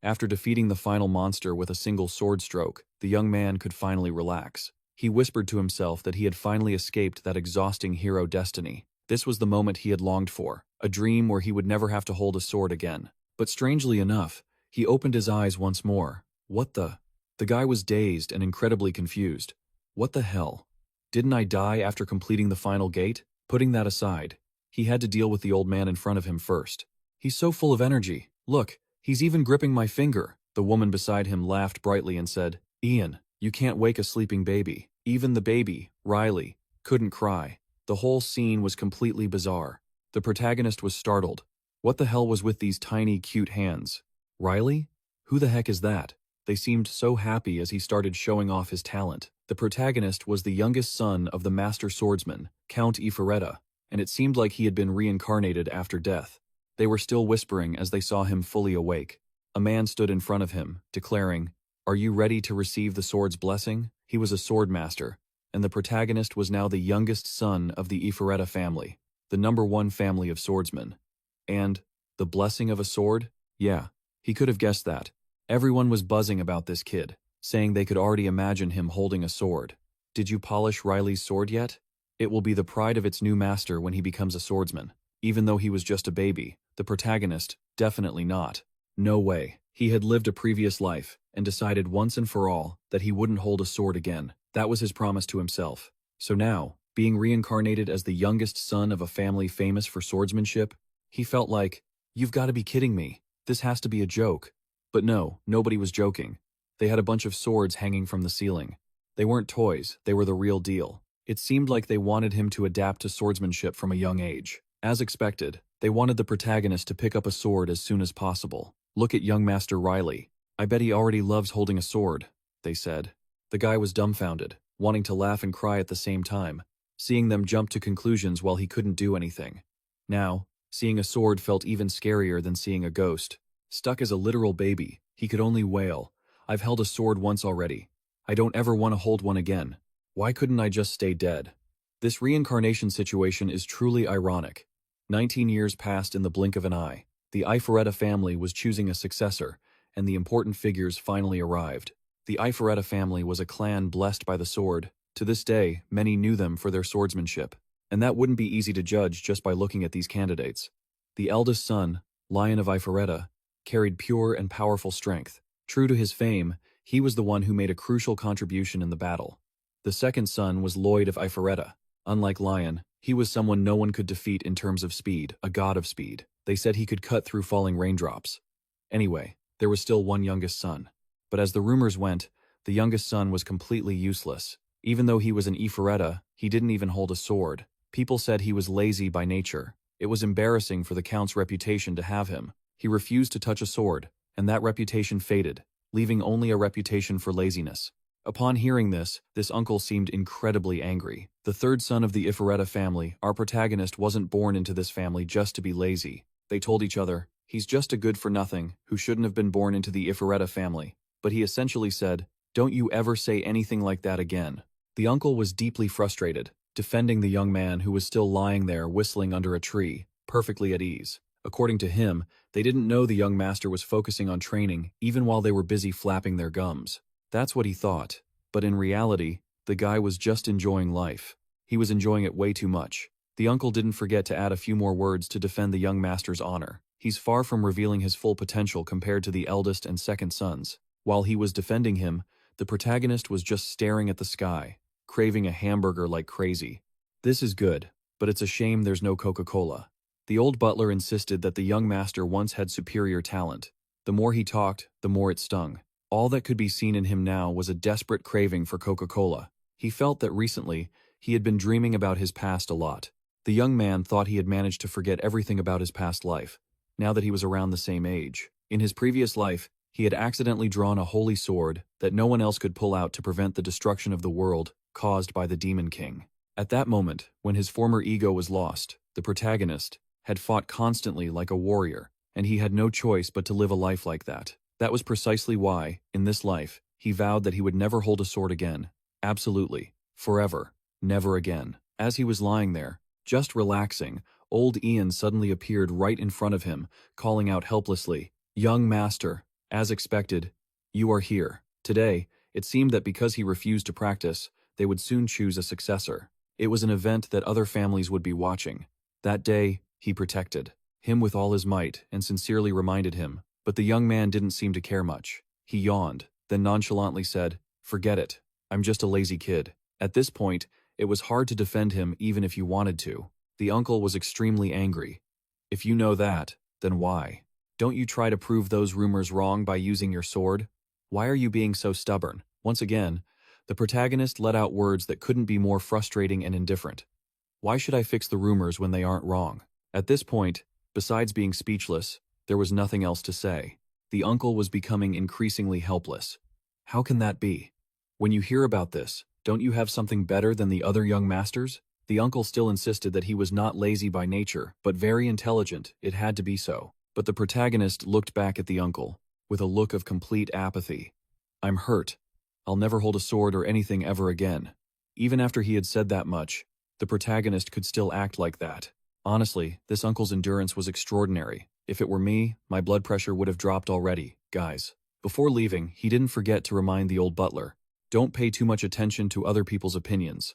After defeating the final monster with a single sword stroke, the young man could finally relax. He whispered to himself that he had finally escaped that exhausting hero destiny. This was the moment he had longed for, a dream where he would never have to hold a sword again. But strangely enough, he opened his eyes once more. What the? The guy was dazed and incredibly confused. What the hell? Didn't I die after completing the final gate? Putting that aside, he had to deal with the old man in front of him first. He's so full of energy. Look, he's even gripping my finger. The woman beside him laughed brightly and said, Ian, you can't wake a sleeping baby. Even the baby, Riley, couldn't cry. The whole scene was completely bizarre. The protagonist was startled. What the hell was with these tiny, cute hands? Riley? Who the heck is that? They seemed so happy as he started showing off his talent. The protagonist was the youngest son of the master swordsman, Count Ifaretta, and it seemed like he had been reincarnated after death. They were still whispering as they saw him fully awake. A man stood in front of him, declaring, Are you ready to receive the sword's blessing? He was a sword master, and the protagonist was now the youngest son of the Ifaretta family, the #1 family of swordsmen. And, the blessing of a sword? Yeah, he could have guessed that. Everyone was buzzing about this kid, saying they could already imagine him holding a sword. Did you polish Riley's sword yet? It will be the pride of its new master when he becomes a swordsman. Even though he was just a baby, the protagonist, definitely not. No way. He had lived a previous life, and decided once and for all that he wouldn't hold a sword again. That was his promise to himself. So now, being reincarnated as the youngest son of a family famous for swordsmanship, he felt like, you've got to be kidding me. This has to be a joke. But no, nobody was joking. They had a bunch of swords hanging from the ceiling. They weren't toys, they were the real deal. It seemed like they wanted him to adapt to swordsmanship from a young age. As expected, they wanted the protagonist to pick up a sword as soon as possible. Look at young Master Riley. I bet he already loves holding a sword, they said. The guy was dumbfounded, wanting to laugh and cry at the same time, seeing them jump to conclusions while he couldn't do anything. Now, seeing a sword felt even scarier than seeing a ghost. Stuck as a literal baby, he could only wail, I've held a sword once already. I don't ever want to hold one again. Why couldn't I just stay dead? This reincarnation situation is truly ironic. 19 years passed in the blink of an eye. The Ifaretta family was choosing a successor, and the important figures finally arrived. The Ifaretta family was a clan blessed by the sword. To this day, many knew them for their swordsmanship, and that wouldn't be easy to judge just by looking at these candidates. The eldest son, Lion of Ifaretta, carried pure and powerful strength. True to his fame, he was the one who made a crucial contribution in the battle. The second son was Lloyd of Ifaretta. Unlike Lion, he was someone no one could defeat in terms of speed, a god of speed. They said he could cut through falling raindrops. Anyway, there was still one youngest son. But as the rumors went, the youngest son was completely useless. Even though he was an Ifaretta, he didn't even hold a sword. People said he was lazy by nature. It was embarrassing for the Count's reputation to have him. He refused to touch a sword, and that reputation faded, leaving only a reputation for laziness. Upon hearing this uncle seemed incredibly angry. The third son of the Ifaretta family, our protagonist wasn't born into this family just to be lazy. They told each other, he's just a good-for-nothing who shouldn't have been born into the Ifaretta family. But he essentially said, don't you ever say anything like that again. The uncle was deeply frustrated, defending the young man who was still lying there whistling under a tree, perfectly at ease. According to him, they didn't know the young master was focusing on training even while they were busy flapping their gums. That's what he thought. But in reality, the guy was just enjoying life. He was enjoying it way too much. The uncle didn't forget to add a few more words to defend the young master's honor. He's far from revealing his full potential compared to the eldest and second sons. While he was defending him, the protagonist was just staring at the sky, craving a hamburger like crazy. This is good, but it's a shame there's no Coca-Cola. The old butler insisted that the young master once had superior talent. The more he talked, the more it stung. All that could be seen in him now was a desperate craving for Coca-Cola. He felt that recently, he had been dreaming about his past a lot. The young man thought he had managed to forget everything about his past life, now that he was around the same age. In his previous life, he had accidentally drawn a holy sword that no one else could pull out to prevent the destruction of the world caused by the Demon King. At that moment, when his former ego was lost, the protagonist had fought constantly like a warrior, and he had no choice but to live a life like that. That was precisely why, in this life, he vowed that he would never hold a sword again. Absolutely. Forever. Never again. As he was lying there, just relaxing, old Ian suddenly appeared right in front of him, calling out helplessly, "Young master, As expected, you are here. Today, it seemed that because he refused to practice, they would soon choose a successor. It was an event that other families would be watching. That day, he protected him with all his might and sincerely reminded him, but the young man didn't seem to care much. He yawned, then nonchalantly said, "Forget it. I'm just a lazy kid." At this point, it was hard to defend him even if you wanted to. The uncle was extremely angry. "If you know that, then why? Don't you try to prove those rumors wrong by using your sword? Why are you being so stubborn?" Once again, the protagonist let out words that couldn't be more frustrating and indifferent. Why should I fix the rumors when they aren't wrong? At this point, besides being speechless, there was nothing else to say. The uncle was becoming increasingly helpless. How can that be? When you hear about this, don't you have something better than the other young masters? The uncle still insisted that he was not lazy by nature, but very intelligent. It had to be so. But the protagonist looked back at the uncle, with a look of complete apathy. "I'm hurt. I'll never hold a sword or anything ever again." Even after he had said that much, the protagonist could still act like that. Honestly, this uncle's endurance was extraordinary. If it were me, my blood pressure would have dropped already, guys. Before leaving, he didn't forget to remind the old butler, "Don't pay too much attention to other people's opinions.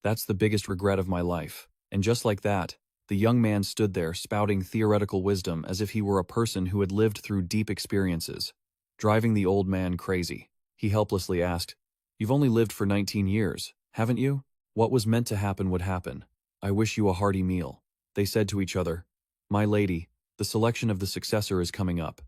That's the biggest regret of my life." And just like that, the young man stood there spouting theoretical wisdom as if he were a person who had lived through deep experiences, driving the old man crazy. He helplessly asked, "You've only lived for 19 years, haven't you? What was meant to happen would happen. I wish you a hearty meal." They said to each other, "My lady, the selection of the successor is coming up.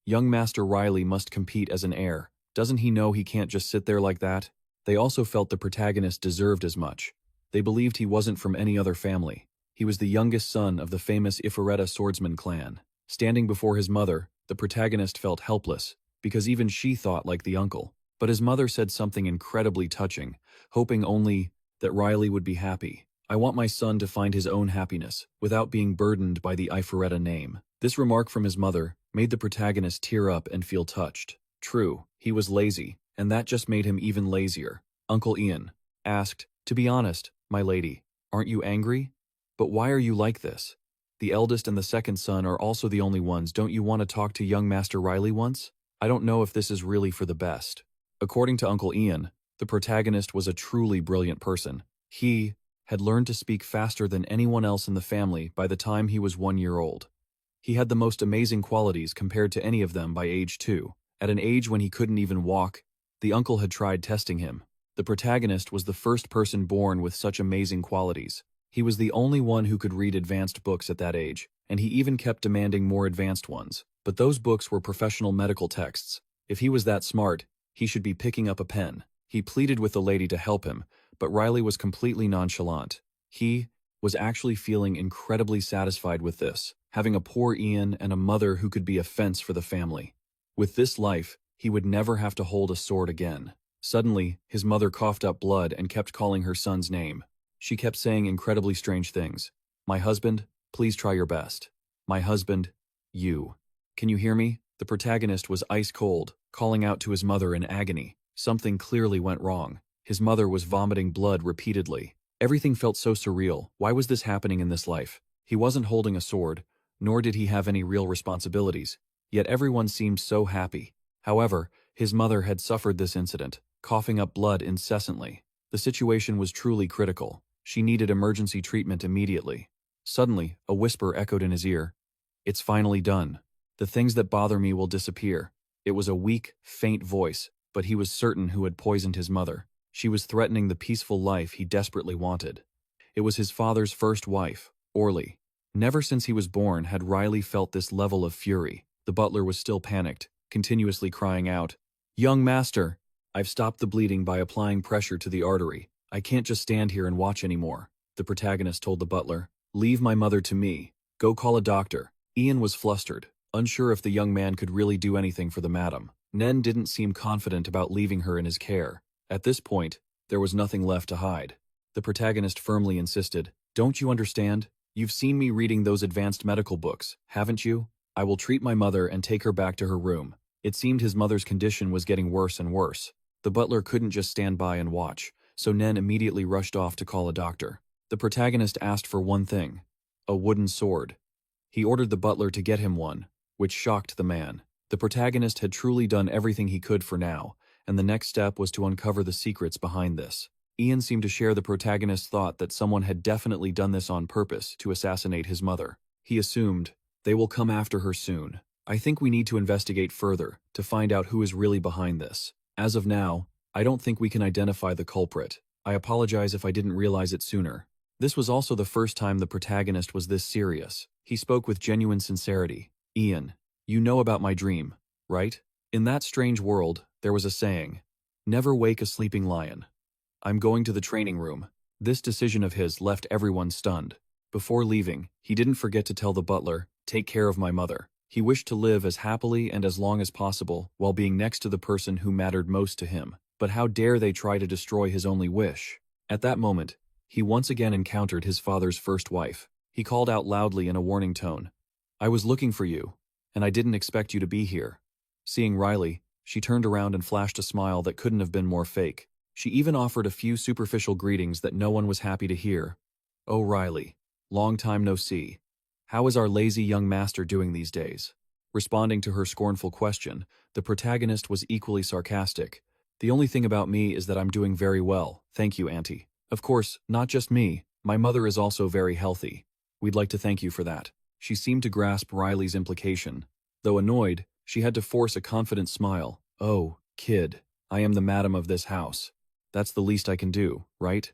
Young Master Riley must compete as an heir. Doesn't he know he can't just sit there like that?" They also felt the protagonist deserved as much. They believed he wasn't from any other family. He was the youngest son of the famous Ifareta swordsman clan. Standing before his mother, the protagonist felt helpless, because even she thought like the uncle. But his mother said something incredibly touching, hoping only that Riley would be happy. "I want my son to find his own happiness, without being burdened by the Ifareta name." This remark from his mother made the protagonist tear up and feel touched. True, he was lazy, and that just made him even lazier. Uncle Ian asked, "To be honest, my lady, aren't you angry? But why are you like this? The eldest and the second son are also the only ones. Don't you want to talk to young Master Riley once? I don't know if this is really for the best." According to Uncle Ian, the protagonist was a truly brilliant person. He had learned to speak faster than anyone else in the family by the time he was 1 year old. He had the most amazing qualities compared to any of them by age 2. At an age when he couldn't even walk, the uncle had tried testing him. The protagonist was the first person born with such amazing qualities. He was the only one who could read advanced books at that age, and he even kept demanding more advanced ones. But those books were professional medical texts. If he was that smart, he should be picking up a pen. He pleaded with the lady to help him, but Riley was completely nonchalant. He was actually feeling incredibly satisfied with this, having a poor Ian and a mother who could be a fence for the family. With this life, he would never have to hold a sword again. Suddenly, his mother coughed up blood and kept calling her son's name. She kept saying incredibly strange things. "My husband, please try your best. My husband, you. Can you hear me?" The protagonist was ice cold, calling out to his mother in agony. Something clearly went wrong. His mother was vomiting blood repeatedly. Everything felt so surreal. Why was this happening in this life? He wasn't holding a sword, nor did he have any real responsibilities. Yet everyone seemed so happy. However, his mother had suffered this incident, coughing up blood incessantly. The situation was truly critical. She needed emergency treatment immediately. Suddenly, a whisper echoed in his ear. "It's finally done. The things that bother me will disappear." It was a weak, faint voice, but he was certain who had poisoned his mother. She was threatening the peaceful life he desperately wanted. It was his father's first wife, Orly. Never since he was born had Riley felt this level of fury. The butler was still panicked, continuously crying out, "Young master, I've stopped the bleeding by applying pressure to the artery. I can't just stand here and watch anymore." The protagonist told the butler, "Leave my mother to me. Go call a doctor." Ian was flustered, unsure if the young man could really do anything for the madam. Nen didn't seem confident about leaving her in his care. At this point, there was nothing left to hide. The protagonist firmly insisted, "Don't you understand? You've seen me reading those advanced medical books, haven't you? I will treat my mother and take her back to her room." It seemed his mother's condition was getting worse and worse. The butler couldn't just stand by and watch, so Nen immediately rushed off to call a doctor. The protagonist asked for one thing: a wooden sword. He ordered the butler to get him one, which shocked the man. The protagonist had truly done everything he could for now, and the next step was to uncover the secrets behind this. Ian seemed to share the protagonist's thought that someone had definitely done this on purpose to assassinate his mother. He assumed, they will come after her soon. I think we need to investigate further to find out who is really behind this. As of now, I don't think we can identify the culprit. I apologize if I didn't realize it sooner. This was also the first time the protagonist was this serious. He spoke with genuine sincerity. Ian, you know about my dream, right? In that strange world, there was a saying, never wake a sleeping lion. I'm going to the training room. This decision of his left everyone stunned. Before leaving, he didn't forget to tell the butler, take care of my mother. He wished to live as happily and as long as possible while being next to the person who mattered most to him. But how dare they try to destroy his only wish? At that moment, he once again encountered his father's first wife. He called out loudly in a warning tone, I was looking for you, and I didn't expect you to be here. Seeing Riley, she turned around and flashed a smile that couldn't have been more fake. She even offered a few superficial greetings that no one was happy to hear. Oh, Riley, long time no see. How is our lazy young master doing these days? Responding to her scornful question, the protagonist was equally sarcastic. The only thing about me is that I'm doing very well, thank you, Auntie. Of course, not just me, my mother is also very healthy. We'd like to thank you for that. She seemed to grasp Riley's implication. Though annoyed, she had to force a confident smile. Oh, kid, I am the madam of this house. That's the least I can do, right?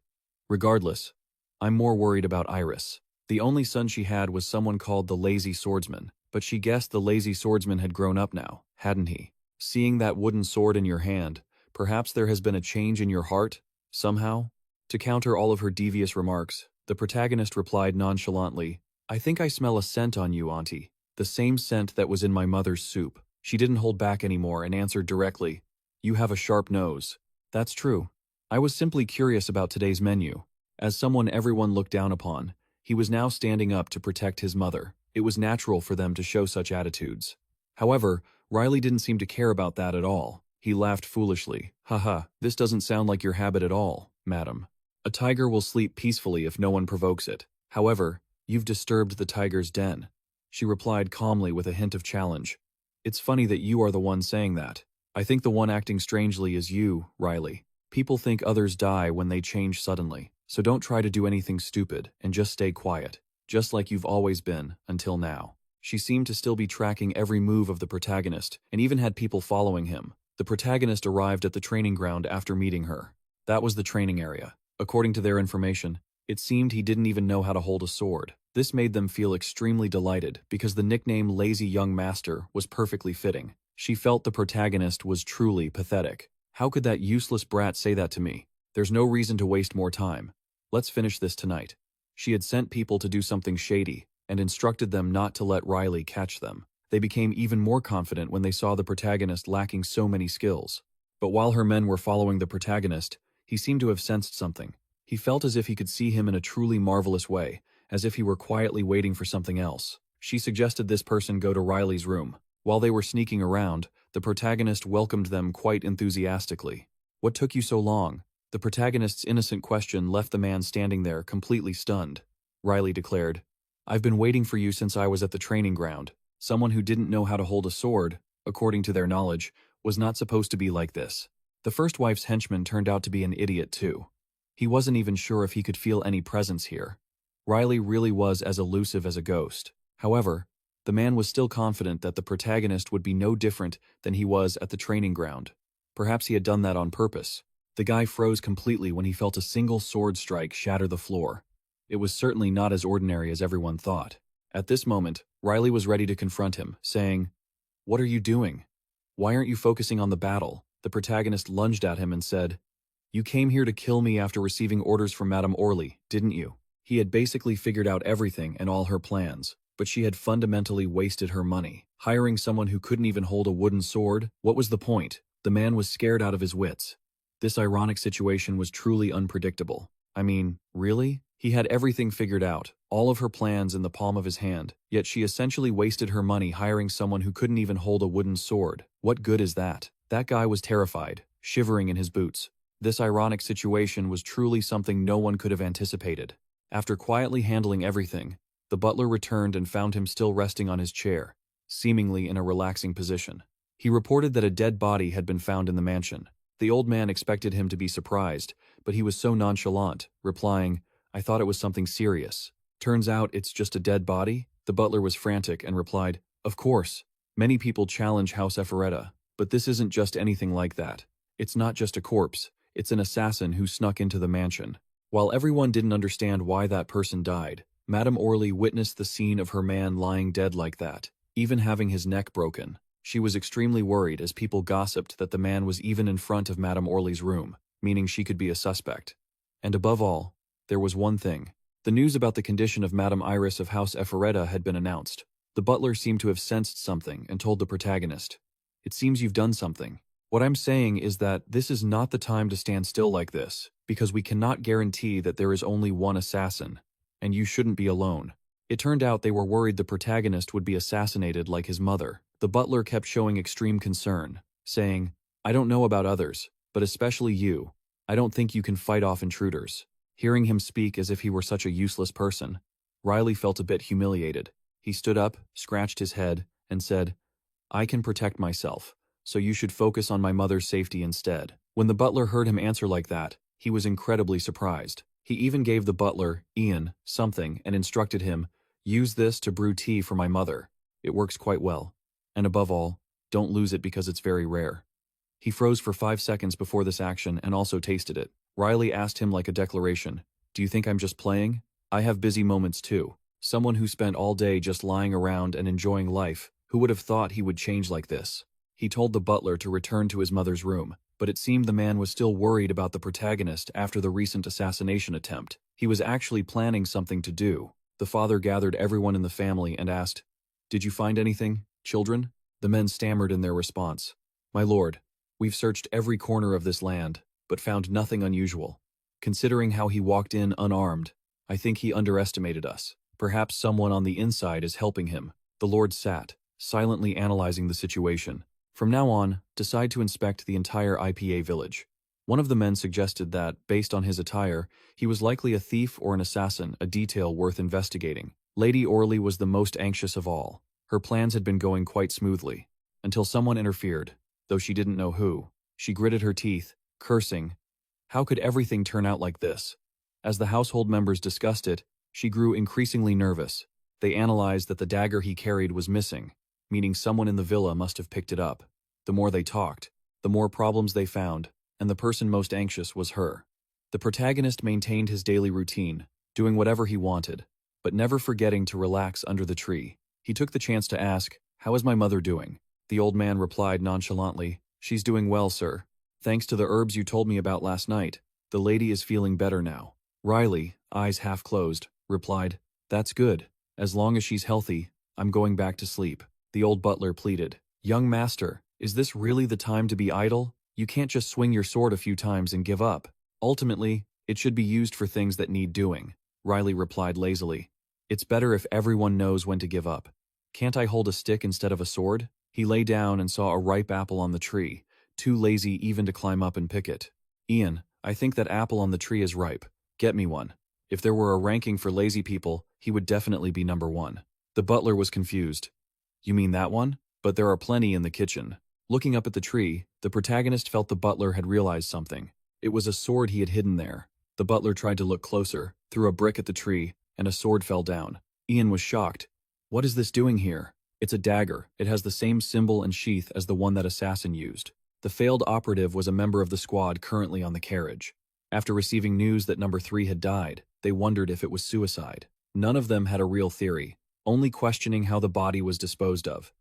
Regardless, I'm more worried about Iris. The only son she had was someone called the Lazy Swordsman, but she guessed the Lazy Swordsman had grown up now, hadn't he? Seeing that wooden sword in your hand, perhaps there has been a change in your heart, somehow? To counter all of her devious remarks, the protagonist replied nonchalantly, I think I smell a scent on you, Auntie. The same scent that was in my mother's soup. She didn't hold back anymore and answered directly, you have a sharp nose. That's true. I was simply curious about today's menu. As someone everyone looked down upon, he was now standing up to protect his mother. It was natural for them to show such attitudes. However, Riley didn't seem to care about that at all. He laughed foolishly. Haha, this doesn't sound like your habit at all, madam. A tiger will sleep peacefully if no one provokes it. However, you've disturbed the tiger's den. She replied calmly with a hint of challenge. It's funny that you are the one saying that. I think the one acting strangely is you, Riley. People think others die when they change suddenly, so don't try to do anything stupid and just stay quiet, just like you've always been, until now. She seemed to still be tracking every move of the protagonist, and even had people following him. The protagonist arrived at the training ground after meeting her. That was the training area. According to their information, it seemed he didn't even know how to hold a sword. This made them feel extremely delighted because the nickname Lazy Young Master was perfectly fitting. She felt the protagonist was truly pathetic. How could that useless brat say that to me? There's no reason to waste more time. Let's finish this tonight. She had sent people to do something shady and instructed them not to let Riley catch them. They became even more confident when they saw the protagonist lacking so many skills. But while her men were following the protagonist, he seemed to have sensed something. He felt as if he could see him in a truly marvelous way, as if he were quietly waiting for something else. She suggested this person go to Riley's room. While they were sneaking around, the protagonist welcomed them quite enthusiastically. What took you so long? The protagonist's innocent question left the man standing there completely stunned. Riley declared, I've been waiting for you since I was at the training ground. Someone who didn't know how to hold a sword, according to their knowledge, was not supposed to be like this. The first wife's henchman turned out to be an idiot too. He wasn't even sure if he could feel any presence here. Riley really was as elusive as a ghost. However, the man was still confident that the protagonist would be no different than he was at the training ground. Perhaps he had done that on purpose. The guy froze completely when he felt a single sword strike shatter the floor. It was certainly not as ordinary as everyone thought. At this moment, Riley was ready to confront him, saying, What are you doing? Why aren't you focusing on the battle? The protagonist lunged at him and said, You came here to kill me after receiving orders from Madame Orly, didn't you? He had basically figured out everything and all her plans, but she had fundamentally wasted her money. Hiring someone who couldn't even hold a wooden sword? What was the point? The man was scared out of his wits. This ironic situation was truly unpredictable. I mean, really? He had everything figured out, all of her plans in the palm of his hand, yet she essentially wasted her money hiring someone who couldn't even hold a wooden sword. What good is that? That guy was terrified, shivering in his boots. This ironic situation was truly something no one could have anticipated. After quietly handling everything, the butler returned and found him still resting on his chair, seemingly in a relaxing position. He reported that a dead body had been found in the mansion. The old man expected him to be surprised, but he was so nonchalant, replying, "I thought it was something serious. Turns out it's just a dead body?" The butler was frantic and replied, "Of course. Many people challenge House Ephrata, but this isn't just anything like that. It's not just a corpse, it's an assassin who snuck into the mansion." While everyone didn't understand why that person died, Madame Orly witnessed the scene of her man lying dead like that, even having his neck broken. She was extremely worried as people gossiped that the man was even in front of Madame Orly's room, meaning she could be a suspect. And above all, there was one thing. The news about the condition of Madame Iris of House Ephrata had been announced. The butler seemed to have sensed something and told the protagonist, "It seems you've done something. What I'm saying is that this is not the time to stand still like this, because we cannot guarantee that there is only one assassin, and you shouldn't be alone." It turned out they were worried the protagonist would be assassinated like his mother. The butler kept showing extreme concern, saying, "I don't know about others, but especially you. I don't think you can fight off intruders." Hearing him speak as if he were such a useless person, Riley felt a bit humiliated. He stood up, scratched his head, and said, "I can protect myself, so you should focus on my mother's safety instead." When the butler heard him answer like that, he was incredibly surprised. He even gave the butler, Ian, something and instructed him, "Use this to brew tea for my mother. It works quite well. And above all, don't lose it because it's very rare." He froze for 5 seconds before this action and also tasted it. Riley asked him like a declaration, "Do you think I'm just playing? I have busy moments too." Someone who spent all day just lying around and enjoying life, who would have thought he would change like this? He told the butler to return to his mother's room, but it seemed the man was still worried about the protagonist after the recent assassination attempt. He was actually planning something to do. The father gathered everyone in the family and asked, "Did you find anything, children?" The men stammered in their response, "My lord, we've searched every corner of this land, but found nothing unusual. Considering how he walked in unarmed, I think he underestimated us. Perhaps someone on the inside is helping him." The lord sat, silently analyzing the situation. From now on, decide to inspect the entire IPA village. One of the men suggested that, based on his attire, he was likely a thief or an assassin, a detail worth investigating. Lady Orly was the most anxious of all. Her plans had been going quite smoothly, until someone interfered, though she didn't know who. She gritted her teeth, cursing. How could everything turn out like this? As the household members discussed it, she grew increasingly nervous. They analyzed that the dagger he carried was missing, meaning someone in the villa must have picked it up. The more they talked, the more problems they found, and the person most anxious was her. The protagonist maintained his daily routine, doing whatever he wanted, but never forgetting to relax under the tree. He took the chance to ask, "How is my mother doing?" The old man replied nonchalantly, "She's doing well, sir. Thanks to the herbs you told me about last night, the lady is feeling better now." Riley, eyes half closed, replied, "That's good. As long as she's healthy, I'm going back to sleep." The old butler pleaded, "Young master, is this really the time to be idle? You can't just swing your sword a few times and give up. Ultimately, it should be used for things that need doing." Riley replied lazily, "It's better if everyone knows when to give up. Can't I hold a stick instead of a sword?" He lay down and saw a ripe apple on the tree, too lazy even to climb up and pick it. "Ian, I think that apple on the tree is ripe. Get me one." If there were a ranking for lazy people, he would definitely be number one. The butler was confused. "You mean that one? But there are plenty in the kitchen." Looking up at the tree, the protagonist felt the butler had realized something. It was a sword he had hidden there. The butler tried to look closer, threw a brick at the tree, and a sword fell down. Ian was shocked. "What is this doing here?" "It's a dagger. It has the same symbol and sheath as the one that assassin used." The failed operative was a member of the squad currently on the carriage. After receiving news that number 3 had died, they wondered if it was suicide. None of them had a real theory, only questioning how the body was disposed of.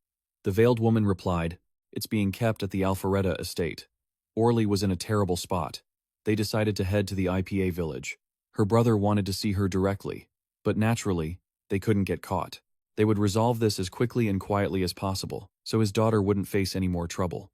The veiled woman replied, "It's being kept at the Alpharetta estate." Orly was in a terrible spot. They decided to head to the IPA village. Her brother wanted to see her directly, but naturally, they couldn't get caught. They would resolve this as quickly and quietly as possible, so his daughter wouldn't face any more trouble.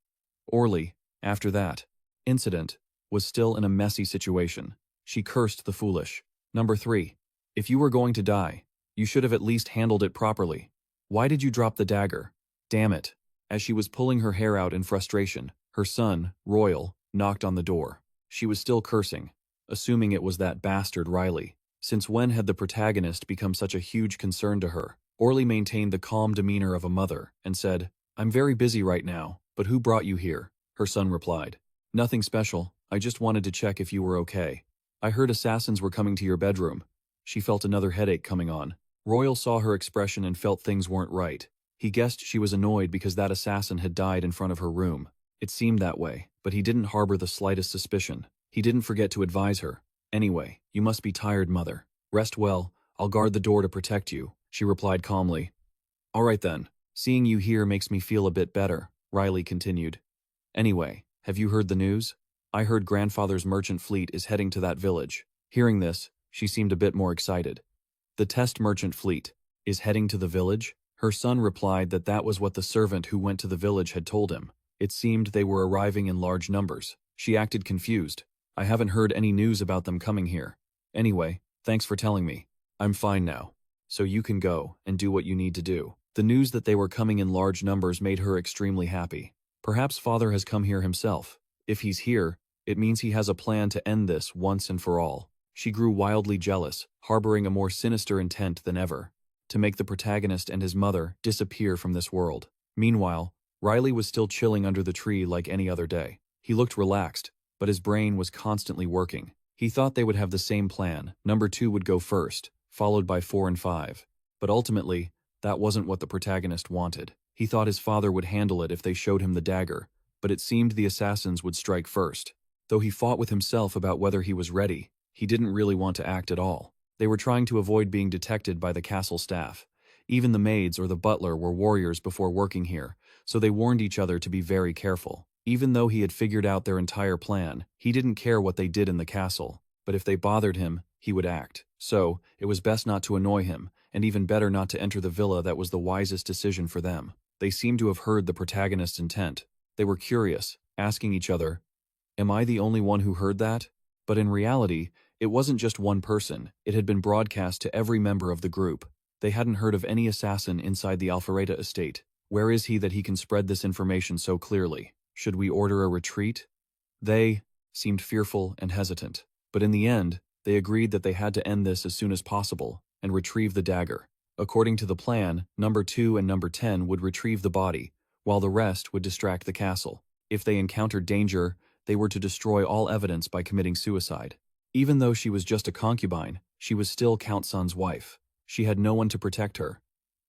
Orly, after that incident, was still in a messy situation. She cursed the foolish. "Number 3. If you were going to die, you should have at least handled it properly. Why did you drop the dagger? Damn it." As she was pulling her hair out in frustration, her son, Royal, knocked on the door. She was still cursing, assuming it was that bastard Riley. Since when had the protagonist become such a huge concern to her? Orly maintained the calm demeanor of a mother and said, "I'm very busy right now. "But who brought you here?" her son replied. "Nothing special, I just wanted to check if you were okay. I heard assassins were coming to your bedroom." She felt another headache coming on. Royal saw her expression and felt things weren't right. He guessed she was annoyed because that assassin had died in front of her room. It seemed that way, but he didn't harbor the slightest suspicion. He didn't forget to advise her. "Anyway, you must be tired, mother. Rest well, I'll guard the door to protect you," she replied calmly. "All right then. Seeing you here makes me feel a bit better," Riley continued. "Anyway, have you heard the news? I heard grandfather's merchant fleet is heading to that village." Hearing this, she seemed a bit more excited. "The test merchant fleet is heading to the village?" Her son replied that that was what the servant who went to the village had told him. It seemed they were arriving in large numbers. She acted confused. "I haven't heard any news about them coming here. Anyway, thanks for telling me. I'm fine now. So you can go and do what you need to do." The news that they were coming in large numbers made her extremely happy. Perhaps father has come here himself. If he's here, it means he has a plan to end this once and for all. She grew wildly jealous, harboring a more sinister intent than ever, to make the protagonist and his mother disappear from this world. Meanwhile, Riley was still chilling under the tree like any other day. He looked relaxed, but his brain was constantly working. He thought they would have the same plan. Number 2 would go first, followed by 4 and 5. But ultimately, that wasn't what the protagonist wanted. He thought his father would handle it if they showed him the dagger, but it seemed the assassins would strike first. Though he fought with himself about whether he was ready, he didn't really want to act at all. They were trying to avoid being detected by the castle staff. Even the maids or the butler were warriors before working here, so they warned each other to be very careful. Even though he had figured out their entire plan, he didn't care what they did in the castle, but if they bothered him, he would act. So, it was best not to annoy him, and even better not to enter the villa. That was the wisest decision for them. They seemed to have heard the protagonist's intent. They were curious, asking each other, "Am I the only one who heard that?" But in reality, it wasn't just one person. It had been broadcast to every member of the group. They hadn't heard of any assassin inside the Alpharetta estate. Where is he that he can spread this information so clearly? Should we order a retreat? They seemed fearful and hesitant. But in the end, they agreed that they had to end this as soon as possible and retrieve the dagger. According to the plan, number 2 and number 10 would retrieve the body, while the rest would distract the castle. If they encountered danger, they were to destroy all evidence by committing suicide. Even though she was just a concubine, she was still Count Sun's wife. She had no one to protect her.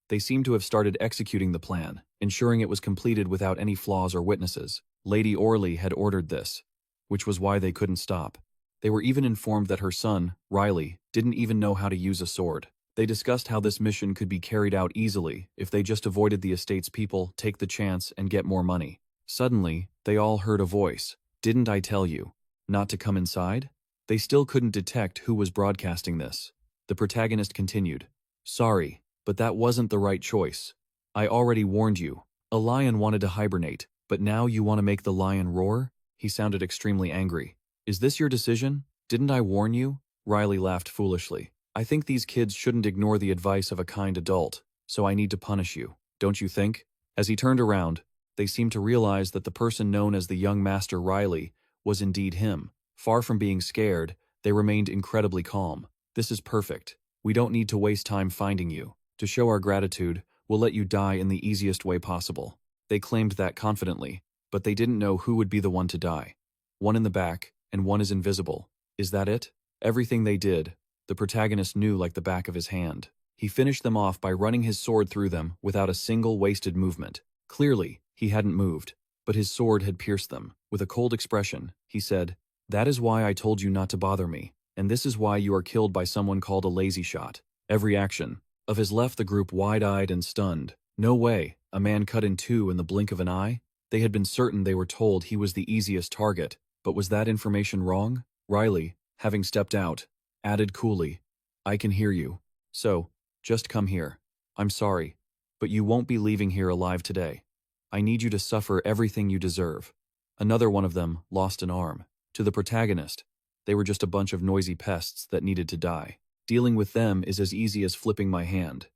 They seemed to have started executing the plan, ensuring it was completed without any flaws or witnesses. Lady Orley had ordered this, which was why they couldn't stop. They were even informed that her son, Riley, didn't even know how to use a sword. They discussed how this mission could be carried out easily if they just avoided the estate's people, take the chance, and get more money. Suddenly, they all heard a voice. "Didn't I tell you not to come inside?" They still couldn't detect who was broadcasting this. The protagonist continued, "Sorry, but that wasn't the right choice. I already warned you. A lion wanted to hibernate, but now you want to make the lion roar?" He sounded extremely angry. "Is this your decision? Didn't I warn you?" Riley laughed foolishly. "I think these kids shouldn't ignore the advice of a kind adult, so I need to punish you, don't you think?" As he turned around, they seemed to realize that the person known as the young Master Riley was indeed him. Far from being scared, they remained incredibly calm. "This is perfect. We don't need to waste time finding you. To show our gratitude, we'll let you die in the easiest way possible." They claimed that confidently, but they didn't know who would be the one to die. One in the back, and one is invisible. Is that it? Everything they did, the protagonist knew like the back of his hand. He finished them off by running his sword through them without a single wasted movement. Clearly, he hadn't moved, but his sword had pierced them. With a cold expression, he said, "That is why I told you not to bother me, and this is why you are killed by someone called a lazy shot." Every action of his left the group wide-eyed and stunned. No way, a man cut in two in the blink of an eye? They had been certain they were told he was the easiest target, but was that information wrong? Riley, having stepped out, added coolly, "I can hear you. So, just come here. I'm sorry, but you won't be leaving here alive today. I need you to suffer everything you deserve." Another one of them lost an arm. To the protagonist, they were just a bunch of noisy pests that needed to die. Dealing with them is as easy as flipping my hand.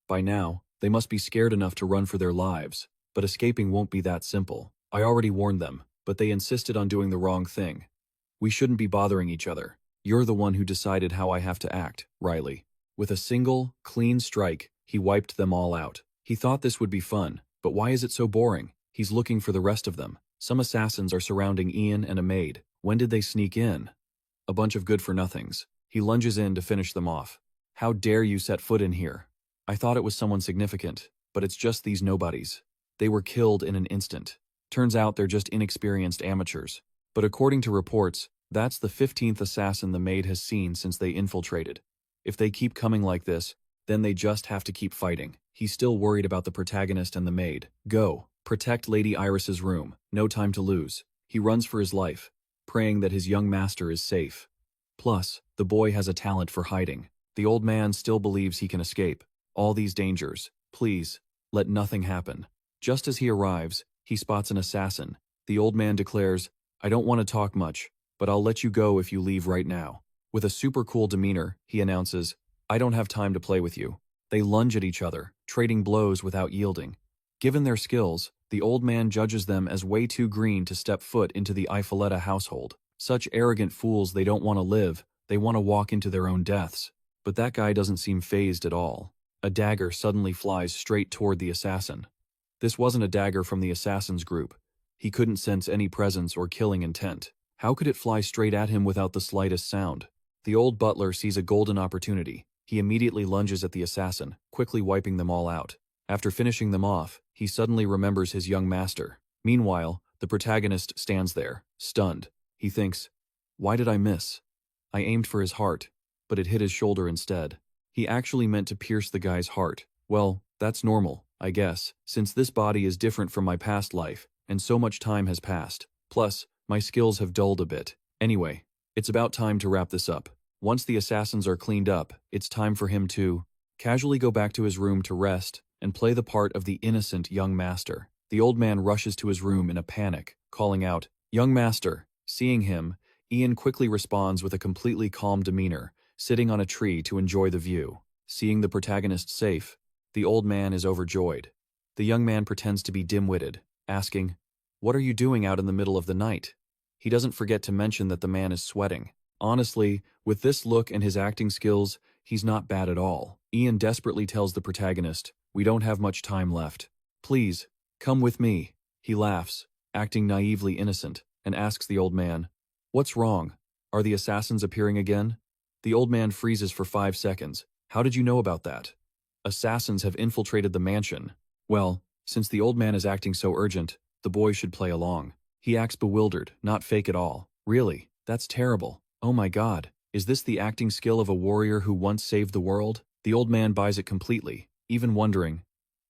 By now, they must be scared enough to run for their lives, but escaping won't be that simple. I already warned them, but they insisted on doing the wrong thing. We shouldn't be bothering each other. You're the one who decided how I have to act, Riley. With a single, clean strike, he wiped them all out. He thought this would be fun, but why is it so boring? He's looking for the rest of them. Some assassins are surrounding Ian and a maid. When did they sneak in? A bunch of good-for-nothings. He lunges in to finish them off. How dare you set foot in here? I thought it was someone significant, but it's just these nobodies. They were killed in an instant. Turns out they're just inexperienced amateurs. But according to reports, that's the 15th assassin the maid has seen since they infiltrated. If they keep coming like this, then they just have to keep fighting. He's still worried about the protagonist and the maid. Go. Protect Lady Iris's room. No time to lose. He runs for his life, praying that his young master is safe. Plus, the boy has a talent for hiding. The old man still believes he can escape. All these dangers. Please, let nothing happen. Just as he arrives, he spots an assassin. The old man declares, I don't want to talk much, but I'll let you go if you leave right now. With a super cool demeanor, he announces, I don't have time to play with you. They lunge at each other, trading blows without yielding. Given their skills, the old man judges them as way too green to step foot into the Ifoletta household. Such arrogant fools, they don't want to live, they want to walk into their own deaths. But that guy doesn't seem fazed at all. A dagger suddenly flies straight toward the assassin. This wasn't a dagger from the assassin's group. He couldn't sense any presence or killing intent. How could it fly straight at him without the slightest sound? The old butler sees a golden opportunity. He immediately lunges at the assassin, quickly wiping them all out. After finishing them off, he suddenly remembers his young master. Meanwhile, the protagonist stands there, stunned. He thinks, why did I miss? I aimed for his heart, but it hit his shoulder instead. He actually meant to pierce the guy's heart. Well, that's normal, I guess, since this body is different from my past life, and so much time has passed. Plus, my skills have dulled a bit. Anyway, it's about time to wrap this up. Once the assassins are cleaned up, it's time for him to casually go back to his room to rest and play the part of the innocent young master. The old man rushes to his room in a panic, calling out, Young master. Seeing him, Ian quickly responds with a completely calm demeanor, sitting on a tree to enjoy the view. Seeing the protagonist safe, the old man is overjoyed. The young man pretends to be dim-witted, asking, What are you doing out in the middle of the night? He doesn't forget to mention that the man is sweating. Honestly, with this look and his acting skills, he's not bad at all. Ian desperately tells the protagonist, We don't have much time left. Please, come with me. He laughs, acting naively innocent, and asks the old man, What's wrong? Are the assassins appearing again? The old man freezes for 5 seconds. How did you know about that? Assassins have infiltrated the mansion. Well, since the old man is acting so urgent, the boy should play along. He acts bewildered, not fake at all. Really? That's terrible. Oh my god, is this the acting skill of a warrior who once saved the world? The old man buys it completely, even wondering,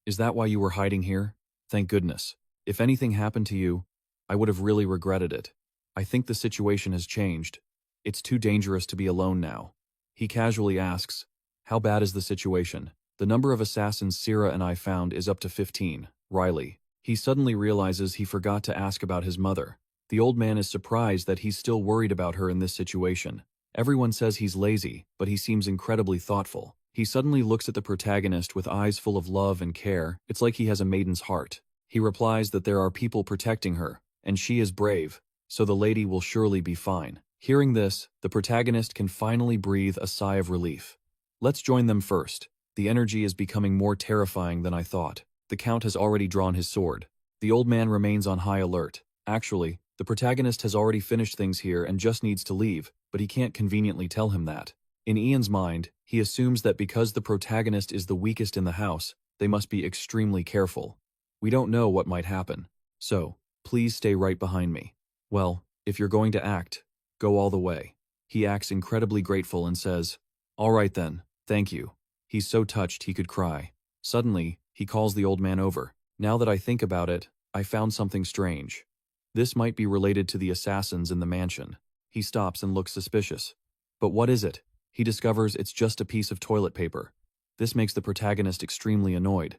Is that why you were hiding here? Thank goodness. If anything happened to you, I would have really regretted it. I think the situation has changed. It's too dangerous to be alone now. He casually asks, How bad is the situation? The number of assassins Sierra and I found is up to 15. Riley. He suddenly realizes he forgot to ask about his mother. The old man is surprised that he's still worried about her in this situation. Everyone says he's lazy, but he seems incredibly thoughtful. He suddenly looks at the protagonist with eyes full of love and care. It's like he has a maiden's heart. He replies that there are people protecting her, and she is brave, so the lady will surely be fine. Hearing this, the protagonist can finally breathe a sigh of relief. Let's join them first. The energy is becoming more terrifying than I thought. The Count has already drawn his sword. The old man remains on high alert. Actually, the protagonist has already finished things here and just needs to leave, but he can't conveniently tell him that. In Ian's mind, he assumes that because the protagonist is the weakest in the house, they must be extremely careful. We don't know what might happen, so please stay right behind me. Well, if you're going to act, go all the way. He acts incredibly grateful and says, All right then, thank you. He's so touched he could cry. Suddenly, he calls the old man over. Now that I think about it, I found something strange. This might be related to the assassins in the mansion. He stops and looks suspicious. But what is it? He discovers it's just a piece of toilet paper. This makes the protagonist extremely annoyed.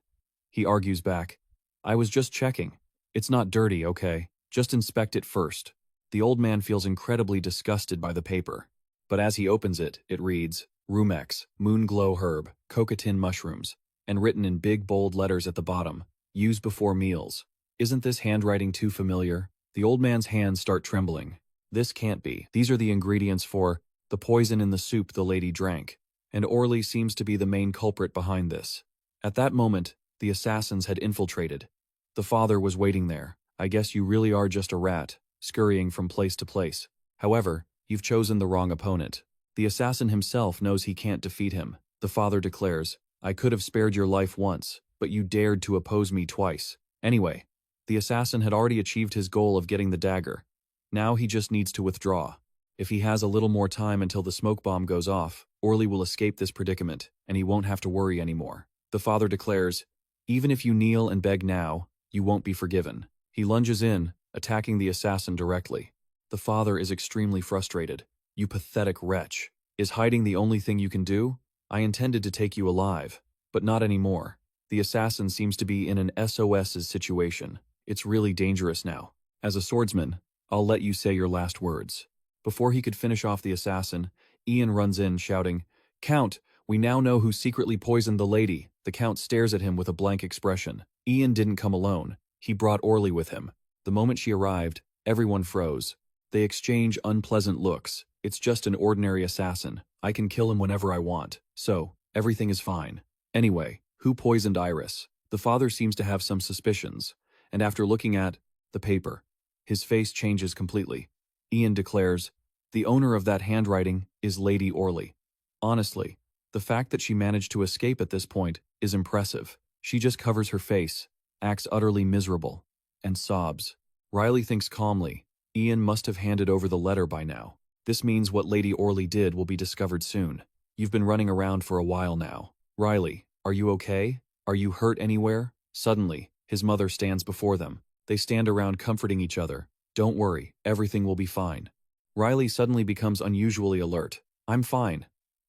He argues back, I was just checking. It's not dirty, okay? Just inspect it first. The old man feels incredibly disgusted by the paper. But as he opens it, it reads, Rumex, Moon Glow Herb, Cocatin Mushrooms, and written in big bold letters at the bottom, Use before meals. Isn't this handwriting too familiar? The old man's hands start trembling. This can't be. These are the ingredients for the poison in the soup the lady drank, and Orly seems to be the main culprit behind this. At that moment, the assassins had infiltrated. The father was waiting there. I guess you really are just a rat, scurrying from place to place. However, you've chosen the wrong opponent. The assassin himself knows he can't defeat him. The father declares, I could have spared your life once, but you dared to oppose me twice. Anyway, the assassin had already achieved his goal of getting the dagger. Now he just needs to withdraw. If he has a little more time until the smoke bomb goes off, Orly will escape this predicament, and he won't have to worry anymore. The father declares, even if you kneel and beg now, you won't be forgiven. He lunges in, attacking the assassin directly. The father is extremely frustrated. You pathetic wretch. Is hiding the only thing you can do? I intended to take you alive, but not anymore. The assassin seems to be in an SOS's situation. It's really dangerous now. As a swordsman, I'll let you say your last words. Before he could finish off the assassin, Ian runs in, shouting, Count, we now know who secretly poisoned the lady. The Count stares at him with a blank expression. Ian didn't come alone. He brought Orly with him. The moment she arrived, everyone froze. They exchange unpleasant looks. It's just an ordinary assassin. I can kill him whenever I want. So, everything is fine. Anyway, who poisoned Iris? The father seems to have some suspicions, and after looking at the paper, his face changes completely. Ian declares, the owner of that handwriting is Lady Orly. Honestly, the fact that she managed to escape at this point is impressive. She just covers her face, acts utterly miserable, and sobs. Riley thinks calmly, Ian must have handed over the letter by now. This means what Lady Orly did will be discovered soon. You've been running around for a while now. Riley, are you okay? Are you hurt anywhere? Suddenly, his mother stands before them. They stand around comforting each other. Don't worry, everything will be fine. Riley suddenly becomes unusually alert. I'm fine.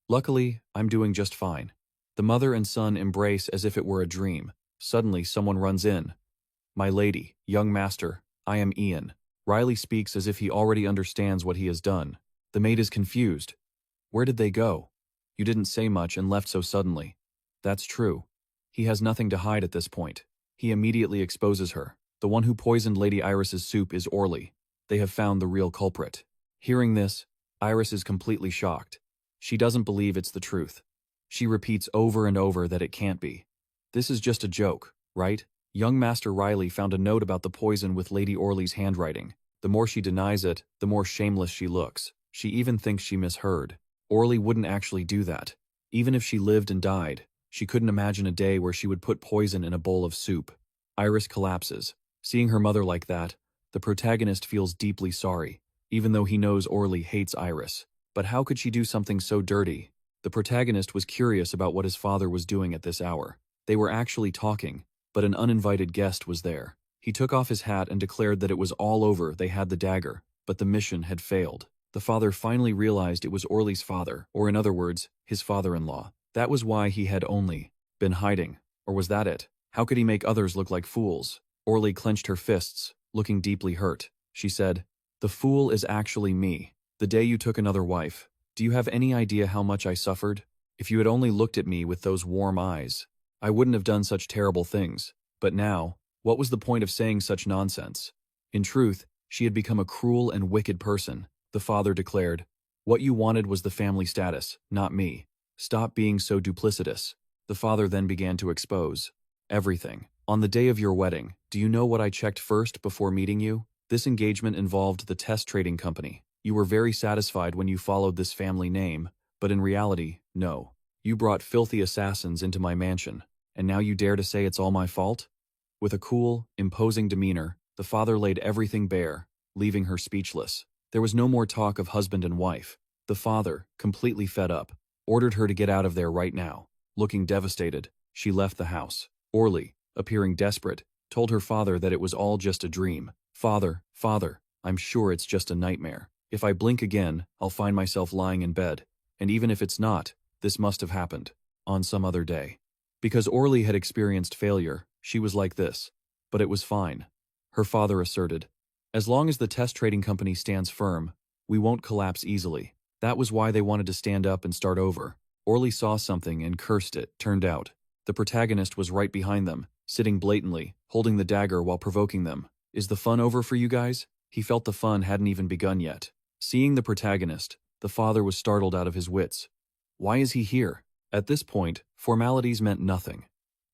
Luckily, I'm doing just fine. The mother and son embrace as if it were a dream. Suddenly, someone runs in. My lady, young master, I am Ian. Riley speaks as if he already understands what he has done. The maid is confused. Where did they go? You didn't say much and left so suddenly. That's true. He has nothing to hide at this point. He immediately exposes her. The one who poisoned Lady Iris's soup is Orly. They have found the real culprit. Hearing this, Iris is completely shocked. She doesn't believe it's the truth. She repeats over and over that it can't be. This is just a joke, right? Young Master Riley found a note about the poison with Lady Orly's handwriting. The more she denies it, the more shameless she looks. She even thinks she misheard. Orly wouldn't actually do that. Even if she lived and died, she couldn't imagine a day where she would put poison in a bowl of soup. Iris collapses. Seeing her mother like that, the protagonist feels deeply sorry, even though he knows Orly hates Iris. But how could she do something so dirty? The protagonist was curious about what his father was doing at this hour. They were actually talking, but an uninvited guest was there. He took off his hat and declared that it was all over, they had the dagger, but the mission had failed. The father finally realized it was Orly's father, or in other words, his father-in-law. That was why he had only been hiding. Or was that it? How could he make others look like fools? Orly clenched her fists, looking deeply hurt. She said, the fool is actually me. The day you took another wife. Do you have any idea how much I suffered? If you had only looked at me with those warm eyes, I wouldn't have done such terrible things. But now, what was the point of saying such nonsense? In truth, she had become a cruel and wicked person. The father declared, what you wanted was the family status, not me. Stop being so duplicitous. The father then began to expose everything. On the day of your wedding, do you know what I checked first before meeting you? This engagement involved the Test Trading Company. You were very satisfied when you followed this family name, but in reality, no. You brought filthy assassins into my mansion, and now you dare to say it's all my fault? With a cool, imposing demeanor, the father laid everything bare, leaving her speechless. There was no more talk of husband and wife. The father, completely fed up, ordered her to get out of there right now. Looking devastated, she left the house. Orly, appearing desperate, told her father that it was all just a dream. Father, I'm sure it's just a nightmare. If I blink again, I'll find myself lying in bed. And even if it's not, this must have happened on some other day. Because Orly had experienced failure, she was like this. But it was fine. Her father asserted, as long as the Test Trading Company stands firm, we won't collapse easily. That was why they wanted to stand up and start over. Orly saw something and cursed it, turned out. The protagonist was right behind them, sitting blatantly, holding the dagger while provoking them. Is the fun over for you guys? He felt the fun hadn't even begun yet. Seeing the protagonist, the father was startled out of his wits. Why is he here? At this point, formalities meant nothing.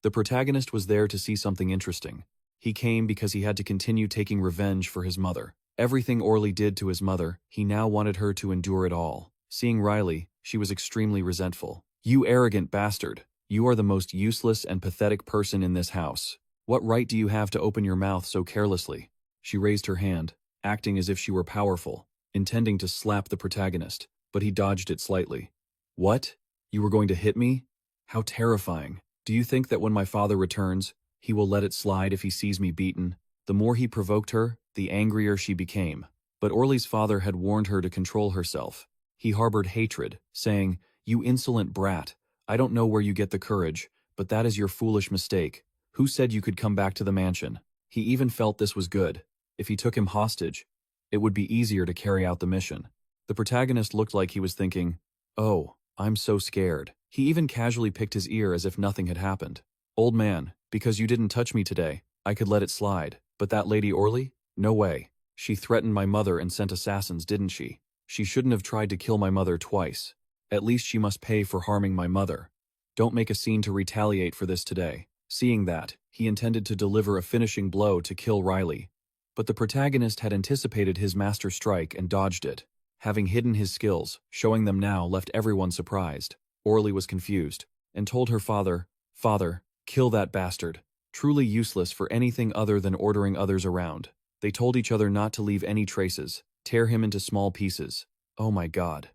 The protagonist was there to see something interesting. He came because he had to continue taking revenge for his mother. Everything Orly did to his mother, he now wanted her to endure it all. Seeing Riley, she was extremely resentful. "You arrogant bastard. You are the most useless and pathetic person in this house. What right do you have to open your mouth so carelessly?" She raised her hand, acting as if she were powerful, intending to slap the protagonist, but he dodged it slightly. "What? You were going to hit me? How terrifying. Do you think that when my father returns, he will let it slide if he sees me beaten?" The more he provoked her, the angrier she became. But Orly's father had warned her to control herself. He harbored hatred, saying, "You insolent brat, I don't know where you get the courage, but that is your foolish mistake. Who said you could come back to the mansion?" He even felt this was good. If he took him hostage, it would be easier to carry out the mission. The protagonist looked like he was thinking, "Oh, I'm so scared." He even casually picked his ear as if nothing had happened. "Old man, because you didn't touch me today, I could let it slide. But that Lady Orly? No way. She threatened my mother and sent assassins, didn't she? She shouldn't have tried to kill my mother twice. At least she must pay for harming my mother. Don't make a scene to retaliate for this today." Seeing that, he intended to deliver a finishing blow to kill Riley. But the protagonist had anticipated his master strike and dodged it. Having hidden his skills, showing them now left everyone surprised. Orly was confused, and told her father, "Father, kill that bastard. Truly useless for anything other than ordering others around." They told each other not to leave any traces, tear him into small pieces. Oh my God.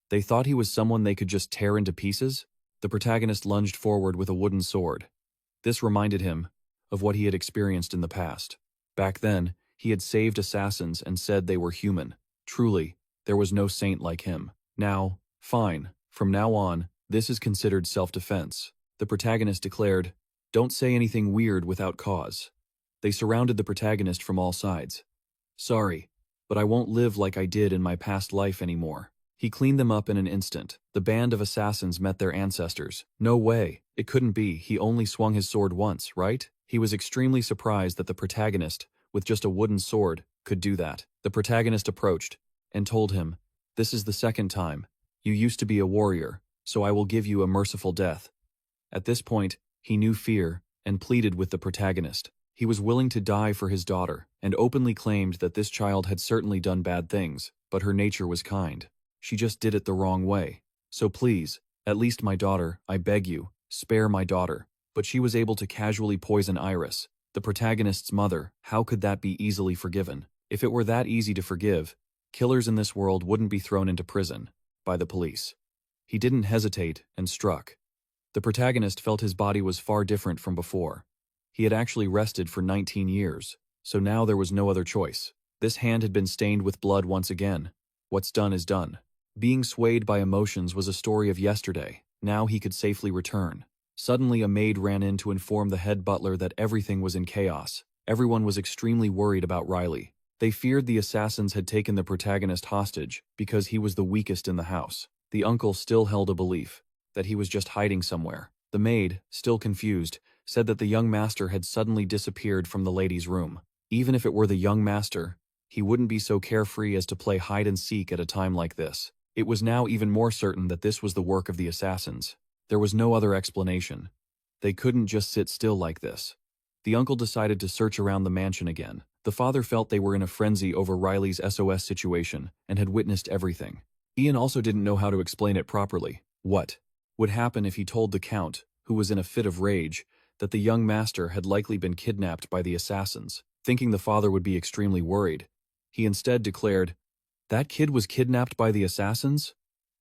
They thought he was someone they could just tear into pieces? The protagonist lunged forward with a wooden sword. This reminded him of what he had experienced in the past. Back then, he had saved assassins and said they were human. Truly, there was no saint like him. Now, fine, from now on, this is considered self-defense. The protagonist declared, "Don't say anything weird without cause." They surrounded the protagonist from all sides. "Sorry, but I won't live like I did in my past life anymore." He cleaned them up in an instant. The band of assassins met their ancestors. No way, it couldn't be, he only swung his sword once, right? He was extremely surprised that the protagonist, with just a wooden sword, could do that. The protagonist approached and told him, "This is the second time. You used to be a warrior, so I will give you a merciful death." At this point, he knew fear and pleaded with the protagonist. He was willing to die for his daughter and openly claimed that this child had certainly done bad things, but her nature was kind. She just did it the wrong way. So please, at least my daughter, I beg you, spare my daughter. But she was able to casually poison Iris, the protagonist's mother. How could that be easily forgiven? If it were that easy to forgive, killers in this world wouldn't be thrown into prison by the police. He didn't hesitate and struck. The protagonist felt his body was far different from before. He had actually rested for 19 years, so now there was no other choice. This hand had been stained with blood once again. What's done is done. Being swayed by emotions was a story of yesterday. Now he could safely return. Suddenly a maid ran in to inform the head butler that everything was in chaos. Everyone was extremely worried about Riley. They feared the assassins had taken the protagonist hostage because he was the weakest in the house. The uncle still held a belief that he was just hiding somewhere. The maid, still confused, said that the young master had suddenly disappeared from the lady's room. Even if it were the young master, he wouldn't be so carefree as to play hide and seek at a time like this. It was now even more certain that this was the work of the assassins. There was no other explanation. They couldn't just sit still like this. The uncle decided to search around the mansion again. The father felt they were in a frenzy over Riley's SOS situation and had witnessed everything. Ian also didn't know how to explain it properly. What would happen if he told the count, who was in a fit of rage, that the young master had likely been kidnapped by the assassins? Thinking the father would be extremely worried, he instead declared, "That kid was kidnapped by the assassins?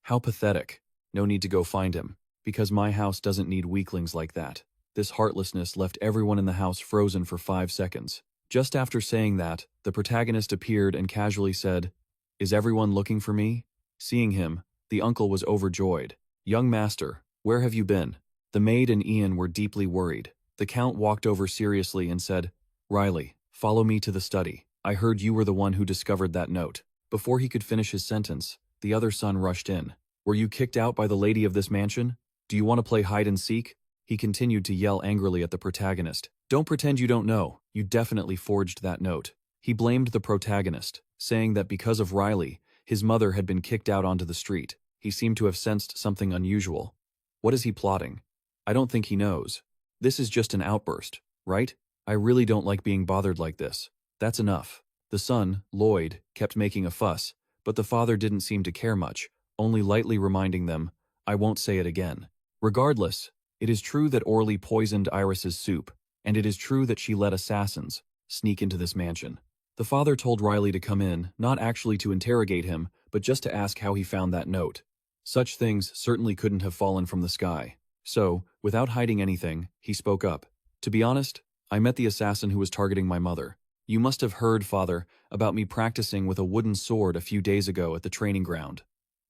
How pathetic. No need to go find him, because my house doesn't need weaklings like that." This heartlessness left everyone in the house frozen for 5 seconds. Just after saying that, the protagonist appeared and casually said, "Is everyone looking for me?" Seeing him, the uncle was overjoyed. "Young master, where have you been?" The maid and Ian were deeply worried. The count walked over seriously and said, "Riley, follow me to the study. I heard you were the one who discovered that note." Before he could finish his sentence, the other son rushed in. "Were you kicked out by the lady of this mansion? Do you want to play hide and seek?" He continued to yell angrily at the protagonist. "Don't pretend you don't know. You definitely forged that note." He blamed the protagonist, saying that because of Riley, his mother had been kicked out onto the street. He seemed to have sensed something unusual. What is he plotting? I don't think he knows. This is just an outburst, right? I really don't like being bothered like this. That's enough. The son, Lloyd, kept making a fuss, but the father didn't seem to care much, only lightly reminding them, I won't say it again. Regardless, it is true that Orly poisoned Iris's soup, and it is true that she let assassins sneak into this mansion. The father told Riley to come in, not actually to interrogate him, but just to ask how he found that note. Such things certainly couldn't have fallen from the sky. So, without hiding anything, he spoke up. To be honest, I met the assassin who was targeting my mother. You must have heard, father, about me practicing with a wooden sword a few days ago at the training ground.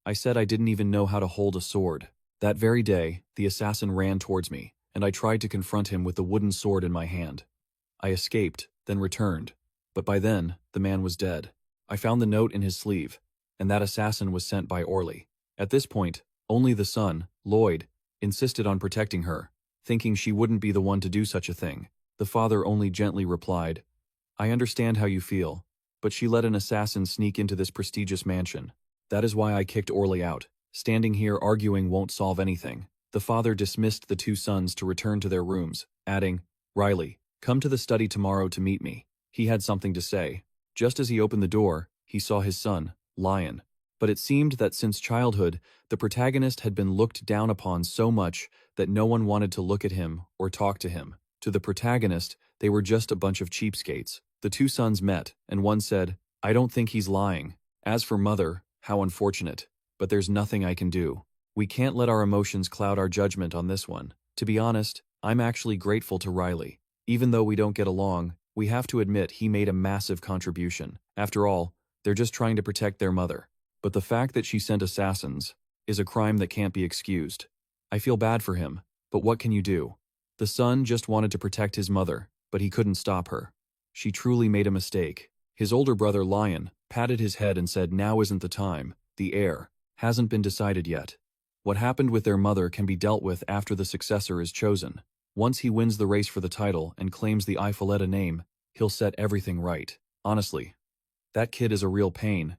I said I didn't even know how to hold a sword. That very day, the assassin ran towards me, and I tried to confront him with the wooden sword in my hand. I escaped, then returned. But by then, the man was dead. I found the note in his sleeve, and that assassin was sent by Orly. At this point, only the son, Lloyd, insisted on protecting her, thinking she wouldn't be the one to do such a thing. The father only gently replied, I understand how you feel, but she let an assassin sneak into this prestigious mansion. That is why I kicked Orly out. Standing here arguing won't solve anything. The father dismissed the two sons to return to their rooms, adding, Riley, come to the study tomorrow to meet me. He had something to say. Just as he opened the door, he saw his son, Lion. But it seemed that since childhood, the protagonist had been looked down upon so much that no one wanted to look at him or talk to him. To the protagonist, they were just a bunch of cheapskates. The two sons met, and one said, I don't think he's lying. As for mother, how unfortunate. But there's nothing I can do. We can't let our emotions cloud our judgment on this one. To be honest, I'm actually grateful to Riley. Even though we don't get along, we have to admit he made a massive contribution. After all, they're just trying to protect their mother. But the fact that she sent assassins is a crime that can't be excused. I feel bad for him, but what can you do? The son just wanted to protect his mother, but he couldn't stop her. She truly made a mistake. His older brother, Lion, patted his head and said now isn't the time. The heir hasn't been decided yet. What happened with their mother can be dealt with after the successor is chosen. Once he wins the race for the title and claims the Ifoletta name, he'll set everything right. Honestly, that kid is a real pain.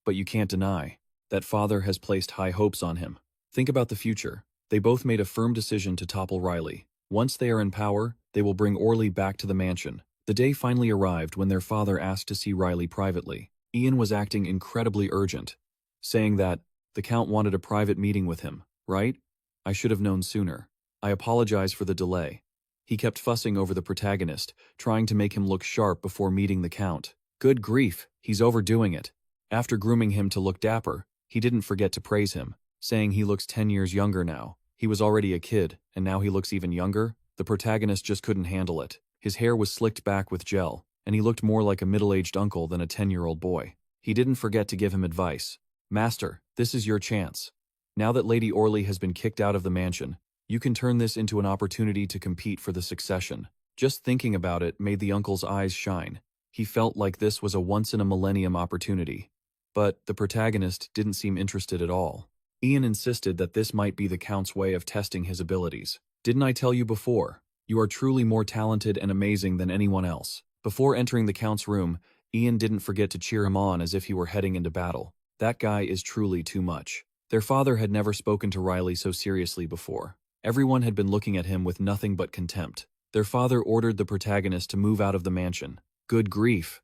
But you can't deny that father has placed high hopes on him. Think about the future. They both made a firm decision to topple Riley. Once they are in power, they will bring Orly back to the mansion. The day finally arrived when their father asked to see Riley privately. Ian was acting incredibly urgent, saying that the Count wanted a private meeting with him, right? I should have known sooner. I apologize for the delay. He kept fussing over the protagonist, trying to make him look sharp before meeting the Count. Good grief, he's overdoing it. After grooming him to look dapper, he didn't forget to praise him, saying he looks 10 years younger now. He was already a kid, and now he looks even younger? The protagonist just couldn't handle it. His hair was slicked back with gel, and he looked more like a middle-aged uncle than a 10-year-old boy. He didn't forget to give him advice. Master, this is your chance. Now that Lady Orly has been kicked out of the mansion, you can turn this into an opportunity to compete for the succession. Just thinking about it made the uncle's eyes shine. He felt like this was a once-in-a-millennium opportunity. But the protagonist didn't seem interested at all. Ian insisted that this might be the Count's way of testing his abilities. Didn't I tell you before? You are truly more talented and amazing than anyone else. Before entering the Count's room, Ian didn't forget to cheer him on as if he were heading into battle. That guy is truly too much. Their father had never spoken to Riley so seriously before. Everyone had been looking at him with nothing but contempt. Their father ordered the protagonist to move out of the mansion. Good grief.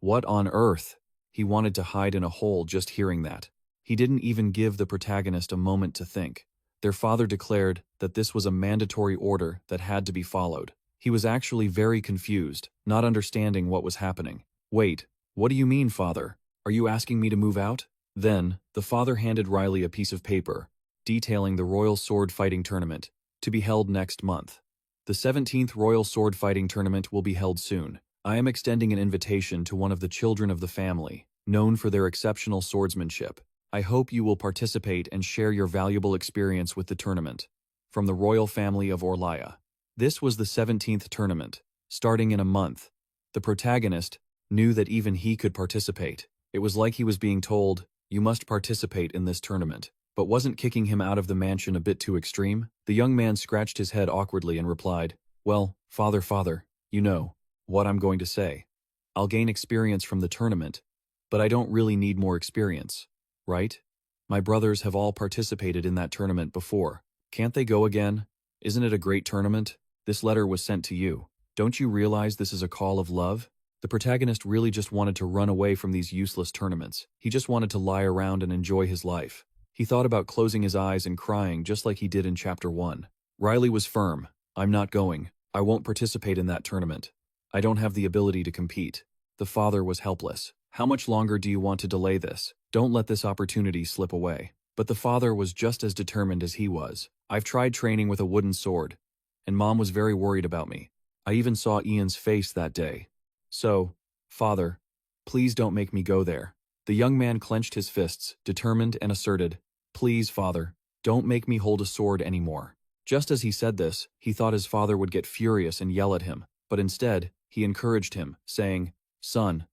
What on earth? He wanted to hide in a hole just hearing that. He didn't even give the protagonist a moment to think. Their father declared that this was a mandatory order that had to be followed. He was actually very confused, not understanding what was happening. Wait, what do you mean, father? Are you asking me to move out? Then, the father handed Riley a piece of paper, detailing the Royal Sword Fighting Tournament, to be held next month. The 17th Royal Sword Fighting Tournament will be held soon. I am extending an invitation to one of the children of the family, known for their exceptional swordsmanship. I hope you will participate and share your valuable experience with the tournament. From the royal family of Orlaya. This was the 17th tournament, starting in a month. The protagonist knew that even he could participate. It was like he was being told, you must participate in this tournament. But wasn't kicking him out of the mansion a bit too extreme? The young man scratched his head awkwardly and replied, well, father, you know what I'm going to say. I'll gain experience from the tournament, but I don't really need more experience, right? My brothers have all participated in that tournament before. Can't they go again? Isn't it a great tournament? This letter was sent to you. Don't you realize this is a call of love? The protagonist really just wanted to run away from these useless tournaments. He just wanted to lie around and enjoy his life. He thought about closing his eyes and crying just like he did in Chapter 1. Riley was firm. I'm not going. I won't participate in that tournament. I don't have the ability to compete. The father was helpless. How much longer do you want to delay this? Don't let this opportunity slip away. But the father was just as determined as he was. I've tried training with a wooden sword, and Mom was very worried about me. I even saw Ian's face that day. So, Father, please don't make me go there. The young man clenched his fists, determined and asserted, Please, Father, don't make me hold a sword anymore. Just as he said this, he thought his father would get furious and yell at him, but instead, he encouraged him, saying, Son,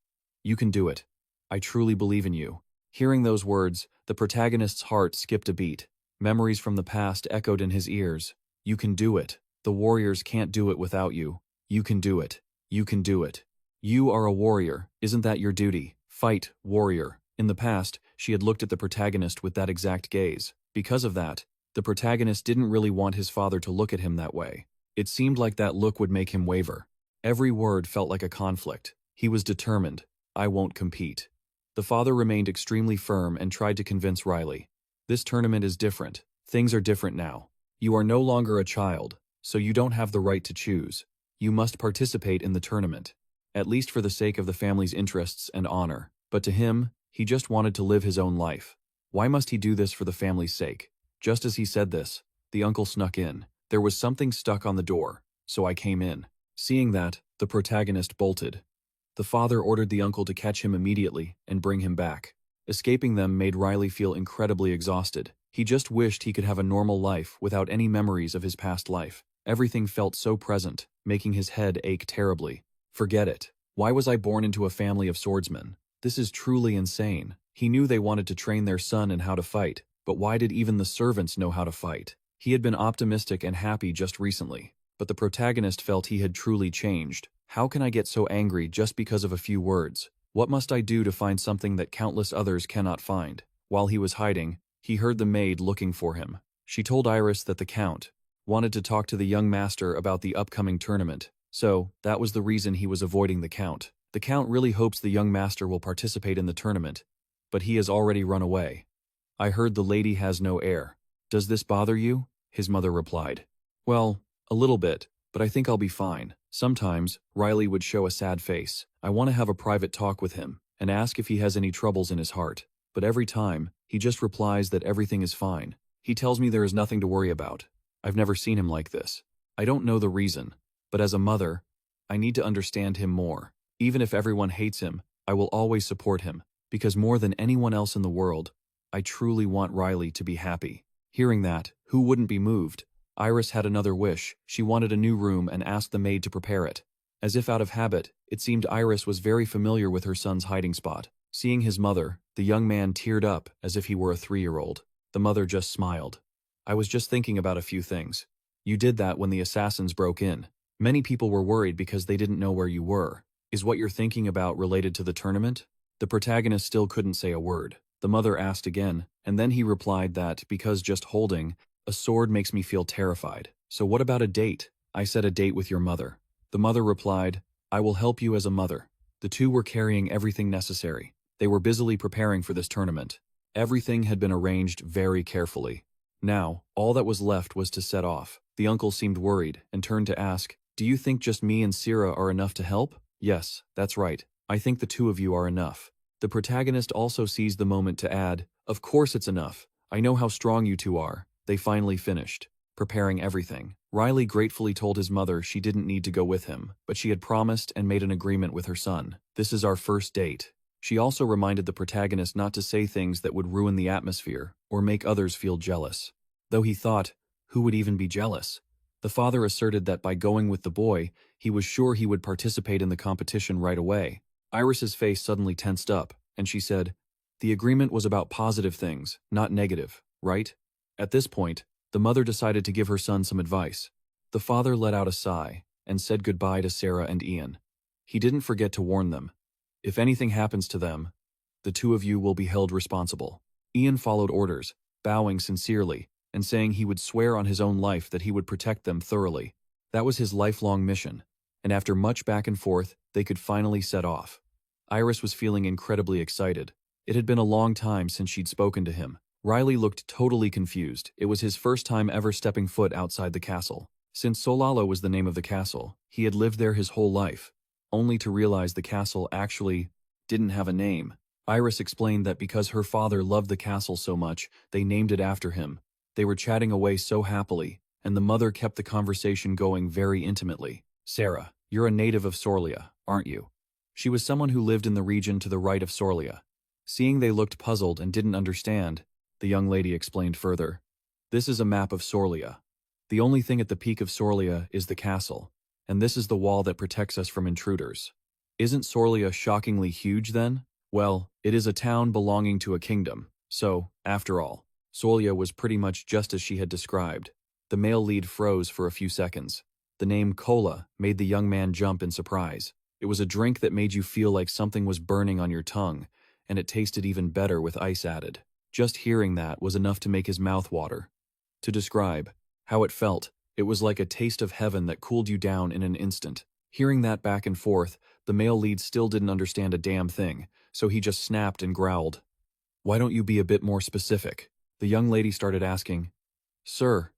you can do it. I truly believe in you. Hearing those words, the protagonist's heart skipped a beat. Memories from the past echoed in his ears. You can do it. The warriors can't do it without you. You can do it. You can do it. You are a warrior. Isn't that your duty? Fight, warrior. In the past, she had looked at the protagonist with that exact gaze. Because of that, the protagonist didn't really want his father to look at him that way. It seemed like that look would make him waver. Every word felt like a conflict. He was determined. I won't compete. The father remained extremely firm and tried to convince Riley. This tournament is different. Things are different now. You are no longer a child, so you don't have the right to choose. You must participate in the tournament, at least for the sake of the family's interests and honor. But to him, he just wanted to live his own life. Why must he do this for the family's sake? Just as he said this, the uncle snuck in. There was something stuck on the door, so I came in. Seeing that, the protagonist bolted. The father ordered the uncle to catch him immediately and bring him back. Escaping them made Riley feel incredibly exhausted. He just wished he could have a normal life without any memories of his past life. Everything felt so present, making his head ache terribly. Forget it. Why was I born into a family of swordsmen? This is truly insane. He knew they wanted to train their son in how to fight, but why did even the servants know how to fight? He had been optimistic and happy just recently, but the protagonist felt he had truly changed. How can I get so angry just because of a few words? What must I do to find something that countless others cannot find? While he was hiding, he heard the maid looking for him. She told Iris that the Count wanted to talk to the young master about the upcoming tournament, so that was the reason he was avoiding the Count. The Count really hopes the young master will participate in the tournament, but he has already run away. I heard the lady has no heir. Does this bother you? His mother replied. Well, a little bit, but I think I'll be fine. Sometimes, Riley would show a sad face. I want to have a private talk with him and ask if he has any troubles in his heart. But every time, he just replies that everything is fine. He tells me there is nothing to worry about. I've never seen him like this. I don't know the reason, but as a mother, I need to understand him more. Even if everyone hates him, I will always support him, because more than anyone else in the world, I truly want Riley to be happy. Hearing that, who wouldn't be moved? Iris had another wish. She wanted a new room and asked the maid to prepare it. As if out of habit, it seemed Iris was very familiar with her son's hiding spot. Seeing his mother, the young man teared up as if he were a 3-year-old. The mother just smiled. I was just thinking about a few things. You did that when the assassins broke in. Many people were worried because they didn't know where you were. Is what you're thinking about related to the tournament? The protagonist still couldn't say a word. The mother asked again, and then he replied that because just holding a sword makes me feel terrified. So what about a date? I said a date with your mother. The mother replied, I will help you as a mother. The two were carrying everything necessary. They were busily preparing for this tournament. Everything had been arranged very carefully. Now, all that was left was to set off. The uncle seemed worried and turned to ask, Do you think just me and Sira are enough to help? Yes, that's right. I think the two of you are enough. The protagonist also seized the moment to add, Of course it's enough. I know how strong you two are. They finally finished preparing everything. Riley gratefully told his mother she didn't need to go with him, but she had promised and made an agreement with her son. This is our first date. She also reminded the protagonist not to say things that would ruin the atmosphere or make others feel jealous. Though he thought, who would even be jealous? The father asserted that by going with the boy, he was sure he would participate in the competition right away. Iris's face suddenly tensed up, and she said, The agreement was about positive things, not negative, right? At this point, the mother decided to give her son some advice. The father let out a sigh and said goodbye to Sarah and Ian. He didn't forget to warn them. If anything happens to them, the two of you will be held responsible. Ian followed orders, bowing sincerely and saying he would swear on his own life that he would protect them thoroughly. That was his lifelong mission. and after much back and forth, they could finally set off. Iris was feeling incredibly excited. It had been a long time since she'd spoken to him. Riley looked totally confused. It was his first time ever stepping foot outside the castle. Since Solala was the name of the castle, he had lived there his whole life, only to realize the castle actually didn't have a name. Iris explained that because her father loved the castle so much, they named it after him. They were chatting away so happily, and the mother kept the conversation going very intimately. Sarah, you're a native of Sorlia, aren't you? She was someone who lived in the region to the right of Sorlia. Seeing they looked puzzled and didn't understand, the young lady explained further. This is a map of Sorlia. The only thing at the peak of Sorlia is the castle, and this is the wall that protects us from intruders. Isn't Sorlia shockingly huge then? Well, it is a town belonging to a kingdom, so, after all, Sorlia was pretty much just as she had described. The male lead froze for a few seconds. The name Cola made the young man jump in surprise. It was a drink that made you feel like something was burning on your tongue, and it tasted even better with ice added. Just hearing that was enough to make his mouth water. To describe how it felt, it was like a taste of heaven that cooled you down in an instant. Hearing that back and forth, the male lead still didn't understand a damn thing, so he just snapped and growled. Why don't you be a bit more specific? The young lady started asking. Sir,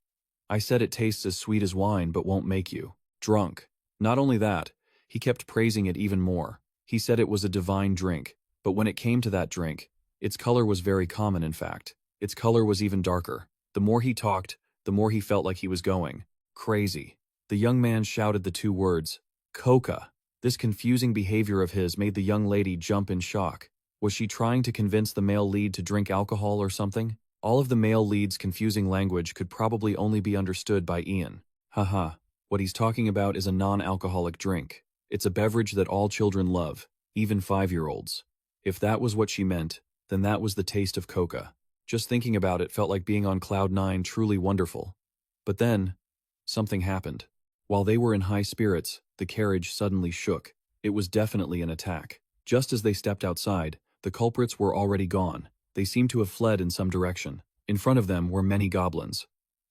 I said it tastes as sweet as wine but won't make you drunk. Not only that, he kept praising it even more. He said it was a divine drink, but when it came to that drink, its color was very common in fact. Its color was even darker. The more he talked, the more he felt like he was going crazy. The young man shouted the two words, Coca. This confusing behavior of his made the young lady jump in shock. Was she trying to convince the male lead to drink alcohol or something? All of the male lead's confusing language could probably only be understood by Ian. Haha, what he's talking about is a non-alcoholic drink. It's a beverage that all children love, even 5-year-olds. If that was what she meant, then that was the taste of Coca. Just thinking about it felt like being on cloud nine, truly wonderful. But then, something happened. While they were in high spirits, the carriage suddenly shook. It was definitely an attack. Just as they stepped outside, the culprits were already gone. They seemed to have fled in some direction. In front of them were many goblins.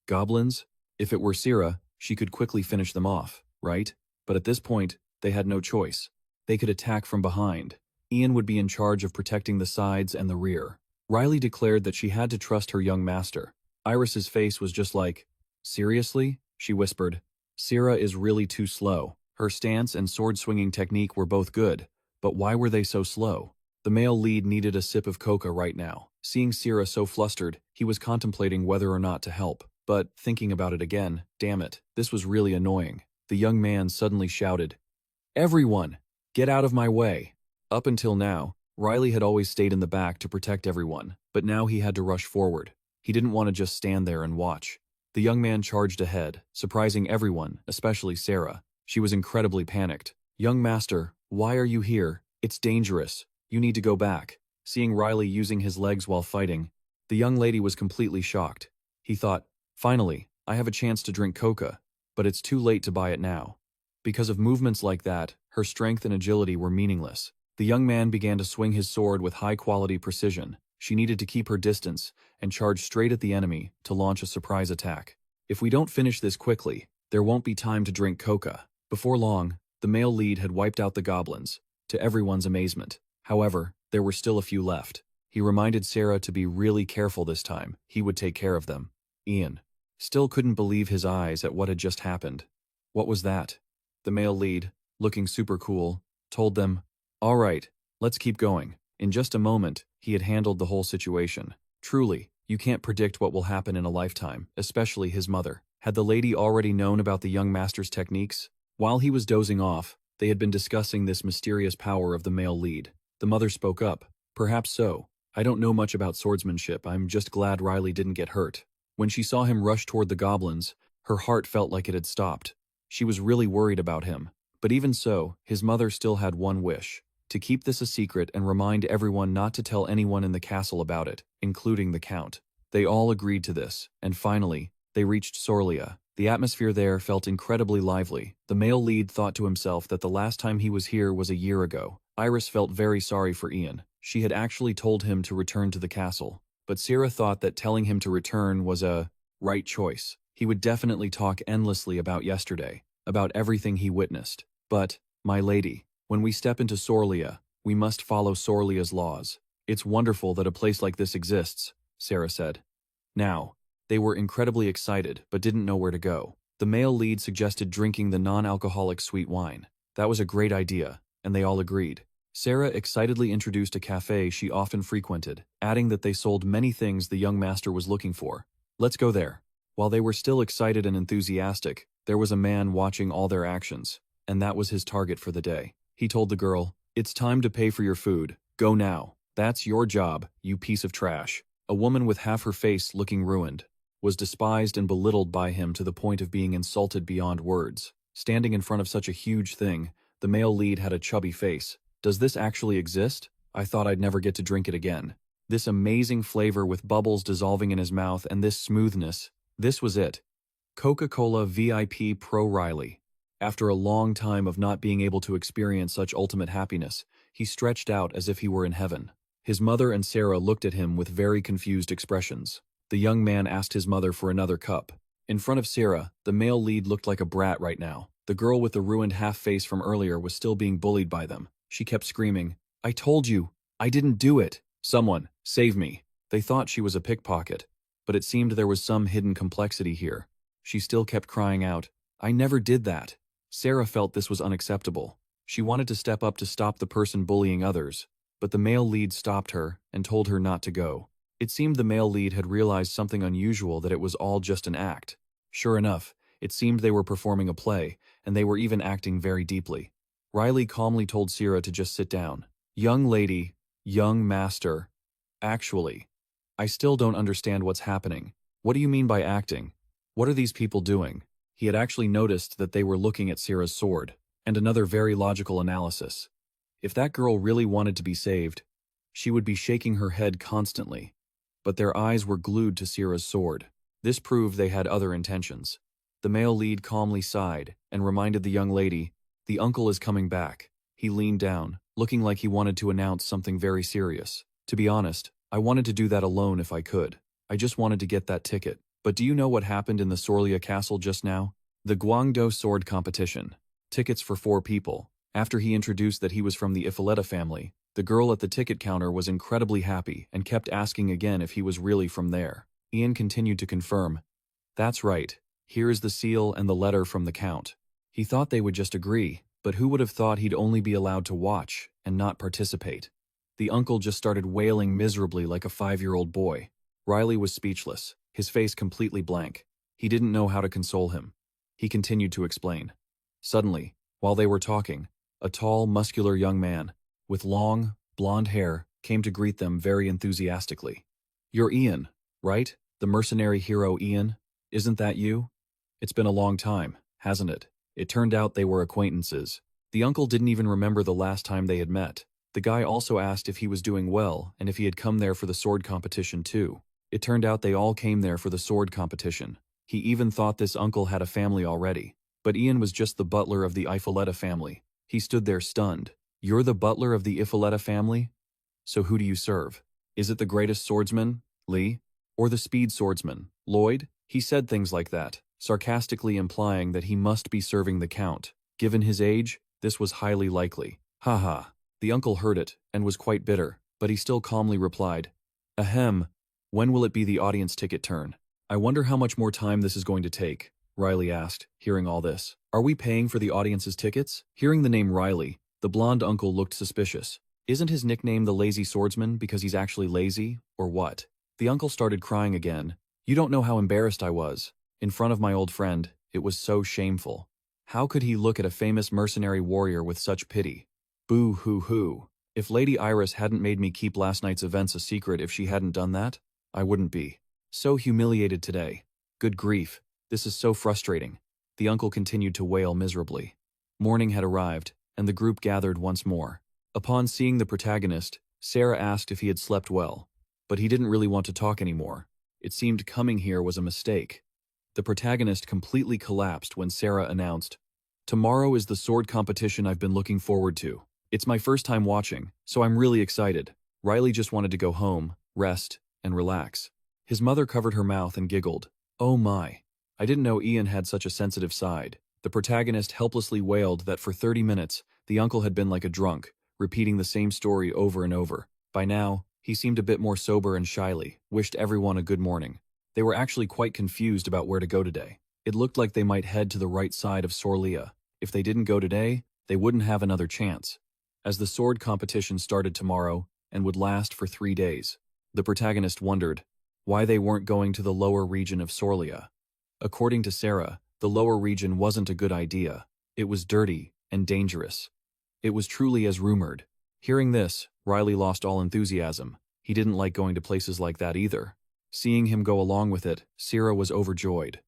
Goblins? If it were Syrah, she could quickly finish them off, right? But at this point, they had no choice. They could attack from behind. Ian would be in charge of protecting the sides and the rear. Riley declared that she had to trust her young master. Iris's face was just like, seriously? She whispered. Syrah is really too slow. Her stance and sword-swinging technique were both good, but why were they so slow? The male lead needed a sip of coca right now. Seeing Syrah so flustered, he was contemplating whether or not to help. But, thinking about it again, damn it, this was really annoying. The young man suddenly shouted, Everyone! Get out of my way! Up until now, Riley had always stayed in the back to protect everyone, but now he had to rush forward. He didn't want to just stand there and watch. The young man charged ahead, surprising everyone, especially Sarah. She was incredibly panicked. Young master, why are you here? It's dangerous. You need to go back. Seeing Riley using his legs while fighting, the young lady was completely shocked. He thought, finally, I have a chance to drink coca, but it's too late to buy it now. Because of movements like that, her strength and agility were meaningless. The young man began to swing his sword with high-quality precision. She needed to keep her distance and charge straight at the enemy to launch a surprise attack. If we don't finish this quickly, there won't be time to drink coca. Before long, the male lead had wiped out the goblins, to everyone's amazement. However, there were still a few left. He reminded Sarah to be really careful this time. He would take care of them. Ian still couldn't believe his eyes at what had just happened. What was that? The male lead, looking super cool, told them, All right, let's keep going. In just a moment, he had handled the whole situation. Truly, you can't predict what will happen in a lifetime, especially his mother. Had the lady already known about the young master's techniques? While he was dozing off, they had been discussing this mysterious power of the male lead. The mother spoke up. Perhaps so. I don't know much about swordsmanship. I'm just glad Riley didn't get hurt. When she saw him rush toward the goblins, her heart felt like it had stopped. She was really worried about him. But even so, his mother still had one wish: to keep this a secret and remind everyone not to tell anyone in the castle about it, including the Count. They all agreed to this, and finally, they reached Sorlia. The atmosphere there felt incredibly lively. The male lead thought to himself that the last time he was here was a year ago. Iris felt very sorry for Ian. She had actually told him to return to the castle, but Syrah thought that telling him to return was a right choice. He would definitely talk endlessly about yesterday, about everything he witnessed. But, my lady, when we step into Sorlia, we must follow Sorlia's laws. It's wonderful that a place like this exists, Sarah said. Now, they were incredibly excited but didn't know where to go. The male lead suggested drinking the non-alcoholic sweet wine. That was a great idea, and they all agreed. Sarah excitedly introduced a cafe she often frequented, adding that they sold many things the young master was looking for. Let's go there. While they were still excited and enthusiastic, there was a man watching all their actions, and that was his target for the day. He told the girl, "It's time to pay for your food. Go now. That's your job, you piece of trash." A woman with half her face looking ruined was despised and belittled by him to the point of being insulted beyond words. Standing in front of such a huge thing, the male lead had a chubby face. Does this actually exist? I thought I'd never get to drink it again. This amazing flavor with bubbles dissolving in his mouth and this smoothness, this was it. Coca-Cola VIP Pro Riley. After a long time of not being able to experience such ultimate happiness, he stretched out as if he were in heaven. His mother and Sarah looked at him with very confused expressions. The young man asked his mother for another cup. In front of Sarah, the male lead looked like a brat right now. The girl with the ruined half-face from earlier was still being bullied by them. She kept screaming, "I told you! I didn't do it! Someone, save me!" They thought she was a pickpocket, but it seemed there was some hidden complexity here. She still kept crying out, "I never did that!" Sarah felt this was unacceptable. She wanted to step up to stop the person bullying others, but the male lead stopped her and told her not to go. It seemed the male lead had realized something unusual, that it was all just an act. Sure enough, it seemed they were performing a play, and they were even acting very deeply. Riley calmly told Sarah to just sit down. "Young lady, young master. Actually, I still don't understand what's happening. What do you mean by acting? What are these people doing?" He had actually noticed that they were looking at Sarah's sword, and another very logical analysis. If that girl really wanted to be saved, she would be shaking her head constantly. But their eyes were glued to Sarah's sword. This proved they had other intentions. The male lead calmly sighed and reminded the young lady, "The uncle is coming back." He leaned down, looking like he wanted to announce something very serious. "To be honest, I wanted to do that alone if I could. I just wanted to get that ticket. But do you know what happened in the Sorlia Castle just now? The Guangdou sword competition. Tickets for 4 people. After he introduced that he was from the Ifoleta family, the girl at the ticket counter was incredibly happy and kept asking again if he was really from there. Ian continued to confirm, "That's right. Here is the seal and the letter from the count." He thought they would just agree, but who would have thought he'd only be allowed to watch and not participate? The uncle just started wailing miserably like a 5-year-old boy. Riley was speechless, his face completely blank. He didn't know how to console him. He continued to explain. Suddenly, while they were talking, a tall, muscular young man, with long, blonde hair, came to greet them very enthusiastically. "You're Ian, right? The mercenary hero Ian? Isn't that you? It's been a long time, hasn't it?" It turned out they were acquaintances. The uncle didn't even remember the last time they had met. The guy also asked if he was doing well and if he had come there for the sword competition too. It turned out they all came there for the sword competition. He even thought this uncle had a family already. But Ian was just the butler of the Ifoleta family. He stood there stunned. "You're the butler of the Ifoleta family? So who do you serve? Is it the greatest swordsman, Lee? Or the speed swordsman, Lloyd?" He said things like that, sarcastically implying that he must be serving the count. Given his age, this was highly likely. "Ha ha." The uncle heard it and was quite bitter, but he still calmly replied, "Ahem, when will it be the audience ticket turn?" "I wonder how much more time this is going to take," Riley asked, hearing all this. "Are we paying for the audience's tickets?" Hearing the name Riley, the blonde uncle looked suspicious. Isn't his nickname the Lazy Swordsman because he's actually lazy, or what? The uncle started crying again. "You don't know how embarrassed I was. In front of my old friend, it was so shameful. How could he look at a famous mercenary warrior with such pity? Boo-hoo-hoo. If Lady Iris hadn't made me keep last night's events a secret, if she hadn't done that, I wouldn't be so humiliated today. Good grief, this is so frustrating." The uncle continued to wail miserably. Morning had arrived, and the group gathered once more. Upon seeing the protagonist, Sarah asked if he had slept well, but he didn't really want to talk anymore. It seemed coming here was a mistake. The protagonist completely collapsed when Sarah announced, "Tomorrow is the sword competition I've been looking forward to. It's my first time watching, so I'm really excited." Riley just wanted to go home, rest, and relax. His mother covered her mouth and giggled. "Oh my. I didn't know Ian had such a sensitive side." The protagonist helplessly wailed that for 30 minutes, the uncle had been like a drunk, repeating the same story over and over. By now, he seemed a bit more sober and shyly, wished everyone a good morning. They were actually quite confused about where to go today. It looked like they might head to the right side of Sorlia. If they didn't go today, they wouldn't have another chance. As the sword competition started tomorrow, and would last for 3 days, the protagonist wondered why they weren't going to the lower region of Sorlia. According to Sarah, the lower region wasn't a good idea. It was dirty and dangerous. It was truly as rumored. Hearing this, Riley lost all enthusiasm. He didn't like going to places like that either. Seeing him go along with it, Sarah was overjoyed.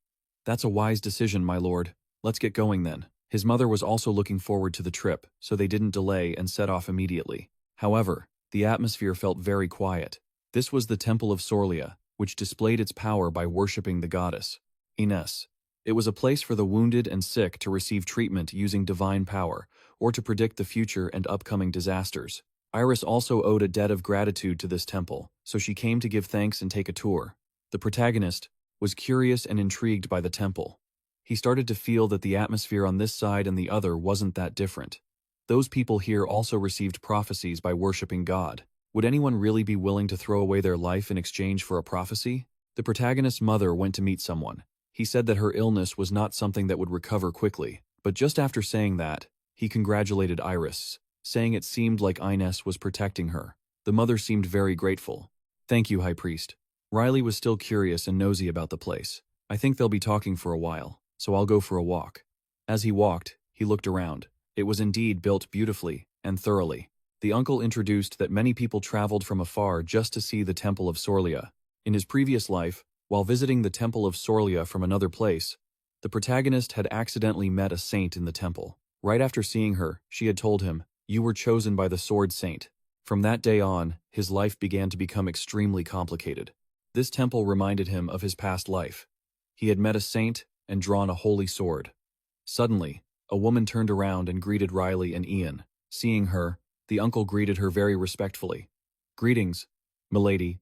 "That's a wise decision, my lord. Let's get going then." His mother was also looking forward to the trip, so they didn't delay and set off immediately. However, the atmosphere felt very quiet. This was the Temple of Sorlia, which displayed its power by worshipping the goddess, Ines. It was a place for the wounded and sick to receive treatment using divine power, or to predict the future and upcoming disasters. Iris also owed a debt of gratitude to this temple, so she came to give thanks and take a tour. The protagonist was curious and intrigued by the temple. He started to feel that the atmosphere on this side and the other wasn't that different. Those people here also received prophecies by worshipping God. Would anyone really be willing to throw away their life in exchange for a prophecy? The protagonist's mother went to meet someone. He said that her illness was not something that would recover quickly, but just after saying that, he congratulated Iris, saying it seemed like Ines was protecting her. The mother seemed very grateful. "Thank you, High Priest." Riley was still curious and nosy about the place. "I think they'll be talking for a while, so I'll go for a walk." As he walked, he looked around. It was indeed built beautifully and thoroughly. The uncle introduced that many people traveled from afar just to see the Temple of Sorlia. In his previous life, while visiting the Temple of Sorlia from another place, the protagonist had accidentally met a saint in the temple. Right after seeing her, she had told him, "You were chosen by the Sword Saint." From that day on, his life began to become extremely complicated. This temple reminded him of his past life. He had met a saint and drawn a holy sword. Suddenly, a woman turned around and greeted Riley and Ian. Seeing her, the uncle greeted her very respectfully. "Greetings, milady,"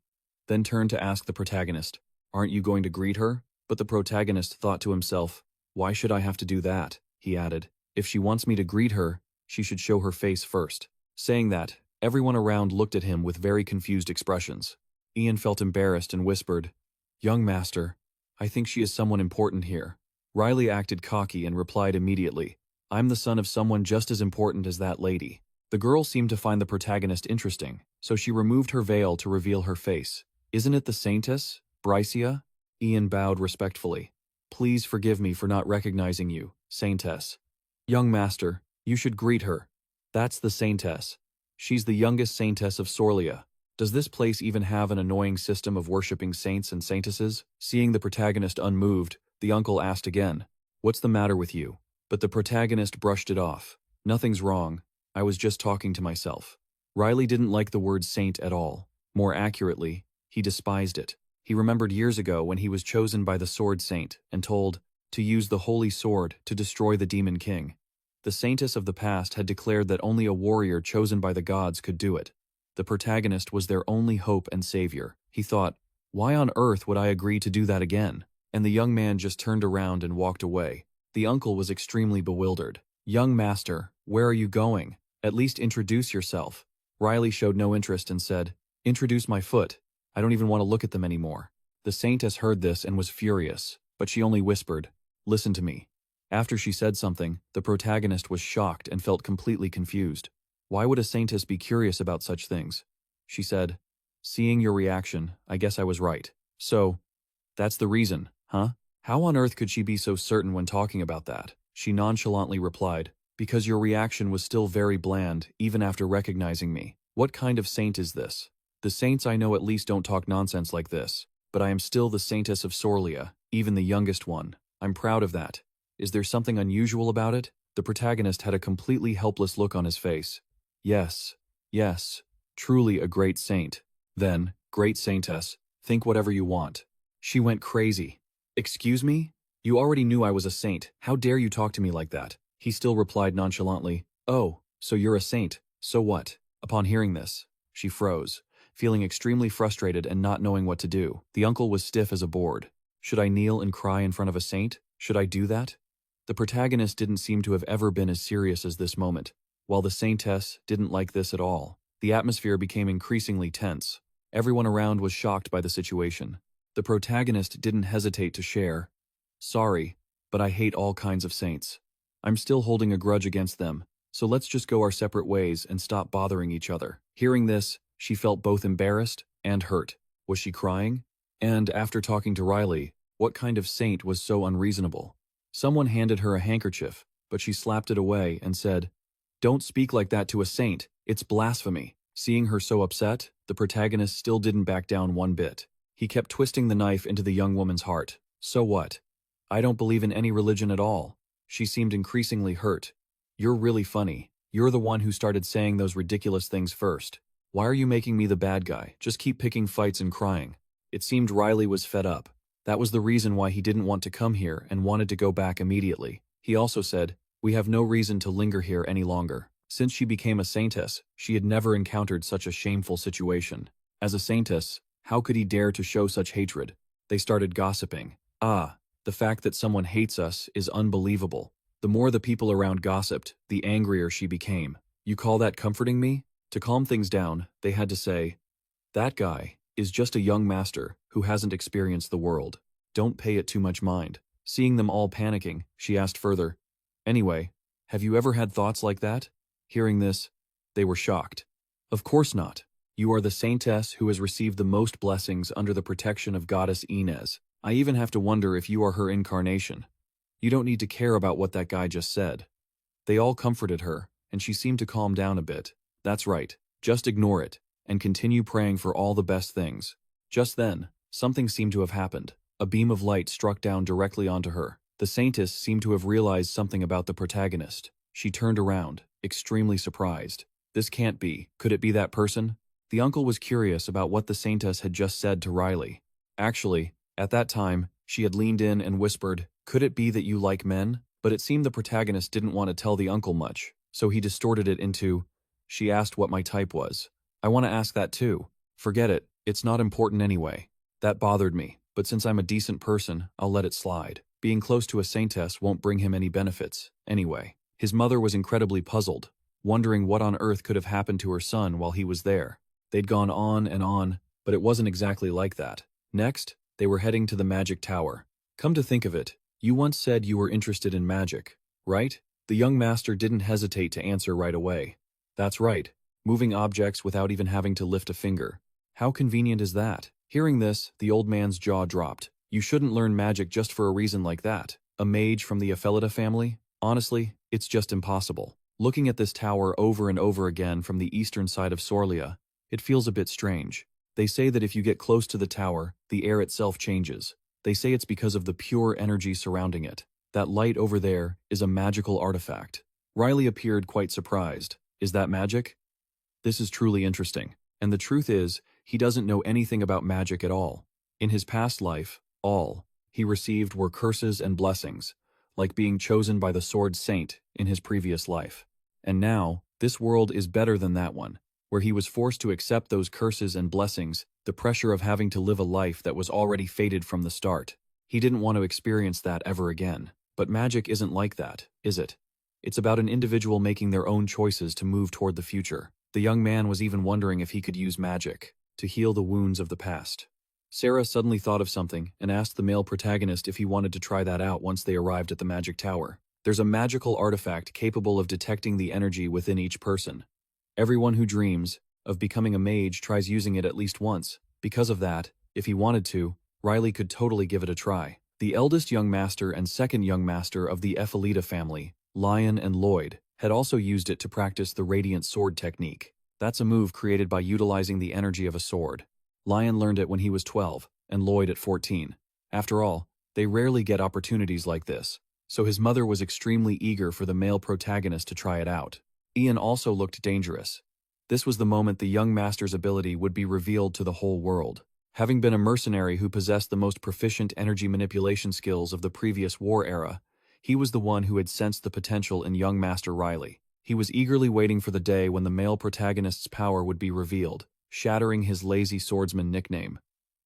then turned to ask the protagonist, "Aren't you going to greet her?" But the protagonist thought to himself, "Why should I have to do that?" He added, "If she wants me to greet her, she should show her face first." Saying that, everyone around looked at him with very confused expressions. Ian felt embarrassed and whispered, "Young master, I think she is someone important here." Riley acted cocky and replied immediately, "I'm the son of someone just as important as that lady." The girl seemed to find the protagonist interesting, so she removed her veil to reveal her face. "Isn't it the Saintess, Brycia?" Ian bowed respectfully. "Please forgive me for not recognizing you, Saintess." "Young master, you should greet her. That's the Saintess. She's the youngest Saintess of Sorlia. Does this place even have an annoying system of worshipping saints and saintesses?" Seeing the protagonist unmoved, the uncle asked again, "What's the matter with you?" But the protagonist brushed it off. "Nothing's wrong. I was just talking to myself." Riley didn't like the word saint at all. More accurately, he despised it. He remembered years ago when he was chosen by the Sword Saint and told to use the holy sword to destroy the Demon King. The saintess of the past had declared that only a warrior chosen by the gods could do it. The protagonist was their only hope and savior. He thought, "Why on earth would I agree to do that again?" And the young man just turned around and walked away. The uncle was extremely bewildered. "Young master, where are you going? At least introduce yourself." Riley showed no interest and said, "Introduce my foot. I don't even want to look at them anymore." The saintess heard this and was furious, but she only whispered, "Listen to me." After she said something, the protagonist was shocked and felt completely confused. Why would a saintess be curious about such things? She said, "Seeing your reaction, I guess I was right. So, that's the reason, huh?" How on earth could she be so certain when talking about that? She nonchalantly replied, "Because your reaction was still very bland, even after recognizing me. What kind of saint is this? The saints I know at least don't talk nonsense like this, but I am still the Saintess of Sorlia, even the youngest one. I'm proud of that. Is there something unusual about it?" The protagonist had a completely helpless look on his face. Yes, truly a great saint." Then, "Great Saintess, think whatever you want." She went crazy. "Excuse me? You already knew I was a saint. How dare you talk to me like that?" He still replied nonchalantly, "Oh, so you're a saint. So what?" Upon hearing this, she froze, feeling extremely frustrated and not knowing what to do. The uncle was stiff as a board. Should I kneel and cry in front of a saint? Should I do that? The The protagonist didn't seem to have ever been as serious as this moment, while the Saintess didn't like this at all. The atmosphere became increasingly tense. Everyone around was shocked by the situation. The protagonist didn't hesitate to share. Sorry, but I hate all kinds of saints. I'm still holding a grudge against them, so let's just go our separate ways and stop bothering each other. Hearing this, she felt both embarrassed and hurt. Was she crying? And after talking to Riley, what kind of saint was so unreasonable? Someone handed her a handkerchief, but she slapped it away and said, "Don't speak like that to a saint, it's blasphemy." Seeing her so upset, the protagonist still didn't back down one bit. He kept twisting the knife into the young woman's heart. So what? I don't believe in any religion at all. She seemed increasingly hurt. You're really funny. You're the one who started saying those ridiculous things first. Why are you making me the bad guy? Just keep picking fights and crying. It seemed Riley was fed up. That was the reason why he didn't want to come here and wanted to go back immediately. He also said, "We have no reason to linger here any longer." Since she became a saintess, she had never encountered such a shameful situation. As a saintess, how could he dare to show such hatred? They started gossiping. The fact that someone hates us is unbelievable. The more the people around gossiped, the angrier she became. You call that comforting me? To calm things down, they had to say, "That guy is just a young master who hasn't experienced the world. Don't pay it too much mind." Seeing them all panicking, she asked further, "Anyway, have you ever had thoughts like that?" Hearing this, they were shocked. "Of course not. You are the saintess who has received the most blessings under the protection of Goddess Inez. I even have to wonder if you are her incarnation. You don't need to care about what that guy just said." They all comforted her, and she seemed to calm down a bit. "That's right. Just ignore it, and continue praying for all the best things." Just then, something seemed to have happened. A beam of light struck down directly onto her. The saintess seemed to have realized something about the protagonist. She turned around, extremely surprised. This can't be. Could it be that person? The uncle was curious about what the saintess had just said to Riley. Actually, at that time, she had leaned in and whispered, "Could it be that you like men?" But it seemed the protagonist didn't want to tell the uncle much, so he distorted it into, "She asked what my type was. I want to ask that too. Forget it, it's not important anyway." That bothered me, but since I'm a decent person, I'll let it slide. Being close to a saintess won't bring him any benefits, anyway. His mother was incredibly puzzled, wondering what on earth could have happened to her son while he was there. They'd gone on, but it wasn't exactly like that. Next, they were heading to the magic tower. "Come to think of it, you once said you were interested in magic, right?" The young master didn't hesitate to answer right away. "That's right. Moving objects without even having to lift a finger. How convenient is that?" Hearing this, the old man's jaw dropped. "You shouldn't learn magic just for a reason like that. A mage from the Ephelida family? Honestly, it's just impossible. Looking at this tower over and over again from the eastern side of Sorlia, it feels a bit strange. They say that if you get close to the tower, the air itself changes. They say it's because of the pure energy surrounding it. That light over there is a magical artifact." Riley appeared quite surprised. "Is that magic?" This is truly interesting. And the truth is, he doesn't know anything about magic at all. In his past life, all he received were curses and blessings, like being chosen by the Sword Saint in his previous life. And now, this world is better than that one, where he was forced to accept those curses and blessings, the pressure of having to live a life that was already fated from the start. He didn't want to experience that ever again. But magic isn't like that, is it? It's about an individual making their own choices to move toward the future. The young man was even wondering if he could use magic to heal the wounds of the past. Sarah suddenly thought of something and asked the male protagonist if he wanted to try that out once they arrived at the magic tower. There's a magical artifact capable of detecting the energy within each person. Everyone who dreams of becoming a mage tries using it at least once. Because of that, if he wanted to, Riley could totally give it a try. The eldest young master and second young master of the Ephelida family, Lion and Lloyd, had also used it to practice the radiant sword technique. That's a move created by utilizing the energy of a sword. Lion learned it when he was 12, and Lloyd at 14. After all, they rarely get opportunities like this, so his mother was extremely eager for the male protagonist to try it out. Ian also looked dangerous. This was the moment the young master's ability would be revealed to the whole world. Having been a mercenary who possessed the most proficient energy manipulation skills of the previous war era, he was the one who had sensed the potential in young Master Riley. He was eagerly waiting for the day when the male protagonist's power would be revealed, shattering his lazy swordsman nickname.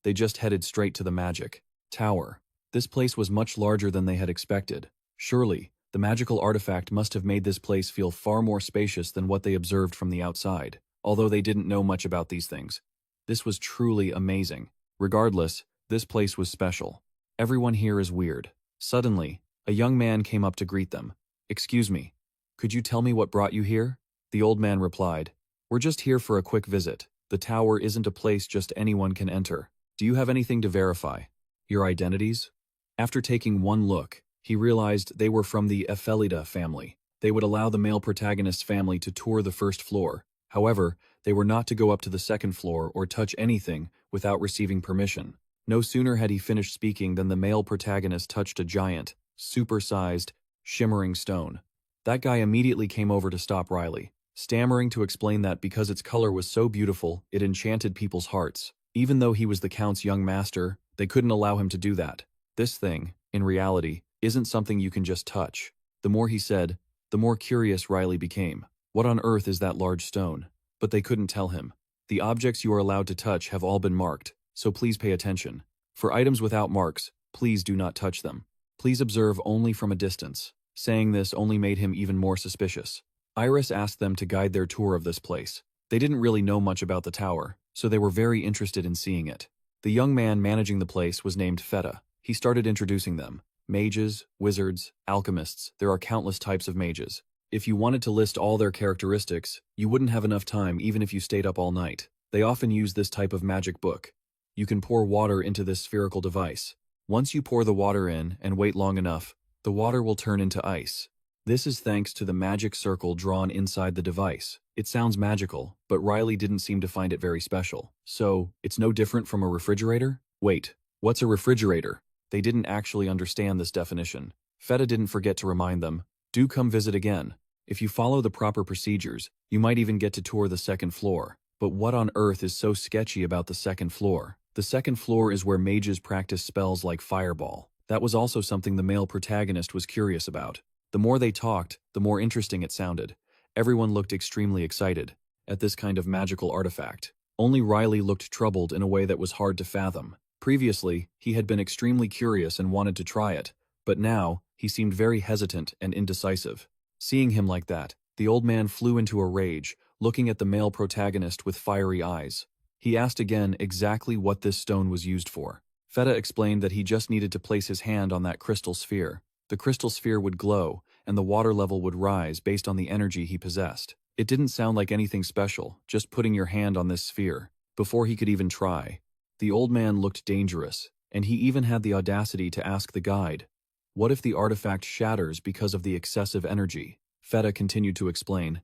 They just headed straight to the magic tower. This place was much larger than they had expected. Surely, The magical artifact must have made this place feel far more spacious than what they observed from the outside, although they didn't know much about these things. This was truly amazing. Regardless, this place was special. Everyone here is weird. Suddenly, a young man came up to greet them. "Excuse me, could you tell me what brought you here?" The old man replied, "We're just here for a quick visit. The tower isn't a place just anyone can enter. Do you have anything to verify? Your identities?" After taking one look, he realized they were from the Ephelida family. They would allow the male protagonist's family to tour the first floor. However, they were not to go up to the second floor or touch anything without receiving permission. No sooner had he finished speaking than the male protagonist touched a giant, super-sized, shimmering stone. That guy immediately came over to stop Riley, stammering to explain that because its color was so beautiful, it enchanted people's hearts. Even though he was the Count's young master, they couldn't allow him to do that. This thing, in reality, isn't something you can just touch. The more he said, the more curious Riley became. What on earth is that large stone? But they couldn't tell him. The objects you are allowed to touch have all been marked, so please pay attention. For items without marks, please do not touch them. Please observe only from a distance. Saying this only made him even more suspicious. Iris asked them to guide their tour of this place. They didn't really know much about the tower, so they were very interested in seeing it. The young man managing the place was named Feta. He started introducing them. Mages, wizards, alchemists, there are countless types of mages. If you wanted to list all their characteristics, you wouldn't have enough time even if you stayed up all night. They often use this type of magic book. You can pour water into this spherical device. Once you pour the water in and wait long enough, the water will turn into ice. This is thanks to the magic circle drawn inside the device. It sounds magical, but Riley didn't seem to find it very special. So, it's no different from a refrigerator? Wait, what's a refrigerator? They didn't actually understand this definition. Feta didn't forget to remind them, do come visit again. If you follow the proper procedures, you might even get to tour the second floor. But what on earth is so sketchy about the second floor? The second floor is where mages practice spells like Fireball. That was also something the male protagonist was curious about. The more they talked, the more interesting it sounded. Everyone looked extremely excited at this kind of magical artifact. Only Riley looked troubled in a way that was hard to fathom. Previously, he had been extremely curious and wanted to try it, but now, he seemed very hesitant and indecisive. Seeing him like that, the old man flew into a rage, looking at the male protagonist with fiery eyes. He asked again exactly what this stone was used for. Feta explained that he just needed to place his hand on that crystal sphere. The crystal sphere would glow, and the water level would rise based on the energy he possessed. It didn't sound like anything special, just putting your hand on this sphere. Before he could even try, the old man looked dangerous, and he even had the audacity to ask the guide, what if the artifact shatters because of the excessive energy? Feta continued to explain,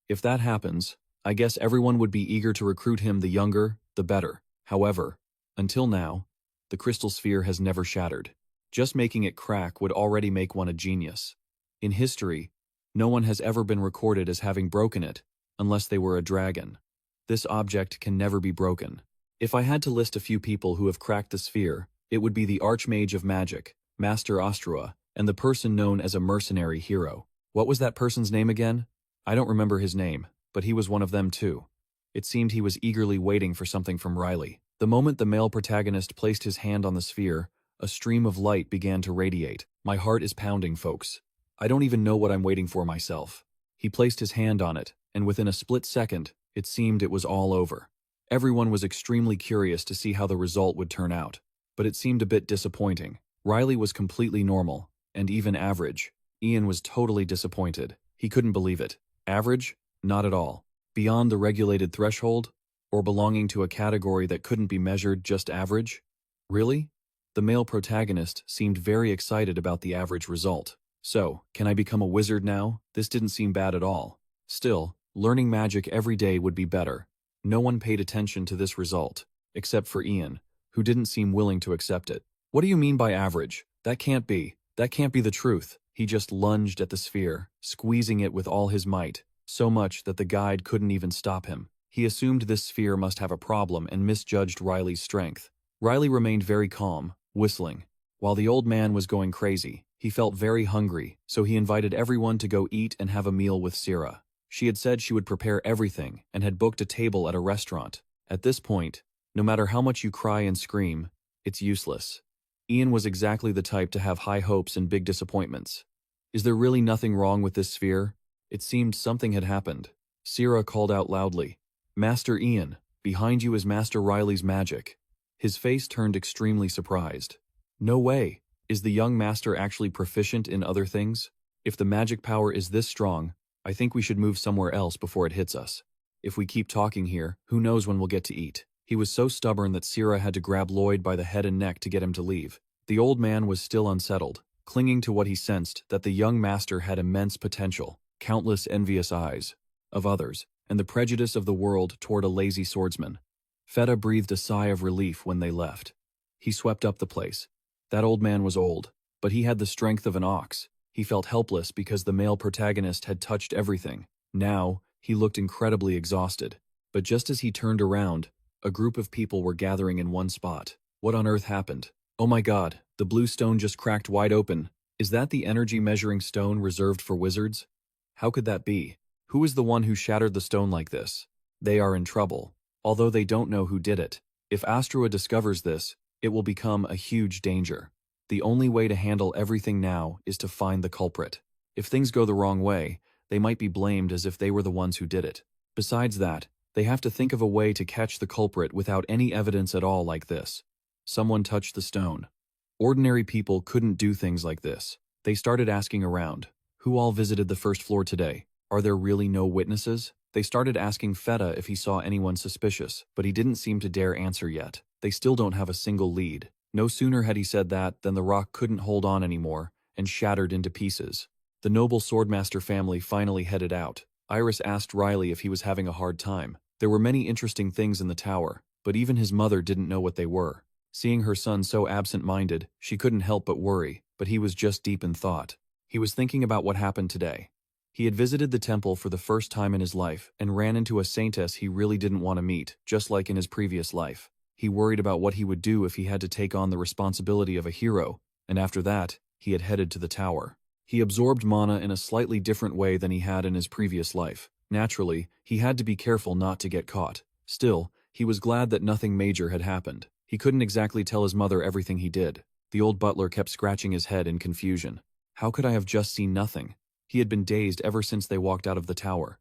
if that happens, I guess everyone would be eager to recruit him, the younger, the better. However, until now, the crystal sphere has never shattered. Just making it crack would already make one a genius. In history, no one has ever been recorded as having broken it, unless they were a dragon. This object can never be broken. If I had to list a few people who have cracked the sphere, it would be the Archmage of Magic, Master Ostrua, and the person known as a mercenary hero. What was that person's name again? I don't remember his name, but he was one of them too. It seemed he was eagerly waiting for something from Riley. The moment the male protagonist placed his hand on the sphere, a stream of light began to radiate. My heart is pounding, folks. I don't even know what I'm waiting for myself. He placed his hand on it, and within a split second, it seemed it was all over. Everyone was extremely curious to see how the result would turn out, but it seemed a bit disappointing. Riley was completely normal, and even average. Ian was totally disappointed. He couldn't believe it. Average? Not at all. Beyond the regulated threshold? Or belonging to a category that couldn't be measured, just average? Really? The male protagonist seemed very excited about the average result. So, can I become a wizard now? This didn't seem bad at all. Still, learning magic every day would be better. No one paid attention to this result, except for Ian, who didn't seem willing to accept it. What do you mean by average? That can't be the truth. He just lunged at the sphere, squeezing it with all his might, so much that the guide couldn't even stop him. He assumed this sphere must have a problem and misjudged Riley's strength. Riley remained very calm, whistling. While the old man was going crazy, he felt very hungry, so he invited everyone to go eat and have a meal with Syrah. She had said she would prepare everything and had booked a table at a restaurant. At this point, no matter how much you cry and scream, it's useless. Ian was exactly the type to have high hopes and big disappointments. Is there really nothing wrong with this sphere? It seemed something had happened. Sierra called out loudly. Master Ian, behind you is Master Riley's magic. His face turned extremely surprised. No way. Is the young master actually proficient in other things? If the magic power is this strong, I think we should move somewhere else before it hits us. If we keep talking here, who knows when we'll get to eat. He was so stubborn that Sierra had to grab Lloyd by the head and neck to get him to leave. The old man was still unsettled, clinging to what he sensed that the young master had immense potential, countless envious eyes of others, and the prejudice of the world toward a lazy swordsman. Feta breathed a sigh of relief when they left. He swept up the place. That old man was old, but he had the strength of an ox. He felt helpless because the male protagonist had touched everything. Now, he looked incredibly exhausted. But just as he turned around, a group of people were gathering in one spot. What on earth happened? Oh my god, the blue stone just cracked wide open. Is that the energy measuring stone reserved for wizards? How could that be? Who is the one who shattered the stone like this? They are in trouble, although they don't know who did it. If Astrua discovers this, it will become a huge danger. The only way to handle everything now is to find the culprit. If things go the wrong way, they might be blamed as if they were the ones who did it. Besides that, they have to think of a way to catch the culprit without any evidence at all like this. Someone touched the stone. Ordinary people couldn't do things like this. They started asking around. Who all visited the first floor today? Are there really no witnesses? They started asking Feta if he saw anyone suspicious, but he didn't seem to dare answer yet. They still don't have a single lead. No sooner had he said that than the rock couldn't hold on anymore and shattered into pieces. The noble swordmaster family finally headed out. Iris asked Riley if he was having a hard time. There were many interesting things in the tower, but even his mother didn't know what they were. Seeing her son so absent-minded, she couldn't help but worry, but he was just deep in thought. He was thinking about what happened today. He had visited the temple for the first time in his life and ran into a saintess he really didn't want to meet, just like in his previous life. He worried about what he would do if he had to take on the responsibility of a hero, and after that, he had headed to the tower. He absorbed mana in a slightly different way than he had in his previous life. Naturally, he had to be careful not to get caught. Still, he was glad that nothing major had happened. He couldn't exactly tell his mother everything he did. The old butler kept scratching his head in confusion. How could I have just seen nothing? He had been dazed ever since they walked out of the tower.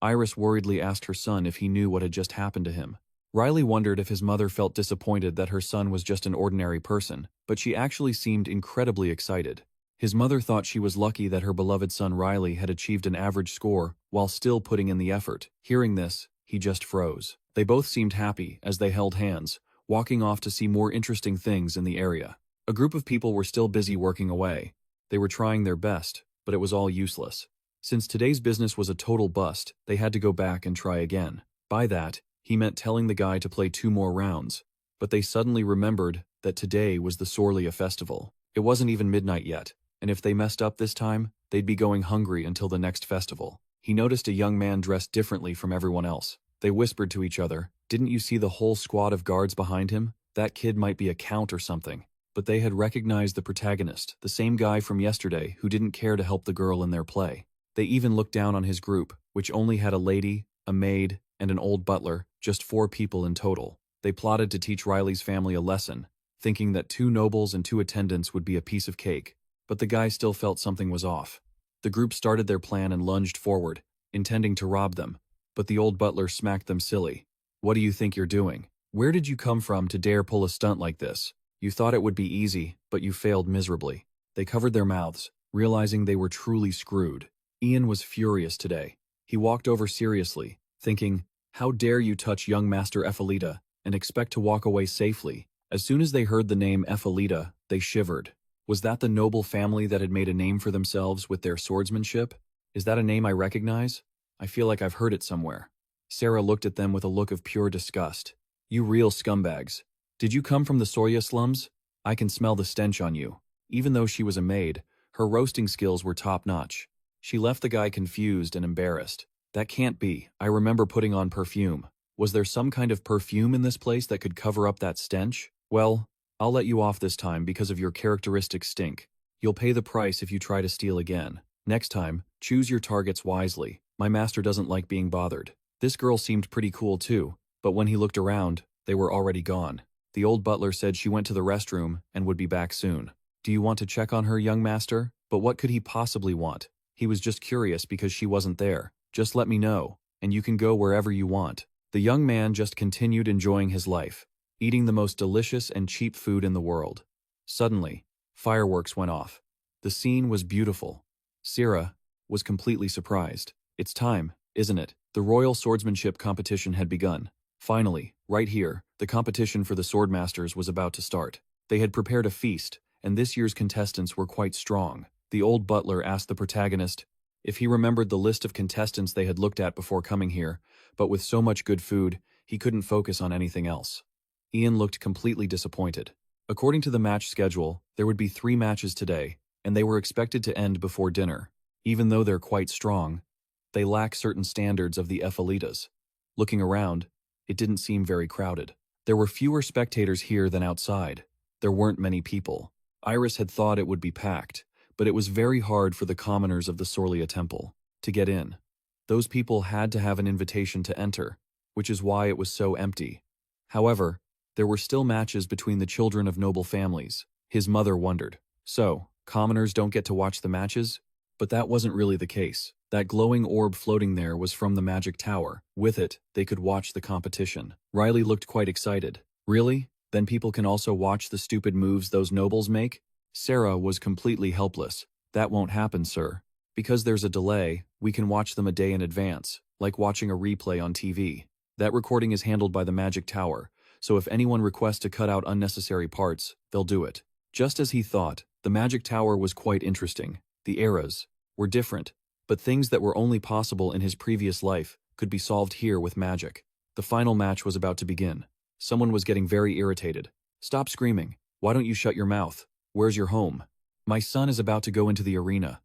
Iris worriedly asked her son if he knew what had just happened to him. Riley wondered if his mother felt disappointed that her son was just an ordinary person, but she actually seemed incredibly excited. His mother thought she was lucky that her beloved son Riley had achieved an average score while still putting in the effort. Hearing this, he just froze. They both seemed happy as they held hands, walking off to see more interesting things in the area. A group of people were still busy working away. They were trying their best, but it was all useless. Since today's business was a total bust, they had to go back and try again. By that, he meant telling the guy to play 2 more rounds. But they suddenly remembered that today was the Sorlia festival. It wasn't even midnight yet, and if they messed up this time, they'd be going hungry until the next festival. He noticed a young man dressed differently from everyone else. They whispered to each other, "Didn't you see the whole squad of guards behind him? That kid might be a count or something." But they had recognized the protagonist, the same guy from yesterday who didn't care to help the girl in their play. They even looked down on his group, which only had a lady, a maid, and an old butler, just 4 people in total. They plotted to teach Riley's family a lesson, thinking that 2 nobles and 2 attendants would be a piece of cake. But the guy still felt something was off. The group started their plan and lunged forward, intending to rob them, but the old butler smacked them silly. "What do you think you're doing? Where did you come from to dare pull a stunt like this? You thought it would be easy, but you failed miserably." They covered their mouths, realizing they were truly screwed. Ian was furious today. He walked over seriously, thinking, "How dare you touch young Master Ephelita and expect to walk away safely?" As soon as they heard the name Ephelita, they shivered. Was that the noble family that had made a name for themselves with their swordsmanship? Is that a name I recognize? I feel like I've heard it somewhere. Sarah looked at them with a look of pure disgust. "You real scumbags. Did you come from the Soria slums? I can smell the stench on you." Even though she was a maid, her roasting skills were top-notch. She left the guy confused and embarrassed. "That can't be. I remember putting on perfume. Was there some kind of perfume in this place that could cover up that stench? Well, I'll let you off this time because of your characteristic stink. You'll pay the price if you try to steal again. Next time, choose your targets wisely. My master doesn't like being bothered." This girl seemed pretty cool too, but when he looked around, they were already gone. The old butler said she went to the restroom and would be back soon. "Do you want to check on her, young master?" But what could he possibly want? He was just curious because she wasn't there. Just let me know, and you can go wherever you want. The young man just continued enjoying his life, eating the most delicious and cheap food in the world. Suddenly, fireworks went off. The scene was beautiful. Sira was completely surprised. It's time, isn't it? The royal swordsmanship competition had begun. Finally, right here, the competition for the swordmasters was about to start. They had prepared a feast, and this year's contestants were quite strong. The old butler asked the protagonist if he remembered the list of contestants they had looked at before coming here, but with so much good food, he couldn't focus on anything else. Ian looked completely disappointed. According to the match schedule, there would be 3 matches today, and they were expected to end before dinner. Even though they're quite strong, they lack certain standards of the Epauletas. Looking around, it didn't seem very crowded. There were fewer spectators here than outside. There weren't many people. Iris had thought it would be packed, but it was very hard for the commoners of the Sorlia Temple to get in. Those people had to have an invitation to enter, which is why it was so empty. However, there were still matches between the children of noble families. His mother wondered, so, commoners don't get to watch the matches? But that wasn't really the case. That glowing orb floating there was from the magic tower. With it, they could watch the competition. Riley looked quite excited. Really? Then people can also watch the stupid moves those nobles make? Sarah was completely helpless. That won't happen, sir. Because there's a delay, we can watch them a day in advance, like watching a replay on TV. That recording is handled by the magic tower, so if anyone requests to cut out unnecessary parts, they'll do it. Just as he thought, the magic tower was quite interesting. The eras were different, but things that were only possible in his previous life could be solved here with magic. The final match was about to begin. Someone was getting very irritated. Stop screaming. Why don't you shut your mouth? Where's your home? My son is about to go into the arena.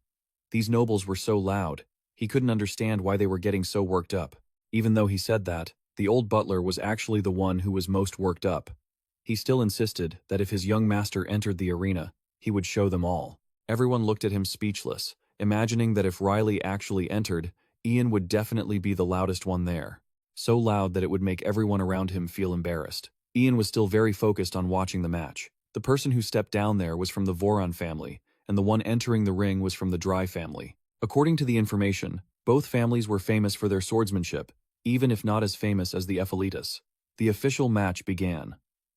These nobles were so loud, he couldn't understand why they were getting so worked up. Even though he said that, the old butler was actually the one who was most worked up. He still insisted that if his young master entered the arena, he would show them all. Everyone looked at him speechless, imagining that if Riley actually entered, Ian would definitely be the loudest one there. So loud that it would make everyone around him feel embarrassed. Ian was still very focused on watching the match. The person who stepped down there was from the Voron family, and the one entering the ring was from the Dry family. According to the information, both families were famous for their swordsmanship, even if not as famous as the Epauletas. The official match began.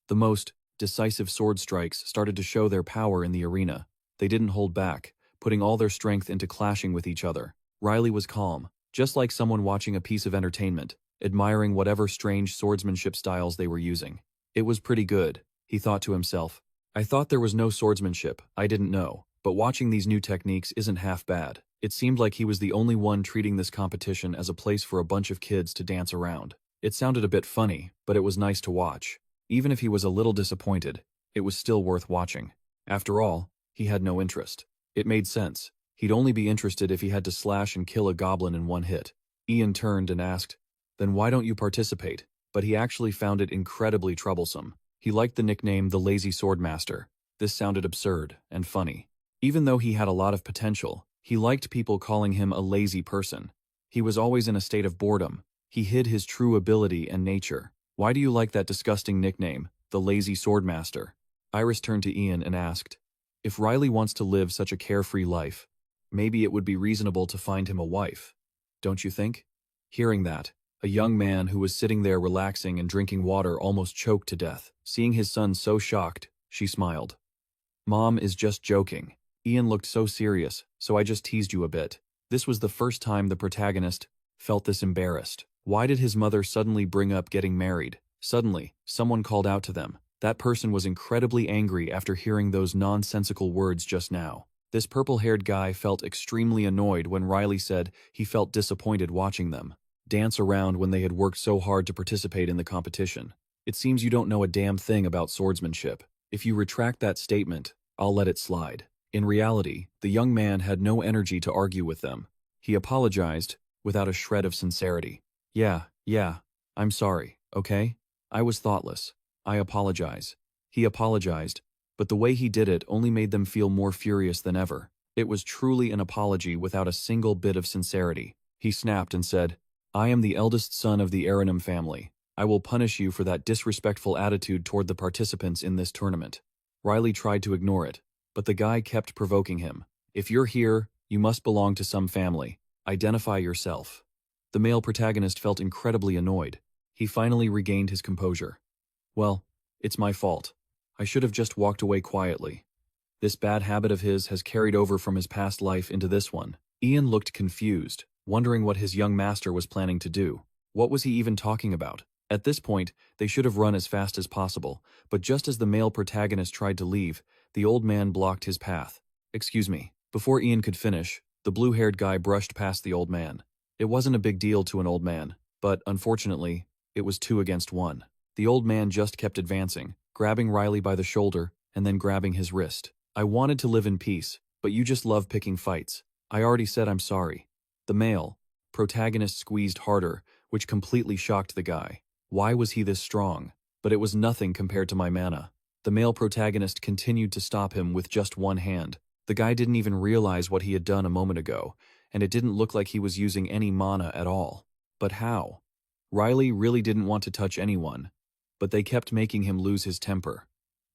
The most decisive sword strikes started to show their power in the arena. They didn't hold back, putting all their strength into clashing with each other. Riley was calm, just like someone watching a piece of entertainment, admiring whatever strange swordsmanship styles they were using. It was pretty good, he thought to himself. I thought there was no swordsmanship, I didn't know, but watching these new techniques isn't half bad. It seemed like he was the only one treating this competition as a place for a bunch of kids to dance around. It sounded a bit funny, but it was nice to watch. Even if he was a little disappointed, it was still worth watching. After all, he had no interest. It made sense. He'd only be interested if he had to slash and kill a goblin in one hit. Ian turned and asked, "Then why don't you participate?" But he actually found it incredibly troublesome. He liked the nickname the Lazy Swordmaster. This sounded absurd and funny. Even though he had a lot of potential, he liked people calling him a lazy person. He was always in a state of boredom. He hid his true ability and nature. Why do you like that disgusting nickname, the Lazy Swordmaster? Iris turned to Ian and asked, if Riley wants to live such a carefree life, maybe it would be reasonable to find him a wife. Don't you think? Hearing that, a young man who was sitting there relaxing and drinking water almost choked to death. Seeing his son so shocked, she smiled. Mom is just joking. Ian looked so serious, so I just teased you a bit. This was the first time the protagonist felt this embarrassed. Why did his mother suddenly bring up getting married? Suddenly, someone called out to them. That person was incredibly angry after hearing those nonsensical words just now. This purple-haired guy felt extremely annoyed when Riley said he felt disappointed watching them dance around when they had worked so hard to participate in the competition. It seems you don't know a damn thing about swordsmanship. If you retract that statement, I'll let it slide. In reality, the young man had no energy to argue with them. He apologized, without a shred of sincerity. Yeah, I'm sorry, okay? I was thoughtless. I apologize. He apologized, but the way he did it only made them feel more furious than ever. It was truly an apology without a single bit of sincerity. He snapped and said, I am the eldest son of the Aranum family. I will punish you for that disrespectful attitude toward the participants in this tournament. Riley tried to ignore it, but the guy kept provoking him. If you're here, you must belong to some family. Identify yourself. The male protagonist felt incredibly annoyed. He finally regained his composure. Well, it's my fault. I should have just walked away quietly. This bad habit of his has carried over from his past life into this one. Ian looked confused, wondering what his young master was planning to do. What was he even talking about? At this point, they should have run as fast as possible, but just as the male protagonist tried to leave, the old man blocked his path. Excuse me. Before Ian could finish, the blue-haired guy brushed past the old man. It wasn't a big deal to an old man, but unfortunately, it was 2 against 1. The old man just kept advancing, grabbing Riley by the shoulder and then grabbing his wrist. I wanted to live in peace, but you just love picking fights. I already said I'm sorry. The male protagonist squeezed harder, which completely shocked the guy. Why was he this strong? But it was nothing compared to my mana. The male protagonist continued to stop him with just one hand. The guy didn't even realize what he had done a moment ago, and it didn't look like he was using any mana at all. But how? Riley really didn't want to touch anyone, but they kept making him lose his temper.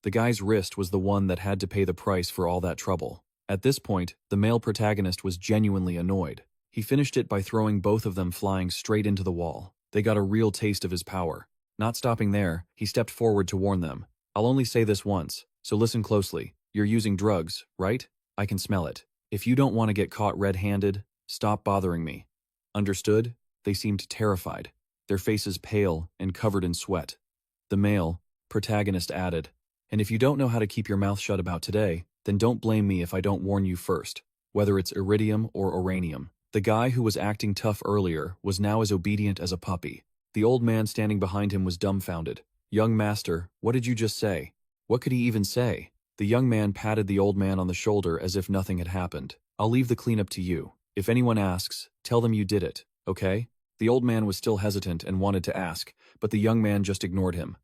The guy's wrist was the one that had to pay the price for all that trouble. At this point, the male protagonist was genuinely annoyed. He finished it by throwing both of them flying straight into the wall. They got a real taste of his power. Not stopping there, he stepped forward to warn them. I'll only say this once, so listen closely. You're using drugs, right? I can smell it. If you don't want to get caught red-handed, stop bothering me. Understood? They seemed terrified, their faces pale and covered in sweat. The male protagonist added, and if you don't know how to keep your mouth shut about today, then don't blame me if I don't warn you first, whether it's iridium or uranium. The guy who was acting tough earlier was now as obedient as a puppy. The old man standing behind him was dumbfounded. Young master, what did you just say? What could he even say? The young man patted the old man on the shoulder as if nothing had happened. I'll leave the cleanup to you. If anyone asks, tell them you did it, okay? The old man was still hesitant and wanted to ask, but the young man just ignored him.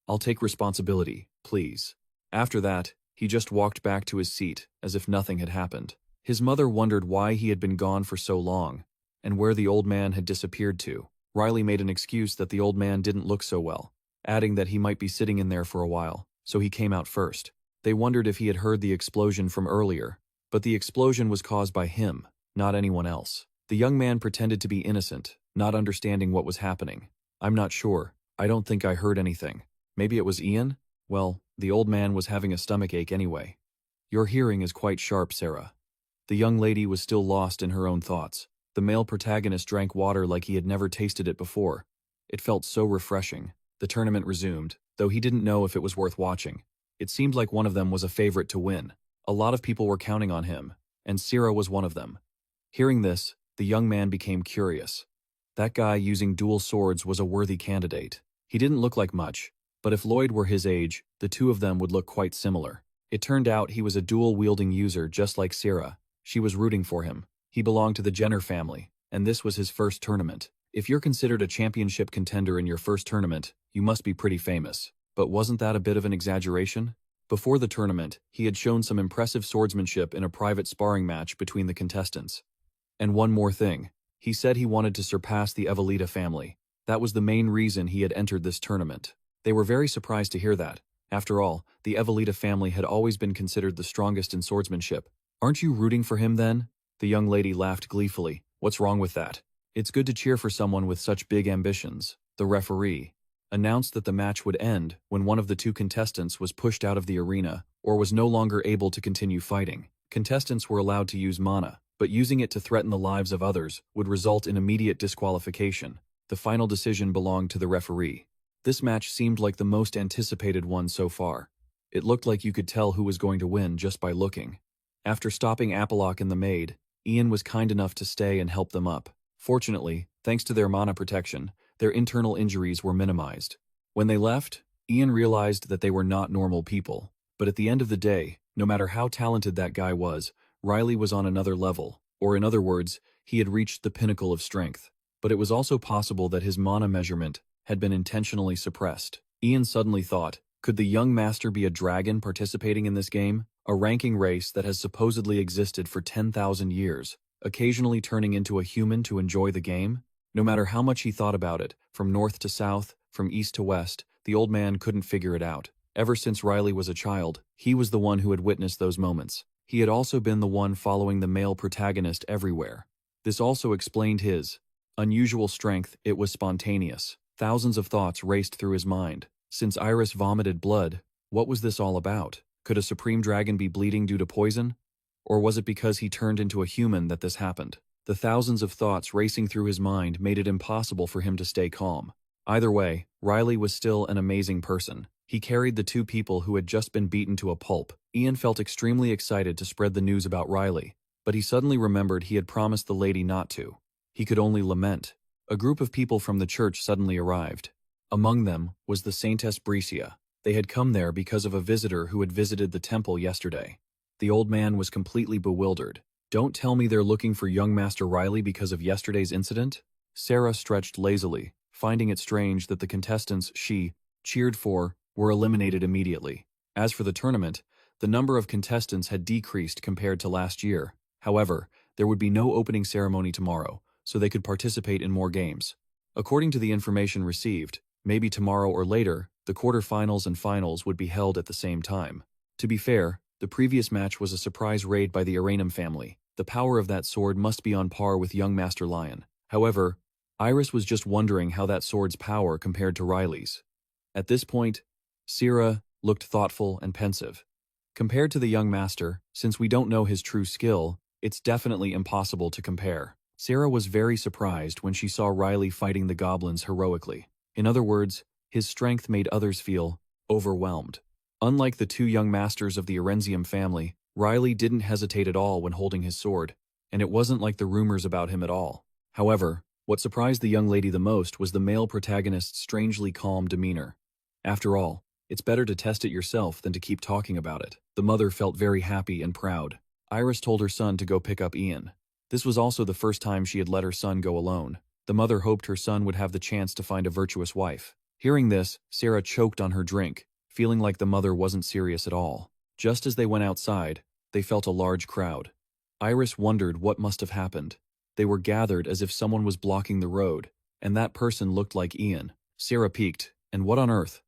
I'll take responsibility, please. After that, he just walked back to his seat as if nothing had happened. His mother wondered why he had been gone for so long, and where the old man had disappeared to. Riley made an excuse that the old man didn't look so well, adding that he might be sitting in there for a while, so he came out first. They wondered if he had heard the explosion from earlier, but the explosion was caused by him, not anyone else. The young man pretended to be innocent, not understanding what was happening. I'm not sure. I don't think I heard anything. Maybe it was Ian? Well, the old man was having a stomachache anyway. Your hearing is quite sharp, Sarah. The young lady was still lost in her own thoughts. The male protagonist drank water like he had never tasted it before. It felt so refreshing. The tournament resumed, though he didn't know if it was worth watching. It seemed like one of them was a favorite to win. A lot of people were counting on him, and Sierra was one of them. Hearing this, the young man became curious. That guy using dual swords was a worthy candidate. He didn't look like much, but if Lloyd were his age, the two of them would look quite similar. It turned out he was a dual-wielding user just like Sierra. She was rooting for him. He belonged to the Jenner family, and this was his first tournament. If you're considered a championship contender in your first tournament, you must be pretty famous. But wasn't that a bit of an exaggeration? Before the tournament, he had shown some impressive swordsmanship in a private sparring match between the contestants. And one more thing. He said he wanted to surpass the Evelita family. That was the main reason he had entered this tournament. They were very surprised to hear that. After all, the Evelita family had always been considered the strongest in swordsmanship. Aren't you rooting for him then? The young lady laughed gleefully. What's wrong with that? It's good to cheer for someone with such big ambitions. The referee announced that the match would end when one of the two contestants was pushed out of the arena or was no longer able to continue fighting. Contestants were allowed to use mana, but using it to threaten the lives of others would result in immediate disqualification. The final decision belonged to the referee. This match seemed like the most anticipated one so far. It looked like you could tell who was going to win just by looking. After stopping Apalock and the maid, Ian was kind enough to stay and help them up. Fortunately, thanks to their mana protection, their internal injuries were minimized. When they left, Ian realized that they were not normal people. But at the end of the day, no matter how talented that guy was, Riley was on another level, or in other words, he had reached the pinnacle of strength. But it was also possible that his mana measurement had been intentionally suppressed. Ian suddenly thought, could the young master be a dragon participating in this game? A ranking race that has supposedly existed for 10,000 years, occasionally turning into a human to enjoy the game? No matter how much he thought about it, from north to south, from east to west, the old man couldn't figure it out. Ever since Riley was a child, he was the one who had witnessed those moments. He had also been the one following the male protagonist everywhere. This also explained his unusual strength. It was spontaneous. Thousands of thoughts raced through his mind. Since Iris vomited blood, what was this all about? Could a supreme dragon be bleeding due to poison? Or was it because he turned into a human that this happened? The thousands of thoughts racing through his mind made it impossible for him to stay calm. Either way, Riley was still an amazing person. He carried the two people who had just been beaten to a pulp. Ian felt extremely excited to spread the news about Riley, but he suddenly remembered he had promised the lady not to. He could only lament. A group of people from the church suddenly arrived. Among them was the Saintess Bricia. They had come there because of a visitor who had visited the temple yesterday. The old man was completely bewildered. Don't tell me they're looking for young Master Riley because of yesterday's incident? Sarah stretched lazily, finding it strange that the contestants she cheered for were eliminated immediately. As for the tournament, the number of contestants had decreased compared to last year. However, there would be no opening ceremony tomorrow, so they could participate in more games. According to the information received, maybe tomorrow or later, the quarterfinals and finals would be held at the same time. To be fair, the previous match was a surprise raid by the Aranum family. The power of that sword must be on par with young Master Lion. However, Iris was just wondering how that sword's power compared to Riley's. At this point, Sarah looked thoughtful and pensive. Compared to the young master, since we don't know his true skill, it's definitely impossible to compare. Sarah was very surprised when she saw Riley fighting the goblins heroically. In other words, his strength made others feel overwhelmed. Unlike the two young masters of the Arenzium family, Riley didn't hesitate at all when holding his sword, and it wasn't like the rumors about him at all. However, what surprised the young lady the most was the male protagonist's strangely calm demeanor. After all, it's better to test it yourself than to keep talking about it. The mother felt very happy and proud. Iris told her son to go pick up Ian. This was also the first time she had let her son go alone. The mother hoped her son would have the chance to find a virtuous wife. Hearing this, Sarah choked on her drink, feeling like the mother wasn't serious at all. Just as they went outside, they felt a large crowd. Iris wondered what must have happened. They were gathered as if someone was blocking the road, and that person looked like Ian. Sarah peeked, and what on earth?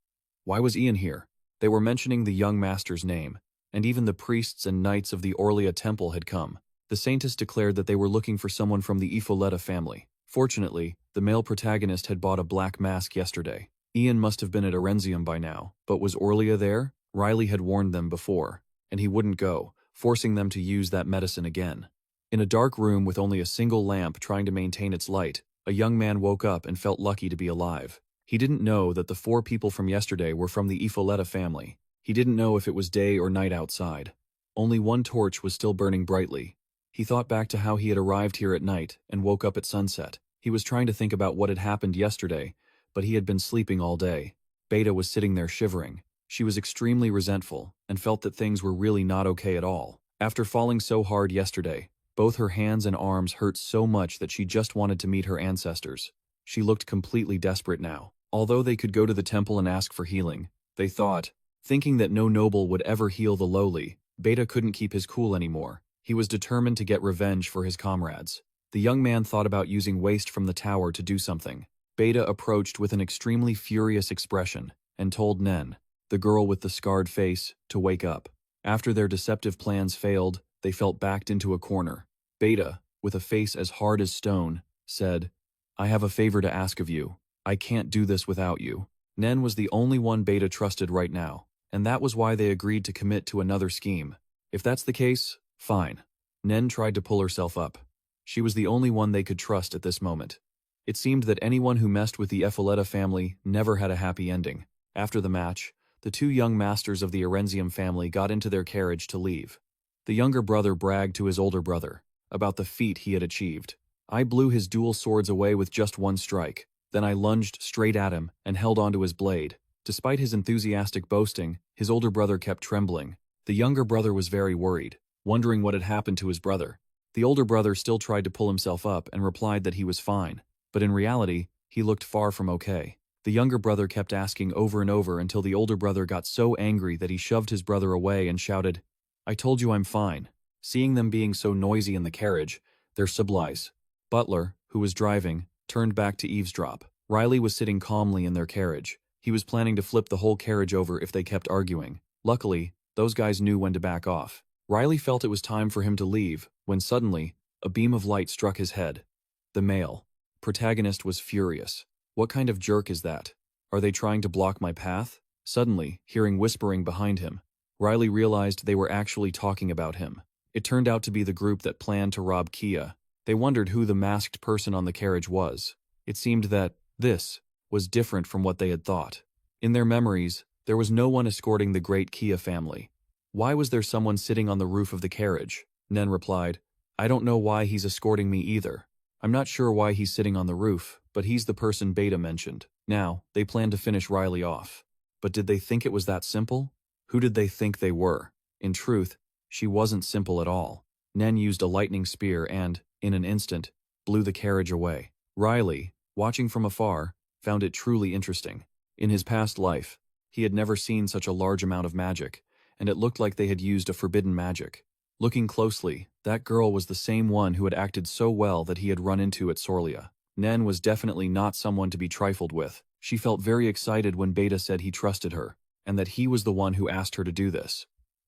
Why was Ian here? They were mentioning the young master's name, and even the priests and knights of the Orlia temple had come. The saintess declared that they were looking for someone from the Ifoletta family. Fortunately, the male protagonist had bought a black mask yesterday. Ian must have been at Arenzium by now, but was Orlia there? Riley had warned them before, and he wouldn't go, forcing them to use that medicine again. In a dark room with only a single lamp trying to maintain its light, a young man woke up and felt lucky to be alive. He didn't know that the 4 people from yesterday were from the Ifoletta family. He didn't know if it was day or night outside. Only one torch was still burning brightly. He thought back to how he had arrived here at night and woke up at sunset. He was trying to think about what had happened yesterday, but he had been sleeping all day. Beta was sitting there shivering. She was extremely resentful and felt that things were really not okay at all. After falling so hard yesterday, both her hands and arms hurt so much that she just wanted to meet her ancestors. She looked completely desperate now. Although they could go to the temple and ask for healing, they thought, thinking that no noble would ever heal the lowly, Beta couldn't keep his cool anymore. He was determined to get revenge for his comrades. The young man thought about using waste from the tower to do something. Beta approached with an extremely furious expression and told Nen, the girl with the scarred face, to wake up. After their deceptive plans failed, they felt backed into a corner. Beta, with a face as hard as stone, said, "I have a favor to ask of you. I can't do this without you." Nen was the only one Beta trusted right now, and that was why they agreed to commit to another scheme. If that's the case, fine. Nen tried to pull herself up. She was the only one they could trust at this moment. It seemed that anyone who messed with the Ifoletta family never had a happy ending. After the match, the 2 young masters of the Arenzium family got into their carriage to leave. The younger brother bragged to his older brother about the feat he had achieved. "I blew his dual swords away with just one strike. Then I lunged straight at him and held onto his blade." Despite his enthusiastic boasting, his older brother kept trembling. The younger brother was very worried, wondering what had happened to his brother. The older brother still tried to pull himself up and replied that he was fine, but in reality, he looked far from okay. The younger brother kept asking over and over until the older brother got so angry that he shoved his brother away and shouted, "I told you I'm fine." Seeing them being so noisy in the carriage, their supplies, Butler, who was driving, turned back to eavesdrop. Riley was sitting calmly in their carriage. He was planning to flip the whole carriage over if they kept arguing. Luckily, those guys knew when to back off. Riley felt it was time for him to leave, when suddenly, a beam of light struck his head. The male protagonist was furious. What kind of jerk is that? Are they trying to block my path? Suddenly, hearing whispering behind him, Riley realized they were actually talking about him. It turned out to be the group that planned to rob Kia. They wondered who the masked person on the carriage was. It seemed that this was different from what they had thought. In their memories, there was no one escorting the great Kia family. Why was there someone sitting on the roof of the carriage? Nen replied, I don't know why he's escorting me either. I'm not sure why he's sitting on the roof, but he's the person Beta mentioned. Now, they planned to finish Riley off. But did they think it was that simple? Who did they think they were? In truth, she wasn't simple at all. Nen used a lightning spear and, in an instant, blew the carriage away. Riley, watching from afar, found it truly interesting. In his past life, he had never seen such a large amount of magic, and it looked like they had used a forbidden magic. Looking closely, that girl was the same one who had acted so well that he had run into at Sorlia. Nen was definitely not someone to be trifled with. She felt very excited when Beta said he trusted her, and that he was the one who asked her to do this.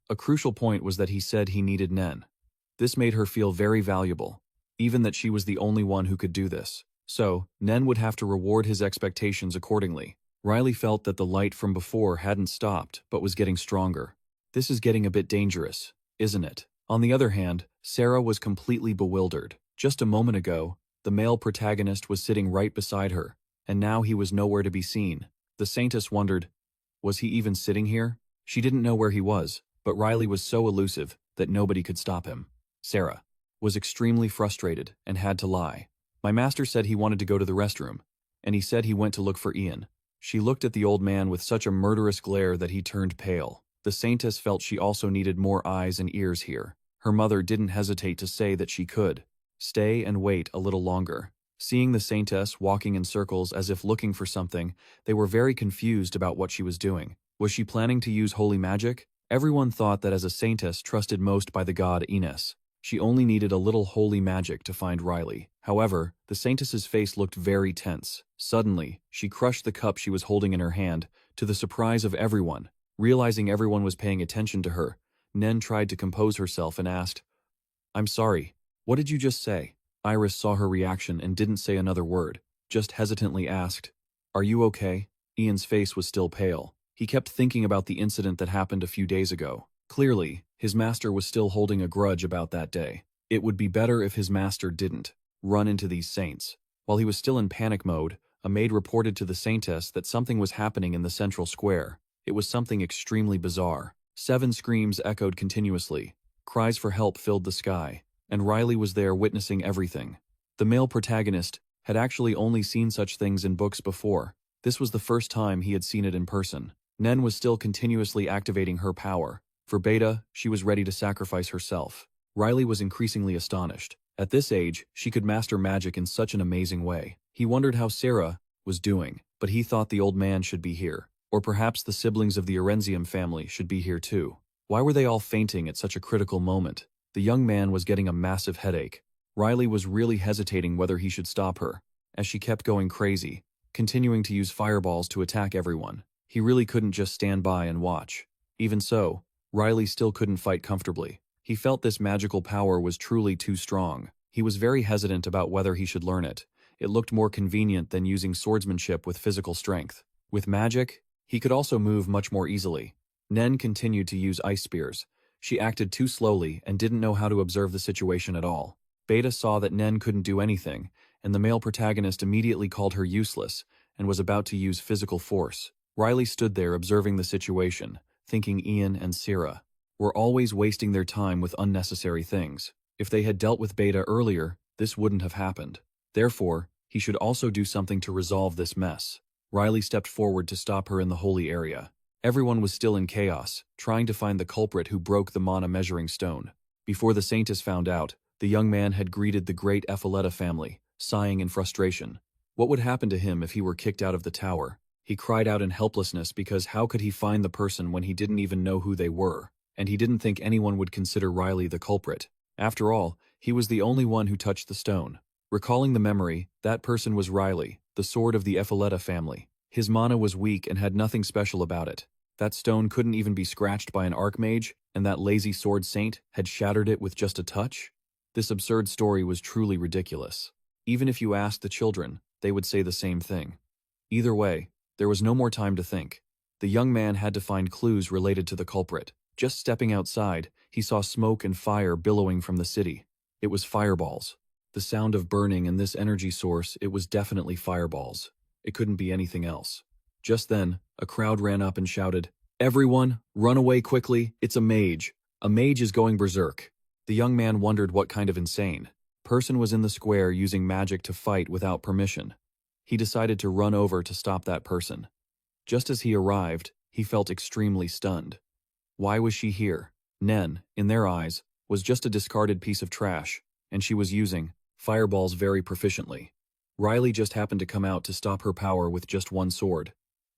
A crucial point was that he said he needed Nen. This made her feel very valuable, even that she was the only one who could do this. So, Nen would have to reward his expectations accordingly. Riley felt that the light from before hadn't stopped, but was getting stronger. This is getting a bit dangerous, isn't it? On the other hand, Sarah was completely bewildered. Just a moment ago, the male protagonist was sitting right beside her, and now he was nowhere to be seen. The Saintess wondered, was he even sitting here? She didn't know where he was, but Riley was so elusive that nobody could stop him. Sarah was extremely frustrated and had to lie. My master said he wanted to go to the restroom, and he said he went to look for Ian. She looked at the old man with such a murderous glare that he turned pale. The Saintess felt she also needed more eyes and ears here. Her mother didn't hesitate to say that she could stay and wait a little longer. Seeing the Saintess walking in circles as if looking for something, they were very confused about what she was doing. Was she planning to use holy magic? Everyone thought that as a Saintess trusted most by the god Ines, she only needed a little holy magic to find Riley. However, the Saintess's face looked very tense. Suddenly, she crushed the cup she was holding in her hand, to the surprise of everyone. Realizing everyone was paying attention to her, Nen tried to compose herself and asked, I'm sorry, what did you just say? Iris saw her reaction and didn't say another word, just hesitantly asked, Are you okay? Ian's face was still pale. He kept thinking about the incident that happened a few days ago. Clearly, his master was still holding a grudge about that day. It would be better if his master didn't run into these saints. While he was still in panic mode, a maid reported to the Saintess that something was happening in the central square. It was something extremely bizarre. 7 screams echoed continuously. Cries for help filled the sky, and Riley was there witnessing everything. The male protagonist had actually only seen such things in books before. This was the first time he had seen it in person. Nen was still continuously activating her power. For Beta, she was ready to sacrifice herself. Riley was increasingly astonished. At this age, she could master magic in such an amazing way. He wondered how Sarah was doing, but he thought the old man should be here. Or perhaps the siblings of the Arenzium family should be here too. Why were they all fainting at such a critical moment? The young man was getting a massive headache. Riley was really hesitating whether he should stop her, as she kept going crazy, continuing to use fireballs to attack everyone. He really couldn't just stand by and watch. Even so, Riley still couldn't fight comfortably. He felt this magical power was truly too strong. He was very hesitant about whether he should learn it. It looked more convenient than using swordsmanship with physical strength. With magic, he could also move much more easily. Nen continued to use ice spears. She acted too slowly and didn't know how to observe the situation at all. Beta saw that Nen couldn't do anything, and the male protagonist immediately called her useless and was about to use physical force. Riley stood there observing the situation, thinking Ian and Sarah were always wasting their time with unnecessary things. If they had dealt with Beta earlier, this wouldn't have happened. Therefore, he should also do something to resolve this mess. Riley stepped forward to stop her in the holy area. Everyone was still in chaos, trying to find the culprit who broke the mana measuring stone. Before the Saintess found out, the young man had greeted the great Epheleta family, sighing in frustration. What would happen to him if he were kicked out of the tower? He cried out in helplessness because how could he find the person when he didn't even know who they were? And he didn't think anyone would consider Riley the culprit. After all, he was the only one who touched the stone. Recalling the memory, that person was Riley, the sword of the Epheleta family. His mana was weak and had nothing special about it. That stone couldn't even be scratched by an archmage, and that lazy sword saint had shattered it with just a touch? This absurd story was truly ridiculous. Even if you asked the children, they would say the same thing. Either way, there was no more time to think. The young man had to find clues related to the culprit. Just stepping outside, he saw smoke and fire billowing from the city. It was fireballs. The sound of burning and this energy source, it was definitely fireballs. It couldn't be anything else. Just then, a crowd ran up and shouted, "Everyone, run away quickly, it's a mage. A mage is going berserk." The young man wondered what kind of insane person was in the square using magic to fight without permission. He decided to run over to stop that person. Just as he arrived, he felt extremely stunned. Why was she here? Nen, in their eyes, was just a discarded piece of trash, and she was using fireballs very proficiently. Riley just happened to come out to stop her power with just one sword.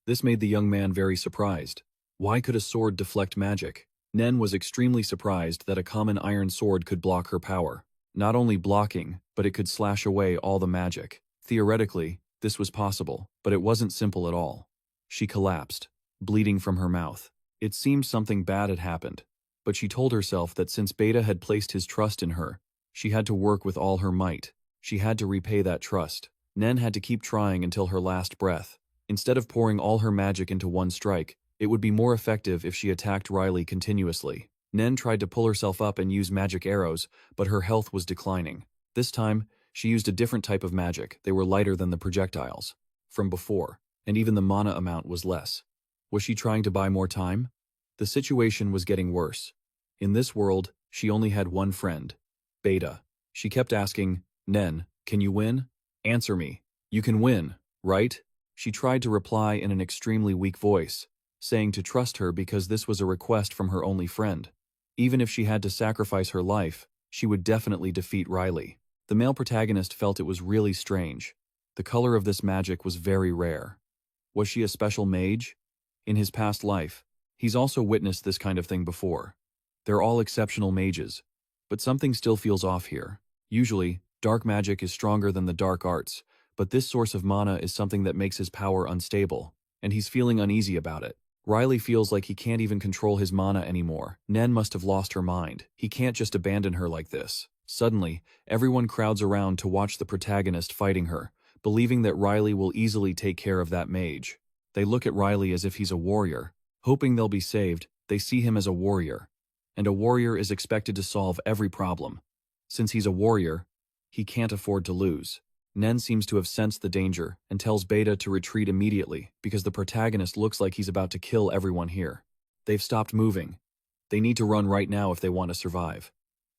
This made the young man very surprised. Why could a sword deflect magic? Nen was extremely surprised that a common iron sword could block her power. Not only blocking, but it could slash away all the magic. Theoretically, this was possible, but it wasn't simple at all. She collapsed, bleeding from her mouth. It seemed something bad had happened, but she told herself that since Beta had placed his trust in her, she had to work with all her might. She had to repay that trust. Nen had to keep trying until her last breath. Instead of pouring all her magic into one strike, it would be more effective if she attacked Riley continuously. Nen tried to pull herself up and use magic arrows, but her health was declining. This time, she used a different type of magic. They were lighter than the projectiles from before, and even the mana amount was less. Was she trying to buy more time? The situation was getting worse. In this world, she only had one friend, Beta. She kept asking, "Nen, can you win? Answer me. You can win, right?" She tried to reply in an extremely weak voice, saying to trust her because this was a request from her only friend. Even if she had to sacrifice her life, she would definitely defeat Riley. The male protagonist felt it was really strange. The color of this magic was very rare. Was she a special mage? In his past life, he's also witnessed this kind of thing before. They're all exceptional mages, but something still feels off here. Usually, dark magic is stronger than the dark arts, but this source of mana is something that makes his power unstable, and he's feeling uneasy about it. Riley feels like he can't even control his mana anymore. Nen must have lost her mind. He can't just abandon her like this. Suddenly, everyone crowds around to watch the protagonist fighting her, believing that Riley will easily take care of that mage. They look at Riley as if he's a warrior. Hoping they'll be saved, they see him as a warrior. And a warrior is expected to solve every problem. Since he's a warrior, he can't afford to lose. Nen seems to have sensed the danger and tells Beta to retreat immediately because the protagonist looks like he's about to kill everyone here. They've stopped moving. They need to run right now if they want to survive.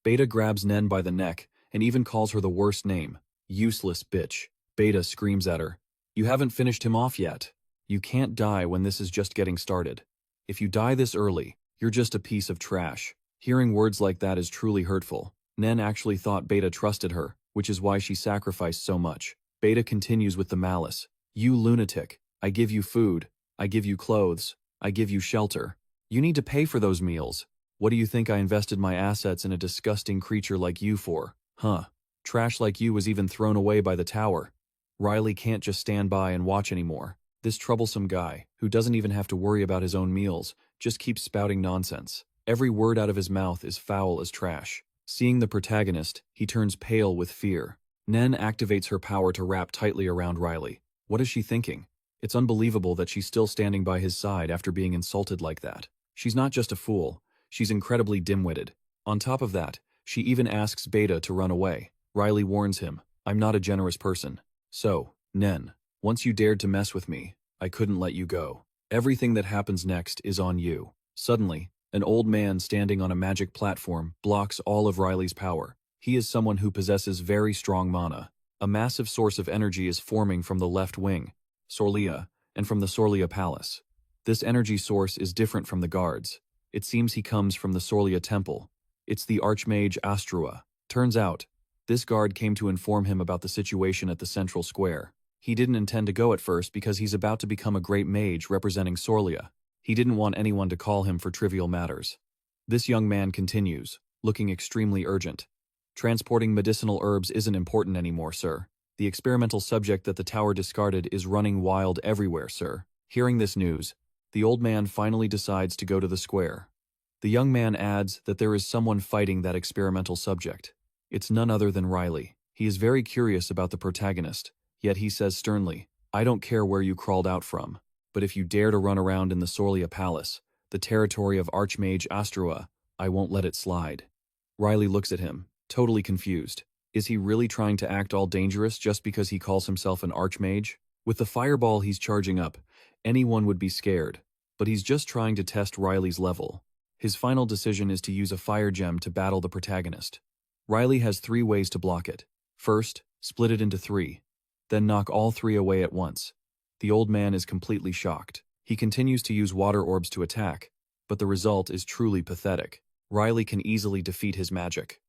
Beta grabs Nen by the neck and even calls her the worst name, useless bitch. Beta screams at her, "You haven't finished him off yet. You can't die when this is just getting started. If you die this early, you're just a piece of trash." Hearing words like that is truly hurtful. Nen actually thought Beta trusted her, which is why she sacrificed so much. Beta continues with the malice. "You lunatic. I give you food. I give you clothes. I give you shelter. You need to pay for those meals. What do you think I invested my assets in a disgusting creature like you for? Huh? Trash like you was even thrown away by the tower." Riley can't just stand by and watch anymore. This troublesome guy, who doesn't even have to worry about his own meals, just keeps spouting nonsense. Every word out of his mouth is foul as trash. Seeing the protagonist, he turns pale with fear. Nen activates her power to wrap tightly around Riley. What is she thinking? It's unbelievable that she's still standing by his side after being insulted like that. She's not just a fool, she's incredibly dim-witted. On top of that, she even asks Beta to run away. Riley warns him, "I'm not a generous person. So, Nen, once you dared to mess with me, I couldn't let you go. Everything that happens next is on you." Suddenly, an old man standing on a magic platform blocks all of Riley's power. He is someone who possesses very strong mana. A massive source of energy is forming from the left wing, Sorlia, and from the Sorlia Palace. This energy source is different from the guards. It seems he comes from the Sorlia Temple. It's the Archmage Astrua. Turns out, this guard came to inform him about the situation at the central square. He didn't intend to go at first because he's about to become a great mage representing Sorlia. He didn't want anyone to call him for trivial matters. This young man continues, looking extremely urgent. "Transporting medicinal herbs isn't important anymore, sir. The experimental subject that the tower discarded is running wild everywhere, sir." Hearing this news, The old man finally decides to go to the square. The young man adds that there is someone fighting that experimental subject. It's none other than Riley. He is very curious about the protagonist, yet he says sternly, "I don't care where you crawled out from, but if you dare to run around in the Sorlia Palace, the territory of Archmage Astrua, I won't let it slide." Riley looks at him, totally confused. Is he really trying to act all dangerous just because he calls himself an Archmage? With the fireball he's charging up, anyone would be scared, but he's just trying to test Riley's level. His final decision is to use a fire gem to battle the protagonist. Riley has 3 ways to block it. First, split it into 3. Then knock all 3 away at once. The old man is completely shocked. He continues to use water orbs to attack, but the result is truly pathetic. Riley can easily defeat his magic.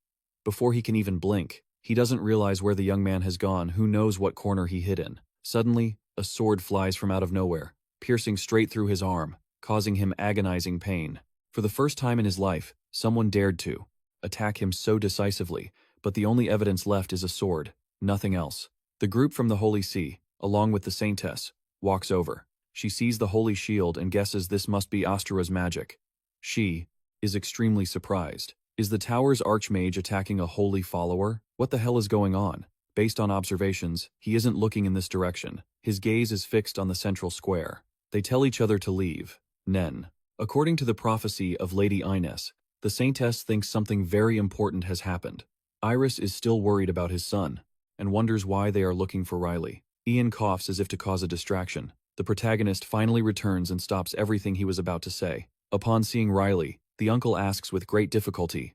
Before he can even blink, he doesn't realize where the young man has gone, who knows what corner he hid in. Suddenly, a sword flies from out of nowhere, piercing straight through his arm, causing him agonizing pain. For the first time in his life, someone dared to attack him so decisively, but the only evidence left is a sword, nothing else. The group from the Holy See, along with the Saintess, walks over. She sees the holy shield and guesses this must be Astrua's magic. She is extremely surprised. Is the tower's archmage attacking a holy follower? What the hell is going on? Based on observations, he isn't looking in this direction. His gaze is fixed on the central square. They tell each other to leave. Nen. According to the prophecy of Lady Ines, the Saintess thinks something very important has happened. Iris is still worried about his son, and wonders why they are looking for Riley. Ian coughs as if to cause a distraction. The protagonist finally returns and stops everything he was about to say. Upon seeing Riley, the uncle asks with great difficulty,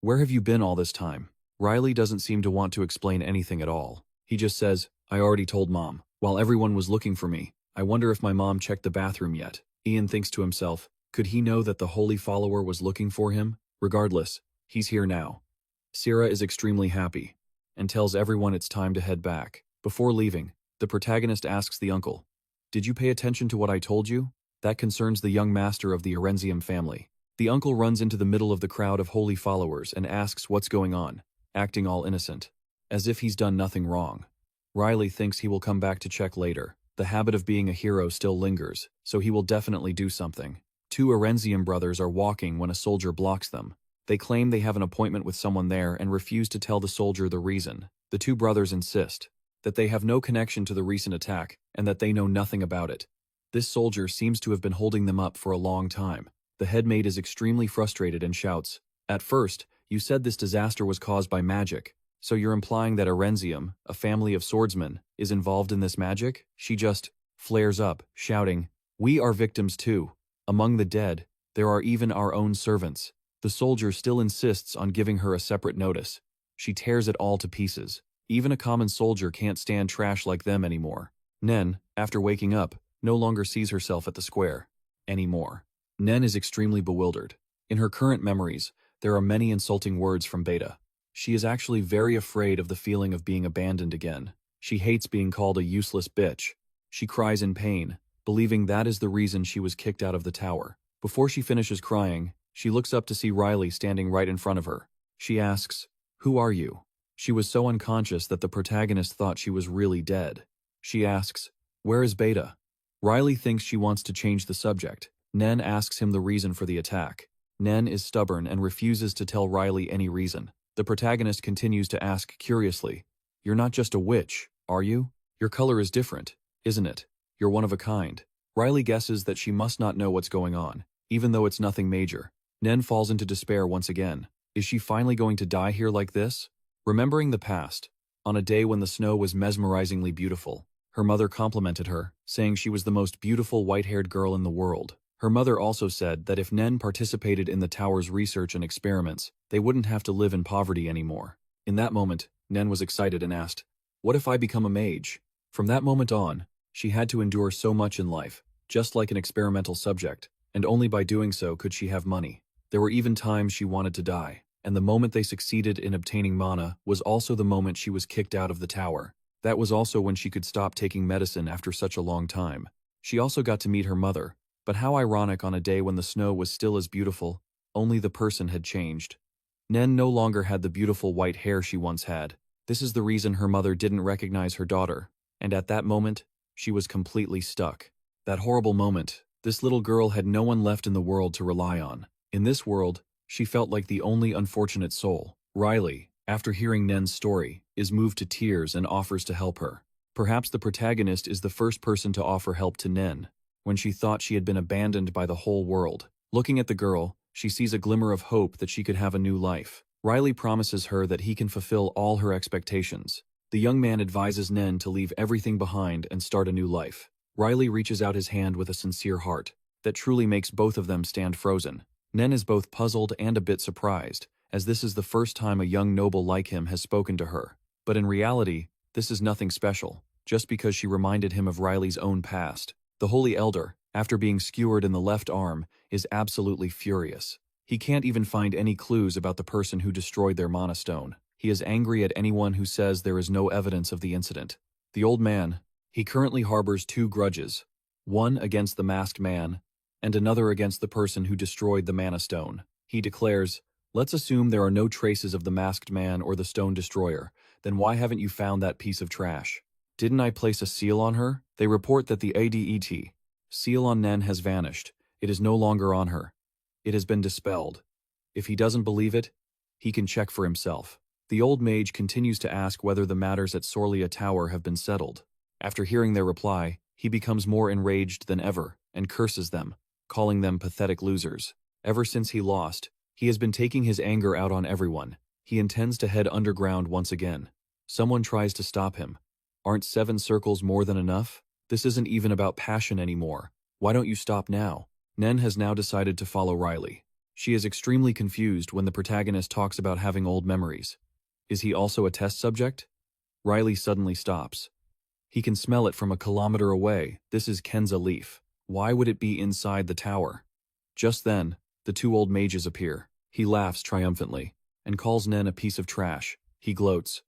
"Where have you been all this time?" Riley doesn't seem to want to explain anything at all. He just says, "I already told Mom. While everyone was looking for me, I wonder if my mom checked the bathroom yet." Ian thinks to himself, could he know that the holy follower was looking for him? Regardless, he's here now. Sierra is extremely happy, and tells everyone it's time to head back. Before leaving, the protagonist asks the uncle, "Did you pay attention to what I told you?" That concerns the young master of the Arenzium family. The uncle runs into the middle of the crowd of holy followers and asks what's going on, acting all innocent, as if he's done nothing wrong. Riley thinks he will come back to check later. The habit of being a hero still lingers, so he will definitely do something. 2 Arenzium brothers are walking when a soldier blocks them. They claim they have an appointment with someone there and refuse to tell the soldier the reason. The 2 brothers insist that they have no connection to the recent attack and that they know nothing about it. This soldier seems to have been holding them up for a long time. The headmaid is extremely frustrated and shouts, "At first, you said this disaster was caused by magic, so you're implying that Arenzium, a family of swordsmen, is involved in this magic?" She just flares up, shouting, "We are victims too. Among the dead, there are even our own servants." The soldier still insists on giving her a separate notice. She tears it all to pieces. Even a common soldier can't stand trash like them anymore. Nen, after waking up, no longer sees herself at the square anymore. Nen is extremely bewildered. In her current memories, there are many insulting words from Beta. She is actually very afraid of the feeling of being abandoned again. She hates being called a useless bitch. She cries in pain, believing that is the reason she was kicked out of the tower. Before she finishes crying, she looks up to see Riley standing right in front of her. She asks, "Who are you?" She was so unconscious that the protagonist thought she was really dead. She asks, "Where is Beta?" Riley thinks she wants to change the subject. Nen asks him the reason for the attack. Nen is stubborn and refuses to tell Riley any reason. The protagonist continues to ask curiously, "You're not just a witch, are you? Your color is different, isn't it? You're one of a kind." Riley guesses that she must not know what's going on, even though it's nothing major. Nen falls into despair once again. Is she finally going to die here like this? Remembering the past, on a day when the snow was mesmerizingly beautiful, her mother complimented her, saying she was the most beautiful white-haired girl in the world. Her mother also said that if Nen participated in the tower's research and experiments, they wouldn't have to live in poverty anymore. In that moment, Nen was excited and asked, "What if I become a mage?" From that moment on, she had to endure so much in life, just like an experimental subject, and only by doing so could she have money. There were even times she wanted to die, and the moment they succeeded in obtaining mana was also the moment she was kicked out of the tower. That was also when she could stop taking medicine after such a long time. She also got to meet her mother, but how ironic on a day when the snow was still as beautiful, only the person had changed. Nen no longer had the beautiful white hair she once had. This is the reason her mother didn't recognize her daughter, and at that moment, she was completely stuck. That horrible moment, This little girl had no one left in the world to rely on. In this world, she felt like the only unfortunate soul. Riley, after hearing Nen's story, is moved to tears and offers to help her. Perhaps the protagonist is the first person to offer help to Nen, when she thought she had been abandoned by the whole world. Looking at the girl, she sees a glimmer of hope that she could have a new life. Riley promises her that he can fulfill all her expectations. The young man advises Nen to leave everything behind and start a new life. Riley reaches out his hand with a sincere heart that truly makes both of them stand frozen. Nen is both puzzled and a bit surprised, as this is the first time a young noble like him has spoken to her. But in reality, this is nothing special, just because she reminded him of Riley's own past. The Holy Elder, after being skewered in the left arm, is absolutely furious. He can't even find any clues about the person who destroyed their Mana Stone. He is angry at anyone who says there is no evidence of the incident. The old man, he currently harbors two grudges, one against the masked man, and another against the person who destroyed the Mana Stone. He declares, "Let's assume there are no traces of the masked man or the stone destroyer, then why haven't you found that piece of trash? Didn't I place a seal on her?" They report that the ADET seal on Nen has vanished. It is no longer on her. It has been dispelled. If he doesn't believe it, he can check for himself. The old mage continues to ask whether the matters at Sorlia Tower have been settled. After hearing their reply, he becomes more enraged than ever and curses them, calling them pathetic losers. Ever since he lost, he has been taking his anger out on everyone. He intends to head underground once again. Someone tries to stop him. Aren't 7 circles more than enough? This isn't even about passion anymore. Why don't you stop now? Nen has now decided to follow Riley. She is extremely confused when the protagonist talks about having old memories. Is he also a test subject? Riley suddenly stops. He can smell it from a kilometer away. This is Kenza Leaf. Why would it be inside the tower? Just then, the two old mages appear. He laughs triumphantly and calls Nen a piece of trash. He gloats.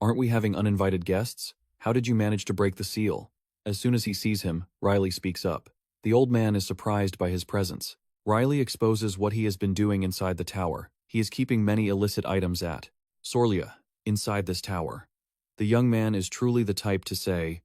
Aren't we having uninvited guests? How did you manage to break the seal? As soon as he sees him, Riley speaks up. The old man is surprised by his presence. Riley exposes what he has been doing inside the tower. He is keeping many illicit items at Sorlia, inside this tower. The young man is truly the type to say,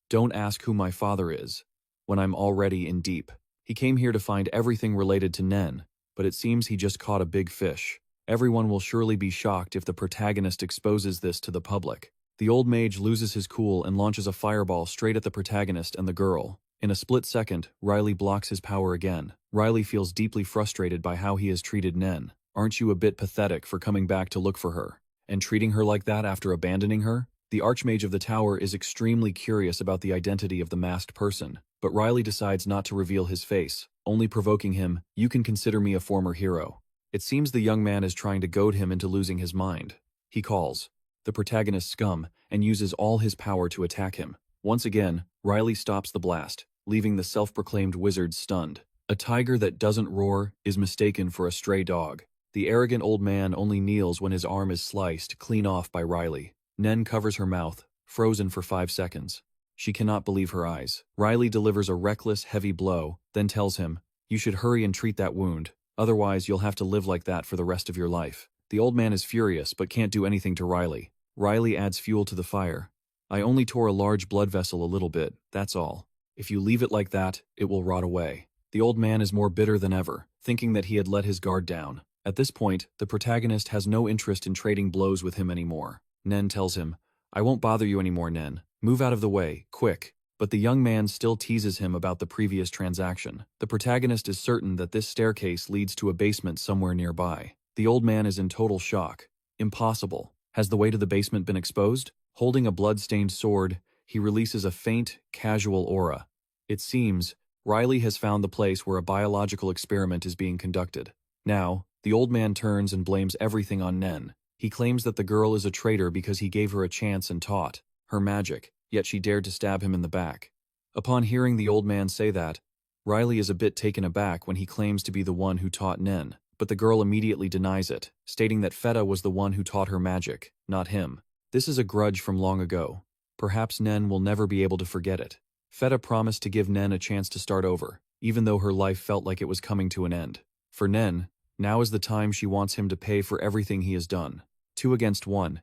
"Don't ask who my father is," when I'm already in deep. He came here to find everything related to Nen, but it seems he just caught a big fish. Everyone will surely be shocked if the protagonist exposes this to the public. The old mage loses his cool and launches a fireball straight at the protagonist and the girl. In a split second, Riley blocks his power again. Riley feels deeply frustrated by how he has treated Nen. Aren't you a bit pathetic for coming back to look for her, and treating her like that after abandoning her? The Archmage of the tower is extremely curious about the identity of the masked person, but Riley decides not to reveal his face, only provoking him, "You can consider me a former hero." It seems the young man is trying to goad him into losing his mind. He calls the protagonist scum and uses all his power to attack him. Once again, Riley stops the blast, leaving the self-proclaimed wizard stunned. A tiger that doesn't roar is mistaken for a stray dog. The arrogant old man only kneels when his arm is sliced clean off by Riley. Nen covers her mouth, frozen for 5 seconds. She cannot believe her eyes. Riley delivers a reckless, heavy blow, then tells him, "You should hurry and treat that wound. Otherwise, you'll have to live like that for the rest of your life." The old man is furious but can't do anything to Riley. Riley adds fuel to the fire. "I only tore a large blood vessel a little bit, that's all. If you leave it like that, it will rot away." The old man is more bitter than ever, thinking that he had let his guard down. At this point, the protagonist has no interest in trading blows with him anymore. Nen tells him, "I won't bother you anymore, Nen. Move out of the way, quick." But the young man still teases him about the previous transaction. The protagonist is certain that this staircase leads to a basement somewhere nearby. The old man is in total shock. Impossible. Has the way to the basement been exposed? Holding a blood-stained sword, he releases a faint, casual aura. It seems Riley has found the place where a biological experiment is being conducted. Now, the old man turns and blames everything on Nen. He claims that the girl is a traitor because he gave her a chance and taught her magic, yet she dared to stab him in the back. Upon hearing the old man say that, Riley is a bit taken aback when he claims to be the one who taught Nen, but the girl immediately denies it, stating that Feta was the one who taught her magic, not him. This is a grudge from long ago. Perhaps Nen will never be able to forget it. Feta promised to give Nen a chance to start over, even though her life felt like it was coming to an end. For Nen, now is the time she wants him to pay for everything he has done. 2 against 1.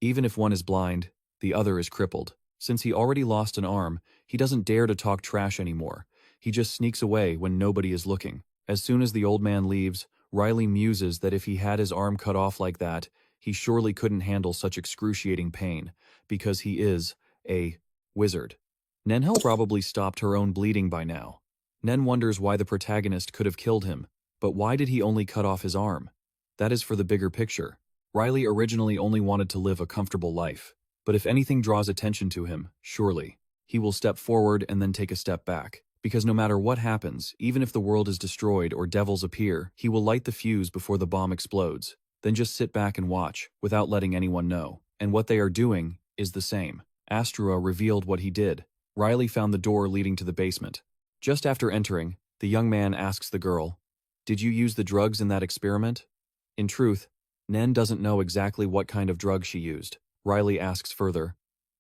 Even if one is blind, the other is crippled. Since he already lost an arm, he doesn't dare to talk trash anymore. He just sneaks away when nobody is looking. As soon as the old man leaves, Riley muses that if he had his arm cut off like that, he surely couldn't handle such excruciating pain, because he is a wizard. Nenhel probably stopped her own bleeding by now. Nen wonders why the protagonist could have killed him, but why did he only cut off his arm? That is for the bigger picture. Riley originally only wanted to live a comfortable life, but if anything draws attention to him, surely, he will step forward and then take a step back. Because no matter what happens, even if the world is destroyed or devils appear, he will light the fuse before the bomb explodes, then just sit back and watch, without letting anyone know. And what they are doing is the same. Astrua revealed what he did. Riley found the door leading to the basement. Just after entering, the young man asks the girl, "Did you use the drugs in that experiment?" In truth, Nen doesn't know exactly what kind of drug she used. Riley asks further,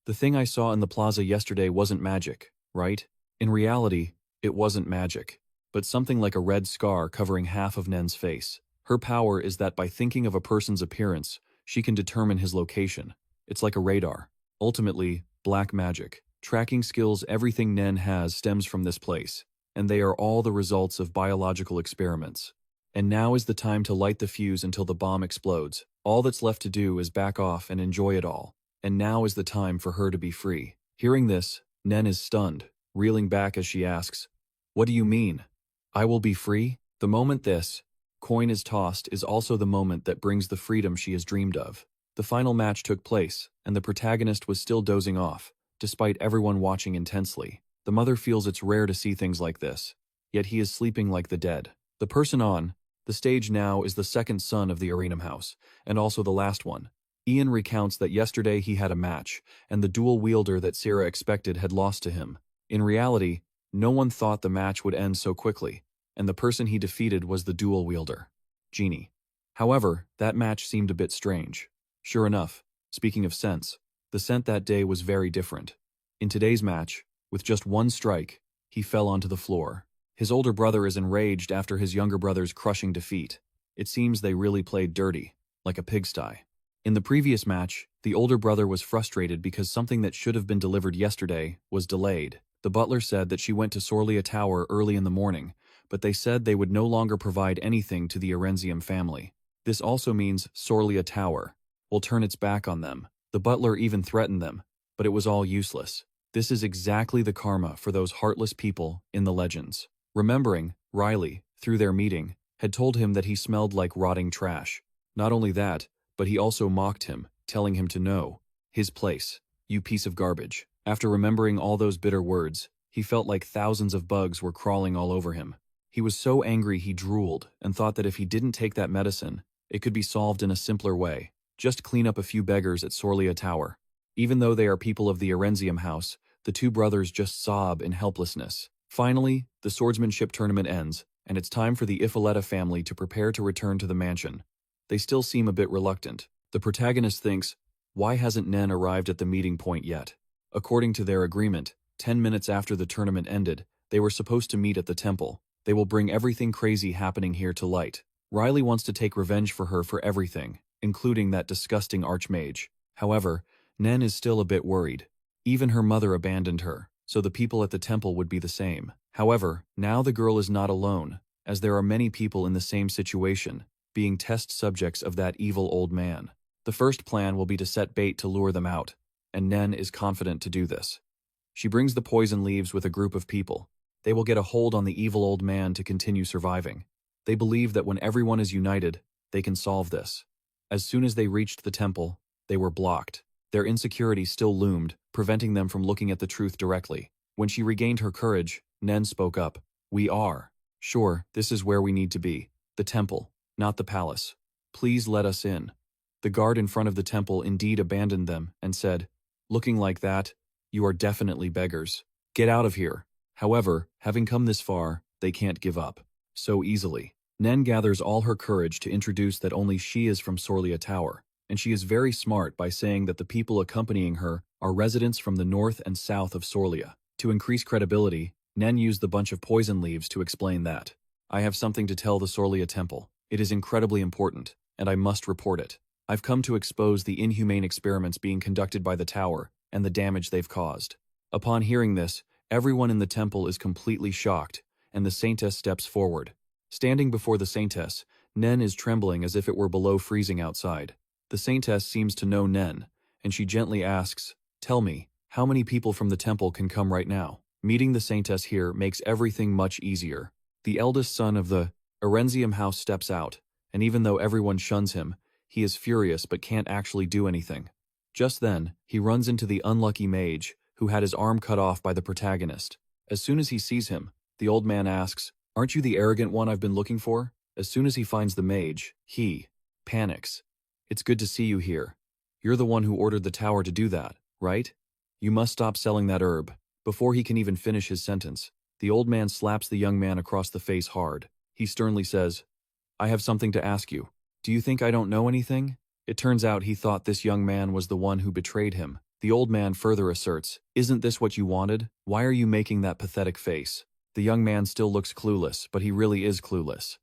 "The thing I saw in the plaza yesterday wasn't magic, right?" In reality, it wasn't magic, but something like a red scar covering half of Nen's face. Her power is that by thinking of a person's appearance, she can determine his location. It's like a radar. Ultimately, black magic. Tracking skills everything Nen has stems from this place, and they are all the results of biological experiments. And now is the time to light the fuse until the bomb explodes. All that's left to do is back off and enjoy it all. And now is the time for her to be free. Hearing this, Nen is stunned, reeling back as she asks, "What do you mean? I will be free?" The moment this coin is tossed is also the moment that brings the freedom she has dreamed of. The final match took place, and the protagonist was still dozing off, despite everyone watching intensely. The mother feels it's rare to see things like this, yet he is sleeping like the dead. The person on the stage now is the second son of the Arenum house, and also the last one. Ian recounts that yesterday he had a match, and the dual wielder that Sarah expected had lost to him. In reality, no one thought the match would end so quickly, and the person he defeated was the dual wielder, Genie. However, that match seemed a bit strange. Sure enough, speaking of sense, the scent that day was very different. In today's match, with just one strike, he fell onto the floor. His older brother is enraged after his younger brother's crushing defeat. It seems they really played dirty, like a pigsty. In the previous match, the older brother was frustrated because something that should have been delivered yesterday was delayed. The butler said that she went to Sorlia Tower early in the morning, but they said they would no longer provide anything to the Arenzium family. This also means Sorlia Tower will turn its back on them. The butler even threatened them, but it was all useless. This is exactly the karma for those heartless people in the legends. Remembering, Riley, through their meeting, had told him that he smelled like rotting trash. Not only that, but he also mocked him, telling him to know his place, "You piece of garbage." After remembering all those bitter words, he felt like thousands of bugs were crawling all over him. He was so angry he drooled and thought that if he didn't take that medicine, it could be solved in a simpler way. Just clean up a few beggars at Sorlia Tower. Even though they are people of the Arenzium house, the two brothers just sob in helplessness. Finally, the swordsmanship tournament ends, and it's time for the Ifaleta family to prepare to return to the mansion. They still seem a bit reluctant. The protagonist thinks, why hasn't Nen arrived at the meeting point yet? According to their agreement, 10 minutes after the tournament ended, they were supposed to meet at the temple. They will bring everything crazy happening here to light. Riley wants to take revenge for her for everything, including that disgusting archmage. However, Nen is still a bit worried. Even her mother abandoned her, so the people at the temple would be the same. However, now the girl is not alone, as there are many people in the same situation, being test subjects of that evil old man. The first plan will be to set bait to lure them out, and Nen is confident to do this. She brings the poison leaves with a group of people. They will get a hold on the evil old man to continue surviving. They believe that when everyone is united, they can solve this. As soon as they reached the temple, they were blocked. Their insecurity still loomed, preventing them from looking at the truth directly. When she regained her courage, Nen spoke up. "We are. Sure, this is where we need to be. The temple, not the palace. Please let us in." The guard in front of the temple indeed abandoned them and said, "Looking like that, you are definitely beggars. Get out of here." However, having come this far, they can't give up so easily. Nen gathers all her courage to introduce that only she is from Sorlia Tower, and she is very smart by saying that the people accompanying her are residents from the north and south of Sorlia. To increase credibility, Nen used the bunch of poison leaves to explain that. "I have something to tell the Sorlia Temple. It is incredibly important, and I must report it. I've come to expose the inhumane experiments being conducted by the tower and the damage they've caused." Upon hearing this, Everyone in the temple is completely shocked, and the saintess steps forward. Standing before the saintess, Nen is trembling as if it were below freezing outside. The saintess seems to know Nen, and she gently asks, "Tell me, how many people from the temple can come right now?" Meeting the saintess here makes everything much easier. The eldest son of the Arenzium house steps out, and even though everyone shuns him, he is furious but can't actually do anything. Just then, he runs into the unlucky mage, who had his arm cut off by the protagonist. As soon as he sees him, the old man asks, "Aren't you the arrogant one I've been looking for?" As soon as he finds the mage, he panics. "It's good to see you here. You're the one who ordered the tower to do that, right? You must stop selling that herb." Before he can even finish his sentence, the old man slaps the young man across the face hard. He sternly says, "I have something to ask you. Do you think I don't know anything?" It turns out he thought this young man was the one who betrayed him. The old man further asserts, "Isn't this what you wanted? Why are you making that pathetic face?" The young man still looks clueless, but he really is clueless.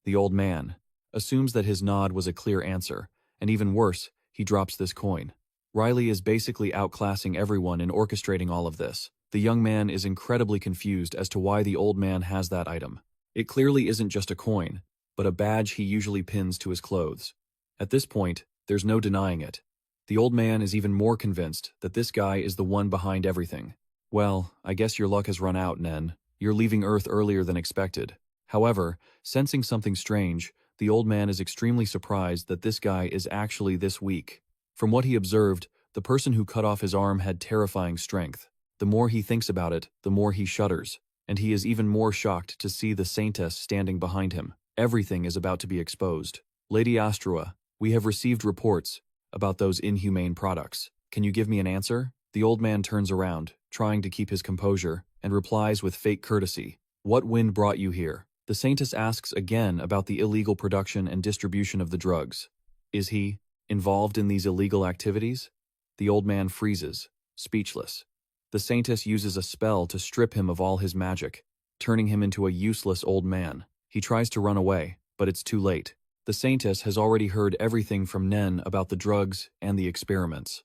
The old man assumes that his nod was a clear answer, and even worse, he drops this coin. Riley is basically outclassing everyone in orchestrating all of this. The young man is incredibly confused as to why the old man has that item. It clearly isn't just a coin, but a badge he usually pins to his clothes. At this point, there's no denying it. The old man is even more convinced that this guy is the one behind everything. "Well, I guess your luck has run out, Nen. You're leaving Earth earlier than expected." However, sensing something strange, the old man is extremely surprised that this guy is actually this weak. From what he observed, the person who cut off his arm had terrifying strength. The more he thinks about it, the more he shudders, and he is even more shocked to see the saintess standing behind him. Everything is about to be exposed. "Lady Astrua, we have received reports about those inhumane products. Can you give me an answer?" The old man turns around, trying to keep his composure, and replies with fake courtesy, "What wind brought you here?" The saintess asks again about the illegal production and distribution of the drugs. Is he involved in these illegal activities? The old man freezes, speechless. The saintess uses a spell to strip him of all his magic, turning him into a useless old man. He tries to run away, but it's too late. The saintess has already heard everything from Nen about the drugs and the experiments.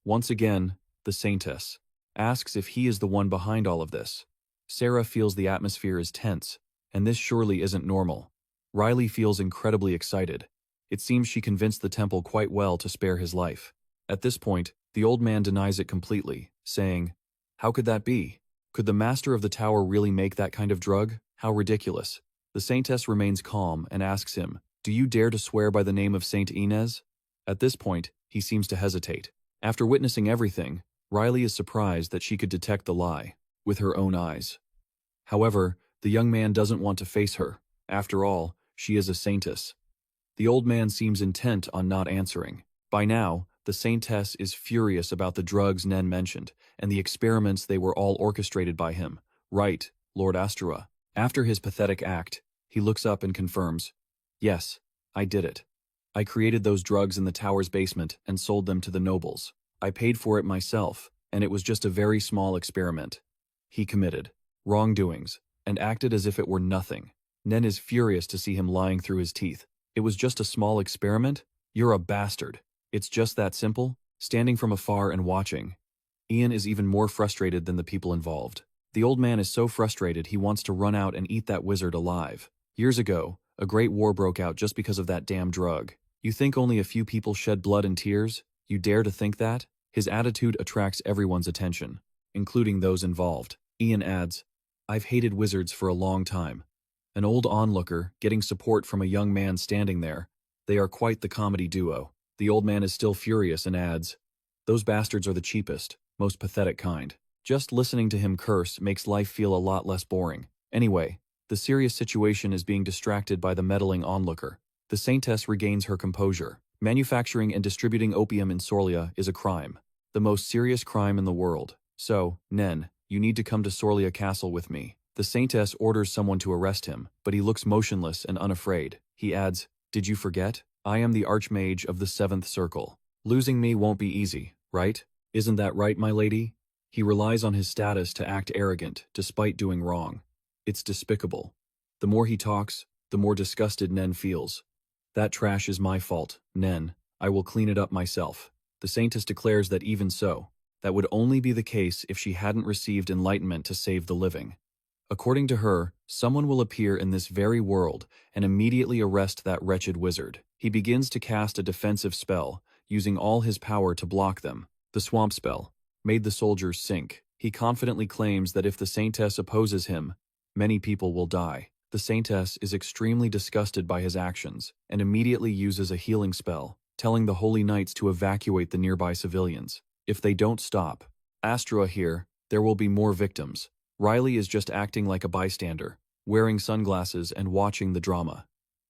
Once again, the saintess asks if he is the one behind all of this. Sarah feels the atmosphere is tense, and this surely isn't normal. Riley feels incredibly excited. It seems she convinced the temple quite well to spare his life. At this point, the old man denies it completely, saying, "How could that be? Could the master of the tower really make that kind of drug? How ridiculous." The saintess remains calm and asks him, "Do you dare to swear by the name of Saint Inez?" At this point, he seems to hesitate. After witnessing everything, Riley is surprised that she could detect the lie with her own eyes. However, the young man doesn't want to face her. After all, she is a saintess. The old man seems intent on not answering. By now, the saintess is furious about the drugs Nen mentioned, and the experiments they were all orchestrated by him. "Right, Lord Astrua." After his pathetic act, he looks up and confirms, "Yes, I did it. I created those drugs in the tower's basement and sold them to the nobles. I paid for it myself, and it was just a very small experiment." He committed wrongdoings and acted as if it were nothing. Nen is furious to see him lying through his teeth. "It was just a small experiment? You're a bastard. It's just that simple?" Standing from afar and watching, Ian is even more frustrated than the people involved. The old man is so frustrated he wants to run out and eat that wizard alive. Years ago, a great war broke out just because of that damn drug. You think only a few people shed blood and tears? You dare to think that? His attitude attracts everyone's attention, including those involved. Ian adds, "I've hated wizards for a long time." An old onlooker getting support from a young man standing there. They are quite the comedy duo. The old man is still furious and adds, "Those bastards are the cheapest, most pathetic kind." Just listening to him curse makes life feel a lot less boring. Anyway, the serious situation is being distracted by the meddling onlooker. The saintess regains her composure. Manufacturing and distributing opium in Sorlia is a crime. The most serious crime in the world. So, Nen, you need to come to Sorlia Castle with me. The saintess orders someone to arrest him, but he looks motionless and unafraid. He adds, "Did you forget? I am the Archmage of the 7th Circle. Losing me won't be easy, right? Isn't that right, my lady?" He relies on his status to act arrogant, despite doing wrong. It's despicable. The more he talks, the more disgusted Nen feels. "That trash is my fault, Nen. I will clean it up myself." The saintess declares that even so, That would only be the case if she hadn't received enlightenment to save the living. According to her, someone will appear in this very world and immediately arrest that wretched wizard. He begins to cast a defensive spell, using all his power to block them. The swamp spell made the soldiers sink. He confidently claims that if the Saintess opposes him, many people will die. The Saintess is extremely disgusted by his actions and immediately uses a healing spell, telling the Holy Knights to evacuate the nearby civilians. If they don't stop Astrua here, there will be more victims. Riley is just acting like a bystander, wearing sunglasses and watching the drama.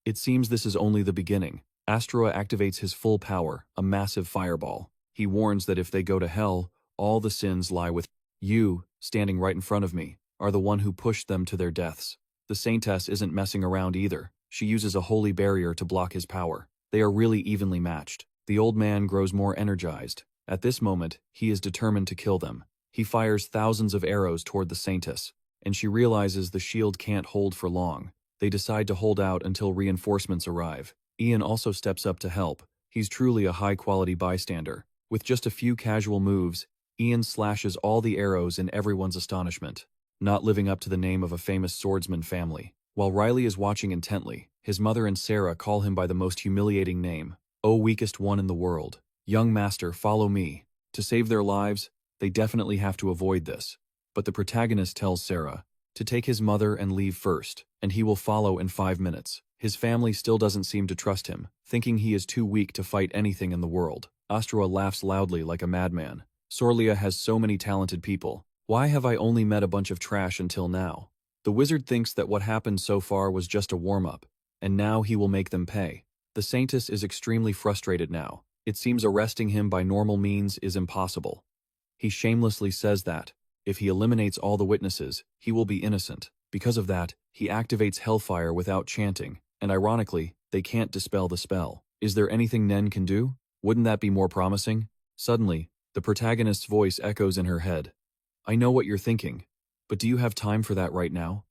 It seems this is only the beginning. Astrua activates his full power, a massive fireball. He warns that if they go to hell, all the sins lie with you, standing right in front of me, are the one who pushed them to their deaths. The Saintess isn't messing around either. She uses a holy barrier to block his power. They are really evenly matched. The old man grows more energized. At this moment, he is determined to kill them. He fires thousands of arrows toward the Saintess, and she realizes the shield can't hold for long. They decide to hold out until reinforcements arrive. Ian also steps up to help. He's truly a high-quality bystander. With just a few casual moves, Ian slashes all the arrows in everyone's astonishment, not living up to the name of a famous swordsman family. While Riley is watching intently, his mother and Sarah call him by the most humiliating name. "O weakest one in the world. Young master, follow me." To save their lives, they definitely have to avoid this. But the protagonist tells Sarah to take his mother and leave first, and he will follow in 5 minutes. His family still doesn't seem to trust him, thinking he is too weak to fight anything in the world. Astrua laughs loudly like a madman. Sorlia has so many talented people. Why have I only met a bunch of trash until now? The wizard thinks that what happened so far was just a warm-up, and now he will make them pay. The Saintess is extremely frustrated now. It seems arresting him by normal means is impossible. He shamelessly says that, if he eliminates all the witnesses, he will be innocent. Because of that, he activates Hellfire without chanting, and ironically, they can't dispel the spell. Is there anything Nen can do? Wouldn't that be more promising? Suddenly, the protagonist's voice echoes in her head. I know what you're thinking, but do you have time for that right now?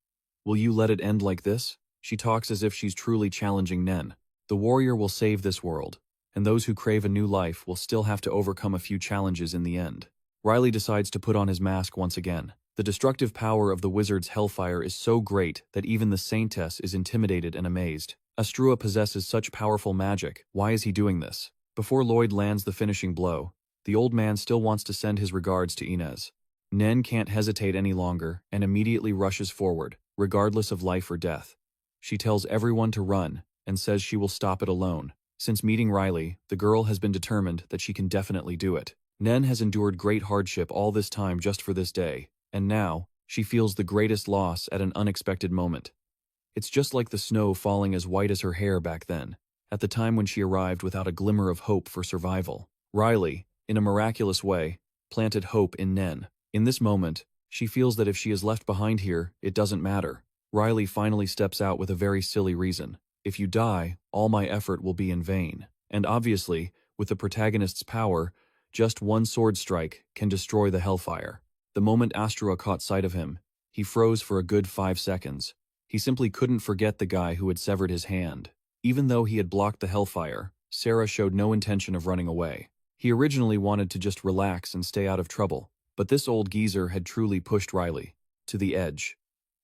Will you let it end like this? She talks as if she's truly challenging Nen. The warrior will save this world, and those who crave a new life will still have to overcome a few challenges in the end. Riley decides to put on his mask once again. The destructive power of the wizard's hellfire is so great that even the Saintess is intimidated and amazed. Astrua possesses such powerful magic. Why is he doing this? Before Lloyd lands the finishing blow, the old man still wants to send his regards to Inez. Nen can't hesitate any longer and immediately rushes forward, regardless of life or death. She tells everyone to run and says she will stop it alone. Since meeting Riley, the girl has been determined that she can definitely do it. Nen has endured great hardship all this time just for this day, and now, she feels the greatest loss at an unexpected moment. It's just like the snow falling as white as her hair back then, at the time when she arrived without a glimmer of hope for survival. Riley, in a miraculous way, planted hope in Nen. In this moment, she feels that if she is left behind here, it doesn't matter. Riley finally steps out with a very silly reason. If you die, all my effort will be in vain. And obviously, with the protagonist's power, just one sword strike can destroy the hellfire. The moment Astrua caught sight of him, he froze for a good 5 seconds. He simply couldn't forget the guy who had severed his hand. Even though he had blocked the hellfire, Sarah showed no intention of running away. He originally wanted to just relax and stay out of trouble, but this old geezer had truly pushed Riley to the edge.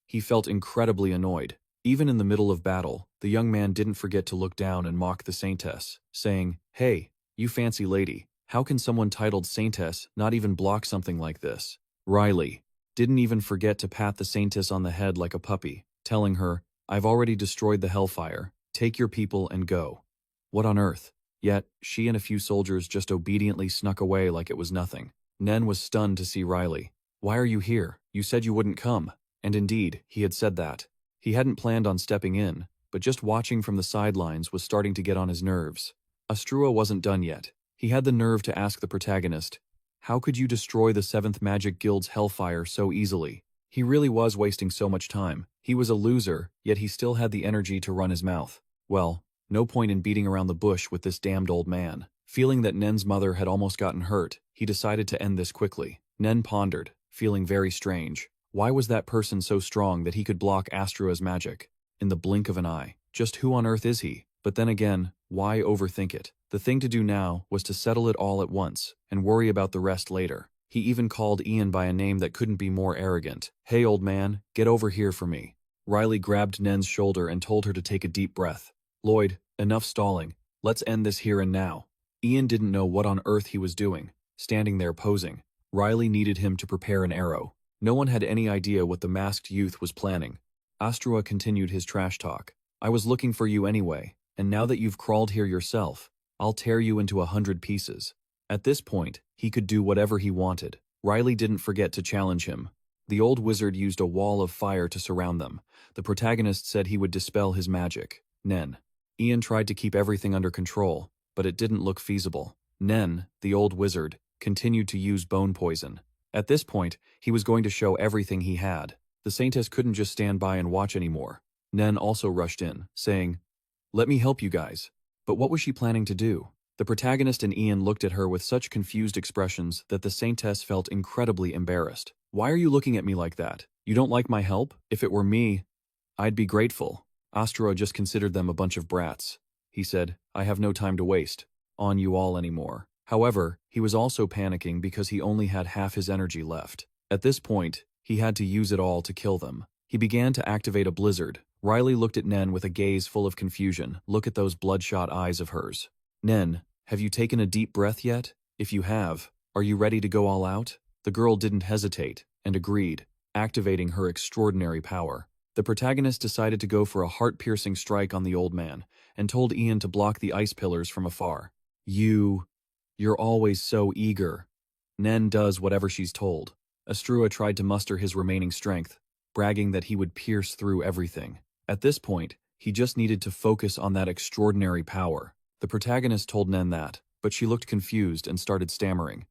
He felt incredibly annoyed. Even in the middle of battle, the young man didn't forget to look down and mock the Saintess, saying, "Hey, you fancy lady, how can someone titled Saintess not even block something like this?" Riley didn't even forget to pat the Saintess on the head like a puppy, telling her, "I've already destroyed the hellfire. Take your people and go." What on earth? Yet, she and a few soldiers just obediently snuck away like it was nothing. Nen was stunned to see Riley. "Why are you here? You said you wouldn't come." And indeed, he had said that. He hadn't planned on stepping in, but just watching from the sidelines was starting to get on his nerves. Astrua wasn't done yet. He had the nerve to ask the protagonist, "How could you destroy the 7th Magic Guild's hellfire so easily?" He really was wasting so much time. He was a loser, yet he still had the energy to run his mouth. Well, no point in beating around the bush with this damned old man. Feeling that Nen's mother had almost gotten hurt, he decided to end this quickly. Nen pondered, feeling very strange. Why was that person so strong that he could block Astrua's magic? In the blink of an eye. Just who on earth is he? But then again, why overthink it? The thing to do now was to settle it all at once, and worry about the rest later. He even called Ian by a name that couldn't be more arrogant. "Hey old man, get over here for me." Riley grabbed Nen's shoulder and told her to take a deep breath. "Lloyd, enough stalling. Let's end this here and now." Ian didn't know what on earth he was doing, standing there posing. Riley needed him to prepare an arrow. No one had any idea what the masked youth was planning. Astrua continued his trash talk. "I was looking for you anyway, and now that you've crawled here yourself, I'll tear you into 100 pieces." At this point, he could do whatever he wanted. Riley didn't forget to challenge him. The old wizard used a wall of fire to surround them. The protagonist said he would dispel his magic. Nen. Ian tried to keep everything under control, but it didn't look feasible. Nen, the old wizard, continued to use bone poison. At this point, he was going to show everything he had. The Saintess couldn't just stand by and watch anymore. Nen also rushed in, saying, "Let me help you guys." But what was she planning to do? The protagonist and Ian looked at her with such confused expressions that the Saintess felt incredibly embarrassed. "Why are you looking at me like that? You don't like my help? If it were me, I'd be grateful." Astrua just considered them a bunch of brats. He said, "I have no time to waste on you all anymore." However, he was also panicking because he only had half his energy left. At this point, he had to use it all to kill them. He began to activate a blizzard. Riley looked at Nen with a gaze full of confusion. "Look at those bloodshot eyes of hers. Nen, have you taken a deep breath yet? If you have, are you ready to go all out?" The girl didn't hesitate, and agreed, activating her extraordinary power. The protagonist decided to go for a heart-piercing strike on the old man, and told Ian to block the ice pillars from afar. You're always so eager." Nen does whatever she's told. Astrua tried to muster his remaining strength, bragging that he would pierce through everything. At this point, he just needed to focus on that extraordinary power. The protagonist told Nen that, but she looked confused and started stammering.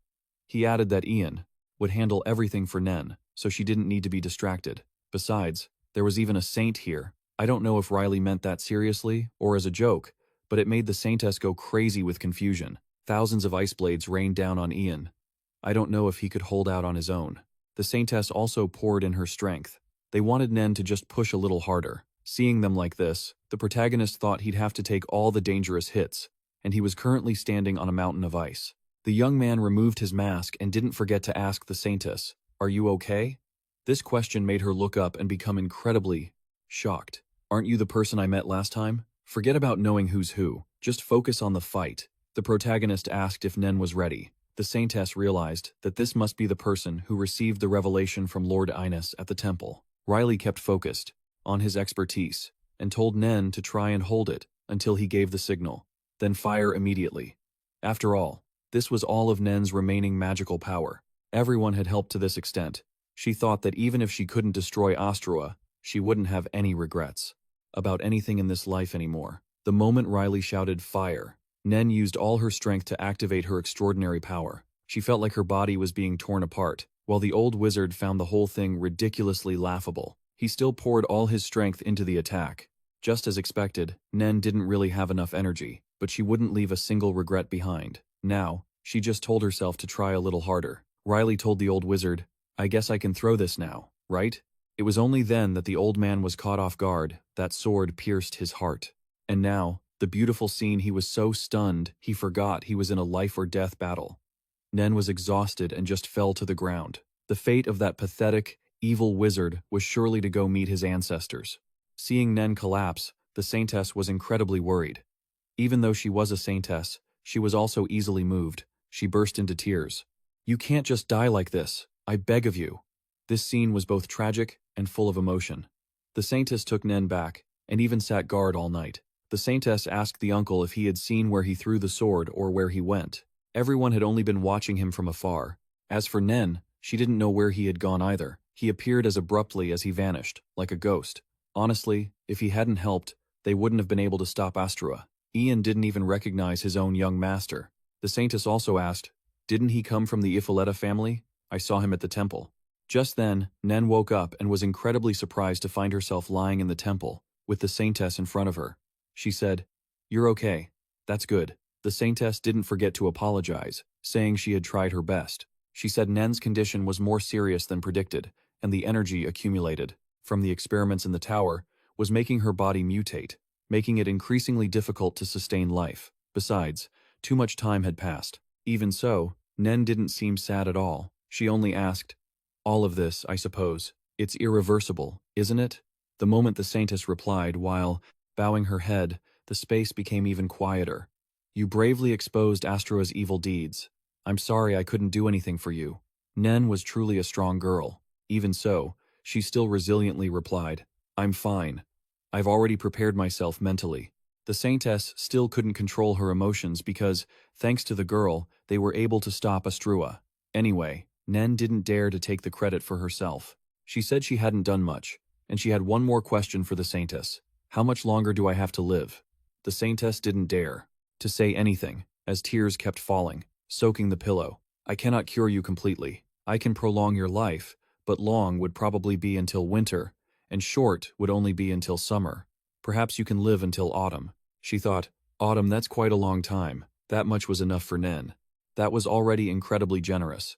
He added that Ian would handle everything for Nen, so she didn't need to be distracted. Besides, there was even a saint here. I don't know if Riley meant that seriously or as a joke, but it made the Saintess go crazy with confusion. Thousands of ice blades rained down on Ian. I don't know if he could hold out on his own. The Saintess also poured in her strength. They wanted Nen to just push a little harder. Seeing them like this, the protagonist thought he'd have to take all the dangerous hits, and he was currently standing on a mountain of ice. The young man removed his mask and didn't forget to ask the Saintess, "Are you okay?" This question made her look up and become incredibly shocked. "Aren't you the person I met last time? Forget about knowing who's who. Just focus on the fight." The protagonist asked if Nen was ready. The Saintess realized that this must be the person who received the revelation from Lord Inus at the temple. Riley kept focused on his expertise and told Nen to try and hold it until he gave the signal, then fire immediately. After all, this was all of Nen's remaining magical power. Everyone had helped to this extent. She thought that even if she couldn't destroy Astrua, she wouldn't have any regrets about anything in this life anymore. The moment Riley shouted fire, Nen used all her strength to activate her extraordinary power. She felt like her body was being torn apart, while the old wizard found the whole thing ridiculously laughable. He still poured all his strength into the attack. Just as expected, Nen didn't really have enough energy, but she wouldn't leave a single regret behind. Now, she just told herself to try a little harder. Riley told the old wizard, "I guess I can throw this now, right?" It was only then that the old man was caught off guard. That sword pierced his heart. And now, the beautiful scene, he was so stunned, he forgot he was in a life-or-death battle. Nen was exhausted and just fell to the ground. The fate of that pathetic, evil wizard was surely to go meet his ancestors. Seeing Nen collapse, the Saintess was incredibly worried. Even though she was a Saintess, she was also easily moved. She burst into tears. "You can't just die like this. I beg of you." This scene was both tragic and full of emotion. The Saintess took Nen back, and even sat guard all night. The Saintess asked the uncle if he had seen where he threw the sword or where he went. Everyone had only been watching him from afar. As for Nen, she didn't know where he had gone either. He appeared as abruptly as he vanished, like a ghost. Honestly, if he hadn't helped, they wouldn't have been able to stop Astrua. Ian didn't even recognize his own young master. The Saintess also asked, "Didn't he come from the Ippolita family? I saw him at the temple." Just then, Nen woke up and was incredibly surprised to find herself lying in the temple, with the Saintess in front of her. She said, "You're okay. That's good." The Saintess didn't forget to apologize, saying she had tried her best. She said Nen's condition was more serious than predicted, and the energy accumulated from the experiments in the tower was making her body mutate, making it increasingly difficult to sustain life. Besides, too much time had passed. Even so, Nen didn't seem sad at all. She only asked, "All of this, I suppose. It's irreversible, isn't it?" The moment the Saintess replied, while bowing her head, the space became even quieter. "You bravely exposed Astroa's evil deeds. I'm sorry I couldn't do anything for you." Nen was truly a strong girl. Even so, she still resiliently replied, "I'm fine. I've already prepared myself mentally." The Saintess still couldn't control her emotions because, thanks to the girl, they were able to stop Astrua. Anyway, Nen didn't dare to take the credit for herself. She said she hadn't done much, and she had one more question for the Saintess. "How much longer do I have to live?" The Saintess didn't dare to say anything, as tears kept falling, soaking the pillow. "I cannot cure you completely. I can prolong your life, but long would probably be until winter, and short would only be until summer. Perhaps you can live until autumn." She thought, autumn, that's quite a long time. That much was enough for Nen. That was already incredibly generous.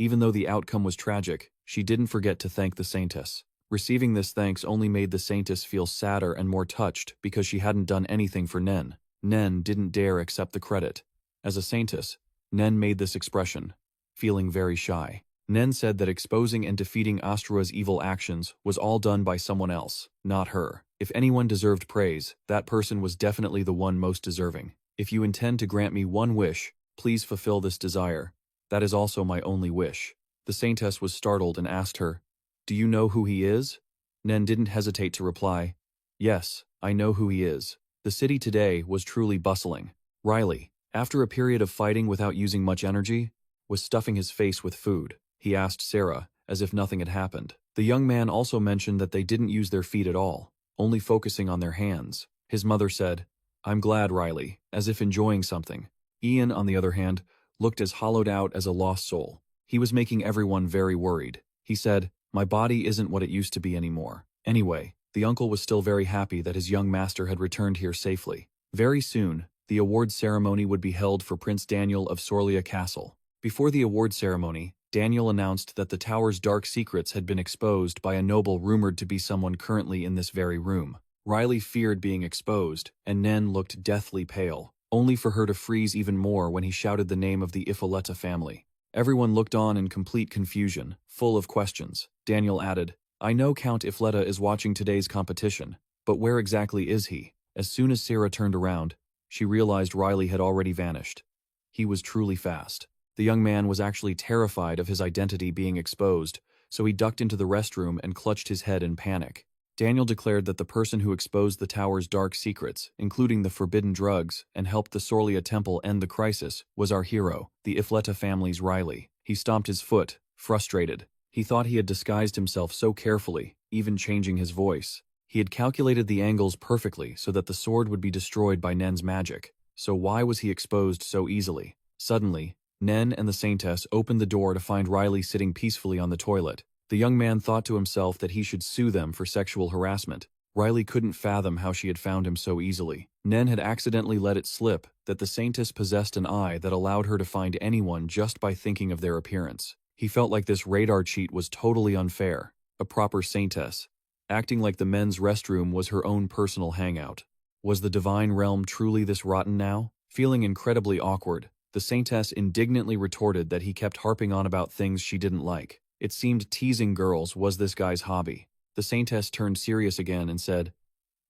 Even though the outcome was tragic, she didn't forget to thank the Saintess. Receiving this thanks only made the Saintess feel sadder and more touched because she hadn't done anything for Nen. Nen didn't dare accept the credit. As a Saintess, Nen made this expression, feeling very shy. Nen said that exposing and defeating Astrua's evil actions was all done by someone else, not her. If anyone deserved praise, that person was definitely the one most deserving. "If you intend to grant me one wish, please fulfill this desire. That is also my only wish." The Saintess was startled and asked her, "Do you know who he is?" Nen didn't hesitate to reply, "Yes, I know who he is." The city today was truly bustling. Riley, after a period of fighting without using much energy, was stuffing his face with food. He asked Sarah, as if nothing had happened. The young man also mentioned that they didn't use their feet at all, only focusing on their hands. His mother said, "I'm glad, Riley," as if enjoying something. Ian, on the other hand, looked as hollowed out as a lost soul. He was making everyone very worried. He said, "My body isn't what it used to be anymore." Anyway, the uncle was still very happy that his young master had returned here safely. Very soon, the award ceremony would be held for Prince Daniel of Sorlia Castle. Before the award ceremony, Daniel announced that the tower's dark secrets had been exposed by a noble rumored to be someone currently in this very room. Riley feared being exposed, and Nen looked deathly pale, only for her to freeze even more when he shouted the name of the Ifaleta family. Everyone looked on in complete confusion, full of questions. Daniel added, "I know Count Ifleta is watching today's competition, but where exactly is he?" As soon as Sarah turned around, she realized Riley had already vanished. He was truly fast. The young man was actually terrified of his identity being exposed, so he ducked into the restroom and clutched his head in panic. Daniel declared that the person who exposed the tower's dark secrets, including the forbidden drugs, and helped the Sorlia Temple end the crisis, was our hero, the Ifleta family's Riley. He stomped his foot, frustrated. He thought he had disguised himself so carefully, even changing his voice. He had calculated the angles perfectly so that the sword would be destroyed by Nen's magic. So why was he exposed so easily? Suddenly, Nen and the Saintess opened the door to find Riley sitting peacefully on the toilet. The young man thought to himself that he should sue them for sexual harassment. Riley couldn't fathom how she had found him so easily. Nen had accidentally let it slip that the Saintess possessed an eye that allowed her to find anyone just by thinking of their appearance. He felt like this radar cheat was totally unfair. A proper Saintess, acting like the men's restroom was her own personal hangout. Was the divine realm truly this rotten now? Feeling incredibly awkward, the Saintess indignantly retorted that he kept harping on about things she didn't like. It seemed teasing girls was this guy's hobby. The Saintess turned serious again and said,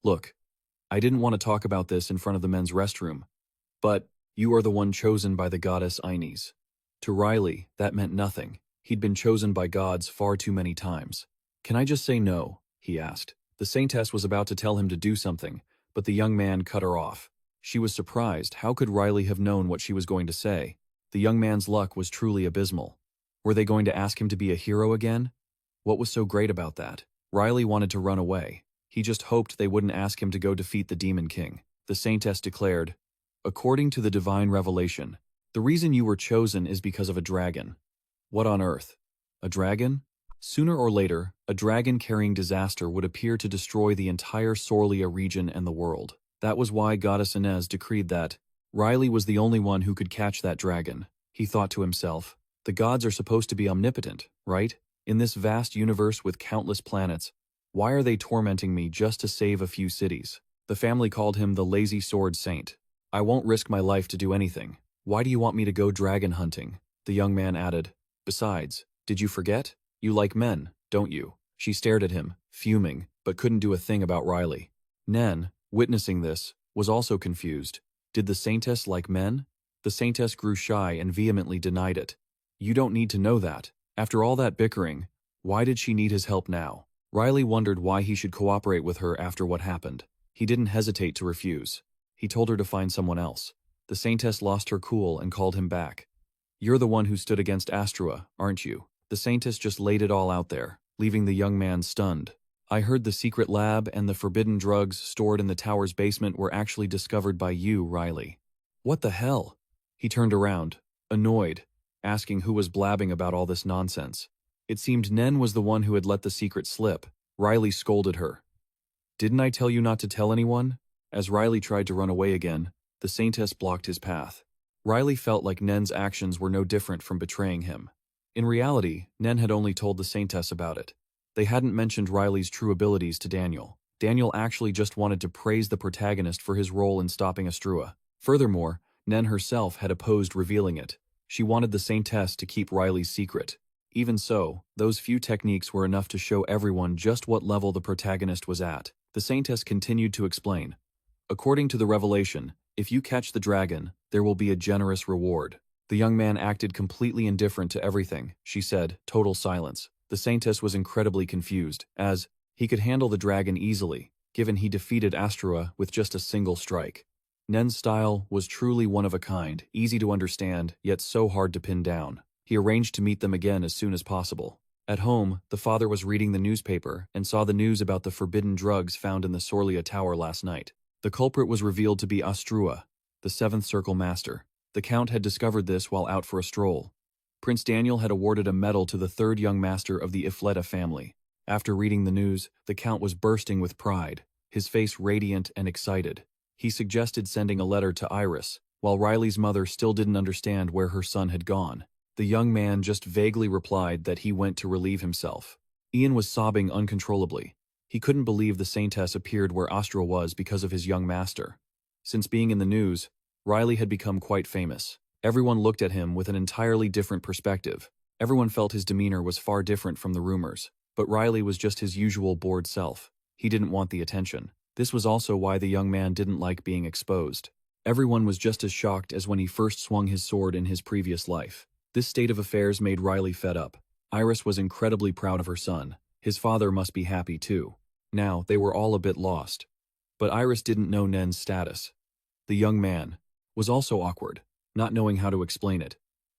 "Look, I didn't want to talk about this in front of the men's restroom, but you are the one chosen by the goddess Ines." To Riley, that meant nothing. He'd been chosen by gods far too many times. "Can I just say no?" he asked. The Saintess was about to tell him to do something, but the young man cut her off. She was surprised. How could Riley have known what she was going to say? The young man's luck was truly abysmal. Were they going to ask him to be a hero again? What was so great about that? Riley wanted to run away. He just hoped they wouldn't ask him to go defeat the Demon King. The Saintess declared, "According to the divine revelation, the reason you were chosen is because of a dragon." What on earth? A dragon? Sooner or later, a dragon-carrying disaster would appear to destroy the entire Sorlia region and the world. That was why Goddess Inez decreed that Riley was the only one who could catch that dragon. He thought to himself, the gods are supposed to be omnipotent, right? In this vast universe with countless planets, why are they tormenting me just to save a few cities? The family called him the Lazy Sword Saint. "I won't risk my life to do anything. Why do you want me to go dragon hunting?" The young man added, Besides, did you forget? You like men, don't you? She stared at him, fuming, but couldn't do a thing about Riley. Nen, witnessing this, was also confused. Did the Saintess like men? The Saintess grew shy and vehemently denied it. You don't need to know that. After all that bickering, why did she need his help now? Riley wondered why he should cooperate with her after what happened. He didn't hesitate to refuse. He told her to find someone else. The Saintess lost her cool and called him back. You're the one who stood against Astrua, aren't you? The Saintess just laid it all out there, leaving the young man stunned. I heard the secret lab and the forbidden drugs stored in the tower's basement were actually discovered by you, Riley. What the hell? He turned around, annoyed, asking who was blabbing about all this nonsense. It seemed Nen was the one who had let the secret slip. Riley scolded her. Didn't I tell you not to tell anyone? As Riley tried to run away again, the Saintess blocked his path. Riley felt like Nen's actions were no different from betraying him. In reality, Nen had only told the Saintess about it. They hadn't mentioned Riley's true abilities to Daniel. Daniel actually just wanted to praise the protagonist for his role in stopping Astrua. Furthermore, Nen herself had opposed revealing it. She wanted the Saintess to keep Riley's secret. Even so, those few techniques were enough to show everyone just what level the protagonist was at. The Saintess continued to explain. According to the revelation, if you catch the dragon, there will be a generous reward. The young man acted completely indifferent to everything, she said, total silence. The Saintess was incredibly confused, as he could handle the dragon easily, given he defeated Astrua with just a single strike. Nen's style was truly one of a kind, easy to understand, yet so hard to pin down. He arranged to meet them again as soon as possible. At home, the father was reading the newspaper and saw the news about the forbidden drugs found in the Sorlia Tower last night. The culprit was revealed to be Astrua, the Seventh Circle Master. The Count had discovered this while out for a stroll. Prince Daniel had awarded a medal to the third young master of the Ifleta family. After reading the news, the Count was bursting with pride, his face radiant and excited. He suggested sending a letter to Iris, while Riley's mother still didn't understand where her son had gone. The young man just vaguely replied that he went to relieve himself. Ian was sobbing uncontrollably. He couldn't believe the Saintess appeared where Astrua was because of his young master. Since being in the news, Riley had become quite famous. Everyone looked at him with an entirely different perspective. Everyone felt his demeanor was far different from the rumors. But Riley was just his usual bored self. He didn't want the attention. This was also why the young man didn't like being exposed. Everyone was just as shocked as when he first swung his sword in his previous life. This state of affairs made Riley fed up. Iris was incredibly proud of her son. His father must be happy too. Now, they were all a bit lost. But Iris didn't know Nen's status. The young man was also awkward, not knowing how to explain it.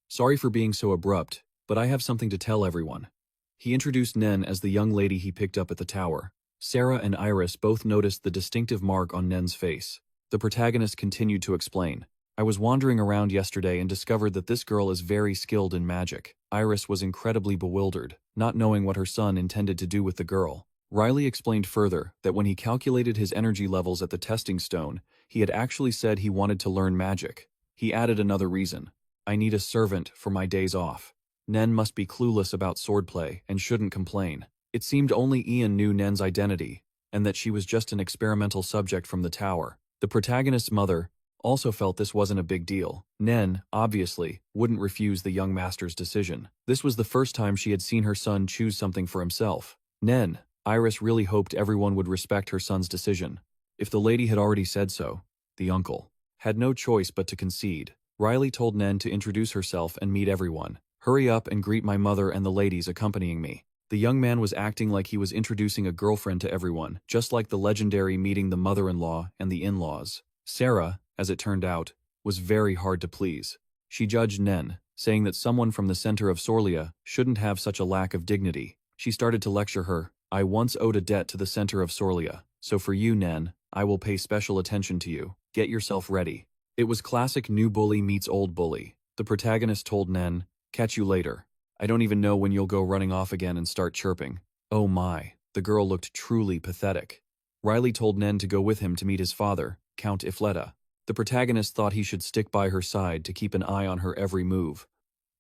Sorry for being so abrupt, but I have something to tell everyone. He introduced Nen as the young lady he picked up at the tower. Sarah and Iris both noticed the distinctive mark on Nen's face. The protagonist continued to explain. I was wandering around yesterday and discovered that this girl is very skilled in magic. Iris was incredibly bewildered, not knowing what her son intended to do with the girl. Riley explained further that when he calculated his energy levels at the testing stone, he had actually said he wanted to learn magic. He added another reason. I need a servant for my days off. Nen must be clueless about swordplay and shouldn't complain. It seemed only Ian knew Nen's identity, and that she was just an experimental subject from the tower. The protagonist's mother also felt this wasn't a big deal. Nen, obviously, wouldn't refuse the young master's decision. This was the first time she had seen her son choose something for himself. Nen, Iris really hoped everyone would respect her son's decision. If the lady had already said so, the uncle had no choice but to concede. Riley told Nen to introduce herself and meet everyone. Hurry up and greet my mother and the ladies accompanying me. The young man was acting like he was introducing a girlfriend to everyone, just like the legendary meeting the mother-in-law and the in-laws. Sarah, as it turned out, was very hard to please. She judged Nen, saying that someone from the center of Sorlia shouldn't have such a lack of dignity. She started to lecture her. I once owed a debt to the center of Sorlia, so for you, Nen, I will pay special attention to you. Get yourself ready. It was classic new bully meets old bully. The protagonist told Nen, catch you later. I don't even know when you'll go running off again and start chirping. Oh my, the girl looked truly pathetic. Riley told Nen to go with him to meet his father, Count Ifleta. The protagonist thought he should stick by her side to keep an eye on her every move.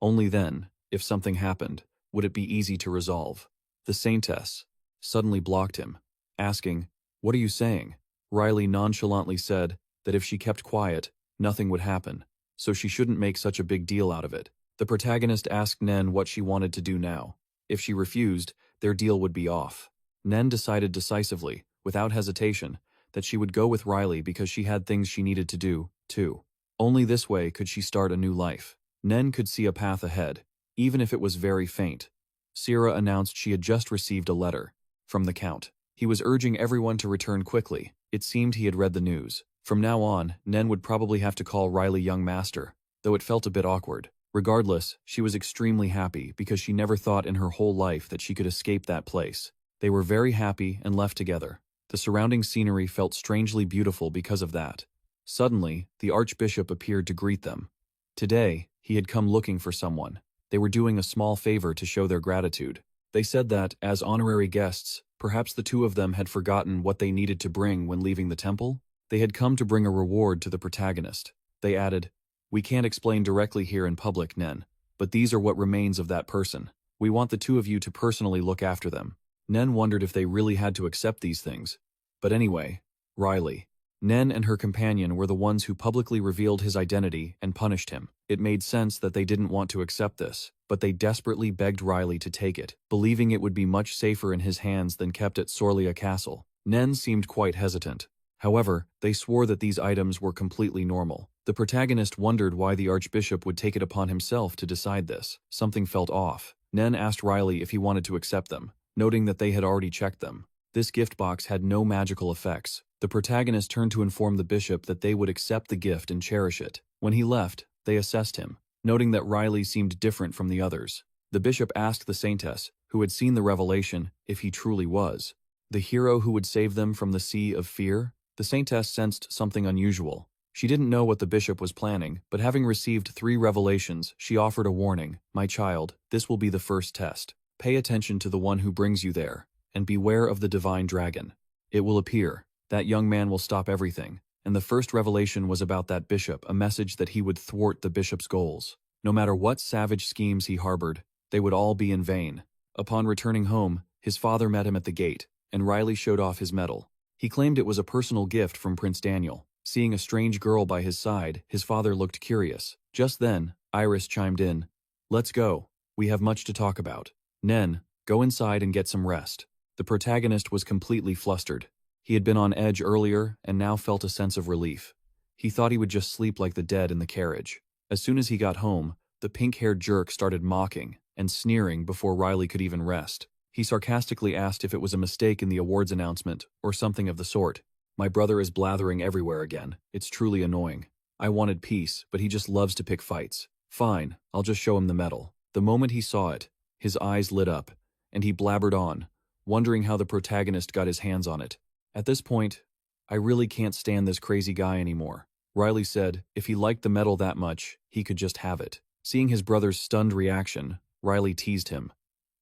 Only then, if something happened, would it be easy to resolve. The Saintess suddenly blocked him, asking, what are you saying? Riley nonchalantly said that if she kept quiet, nothing would happen, so she shouldn't make such a big deal out of it. The protagonist asked Nen what she wanted to do now. If she refused, their deal would be off. Nen decided decisively, without hesitation, that she would go with Riley because she had things she needed to do, too. Only this way could she start a new life. Nen could see a path ahead, even if it was very faint. Sierra announced she had just received a letter from the Count. He was urging everyone to return quickly. It seemed he had read the news. From now on, Nen would probably have to call Riley young master, though it felt a bit awkward. Regardless, she was extremely happy because she never thought in her whole life that she could escape that place. They were very happy and left together. The surrounding scenery felt strangely beautiful because of that. Suddenly, the Archbishop appeared to greet them. Today, he had come looking for someone. They were doing a small favor to show their gratitude. They said that, as honorary guests, perhaps the two of them had forgotten what they needed to bring when leaving the temple. They had come to bring a reward to the protagonist. They added, "We can't explain directly here in public, Nen, but these are what remains of that person. We want the two of you to personally look after them." Nen wondered if they really had to accept these things. But anyway, Riley. Nen and her companion were the ones who publicly revealed his identity and punished him. It made sense that they didn't want to accept this, but they desperately begged Riley to take it, believing it would be much safer in his hands than kept at Sorlia Castle. Nen seemed quite hesitant. However, they swore that these items were completely normal. The protagonist wondered why the Archbishop would take it upon himself to decide this. Something felt off. Nen asked Riley if he wanted to accept them, noting that they had already checked them. This gift box had no magical effects. The protagonist turned to inform the bishop that they would accept the gift and cherish it. When he left, they assessed him, noting that Riley seemed different from the others. The bishop asked the saintess, who had seen the revelation, if he truly was the hero who would save them from the sea of fear. The saintess sensed something unusual. She didn't know what the bishop was planning, but having received 3 revelations, she offered a warning. "My child, this will be the first test. Pay attention to the one who brings you there, and beware of the divine dragon. It will appear. That young man will stop everything." And the first revelation was about that bishop, a message that he would thwart the bishop's goals. No matter what savage schemes he harbored, they would all be in vain. Upon returning home, his father met him at the gate, and Riley showed off his medal. He claimed it was a personal gift from Prince Daniel. Seeing a strange girl by his side, his father looked curious. Just then, Iris chimed in. "Let's go. We have much to talk about. Nen, go inside and get some rest." The protagonist was completely flustered. He had been on edge earlier and now felt a sense of relief. He thought he would just sleep like the dead in the carriage. As soon as he got home, the pink-haired jerk started mocking and sneering before Riley could even rest. He sarcastically asked if it was a mistake in the awards announcement or something of the sort. "My brother is blathering everywhere again. It's truly annoying. I wanted peace, but he just loves to pick fights. Fine, I'll just show him the medal." The moment he saw it, his eyes lit up, and he blabbered on, wondering how the protagonist got his hands on it. At this point, "I really can't stand this crazy guy anymore." Riley said if he liked the medal that much, he could just have it. Seeing his brother's stunned reaction, Riley teased him.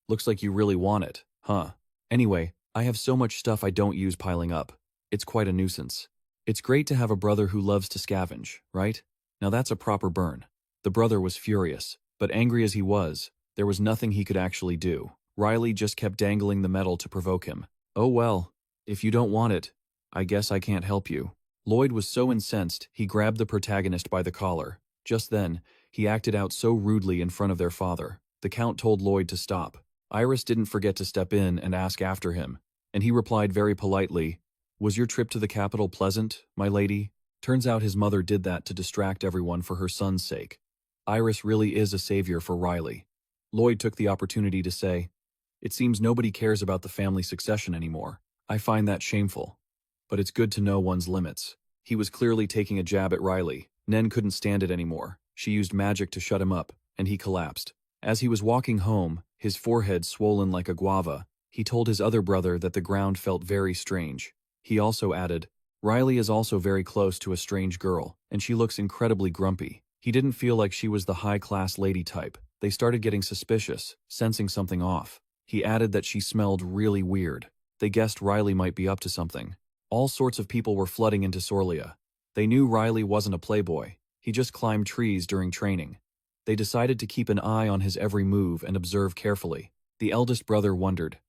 "Looks like you really want it, huh? Anyway, I have so much stuff I don't use piling up. It's quite a nuisance. It's great to have a brother who loves to scavenge, right? Now that's a proper burn." The brother was furious, but angry as he was, there was nothing he could actually do. Riley just kept dangling the medal to provoke him. "Oh well, if you don't want it, I guess I can't help you." Lloyd was so incensed, he grabbed the protagonist by the collar. Just then, he acted out so rudely in front of their father. The Count told Lloyd to stop. Iris didn't forget to step in and ask after him, and he replied very politely, "Was your trip to the capital pleasant, my lady?" Turns out his mother did that to distract everyone for her son's sake. Iris really is a savior for Riley. Lloyd took the opportunity to say, "It seems nobody cares about the family succession anymore. I find that shameful. But it's good to know one's limits." He was clearly taking a jab at Riley. Nen couldn't stand it anymore. She used magic to shut him up, and he collapsed. As he was walking home, his forehead swollen like a guava, he told his other brother that the ground felt very strange. He also added, "Riley is also very close to a strange girl, and she looks incredibly grumpy." He didn't feel like she was the high-class lady type. They started getting suspicious, sensing something off. He added that she smelled really weird. They guessed Riley might be up to something. All sorts of people were flooding into Sorlia. They knew Riley wasn't a playboy. He just climbed trees during training. They decided to keep an eye on his every move and observe carefully. The eldest brother wondered,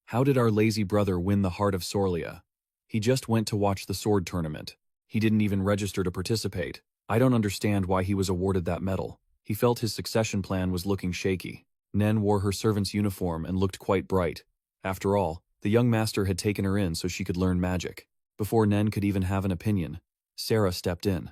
"How did our lazy brother win the heart of Sorlia? He just went to watch the sword tournament. He didn't even register to participate. I don't understand why he was awarded that medal." He felt his succession plan was looking shaky. Nen wore her servant's uniform and looked quite bright. After all, the young master had taken her in so she could learn magic. Before Nen could even have an opinion, Sarah stepped in.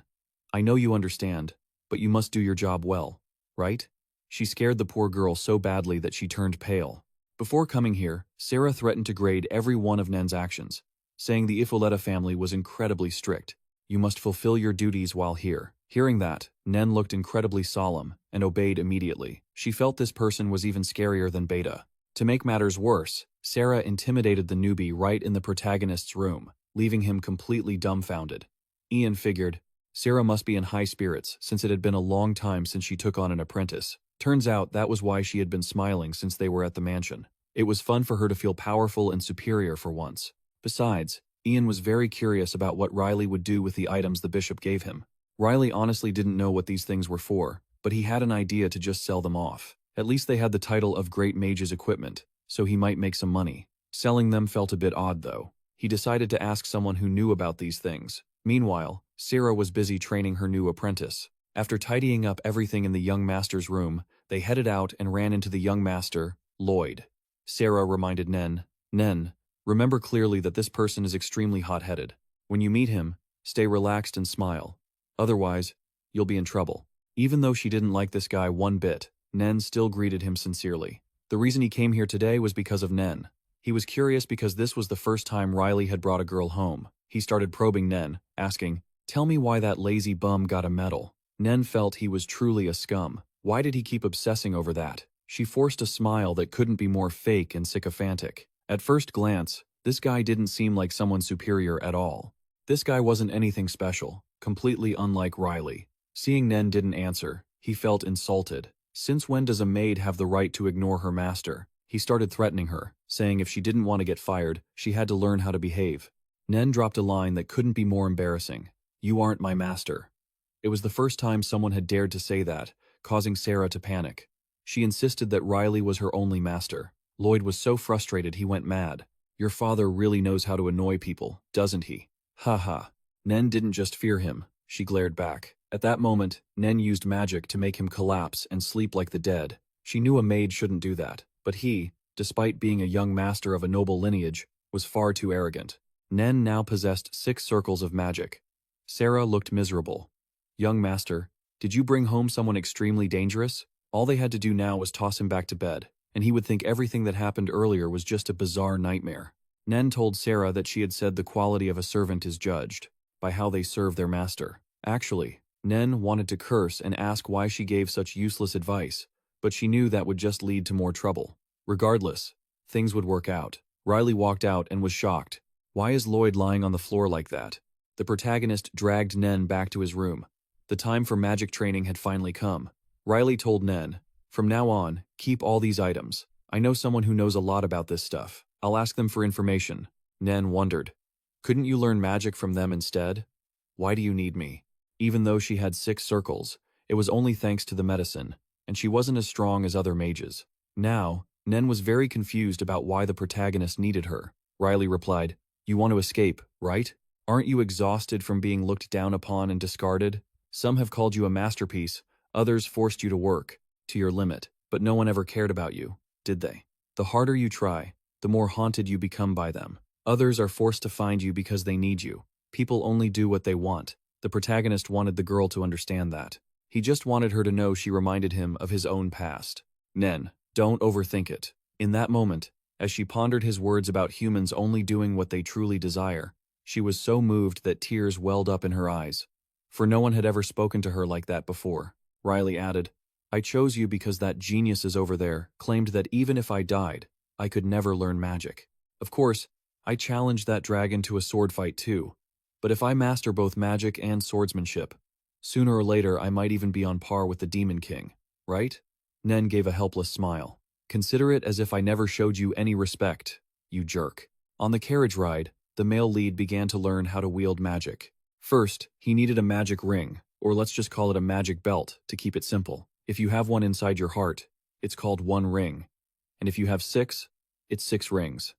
I know you understand, but you must do your job well, right? She scared the poor girl so badly that she turned pale. Before coming here, Sarah threatened to grade every one of Nen's actions, saying the Ifoleta family was incredibly strict. You must fulfill your duties while here. Hearing that, Nen looked incredibly solemn and obeyed immediately. She felt this person was even scarier than Beta. To make matters worse, Sarah intimidated the newbie right in the protagonist's room, leaving him completely dumbfounded. Ian figured, Sarah must be in high spirits since it had been a long time since she took on an apprentice. Turns out that was why she had been smiling since they were at the mansion. It was fun for her to feel powerful and superior for once. Besides, Ian was very curious about what Riley would do with the items the bishop gave him. Riley honestly didn't know what these things were for, but he had an idea to just sell them off. At least they had the title of Great Mage's equipment, so he might make some money. Selling them felt a bit odd though. He decided to ask someone who knew about these things. Meanwhile, Sarah was busy training her new apprentice. After tidying up everything in the young master's room, they headed out and ran into the young master, Lloyd. Sarah reminded Nen, remember clearly that this person is extremely hot-headed. When you meet him, stay relaxed and smile. Otherwise, you'll be in trouble. Even though she didn't like this guy one bit, Nen still greeted him sincerely. The reason he came here today was because of Nen. He was curious because this was the first time Riley had brought a girl home. He started probing Nen, asking, tell me why that lazy bum got a medal. Nen felt he was truly a scum. Why did he keep obsessing over that? She forced a smile that couldn't be more fake and sycophantic. At first glance, this guy didn't seem like someone superior at all. This guy wasn't anything special, completely unlike Riley. Seeing Nen didn't answer, he felt insulted. Since when does a maid have the right to ignore her master? He started threatening her, saying if she didn't want to get fired, she had to learn how to behave. Nen dropped a line that couldn't be more embarrassing. You aren't my master. It was the first time someone had dared to say that, causing Sarah to panic. She insisted that Riley was her only master. Lloyd was so frustrated he went mad. Your father really knows how to annoy people, doesn't he? Ha ha. Nen didn't just fear him, she glared back. At that moment, Nen used magic to make him collapse and sleep like the dead. She knew a maid shouldn't do that, but he, despite being a young master of a noble lineage, was far too arrogant. Nen now possessed 6 circles of magic. Sarah looked miserable. Young master, did you bring home someone extremely dangerous? All they had to do now was toss him back to bed, and he would think everything that happened earlier was just a bizarre nightmare. Nen told Sarah that she had said the quality of a servant is judged by how they serve their master. Actually, Nen wanted to curse and ask why she gave such useless advice, but she knew that would just lead to more trouble. Regardless, things would work out. Riley walked out and was shocked. Why is Lloyd lying on the floor like that? The protagonist dragged Nen back to his room. The time for magic training had finally come. Riley told Nen, from now on, keep all these items. I know someone who knows a lot about this stuff. I'll ask them for information. Nen wondered. Couldn't you learn magic from them instead? Why do you need me? Even though she had 6 circles, it was only thanks to the medicine, and she wasn't as strong as other mages. Now, Nen was very confused about why the protagonist needed her. Riley replied, you want to escape, right? Aren't you exhausted from being looked down upon and discarded? Some have called you a masterpiece, others forced you to work, to your limit, but no one ever cared about you, did they? The harder you try, the more haunted you become by them. Others are forced to find you because they need you. People only do what they want. The protagonist wanted the girl to understand that. He just wanted her to know she reminded him of his own past. Nen, don't overthink it. In that moment, as she pondered his words about humans only doing what they truly desire, she was so moved that tears welled up in her eyes. For no one had ever spoken to her like that before. Riley added, I chose you because that genius over there claimed that even if I died, I could never learn magic. Of course, I challenged that dragon to a sword fight too. But if I master both magic and swordsmanship, sooner or later I might even be on par with the Demon King, right? Nen gave a helpless smile. Consider it as if I never showed you any respect, you jerk. On the carriage ride, the male lead began to learn how to wield magic. First, he needed a magic ring, or let's just call it a magic belt, to keep it simple. If you have one inside your heart, it's called one ring. And if you have 6, it's 6 rings.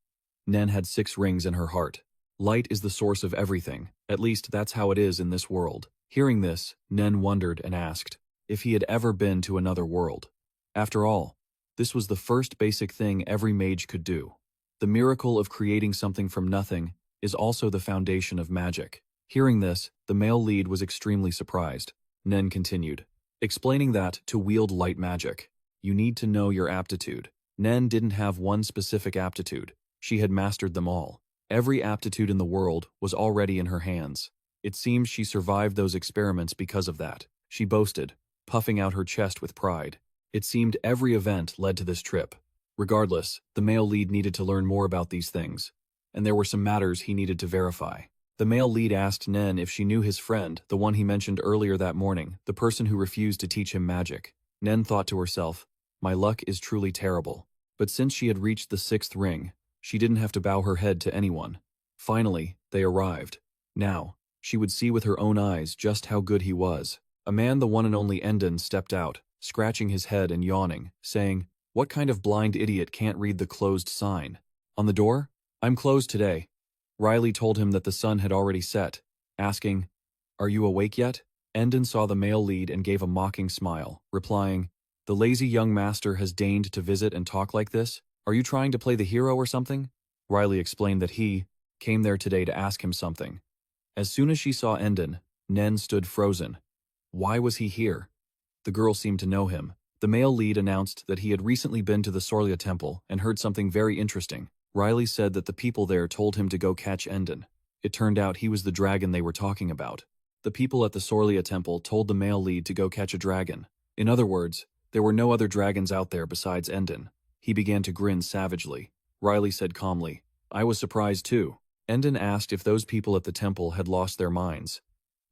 Nen had 6 rings in her heart. Light is the source of everything, at least that's how it is in this world. Hearing this, Nen wondered and asked, if he had ever been to another world. After all, this was the first basic thing every mage could do. The miracle of creating something from nothing is also the foundation of magic. Hearing this, the male lead was extremely surprised. Nen continued, explaining that, to wield light magic, you need to know your aptitude. Nen didn't have one specific aptitude. She had mastered them all. Every aptitude in the world was already in her hands. It seems she survived those experiments because of that. She boasted, puffing out her chest with pride. It seemed every event led to this trip. Regardless, the male lead needed to learn more about these things, and there were some matters he needed to verify. The male lead asked Nen if she knew his friend, the one he mentioned earlier that morning, the person who refused to teach him magic. Nen thought to herself, my luck is truly terrible. But since she had reached the 6th ring, she didn't have to bow her head to anyone. Finally, they arrived. Now, she would see with her own eyes just how good he was. A man, the one and only Endon, stepped out, scratching his head and yawning, saying, what kind of blind idiot can't read the closed sign? On the door? I'm closed today. Riley told him that the sun had already set, asking, are you awake yet? Endon saw the male lead and gave a mocking smile, replying, the lazy young master has deigned to visit and talk like this? Are you trying to play the hero or something? Riley explained that he came there today to ask him something. As soon as she saw Endon, Nen stood frozen. Why was he here? The girl seemed to know him. The male lead announced that he had recently been to the Sorlia Temple and heard something very interesting. Riley said that the people there told him to go catch Endon. It turned out he was the dragon they were talking about. The people at the Sorlia Temple told the male lead to go catch a dragon. In other words, there were no other dragons out there besides Endon. He began to grin savagely. Riley said calmly, I was surprised too. Endon asked if those people at the temple had lost their minds.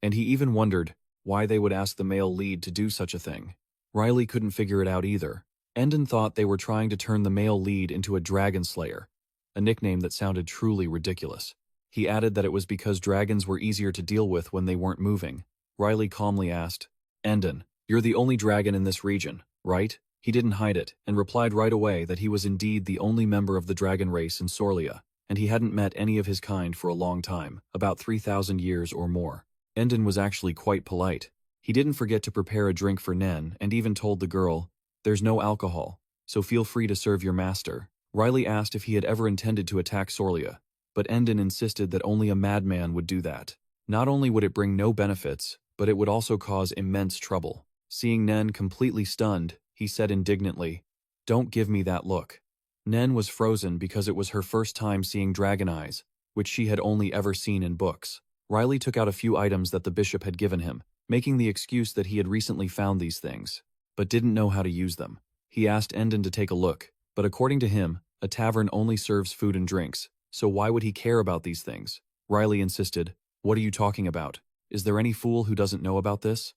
And he even wondered why they would ask the male lead to do such a thing. Riley couldn't figure it out either. Endon thought they were trying to turn the male lead into a dragon slayer, a nickname that sounded truly ridiculous. He added that it was because dragons were easier to deal with when they weren't moving. Riley calmly asked, Endon, you're the only dragon in this region, right? He didn't hide it, and replied right away that he was indeed the only member of the dragon race in Sorlia, and he hadn't met any of his kind for a long time, about 3,000 years or more. Endon was actually quite polite. He didn't forget to prepare a drink for Nen and even told the girl, there's no alcohol, so feel free to serve your master. Riley asked if he had ever intended to attack Sorlia, but Endon insisted that only a madman would do that. Not only would it bring no benefits, but it would also cause immense trouble. Seeing Nen completely stunned, he said indignantly, don't give me that look. Nen was frozen because it was her first time seeing dragon eyes, which she had only ever seen in books. Riley took out a few items that the bishop had given him, making the excuse that he had recently found these things, but didn't know how to use them. He asked Endon to take a look, but according to him, a tavern only serves food and drinks, so why would he care about these things? Riley insisted, what are you talking about? Is there any fool who doesn't know about this?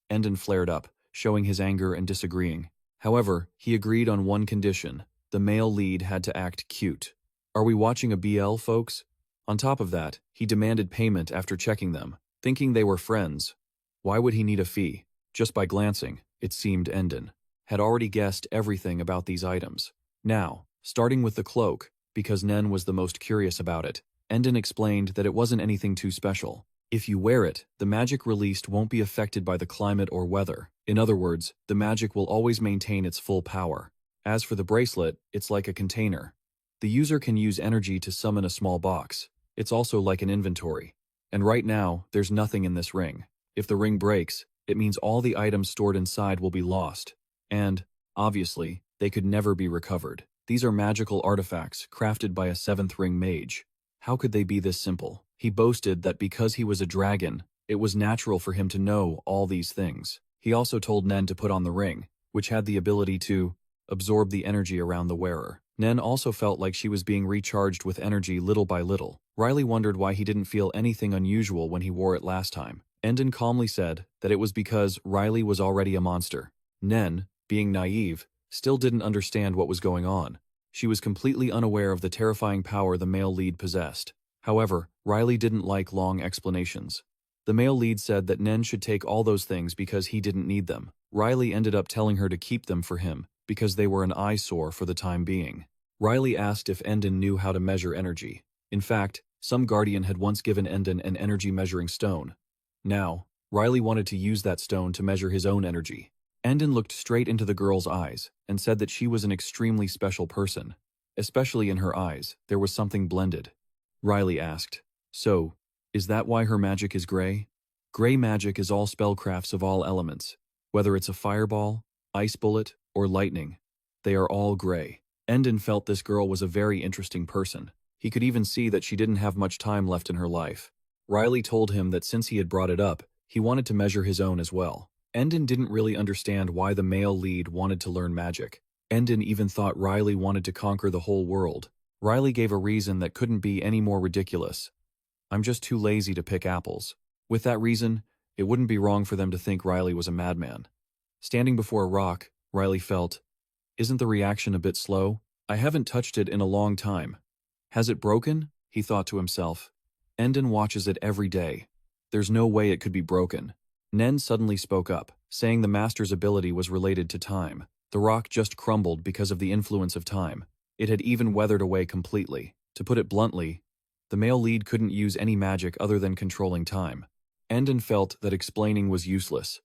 Endon flared up, showing his anger and disagreeing. However, he agreed on one condition. The male lead had to act cute. Are we watching a BL, folks? On top of that, he demanded payment after checking them, thinking they were friends. Why would he need a fee? Just by glancing, it seemed Endon had already guessed everything about these items. Now, starting with the cloak, because Nen was the most curious about it, Endon explained that it wasn't anything too special. If you wear it, the magic released won't be affected by the climate or weather. In other words, the magic will always maintain its full power. As for the bracelet, it's like a container. The user can use energy to summon a small box. It's also like an inventory. And right now, there's nothing in this ring. If the ring breaks, it means all the items stored inside will be lost. And, obviously, they could never be recovered. These are magical artifacts crafted by a 7th ring mage. How could they be this simple? He boasted that because he was a dragon, it was natural for him to know all these things. He also told Nen to put on the ring, which had the ability to absorb the energy around the wearer. Nen also felt like she was being recharged with energy little by little. Riley wondered why he didn't feel anything unusual when he wore it last time. Endon calmly said that it was because Riley was already a monster. Nen, being naive, still didn't understand what was going on. She was completely unaware of the terrifying power the male lead possessed. However, Riley didn't like long explanations. The male lead said that Nen should take all those things because he didn't need them. Riley ended up telling her to keep them for him, because they were an eyesore for the time being. Riley asked if Endon knew how to measure energy. In fact, some guardian had once given Endon an energy measuring stone. Now, Riley wanted to use that stone to measure his own energy. Endon looked straight into the girl's eyes and said that she was an extremely special person. Especially in her eyes, there was something blended. Riley asked, "So, is that why her magic is gray?" Gray magic is all spellcrafts of all elements. Whether it's a fireball, ice bullet, or lightning, they are all gray. Endon felt this girl was a very interesting person. He could even see that she didn't have much time left in her life. Riley told him that since he had brought it up, he wanted to measure his own as well. Endon didn't really understand why the male lead wanted to learn magic. Endon even thought Riley wanted to conquer the whole world. Riley gave a reason that couldn't be any more ridiculous. "I'm just too lazy to pick apples." With that reason, it wouldn't be wrong for them to think Riley was a madman. Standing before a rock, Riley felt, "Isn't the reaction a bit slow? I haven't touched it in a long time. Has it broken?" he thought to himself. Endon watches it every day. There's no way it could be broken. Nen suddenly spoke up, saying the master's ability was related to time. The rock just crumbled because of the influence of time. It had even weathered away completely. To put it bluntly, the male lead couldn't use any magic other than controlling time. Endon felt that explaining was useless.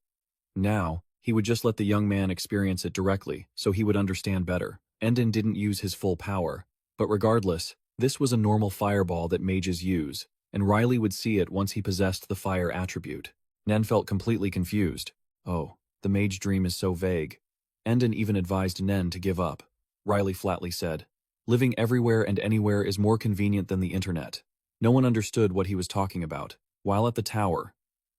Now, he would just let the young man experience it directly, so he would understand better. Endon didn't use his full power. But regardless, this was a normal fireball that mages use, and Riley would see it once he possessed the fire attribute. Nen felt completely confused. Oh, the mage dream is so vague. Endon even advised Nen to give up. Riley flatly said, "Living everywhere and anywhere is more convenient than the internet." No one understood what he was talking about. While at the tower,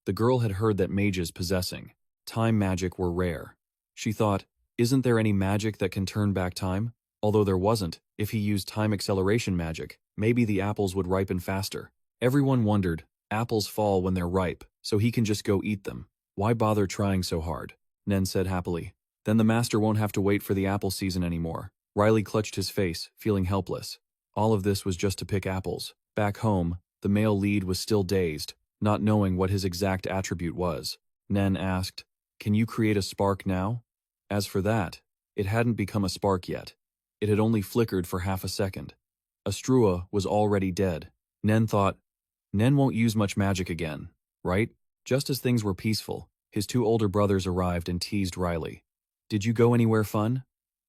the girl had heard that mages possessing time magic were rare. She thought, isn't there any magic that can turn back time? Although there wasn't, if he used time acceleration magic, maybe the apples would ripen faster. Everyone wondered, apples fall when they're ripe, so he can just go eat them. Why bother trying so hard? Nen said happily. Then the master won't have to wait for the apple season anymore. Riley clutched his face, feeling helpless. All of this was just to pick apples. Back home, the male lead was still dazed, not knowing what his exact attribute was. Nen asked, "Can you create a spark now?" As for that, it hadn't become a spark yet. It had only flickered for half a second. Astrua was already dead. Nen thought, Nen won't use much magic again, right? Just as things were peaceful, his two older brothers arrived and teased Riley. "Did you go anywhere fun?"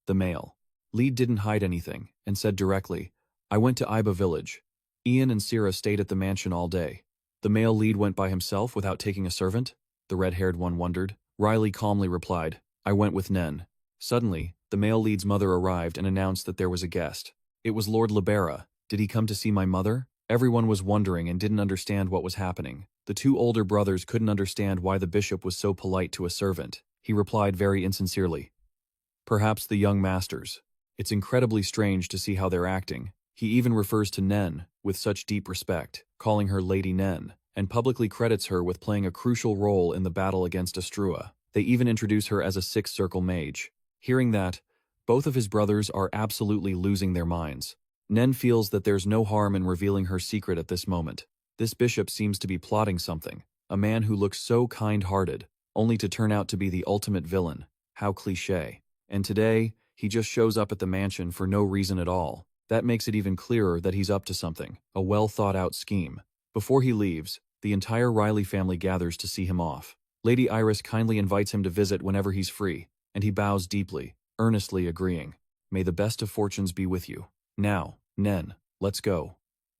The male lead didn't hide anything and said directly, "I went to Iba village. Ian and Sira stayed at the mansion all day." The male lead went by himself without taking a servant? The red-haired one wondered. Riley calmly replied, "I went with Nen." Suddenly, the male lead's mother arrived and announced that there was a guest. It was Lord Libera. Did he come to see my mother? Everyone was wondering and didn't understand what was happening. The two older brothers couldn't understand why the bishop was so polite to a servant. He replied very insincerely, "Perhaps the young masters. It's incredibly strange to see how they're acting." He even refers to Nen with such deep respect, calling her Lady Nen, and publicly credits her with playing a crucial role in the battle against Astrua. They even introduce her as a six-circle mage. Hearing that, both of his brothers are absolutely losing their minds. Nen feels that there's no harm in revealing her secret at this moment. This bishop seems to be plotting something. A man who looks so kind-hearted, only to turn out to be the ultimate villain. How cliché. And today, he just shows up at the mansion for no reason at all. That makes it even clearer that he's up to something, a well-thought-out scheme. Before he leaves, the entire Riley family gathers to see him off. Lady Iris kindly invites him to visit whenever he's free, and he bows deeply, earnestly agreeing. "May the best of fortunes be with you. Now, Nen, let's go."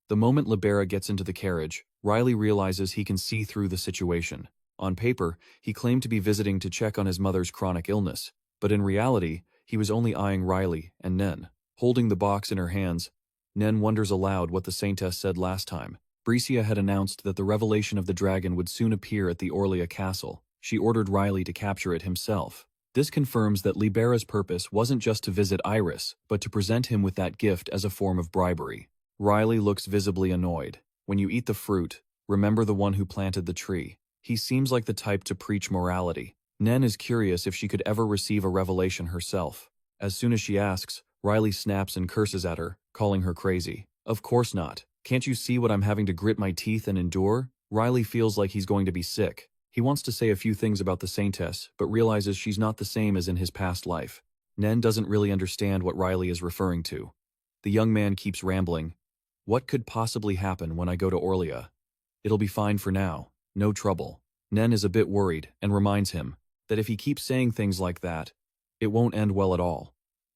The moment Libera gets into the carriage, Riley realizes he can see through the situation. On paper, he claimed to be visiting to check on his mother's chronic illness, but in reality, he was only eyeing Riley and Nen. Holding the box in her hands, Nen wonders aloud what the Saintess said last time. Bricia had announced that the revelation of the dragon would soon appear at the Orlia castle. She ordered Riley to capture it himself. This confirms that Libera's purpose wasn't just to visit Iris, but to present him with that gift as a form of bribery. Riley looks visibly annoyed. When you eat the fruit, remember the one who planted the tree. He seems like the type to preach morality. Nen is curious if she could ever receive a revelation herself. As soon as she asks, Riley snaps and curses at her, calling her crazy. Of course not. Can't you see what I'm having to grit my teeth and endure? Riley feels like he's going to be sick. He wants to say a few things about the Saintess, but realizes she's not the same as in his past life. Nen doesn't really understand what Riley is referring to. The young man keeps rambling. "What could possibly happen when I go to Orlia? It'll be fine for now. No trouble. Nen is a bit worried and reminds him that if he keeps saying things like that, it won't end well at all.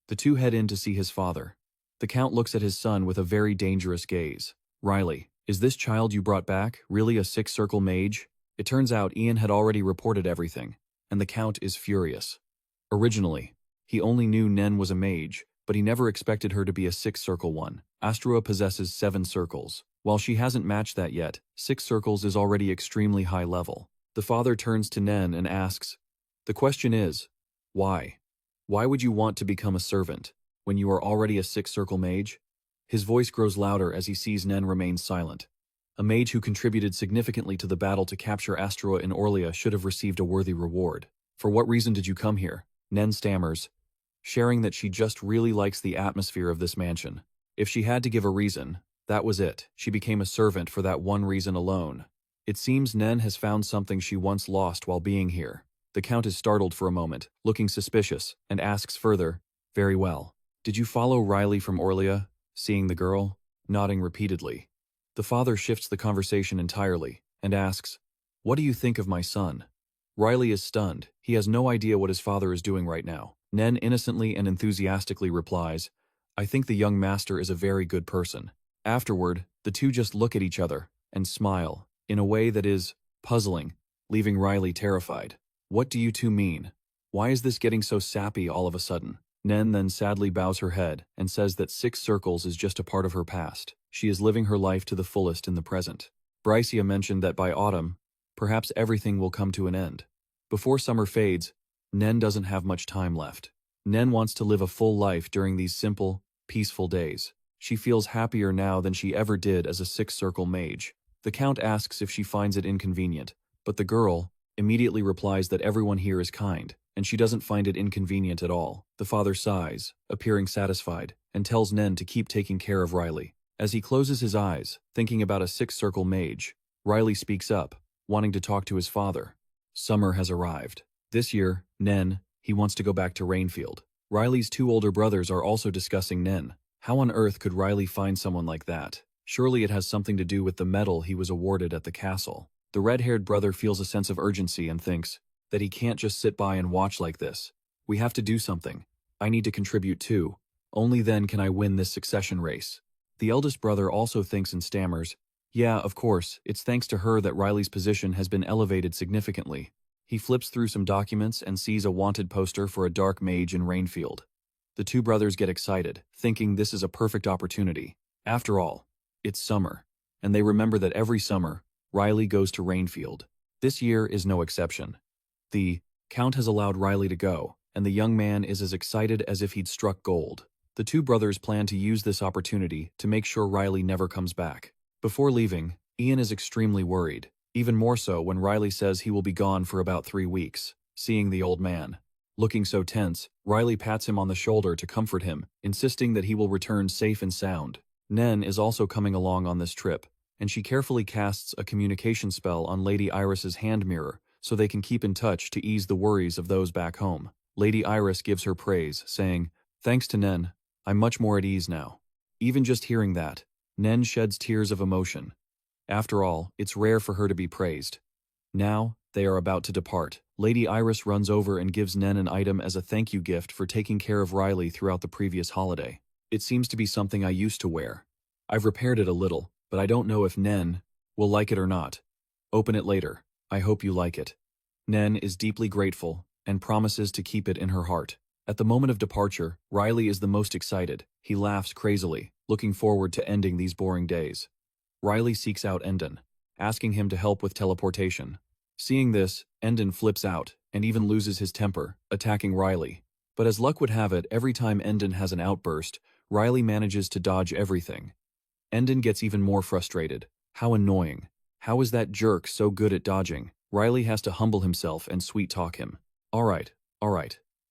The two head in to see his father. The Count looks at his son with a very dangerous gaze. Riley, is this child you brought back really a six-circle mage? It turns out Ian had already reported everything, and the Count is furious. Originally, he only knew Nen was a mage, but he never expected her to be a six-circle one. Astrua possesses 7 circles. While she hasn't matched that yet, 6 circles is already extremely high level. The father turns to Nen and asks, "The question is, why? Why would you want to become a servant when you are already a 6-circle mage?" His voice grows louder as he sees Nen remain silent. A mage who contributed significantly to the battle to capture Astrua in Orlia should have received a worthy reward. "For what reason did you come here?" Nen stammers, sharing that she just really likes the atmosphere of this mansion. If she had to give a reason, that was it. She became a servant for that one reason alone. It seems Nen has found something she once lost while being here. The Count is startled for a moment, looking suspicious, and asks further, "Very well. Did you follow Riley from Orlia, seeing the girl?" Nodding repeatedly. The father shifts the conversation entirely, and asks, "What do you think of my son?" Riley is stunned. He has no idea what his father is doing right now. Nen innocently and enthusiastically replies, "I think the young master is a very good person." Afterward, the two just look at each other and smile, in a way that is puzzling, leaving Riley terrified. "What do you two mean? Why is this getting so sappy all of a sudden?" Nen then sadly bows her head and says that 6 circles is just a part of her past. She is living her life to the fullest in the present. Brycia mentioned that by autumn, perhaps everything will come to an end. Before summer fades, Nen doesn't have much time left. Nen wants to live a full life during these simple, peaceful days. She feels happier now than she ever did as a 6-circle mage. The Count asks if she finds it inconvenient, but the girl immediately replies that everyone here is kind, and she doesn't find it inconvenient at all. The father sighs, appearing satisfied, and tells Nen to keep taking care of Riley. As he closes his eyes, thinking about a 6-circle mage, Riley speaks up, wanting to talk to his father. Summer has arrived. This year, Nen, he wants to go back to Rainfield. Riley's 2 older brothers are also discussing Nen. How on earth could Riley find someone like that? Surely it has something to do with the medal he was awarded at the castle. The red-haired brother feels a sense of urgency and thinks that he can't just sit by and watch like this. "We have to do something. I need to contribute too. Only then can I win this succession race." The eldest brother also thinks and stammers, "Yeah, of course, it's thanks to her that Riley's position has been elevated significantly." He flips through some documents and sees a wanted poster for a dark mage in Rainfield. The 2 brothers get excited, thinking this is a perfect opportunity. After all, it's summer, and they remember that every summer, Riley goes to Rainfield. This year is no exception. The Count has allowed Riley to go, and the young man is as excited as if he'd struck gold. The 2 brothers plan to use this opportunity to make sure Riley never comes back. Before leaving, Ian is extremely worried, even more so when Riley says he will be gone for about 3 weeks. Seeing the old man looking so tense, Riley pats him on the shoulder to comfort him, insisting that he will return safe and sound. Nen is also coming along on this trip, and she carefully casts a communication spell on Lady Iris's hand mirror so they can keep in touch to ease the worries of those back home. Lady Iris gives her praise, saying, "Thanks to Nen, I'm much more at ease now." Even just hearing that, Nen sheds tears of emotion. After all, it's rare for her to be praised. Now, they are about to depart. Lady Iris runs over and gives Nen an item as a thank you gift for taking care of Riley throughout the previous holiday. "It seems to be something I used to wear. I've repaired it a little, but I don't know if Nen will like it or not. Open it later. I hope you like it." Nen is deeply grateful and promises to keep it in her heart. At the moment of departure, Riley is the most excited. He laughs crazily, looking forward to ending these boring days. Riley seeks out Endon, asking him to help with teleportation. Seeing this, Endon flips out and even loses his temper, attacking Riley. But as luck would have it, every time Endon has an outburst, Riley manages to dodge everything. Endon gets even more frustrated. How annoying. How is that jerk so good at dodging? Riley has to humble himself and sweet-talk him. All right.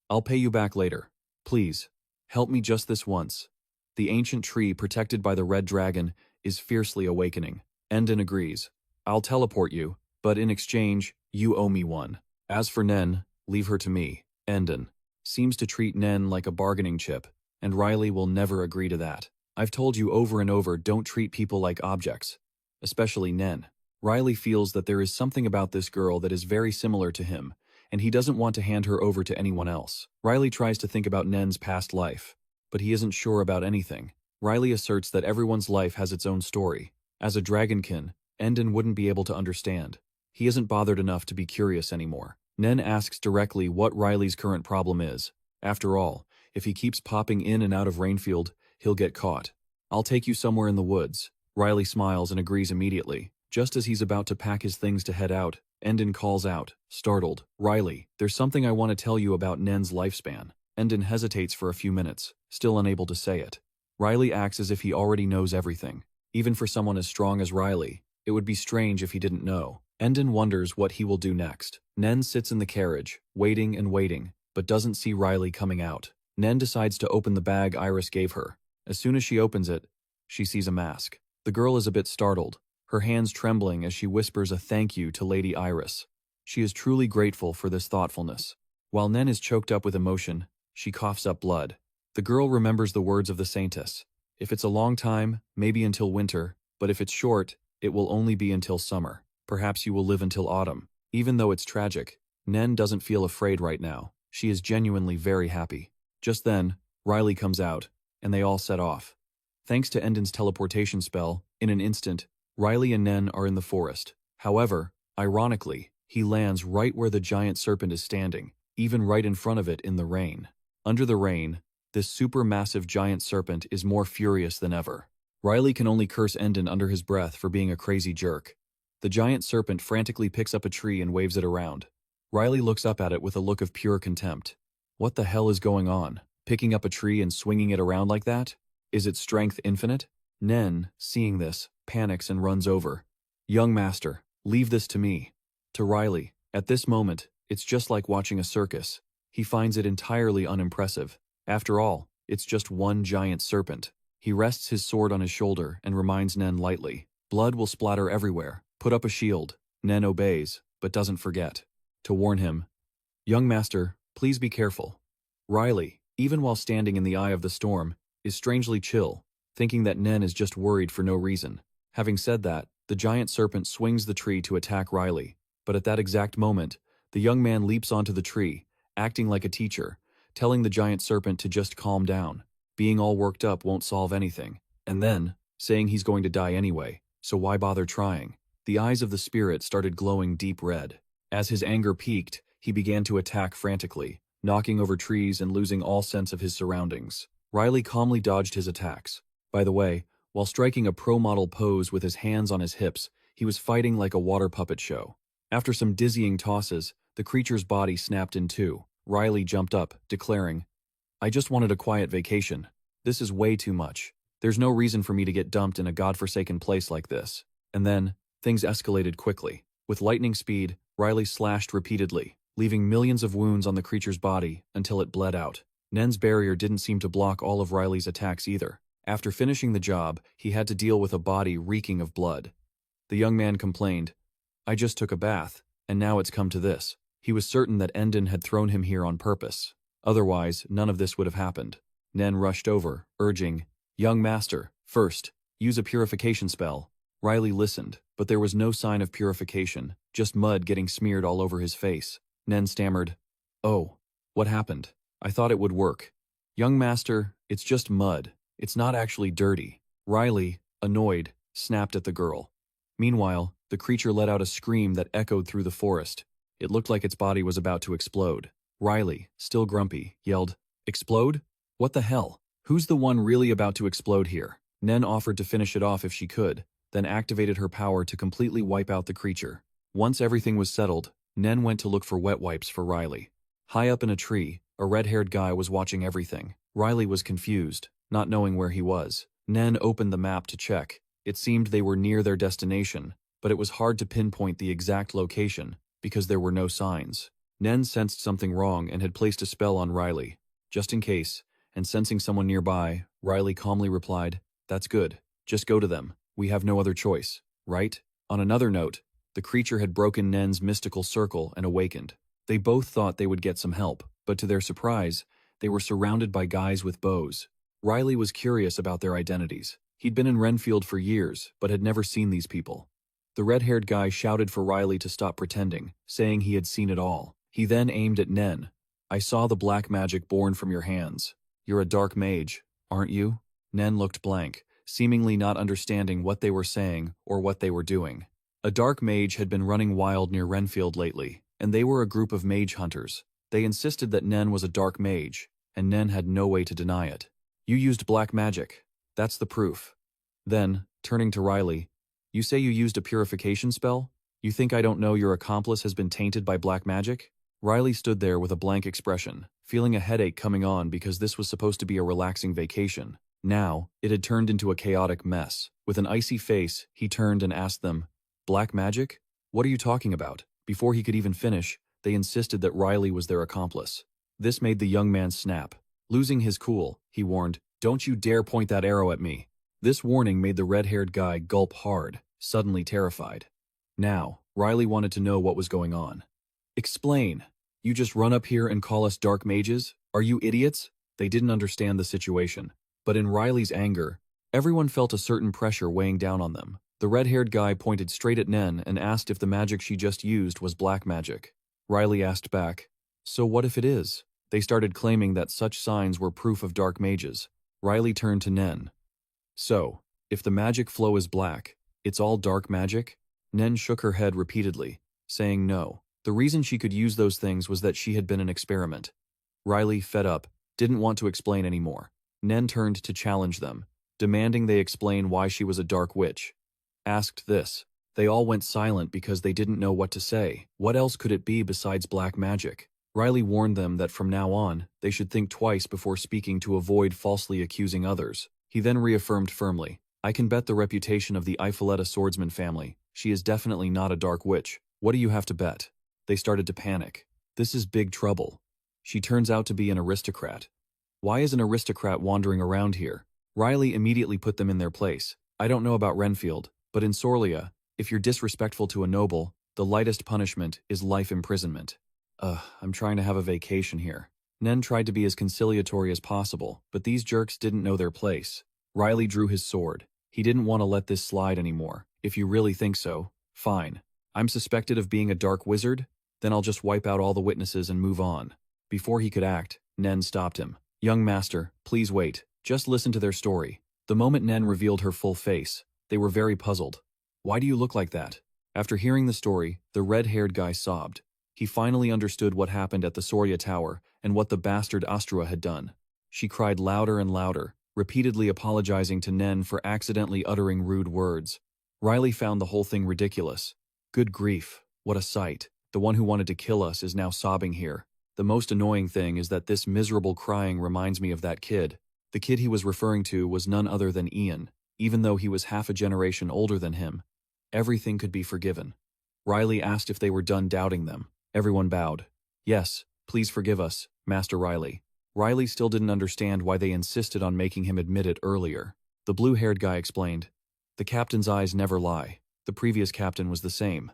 I'll pay you back later. Please, help me just this once." The ancient tree protected by the red dragon is fiercely awakening. Endon agrees. "I'll teleport you, but in exchange, you owe me one. As for Nen, leave her to me." Endon seems to treat Nen like a bargaining chip, and Riley will never agree to that. "I've told you over and over, don't treat people like objects. Especially Nen." Riley feels that there is something about this girl that is very similar to him, and he doesn't want to hand her over to anyone else. Riley tries to think about Nen's past life, but he isn't sure about anything. Riley asserts that everyone's life has its own story. As a dragonkin, Endon wouldn't be able to understand. He isn't bothered enough to be curious anymore. Nen asks directly what Riley's current problem is. After all, if he keeps popping in and out of Rainfield, he'll get caught. I'll take you somewhere in the woods. Riley smiles and agrees immediately. Just as he's about to pack his things to head out, Endon calls out, startled, "Riley, there's something I want to tell you about Nen's lifespan." Endon hesitates for a few minutes, still unable to say it. Riley acts as if he already knows everything. Even for someone as strong as Riley, it would be strange if he didn't know. Endon wonders what he will do next. Nen sits in the carriage, waiting and waiting, but doesn't see Riley coming out. Nen decides to open the bag Iris gave her. As soon as she opens it, she sees a mask. The girl is a bit startled, her hands trembling as she whispers a thank you to Lady Iris. She is truly grateful for this thoughtfulness. While Nen is choked up with emotion, she coughs up blood. The girl remembers the words of the Saintess. If it's a long time, maybe until winter, but if it's short, it will only be until summer. Perhaps you will live until autumn. Even though it's tragic, Nen doesn't feel afraid right now. She is genuinely very happy. Just then, Riley comes out, and they all set off. Thanks to Endon's teleportation spell, in an instant, Riley and Nen are in the forest. However, ironically, he lands right where the giant serpent is standing, even right in front of it in the rain. Under the rain, this supermassive giant serpent is more furious than ever. Riley can only curse Endon under his breath for being a crazy jerk. The giant serpent frantically picks up a tree and waves it around. Riley looks up at it with a look of pure contempt. What the hell is going on? Picking up a tree and swinging it around like that? Is its strength infinite? Nen, seeing this, panics and runs over. "Young master, leave this to me." To Riley, at this moment, it's just like watching a circus. He finds it entirely unimpressive. After all, it's just one giant serpent. He rests his sword on his shoulder and reminds Nen lightly. "Blood will splatter everywhere. Put up a shield." Nen obeys, but doesn't forget to warn him, "Young master, please be careful." Riley, even while standing in the eye of the storm, is strangely chill, thinking that Nen is just worried for no reason. Having said that, the giant serpent swings the tree to attack Riley, but at that exact moment, the young man leaps onto the tree, acting like a teacher, telling the giant serpent to just calm down. Being all worked up won't solve anything. And then, saying he's going to die anyway, so why bother trying? The eyes of the spirit started glowing deep red. As his anger peaked, he began to attack frantically, knocking over trees and losing all sense of his surroundings. Riley calmly dodged his attacks. By the way, while striking a pro-model pose with his hands on his hips, he was fighting like a water puppet show. After some dizzying tosses, the creature's body snapped in two. Riley jumped up, declaring, "I just wanted a quiet vacation. This is way too much. There's no reason for me to get dumped in a godforsaken place like this." And then, things escalated quickly. With lightning speed, Riley slashed repeatedly, leaving millions of wounds on the creature's body until it bled out. Nen's barrier didn't seem to block all of Riley's attacks either. After finishing the job, he had to deal with a body reeking of blood. The young man complained, "I just took a bath, and now it's come to this." He was certain that Endon had thrown him here on purpose. Otherwise, none of this would have happened. Nen rushed over, urging, "Young master, first, use a purification spell." Riley listened, but there was no sign of purification, just mud getting smeared all over his face. Nen stammered, "Oh, what happened? I thought it would work." "Young master, it's just mud. It's not actually dirty." Riley, annoyed, snapped at the girl. Meanwhile, the creature let out a scream that echoed through the forest. It looked like its body was about to explode. Riley, still grumpy, yelled, "Explode? What the hell? Who's the one really about to explode here?" Nen offered to finish it off if she could, then activated her power to completely wipe out the creature. Once everything was settled, Nen went to look for wet wipes for Riley. High up in a tree, a red-haired guy was watching everything. Riley was confused, not knowing where he was. Nen opened the map to check. It seemed they were near their destination, but it was hard to pinpoint the exact location because there were no signs. Nen sensed something wrong and had placed a spell on Riley, just in case, and sensing someone nearby, Riley calmly replied, "That's good. Just go to them. We have no other choice, right?" On another note, the creature had broken Nen's mystical circle and awakened. They both thought they would get some help, but to their surprise, they were surrounded by guys with bows. Riley was curious about their identities. He'd been in Renfield for years, but had never seen these people. The red-haired guy shouted for Riley to stop pretending, saying he had seen it all. He then aimed at Nen. I saw the black magic born from your hands. You're a dark mage, aren't you? Nen looked blank, seemingly not understanding what they were saying or what they were doing. A dark mage had been running wild near Renfield lately, and they were a group of mage hunters. They insisted that Nen was a dark mage, and Nen had no way to deny it. You used black magic. That's the proof. Then, turning to Riley, you say you used a purification spell? You think I don't know your accomplice has been tainted by black magic? Riley stood there with a blank expression, feeling a headache coming on because this was supposed to be a relaxing vacation. Now, it had turned into a chaotic mess. With an icy face, he turned and asked them, Black magic? What are you talking about? Before he could even finish, they insisted that Riley was their accomplice. This made the young man snap. Losing his cool, he warned, Don't you dare point that arrow at me. This warning made the red-haired guy gulp hard, suddenly terrified. Now, Riley wanted to know what was going on. Explain. You just run up here and call us dark mages? Are you idiots? They didn't understand the situation. But in Riley's anger, everyone felt a certain pressure weighing down on them. The red-haired guy pointed straight at Nen and asked if the magic she just used was black magic. Riley asked back, So what if it is? They started claiming that such signs were proof of dark mages. Riley turned to Nen. So, if the magic flow is black, it's all dark magic? Nen shook her head repeatedly, saying no. The reason she could use those things was that she had been an experiment. Riley, fed up, didn't want to explain anymore. Nen turned to challenge them, demanding they explain why she was a dark witch. Asked this. They all went silent because they didn't know what to say. What else could it be besides black magic? Riley warned them that from now on, they should think twice before speaking to avoid falsely accusing others. He then reaffirmed firmly, I can bet the reputation of the Ifoletta swordsman family. She is definitely not a dark witch. What do you have to bet? They started to panic. This is big trouble. She turns out to be an aristocrat. Why is an aristocrat wandering around here? Riley immediately put them in their place. I don't know about Renfield, but in Sorlia, if you're disrespectful to a noble, the lightest punishment is life imprisonment. I'm trying to have a vacation here. Nen tried to be as conciliatory as possible, but these jerks didn't know their place. Riley drew his sword. He didn't want to let this slide anymore. If you really think so, fine. I'm suspected of being a dark wizard? Then I'll just wipe out all the witnesses and move on. Before he could act, Nen stopped him. Young master, please wait. Just listen to their story. The moment Nen revealed her full face, they were very puzzled. Why do you look like that? After hearing the story, the red-haired guy sobbed. He finally understood what happened at the Soria Tower and what the bastard Astrua had done. She cried louder and louder, repeatedly apologizing to Nen for accidentally uttering rude words. Riley found the whole thing ridiculous. Good grief, what a sight. The one who wanted to kill us is now sobbing here. The most annoying thing is that this miserable crying reminds me of that kid. The kid he was referring to was none other than Ian, even though he was half a generation older than him. Everything could be forgiven. Riley asked if they were done doubting them. Everyone bowed. Yes, please forgive us, Master Riley. Riley still didn't understand why they insisted on making him admit it earlier. The blue-haired guy explained. The captain's eyes never lie. The previous captain was the same.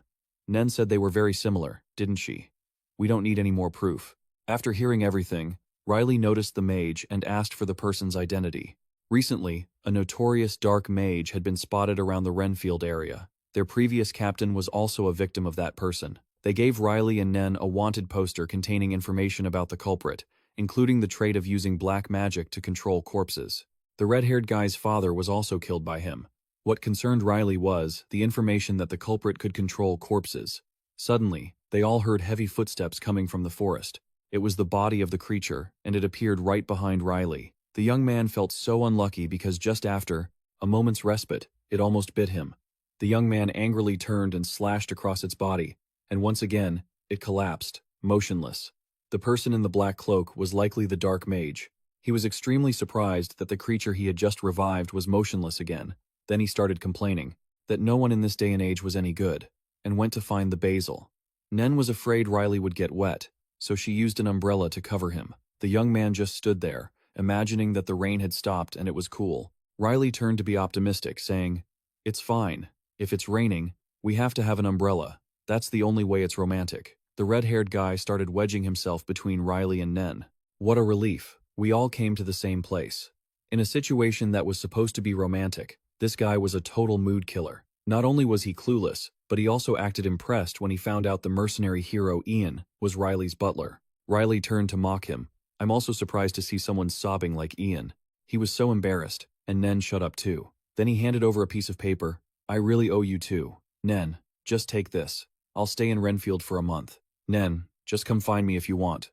Nen said they were very similar, didn't she? We don't need any more proof. After hearing everything, Riley noticed the mage and asked for the person's identity. Recently, a notorious dark mage had been spotted around the Renfield area. Their previous captain was also a victim of that person. They gave Riley and Nen a wanted poster containing information about the culprit, including the trait of using black magic to control corpses. The red-haired guy's father was also killed by him. What concerned Riley was the information that the culprit could control corpses. Suddenly, they all heard heavy footsteps coming from the forest. It was the body of the creature, and it appeared right behind Riley. The young man felt so unlucky because just after a moment's respite, it almost bit him. The young man angrily turned and slashed across its body, and once again, it collapsed, motionless. The person in the black cloak was likely the dark mage. He was extremely surprised that the creature he had just revived was motionless again. Then he started complaining that no one in this day and age was any good, and went to find the basil. Nen was afraid Riley would get wet, so she used an umbrella to cover him. The young man just stood there, imagining that the rain had stopped and it was cool. Riley turned to be optimistic, saying, It's fine. If it's raining, we have to have an umbrella. That's the only way it's romantic. The red-haired guy started wedging himself between Riley and Nen. What a relief. We all came to the same place. In a situation that was supposed to be romantic, this guy was a total mood killer. Not only was he clueless, but he also acted impressed when he found out the mercenary hero Ian was Riley's butler. Riley turned to mock him. I'm also surprised to see someone sobbing like Ian. He was so embarrassed, and Nen shut up too. Then he handed over a piece of paper. I really owe you too. Nen, just take this. I'll stay in Renfield for a month. Nen, just come find me if you want.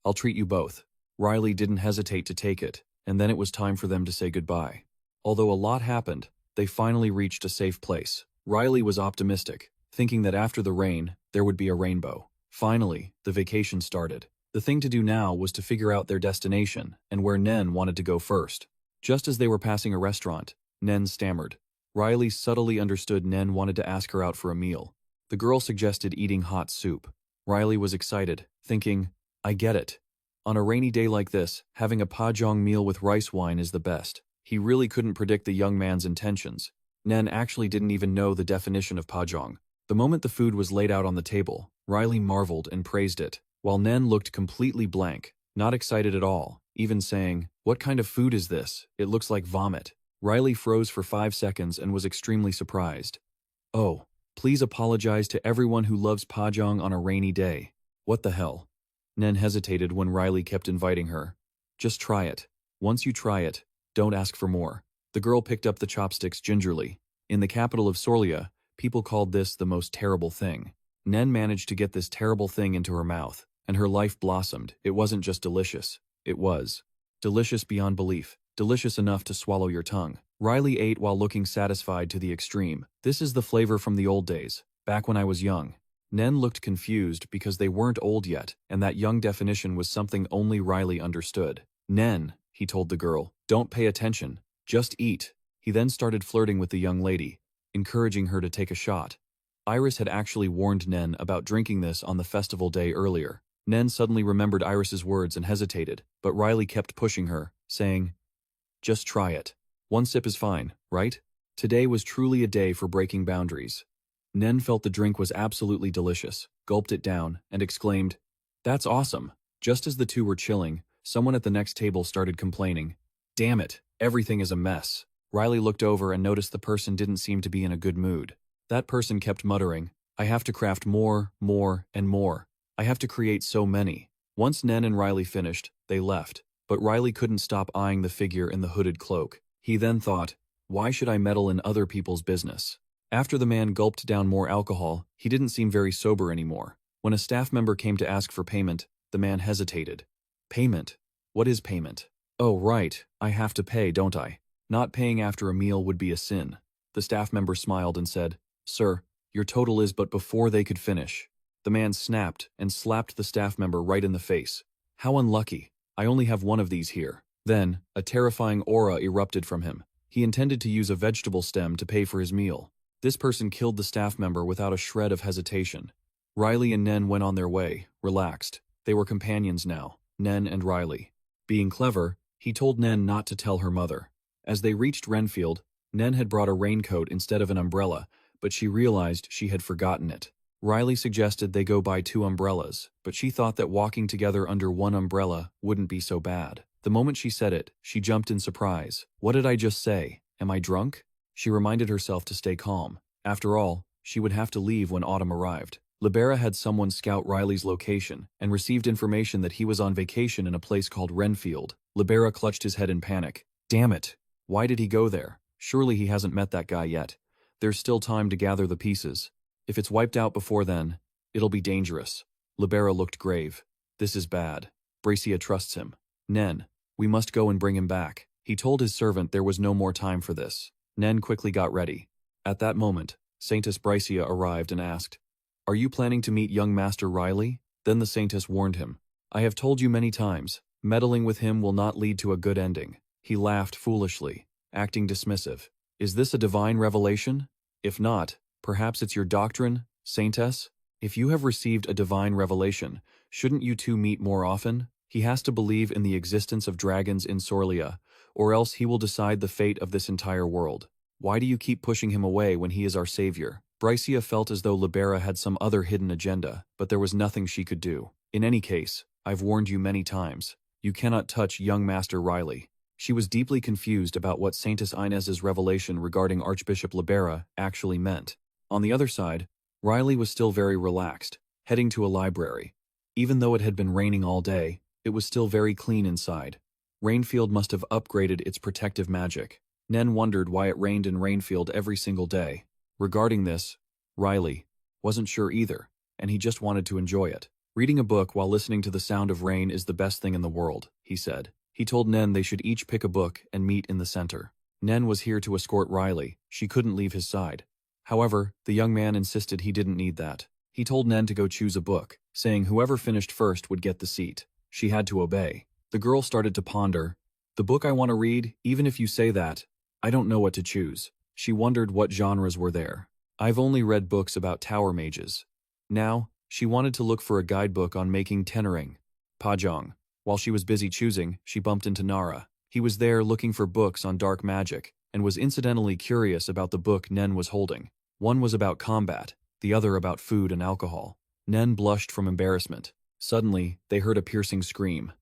I'll treat you both. Riley didn't hesitate to take it, and then it was time for them to say goodbye. Although a lot happened, they finally reached a safe place. Riley was optimistic, thinking that after the rain, there would be a rainbow. Finally, the vacation started. The thing to do now was to figure out their destination and where Nen wanted to go first. Just as they were passing a restaurant, Nen stammered. Riley subtly understood Nen wanted to ask her out for a meal. The girl suggested eating hot soup. Riley was excited, thinking, I get it. On a rainy day like this, having a pajong meal with rice wine is the best. He really couldn't predict the young man's intentions. Nen actually didn't even know the definition of pajong. The moment the food was laid out on the table, Riley marveled and praised it, while Nen looked completely blank, not excited at all, even saying, What kind of food is this? It looks like vomit. Riley froze for 5 seconds and was extremely surprised. Oh, please apologize to everyone who loves pajong on a rainy day. What the hell? Nen hesitated when Riley kept inviting her. Just try it. Once you try it, don't ask for more. The girl picked up the chopsticks gingerly. In the capital of Sorlia, people called this the most terrible thing. Nen managed to get this terrible thing into her mouth, and her life blossomed. It wasn't just delicious. It was delicious beyond belief. Delicious enough to swallow your tongue. Riley ate while looking satisfied to the extreme. This is the flavor from the old days, back when I was young. Nen looked confused because they weren't old yet, and that young definition was something only Riley understood. Nen, he told the girl, don't pay attention. Just eat. He then started flirting with the young lady, encouraging her to take a shot. Iris had actually warned Nen about drinking this on the festival day earlier. Nen suddenly remembered Iris's words and hesitated, but Riley kept pushing her, saying, Just try it. One sip is fine, right? Today was truly a day for breaking boundaries. Nen felt the drink was absolutely delicious, gulped it down, and exclaimed, That's awesome. Just as the two were chilling, someone at the next table started complaining. Damn it, everything is a mess. Riley looked over and noticed the person didn't seem to be in a good mood. That person kept muttering, I have to craft more, and more. I have to create so many. Once Nen and Riley finished, they left, but Riley couldn't stop eyeing the figure in the hooded cloak. He then thought, why should I meddle in other people's business? After the man gulped down more alcohol, he didn't seem very sober anymore. When a staff member came to ask for payment, the man hesitated. Payment? What is payment? Oh, right, I have to pay, don't I? Not paying after a meal would be a sin. The staff member smiled and said, Sir, your total is but before they could finish. The man snapped and slapped the staff member right in the face. How unlucky. I only have one of these here. Then, a terrifying aura erupted from him. He intended to use a vegetable stem to pay for his meal. This person killed the staff member without a shred of hesitation. Riley and Nen went on their way, relaxed. They were companions now, Nen and Riley. Being clever, he told Nen not to tell her mother. As they reached Renfield, Nen had brought a raincoat instead of an umbrella, but she realized she had forgotten it. Riley suggested they go buy 2 umbrellas, but she thought that walking together under one umbrella wouldn't be so bad. The moment she said it, she jumped in surprise. What did I just say? Am I drunk? She reminded herself to stay calm. After all, she would have to leave when autumn arrived. Libera had someone scout Riley's location and received information that he was on vacation in a place called Renfield. Libera clutched his head in panic. Damn it! Why did he go there? Surely he hasn't met that guy yet. There's still time to gather the pieces. If it's wiped out before then, it'll be dangerous. Libera looked grave. This is bad. Bracia trusts him. Nen, we must go and bring him back. He told his servant there was no more time for this. Nen quickly got ready. At that moment, Saintess Bracia arrived and asked, Are you planning to meet young Master Riley? Then the Saintess warned him. I have told you many times, meddling with him will not lead to a good ending. He laughed foolishly, acting dismissive. Is this a divine revelation? If not, perhaps it's your doctrine, Saintess? If you have received a divine revelation, shouldn't you two meet more often? He has to believe in the existence of dragons in Sorlia, or else he will decide the fate of this entire world. Why do you keep pushing him away when he is our savior? Bracia felt as though Libera had some other hidden agenda, but there was nothing she could do. In any case, I've warned you many times. You cannot touch young Master Riley. She was deeply confused about what Saintess Inez's revelation regarding Archbishop Libera actually meant. On the other side, Riley was still very relaxed, heading to a library. Even though it had been raining all day, it was still very clean inside. Rainfield must have upgraded its protective magic. Nen wondered why it rained in Rainfield every single day. Regarding this, Riley wasn't sure either, and he just wanted to enjoy it. Reading a book while listening to the sound of rain is the best thing in the world, he said. He told Nen they should each pick a book and meet in the center. Nen was here to escort Riley. She couldn't leave his side. However, the young man insisted he didn't need that. He told Nen to go choose a book, saying whoever finished first would get the seat. She had to obey. The girl started to ponder. The book I want to read, even if you say that, I don't know what to choose. She wondered what genres were there. I've only read books about tower mages. Now, she wanted to look for a guidebook on making Tenering. Pajong. While she was busy choosing, she bumped into Nara. He was there looking for books on dark magic, and was incidentally curious about the book Nen was holding. One was about combat, the other about food and alcohol. Nen blushed from embarrassment. Suddenly, they heard a piercing scream.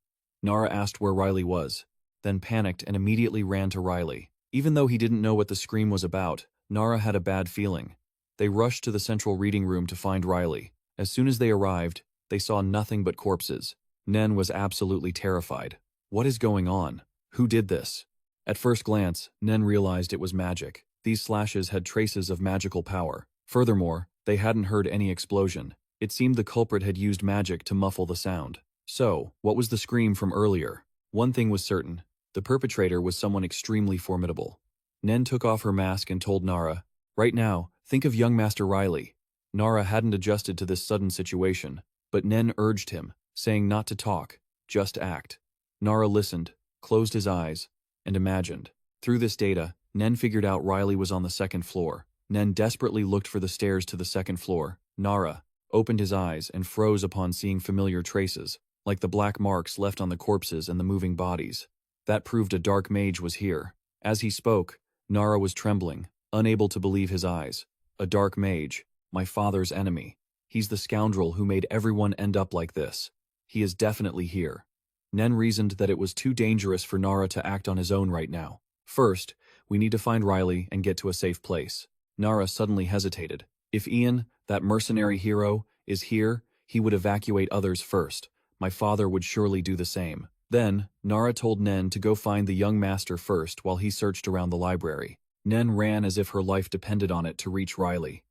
Nara asked where Riley was, then panicked and immediately ran to Riley. Even though he didn't know what the scream was about, Nara had a bad feeling. They rushed to the central reading room to find Riley. As soon as they arrived, they saw nothing but corpses. Nen was absolutely terrified. What is going on? Who did this? At first glance, Nen realized it was magic. These slashes had traces of magical power. Furthermore, they hadn't heard any explosion. It seemed the culprit had used magic to muffle the sound. So, what was the scream from earlier? One thing was certain. The perpetrator was someone extremely formidable. Nen took off her mask and told Nara, "Right now, think of young Master Riley." Nara hadn't adjusted to this sudden situation, but Nen urged him, saying not to talk, just act. Nara listened, closed his eyes, and imagined. Through this data, Nen figured out Riley was on the second floor. Nen desperately looked for the stairs to the second floor. Nara opened his eyes and froze upon seeing familiar traces, like the black marks left on the corpses and the moving bodies. That proved a dark mage was here. As he spoke, Nara was trembling, unable to believe his eyes. A dark mage, my father's enemy. He's the scoundrel who made everyone end up like this. He is definitely here. Nen reasoned that it was too dangerous for Nara to act on his own right now. First, we need to find Riley and get to a safe place. Nara suddenly hesitated. If Ian, that mercenary hero, is here, he would evacuate others first. My father would surely do the same. Then, Nara told Nen to go find the young master first while he searched around the library. Nen ran as if her life depended on it to reach Riley.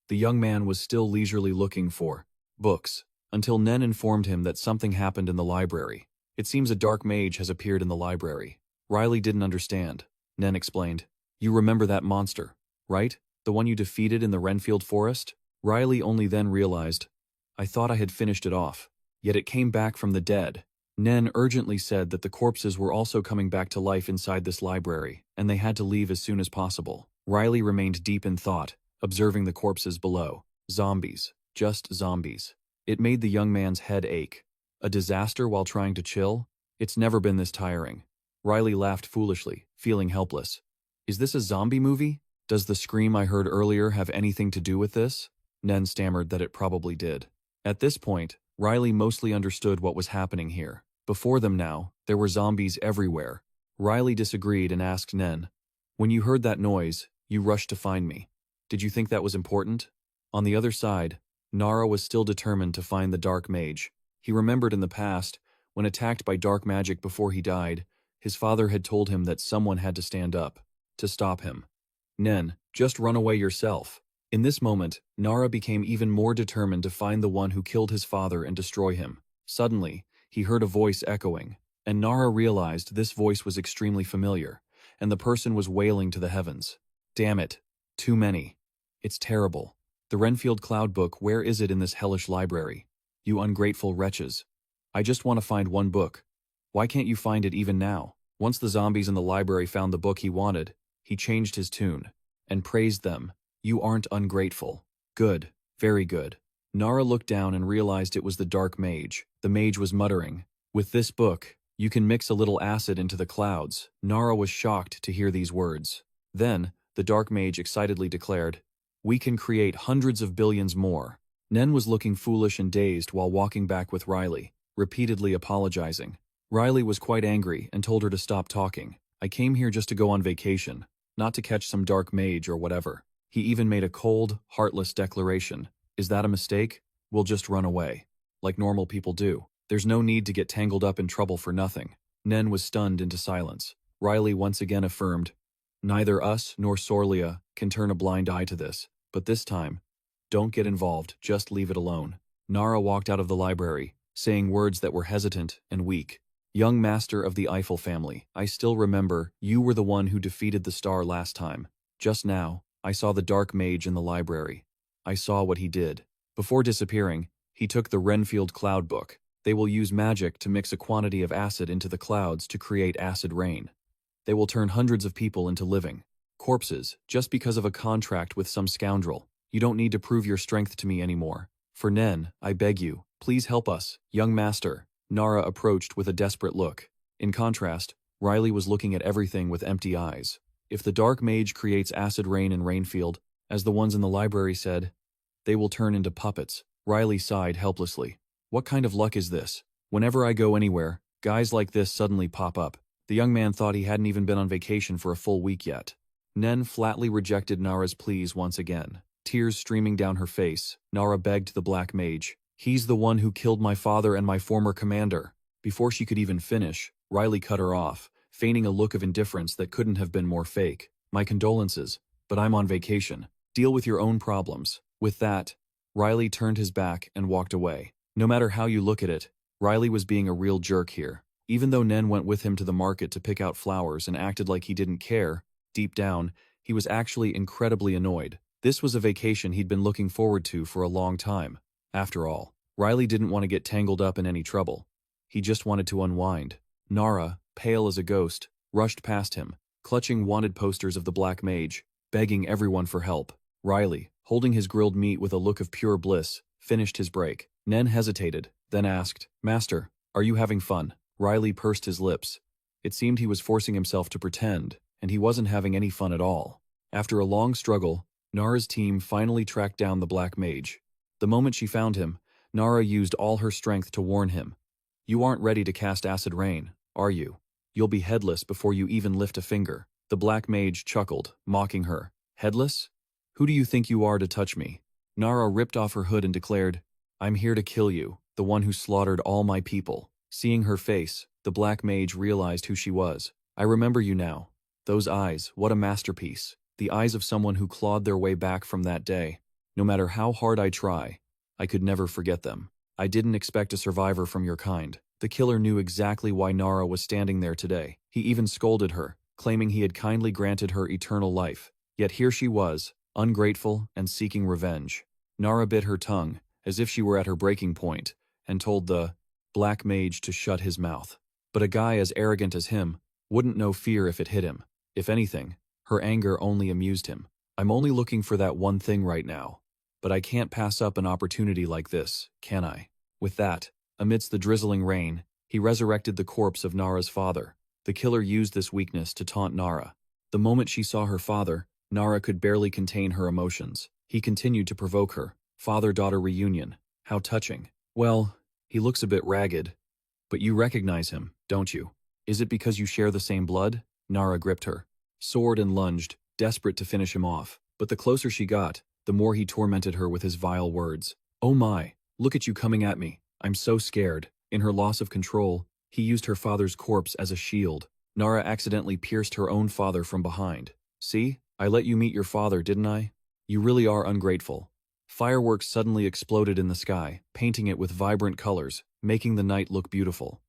The young man was still leisurely looking for books, until Nen informed him that something happened in the library. It seems a dark mage has appeared in the library. Riley didn't understand. Nen explained. You remember that monster, right? The one you defeated in the Renfield forest? Riley only then realized, I thought I had finished it off. Yet it came back from the dead. Nen urgently said that the corpses were also coming back to life inside this library, and they had to leave as soon as possible. Riley remained deep in thought, observing the corpses below. Zombies. Just zombies. It made the young man's head ache. A disaster while trying to chill? It's never been this tiring. Riley laughed foolishly, feeling helpless. Is this a zombie movie? Does the scream I heard earlier have anything to do with this? Nen stammered that it probably did. At this point, Riley mostly understood what was happening here. Before them now, there were zombies everywhere. Riley disagreed and asked Nen, when you heard that noise, you rushed to find me. Did you think that was important? On the other side, Nara was still determined to find the dark mage. He remembered in the past, when attacked by dark magic before he died, his father had told him that someone had to stand up, to stop him. Nen, just run away yourself. In this moment, Nara became even more determined to find the one who killed his father and destroy him. Suddenly, he heard a voice echoing, and Nara realized this voice was extremely familiar, and the person was wailing to the heavens. Damn it. Too many. It's terrible. The Renfield Cloud book, where is it in this hellish library? You ungrateful wretches. I just want to find one book. Why can't you find it even now? Once the zombies in the library found the book he wanted, he changed his tune, and praised them. You aren't ungrateful. Good. Very good. Nara looked down and realized it was the dark mage. The mage was muttering, with this book, you can mix a little acid into the clouds. Nara was shocked to hear these words. Then, the dark mage excitedly declared, we can create hundreds of billions more. Nen was looking foolish and dazed while walking back with Riley, repeatedly apologizing. Riley was quite angry and told her to stop talking. I came here just to go on vacation, not to catch some dark mage or whatever. He even made a cold, heartless declaration. Is that a mistake? We'll just run away. Like normal people do. There's no need to get tangled up in trouble for nothing. Nen was stunned into silence. Riley once again affirmed, neither us nor Sorlia can turn a blind eye to this, but this time, don't get involved, just leave it alone. Nara walked out of the library, saying words that were hesitant and weak. Young master of the Eiffel family, I still remember you were the one who defeated the star last time. Just now, I saw the dark mage in the library. I saw what he did. Before disappearing, he took the Renfield cloud book. They will use magic to mix a quantity of acid into the clouds to create acid rain. They will turn hundreds of people into living corpses just because of a contract with some scoundrel. You don't need to prove your strength to me anymore. For Nen, I beg you, please help us, young master. Nara approached with a desperate look. In contrast, Riley was looking at everything with empty eyes. If the dark mage creates acid rain in Rainfield, as the ones in the library said, they will turn into puppets. Riley sighed helplessly. What kind of luck is this? Whenever I go anywhere, guys like this suddenly pop up. The young man thought he hadn't even been on vacation for a full week yet. Nen flatly rejected Nara's pleas once again. Tears streaming down her face, Nara begged the black mage, he's the one who killed my father and my former commander. Before she could even finish, Riley cut her off, feigning a look of indifference that couldn't have been more fake. My condolences, but I'm on vacation. Deal with your own problems. With that, Riley turned his back and walked away. No matter how you look at it, Riley was being a real jerk here. Even though Nen went with him to the market to pick out flowers and acted like he didn't care, deep down, he was actually incredibly annoyed. This was a vacation he'd been looking forward to for a long time. After all, Riley didn't want to get tangled up in any trouble. He just wanted to unwind. Nara, pale as a ghost, rushed past him, clutching wanted posters of the Black Mage, begging everyone for help. Riley, holding his grilled meat with a look of pure bliss, finished his break. Nen hesitated, then asked, Master, are you having fun? Riley pursed his lips. It seemed he was forcing himself to pretend, and he wasn't having any fun at all. After a long struggle, Nara's team finally tracked down the Black Mage. The moment she found him, Nara used all her strength to warn him. You aren't ready to cast acid rain, are you? You'll be headless before you even lift a finger. The Black Mage chuckled, mocking her. Headless? Who do you think you are to touch me? Nara ripped off her hood and declared, I'm here to kill you, the one who slaughtered all my people. Seeing her face, the Black Mage realized who she was. I remember you now. Those eyes, what a masterpiece. The eyes of someone who clawed their way back from that day. No matter how hard I try, I could never forget them. I didn't expect a survivor from your kind. The killer knew exactly why Nara was standing there today. He even scolded her, claiming he had kindly granted her eternal life. Yet here she was, ungrateful and seeking revenge. Nara bit her tongue, as if she were at her breaking point, and told the Black Mage to shut his mouth. But a guy as arrogant as him wouldn't know fear if it hit him. If anything, her anger only amused him. I'm only looking for that one thing right now. But I can't pass up an opportunity like this, can I? With that, amidst the drizzling rain, he resurrected the corpse of Nara's father. The killer used this weakness to taunt Nara. The moment she saw her father, Nara could barely contain her emotions. He continued to provoke her. Father-daughter reunion. How touching. Well, he looks a bit ragged. But you recognize him, don't you? Is it because you share the same blood? Nara gripped her sword and lunged, desperate to finish him off. But the closer she got, the more he tormented her with his vile words. Oh my, look at you coming at me. I'm so scared. In her loss of control, he used her father's corpse as a shield. Nara accidentally pierced her own father from behind. See, I let you meet your father, didn't I? You really are ungrateful. Fireworks suddenly exploded in the sky, painting it with vibrant colors, making the night look beautiful.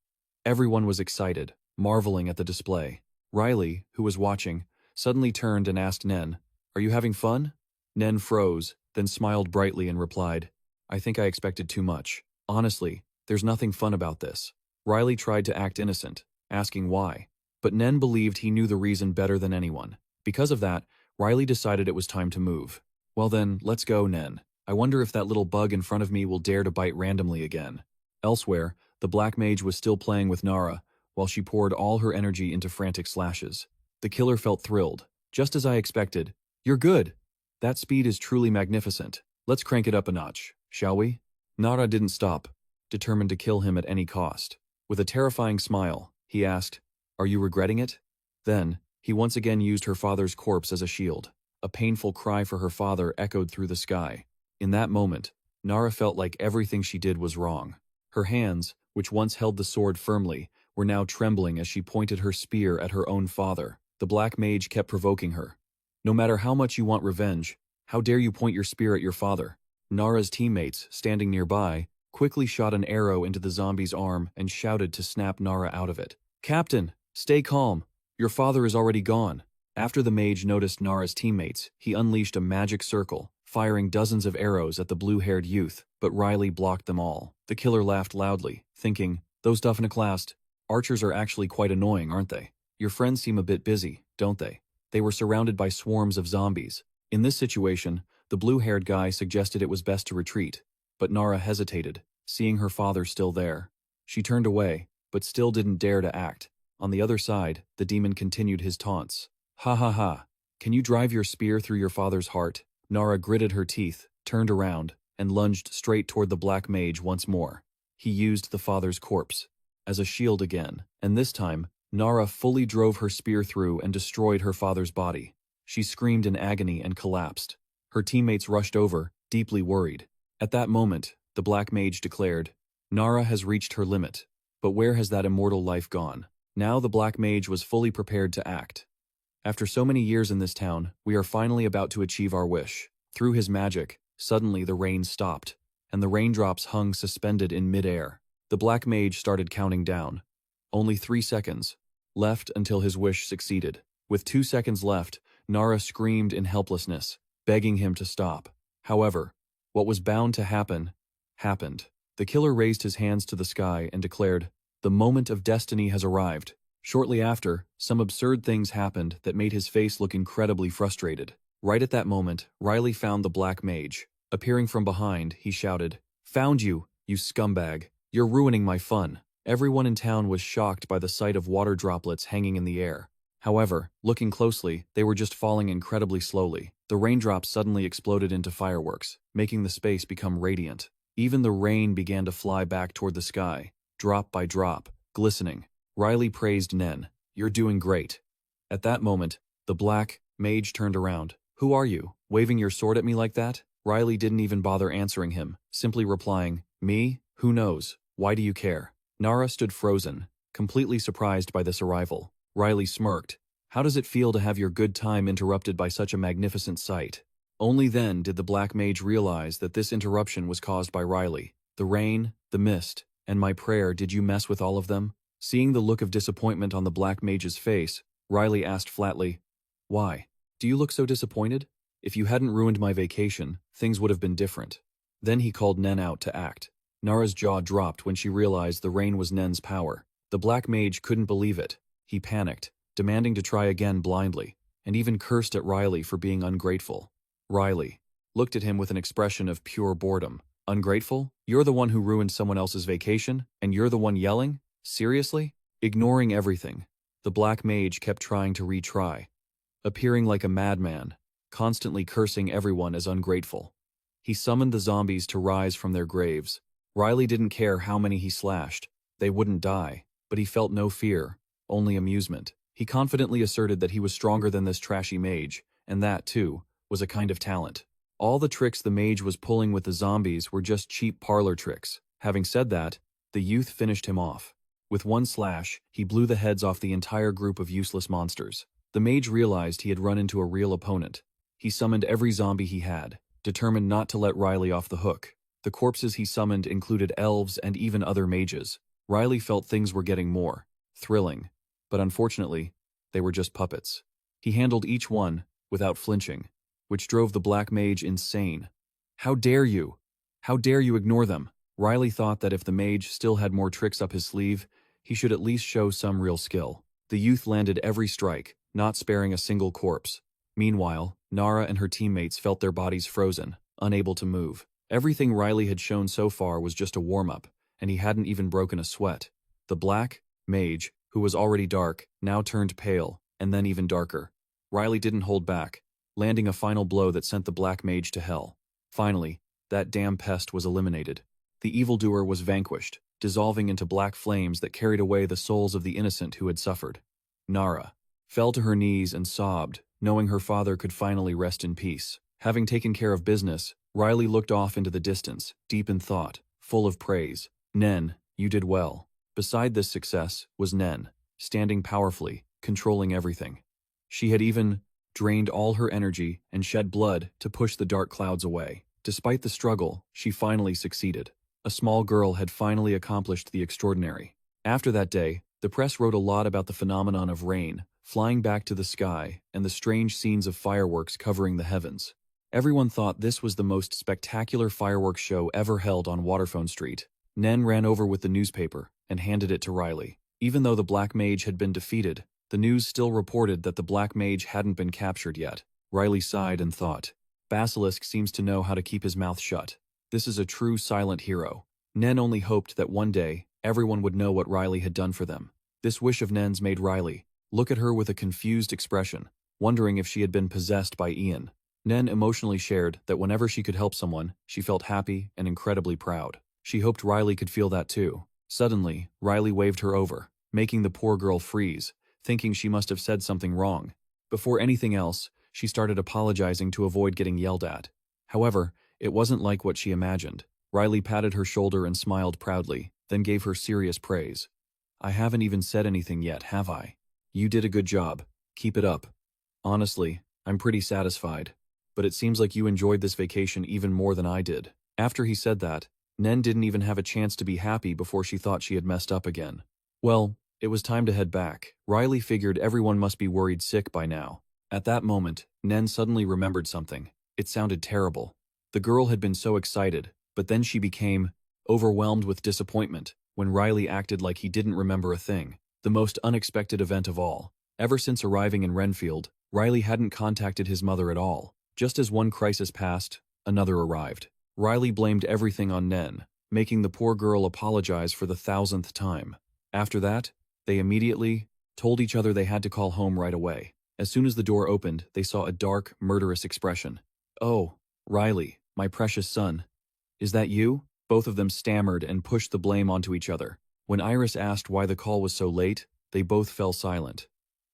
Everyone was excited, marveling at the display. Riley, who was watching, suddenly turned and asked Nen, Are you having fun? Nen froze, then smiled brightly and replied, I think I expected too much. Honestly, there's nothing fun about this. Riley tried to act innocent, asking why. But Nen believed he knew the reason better than anyone. Because of that, Riley decided it was time to move. Well then, let's go, Nen. I wonder if that little bug in front of me will dare to bite randomly again. Elsewhere, the Black Mage was still playing with Nara, while she poured all her energy into frantic slashes. The killer felt thrilled. Just as I expected. You're good. That speed is truly magnificent. Let's crank it up a notch, shall we? Nara didn't stop, determined to kill him at any cost. With a terrifying smile, he asked, "Are you regretting it?" Then, he once again used her father's corpse as a shield. A painful cry for her father echoed through the sky. In that moment, Nara felt like everything she did was wrong. Her hands, which once held the sword firmly, were now trembling as she pointed her spear at her own father. The black mage kept provoking her. "No matter how much you want revenge, how dare you point your spear at your father?" Nara's teammates, standing nearby, quickly shot an arrow into the zombie's arm and shouted to snap Nara out of it. "Captain, stay calm. Your father is already gone." After the mage noticed Nara's teammates, he unleashed a magic circle, firing dozens of arrows at the blue-haired youth, but Riley blocked them all. The killer laughed loudly, thinking, "Those Duffnaclast archers are actually quite annoying, aren't they? Your friends seem a bit busy, don't they?" They were surrounded by swarms of zombies. In this situation, the blue-haired guy suggested it was best to retreat, but Nara hesitated, seeing her father still there. She turned away, but still didn't dare to act. On the other side, the demon continued his taunts. "Ha ha ha. Can you drive your spear through your father's heart?" Nara gritted her teeth, turned around, and lunged straight toward the black mage once more. He used the father's corpse as a shield again, and this time, Nara fully drove her spear through and destroyed her father's body. She screamed in agony and collapsed. Her teammates rushed over, deeply worried. At that moment, the black mage declared, "Nara has reached her limit. But where has that immortal life gone?" Now the black mage was fully prepared to act. "After so many years in this town, we are finally about to achieve our wish." Through his magic, suddenly the rain stopped, and the raindrops hung suspended in mid-air. The black mage started counting down. Only 3 seconds left until his wish succeeded. With 2 seconds left, Nara screamed in helplessness, begging him to stop. However, what was bound to happen, happened. The killer raised his hands to the sky and declared, "The moment of destiny has arrived." Shortly after, some absurd things happened that made his face look incredibly frustrated. Right at that moment, Riley found the black mage. Appearing from behind, he shouted, "Found you, you scumbag. You're ruining my fun." Everyone in town was shocked by the sight of water droplets hanging in the air. However, looking closely, they were just falling incredibly slowly. The raindrops suddenly exploded into fireworks, making the space become radiant. Even the rain began to fly back toward the sky, drop by drop, glistening. Riley praised Nen. "You're doing great." At that moment, the black mage turned around. "Who are you, waving your sword at me like that?" Riley didn't even bother answering him, simply replying, "Me? Who knows? Why do you care?" Nara stood frozen, completely surprised by this arrival. Riley smirked. "How does it feel to have your good time interrupted by such a magnificent sight?" Only then did the black mage realize that this interruption was caused by Riley. "The rain, the mist, and my prayer, did you mess with all of them?" Seeing the look of disappointment on the black mage's face, Riley asked flatly, "Why? Do you look so disappointed? If you hadn't ruined my vacation, things would have been different." Then he called Nen out to act. Nara's jaw dropped when she realized the rain was Nen's power. The black mage couldn't believe it. He panicked, demanding to try again blindly, and even cursed at Riley for being ungrateful. Riley looked at him with an expression of pure boredom. "Ungrateful? You're the one who ruined someone else's vacation, and you're the one yelling? Seriously?" Ignoring everything, the black mage kept trying to retry, appearing like a madman, constantly cursing everyone as ungrateful. He summoned the zombies to rise from their graves. Riley didn't care how many he slashed. They wouldn't die, but he felt no fear, only amusement. He confidently asserted that he was stronger than this trashy mage, and that, too, was a kind of talent. All the tricks the mage was pulling with the zombies were just cheap parlor tricks. Having said that, the youth finished him off. With one slash, he blew the heads off the entire group of useless monsters. The mage realized he had run into a real opponent. He summoned every zombie he had, determined not to let Riley off the hook. The corpses he summoned included elves and even other mages. Riley felt things were getting more thrilling, but unfortunately, they were just puppets. He handled each one without flinching, which drove the black mage insane. "How dare you? How dare you ignore them?" Riley thought that if the mage still had more tricks up his sleeve, he should at least show some real skill. The youth landed every strike, not sparing a single corpse. Meanwhile, Nara and her teammates felt their bodies frozen, unable to move. Everything Riley had shown so far was just a warm-up, and he hadn't even broken a sweat. The black mage, who was already dark, now turned pale, and then even darker. Riley didn't hold back, landing a final blow that sent the black mage to hell. Finally, that damn pest was eliminated. The evildoer was vanquished, dissolving into black flames that carried away the souls of the innocent who had suffered. Nara fell to her knees and sobbed, knowing her father could finally rest in peace. Having taken care of business, Riley looked off into the distance, deep in thought, full of praise. Nen, you did well. Beside this success was Nen, standing powerfully, controlling everything. She had even drained all her energy and shed blood to push the dark clouds away. Despite the struggle, she finally succeeded. A small girl had finally accomplished the extraordinary. After that day, the press wrote a lot about the phenomenon of rain flying back to the sky and the strange scenes of fireworks covering the heavens. Everyone thought this was the most spectacular fireworks show ever held on Waterphone Street. Nen ran over with the newspaper and handed it to Riley. Even though the Black Mage had been defeated, the news still reported that the Black Mage hadn't been captured yet. Riley sighed and thought, Basilisk seems to know how to keep his mouth shut. This is a true silent hero. Nen only hoped that one day, everyone would know what Riley had done for them. This wish of Nen's made Riley look at her with a confused expression, wondering if she had been possessed by Ian. Nen emotionally shared that whenever she could help someone, she felt happy and incredibly proud. She hoped Riley could feel that too. Suddenly, Riley waved her over, making the poor girl freeze, thinking she must have said something wrong. Before anything else, she started apologizing to avoid getting yelled at. However, it wasn't like what she imagined. Riley patted her shoulder and smiled proudly, then gave her serious praise. I haven't even said anything yet, have I? You did a good job. Keep it up. Honestly, I'm pretty satisfied. But it seems like you enjoyed this vacation even more than I did. After he said that, Nen didn't even have a chance to be happy before she thought she had messed up again. Well, it was time to head back. Riley figured everyone must be worried sick by now. At that moment, Nen suddenly remembered something. It sounded terrible. The girl had been so excited, but then she became overwhelmed with disappointment when Riley acted like he didn't remember a thing. The most unexpected event of all. Ever since arriving in Renfield, Riley hadn't contacted his mother at all. Just as one crisis passed, another arrived. Riley blamed everything on Nen, making the poor girl apologize for the 1,000th time. After that, they immediately told each other they had to call home right away. As soon as the door opened, they saw a dark, murderous expression. Oh, Riley, my precious son. Is that you? Both of them stammered and pushed the blame onto each other. When Iris asked why the call was so late, they both fell silent.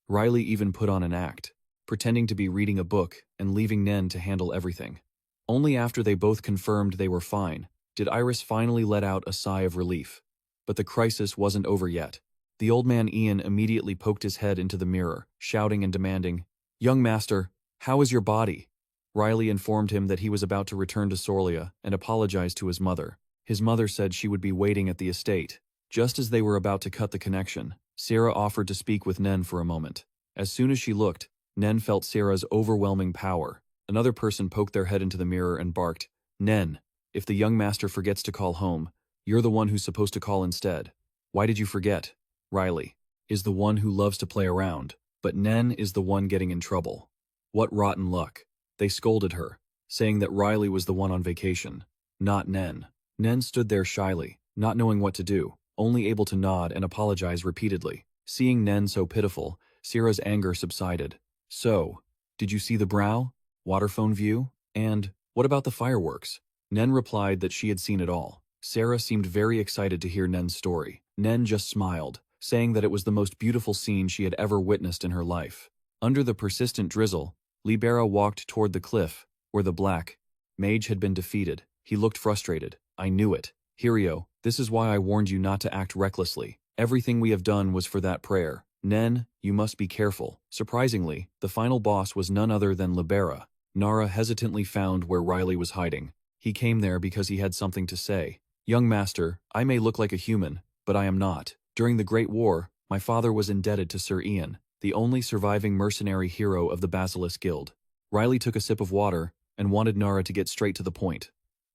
Riley even put on an act, pretending to be reading a book and leaving Nen to handle everything. Only after they both confirmed they were fine, did Iris finally let out a sigh of relief. But the crisis wasn't over yet. The old man Ian immediately poked his head into the mirror, shouting and demanding, Young master, how is your body? Riley informed him that he was about to return to Sorlia and apologized to his mother. His mother said she would be waiting at the estate. Just as they were about to cut the connection, Sarah offered to speak with Nen for a moment. As soon as she looked, Nen felt Sarah's overwhelming power. Another person poked their head into the mirror and barked, Nen, if the young master forgets to call home, you're the one who's supposed to call instead. Why did you forget? Riley is the one who loves to play around, but Nen is the one getting in trouble. What rotten luck. They scolded her, saying that Riley was the one on vacation, not Nen. Nen stood there shyly, not knowing what to do, only able to nod and apologize repeatedly. Seeing Nen so pitiful, Sarah's anger subsided. So, did you see the brow? Waterphone view? And, what about the fireworks? Nen replied that she had seen it all. Sarah seemed very excited to hear Nen's story. Nen just smiled, saying that it was the most beautiful scene she had ever witnessed in her life. Under the persistent drizzle, Libera walked toward the cliff, where the Black Mage had been defeated. He looked frustrated. I knew it. Hirio, this is why I warned you not to act recklessly. Everything we have done was for that prayer. Nen, you must be careful. Surprisingly, the final boss was none other than Libera. Nara hesitantly found where Riley was hiding. He came there because he had something to say. Young master, I may look like a human, but I am not. During the Great War, my father was indebted to Sir Ian, the only surviving mercenary hero of the Basilisk Guild. Riley took a sip of water and wanted Nara to get straight to the point.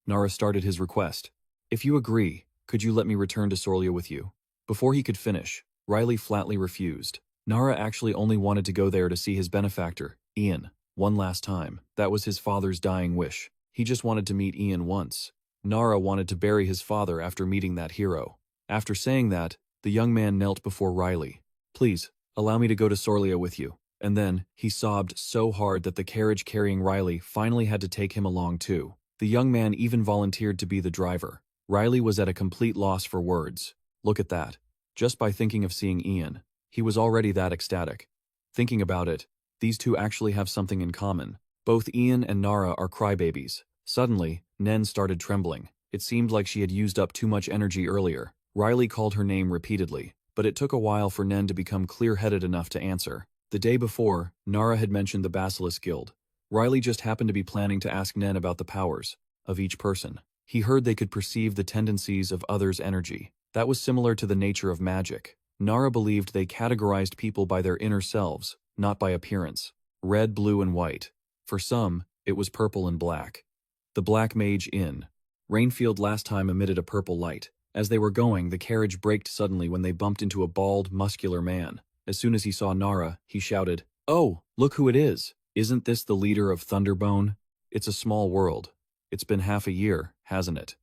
Nara started his request. If you agree, could you let me return to Sorlia with you? Before he could finish, Riley flatly refused. Nara actually only wanted to go there to see his benefactor, Ian, one last time. That was his father's dying wish. He just wanted to meet Ian once. Nara wanted to bury his father after meeting that hero. After saying that, the young man knelt before Riley. Please, allow me to go to Sorlia with you. And then, he sobbed so hard that the carriage carrying Riley finally had to take him along too. The young man even volunteered to be the driver. Riley was at a complete loss for words. Look at that. Just by thinking of seeing Ian, he was already that ecstatic. Thinking about it, these two actually have something in common. Both Ian and Nara are crybabies. Suddenly, Nen started trembling. It seemed like she had used up too much energy earlier. Riley called her name repeatedly, but it took a while for Nen to become clear-headed enough to answer. The day before, Nara had mentioned the Basilisk Guild. Riley just happened to be planning to ask Nen about the powers of each person. He heard they could perceive the tendencies of others' energy. That was similar to the nature of magic. Nara believed they categorized people by their inner selves, not by appearance. Red, blue, and white. For some, it was purple and black. The Black Mage Inn. Rainfield last time emitted a purple light. As they were going, the carriage braked suddenly when they bumped into a bald, muscular man. As soon as he saw Nara, he shouted, "Oh, look who it is! Isn't this the leader of Thunderbone? It's a small world. It's been half a year, hasn't it?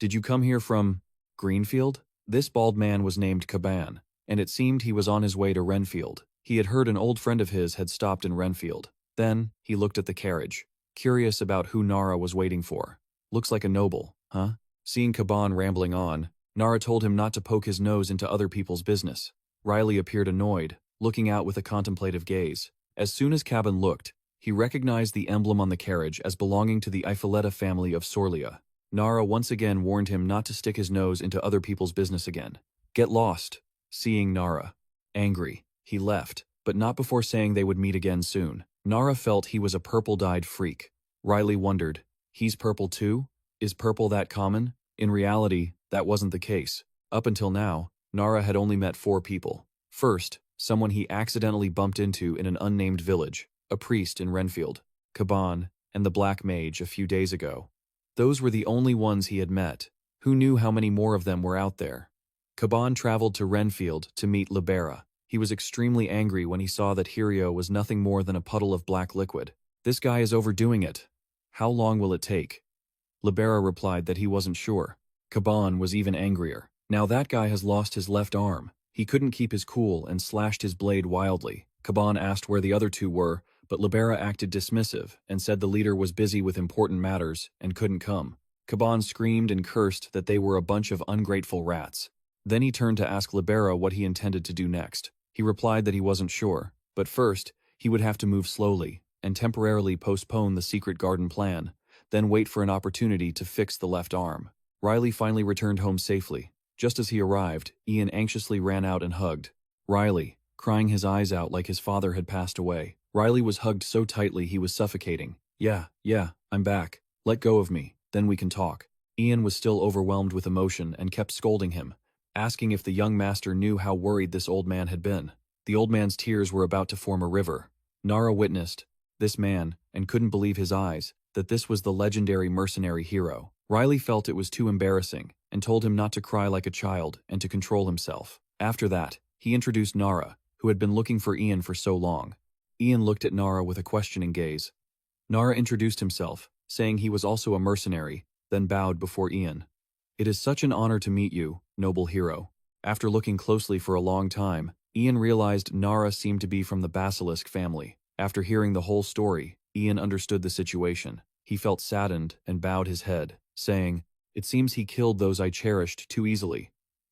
Did you come here from Greenfield?" This bald man was named Caban, and it seemed he was on his way to Renfield. He had heard an old friend of his had stopped in Renfield. Then, he looked at the carriage, curious about who Nara was waiting for. "Looks like a noble, huh?" Seeing Caban rambling on, Nara told him not to poke his nose into other people's business. Riley appeared annoyed, looking out with a contemplative gaze. As soon as Caban looked, he recognized the emblem on the carriage as belonging to the Iphileta family of Sorlia. Nara once again warned him not to stick his nose into other people's business again. "Get lost." Seeing Nara, angry, he left, but not before saying they would meet again soon. Nara felt he was a purple-dyed freak. Riley wondered, he's purple too? Is purple that common? In reality, that wasn't the case. Up until now, Nara had only met 4 people. First, someone he accidentally bumped into in an unnamed village, a priest in Renfield, Caban, and the Black Mage a few days ago. Those were the only ones he had met. Who knew how many more of them were out there? Caban traveled to Renfield to meet Libera. He was extremely angry when he saw that Hirio was nothing more than a puddle of black liquid. "This guy is overdoing it. How long will it take?" Libera replied that he wasn't sure. Caban was even angrier. "Now that guy has lost his left arm." He couldn't keep his cool and slashed his blade wildly. Caban asked where the other 2 were, but Libera acted dismissive and said the leader was busy with important matters and couldn't come. Caban screamed and cursed that they were a bunch of ungrateful rats. Then he turned to ask Libera what he intended to do next. He replied that he wasn't sure, but first, he would have to move slowly and temporarily postpone the secret garden plan, then wait for an opportunity to fix the left arm. Riley finally returned home safely. Just as he arrived, Ian anxiously ran out and hugged Riley, crying his eyes out like his father had passed away. Riley was hugged so tightly he was suffocating. Yeah, I'm back. Let go of me, then we can talk." Ian was still overwhelmed with emotion and kept scolding him, asking if the young master knew how worried this old man had been. The old man's tears were about to form a river. Nara witnessed this man and couldn't believe his eyes, that this was the legendary mercenary hero. Riley felt it was too embarrassing and told him not to cry like a child and to control himself. After that, he introduced Nara, who had been looking for Ian for so long. Ian looked at Nara with a questioning gaze. Nara introduced himself, saying he was also a mercenary, then bowed before Ian. "It is such an honor to meet you, noble hero." After looking closely for a long time, Ian realized Nara seemed to be from the Basilisk family. After hearing the whole story, Ian understood the situation. He felt saddened and bowed his head, saying, "It seems he killed those I cherished too easily.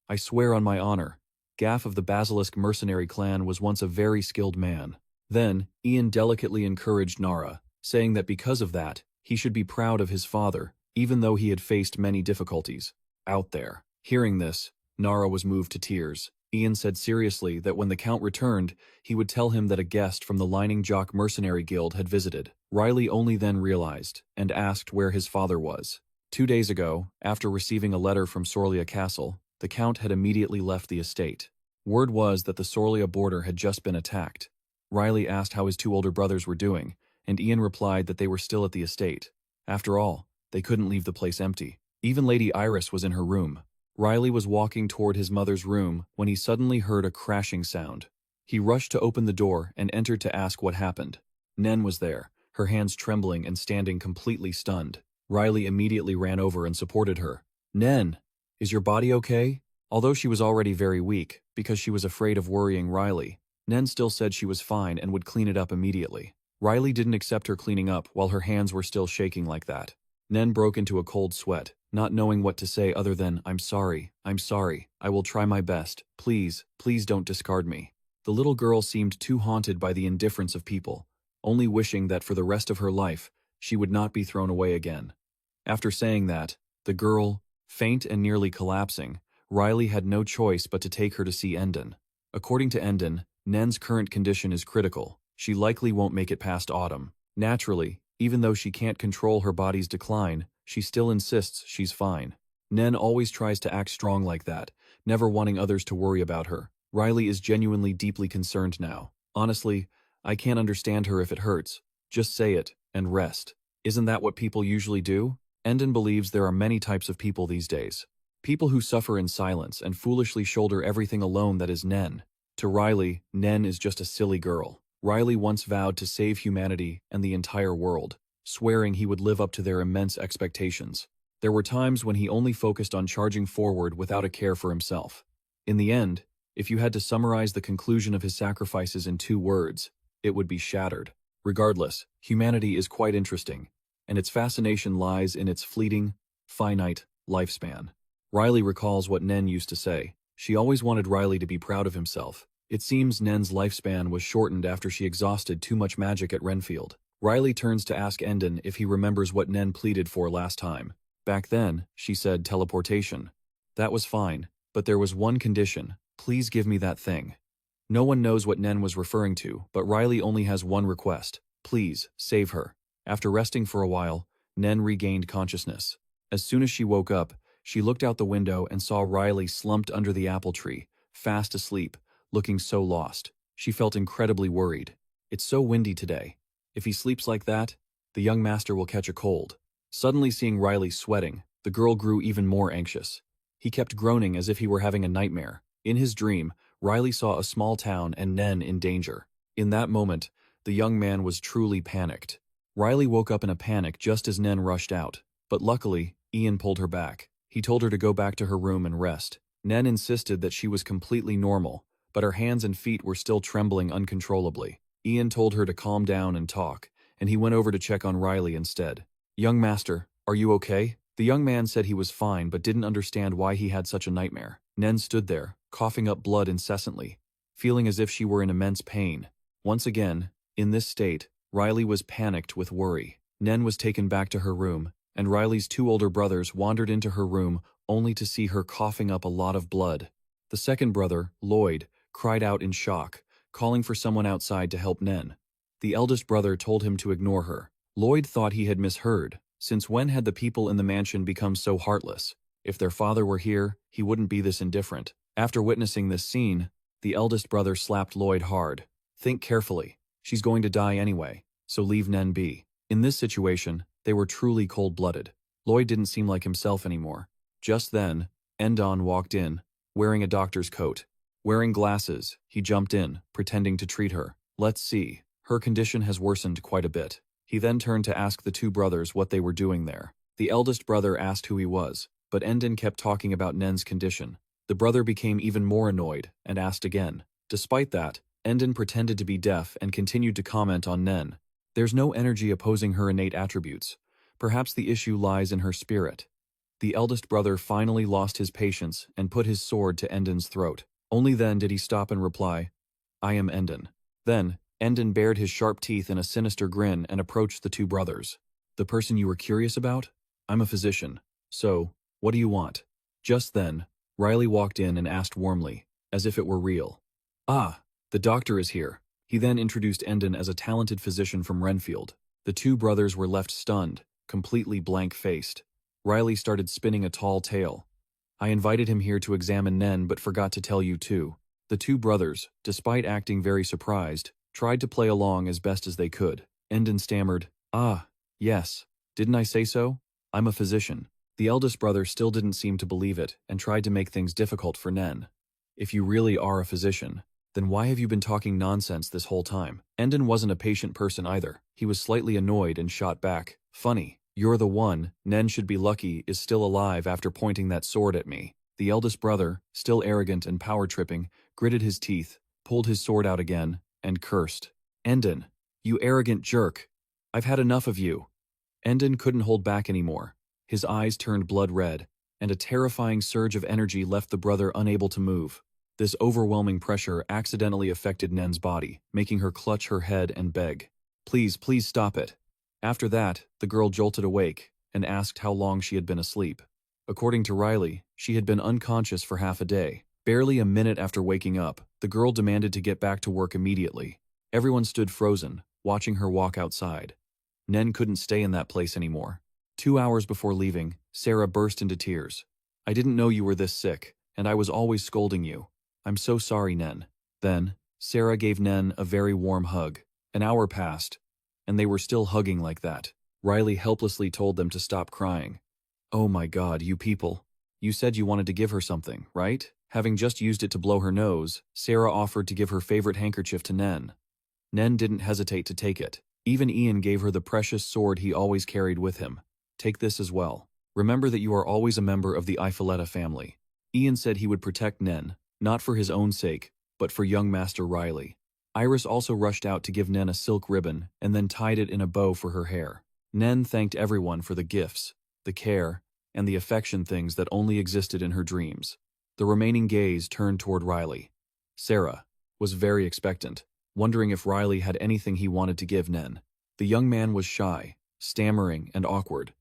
I swear on my honor, Gaff of the Basilisk mercenary clan was once a very skilled man." Then, Ian delicately encouraged Nara, saying that because of that, he should be proud of his father, even though he had faced many difficulties out there. Hearing this, Nara was moved to tears. Ian said seriously that when the Count returned, he would tell him that a guest from the Lining Jock Mercenary Guild had visited. Riley only then realized, and asked where his father was. 2 days ago, after receiving a letter from Sorlia Castle, the Count had immediately left the estate. Word was that the Sorlia border had just been attacked. Riley asked how his 2 older brothers were doing, and Ian replied that they were still at the estate. After all, they couldn't leave the place empty. Even Lady Iris was in her room. Riley was walking toward his mother's room when he suddenly heard a crashing sound. He rushed to open the door and entered to ask what happened. Nen was there, her hands trembling and standing completely stunned. Riley immediately ran over and supported her. "Nen, is your body okay?" Although she was already very weak, because she was afraid of worrying Riley, Nen still said she was fine and would clean it up immediately. Riley didn't accept her cleaning up while her hands were still shaking like that. Nen broke into a cold sweat. not knowing what to say other than, I'm sorry, I will try my best, please, please don't discard me. The little girl seemed too haunted by the indifference of people, only wishing that for the rest of her life, she would not be thrown away again. After saying that, the girl, faint and nearly collapsing, Riley had no choice but to take her to see Endon. According to Endon, Nen's current condition is critical. She likely won't make it past autumn. Naturally, even though she can't control her body's decline, she still insists she's fine. Nen always tries to act strong like that, never wanting others to worry about her. Riley is genuinely deeply concerned now. Honestly, I can't understand her if it hurts. Just say it, and rest. Isn't that what people usually do? Endon believes there are many types of people these days. People who suffer in silence and foolishly shoulder everything alone that is Nen. To Riley, Nen is just a silly girl. Riley once vowed to save humanity and the entire world, swearing he would live up to their immense expectations. There were times when he only focused on charging forward without a care for himself. In the end, if you had to summarize the conclusion of his sacrifices in 2 words, it would be shattered. Regardless, humanity is quite interesting, and its fascination lies in its fleeting, finite lifespan. Riley recalls what Nen used to say. She always wanted Riley to be proud of himself. It seems Nen's lifespan was shortened after she exhausted too much magic at Renfield. Riley turns to ask Endon if he remembers what Nen pleaded for last time. Back then, she said teleportation. That was fine, but there was one condition. Please give me that thing. No one knows what Nen was referring to, but Riley only has one request. Please, save her. After resting for a while, Nen regained consciousness. As soon as she woke up, she looked out the window and saw Riley slumped under the apple tree, fast asleep, looking so lost. She felt incredibly worried. It's so windy today. If he sleeps like that, the young master will catch a cold. Suddenly seeing Riley sweating, the girl grew even more anxious. He kept groaning as if he were having a nightmare. In his dream, Riley saw a small town and Nen in danger. In that moment, the young man was truly panicked. Riley woke up in a panic just as Nen rushed out, but luckily, Ian pulled her back. He told her to go back to her room and rest. Nen insisted that she was completely normal, but her hands and feet were still trembling uncontrollably. Ian told her to calm down and talk, and he went over to check on Riley instead. Young master, are you okay? The young man said he was fine but didn't understand why he had such a nightmare. Nen stood there, coughing up blood incessantly, feeling as if she were in immense pain. Once again, in this state, Riley was panicked with worry. Nen was taken back to her room, and Riley's 2 older brothers wandered into her room only to see her coughing up a lot of blood. The second brother, Lloyd, cried out in shock, calling for someone outside to help Nen. The eldest brother told him to ignore her. Lloyd thought he had misheard. Since when had the people in the mansion become so heartless? If their father were here, he wouldn't be this indifferent. After witnessing this scene, the eldest brother slapped Lloyd hard. Think carefully. She's going to die anyway, so leave Nen be. In this situation, they were truly cold-blooded. Lloyd didn't seem like himself anymore. Just then, Endon walked in, wearing a doctor's coat. Wearing glasses, he jumped in, pretending to treat her. Let's see. Her condition has worsened quite a bit. He then turned to ask the 2 brothers what they were doing there. The eldest brother asked who he was, but Endon kept talking about Nen's condition. The brother became even more annoyed and asked again. Despite that, Endon pretended to be deaf and continued to comment on Nen. There's no energy opposing her innate attributes. Perhaps the issue lies in her spirit. The eldest brother finally lost his patience and put his sword to Endon's throat. Only then did he stop and reply, I am Endon. Then, Endon bared his sharp teeth in a sinister grin and approached the 2 brothers. The person you were curious about? I'm a physician. So, what do you want? Just then, Riley walked in and asked warmly, as if it were real. Ah, the doctor is here. He then introduced Endon as a talented physician from Renfield. The 2 brothers were left stunned, completely blank-faced. Riley started spinning a tall tale. I invited him here to examine Nen but forgot to tell you too. The 2 brothers, despite acting very surprised, tried to play along as best as they could. Endon stammered, Ah, yes. Didn't I say so? I'm a physician. The eldest brother still didn't seem to believe it and tried to make things difficult for Nen. If you really are a physician, then why have you been talking nonsense this whole time? Endon wasn't a patient person either. He was slightly annoyed and shot back. Funny, you're the one, Nen should be lucky, is still alive after pointing that sword at me. The eldest brother, still arrogant and power-tripping, gritted his teeth, pulled his sword out again, and cursed. Endon, you arrogant jerk. I've had enough of you. Endon couldn't hold back anymore. His eyes turned blood red, and a terrifying surge of energy left the brother unable to move. This overwhelming pressure accidentally affected Nen's body, making her clutch her head and beg, "Please, please stop it." After that, the girl jolted awake and asked how long she had been asleep. According to Riley, she had been unconscious for half a day. Barely a minute after waking up, the girl demanded to get back to work immediately. Everyone stood frozen, watching her walk outside. Nen couldn't stay in that place anymore. 2 hours before leaving, Sarah burst into tears. "I didn't know you were this sick, and I was always scolding you. I'm so sorry, Nen." Then, Sarah gave Nen a very warm hug. An hour passed, and they were still hugging like that. Riley helplessly told them to stop crying. "Oh my God, you people. You said you wanted to give her something, right?" Having just used it to blow her nose, Sarah offered to give her favorite handkerchief to Nen. Nen didn't hesitate to take it. Even Ian gave her the precious sword he always carried with him. "Take this as well. Remember that you are always a member of the Ifoletta family." Ian said he would protect Nen, not for his own sake, but for young Master Riley. Iris also rushed out to give Nen a silk ribbon and then tied it in a bow for her hair. Nen thanked everyone for the gifts, the care, and the affection, things that only existed in her dreams. The remaining gaze turned toward Riley. Sarah was very expectant, wondering if Riley had anything he wanted to give Nen. The young man was shy, stammering, and awkward.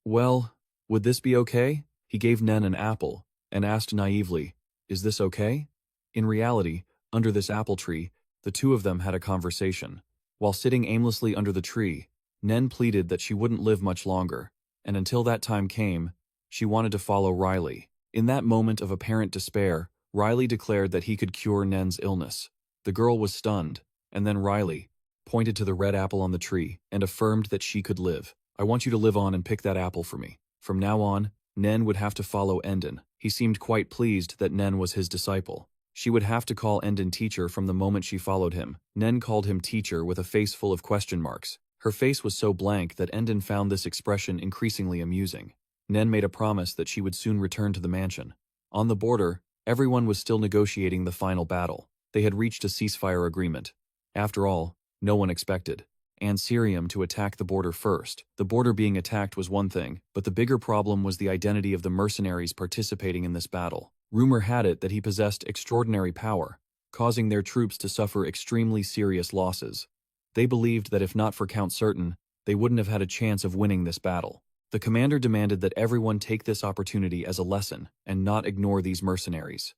Well, would this be okay?" He gave Nen an apple and asked naively, "Is this okay?" In reality, under this apple tree, the two of them had a conversation. While sitting aimlessly under the tree, Nen pleaded that she wouldn't live much longer, and until that time came, she wanted to follow Riley. In that moment of apparent despair, Riley declared that he could cure Nen's illness. The girl was stunned, and then Riley pointed to the red apple on the tree and affirmed that she could live. "I want you to live on and pick that apple for me." From now on, Nen would have to follow Endon. He seemed quite pleased that Nen was his disciple. She would have to call Endon teacher from the moment she followed him. Nen called him teacher with a face full of question marks. Her face was so blank that Endon found this expression increasingly amusing. Nen made a promise that she would soon return to the mansion. On the border, everyone was still negotiating the final battle. They had reached a ceasefire agreement. After all, no one expected Ansirium to attack the border first. The border being attacked was one thing, but the bigger problem was the identity of the mercenaries participating in this battle. Rumor had it that he possessed extraordinary power, causing their troops to suffer extremely serious losses. They believed that if not for Count Certain, they wouldn't have had a chance of winning this battle. The commander demanded that everyone take this opportunity as a lesson and not ignore these mercenaries.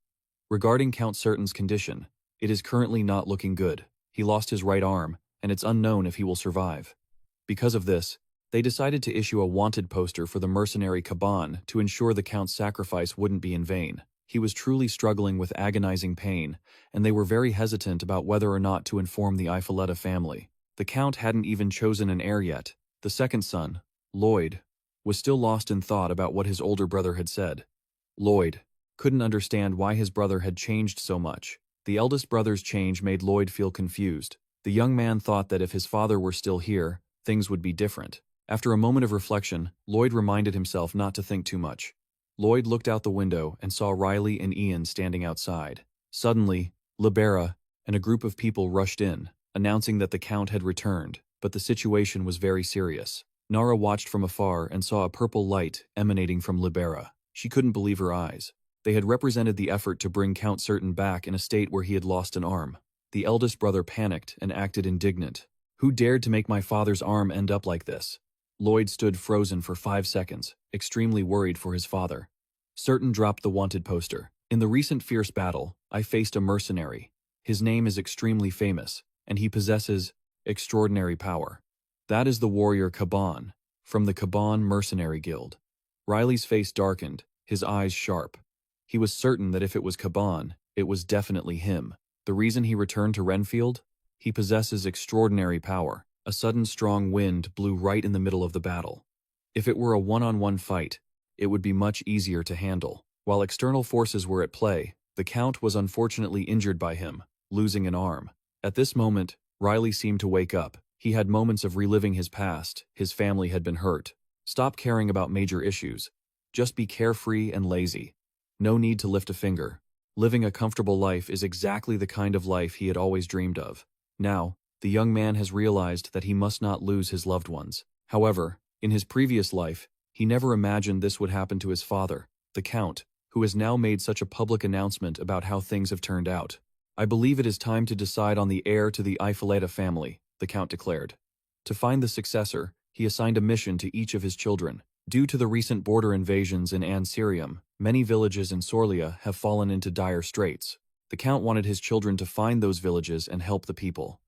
Regarding Count Certain's condition, it is currently not looking good. He lost his right arm, and it's unknown if he will survive. Because of this, they decided to issue a wanted poster for the mercenary Caban to ensure the Count's sacrifice wouldn't be in vain. He was truly struggling with agonizing pain, and they were very hesitant about whether or not to inform the Ifoletta family. The Count hadn't even chosen an heir yet. The second son, Lloyd, was still lost in thought about what his older brother had said. Lloyd couldn't understand why his brother had changed so much. The eldest brother's change made Lloyd feel confused. The young man thought that if his father were still here, things would be different. After a moment of reflection, Lloyd reminded himself not to think too much. Lloyd looked out the window and saw Riley and Ian standing outside. Suddenly, Libera and a group of people rushed in, announcing that the Count had returned, but the situation was very serious. Nara watched from afar and saw a purple light emanating from Libera. She couldn't believe her eyes. They had represented the effort to bring Count Certain back in a state where he had lost an arm. The eldest brother panicked and acted indignant. "Who dared to make my father's arm end up like this?" Lloyd stood frozen for 5 seconds, extremely worried for his father. Certain dropped the wanted poster. "In the recent fierce battle, I faced a mercenary. His name is extremely famous, and he possesses extraordinary power. That is the warrior Caban, from the Caban Mercenary Guild." Riley's face darkened, his eyes sharp. He was certain that if it was Caban, it was definitely him. The reason he returned to Renfield? He possesses extraordinary power. A sudden strong wind blew right in the middle of the battle. If it were a one-on-one fight, it would be much easier to handle. While external forces were at play, the Count was unfortunately injured by him, losing an arm. At this moment, Riley seemed to wake up. He had moments of reliving his past. His family had been hurt. Stop caring about major issues. Just be carefree and lazy. No need to lift a finger. Living a comfortable life is exactly the kind of life he had always dreamed of. Now, the young man has realized that he must not lose his loved ones. However, in his previous life, He never imagined this would happen to his father, the Count, who has now made such a public announcement about how things have turned out. I believe it is time to decide on the heir to the Ifoleta family, the Count declared. To find the successor, he assigned a mission to each of his children. Due to the recent border invasions in Ansirium, many villages in Sorlia have fallen into dire straits. The Count wanted his children to find those villages and help the people.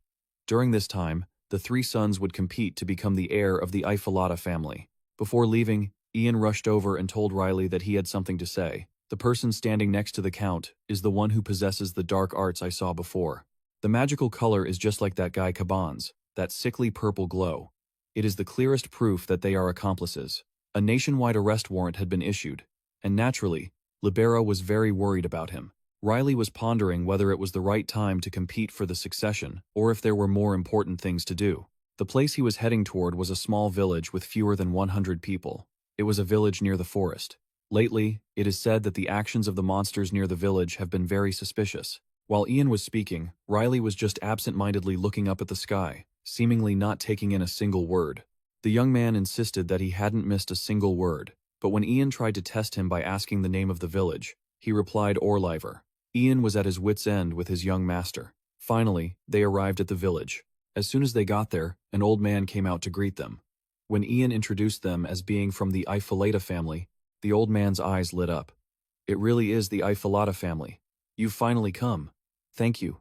During this time, the three sons would compete to become the heir of the Ifolata family. Before leaving, Ian rushed over and told Riley that he had something to say. The person standing next to the Count is the one who possesses the dark arts I saw before. The magical color is just like that guy Caban's, that sickly purple glow. It is the clearest proof that they are accomplices. A nationwide arrest warrant had been issued, and naturally, Libera was very worried about him. Riley was pondering whether it was the right time to compete for the succession or if there were more important things to do. The place he was heading toward was a small village with fewer than 100 people. It was a village near the forest. Lately, it is said that the actions of the monsters near the village have been very suspicious. While Ian was speaking, Riley was just absent-mindedly looking up at the sky, seemingly not taking in a single word. The young man insisted that he hadn't missed a single word, but when Ian tried to test him by asking the name of the village, he replied Orliver. Ian was at his wits' end with his young master. Finally, they arrived at the village. As soon as they got there, an old man came out to greet them. When Ian introduced them as being from the Ifolata family, the old man's eyes lit up. It really is the Ifolata family. You've finally come. Thank you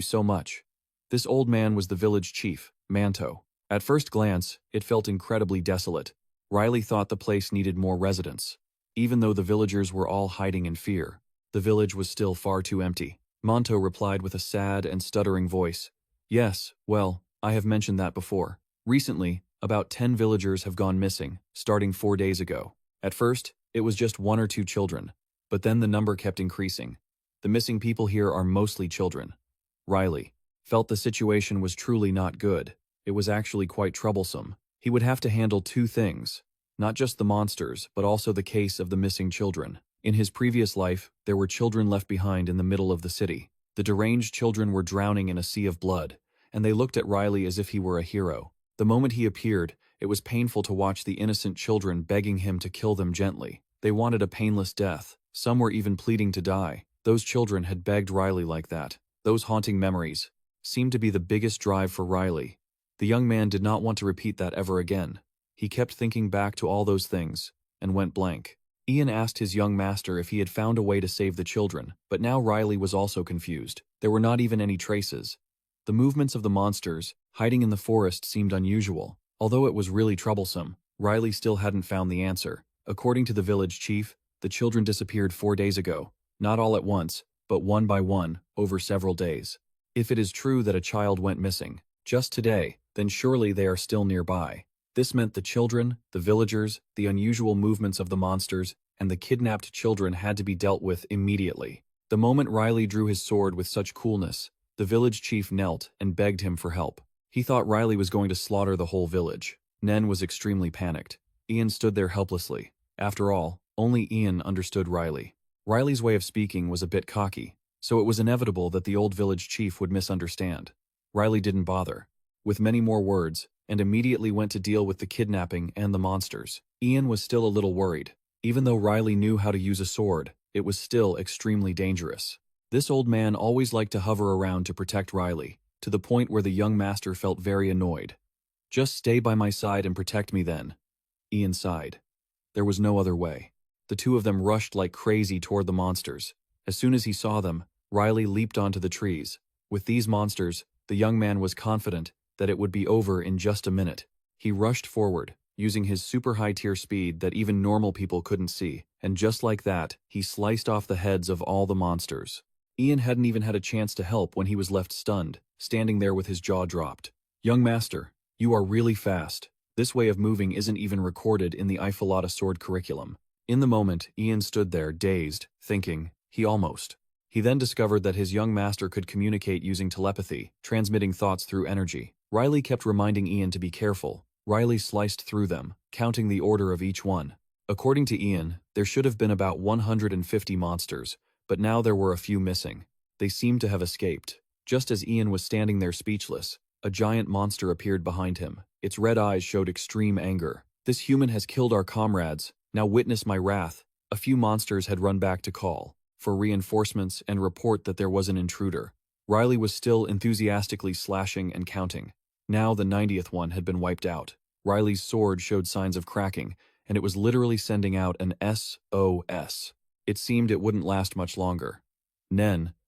so much. This old man was the village chief, Manto. At first glance, it felt incredibly desolate. Riley thought the place needed more residents. Even though the villagers were all hiding in fear, the village was still far too empty. Manto replied with a sad and stuttering voice. Yes, well, I have mentioned that before. Recently, about 10 villagers have gone missing, starting 4 days ago. At first, it was just 1 or 2 children, but then the number kept increasing. The missing people here are mostly children. Riley felt the situation was truly not good. It was actually quite troublesome. He would have to handle 2 things, not just the monsters, but also the case of the missing children. In his previous life, there were children left behind in the middle of the city. The deranged children were drowning in a sea of blood, and they looked at Riley as if he were a hero. The moment he appeared, it was painful to watch the innocent children begging him to kill them gently. They wanted a painless death. Some were even pleading to die. Those children had begged Riley like that. Those haunting memories seemed to be the biggest drive for Riley. The young man did not want to repeat that ever again. He kept thinking back to all those things, and went blank. Ian asked his young master if he had found a way to save the children, but now Riley was also confused. There were not even any traces. The movements of the monsters, hiding in the forest, seemed unusual. Although it was really troublesome, Riley still hadn't found the answer. According to the village chief, the children disappeared 4 days ago, not all at once, but one by one, over several days. If it is true that a child went missing just today, then surely they are still nearby. This meant the children, the villagers, the unusual movements of the monsters, and the kidnapped children had to be dealt with immediately. The moment Riley drew his sword with such coolness, the village chief knelt and begged him for help. He thought Riley was going to slaughter the whole village. Nen was extremely panicked. Ian stood there helplessly. After all, only Ian understood Riley. Riley's way of speaking was a bit cocky, so it was inevitable that the old village chief would misunderstand. Riley didn't bother with many more words, and immediately went to deal with the kidnapping and the monsters. Ian was still a little worried. Even though Riley knew how to use a sword, it was still extremely dangerous. This old man always liked to hover around to protect Riley, to the point where the young master felt very annoyed. Just stay by my side and protect me then. Ian sighed. There was no other way. The two of them rushed like crazy toward the monsters. As soon as he saw them, Riley leaped onto the trees. With these monsters, the young man was confident that it would be over in just a minute. He rushed forward, using his super high-tier speed that even normal people couldn't see, and just like that, he sliced off the heads of all the monsters. Ian hadn't even had a chance to help when he was left stunned, standing there with his jaw dropped. Young master, you are really fast. This way of moving isn't even recorded in the Ifolata sword curriculum. In the moment, Ian stood there, dazed, thinking, He then discovered that his young master could communicate using telepathy, transmitting thoughts through energy. Riley kept reminding Ian to be careful. Riley sliced through them, counting the order of each one. According to Ian, there should have been about 150 monsters, but now there were a few missing. They seemed to have escaped. Just as Ian was standing there speechless, a giant monster appeared behind him. Its red eyes showed extreme anger. This human has killed our comrades. Now witness my wrath. A few monsters had run back to call for reinforcements and report that there was an intruder. Riley was still enthusiastically slashing and counting. Now the 90th one had been wiped out. Riley's sword showed signs of cracking, and it was literally sending out an SOS. It seemed it wouldn't last much longer.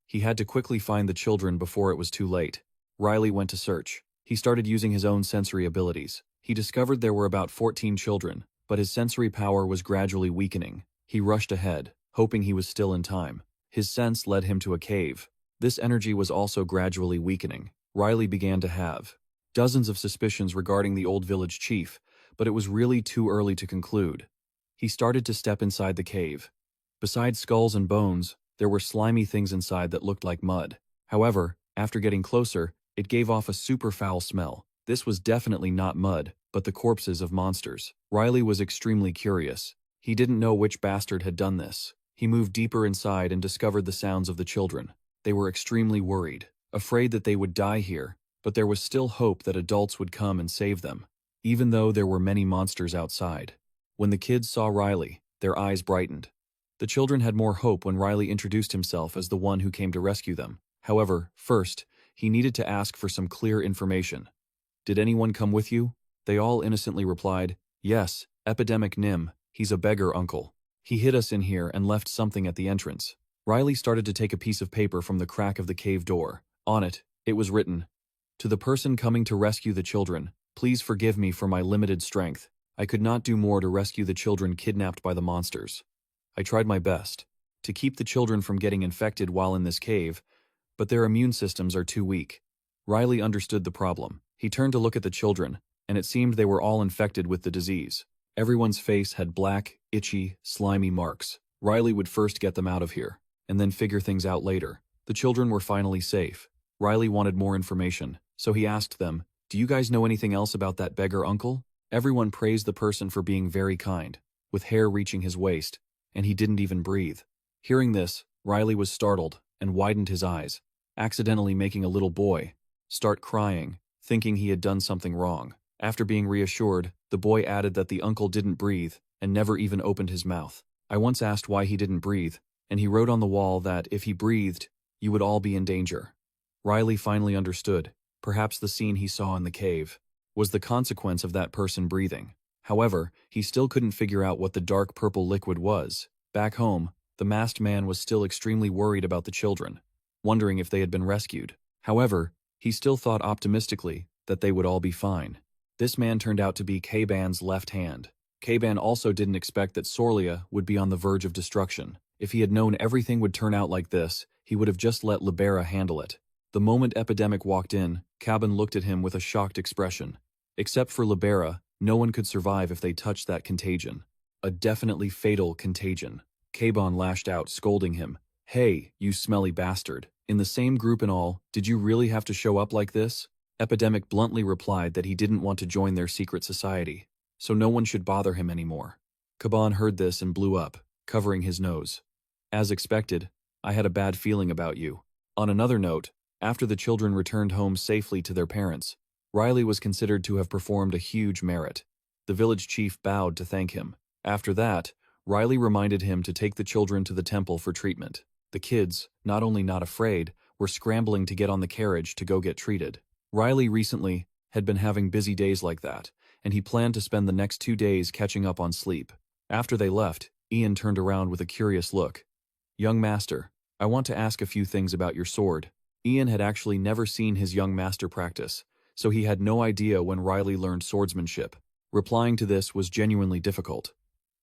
He had to quickly find the children before it was too late. Riley went to search. He started using his own sensory abilities. He discovered there were about 14 children, but his sensory power was gradually weakening. He rushed ahead, hoping he was still in time. His sense led him to a cave. This energy was also gradually weakening. Riley began to have dozens of suspicions regarding the old village chief, but it was really too early to conclude. He started to step inside the cave. Besides skulls and bones, there were slimy things inside that looked like mud. However, after getting closer, it gave off a super foul smell. This was definitely not mud, but the corpses of monsters. Riley was extremely curious. He didn't know which bastard had done this. He moved deeper inside and discovered the sounds of the children. They were extremely worried, afraid that they would die here, but there was still hope that adults would come and save them, even though there were many monsters outside. When the kids saw Riley, their eyes brightened. The children had more hope when Riley introduced himself as the one who came to rescue them. However, first, he needed to ask for some clear information. "Did anyone come with you?" They all innocently replied, "Yes, Epidemic Nim, he's a beggar uncle. He hid us in here and left something at the entrance." Riley started to take a piece of paper from the crack of the cave door. On it, it was written, "To the person coming to rescue the children, please forgive me for my limited strength. I could not do more to rescue the children kidnapped by the monsters. I tried my best to keep the children from getting infected while in this cave, but their immune systems are too weak." Riley understood the problem. He turned to look at the children, and it seemed they were all infected with the disease. Everyone's face had black, itchy, slimy marks. Riley would first get them out of here, and then figure things out later. The children were finally safe. Riley wanted more information, so he asked them, "Do you guys know anything else about that beggar uncle?" Everyone praised the person for being very kind, with hair reaching his waist, and he didn't even breathe. Hearing this, Riley was startled and widened his eyes, accidentally making a little boy start crying, thinking he had done something wrong. After being reassured, the boy added that the uncle didn't breathe and never even opened his mouth. "I once asked why he didn't breathe, and he wrote on the wall that if he breathed, you would all be in danger." Riley finally understood. Perhaps the scene he saw in the cave was the consequence of that person breathing. However, he still couldn't figure out what the dark purple liquid was. Back home, the masked man was still extremely worried about the children, wondering if they had been rescued. However, he still thought optimistically that they would all be fine. This man turned out to be Kaban's left hand. Kaban also didn't expect that Sorlia would be on the verge of destruction. If he had known everything would turn out like this, he would have just let Libera handle it. The moment Epidemic walked in, Kaban looked at him with a shocked expression. Except for Libera, no one could survive if they touched that contagion. A definitely fatal contagion. Kaban lashed out, scolding him. "Hey, you smelly bastard. In the same group and all, did you really have to show up like this?" Epidemic bluntly replied that he didn't want to join their secret society, so no one should bother him anymore. Kaban heard this and blew up, covering his nose. "As expected, I had a bad feeling about you." On another note, after the children returned home safely to their parents, Riley was considered to have performed a huge merit. The village chief bowed to thank him. After that, Riley reminded him to take the children to the temple for treatment. The kids, not only not afraid, were scrambling to get on the carriage to go get treated. Riley recently had been having busy days like that, and he planned to spend the next 2 days catching up on sleep. After they left, Ian turned around with a curious look. "Young master, I want to ask a few things about your sword." Ian had actually never seen his young master practice, so he had no idea when Riley learned swordsmanship. Replying to this was genuinely difficult.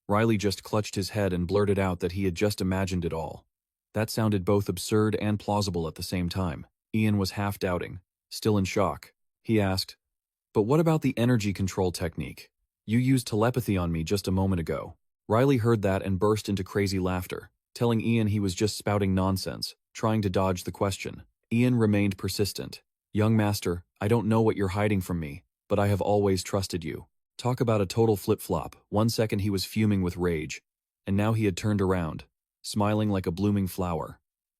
Riley just clutched his head and blurted out that he had just imagined it all. That sounded both absurd and plausible at the same time. Ian was half doubting, still in shock. He asked, "But what about the energy control technique? You used telepathy on me just a moment ago." Riley heard that and burst into crazy laughter, telling Ian he was just spouting nonsense, trying to dodge the question. Ian remained persistent. "Young master, I don't know what you're hiding from me, but I have always trusted you." Talk about a total flip-flop. 1 second he was fuming with rage, and now he had turned around, smiling like a blooming flower.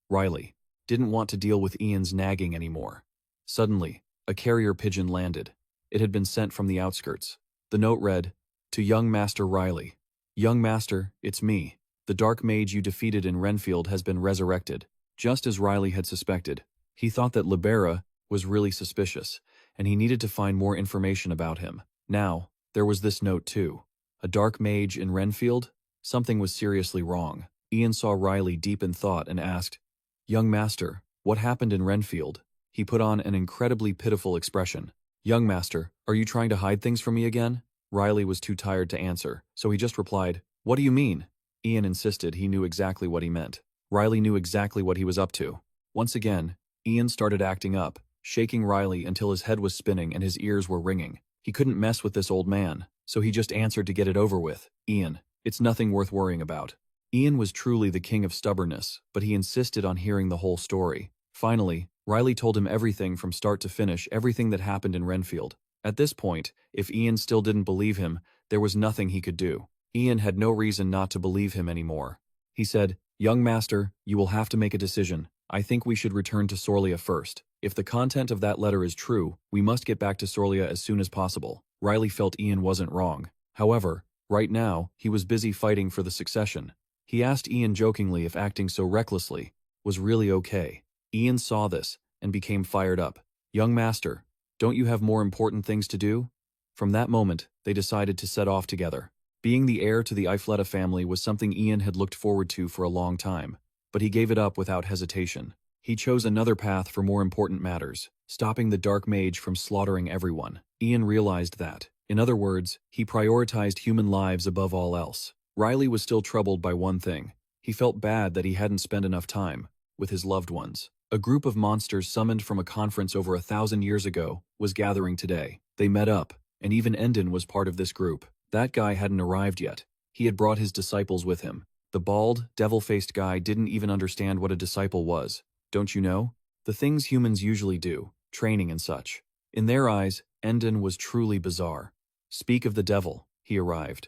Riley didn't want to deal with Ian's nagging anymore. Suddenly, a carrier pigeon landed. It had been sent from the outskirts. The note read, To young Master Riley. Young Master, it's me. The dark mage you defeated in Renfield has been resurrected. Just as Riley had suspected. He thought that Libera was really suspicious, and he needed to find more information about him. Now, there was this note too. A dark mage in Renfield? Something was seriously wrong. Ian saw Riley deep in thought and asked, Young Master, what happened in Renfield? He put on an incredibly pitiful expression. Young Master, are you trying to hide things from me again? Riley was too tired to answer, so he just replied, What do you mean? Ian insisted he knew exactly what he meant. Riley knew exactly what he was up to. Once again, Ian started acting up, shaking Riley until his head was spinning and his ears were ringing. He couldn't mess with this old man, so he just answered to get it over with. Ian, it's nothing worth worrying about. Ian was truly the king of stubbornness, but he insisted on hearing the whole story. Finally, Riley told him everything from start to finish, everything that happened in Renfield. At this point, if Ian still didn't believe him, there was nothing he could do. Ian had no reason not to believe him anymore. He said, Young Master, you will have to make a decision. I think we should return to Sorlia first. If the content of that letter is true, we must get back to Sorlia as soon as possible. Riley felt Ian wasn't wrong. However, right now, he was busy fighting for the succession. He asked Ian jokingly if acting so recklessly was really okay. Ian saw this and became fired up. Young Master, don't you have more important things to do? From that moment, they decided to set off together. Being the heir to the Ifleta family was something Ian had looked forward to for a long time, but he gave it up without hesitation. He chose another path for more important matters, stopping the Dark Mage from slaughtering everyone. Ian realized that. In other words, he prioritized human lives above all else. Riley was still troubled by one thing. He felt bad that he hadn't spent enough time with his loved ones. A group of monsters summoned from a conference over 1,000 years ago was gathering today. They met up, and even Endon was part of this group. That guy hadn't arrived yet. He had brought his disciples with him. The bald, devil-faced guy didn't even understand what a disciple was. Don't you know? The things humans usually do, training and such. In their eyes, Endon was truly bizarre. Speak of the devil, he arrived.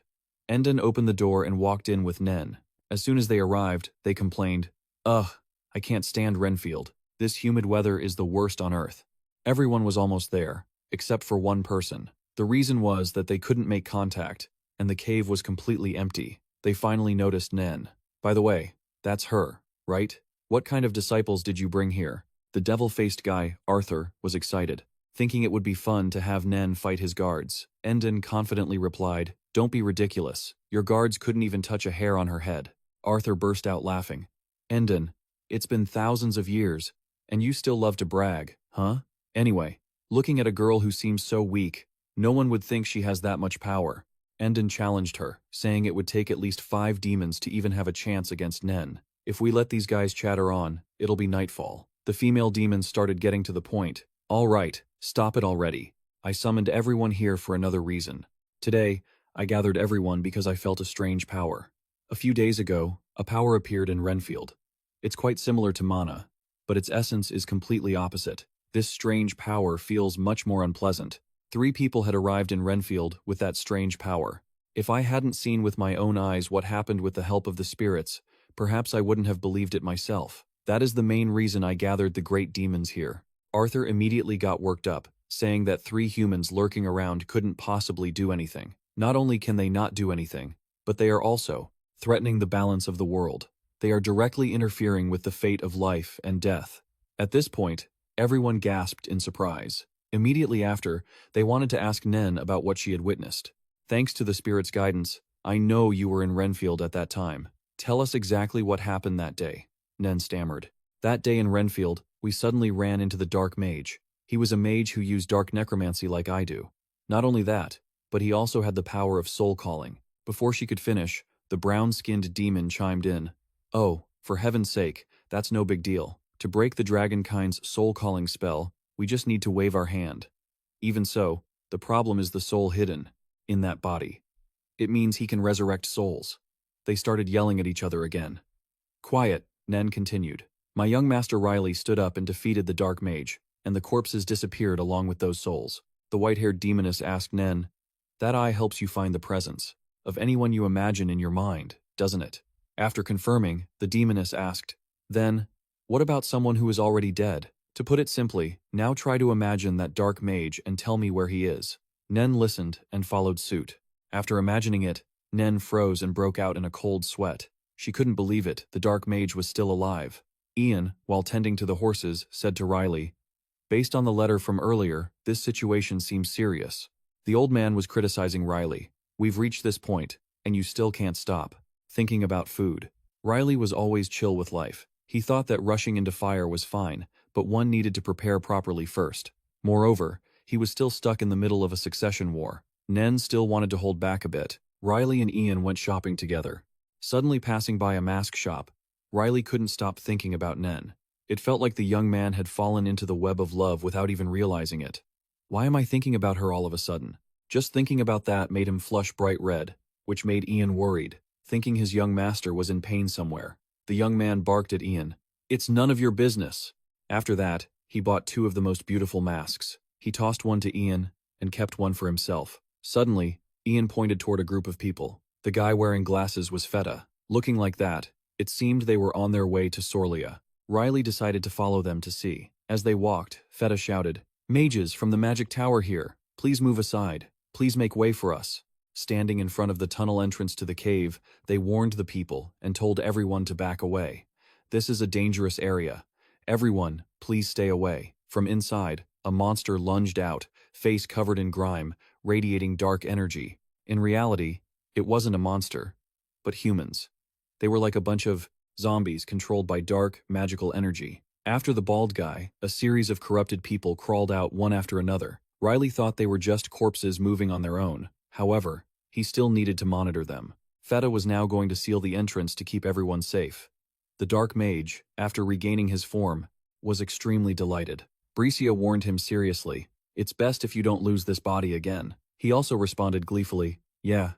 Endon opened the door and walked in with Nen. As soon as they arrived, they complained, Ugh, I can't stand Renfield. This humid weather is the worst on Earth. Everyone was almost there, except for one person. The reason was that they couldn't make contact, and the cave was completely empty. They finally noticed Nen. By the way, that's her, right? What kind of disciples did you bring here? The devil-faced guy, Arthur, was excited, thinking it would be fun to have Nen fight his guards. Endon confidently replied, Don't be ridiculous. Your guards couldn't even touch a hair on her head. Arthur burst out laughing. Endon, it's been thousands of years, and you still love to brag, huh? Anyway, looking at a girl who seems so weak, no one would think she has that much power. Endon challenged her, saying it would take at least 5 demons to even have a chance against Nen. If we let these guys chatter on, it'll be nightfall. The female demons started getting to the point. All right, stop it already. I summoned everyone here for another reason. Today, I gathered everyone because I felt a strange power. A few days ago, a power appeared in Renfield. It's quite similar to mana, but its essence is completely opposite. This strange power feels much more unpleasant. 3 people had arrived in Renfield with that strange power. If I hadn't seen with my own eyes what happened with the help of the spirits, perhaps I wouldn't have believed it myself. That is the main reason I gathered the great demons here. Arthur immediately got worked up, saying that 3 humans lurking around couldn't possibly do anything. Not only can they not do anything, but they are also threatening the balance of the world. They are directly interfering with the fate of life and death. At this point, everyone gasped in surprise. Immediately after, they wanted to ask Nen about what she had witnessed. Thanks to the spirit's guidance, I know you were in Renfield at that time. Tell us exactly what happened that day, Nen stammered. That day in Renfield, we suddenly ran into the Dark Mage. He was a mage who used dark necromancy like I do. Not only that, but he also had the power of soul calling. Before she could finish, the brown-skinned demon chimed in. Oh, for heaven's sake, that's no big deal. To break the dragonkind's soul-calling spell, we just need to wave our hand. Even so, the problem is the soul hidden in that body. It means he can resurrect souls. They started yelling at each other again. Quiet, Nen continued. My young master Riley stood up and defeated the Dark Mage, and the corpses disappeared along with those souls. The white-haired demoness asked Nen, That eye helps you find the presence of anyone you imagine in your mind, doesn't it? After confirming, the demoness asked, Then, what about someone who is already dead? To put it simply, now try to imagine that Dark Mage and tell me where he is. Nen listened and followed suit. After imagining it, Nen froze and broke out in a cold sweat. She couldn't believe it, the dark mage was still alive. Ian, while tending to the horses, said to Riley, "Based on the letter from earlier, this situation seems serious." The old man was criticizing Riley. "We've reached this point, and you still can't stop thinking about food." Riley was always chill with life. He thought that rushing into fire was fine, but one needed to prepare properly first. Moreover, he was still stuck in the middle of a succession war. Nen still wanted to hold back a bit. Riley and Ian went shopping together. Suddenly passing by a mask shop, Riley couldn't stop thinking about Nen. It felt like the young man had fallen into the web of love without even realizing it. Why am I thinking about her all of a sudden? Just thinking about that made him flush bright red, which made Ian worried, thinking his young master was in pain somewhere. The young man barked at Ian, "It's none of your business." After that, he bought 2 of the most beautiful masks. He tossed one to Ian and kept one for himself. Suddenly, Ian pointed toward a group of people. The guy wearing glasses was Feta. Looking like that, it seemed they were on their way to Sorlia. Riley decided to follow them to see. As they walked, Feta shouted, "Mages from the magic tower here. Please move aside. Please make way for us." Standing in front of the tunnel entrance to the cave, they warned the people and told everyone to back away. "This is a dangerous area. Everyone, please stay away." From inside, a monster lunged out, face covered in grime, radiating dark energy. In reality, it wasn't a monster, but humans. They were like a bunch of zombies controlled by dark, magical energy. After the bald guy, a series of corrupted people crawled out one after another. Riley thought they were just corpses moving on their own. However, he still needed to monitor them. Feta was now going to seal the entrance to keep everyone safe. The dark mage, after regaining his form, was extremely delighted. Bricia warned him seriously, "It's best if you don't lose this body again." He also responded gleefully, Yeah,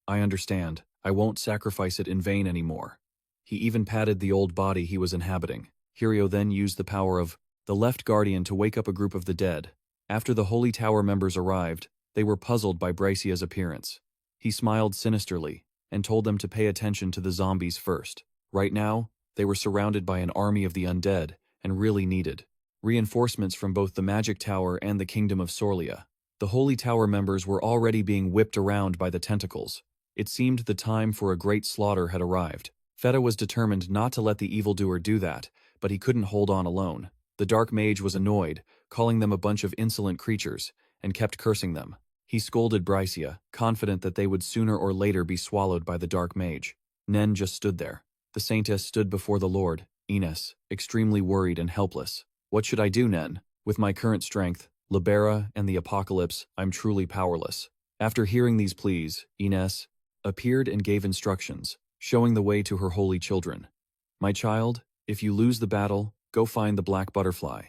I understand. I won't sacrifice it in vain anymore." He even patted the old body he was inhabiting. Hirio then used the power of the Left Guardian to wake up a group of the dead. After the Holy Tower members arrived, they were puzzled by Bricia's appearance. He smiled sinisterly and told them to pay attention to the zombies first. Right now, they were surrounded by an army of the undead and really needed reinforcements from both the Magic Tower and the Kingdom of Sorlia. The Holy Tower members were already being whipped around by the tentacles. It seemed the time for a great slaughter had arrived. Feta was determined not to let the evildoer do that, but he couldn't hold on alone. The dark mage was annoyed, calling them a bunch of insolent creatures, and kept cursing them. He scolded Bricia, confident that they would sooner or later be swallowed by the dark mage. Nen just stood there. The saintess stood before the Lord, Ines, extremely worried and helpless. "What should I do, Nen? With my current strength, Libera, and the apocalypse, I'm truly powerless." After hearing these pleas, Ines appeared and gave instructions, showing the way to her holy children. "My child, if you lose the battle, go find the black butterfly.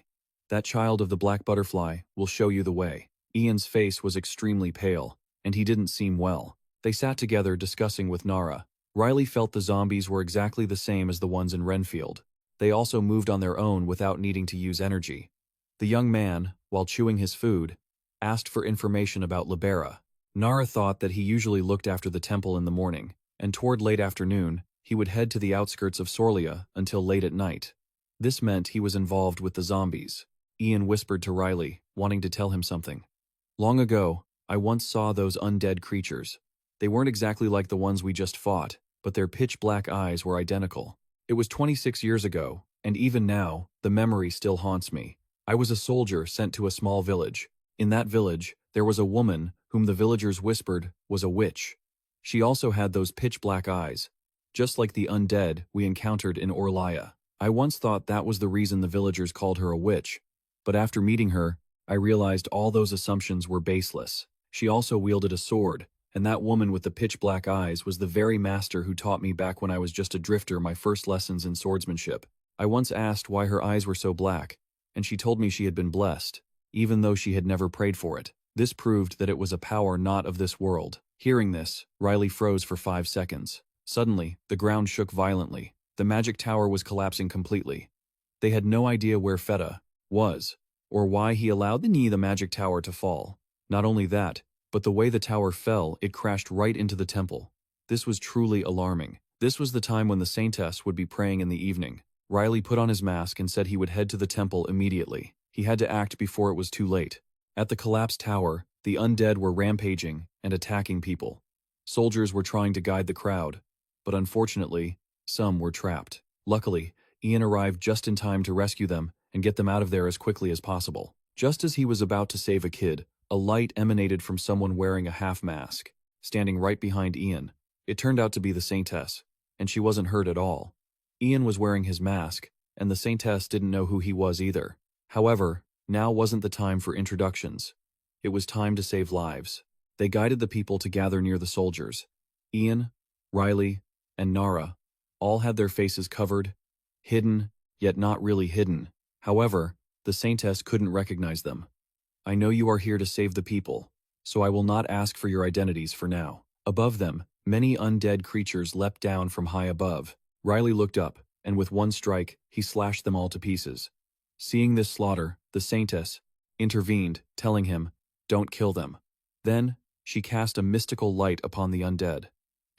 That child of the black butterfly will show you the way." Ian's face was extremely pale, and he didn't seem well. They sat together discussing with Nara. Riley felt the zombies were exactly the same as the ones in Renfield. They also moved on their own without needing to use energy. The young man, while chewing his food, asked for information about Libera. Nara thought that he usually looked after the temple in the morning, and toward late afternoon, he would head to the outskirts of Sorlia until late at night. This meant he was involved with the zombies. Ian whispered to Riley, wanting to tell him something. "Long ago, I once saw those undead creatures. They weren't exactly like the ones we just fought, but their pitch-black eyes were identical. It was 26 years ago, and even now, the memory still haunts me. I was a soldier sent to a small village. In that village, there was a woman whom the villagers whispered was a witch. She also had those pitch-black eyes, just like the undead we encountered in Orlia. I once thought that was the reason the villagers called her a witch, but after meeting her, I realized all those assumptions were baseless. She also wielded a sword, and that woman with the pitch-black eyes was the very master who taught me back when I was just a drifter my first lessons in swordsmanship. I once asked why her eyes were so black, and she told me she had been blessed, even though she had never prayed for it. This proved that it was a power not of this world." Hearing this, Riley froze for 5 seconds. Suddenly, the ground shook violently. The magic tower was collapsing completely. They had no idea where Feta was, or why he allowed the magic tower to fall. Not only that, but the way the tower fell, it crashed right into the temple. This was truly alarming. This was the time when the saintess would be praying in the evening. Riley put on his mask and said he would head to the temple immediately. He had to act before it was too late. At the collapsed tower, The undead were rampaging and attacking people. Soldiers were trying to guide the crowd, but unfortunately, some were trapped. Luckily, Ian arrived just in time to rescue them and get them out of there as quickly as possible. Just as he was about to save a kid, a light emanated from someone wearing a half-mask, standing right behind Ian. It turned out to be the Saintess, and she wasn't hurt at all. Ian was wearing his mask, and the Saintess didn't know who he was either. However, now wasn't the time for introductions. It was time to save lives. They guided the people to gather near the soldiers. Ian, Riley, and Nara all had their faces covered, hidden, yet not really hidden. However, the Saintess couldn't recognize them. I know you are here to save the people, so I will not ask for your identities for now. Above them, many undead creatures leapt down from high above. Riley looked up, and with one strike, he slashed them all to pieces. Seeing this slaughter, the Saintess intervened, telling him, "Don't kill them." Then, she cast a mystical light upon the undead.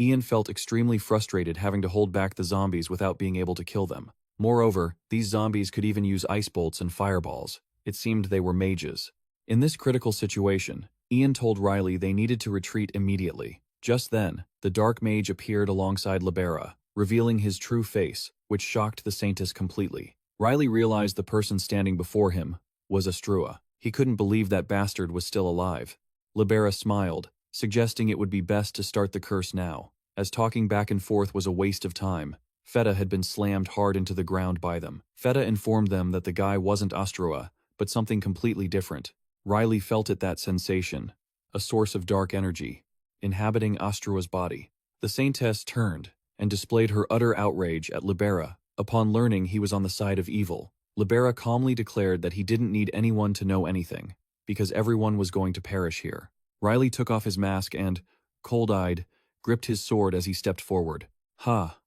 Ian felt extremely frustrated having to hold back the zombies without being able to kill them. Moreover, these zombies could even use ice bolts and fireballs. It seemed they were mages. In this critical situation, Ian told Riley they needed to retreat immediately. Just then, the dark mage appeared alongside Libera, revealing his true face, which shocked the Saintess completely. Riley realized the person standing before him was Astrua. He couldn't believe that bastard was still alive. Libera smiled, suggesting it would be best to start the curse now, as talking back and forth was a waste of time. Feta had been slammed hard into the ground by them. Feta informed them that the guy wasn't Astrua, but something completely different. Riley felt it, that sensation, a source of dark energy, inhabiting Astrua's body. The Saintess turned and displayed her utter outrage at Libera. Upon learning he was on the side of evil, Libera calmly declared that he didn't need anyone to know anything, because everyone was going to perish here. Riley took off his mask and, cold-eyed, gripped his sword as he stepped forward.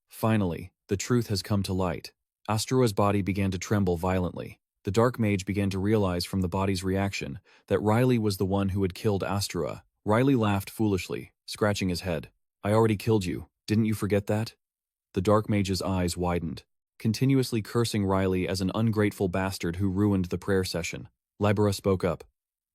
Finally, the truth has come to light. Astrua's body began to tremble violently. The dark mage began to realize from the body's reaction that Riley was the one who had killed Astrua. Riley laughed foolishly, scratching his head. "I already killed you, didn't you forget that?" The dark mage's eyes widened, continuously cursing Riley as an ungrateful bastard who ruined the prayer session. Libera spoke up.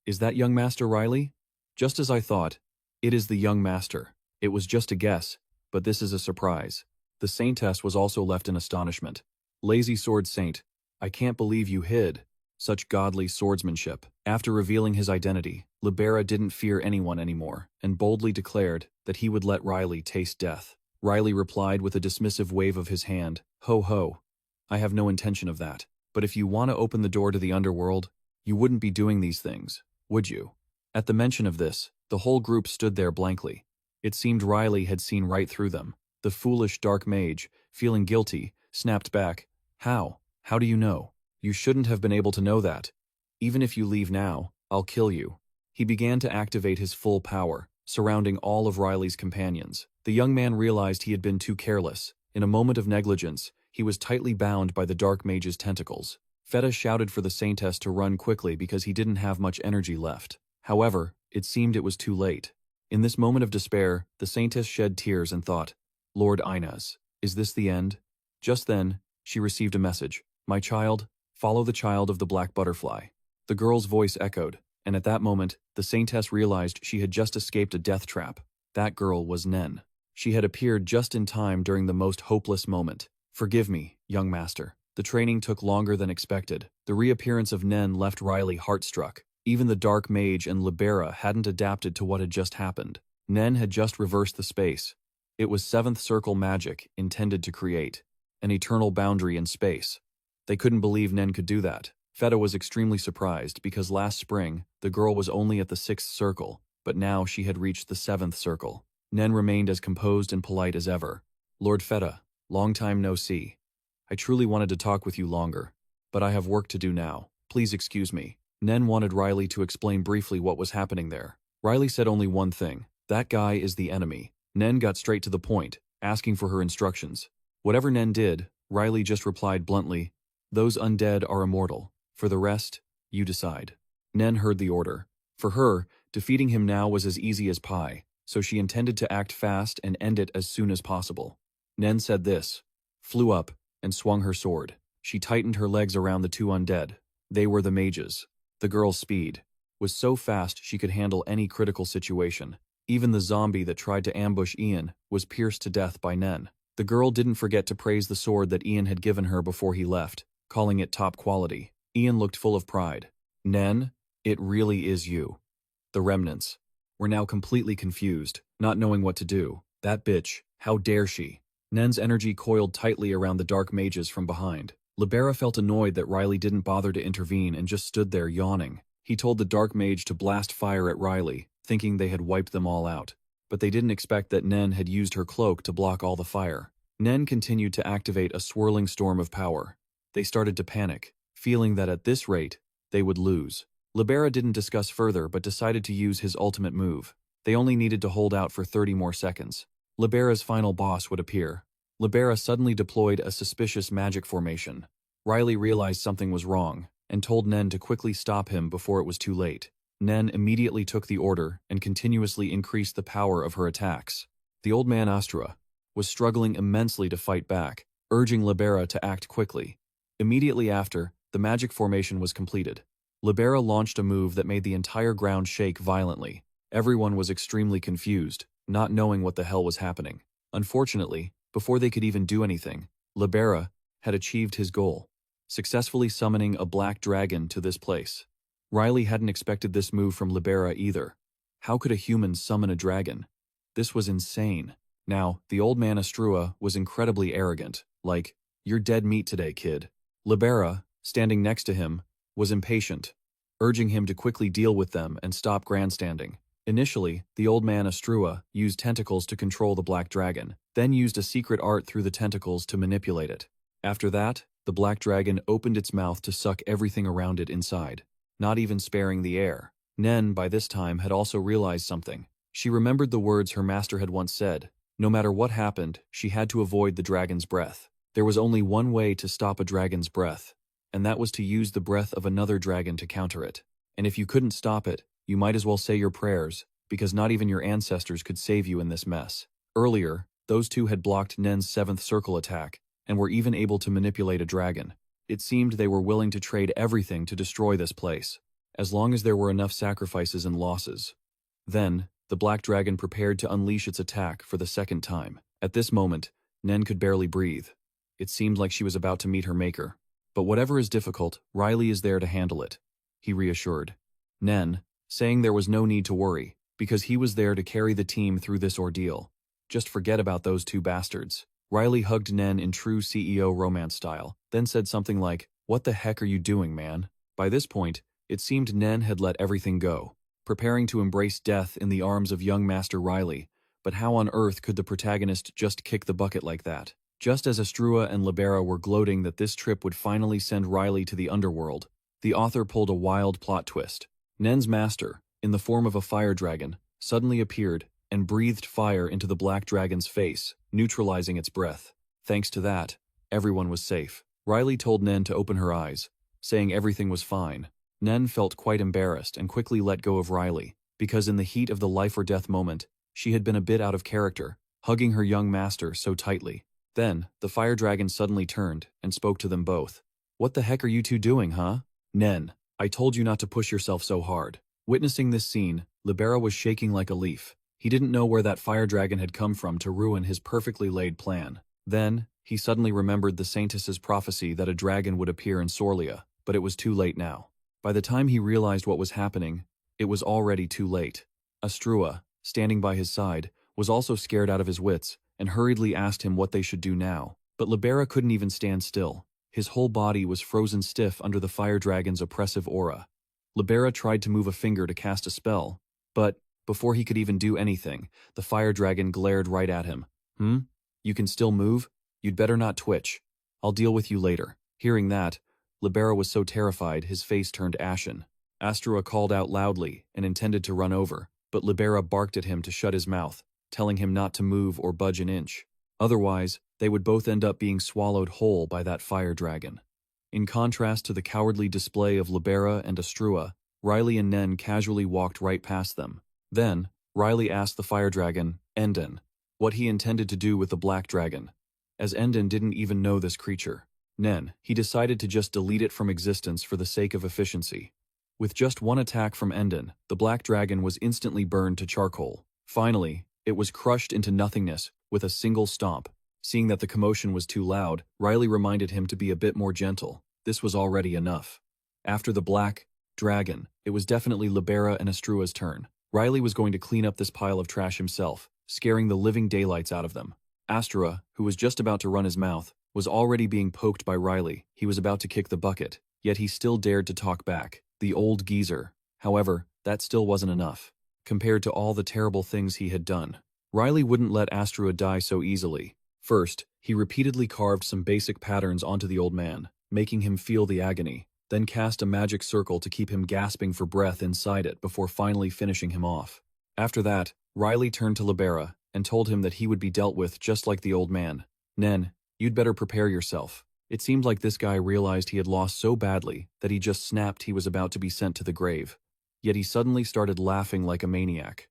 "Is that young Master Riley?" "Just as I thought. It is the young master. It was just a guess, but this is a surprise." The Saintess was also left in astonishment. "Lazy sword saint, I can't believe you hid such godly swordsmanship." After revealing his identity, Libera didn't fear anyone anymore, and boldly declared that he would let Riley taste death. Riley replied with a dismissive wave of his hand, "Ho ho, I have no intention of that. But if you want to open the door to the underworld, you wouldn't be doing these things, would you?" At the mention of this, the whole group stood there blankly. It seemed Riley had seen right through them. The foolish dark mage, feeling guilty, snapped back, How do you know? You shouldn't have been able to know that. Even if you leave now, I'll kill you." He began to activate his full power, surrounding all of Riley's companions. The young man realized he had been too careless. In a moment of negligence, he was tightly bound by the dark mage's tentacles. Feta shouted for the Saintess to run quickly because he didn't have much energy left. However, it seemed it was too late. In this moment of despair, the Saintess shed tears and thought, "Lord Inez, is this the end?" Just then, she received a message. "My child, follow the child of the black butterfly." The girl's voice echoed, and at that moment, the Saintess realized she had just escaped a death trap. That girl was Nen. She had appeared just in time during the most hopeless moment. "Forgive me, young master. The training took longer than expected." The reappearance of Nen left Riley heart-struck. Even the dark mage and Libera hadn't adapted to what had just happened. Nen had just reversed the space. It was seventh circle magic intended to create an eternal boundary in space. They couldn't believe Nen could do that. Feta was extremely surprised because last spring, the girl was only at the sixth circle, but now she had reached the seventh circle. Nen remained as composed and polite as ever. "Lord Feta, long time no see. I truly wanted to talk with you longer, but I have work to do now. Please excuse me." Nen wanted Riley to explain briefly what was happening there. Riley said only one thing: "That guy is the enemy." Nen got straight to the point, asking for her instructions. Whatever Nen did, Riley just replied bluntly, "Those undead are immortal. For the rest, you decide." Nen heard the order. For her, defeating him now was as easy as pie, so she intended to act fast and end it as soon as possible. Nen said this, flew up, and swung her sword. She tightened her legs around the two undead. They were the mages. The girl's speed was so fast she could handle any critical situation. Even the zombie that tried to ambush Ian was pierced to death by Nen. The girl didn't forget to praise the sword that Ian had given her before he left, calling it top quality. Ian looked full of pride. Nen, it really is you. The remnants were now completely confused, not knowing what to do. That bitch, how dare she? Nen's energy coiled tightly around the dark mages from behind. Libera felt annoyed that Riley didn't bother to intervene and just stood there yawning. He told the dark mage to blast fire at Riley, thinking they had wiped them all out. But they didn't expect that Nen had used her cloak to block all the fire. Nen continued to activate a swirling storm of power. They started to panic, feeling that at this rate, they would lose. Libera didn't discuss further but decided to use his ultimate move. They only needed to hold out for 30 more seconds. Libera's final boss would appear. Libera suddenly deployed a suspicious magic formation. Riley realized something was wrong and told Nen to quickly stop him before it was too late. Nen immediately took the order and continuously increased the power of her attacks. The old man Astra was struggling immensely to fight back, urging Libera to act quickly. Immediately after, the magic formation was completed. Libera launched a move that made the entire ground shake violently. Everyone was extremely confused, not knowing what the hell was happening. Unfortunately, before they could even do anything, Libera had achieved his goal, successfully summoning a black dragon to this place. Riley hadn't expected this move from Libera either. How could a human summon a dragon? This was insane. Now, the old man Astrua was incredibly arrogant, like, "You're dead meat today, kid." Libera, standing next to him, was impatient, urging him to quickly deal with them and stop grandstanding. Initially, the old man Astrua used tentacles to control the black dragon, then used a secret art through the tentacles to manipulate it. After that, the black dragon opened its mouth to suck everything around it inside, not even sparing the air. Nen, by this time, had also realized something. She remembered the words her master had once said. No matter what happened, she had to avoid the dragon's breath. There was only one way to stop a dragon's breath, and that was to use the breath of another dragon to counter it. And if you couldn't stop it, you might as well say your prayers, because not even your ancestors could save you in this mess. Earlier, those two had blocked Nen's 7th circle attack, and were even able to manipulate a dragon. It seemed they were willing to trade everything to destroy this place, as long as there were enough sacrifices and losses. Then, the black dragon prepared to unleash its attack for the second time. At this moment, Nen could barely breathe. It seemed like she was about to meet her maker. But whatever is difficult, Riley is there to handle it, he reassured Nen, saying there was no need to worry, because he was there to carry the team through this ordeal. Just forget about those two bastards. Riley hugged Nen in true CEO romance style, then said something like, "What the heck are you doing, man?" By this point, it seemed Nen had let everything go, preparing to embrace death in the arms of young Master Riley. But how on earth could the protagonist just kick the bucket like that? Just as Astrua and Libera were gloating that this trip would finally send Riley to the underworld, the author pulled a wild plot twist. Nen's master, in the form of a fire dragon, suddenly appeared and breathed fire into the black dragon's face, neutralizing its breath. Thanks to that, everyone was safe. Riley told Nen to open her eyes, saying everything was fine. Nen felt quite embarrassed and quickly let go of Riley, because in the heat of the life-or-death moment, she had been a bit out of character, hugging her young master so tightly. Then, the fire dragon suddenly turned and spoke to them both. "What the heck are you two doing, huh?" "Nen, I told you not to push yourself so hard." Witnessing this scene, Libera was shaking like a leaf. He didn't know where that fire dragon had come from to ruin his perfectly laid plan. Then, he suddenly remembered the Saintess's prophecy that a dragon would appear in Sorlia, but it was too late now. By the time he realized what was happening, it was already too late. Astrua, standing by his side, was also scared out of his wits, and hurriedly asked him what they should do now. But Libera couldn't even stand still. His whole body was frozen stiff under the fire dragon's oppressive aura. Libera tried to move a finger to cast a spell, but, before he could even do anything, the fire dragon glared right at him. You can still move? You'd better not twitch. I'll deal with you later." Hearing that, Libera was so terrified his face turned ashen. Astrua called out loudly and intended to run over, but Libera barked at him to shut his mouth, telling him not to move or budge an inch. Otherwise, they would both end up being swallowed whole by that fire dragon. In contrast to the cowardly display of Libera and Astrua, Riley and Nen casually walked right past them. Then, Riley asked the fire dragon, Endon, what he intended to do with the black dragon. As Endon didn't even know this creature, he decided to just delete it from existence for the sake of efficiency. With just one attack from Endon, the black dragon was instantly burned to charcoal. Finally, it was crushed into nothingness with a single stomp. Seeing that the commotion was too loud, Riley reminded him to be a bit more gentle. This was already enough. After the black dragon, it was definitely Libera and Astrua's turn. Riley was going to clean up this pile of trash himself, scaring the living daylights out of them. Astrua, who was just about to run his mouth, was already being poked by Riley. He was about to kick the bucket, yet he still dared to talk back. The old geezer. However, that still wasn't enough. Compared to all the terrible things he had done, Riley wouldn't let Astrua die so easily. First, he repeatedly carved some basic patterns onto the old man, making him feel the agony, then cast a magic circle to keep him gasping for breath inside it before finally finishing him off. After that, Riley turned to Libera and told him that he would be dealt with just like the old man. Nen, you'd better prepare yourself. It seemed like this guy realized he had lost so badly that he just snapped he was about to be sent to the grave. Yet he suddenly started laughing like a maniac.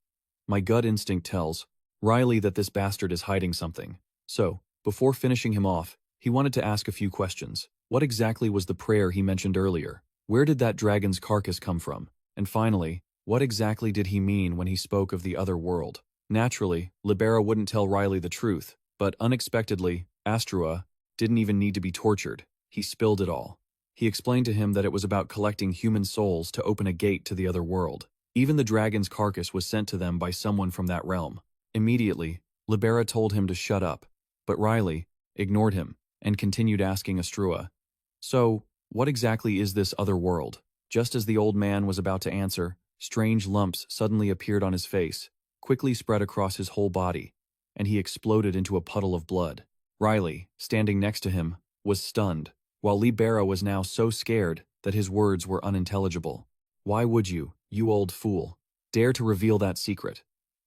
My gut instinct tells Riley that this bastard is hiding something. So, before finishing him off, he wanted to ask a few questions. What exactly was the prayer he mentioned earlier? Where did that dragon's carcass come from? And finally, what exactly did he mean when he spoke of the other world? Naturally, Libera wouldn't tell Riley the truth, but unexpectedly, Astrua didn't even need to be tortured. He spilled it all. He explained to him that it was about collecting human souls to open a gate to the other world. Even the dragon's carcass was sent to them by someone from that realm. Immediately, Libera told him to shut up, but Riley ignored him and continued asking Astrua, "So, what exactly is this other world?" Just as the old man was about to answer, strange lumps suddenly appeared on his face, quickly spread across his whole body, and he exploded into a puddle of blood. Riley, standing next to him, was stunned, while Libera was now so scared that his words were unintelligible. "Why would you old fool, dare to reveal that secret?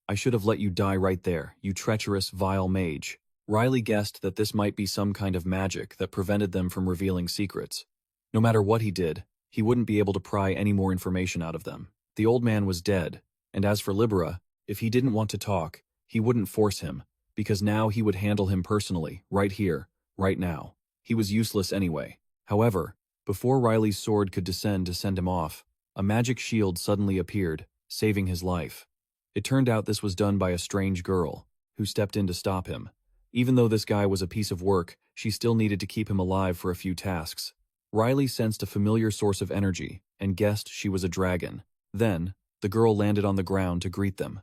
I should have let you die right there, you treacherous, vile mage." Riley guessed that this might be some kind of magic that prevented them from revealing secrets. No matter what he did, he wouldn't be able to pry any more information out of them. The old man was dead, and as for Libera, if he didn't want to talk, he wouldn't force him, because now he would handle him personally, right here, right now. He was useless anyway. However, before Riley's sword could descend to send him off, a magic shield suddenly appeared, saving his life. It turned out this was done by a strange girl, who stepped in to stop him. Even though this guy was a piece of work, she still needed to keep him alive for a few tasks. Riley sensed a familiar source of energy, and guessed she was a dragon. Then, the girl landed on the ground to greet them.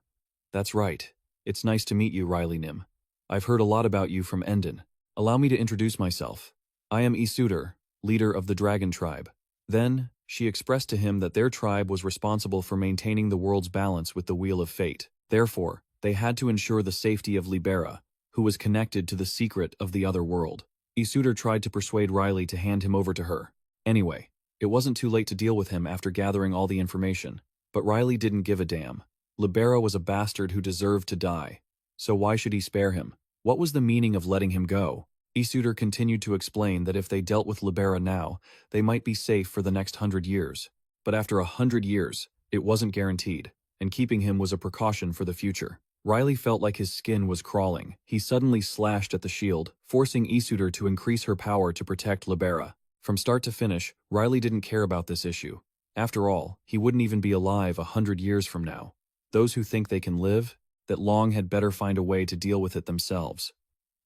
"That's right. It's nice to meet you, Riley Nim. I've heard a lot about you from Endon. Allow me to introduce myself. I am Isildur, leader of the Dragon Tribe." Then, she expressed to him that their tribe was responsible for maintaining the world's balance with the Wheel of Fate. Therefore, they had to ensure the safety of Libera, who was connected to the secret of the other world. Isildur tried to persuade Riley to hand him over to her. Anyway, it wasn't too late to deal with him after gathering all the information. But Riley didn't give a damn. Libera was a bastard who deserved to die. So why should he spare him? What was the meaning of letting him go? Isildur continued to explain that if they dealt with Libera now, they might be safe for the next 100 years. But after 100 years, it wasn't guaranteed, and keeping him was a precaution for the future. Riley felt like his skin was crawling. He suddenly slashed at the shield, forcing Isildur to increase her power to protect Libera. From start to finish, Riley didn't care about this issue. After all, he wouldn't even be alive 100 years from now. Those who think they can live, that long had better find a way to deal with it themselves.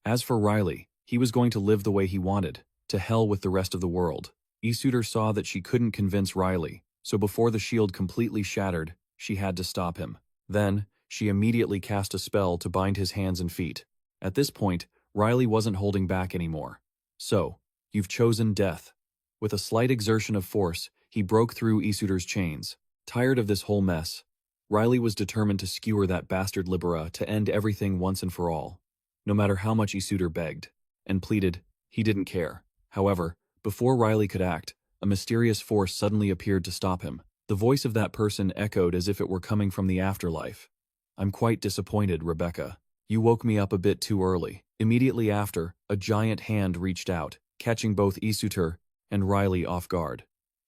As for Riley, he was going to live the way he wanted, to hell with the rest of the world. Isildur saw that she couldn't convince Riley, so before the shield completely shattered, she had to stop him. Then, she immediately cast a spell to bind his hands and feet. At this point, Riley wasn't holding back anymore. "So, you've chosen death." With a slight exertion of force, he broke through Isildur's chains. Tired of this whole mess, Riley was determined to skewer that bastard Libera to end everything once and for all. No matter how much Isildur begged and pleaded, he didn't care. However, before Riley could act, a mysterious force suddenly appeared to stop him. The voice of that person echoed as if it were coming from the afterlife. "I'm quite disappointed, Rebecca. You woke me up a bit too early." Immediately after, a giant hand reached out, catching both Isildur and Riley off guard.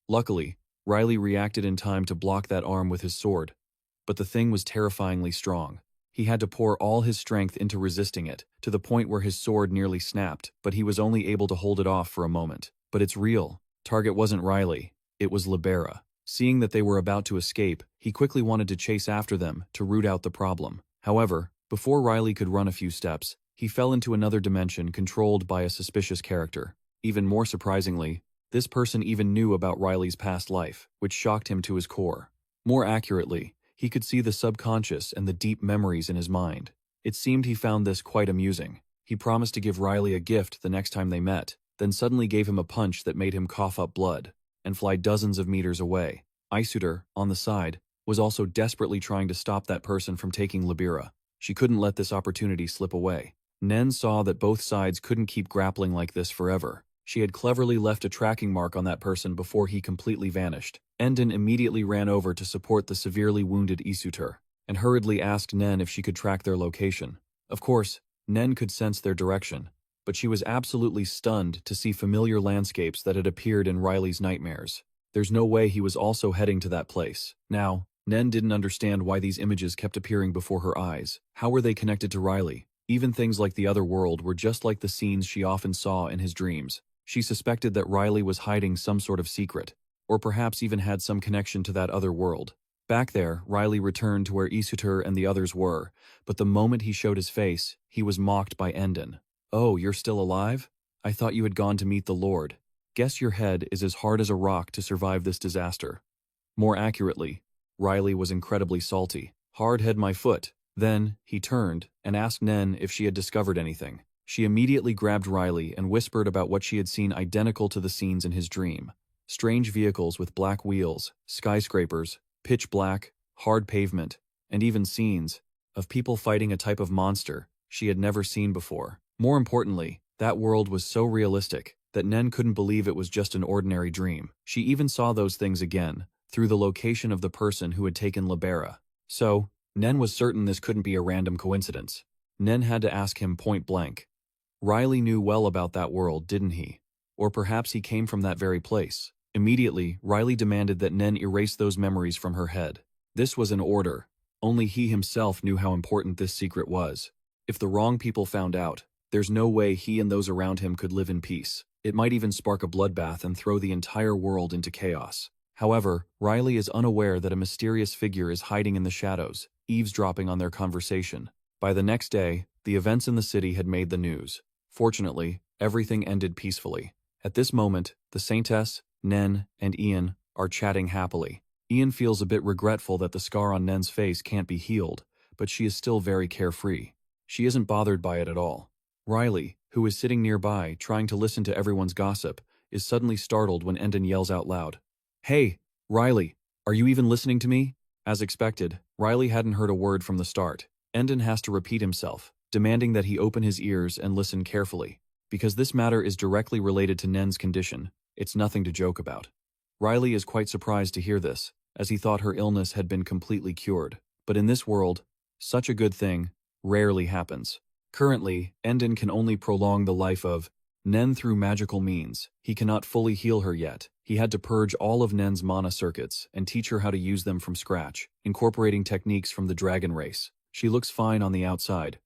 Luckily, Riley reacted in time to block that arm with his sword. But the thing was terrifyingly strong. He had to pour all his strength into resisting it, to the point where his sword nearly snapped, but he was only able to hold it off for a moment. But it's real. Target wasn't Riley, it was Libera. Seeing that they were about to escape, he quickly wanted to chase after them to root out the problem. However, before Riley could run a few steps, he fell into another dimension controlled by a suspicious character. Even more surprisingly, this person even knew about Riley's past life, which shocked him to his core. More accurately, he could see the subconscious and the deep memories in his mind. It seemed he found this quite amusing. He promised to give Riley a gift the next time they met, then suddenly gave him a punch that made him cough up blood and fly dozens of meters away. Isuter, on the side, was also desperately trying to stop that person from taking Libera. She couldn't let this opportunity slip away. Nen saw that both sides couldn't keep grappling like this forever. She had cleverly left a tracking mark on that person before he completely vanished. Endon immediately ran over to support the severely wounded Isuter, and hurriedly asked Nen if she could track their location. Of course, Nen could sense their direction, but she was absolutely stunned to see familiar landscapes that had appeared in Riley's nightmares. There's no way he was also heading to that place. Now, Nen didn't understand why these images kept appearing before her eyes. How were they connected to Riley? Even things like the other world were just like the scenes she often saw in his dreams. She suspected that Riley was hiding some sort of secret, or perhaps even had some connection to that other world. Back there, Riley returned to where Isuter and the others were, but the moment he showed his face, he was mocked by Endon. "Oh, you're still alive? I thought you had gone to meet the Lord. Guess your head is as hard as a rock to survive this disaster." More accurately, Riley was incredibly salty. "Hard head my foot." Then, he turned and asked Nen if she had discovered anything. She immediately grabbed Riley and whispered about what she had seen identical to the scenes in his dream. Strange vehicles with black wheels, skyscrapers, pitch black, hard pavement, and even scenes of people fighting a type of monster she had never seen before. More importantly, that world was so realistic that Nen couldn't believe it was just an ordinary dream. She even saw those things again, through the location of the person who had taken Libera. So, Nen was certain this couldn't be a random coincidence. Nen had to ask him point blank. Riley knew well about that world, didn't he? Or perhaps he came from that very place. Immediately, Riley demanded that Nen erase those memories from her head. This was an order. Only he himself knew how important this secret was. If the wrong people found out, there's no way he and those around him could live in peace. It might even spark a bloodbath and throw the entire world into chaos. However, Riley is unaware that a mysterious figure is hiding in the shadows, eavesdropping on their conversation. By the next day, the events in the city had made the news. Fortunately, everything ended peacefully. At this moment, the Saintess, Nen, and Ian are chatting happily. Ian feels a bit regretful that the scar on Nen's face can't be healed, but she is still very carefree. She isn't bothered by it at all. Riley, who is sitting nearby trying to listen to everyone's gossip, is suddenly startled when Endon yells out loud, "Hey, Riley, are you even listening to me?" As expected, Riley hadn't heard a word from the start. Endon has to repeat himself, demanding that he open his ears and listen carefully. Because this matter is directly related to Nen's condition, it's nothing to joke about. Riley is quite surprised to hear this, as he thought her illness had been completely cured. But in this world, such a good thing rarely happens. Currently, Endon can only prolong the life of Nen through magical means. He cannot fully heal her yet. He had to purge all of Nen's mana circuits and teach her how to use them from scratch, incorporating techniques from the dragon race. She looks fine on the outside,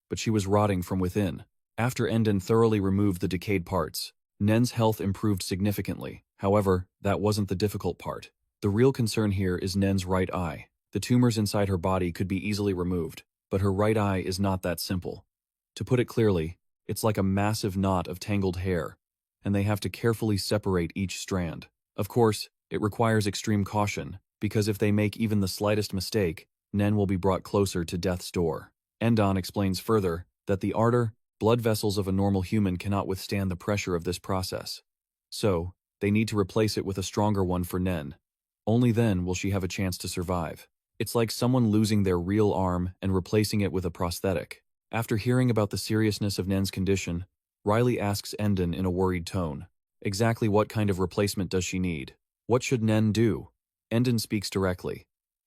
but she was rotting from within. After Endon thoroughly removed the decayed parts, Nen's health improved significantly. However, that wasn't the difficult part. The real concern here is Nen's right eye. The tumors inside her body could be easily removed, but her right eye is not that simple. To put it clearly, it's like a massive knot of tangled hair, and they have to carefully separate each strand. Of course, it requires extreme caution, because if they make even the slightest mistake, Nen will be brought closer to death's door. Endon explains further that the blood vessels of a normal human cannot withstand the pressure of this process. So, they need to replace it with a stronger one for Nen. Only then will she have a chance to survive. It's like someone losing their real arm and replacing it with a prosthetic. After hearing about the seriousness of Nen's condition, Riley asks Endon in a worried tone, exactly what kind of replacement does she need? What should Nen do? Endon speaks directly.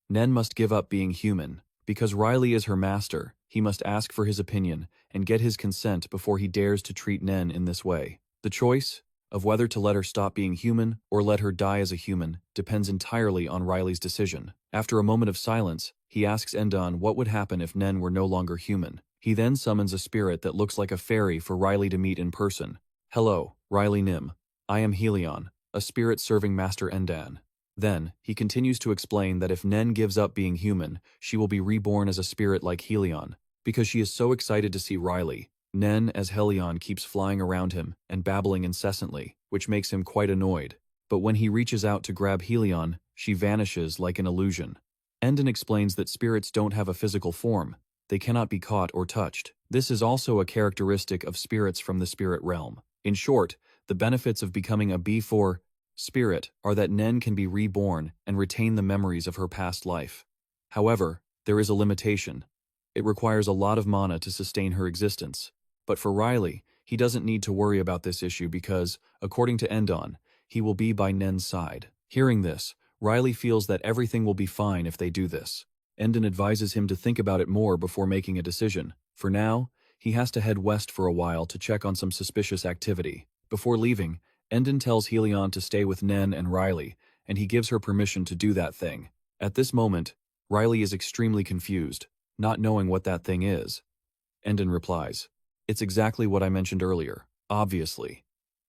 Nen must give up being human. Because Riley is her master, he must ask for his opinion and get his consent before he dares to treat Nen in this way. The choice of whether to let her stop being human or let her die as a human depends entirely on Riley's decision. After a moment of silence, he asks Endon what would happen if Nen were no longer human. He then summons a spirit that looks like a fairy for Riley to meet in person. "Hello, Riley Nim. I am Helion, a spirit serving Master Endon. Then, he continues to explain that if Nen gives up being human, she will be reborn as a spirit like Helion. Because she is so excited to see Riley, Nen as Helion keeps flying around him and babbling incessantly, which makes him quite annoyed. But when he reaches out to grab Helion, she vanishes like an illusion. Endon explains that spirits don't have a physical form. They cannot be caught or touched. This is also a characteristic of spirits from the spirit realm. In short, the benefits of becoming a B4 spirit are that Nen can be reborn and retain the memories of her past life. However, there is a limitation. It requires a lot of mana to sustain her existence. But for Riley, he doesn't need to worry about this issue because, according to Endon, he will be by Nen's side. Hearing this, Riley feels that everything will be fine if they do this. Endon advises him to think about it more before making a decision. For now, he has to head west for a while to check on some suspicious activity. Before leaving, Endon tells Helion to stay with Nen and Riley, and he gives her permission to do that thing. At this moment, Riley is extremely confused, not knowing what that thing is. Endon replies, "It's exactly what I mentioned earlier, obviously."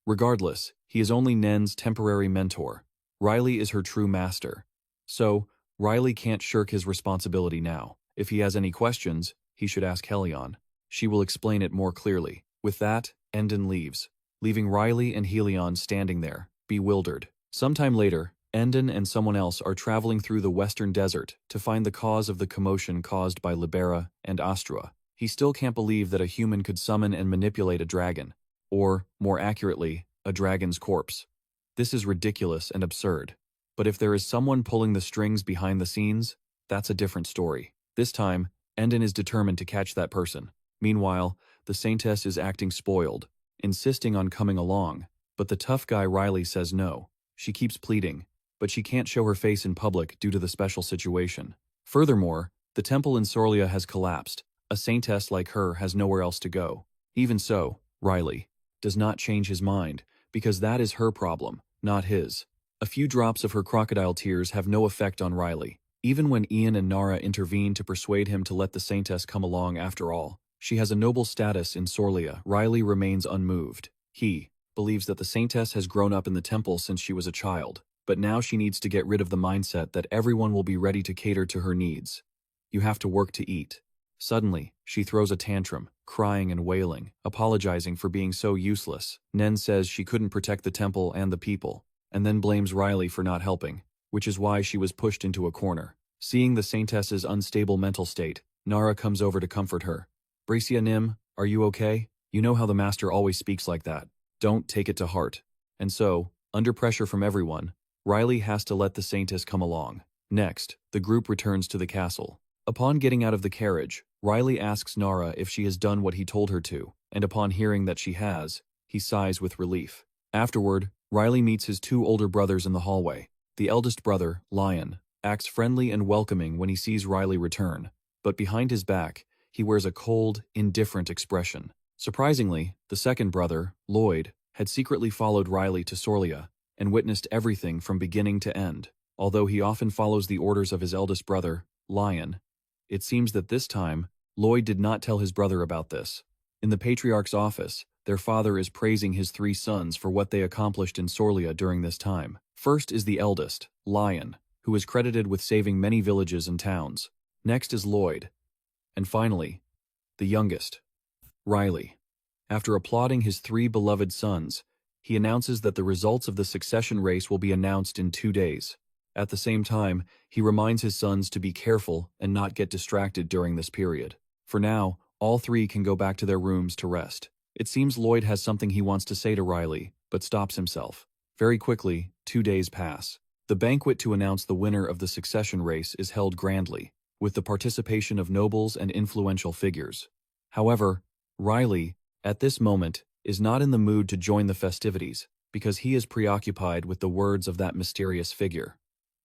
Regardless, he is only Nen's temporary mentor. Riley is her true master. So, Riley can't shirk his responsibility now. If he has any questions, he should ask Helion. She will explain it more clearly. With that, Endon leaves, leaving Riley and Helion standing there, bewildered. Sometime later, Endon and someone else are traveling through the western desert to find the cause of the commotion caused by Libera and Astra. He still can't believe that a human could summon and manipulate a dragon, or, more accurately, a dragon's corpse. This is ridiculous and absurd. But if there is someone pulling the strings behind the scenes, that's a different story. This time, Endon is determined to catch that person. Meanwhile, the Saintess is acting spoiled, insisting on coming along, but the tough guy Riley says no. She keeps pleading, but she can't show her face in public due to the special situation. Furthermore, the temple in Sorlia has collapsed. A Saintess like her has nowhere else to go. Even so, Riley does not change his mind, because that is her problem, not his. A few drops of her crocodile tears have no effect on Riley. Even when Ian and Nara intervene to persuade him to let the Saintess come along after all, she has a noble status in Sorlia. Riley remains unmoved. He believes that the Saintess has grown up in the temple since she was a child, but now she needs to get rid of the mindset that everyone will be ready to cater to her needs. You have to work to eat. Suddenly, she throws a tantrum, crying and wailing, apologizing for being so useless. Nen says she couldn't protect the temple and the people, and then blames Riley for not helping, which is why she was pushed into a corner. Seeing the Saintess's unstable mental state, Nara comes over to comfort her. "Bracia Nim, are you okay? You know how the master always speaks like that. Don't take it to heart." And so, under pressure from everyone, Riley has to let the Saintess come along. Next, the group returns to the castle. Upon getting out of the carriage, Riley asks Nara if she has done what he told her to, and upon hearing that she has, he sighs with relief. Afterward, Riley meets his two older brothers in the hallway. The eldest brother, Lion, acts friendly and welcoming when he sees Riley return, but behind his back, he wears a cold, indifferent expression. Surprisingly, the second brother, Lloyd, had secretly followed Riley to Sorlia and witnessed everything from beginning to end. Although he often follows the orders of his eldest brother, Lion, it seems that this time, Lloyd did not tell his brother about this. In the Patriarch's office, their father is praising his three sons for what they accomplished in Sorlia during this time. First is the eldest, Lion, who is credited with saving many villages and towns. Next is Lloyd. And finally, the youngest, Riley. After applauding his three beloved sons, he announces that the results of the succession race will be announced in 2 days. At the same time, he reminds his sons to be careful and not get distracted during this period. For now, all three can go back to their rooms to rest. It seems Lloyd has something he wants to say to Riley, but stops himself. Very quickly, 2 days pass. The banquet to announce the winner of the succession race is held grandly, with the participation of nobles and influential figures. However, Riley, at this moment, is not in the mood to join the festivities, because he is preoccupied with the words of that mysterious figure.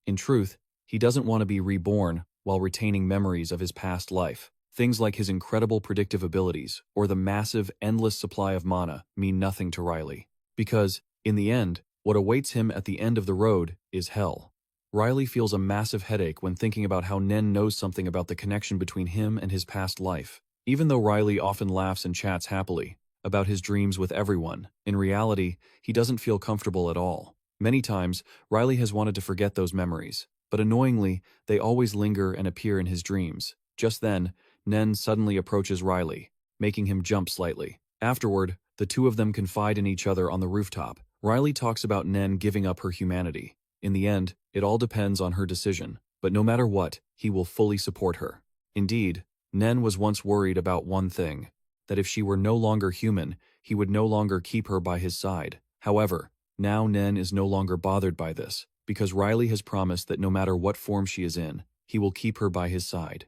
In truth, he doesn't want to be reborn while retaining memories of his past life. Things like his incredible predictive abilities or the massive, endless supply of mana mean nothing to Riley. Because, in the end, what awaits him at the end of the road is hell. Riley feels a massive headache when thinking about how Nen knows something about the connection between him and his past life. Even though Riley often laughs and chats happily about his dreams with everyone, in reality, he doesn't feel comfortable at all. Many times, Riley has wanted to forget those memories, but annoyingly, they always linger and appear in his dreams. Just then, Nen suddenly approaches Riley, making him jump slightly. Afterward, the two of them confide in each other on the rooftop. Riley talks about Nen giving up her humanity. In the end, it all depends on her decision, but no matter what, he will fully support her. Indeed, Nen was once worried about one thing, that if she were no longer human, he would no longer keep her by his side. However, now Nen is no longer bothered by this, because Riley has promised that no matter what form she is in, he will keep her by his side.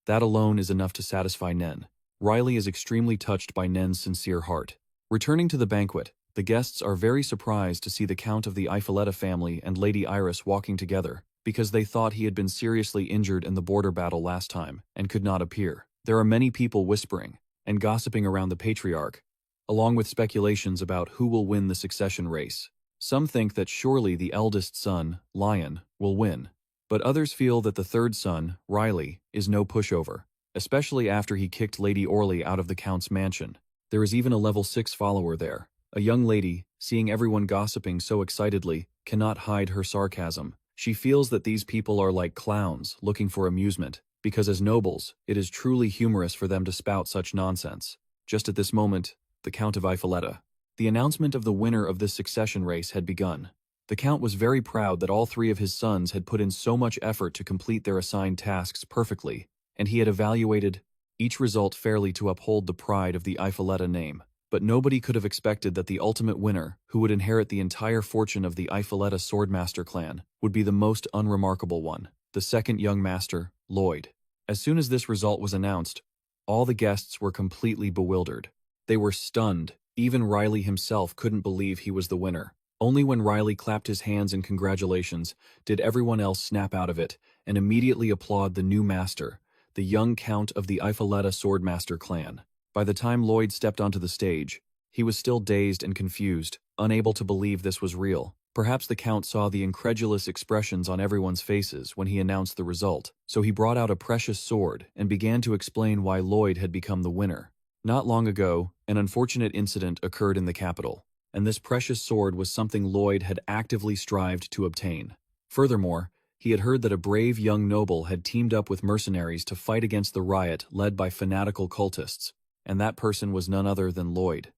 That alone is enough to satisfy Nen. Riley is extremely touched by Nen's sincere heart. Returning to the banquet, the guests are very surprised to see the Count of the Ifoletta family and Lady Iris walking together, because they thought he had been seriously injured in the border battle last time and could not appear. There are many people whispering and gossiping around the patriarch, along with speculations about who will win the succession race. Some think that surely the eldest son, Lion, will win, but others feel that the third son, Riley, is no pushover, especially after he kicked Lady Orly out of the Count's mansion. There is even a level 6 follower there. A young lady, seeing everyone gossiping so excitedly, cannot hide her sarcasm. She feels that these people are like clowns looking for amusement, because as nobles, it is truly humorous for them to spout such nonsense. Just at this moment, the Count of Ifoletta. The announcement of the winner of this succession race had begun. The Count was very proud that all three of his sons had put in so much effort to complete their assigned tasks perfectly, and he had evaluated each result fairly to uphold the pride of the Ifoletta name. But nobody could have expected that the ultimate winner, who would inherit the entire fortune of the Ifoletta Swordmaster clan, would be the most unremarkable one, the second young master, Lloyd. As soon as this result was announced, all the guests were completely bewildered. They were stunned. Even Riley himself couldn't believe he was the winner. Only when Riley clapped his hands in congratulations did everyone else snap out of it and immediately applaud the new master, the young Count of the Ifoletta Swordmaster clan. By the time Lloyd stepped onto the stage, he was still dazed and confused, unable to believe this was real. Perhaps the Count saw the incredulous expressions on everyone's faces when he announced the result, so he brought out a precious sword and began to explain why Lloyd had become the winner. Not long ago, an unfortunate incident occurred in the capital, and this precious sword was something Lloyd had actively strived to obtain. Furthermore, he had heard that a brave young noble had teamed up with mercenaries to fight against the riot led by fanatical cultists, and that person was none other than Lloyd.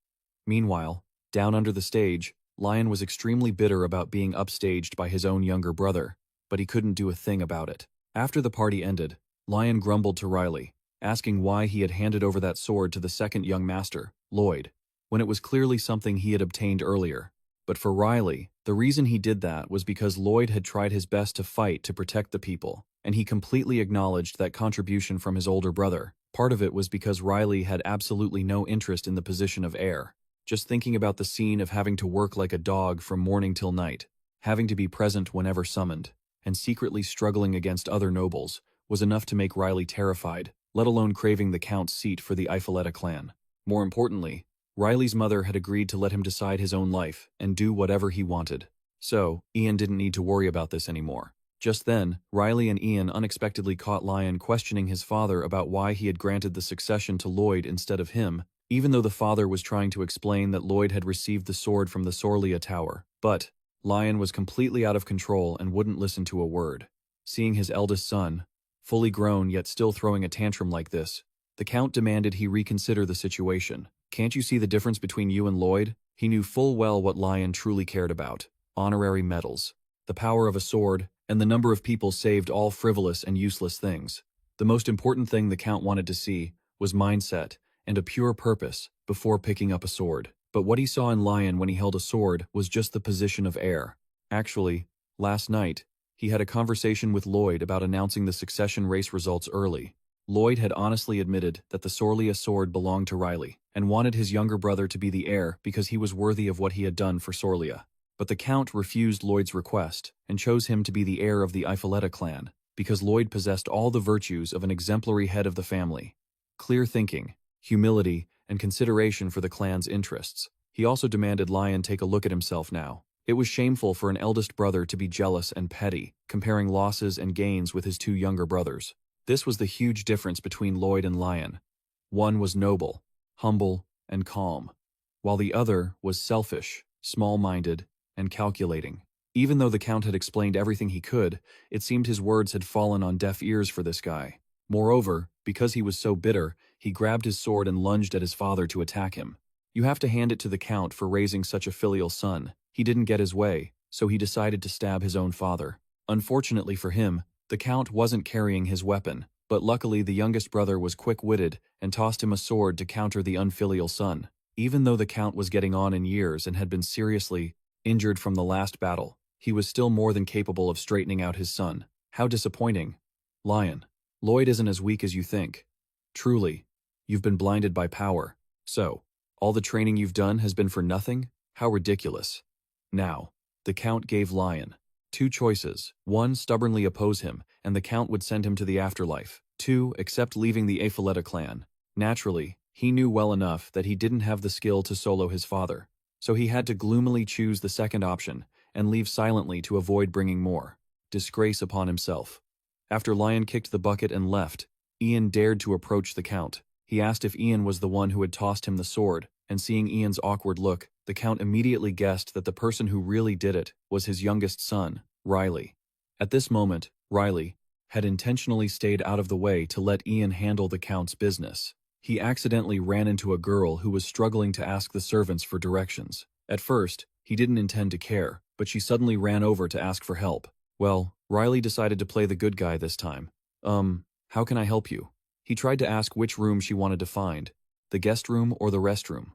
Meanwhile, down under the stage, Lion was extremely bitter about being upstaged by his own younger brother, but he couldn't do a thing about it. After the party ended, Lion grumbled to Riley, asking why he had handed over that sword to the second young master, Lloyd, when it was clearly something he had obtained earlier. But for Riley, the reason he did that was because Lloyd had tried his best to fight to protect the people, and he completely acknowledged that contribution from his older brother. Part of it was because Riley had absolutely no interest in the position of heir. Just thinking about the scene of having to work like a dog from morning till night, having to be present whenever summoned, and secretly struggling against other nobles, was enough to make Riley terrified, let alone craving the Count's seat for the Ifoletta clan. More importantly, Riley's mother had agreed to let him decide his own life and do whatever he wanted. So, Ian didn't need to worry about this anymore. Just then, Riley and Ian unexpectedly caught Lion questioning his father about why he had granted the succession to Lloyd instead of him, even though the father was trying to explain that Lloyd had received the sword from the Sorlia Tower. But Lion was completely out of control and wouldn't listen to a word. Seeing his eldest son, fully grown yet still throwing a tantrum like this, the Count demanded he reconsider the situation. "Can't you see the difference between you and Lloyd?" He knew full well what Lion truly cared about: honorary medals, the power of a sword, and the number of people saved, all frivolous and useless things. The most important thing the Count wanted to see was mindset and a pure purpose before picking up a sword. But what he saw in Lion when he held a sword was just the position of heir. Actually, last night, he had a conversation with Lloyd about announcing the succession race results early. Lloyd had honestly admitted that the Sorlia sword belonged to Riley, and wanted his younger brother to be the heir because he was worthy of what he had done for Sorlia. But the Count refused Lloyd's request and chose him to be the heir of the Ifoletta clan, because Lloyd possessed all the virtues of an exemplary head of the family: clear thinking, humility, and consideration for the clan's interests. He also demanded Lion take a look at himself now. It was shameful for an eldest brother to be jealous and petty, comparing losses and gains with his two younger brothers. This was the huge difference between Lloyd and Lion. One was noble, humble, and calm, while the other was selfish, small-minded, and calculating. Even though the Count had explained everything he could, it seemed his words had fallen on deaf ears for this guy. Moreover, because he was so bitter, he grabbed his sword and lunged at his father to attack him. You have to hand it to the Count for raising such a filial son. He didn't get his way, so he decided to stab his own father. Unfortunately for him, the Count wasn't carrying his weapon, but luckily the youngest brother was quick-witted and tossed him a sword to counter the unfilial son. Even though the Count was getting on in years and had been seriously injured from the last battle, he was still more than capable of straightening out his son. How disappointing. Lion. Lloyd isn't as weak as you think. Truly. You've been blinded by power. So, all the training you've done has been for nothing? How ridiculous. Now, the Count gave Lion 2 choices. 1, stubbornly oppose him, and the Count would send him to the afterlife. 2, accept leaving the Aifaleta clan. Naturally, he knew well enough that he didn't have the skill to solo his father, so he had to gloomily choose the second option and leave silently to avoid bringing more disgrace upon himself. After Lion kicked the bucket and left, Ian dared to approach the Count. He asked if Ian was the one who had tossed him the sword, and seeing Ian's awkward look, the Count immediately guessed that the person who really did it was his youngest son, Riley. At this moment, Riley had intentionally stayed out of the way to let Ian handle the Count's business. He accidentally ran into a girl who was struggling to ask the servants for directions. At first, he didn't intend to care, but she suddenly ran over to ask for help. Well, Riley decided to play the good guy this time. How can I help you? He tried to ask which room she wanted to find, the guest room or the restroom.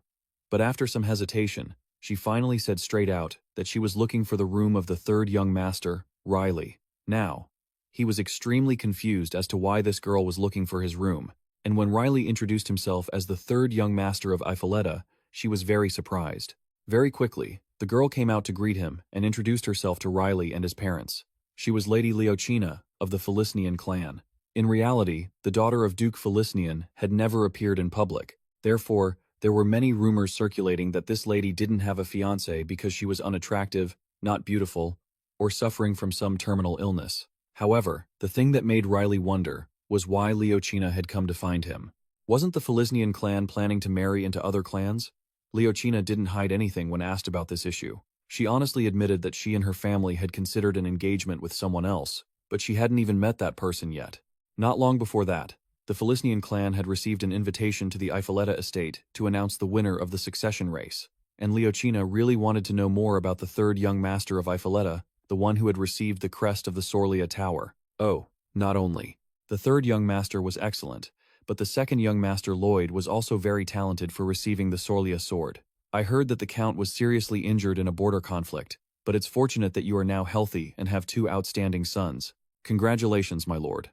But after some hesitation, she finally said straight out that she was looking for the room of the 3rd young master, Riley. Now, he was extremely confused as to why this girl was looking for his room, and when Riley introduced himself as the 3rd young master of Aifaleta, she was very surprised. Very quickly, the girl came out to greet him and introduced herself to Riley and his parents. She was Lady Leochina of the Felicnian clan. In reality, the daughter of Duke Felicnian had never appeared in public. Therefore, there were many rumors circulating that this lady didn't have a fiancé because she was unattractive, not beautiful, or suffering from some terminal illness. However, the thing that made Riley wonder was why Leochina had come to find him. Wasn't the Felicnian clan planning to marry into other clans? Leochina didn't hide anything when asked about this issue. She honestly admitted that she and her family had considered an engagement with someone else, but she hadn't even met that person yet. Not long before that, the Felicnian clan had received an invitation to the Aifaleta estate to announce the winner of the succession race, and Leochina really wanted to know more about the 3rd young master of Aifaleta, the one who had received the crest of the Sorlia Tower. Oh, not only. The 3rd young master was excellent, but the 2nd young master Lloyd was also very talented for receiving the Sorlia sword. I heard that the Count was seriously injured in a border conflict, but it's fortunate that you are now healthy and have 2 outstanding sons. Congratulations, my lord.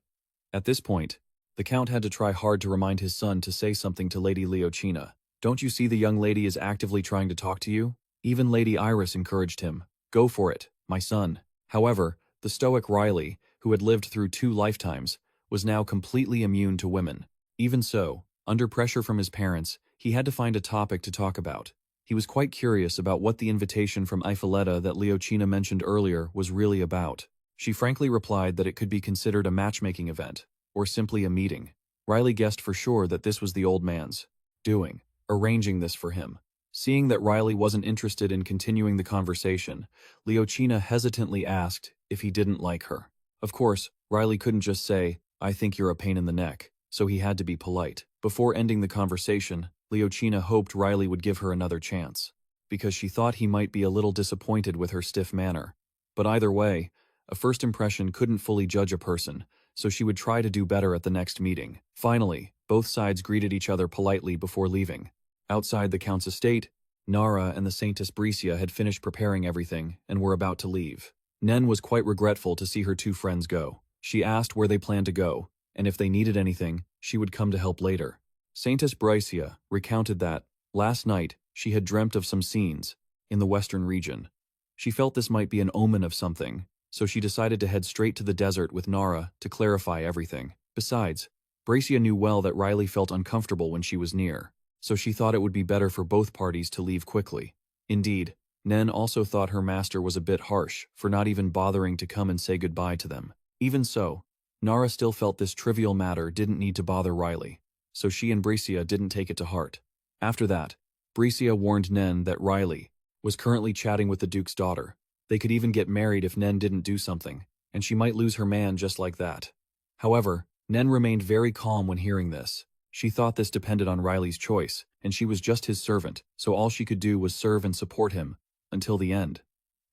At this point, the Count had to try hard to remind his son to say something to Lady Leochina. Don't you see the young lady is actively trying to talk to you? Even Lady Iris encouraged him. Go for it, my son. However, the stoic Riley, who had lived through 2 lifetimes, was now completely immune to women. Even so, under pressure from his parents, he had to find a topic to talk about. He was quite curious about what the invitation from Aifaleta that Leochina mentioned earlier was really about. She frankly replied that it could be considered a matchmaking event, or simply a meeting. Riley guessed for sure that this was the old man's doing, arranging this for him. Seeing that Riley wasn't interested in continuing the conversation, Leochina hesitantly asked if he didn't like her. Of course, Riley couldn't just say, "I think you're a pain in the neck," so he had to be polite. Before ending the conversation, Leochina hoped Riley would give her another chance, because she thought he might be a little disappointed with her stiff manner. But either way, a first impression couldn't fully judge a person, so she would try to do better at the next meeting. Finally, both sides greeted each other politely before leaving. Outside the Count's estate, Nara and the Saintess Bricia had finished preparing everything and were about to leave. Nen was quite regretful to see her 2 friends go. She asked where they planned to go, and if they needed anything, she would come to help later. Saintess Bricia recounted that, last night, she had dreamt of some scenes in the western region. She felt this might be an omen of something, so she decided to head straight to the desert with Nara to clarify everything. Besides, Bricia knew well that Riley felt uncomfortable when she was near, so she thought it would be better for both parties to leave quickly. Indeed, Nen also thought her master was a bit harsh for not even bothering to come and say goodbye to them. Even so, Nara still felt this trivial matter didn't need to bother Riley, so she and Bricia didn't take it to heart. After that, Bricia warned Nen that Riley was currently chatting with the Duke's daughter, They could even get married if Nen didn't do something, and she might lose her man just like that. However, Nen remained very calm when hearing this. She thought this depended on Riley's choice, and she was just his servant, so all she could do was serve and support him, until the end.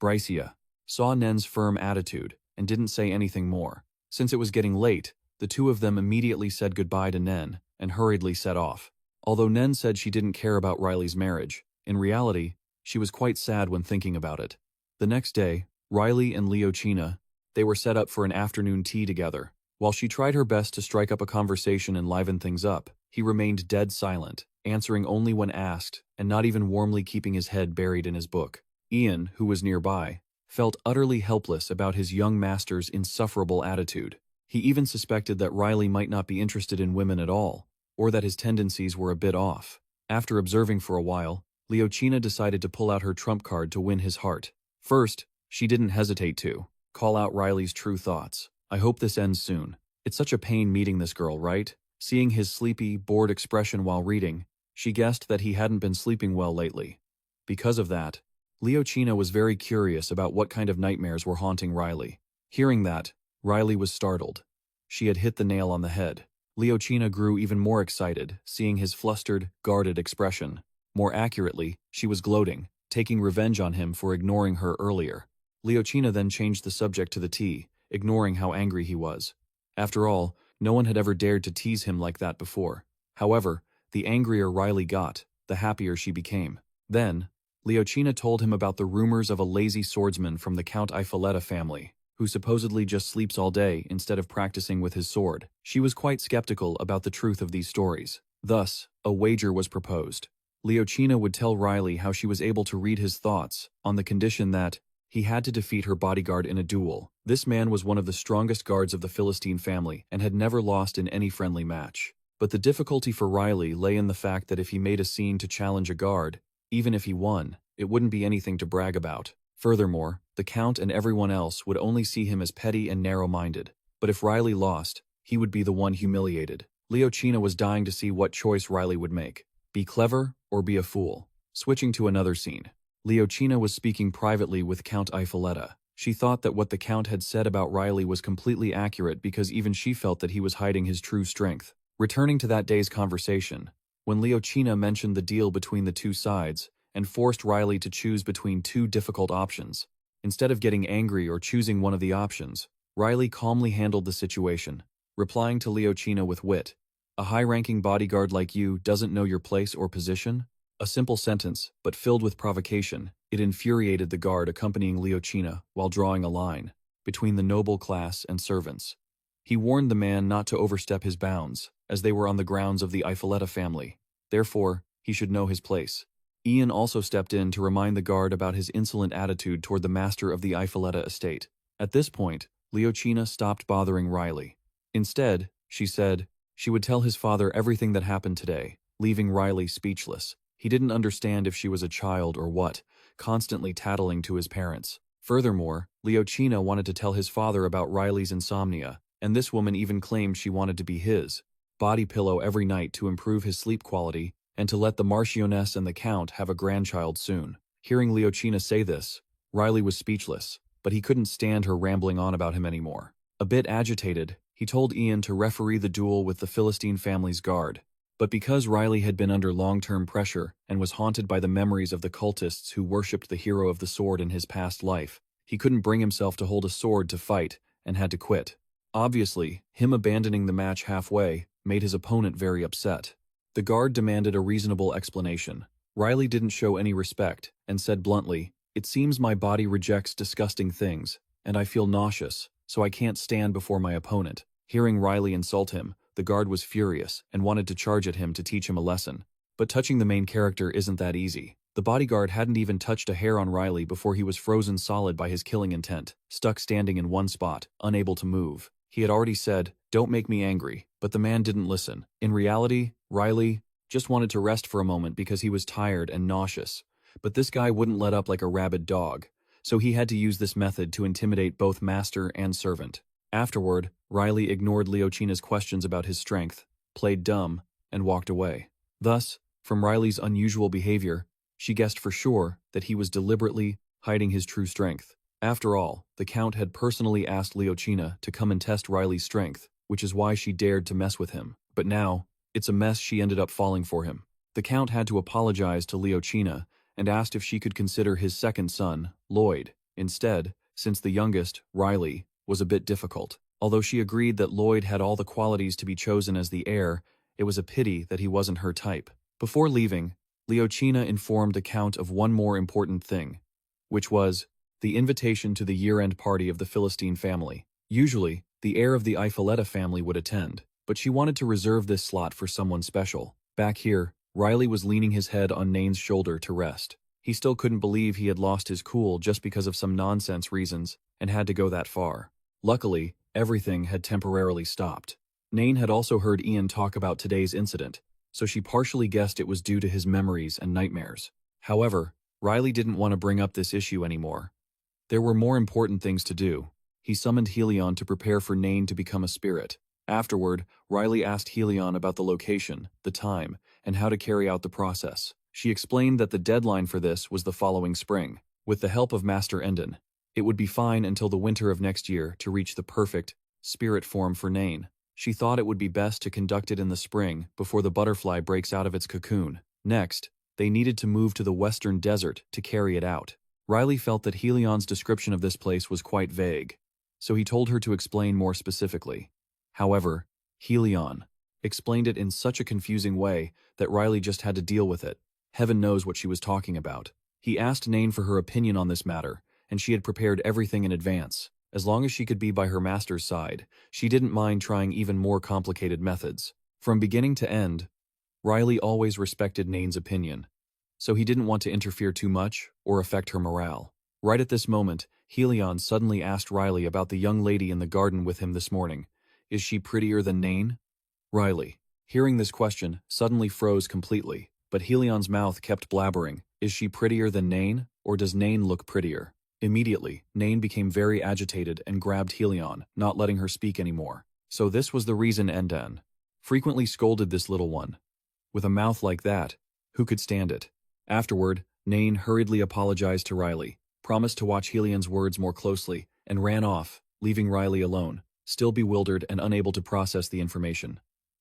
Brycia saw Nen's firm attitude, and didn't say anything more. Since it was getting late, the two of them immediately said goodbye to Nen, and hurriedly set off. Although Nen said she didn't care about Riley's marriage, in reality, she was quite sad when thinking about it. The next day, Riley and Leochina, they were set up for an afternoon tea together. While she tried her best to strike up a conversation and liven things up, he remained dead silent, answering only when asked, and not even warmly keeping his head buried in his book. Ian, who was nearby, felt utterly helpless about his young master's insufferable attitude. He even suspected that Riley might not be interested in women at all, or that his tendencies were a bit off. After observing for a while, Leochina decided to pull out her trump card to win his heart. First, she didn't hesitate to call out Riley's true thoughts. "I hope this ends soon. It's such a pain meeting this girl, right?" Seeing his sleepy, bored expression while reading, she guessed that he hadn't been sleeping well lately. Because of that, Leochina was very curious about what kind of nightmares were haunting Riley. Hearing that, Riley was startled. She had hit the nail on the head. Leochina grew even more excited, seeing his flustered, guarded expression. More accurately, she was gloating, taking revenge on him for ignoring her earlier. Leochina then changed the subject to the tea, ignoring how angry he was. After all, no one had ever dared to tease him like that before. However, the angrier Riley got, the happier she became. Then, Leochina told him about the rumors of a lazy swordsman from the Count Ifoletta family, who supposedly just sleeps all day instead of practicing with his sword. She was quite skeptical about the truth of these stories. Thus, a wager was proposed. Leochina would tell Riley how she was able to read his thoughts, on the condition that he had to defeat her bodyguard in a duel. This man was one of the strongest guards of the Philistine family and had never lost in any friendly match. But the difficulty for Riley lay in the fact that if he made a scene to challenge a guard, even if he won, it wouldn't be anything to brag about. Furthermore, the Count and everyone else would only see him as petty and narrow-minded. But if Riley lost, he would be the one humiliated. Leochina was dying to see what choice Riley would make. Be clever or be a fool. Switching to another scene. Leochina was speaking privately with Count Ifoletta. She thought that what the Count had said about Riley was completely accurate because even she felt that he was hiding his true strength. Returning to that day's conversation, when Leochina mentioned the deal between the two sides and forced Riley to choose between two difficult options, instead of getting angry or choosing one of the options, Riley calmly handled the situation, replying to Leochina with wit. "A high-ranking bodyguard like you doesn't know your place or position?" A simple sentence, but filled with provocation, it infuriated the guard accompanying Leochina while drawing a line between the noble class and servants. He warned the man not to overstep his bounds, as they were on the grounds of the Ifoletta family. Therefore, he should know his place. Ian also stepped in to remind the guard about his insolent attitude toward the master of the Ifoletta estate. At this point, Leochina stopped bothering Riley. Instead, she said she would tell his father everything that happened today, leaving Riley speechless. He didn't understand if she was a child or what, constantly tattling to his parents. Furthermore, Leochina wanted to tell his father about Riley's insomnia, and this woman even claimed she wanted to be his body pillow every night to improve his sleep quality and to let the Marchioness and the Count have a grandchild soon. Hearing Leochina say this, Riley was speechless, but he couldn't stand her rambling on about him anymore. A bit agitated, he told Ian to referee the duel with the Philistine family's guard. But because Riley had been under long-term pressure and was haunted by the memories of the cultists who worshipped the hero of the sword in his past life, he couldn't bring himself to hold a sword to fight and had to quit. Obviously, him abandoning the match halfway made his opponent very upset. The guard demanded a reasonable explanation. Riley didn't show any respect and said bluntly, "It seems my body rejects disgusting things, and I feel nauseous, so I can't stand before my opponent." Hearing Riley insult him, the guard was furious and wanted to charge at him to teach him a lesson. But touching the main character isn't that easy. The bodyguard hadn't even touched a hair on Riley before he was frozen solid by his killing intent, stuck standing in one spot, unable to move. He had already said, "Don't make me angry," but the man didn't listen. In reality, Riley just wanted to rest for a moment because he was tired and nauseous. But this guy wouldn't let up like a rabid dog, so he had to use this method to intimidate both master and servant. Afterward, Riley ignored Leochina's questions about his strength, played dumb, and walked away. Thus, from Riley's unusual behavior, she guessed for sure that he was deliberately hiding his true strength. After all, the Count had personally asked Leochina to come and test Riley's strength, which is why she dared to mess with him. But now, it's a mess she ended up falling for him. The Count had to apologize to Leochina and asked if she could consider his second son, Lloyd, instead, since the youngest, Riley, was a bit difficult. Although she agreed that Lloyd had all the qualities to be chosen as the heir, it was a pity that he wasn't her type. Before leaving, Leochina informed the Count of one more important thing, which was the invitation to the year-end party of the Philistine family. Usually, the heir of the Eiffaletta family would attend, but she wanted to reserve this slot for someone special. Back here, Riley was leaning his head on Nain's shoulder to rest. He still couldn't believe he had lost his cool just because of some nonsense reasons and had to go that far. Luckily, everything had temporarily stopped. Nain had also heard Ian talk about today's incident, so she partially guessed it was due to his memories and nightmares. However, Riley didn't want to bring up this issue anymore. There were more important things to do. He summoned Helion to prepare for Nain to become a spirit. Afterward, Riley asked Helion about the location, the time, and how to carry out the process. She explained that the deadline for this was the following spring. With the help of Master Endon, it would be fine until the winter of next year to reach the perfect spirit form for Nain. She thought it would be best to conduct it in the spring before the butterfly breaks out of its cocoon. Next, they needed to move to the western desert to carry it out. Riley felt that Helion's description of this place was quite vague, so he told her to explain more specifically. However, Helion explained it in such a confusing way that Riley just had to deal with it. Heaven knows what she was talking about. He asked Nain for her opinion on this matter, and she had prepared everything in advance. As long as she could be by her master's side, she didn't mind trying even more complicated methods. From beginning to end, Riley always respected Nain's opinion, so he didn't want to interfere too much or affect her morale. Right at this moment, Helion suddenly asked Riley about the young lady in the garden with him this morning. Is she prettier than Nain? Riley, hearing this question, suddenly froze completely, but Helion's mouth kept blabbering. Is she prettier than Nain, or does Nain look prettier? Immediately, Nain became very agitated and grabbed Helion, not letting her speak anymore. So this was the reason Endon frequently scolded this little one. With a mouth like that, who could stand it? Afterward, Nain hurriedly apologized to Riley, promised to watch Helion's words more closely, and ran off, leaving Riley alone, still bewildered and unable to process the information.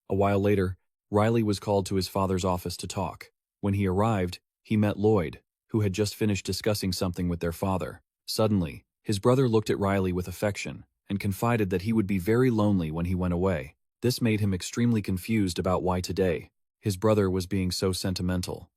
A while later, Riley was called to his father's office to talk. When he arrived, he met Lloyd, who had just finished discussing something with their father. Suddenly, his brother looked at Riley with affection and confided that he would be very lonely when he went away. This made him extremely confused about why today his brother was being so sentimental.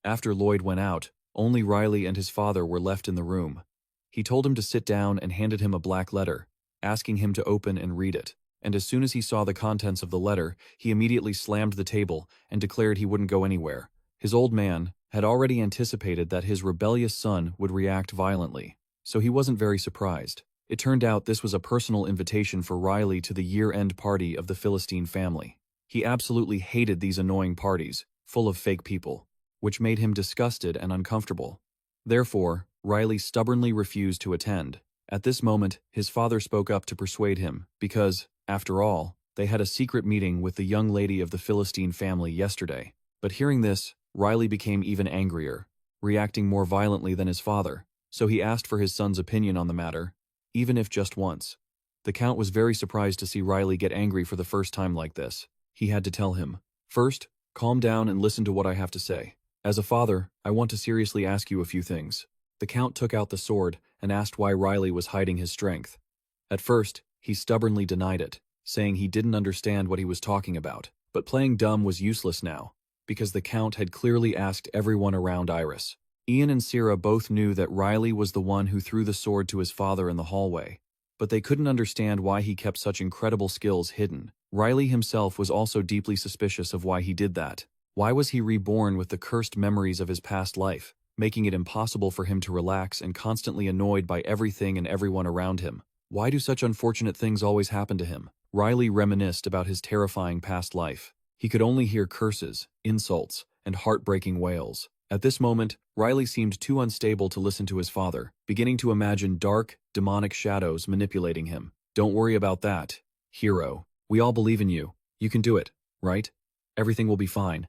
After Lloyd went out, only Riley and his father were left in the room. He told him to sit down and handed him a black letter, asking him to open and read it. And as soon as he saw the contents of the letter, he immediately slammed the table and declared he wouldn't go anywhere. His old man had already anticipated that his rebellious son would react violently, so he wasn't very surprised. It turned out this was a personal invitation for Riley to the year-end party of the Philistine family. He absolutely hated these annoying parties, full of fake people, which made him disgusted and uncomfortable. Therefore, Riley stubbornly refused to attend. At this moment, his father spoke up to persuade him, because, after all, they had a secret meeting with the young lady of the Philistine family yesterday. But hearing this, Riley became even angrier, reacting more violently than his father, so he asked for his son's opinion on the matter, even if just once. The Count was very surprised to see Riley get angry for the first time like this. He had to tell him, "First, calm down and listen to what I have to say. As a father, I want to seriously ask you a few things." The Count took out the sword and asked why Riley was hiding his strength. At first, he stubbornly denied it, saying he didn't understand what he was talking about. But playing dumb was useless now, because the Count had clearly asked everyone around Iris. Ian and Sierra both knew that Riley was the one who threw the sword to his father in the hallway, but they couldn't understand why he kept such incredible skills hidden. Riley himself was also deeply suspicious of why he did that. Why was he reborn with the cursed memories of his past life, making it impossible for him to relax and constantly annoyed by everything and everyone around him? Why do such unfortunate things always happen to him? Riley reminisced about his terrifying past life. He could only hear curses, insults, and heartbreaking wails. At this moment, Riley seemed too unstable to listen to his father, beginning to imagine dark, demonic shadows manipulating him. "Don't worry about that, hero. We all believe in you. You can do it, right? Everything will be fine.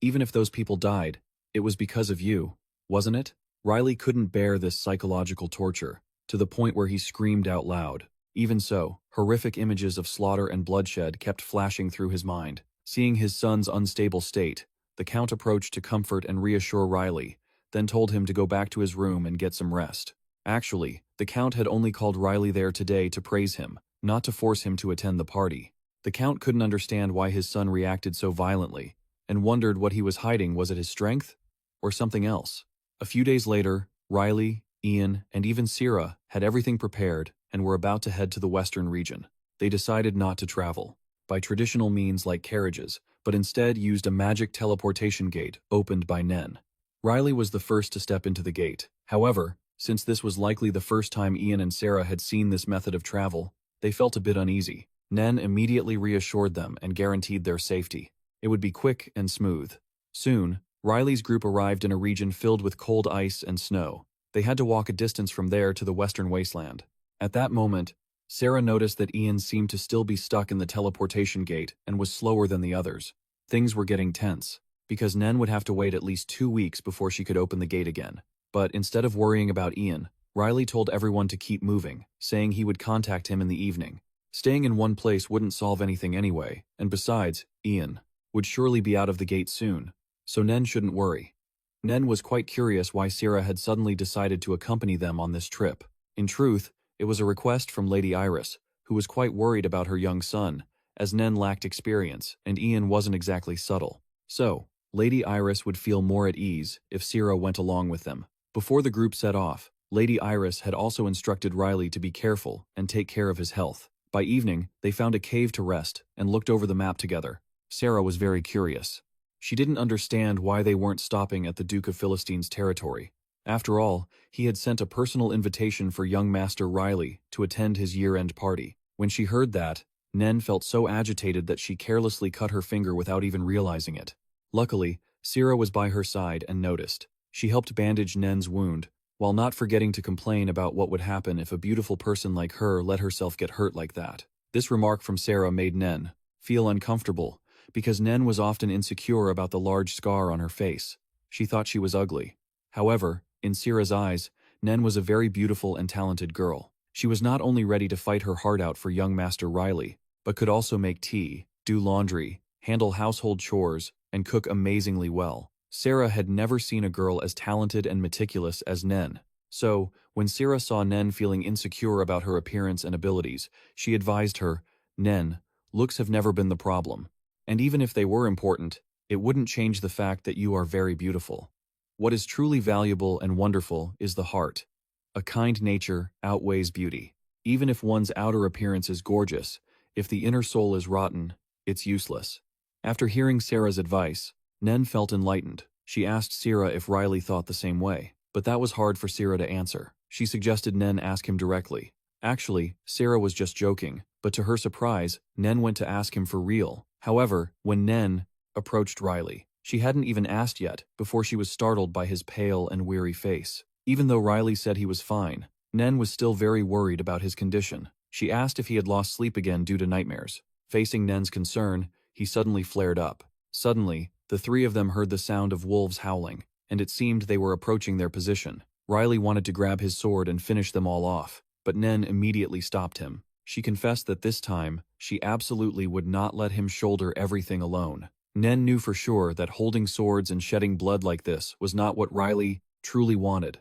Even if those people died, it was because of you, wasn't it?" Riley couldn't bear this psychological torture, to the point where he screamed out loud. Even so, horrific images of slaughter and bloodshed kept flashing through his mind. Seeing his son's unstable state, the Count approached to comfort and reassure Riley, then told him to go back to his room and get some rest. Actually, the Count had only called Riley there today to praise him, not to force him to attend the party. The Count couldn't understand why his son reacted so violently, and wondered what he was hiding. Was it his strength? Or something else? A few days later, Riley, Ian, and even Sierra had everything prepared and were about to head to the western region. They decided not to travel by traditional means like carriages, but instead used a magic teleportation gate opened by Nen. Riley was the first to step into the gate. However, since this was likely the first time Ian and Sarah had seen this method of travel, they felt a bit uneasy. Nen immediately reassured them and guaranteed their safety. It would be quick and smooth. Soon, Riley's group arrived in a region filled with cold ice and snow. They had to walk a distance from there to the western wasteland. At that moment, Sarah noticed that Ian seemed to still be stuck in the teleportation gate and was slower than the others. Things were getting tense, because Nen would have to wait at least 2 weeks before she could open the gate again. But instead of worrying about Ian, Riley told everyone to keep moving, saying he would contact him in the evening. Staying in one place wouldn't solve anything anyway, and besides, Ian would surely be out of the gate soon, so Nen shouldn't worry. Nen was quite curious why Sarah had suddenly decided to accompany them on this trip. In truth, it was a request from Lady Iris, who was quite worried about her young son, as Nen lacked experience and Ian wasn't exactly subtle. So, Lady Iris would feel more at ease if Sarah went along with them. Before the group set off, Lady Iris had also instructed Riley to be careful and take care of his health. By evening, they found a cave to rest and looked over the map together. Sarah was very curious. She didn't understand why they weren't stopping at the Duke of Philistine's territory. After all, he had sent a personal invitation for young Master Riley to attend his year-end party. When she heard that, Nen felt so agitated that she carelessly cut her finger without even realizing it. Luckily, Sarah was by her side and noticed. She helped bandage Nen's wound, while not forgetting to complain about what would happen if a beautiful person like her let herself get hurt like that. This remark from Sarah made Nen feel uncomfortable, because Nen was often insecure about the large scar on her face. She thought she was ugly. However, in Sarah's eyes, Nen was a very beautiful and talented girl. She was not only ready to fight her heart out for young Master Riley, but could also make tea, do laundry, handle household chores, and cook amazingly well. Sarah had never seen a girl as talented and meticulous as Nen. So, when Sarah saw Nen feeling insecure about her appearance and abilities, she advised her, "Nen, looks have never been the problem. And even if they were important, it wouldn't change the fact that you are very beautiful. What is truly valuable and wonderful is the heart. A kind nature outweighs beauty. Even if one's outer appearance is gorgeous, if the inner soul is rotten, it's useless." After hearing Sarah's advice, Nen felt enlightened. She asked Sarah if Riley thought the same way, but that was hard for Sarah to answer. She suggested Nen ask him directly. Actually, Sarah was just joking, but to her surprise, Nen went to ask him for real. However, when Nen approached Riley, she hadn't even asked yet before she was startled by his pale and weary face. Even though Riley said he was fine, Nen was still very worried about his condition. She asked if he had lost sleep again due to nightmares. Facing Nen's concern, he suddenly flared up. Suddenly, the three of them heard the sound of wolves howling, and it seemed they were approaching their position. Riley wanted to grab his sword and finish them all off, but Nen immediately stopped him. She confessed that this time, she absolutely would not let him shoulder everything alone. Nen knew for sure that holding swords and shedding blood like this was not what Riley truly wanted.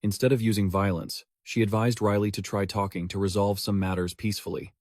Instead of using violence, she advised Riley to try talking to resolve some matters peacefully.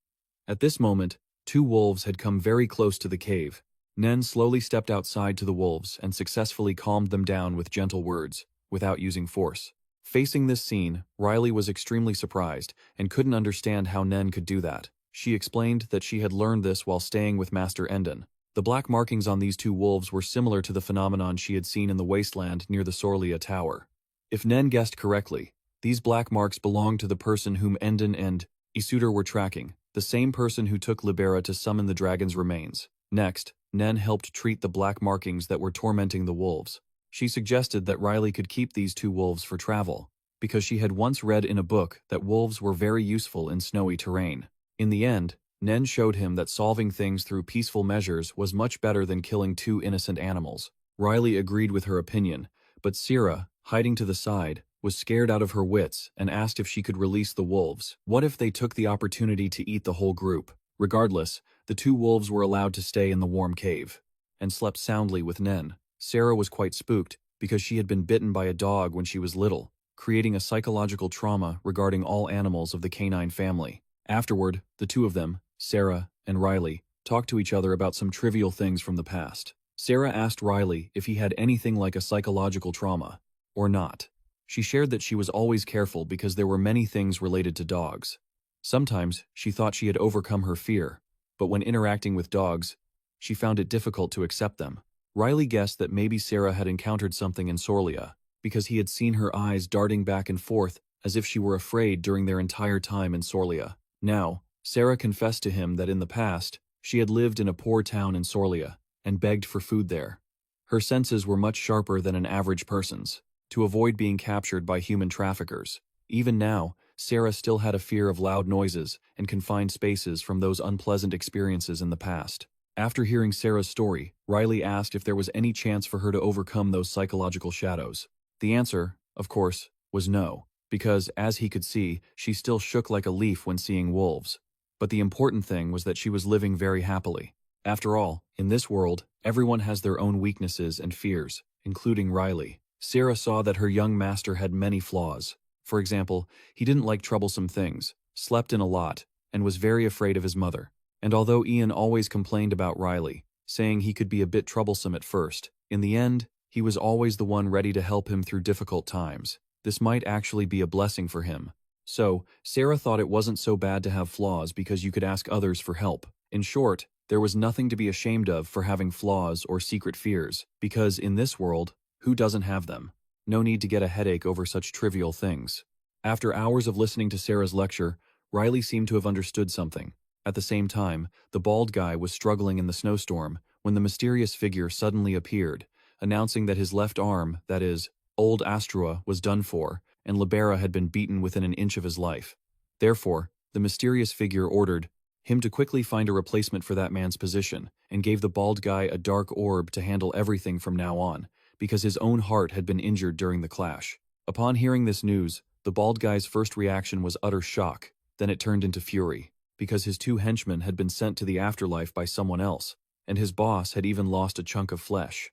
At this moment, 2 wolves had come very close to the cave. Nen slowly stepped outside to the wolves and successfully calmed them down with gentle words, without using force. Facing this scene, Riley was extremely surprised and couldn't understand how Nen could do that. She explained that she had learned this while staying with Master Endon. The black markings on these 2 wolves were similar to the phenomenon she had seen in the wasteland near the Sorlia Tower. If Nen guessed correctly, these black marks belonged to the person whom Endon and Isuder were tracking, the same person who took Libera to summon the dragon's remains. Next, Nen helped treat the black markings that were tormenting the wolves. She suggested that Riley could keep these 2 wolves for travel, because she had once read in a book that wolves were very useful in snowy terrain. In the end, Nen showed him that solving things through peaceful measures was much better than killing 2 innocent animals. Riley agreed with her opinion, but Sarah, hiding to the side, was scared out of her wits and asked if she could release the wolves. What if they took the opportunity to eat the whole group? Regardless, the two wolves were allowed to stay in the warm cave and slept soundly with Nen. Sarah was quite spooked because she had been bitten by a dog when she was little, creating a psychological trauma regarding all animals of the canine family. Afterward, the two of them, Sarah and Riley, talked to each other about some trivial things from the past. Sarah asked Riley if he had anything like a psychological trauma, or not. She shared that she was always careful because there were many things related to dogs. Sometimes she thought she had overcome her fear, but when interacting with dogs, she found it difficult to accept them. Riley guessed that maybe Sarah had encountered something in Sorlia, because he had seen her eyes darting back and forth as if she were afraid during their entire time in Sorlia. Now, Sarah confessed to him that in the past, she had lived in a poor town in Sorlia and begged for food there. Her senses were much sharper than an average person's, to avoid being captured by human traffickers. Even now, Sarah still had a fear of loud noises and confined spaces from those unpleasant experiences in the past. After hearing Sarah's story, Riley asked if there was any chance for her to overcome those psychological shadows. The answer, of course, was no, because, as he could see, she still shook like a leaf when seeing wolves. But the important thing was that she was living very happily. After all, in this world, everyone has their own weaknesses and fears, including Riley. Sarah saw that her young master had many flaws. For example, he didn't like troublesome things, slept in a lot, and was very afraid of his mother. And although Ian always complained about Riley, saying he could be a bit troublesome at first, in the end, he was always the one ready to help him through difficult times. This might actually be a blessing for him. So, Sarah thought it wasn't so bad to have flaws because you could ask others for help. In short, there was nothing to be ashamed of for having flaws or secret fears, because in this world, who doesn't have them? No need to get a headache over such trivial things. After hours of listening to Sarah's lecture, Riley seemed to have understood something. At the same time, the bald guy was struggling in the snowstorm when the mysterious figure suddenly appeared, announcing that his left arm, that is, old Astrua, was done for, and Libera had been beaten within an inch of his life. Therefore, the mysterious figure ordered him to quickly find a replacement for that man's position, and gave the bald guy a dark orb to handle everything from now on, because his own heart had been injured during the clash. Upon hearing this news, the bald guy's first reaction was utter shock, then it turned into fury, because his two henchmen had been sent to the afterlife by someone else, and his boss had even lost a chunk of flesh.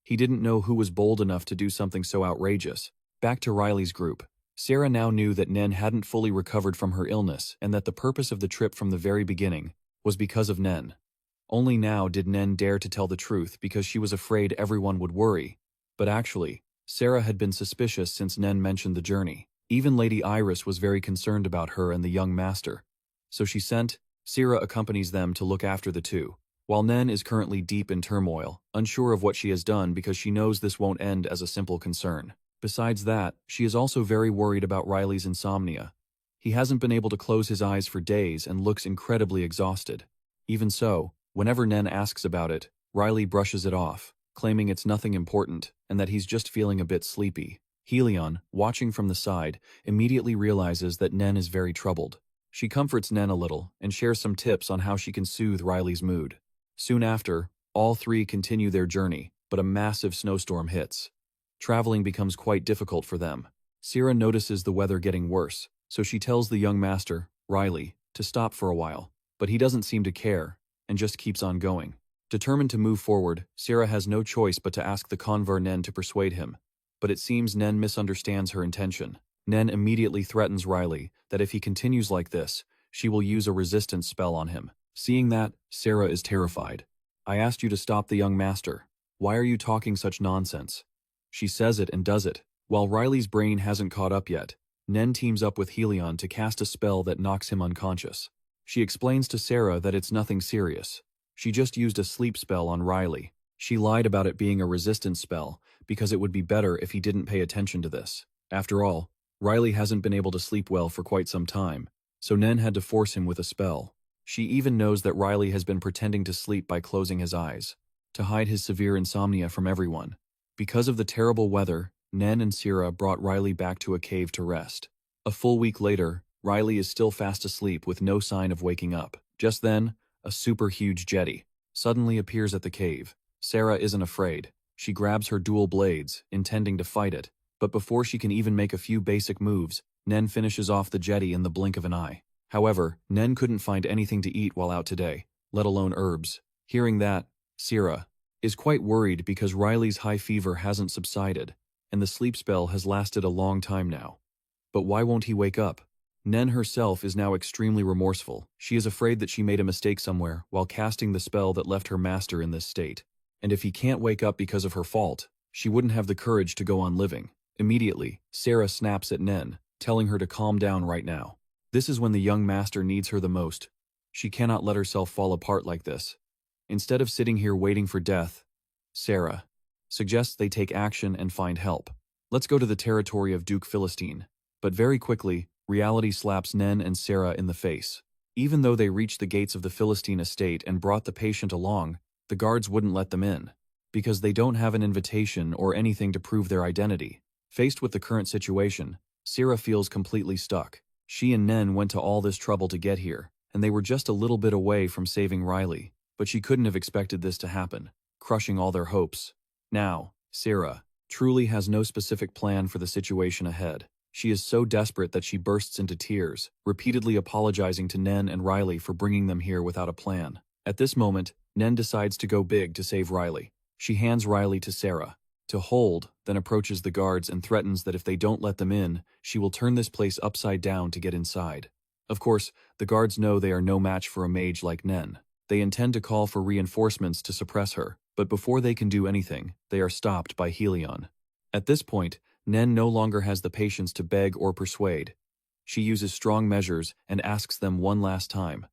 He didn't know who was bold enough to do something so outrageous. Back to Riley's group. Sarah now knew that Nen hadn't fully recovered from her illness and that the purpose of the trip from the very beginning was because of Nen. Only now did Nen dare to tell the truth because she was afraid everyone would worry. But actually, Sarah had been suspicious since Nen mentioned the journey. Even Lady Iris was very concerned about her and the young master. So she sent, Sarah accompanies them to look after the two, while Nen is currently deep in turmoil, unsure of what she has done because she knows this won't end as a simple concern. Besides that, she is also very worried about Riley's insomnia. He hasn't been able to close his eyes for days and looks incredibly exhausted. Even so, whenever Nen asks about it, Riley brushes it off, claiming it's nothing important and that he's just feeling a bit sleepy. Helion, watching from the side, immediately realizes that Nen is very troubled. She comforts Nen a little and shares some tips on how she can soothe Riley's mood. Soon after, all three continue their journey, but a massive snowstorm hits. Traveling becomes quite difficult for them. Sarah notices the weather getting worse, so she tells the young master, Riley, to stop for a while, but he doesn't seem to care and just keeps on going. Determined to move forward, Sarah has no choice but to ask the convert Nen to persuade him, but it seems Nen misunderstands her intention. Nen immediately threatens Riley that if he continues like this, she will use a resistance spell on him. Seeing that, Sarah is terrified. I asked you to stop the young master. Why are you talking such nonsense? She says it and does it. While Riley's brain hasn't caught up yet, Nen teams up with Helion to cast a spell that knocks him unconscious. She explains to Sarah that it's nothing serious. She just used a sleep spell on Riley. She lied about it being a resistance spell because it would be better if he didn't pay attention to this. After all, Riley hasn't been able to sleep well for quite some time, so Nen had to force him with a spell. She even knows that Riley has been pretending to sleep by closing his eyes, to hide his severe insomnia from everyone. Because of the terrible weather, Nen and Sarah brought Riley back to a cave to rest. A full week later, Riley is still fast asleep with no sign of waking up. Just then, a super huge jetty suddenly appears at the cave. Sarah isn't afraid. She grabs her dual blades, intending to fight it, But before she can even make a few basic moves, Nen finishes off the jetty in the blink of an eye. However, Nen couldn't find anything to eat while out today, let alone herbs. Hearing that, Sierra is quite worried because Riley's high fever hasn't subsided, and the sleep spell has lasted a long time now. But why won't he wake up? Nen herself is now extremely remorseful. She is afraid that she made a mistake somewhere while casting the spell that left her master in this state. And if he can't wake up because of her fault, she wouldn't have the courage to go on living. Immediately, Sarah snaps at Nen, telling her to calm down right now. This is when the young master needs her the most. She cannot let herself fall apart like this. Instead of sitting here waiting for death, Sarah suggests they take action and find help. Let's go to the territory of Duke Philistine. But very quickly, reality slaps Nen and Sarah in the face. Even though they reached the gates of the Philistine estate and brought the patient along, the guards wouldn't let them in, because they don't have an invitation or anything to prove their identity. Faced with the current situation, Sarah feels completely stuck. She and Nen went to all this trouble to get here, and they were just a little bit away from saving Riley, but she couldn't have expected this to happen, crushing all their hopes. Now, Sarah truly has no specific plan for the situation ahead. She is so desperate that she bursts into tears, repeatedly apologizing to Nen and Riley for bringing them here without a plan. At this moment, Nen decides to go big to save Riley. She hands Riley to Sarah to hold, then approaches the guards and threatens that if they don't let them in, she will turn this place upside down to get inside. Of course, the guards know they are no match for a mage like Nen. They intend to call for reinforcements to suppress her, but before they can do anything, they are stopped by Helion. At this point, Nen no longer has the patience to beg or persuade. She uses strong measures and asks them one last time,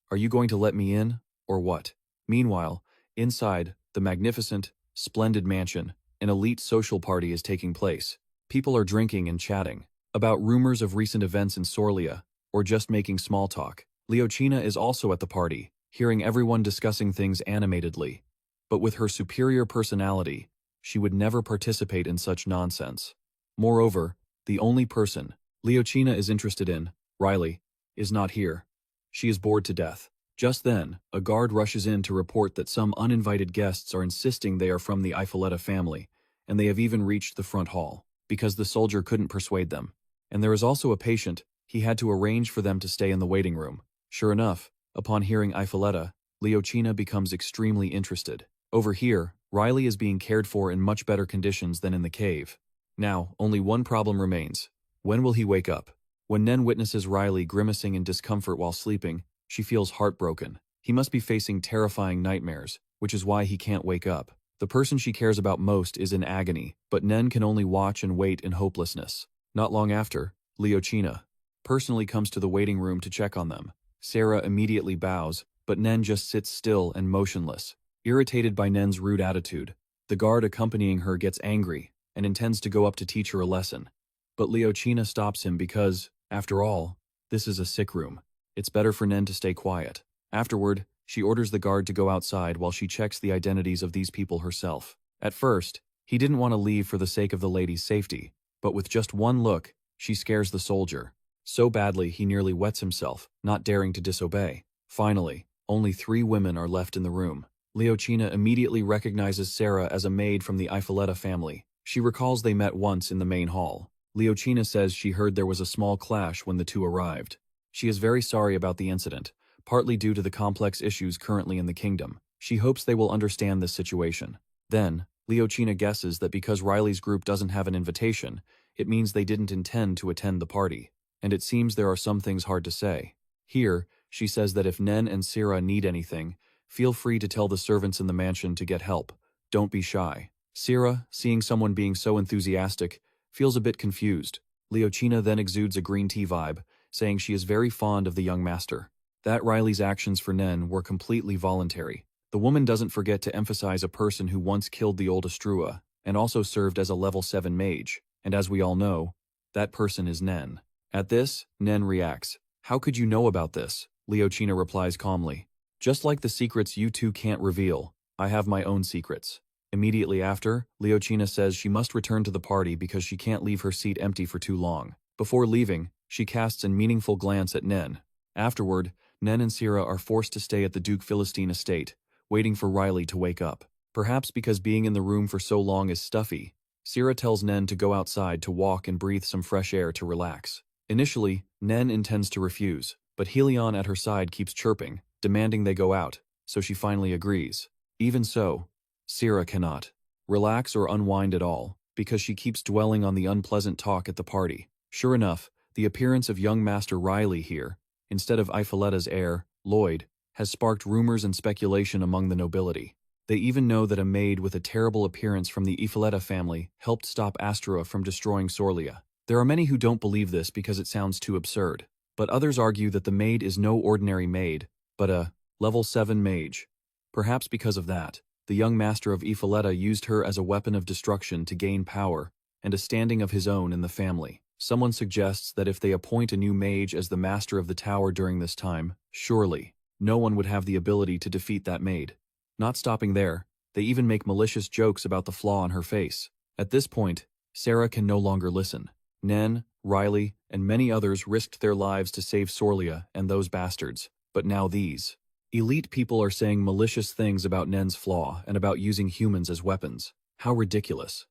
"Are you going to let me in, or what?" Meanwhile, inside the magnificent, splendid mansion, an elite social party is taking place. People are drinking and chatting about rumors of recent events in Sorlia, or just making small talk. Leochina is also at the party, hearing everyone discussing things animatedly. But with her superior personality, she would never participate in such nonsense. Moreover, the only person Leochina is interested in, Riley, is not here. She is bored to death. Just then, a guard rushes in to report that some uninvited guests are insisting they are from the Ifoletta family, and they have even reached the front hall, because the soldier couldn't persuade them. And there is also a patient. He had to arrange for them to stay in the waiting room. Sure enough, upon hearing Ifoletta, Leochina becomes extremely interested. Over here, Riley is being cared for in much better conditions than in the cave. Now, only one problem remains. When will he wake up? When Nen witnesses Riley grimacing in discomfort while sleeping, she feels heartbroken. He must be facing terrifying nightmares, which is why he can't wake up. The person she cares about most is in agony, but Nen can only watch and wait in hopelessness. Not long after, Leochina personally comes to the waiting room to check on them. Sarah immediately bows, but Nen just sits still and motionless. Irritated by Nen's rude attitude, the guard accompanying her gets angry and intends to go up to teach her a lesson. But Leochina stops him because, after all, this is a sick room. It's better for Nen to stay quiet. Afterward, she orders the guard to go outside while she checks the identities of these people herself. At first, he didn't want to leave for the sake of the lady's safety, but with just one look, she scares the soldier. So badly he nearly wets himself, not daring to disobey. Finally, only 3 women are left in the room. Leochina immediately recognizes Sarah as a maid from the Ifoletta family. She recalls they met once in the main hall. Leochina says she heard there was a small clash when the two arrived. She is very sorry about the incident, partly due to the complex issues currently in the kingdom. She hopes they will understand this situation. Then, Leochina guesses that because Riley's group doesn't have an invitation, it means they didn't intend to attend the party. And it seems there are some things hard to say. Here, she says that if Nen and Sarah need anything, feel free to tell the servants in the mansion to get help. Don't be shy. Sarah, seeing someone being so enthusiastic, feels a bit confused. Leochina then exudes a green tea vibe, saying she is very fond of the young master. That Riley's actions for Nen were completely voluntary. The woman doesn't forget to emphasize a person who once killed the old Astrua, and also served as a level 7 mage, and as we all know, that person is Nen. At this, Nen reacts. "How could you know about this?" Leochina replies calmly. "Just like the secrets you two can't reveal, I have my own secrets." Immediately after, Leochina says she must return to the party because she can't leave her seat empty for too long. Before leaving, she casts a meaningful glance at Nen. Afterward, Nen and Sarah are forced to stay at the Duke Philistine estate, waiting for Riley to wake up. Perhaps because being in the room for so long is stuffy, Sierra tells Nen to go outside to walk and breathe some fresh air to relax. Initially, Nen intends to refuse, but Helion at her side keeps chirping, demanding they go out, so she finally agrees. Even so, Sierra cannot relax or unwind at all, because she keeps dwelling on the unpleasant talk at the party. Sure enough, the appearance of young Master Riley here, instead of Ifiletta's heir, Lloyd, has sparked rumors and speculation among the nobility. They even know that a maid with a terrible appearance from the Ifiletta family helped stop Astra from destroying Sorlia. There are many who don't believe this because it sounds too absurd, but others argue that the maid is no ordinary maid, but a level 7 mage. Perhaps because of that, the young master of Ifiletta used her as a weapon of destruction to gain power and a standing of his own in the family. Someone suggests that if they appoint a new mage as the master of the tower during this time, surely no one would have the ability to defeat that maid. Not stopping there, they even make malicious jokes about the flaw on her face. At this point, Sarah can no longer listen. Nen, Riley, and many others risked their lives to save Sorlia and those bastards, but now these elite people are saying malicious things about Nen's flaw and about using humans as weapons. How ridiculous.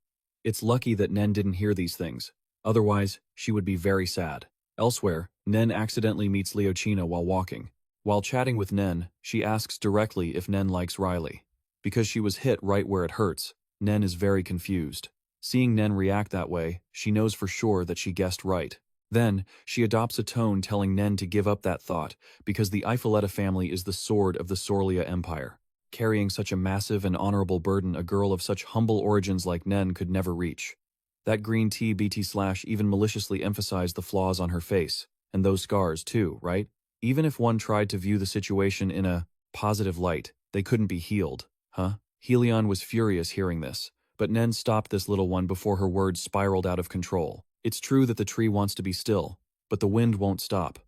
It's lucky that Nen didn't hear these things, otherwise she would be very sad. Elsewhere, Nen accidentally meets Leochina while walking. While chatting with Nen, she asks directly if Nen likes Riley. Because she was hit right where it hurts, Nen is very confused. Seeing Nen react that way, she knows for sure that she guessed right. Then, she adopts a tone telling Nen to give up that thought, because the Ifiletta family is the sword of the Sorlia Empire. Carrying such a massive and honorable burden a girl of such humble origins like Nen could never reach. That green tea BT/ even maliciously emphasized the flaws on her face, and those scars too, right? Even if one tried to view the situation in a positive light, they couldn't be healed, huh? Helion was furious hearing this, but Nen stopped this little one before her words spiraled out of control. It's true that the tree wants to be still, but the wind won't stop.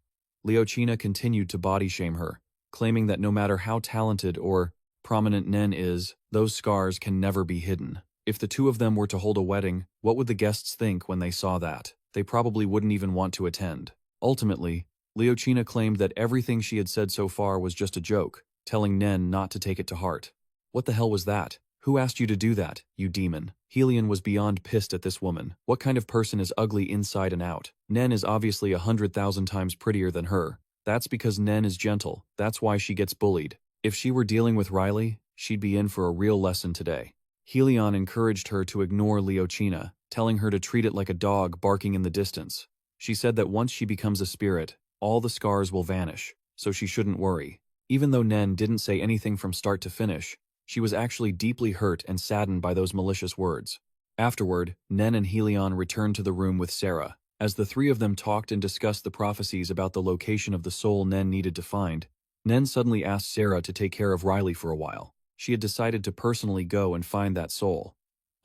Leochina continued to body shame her, claiming that no matter how talented or prominent Nen is, those scars can never be hidden. If the two of them were to hold a wedding, what would the guests think when they saw that? They probably wouldn't even want to attend. Ultimately, Leochina claimed that everything she had said so far was just a joke, telling Nen not to take it to heart. What the hell was that? Who asked you to do that, you demon? Helion was beyond pissed at this woman. What kind of person is ugly inside and out? Nen is obviously 100,000 times prettier than her. That's because Nen is gentle. That's why she gets bullied. If she were dealing with Riley, she'd be in for a real lesson today. Helion encouraged her to ignore Leochina, telling her to treat it like a dog barking in the distance. She said that once she becomes a spirit, all the scars will vanish, so she shouldn't worry. Even though Nen didn't say anything from start to finish, she was actually deeply hurt and saddened by those malicious words. Afterward, Nen and Helion returned to the room with Sarah. As the three of them talked and discussed the prophecies about the location of the soul Nen needed to find, Nen suddenly asked Sarah to take care of Riley for a while. She had decided to personally go and find that soul.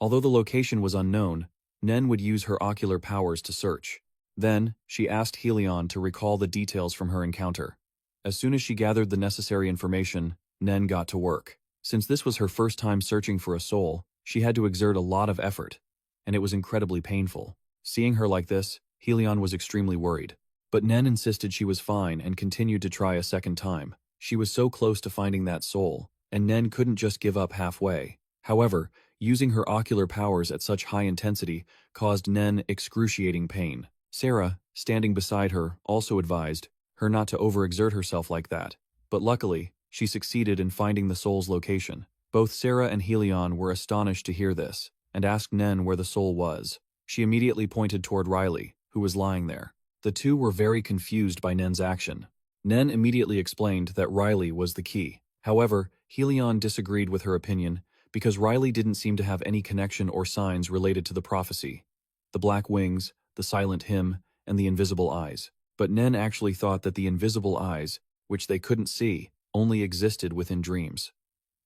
Although the location was unknown, Nen would use her ocular powers to search. Then, she asked Helion to recall the details from her encounter. As soon as she gathered the necessary information, Nen got to work. Since this was her first time searching for a soul, she had to exert a lot of effort, and it was incredibly painful. Seeing her like this, Helion was extremely worried. But Nen insisted she was fine and continued to try a second time. She was so close to finding that soul, and Nen couldn't just give up halfway. However, using her ocular powers at such high intensity caused Nen excruciating pain. Sarah, standing beside her, also advised her not to overexert herself like that. But luckily, she succeeded in finding the soul's location. Both Sarah and Helion were astonished to hear this, and asked Nen where the soul was. She immediately pointed toward Riley, who was lying there. The two were very confused by Nen's action. Nen immediately explained that Riley was the key. However, Helion disagreed with her opinion, because Riley didn't seem to have any connection or signs related to the prophecy. The black wings, the silent hymn, and the invisible eyes. But Nen actually thought that the invisible eyes, which they couldn't see, only existed within dreams.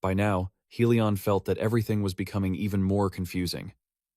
By now, Helion felt that everything was becoming even more confusing.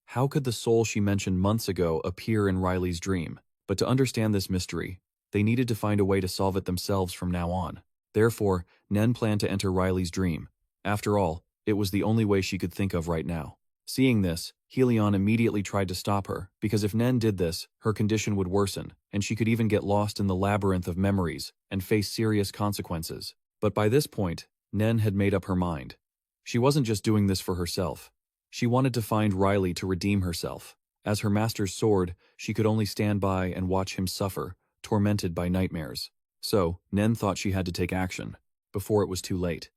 How could the soul she mentioned months ago appear in Riley's dream? But to understand this mystery, they needed to find a way to solve it themselves from now on. Therefore, Nen planned to enter Riley's dream. After all, it was the only way she could think of right now. Seeing this, Helion immediately tried to stop her, because if Nen did this, her condition would worsen, and she could even get lost in the labyrinth of memories and face serious consequences. But by this point, Nen had made up her mind. She wasn't just doing this for herself. She wanted to find Riley to redeem herself. As her master's sword, she could only stand by and watch him suffer, tormented by nightmares. So, Nen thought she had to take action, before it was too late.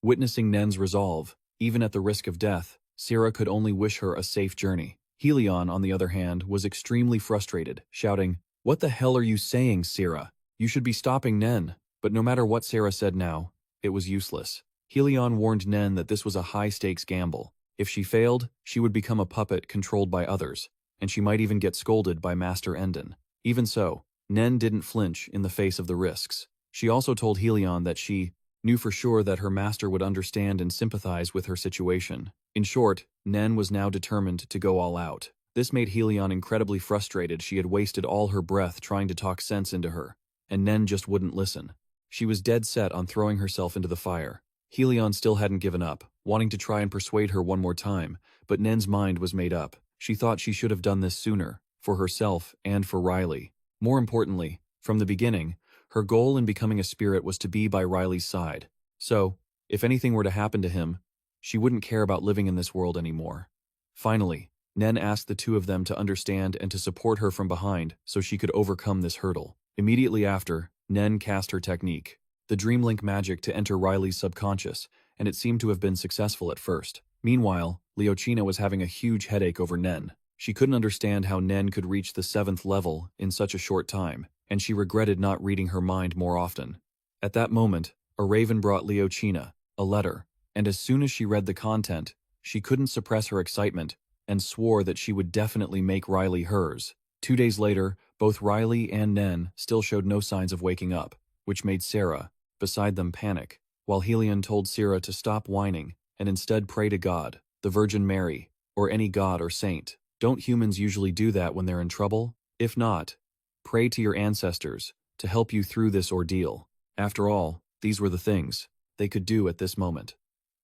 Witnessing Nen's resolve, even at the risk of death, Syrah could only wish her a safe journey. Helion, on the other hand, was extremely frustrated, shouting, "What the hell are you saying, Syrah? You should be stopping Nen." But no matter what Syrah said now, it was useless. Helion warned Nen that this was a high-stakes gamble. If she failed, she would become a puppet controlled by others, and she might even get scolded by Master Endon. Even so, Nen didn't flinch in the face of the risks. She also told Helion that she knew for sure that her master would understand and sympathize with her situation. In short, Nen was now determined to go all out. This made Helion incredibly frustrated. She had wasted all her breath trying to talk sense into her, and Nen just wouldn't listen. She was dead set on throwing herself into the fire. Helion still hadn't given up, wanting to try and persuade her one more time, but Nen's mind was made up. She thought she should have done this sooner, for herself and for Riley. More importantly, from the beginning, her goal in becoming a spirit was to be by Riley's side. So, if anything were to happen to him, she wouldn't care about living in this world anymore. Finally, Nen asked the two of them to understand and to support her from behind so she could overcome this hurdle. Immediately after, Nen cast her technique, the Dreamlink magic, to enter Riley's subconscious, and it seemed to have been successful at first. Meanwhile, Leochina was having a huge headache over Nen. She couldn't understand how Nen could reach the 7th level in such a short time, and she regretted not reading her mind more often. At that moment, a raven brought Leochina a letter, and as soon as she read the content, she couldn't suppress her excitement and swore that she would definitely make Riley hers. 2 days later, both Riley and Nen still showed no signs of waking up, which made Syrah, beside them, panic, while Helion told Syrah to stop whining and instead pray to God, the Virgin Mary, or any god or saint. Don't humans usually do that when they're in trouble? If not, pray to your ancestors to help you through this ordeal. After all, these were the things they could do at this moment.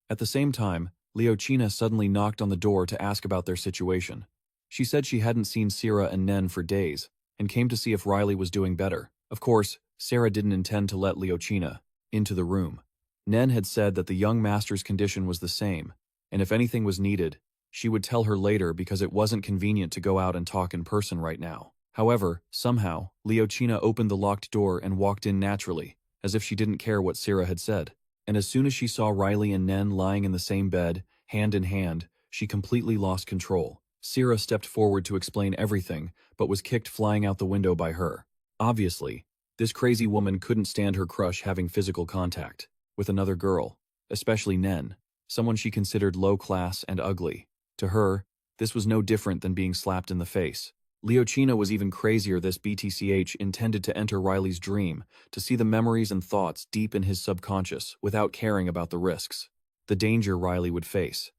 At the same time, Leochina suddenly knocked on the door to ask about their situation. She said she hadn't seen Syrah and Nen for days, and came to see if Riley was doing better. Of course, Syrah didn't intend to let Leochina into the room. Nen had said that the young master's condition was the same, and if anything was needed, she would tell her later because it wasn't convenient to go out and talk in person right now. However, somehow, Leochina opened the locked door and walked in naturally, as if she didn't care what Syrah had said. And as soon as she saw Riley and Nen lying in the same bed, hand in hand, she completely lost control. Syrah stepped forward to explain everything, but was kicked flying out the window by her. Obviously, this crazy woman couldn't stand her crush having physical contact with another girl, especially Nen, someone she considered low-class and ugly. To her, this was no different than being slapped in the face. Leochina was even crazier. This BTCH intended to enter Riley's dream, to see the memories and thoughts deep in his subconscious without caring about the risks, the danger Riley would face.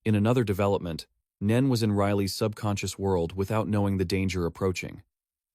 In another development, Nen was in Riley's subconscious world without knowing the danger approaching.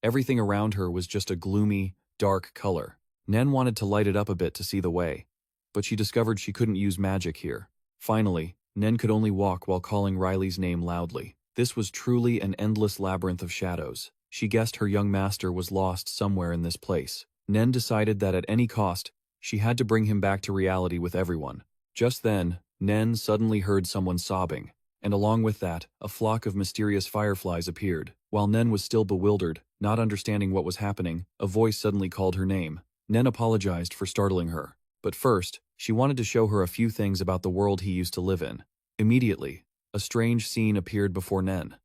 Everything around her was just a gloomy, dark color. Nen wanted to light it up a bit to see the way, but she discovered she couldn't use magic here. Finally, Nen could only walk while calling Riley's name loudly. This was truly an endless labyrinth of shadows. She guessed her young master was lost somewhere in this place. Nen decided that at any cost, she had to bring him back to reality with everyone. Just then, Nen suddenly heard someone sobbing, and along with that, a flock of mysterious fireflies appeared. While Nen was still bewildered, not understanding what was happening, a voice suddenly called her name. Nen apologized for startling her, but first, she wanted to show her a few things about the world he used to live in. Immediately, a strange scene appeared before Nen.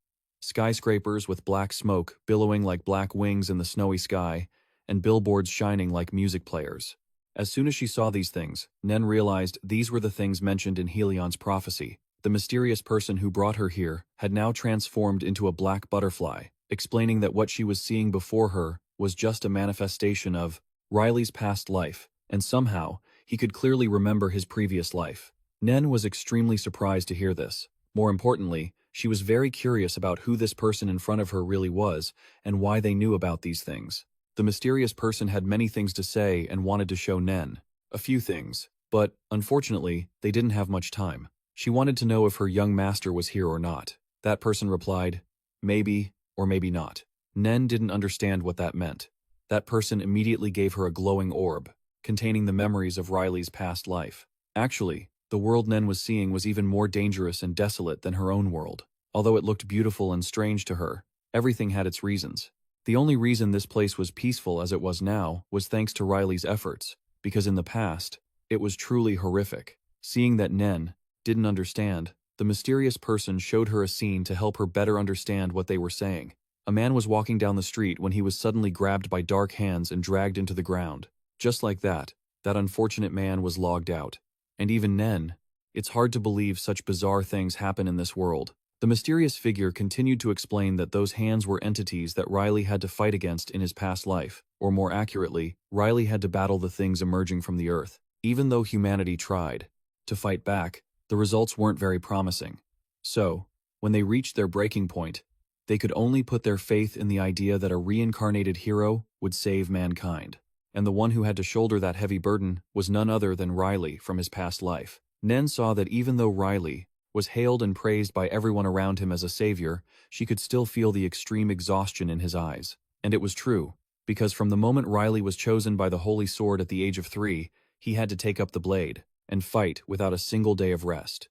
Skyscrapers with black smoke billowing like black wings in the snowy sky, and billboards shining like music players. As soon as she saw these things, Nen realized these were the things mentioned in Helion's prophecy. The mysterious person who brought her here had now transformed into a black butterfly, explaining that what she was seeing before her was just a manifestation of Riley's past life, and somehow, he could clearly remember his previous life. Nen was extremely surprised to hear this. More importantly, she was very curious about who this person in front of her really was and why they knew about these things. The mysterious person had many things to say and wanted to show Nen a few things, but, unfortunately, they didn't have much time. She wanted to know if her young master was here or not. That person replied, maybe or maybe not. Nen didn't understand what that meant. That person immediately gave her a glowing orb, containing the memories of Riley's past life. Actually, The world Nen was seeing was even more dangerous and desolate than her own world. Although it looked beautiful and strange to her, everything had its reasons. The only reason this place was peaceful as it was now was thanks to Riley's efforts, because in the past, it was truly horrific. Seeing that Nen didn't understand, the mysterious person showed her a scene to help her better understand what they were saying. A man was walking down the street when he was suddenly grabbed by dark hands and dragged into the ground. Just like that unfortunate man was logged out. And even Nen, it's hard to believe such bizarre things happen in this world. The mysterious figure continued to explain that those hands were entities that Riley had to fight against in his past life, or more accurately, Riley had to battle the things emerging from the earth. Even though humanity tried to fight back, the results weren't very promising. So, when they reached their breaking point, they could only put their faith in the idea that a reincarnated hero would save mankind. And the one who had to shoulder that heavy burden was none other than Riley from his past life. Nen saw that even though Riley was hailed and praised by everyone around him as a savior, she could still feel the extreme exhaustion in his eyes. And it was true, because from the moment Riley was chosen by the Holy Sword at the age of 3, he had to take up the blade and fight without a single day of rest.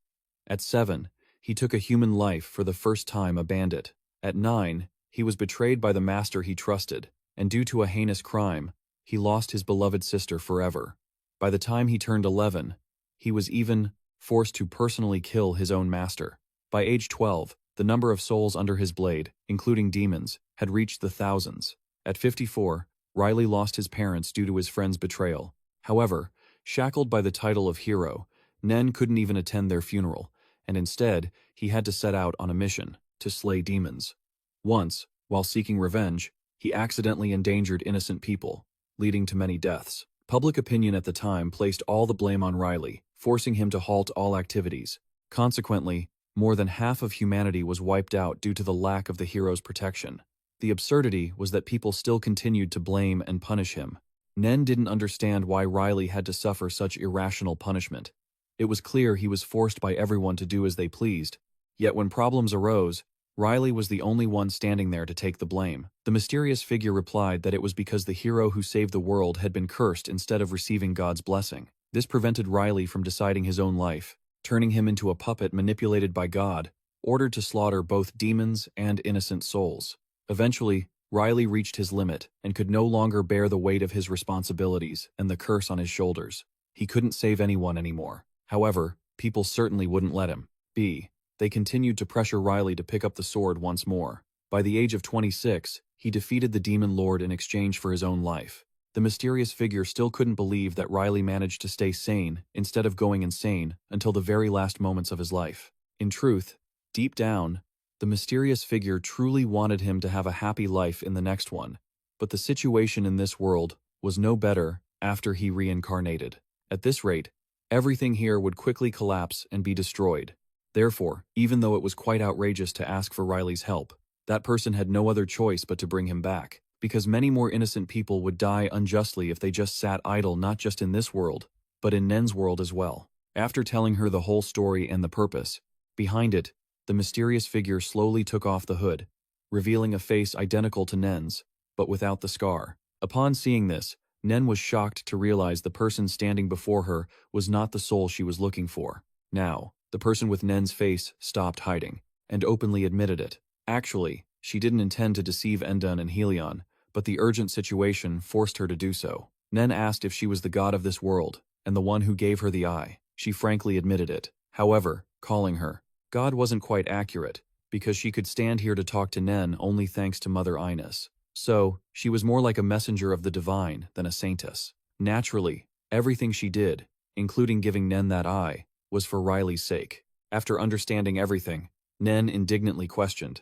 At 7, he took a human life for the first time, a bandit. At 9, he was betrayed by the master he trusted, and due to a heinous crime, he lost his beloved sister forever. By the time he turned 11, he was even forced to personally kill his own master. By age 12, the number of souls under his blade, including demons, had reached the thousands. At 54, Riley lost his parents due to his friend's betrayal. However, shackled by the title of hero, Nen couldn't even attend their funeral, and instead, he had to set out on a mission to slay demons. Once, while seeking revenge, he accidentally endangered innocent people, leading to many deaths. Public opinion at the time placed all the blame on Riley, forcing him to halt all activities. Consequently, more than half of humanity was wiped out due to the lack of the hero's protection. The absurdity was that people still continued to blame and punish him. Nen didn't understand why Riley had to suffer such irrational punishment. It was clear he was forced by everyone to do as they pleased. Yet when problems arose, Riley was the only one standing there to take the blame. The mysterious figure replied that it was because the hero who saved the world had been cursed instead of receiving God's blessing. This prevented Riley from deciding his own life, turning him into a puppet manipulated by God, ordered to slaughter both demons and innocent souls. Eventually, Riley reached his limit and could no longer bear the weight of his responsibilities and the curse on his shoulders. He couldn't save anyone anymore. However, people certainly wouldn't let him be. They continued to pressure Riley to pick up the sword once more. By the age of 26, he defeated the Demon Lord in exchange for his own life. The mysterious figure still couldn't believe that Riley managed to stay sane instead of going insane until the very last moments of his life. In truth, deep down, the mysterious figure truly wanted him to have a happy life in the next one, but the situation in this world was no better after he reincarnated. At this rate, everything here would quickly collapse and be destroyed. Therefore, even though it was quite outrageous to ask for Riley's help, that person had no other choice but to bring him back, because many more innocent people would die unjustly if they just sat idle, not just in this world, but in Nen's world as well. After telling her the whole story and the purpose behind it, the mysterious figure slowly took off the hood, revealing a face identical to Nen's, but without the scar. Upon seeing this, Nen was shocked to realize the person standing before her was not the soul she was looking for. Now, the person with Nen's face stopped hiding, and openly admitted it. Actually, she didn't intend to deceive Endun and Helion, but the urgent situation forced her to do so. Nen asked if she was the god of this world, and the one who gave her the eye. She frankly admitted it. However, calling her God wasn't quite accurate, because she could stand here to talk to Nen only thanks to Mother Ines. So, she was more like a messenger of the divine than a saintess. Naturally, everything she did, including giving Nen that eye, was for Riley's sake. After understanding everything, Nen indignantly questioned,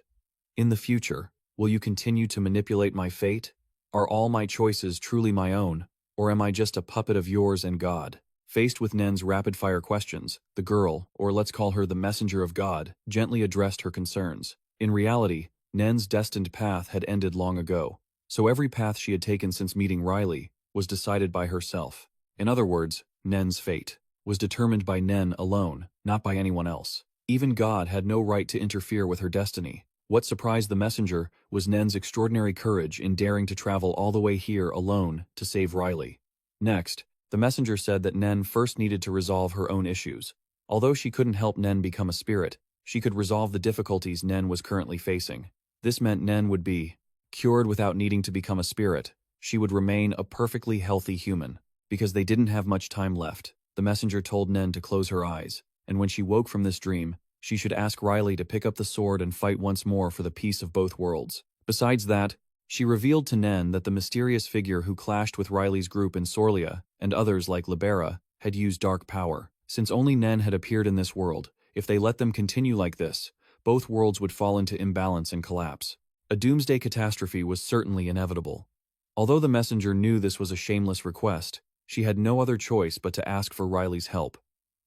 "In the future, will you continue to manipulate my fate? Are all my choices truly my own, or am I just a puppet of yours and God?" Faced with Nen's rapid-fire questions, the girl, or let's call her the messenger of God, gently addressed her concerns. In reality, Nen's destined path had ended long ago, so every path she had taken since meeting Riley was decided by herself. In other words, Nen's fate was determined by Nen alone, not by anyone else. Even God had no right to interfere with her destiny. What surprised the messenger was Nen's extraordinary courage in daring to travel all the way here alone to save Riley. Next, the messenger said that Nen first needed to resolve her own issues. Although she couldn't help Nen become a spirit, she could resolve the difficulties Nen was currently facing. This meant Nen would be cured without needing to become a spirit. She would remain a perfectly healthy human. Because they didn't have much time left, the messenger told Nen to close her eyes, and when she woke from this dream, she should ask Riley to pick up the sword and fight once more for the peace of both worlds. Besides that, she revealed to Nen that the mysterious figure who clashed with Riley's group in Sorlia, and others like Libera, had used dark power. Since only Nen had appeared in this world, if they let them continue like this, both worlds would fall into imbalance and collapse. A doomsday catastrophe was certainly inevitable. Although the messenger knew this was a shameless request, she had no other choice but to ask for Riley's help.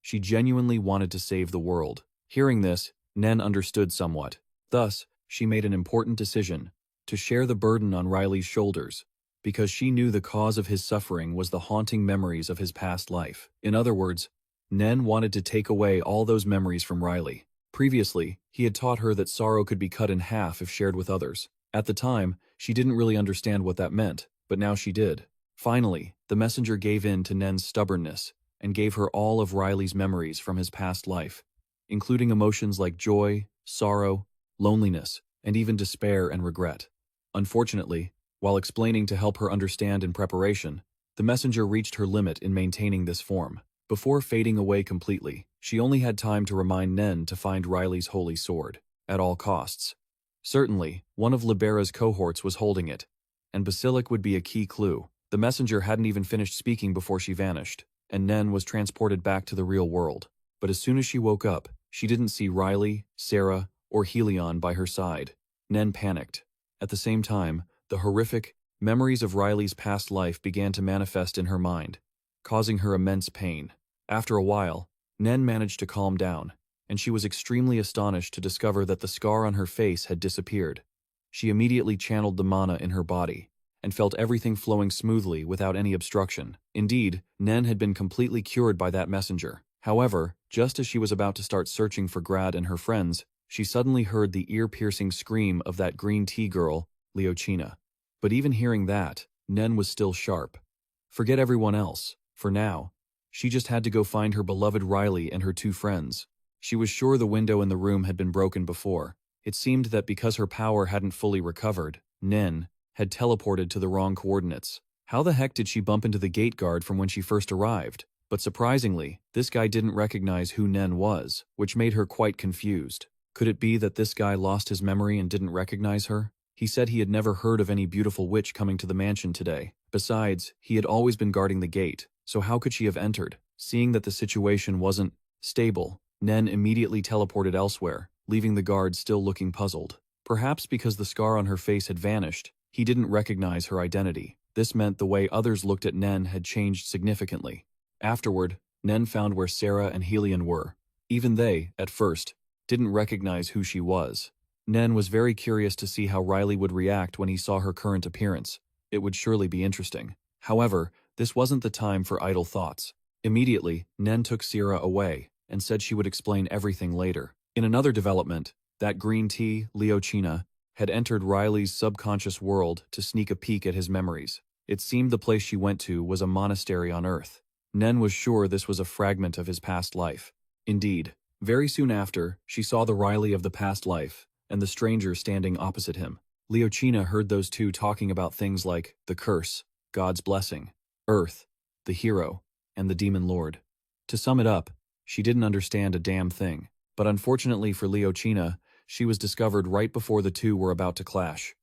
She genuinely wanted to save the world. Hearing this, Nen understood somewhat. Thus, she made an important decision to share the burden on Riley's shoulders, because she knew the cause of his suffering was the haunting memories of his past life. In other words, Nen wanted to take away all those memories from Riley. Previously, he had taught her that sorrow could be cut in half if shared with others. At the time, she didn't really understand what that meant, but now she did. Finally, the messenger gave in to Nen's stubbornness and gave her all of Riley's memories from his past life, including emotions like joy, sorrow, loneliness, and even despair and regret. Unfortunately, while explaining to help her understand in preparation, the messenger reached her limit in maintaining this form. Before fading away completely, she only had time to remind Nen to find Riley's holy sword, at all costs. Certainly, one of Libera's cohorts was holding it, and Basilic would be a key clue. The messenger hadn't even finished speaking before she vanished, and Nen was transported back to the real world. But as soon as she woke up, she didn't see Riley, Sarah, or Helion by her side. Nen panicked. At the same time, the horrific memories of Riley's past life began to manifest in her mind, causing her immense pain. After a while, Nen managed to calm down, and she was extremely astonished to discover that the scar on her face had disappeared. She immediately channeled the mana in her body, and felt everything flowing smoothly without any obstruction. Indeed, Nen had been completely cured by that messenger. However, just as she was about to start searching for Grad and her friends, she suddenly heard the ear-piercing scream of that green tea girl, Leochina. But even hearing that, Nen was still sharp. Forget everyone else. For now, she just had to go find her beloved Riley and her two friends. She was sure the window in the room had been broken before. It seemed that because her power hadn't fully recovered, Nen had teleported to the wrong coordinates. How the heck did she bump into the gate guard from when she first arrived? But surprisingly, this guy didn't recognize who Nen was, which made her quite confused. Could it be that this guy lost his memory and didn't recognize her? He said he had never heard of any beautiful witch coming to the mansion today. Besides, he had always been guarding the gate, so how could she have entered? Seeing that the situation wasn't stable, Nen immediately teleported elsewhere, leaving the guard still looking puzzled. Perhaps because the scar on her face had vanished, he didn't recognize her identity. This meant the way others looked at Nen had changed significantly. Afterward, Nen found where Sarah and Helion were. Even they, at first, didn't recognize who she was. Nen was very curious to see how Riley would react when he saw her current appearance. It would surely be interesting. However, this wasn't the time for idle thoughts. Immediately, Nen took Sarah away and said she would explain everything later. In another development, that green tea, Leochina, had entered Riley's subconscious world to sneak a peek at his memories. It seemed the place she went to was a monastery on Earth. Nen was sure this was a fragment of his past life. Indeed, very soon after, she saw the Riley of the past life and the stranger standing opposite him. Leochina heard those two talking about things like the curse, God's blessing, Earth, the hero, and the demon lord. To sum it up, she didn't understand a damn thing. But unfortunately for Leochina, she was discovered right before the two were about to clash.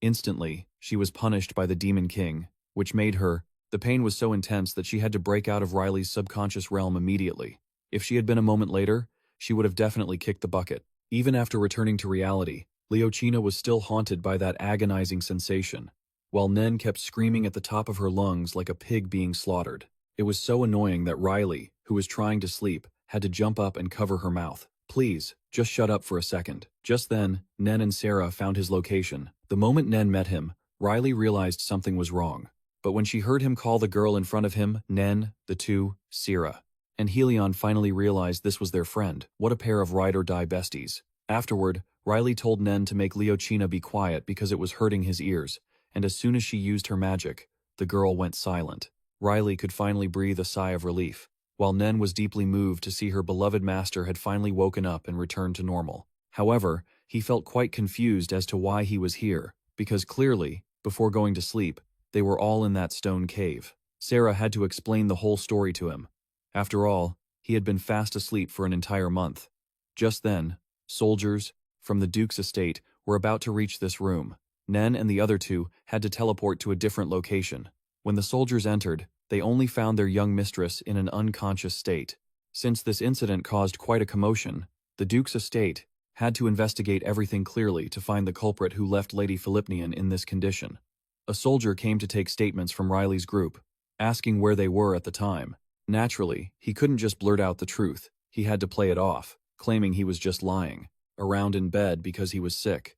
Instantly, she was punished by the Demon King, which made her. The pain was so intense that she had to break out of Riley's subconscious realm immediately. If she had been a moment later, she would have definitely kicked the bucket. Even after returning to reality, Leochina was still haunted by that agonizing sensation, while Nen kept screaming at the top of her lungs like a pig being slaughtered. It was so annoying that Riley, who was trying to sleep, had to jump up and cover her mouth. "Please, just shut up for a second." Just then, Nen and Sarah found his location. The moment Nen met him, Riley realized something was wrong. But when she heard him call the girl in front of him, Nen, the two, Sarah, and Helion finally realized this was their friend. What a pair of ride-or-die besties. Afterward, Riley told Nen to make Leochina be quiet because it was hurting his ears, and as soon as she used her magic, the girl went silent. Riley could finally breathe a sigh of relief. while Nen was deeply moved to see her beloved master had finally woken up and returned to normal. However, he felt quite confused as to why he was here, because clearly, before going to sleep, they were all in that stone cave. Sarah had to explain the whole story to him. After all, he had been fast asleep for an entire month. Just then, soldiers from the Duke's estate were about to reach this room. Nen and the other two had to teleport to a different location. When the soldiers entered, they only found their young mistress in an unconscious state. Since this incident caused quite a commotion, the Duke's estate had to investigate everything clearly to find the culprit who left Lady Philippnian in this condition. A soldier came to take statements from Riley's group, asking where they were at the time. Naturally, he couldn't just blurt out the truth. He had to play it off, claiming he was just lying around in bed because he was sick.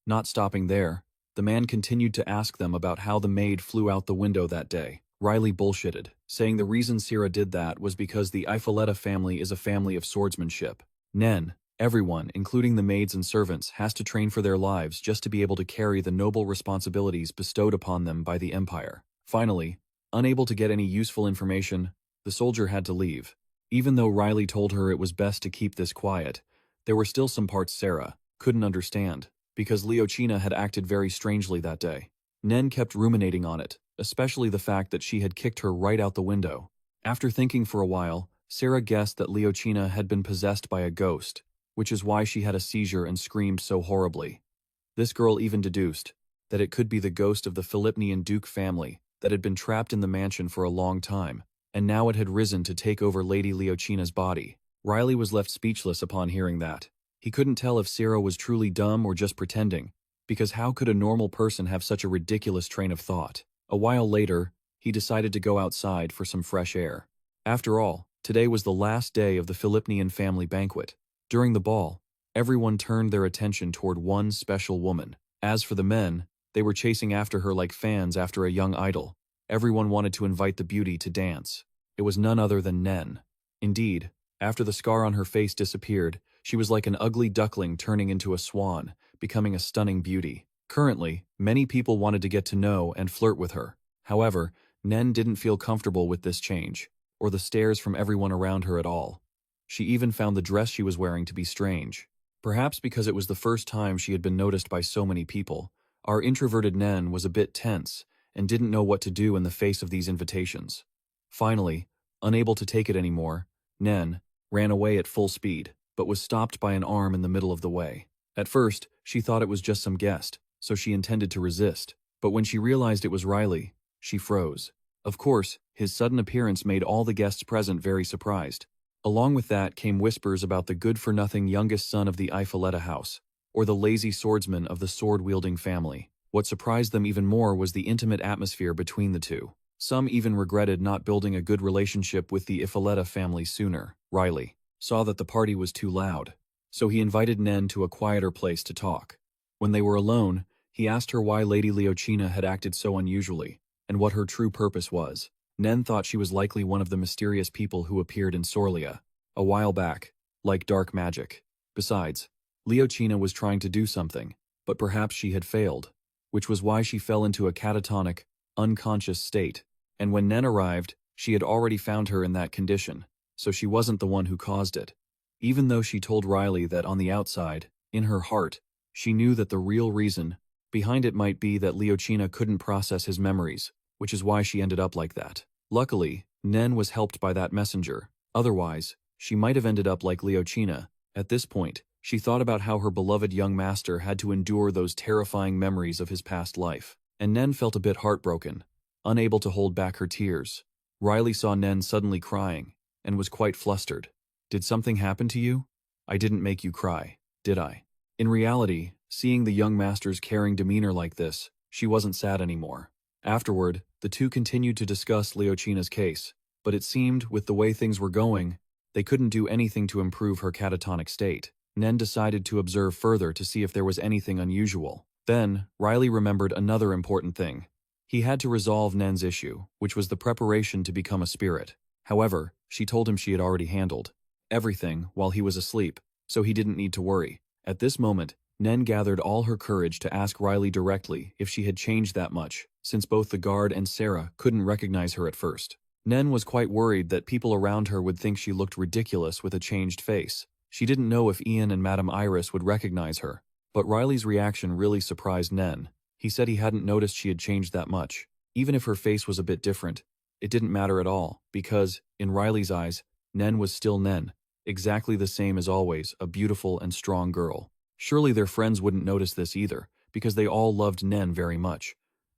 Not stopping there, the man continued to ask them about how the maid flew out the window that day. Riley bullshitted, saying the reason Sierra did that was because the Ifoletta family is a family of swordsmanship. Nen, everyone, including the maids and servants, has to train for their lives just to be able to carry the noble responsibilities bestowed upon them by the Empire. Finally, unable to get any useful information, the soldier had to leave. Even though Riley told her it was best to keep this quiet, there were still some parts Sarah couldn't understand, because Leochina had acted very strangely that day. Nen kept ruminating on it, especially the fact that she had kicked her right out the window. After thinking for a while, Sarah guessed that Leochina had been possessed by a ghost, which is why she had a seizure and screamed so horribly. This girl even deduced that it could be the ghost of the Philippnian Duke family that had been trapped in the mansion for a long time, and now it had risen to take over Lady Leochina's body. Riley was left speechless upon hearing that. He couldn't tell if Sarah was truly dumb or just pretending, because how could a normal person have such a ridiculous train of thought? A while later, he decided to go outside for some fresh air. After all, today was the last day of the Philippnian family banquet. During the ball, everyone turned their attention toward one special woman. As for the men, they were chasing after her like fans after a young idol. Everyone wanted to invite the beauty to dance. It was none other than Nen. Indeed, after the scar on her face disappeared, she was like an ugly duckling turning into a swan, becoming a stunning beauty. Currently, many people wanted to get to know and flirt with her. However, Nen didn't feel comfortable with this change, or the stares from everyone around her at all. She even found the dress she was wearing to be strange. Perhaps because it was the first time she had been noticed by so many people, our introverted Nen was a bit tense and didn't know what to do in the face of these invitations. Finally, unable to take it anymore, Nen ran away at full speed, but was stopped by an arm in the middle of the way. At first, she thought it was just some guest, so she intended to resist, but when she realized it was Riley, she froze. Of course, his sudden appearance made all the guests present very surprised. Along with that came whispers about the good-for-nothing youngest son of the Ifoletta house, or the lazy swordsman of the sword-wielding family. What surprised them even more was the intimate atmosphere between the two. Some even regretted not building a good relationship with the Ifoletta family sooner. Riley saw that the party was too loud, so he invited Nen to a quieter place to talk. When they were alone, he asked her why Lady Leochina had acted so unusually, and what her true purpose was. Nen thought she was likely one of the mysterious people who appeared in Sorlia a while back, like dark magic. Besides, Leochina was trying to do something, but perhaps she had failed, which was why she fell into a catatonic, unconscious state. And when Nen arrived, she had already found her in that condition, so she wasn't the one who caused it. Even though she told Riley that on the outside, in her heart, she knew that the real reason behind it might be that Leochina couldn't process his memories, which is why she ended up like that. Luckily, Nen was helped by that messenger. Otherwise, she might have ended up like Leochina. At this point, she thought about how her beloved young master had to endure those terrifying memories of his past life, and Nen felt a bit heartbroken, unable to hold back her tears. Riley saw Nen suddenly crying, and was quite flustered. "Did something happen to you? I didn't make you cry, did I?" In reality, seeing the young master's caring demeanor like this, she wasn't sad anymore. Afterward, the two continued to discuss Leochina's case, but it seemed, with the way things were going, they couldn't do anything to improve her catatonic state. Nen decided to observe further to see if there was anything unusual. Then, Riley remembered another important thing. He had to resolve Nen's issue, which was the preparation to become a spirit. However, she told him she had already handled everything while he was asleep, so he didn't need to worry. At this moment, Nen gathered all her courage to ask Riley directly if she had changed that much, since both the guard and Sarah couldn't recognize her at first. Nen was quite worried that people around her would think she looked ridiculous with a changed face. She didn't know if Ian and Madame Iris would recognize her, but Riley's reaction really surprised Nen. He said he hadn't noticed she had changed that much. Even if her face was a bit different, it didn't matter at all, because, in Riley's eyes, Nen was still Nen, exactly the same as always, a beautiful and strong girl. Surely their friends wouldn't notice this either, because they all loved Nen very much.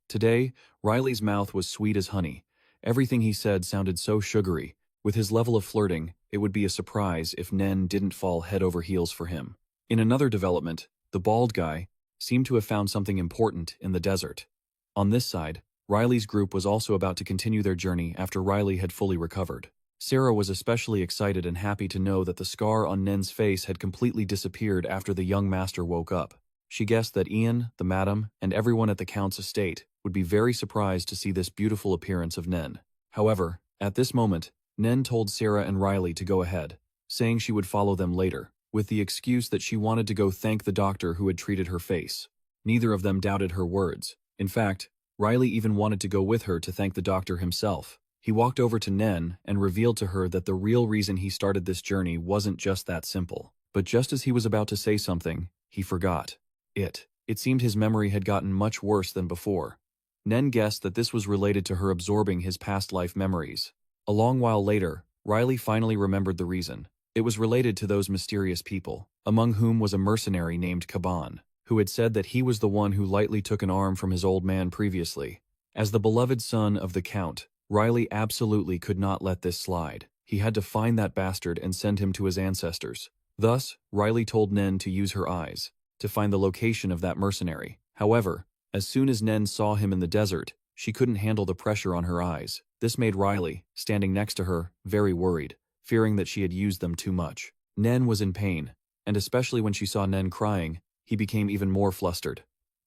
Today, Riley's mouth was sweet as honey. Everything he said sounded so sugary. With his level of flirting, it would be a surprise if Nen didn't fall head over heels for him. In another development, the bald guy seemed to have found something important in the desert. On this side, Riley's group was also about to continue their journey after Riley had fully recovered. Sarah was especially excited and happy to know that the scar on Nen's face had completely disappeared after the young master woke up. She guessed that Ian, the madam, and everyone at the Count's estate would be very surprised to see this beautiful appearance of Nen. However, at this moment, Nen told Sarah and Riley to go ahead, saying she would follow them later, with the excuse that she wanted to go thank the doctor who had treated her face. Neither of them doubted her words. In fact, Riley even wanted to go with her to thank the doctor himself. He walked over to Nen and revealed to her that the real reason he started this journey wasn't just that simple. But just as he was about to say something, he forgot. It seemed his memory had gotten much worse than before. Nen guessed that this was related to her absorbing his past life memories. A long while later, Riley finally remembered the reason. It was related to those mysterious people, among whom was a mercenary named Kaban, who had said that he was the one who lightly took an arm from his old man previously. As the beloved son of the Count, Riley absolutely could not let this slide. He had to find that bastard and send him to his ancestors. Thus, Riley told Nen to use her eyes to find the location of that mercenary. However, as soon as Nen saw him in the desert, she couldn't handle the pressure on her eyes. This made Riley, standing next to her, very worried, fearing that she had used them too much. Nen was in pain, and especially when she saw Nen crying, he became even more flustered.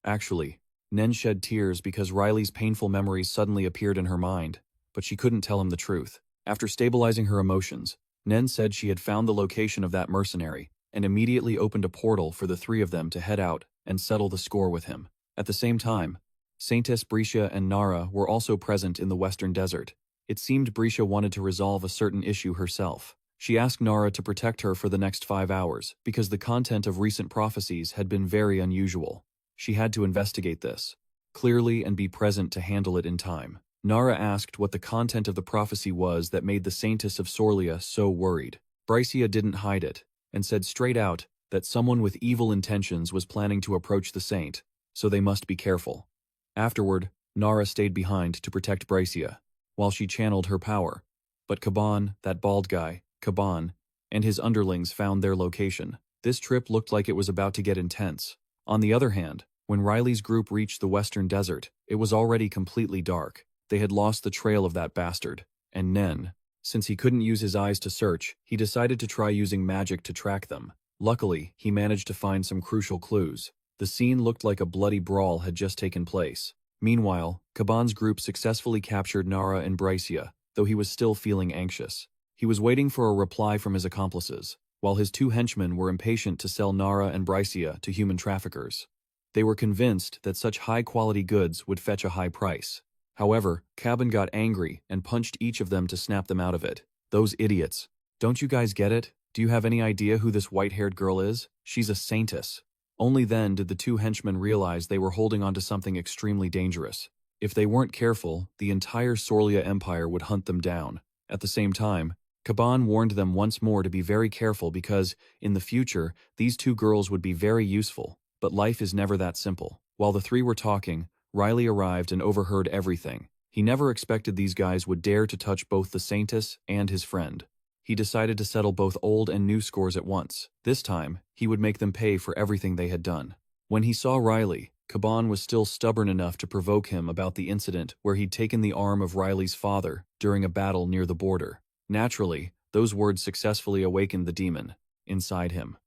Actually, Nen shed tears because Riley's painful memories suddenly appeared in her mind, but she couldn't tell him the truth. After stabilizing her emotions, Nen said she had found the location of that mercenary, and immediately opened a portal for the three of them to head out and settle the score with him. At the same time, Saintess Brescia and Nara were also present in the western desert. It seemed Brescia wanted to resolve a certain issue herself. She asked Nara to protect her for the next 5 hours, because the content of recent prophecies had been very unusual. She had to investigate this clearly and be present to handle it in time. Nara asked what the content of the prophecy was that made the Saintess of Sorlia so worried. Brescia didn't hide it, and said straight out that someone with evil intentions was planning to approach the saint, so they must be careful. Afterward, Nara stayed behind to protect Brescia, while she channeled her power. But Kaban, that bald guy, Kaban, and his underlings found their location. This trip looked like it was about to get intense. On the other hand, when Riley's group reached the western desert, it was already completely dark. They had lost the trail of that bastard, and Nen, since he couldn't use his eyes to search, he decided to try using magic to track them. Luckily, he managed to find some crucial clues. The scene looked like a bloody brawl had just taken place. Meanwhile, Kaban's group successfully captured Nara and Brescia, though he was still feeling anxious. He was waiting for a reply from his accomplices, while his 2 henchmen were impatient to sell Nara and Brescia to human traffickers. They were convinced that such high-quality goods would fetch a high price. However, Kaban got angry and punched each of them to snap them out of it. Those idiots. Don't you guys get it? Do you have any idea who this white-haired girl is? She's a saintess. Only then did the 2 henchmen realize they were holding onto something extremely dangerous. If they weren't careful, the entire Sorlia Empire would hunt them down. At the same time, Kaban warned them once more to be very careful because, in the future, these 2 girls would be very useful. But life is never that simple. While the 3 were talking, Riley arrived and overheard everything. He never expected these guys would dare to touch both the Saintess and his friend. He decided to settle both old and new scores at once. This time, he would make them pay for everything they had done. When he saw Riley, Kaban was still stubborn enough to provoke him about the incident where he'd taken the arm of Riley's father during a battle near the border. Naturally, those words successfully awakened the demon inside him.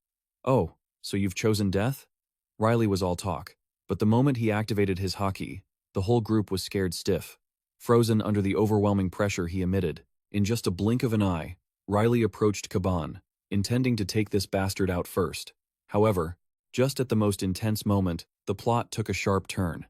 "Oh, so you've chosen death?" Riley was all talk, but the moment he activated his haki, the whole group was scared stiff, frozen under the overwhelming pressure he emitted. In just a blink of an eye, Riley approached Kaban, intending to take this bastard out first. However, just at the most intense moment, the plot took a sharp turn.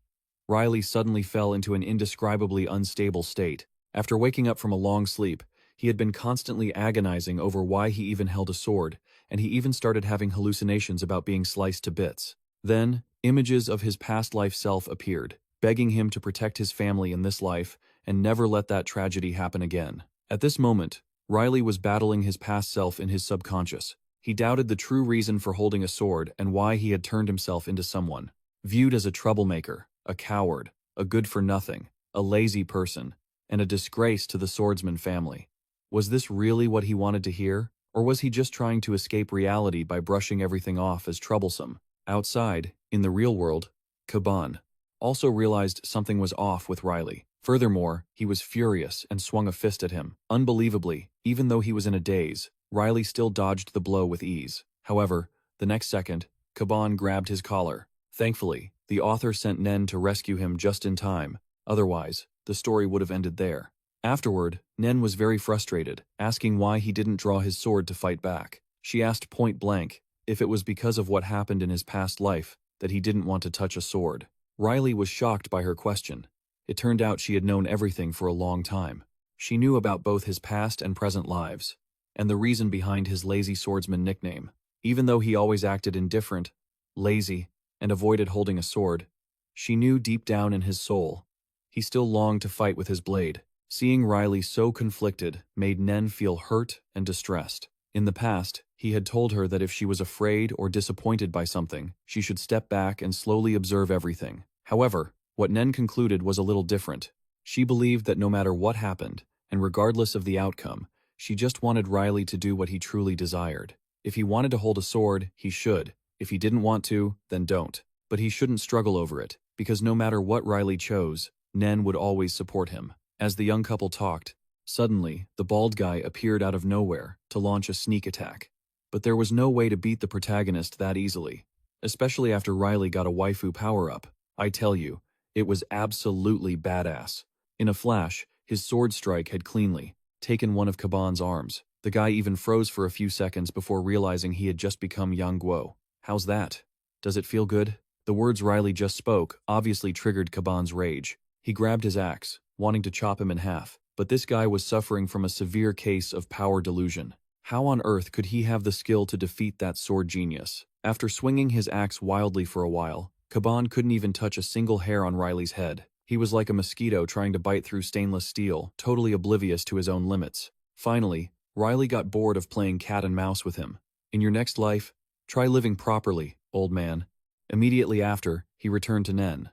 Riley suddenly fell into an indescribably unstable state. After waking up from a long sleep, he had been constantly agonizing over why he even held a sword, and he even started having hallucinations about being sliced to bits. Then, images of his past life self appeared, begging him to protect his family in this life and never let that tragedy happen again. At this moment, Riley was battling his past self in his subconscious. He doubted the true reason for holding a sword and why he had turned himself into someone viewed as a troublemaker, a coward, a good-for-nothing, a lazy person, and a disgrace to the swordsman family. Was this really what he wanted to hear, or was he just trying to escape reality by brushing everything off as troublesome? Outside, in the real world, Kaban also realized something was off with Riley. Furthermore, he was furious and swung a fist at him. Unbelievably, even though he was in a daze, Riley still dodged the blow with ease. However, the next second, Kaban grabbed his collar. Thankfully, the author sent Nen to rescue him just in time. Otherwise, the story would have ended there. Afterward, Nen was very frustrated, asking why he didn't draw his sword to fight back. She asked point blank if it was because of what happened in his past life that he didn't want to touch a sword. Riley was shocked by her question. It turned out she had known everything for a long time. She knew about both his past and present lives, and the reason behind his lazy swordsman nickname. Even though he always acted indifferent, lazy, and avoided holding a sword, she knew deep down in his soul he still longed to fight with his blade. Seeing Riley so conflicted made Nen feel hurt and distressed. In the past, he had told her that if she was afraid or disappointed by something, she should step back and slowly observe everything. However, what Nen concluded was a little different. She believed that no matter what happened, and regardless of the outcome, she just wanted Riley to do what he truly desired. If he wanted to hold a sword, he should. If he didn't want to, then don't. But he shouldn't struggle over it, because no matter what Riley chose, Nen would always support him. As the young couple talked, suddenly, the bald guy appeared out of nowhere to launch a sneak attack. But there was no way to beat the protagonist that easily, especially after Riley got a waifu power-up. I tell you, it was absolutely badass. In a flash, his sword strike had cleanly taken one of Kaban's arms. The guy even froze for a few seconds before realizing he had just become Yang Guo. How's that? Does it feel good? The words Riley just spoke obviously triggered Kaban's rage. He grabbed his axe, wanting to chop him in half, but this guy was suffering from a severe case of power delusion. How on earth could he have the skill to defeat that sword genius? After swinging his axe wildly for a while, Kaban couldn't even touch a single hair on Riley's head. He was like a mosquito trying to bite through stainless steel, totally oblivious to his own limits. Finally, Riley got bored of playing cat and mouse with him. In your next life, try living properly, old man. Immediately after, he returned to Nen.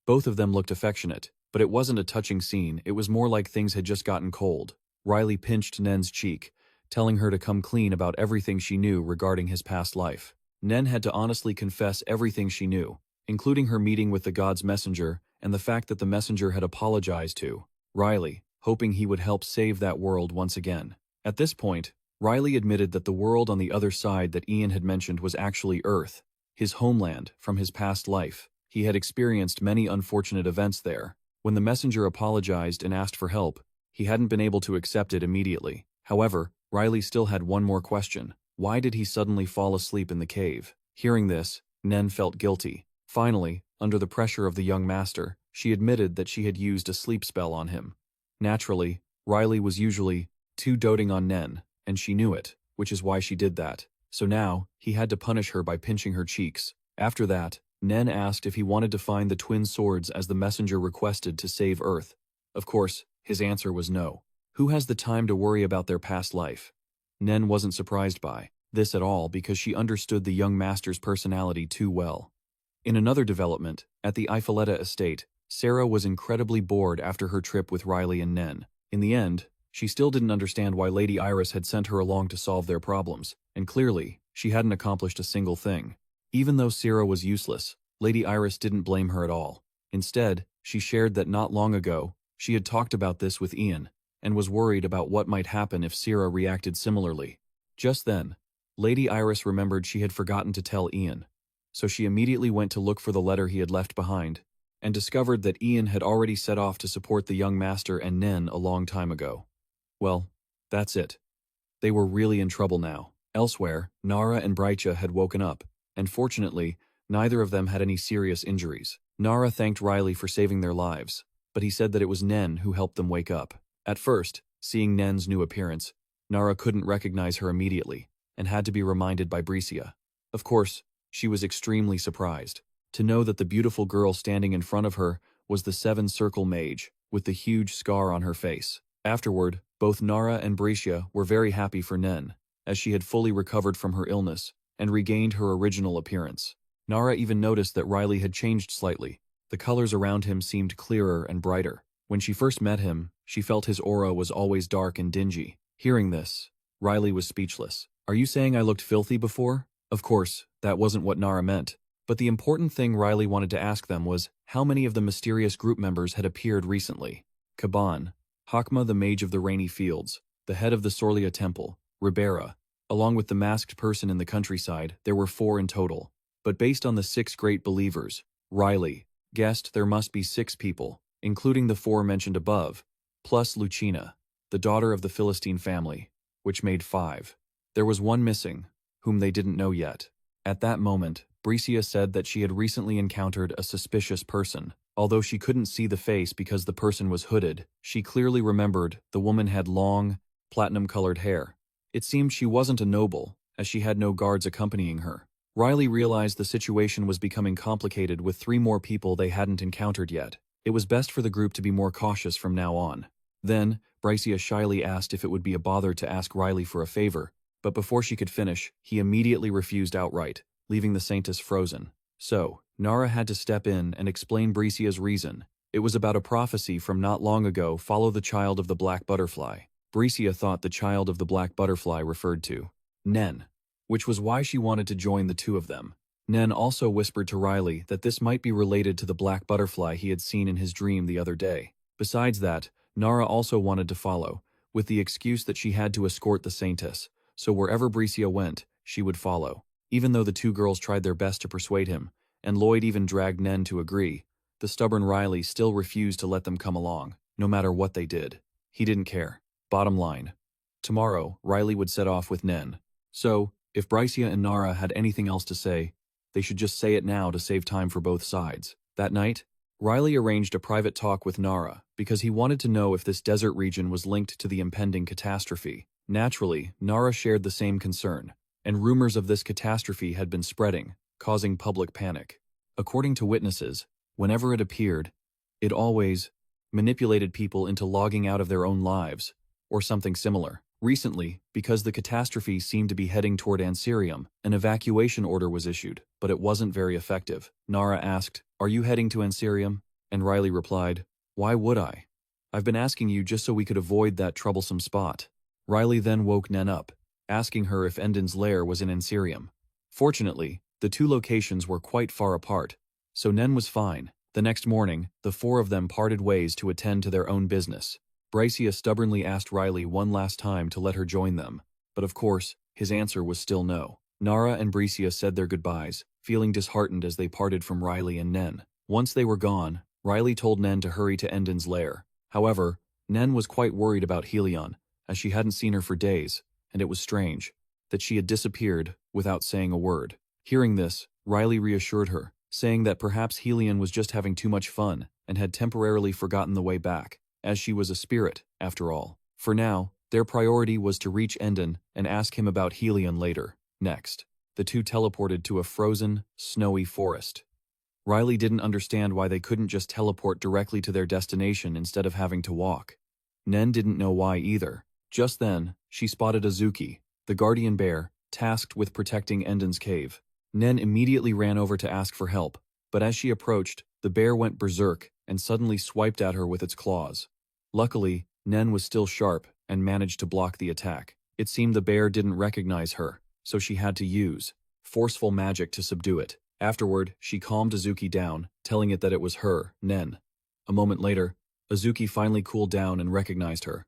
Both of them looked affectionate, but it wasn't a touching scene, it was more like things had just gotten cold. Riley pinched Nen's cheek, telling her to come clean about everything she knew regarding his past life. Nen had to honestly confess everything she knew, including her meeting with the god's messenger and the fact that the messenger had apologized to Riley, hoping he would help save that world once again. At this point, Riley admitted that the world on the other side that Ian had mentioned was actually Earth, his homeland from his past life. He had experienced many unfortunate events there. When the messenger apologized and asked for help, he hadn't been able to accept it immediately. However, Riley still had one more question. Why did he suddenly fall asleep in the cave? Hearing this, Nen felt guilty. Finally, under the pressure of the young master, she admitted that she had used a sleep spell on him. Naturally, Riley was usually too doting on Nen, and she knew it, which is why she did that. So now, he had to punish her by pinching her cheeks. After that, Nen asked if he wanted to find the twin swords as the messenger requested to save Earth. Of course, his answer was no. Who has the time to worry about their past life? Nen wasn't surprised by this at all because she understood the young master's personality too well. In another development, at the Eifeletta estate, Sarah was incredibly bored after her trip with Riley and Nen. In the end, she still didn't understand why Lady Iris had sent her along to solve their problems, and clearly, she hadn't accomplished a single thing. Even though Sarah was useless, Lady Iris didn't blame her at all. Instead, she shared that not long ago, she had talked about this with Ian, and was worried about what might happen if Sarah reacted similarly. Just then, Lady Iris remembered she had forgotten to tell Ian, so she immediately went to look for the letter he had left behind, and discovered that Ian had already set off to support the young master and Nen a long time ago. Well, that's it. They were really in trouble now. Elsewhere, Nara and Breicha had woken up, and fortunately, neither of them had any serious injuries. Nara thanked Riley for saving their lives, but he said that it was Nen who helped them wake up. At first, seeing Nen's new appearance, Nara couldn't recognize her immediately, and had to be reminded by Bricia. Of course, she was extremely surprised to know that the beautiful girl standing in front of her was the Seven-Circle Mage, with the huge scar on her face. Afterward, both Nara and Bricia were very happy for Nen, as she had fully recovered from her illness and regained her original appearance. Nara even noticed that Riley had changed slightly. The colors around him seemed clearer and brighter. When she first met him, she felt his aura was always dark and dingy. Hearing this, Riley was speechless. "Are you saying I looked filthy before?" Of course, that wasn't what Nara meant. But the important thing Riley wanted to ask them was how many of the mysterious group members had appeared recently. Kaban, Hakma the Mage of the Rainy Fields, the head of the Sorlia Temple, Ribera, along with the masked person in the countryside, there were 4 in total. But based on the 6 great believers, Riley guessed there must be 6 people, including the 4 mentioned above, plus Lucina, the daughter of the Philistine family, which made 5. There was one missing, whom they didn't know yet. At that moment, Bricia said that she had recently encountered a suspicious person. Although she couldn't see the face because the person was hooded, she clearly remembered the woman had long, platinum-colored hair. It seemed she wasn't a noble, as she had no guards accompanying her. Riley realized the situation was becoming complicated with 3 more people they hadn't encountered yet. It was best for the group to be more cautious from now on. Then, Bricia shyly asked if it would be a bother to ask Riley for a favor, but before she could finish, he immediately refused outright, leaving the Saintess frozen. So, Nara had to step in and explain Bricia's reason. It was about a prophecy from not long ago, follow the child of the black butterfly. Bricia thought the child of the black butterfly referred to Nen, which was why she wanted to join the 2 of them. Nen also whispered to Riley that this might be related to the black butterfly he had seen in his dream the other day. Besides that, Nara also wanted to follow, with the excuse that she had to escort the Saintess, so wherever Bricia went, she would follow. Even though the 2 girls tried their best to persuade him, and Lloyd even dragged Nen to agree, the stubborn Riley still refused to let them come along, no matter what they did. He didn't care. Bottom line, tomorrow, Riley would set off with Nen. So, if Bricia and Nara had anything else to say, they should just say it now to save time for both sides. That night, Riley arranged a private talk with Nara because he wanted to know if this desert region was linked to the impending catastrophe. Naturally, Nara shared the same concern, and rumors of this catastrophe had been spreading, causing public panic. According to witnesses, whenever it appeared, it always manipulated people into logging out of their own lives, or something similar. Recently, because the catastrophe seemed to be heading toward Ansirium, an evacuation order was issued, but it wasn't very effective. Nara asked, "Are you heading to Ansirium?" And Riley replied, "Why would I? I've been asking you just so we could avoid that troublesome spot." Riley then woke Nen up, asking her if Endon's lair was in Ansirium. Fortunately, the 2 locations were quite far apart, so Nen was fine. The next morning, the 4 of them parted ways to attend to their own business. Bricia stubbornly asked Riley one last time to let her join them, but of course, his answer was still no. Nara and Bricia said their goodbyes, feeling disheartened as they parted from Riley and Nen. Once they were gone, Riley told Nen to hurry to Endon's lair. However, Nen was quite worried about Helion, as she hadn't seen her for days, and it was strange that she had disappeared without saying a word. Hearing this, Riley reassured her, saying that perhaps Helion was just having too much fun and had temporarily forgotten the way back, as she was a spirit, after all. For now, their priority was to reach Endon and ask him about Helion later. Next, the 2 teleported to a frozen, snowy forest. Riley didn't understand why they couldn't just teleport directly to their destination instead of having to walk. Nen didn't know why either. Just then, she spotted Azuki, the guardian bear, tasked with protecting Endon's cave. Nen immediately ran over to ask for help, but as she approached, the bear went berserk and suddenly swiped at her with its claws. Luckily, Nen was still sharp and managed to block the attack. It seemed the bear didn't recognize her, so she had to use forceful magic to subdue it. Afterward, she calmed Azuki down, telling it that it was her, Nen. A moment later, Azuki finally cooled down and recognized her.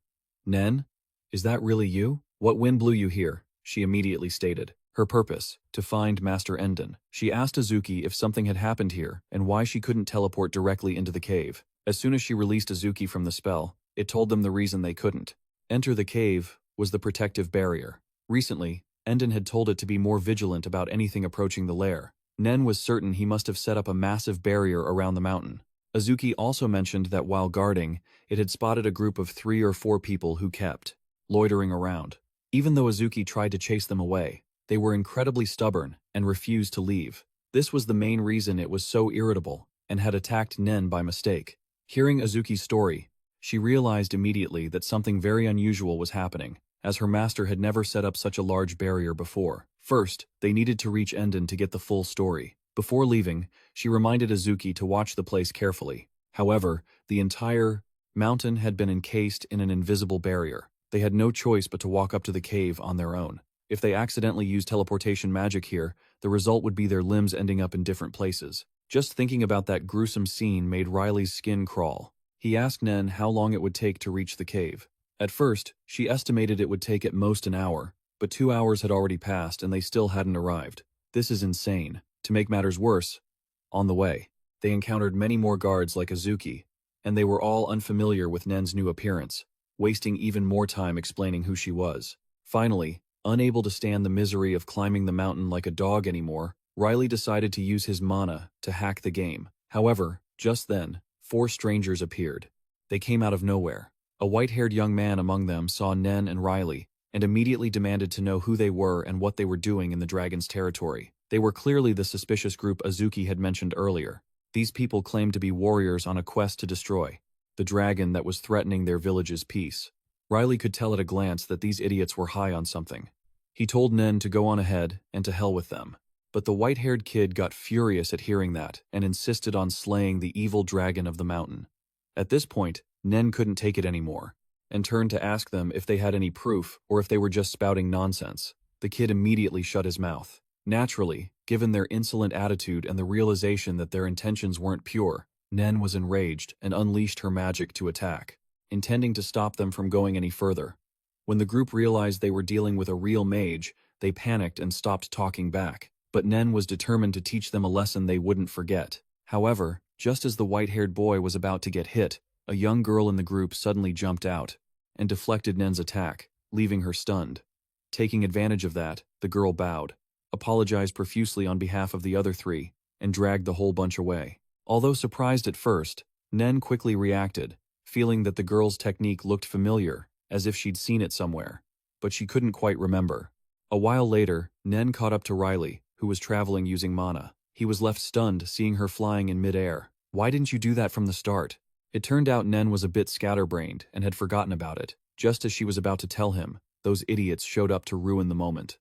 "Nen? Is that really you? What wind blew you here?" she immediately stated. Her purpose, to find Master Endon. She asked Azuki if something had happened here and why she couldn't teleport directly into the cave. As soon as she released Azuki from the spell, it told them the reason they couldn't. Enter the cave was the protective barrier. Recently, Endon had told it to be more vigilant about anything approaching the lair. Nen was certain he must have set up a massive barrier around the mountain. Azuki also mentioned that while guarding, it had spotted a group of 3 or 4 people who kept loitering around. Even though Azuki tried to chase them away, they were incredibly stubborn and refused to leave. This was the main reason it was so irritable and had attacked Nen by mistake. Hearing Azuki's story, she realized immediately that something very unusual was happening, as her master had never set up such a large barrier before. First, they needed to reach Enden to get the full story. Before leaving, she reminded Azuki to watch the place carefully. However, the entire mountain had been encased in an invisible barrier. They had no choice but to walk up to the cave on their own. If they accidentally used teleportation magic here, the result would be their limbs ending up in different places. Just thinking about that gruesome scene made Riley's skin crawl. He asked Nen how long it would take to reach the cave. At first, she estimated it would take at most an hour, but 2 hours had already passed and they still hadn't arrived. This is insane. To make matters worse, on the way, they encountered many more guards like Azuki, and they were all unfamiliar with Nen's new appearance, wasting even more time explaining who she was. Finally, unable to stand the misery of climbing the mountain like a dog anymore, Riley decided to use his mana to hack the game. However, just then, 4 strangers appeared. They came out of nowhere. A white-haired young man among them saw Nen and Riley, and immediately demanded to know who they were and what they were doing in the dragon's territory. They were clearly the suspicious group Azuki had mentioned earlier. These people claimed to be warriors on a quest to destroy the dragon that was threatening their village's peace. Riley could tell at a glance that these idiots were high on something. He told Nen to go on ahead and to hell with them. But the white-haired kid got furious at hearing that and insisted on slaying the evil dragon of the mountain. At this point, Nen couldn't take it anymore, and turned to ask them if they had any proof or if they were just spouting nonsense. The kid immediately shut his mouth. Naturally, given their insolent attitude and the realization that their intentions weren't pure, Nen was enraged and unleashed her magic to attack, intending to stop them from going any further. When the group realized they were dealing with a real mage, they panicked and stopped talking back. But Nen was determined to teach them a lesson they wouldn't forget. However, just as the white-haired boy was about to get hit, a young girl in the group suddenly jumped out and deflected Nen's attack, leaving her stunned. Taking advantage of that, the girl bowed, apologized profusely on behalf of the other 3, and dragged the whole bunch away. Although surprised at first, Nen quickly reacted, feeling that the girl's technique looked familiar, as if she'd seen it somewhere, but she couldn't quite remember. A while later, Nen caught up to Riley, who was traveling using mana. He was left stunned seeing her flying in mid-air. Why didn't you do that from the start? It turned out Nen was a bit scatterbrained and had forgotten about it. Just as she was about to tell him, those idiots showed up to ruin the moment.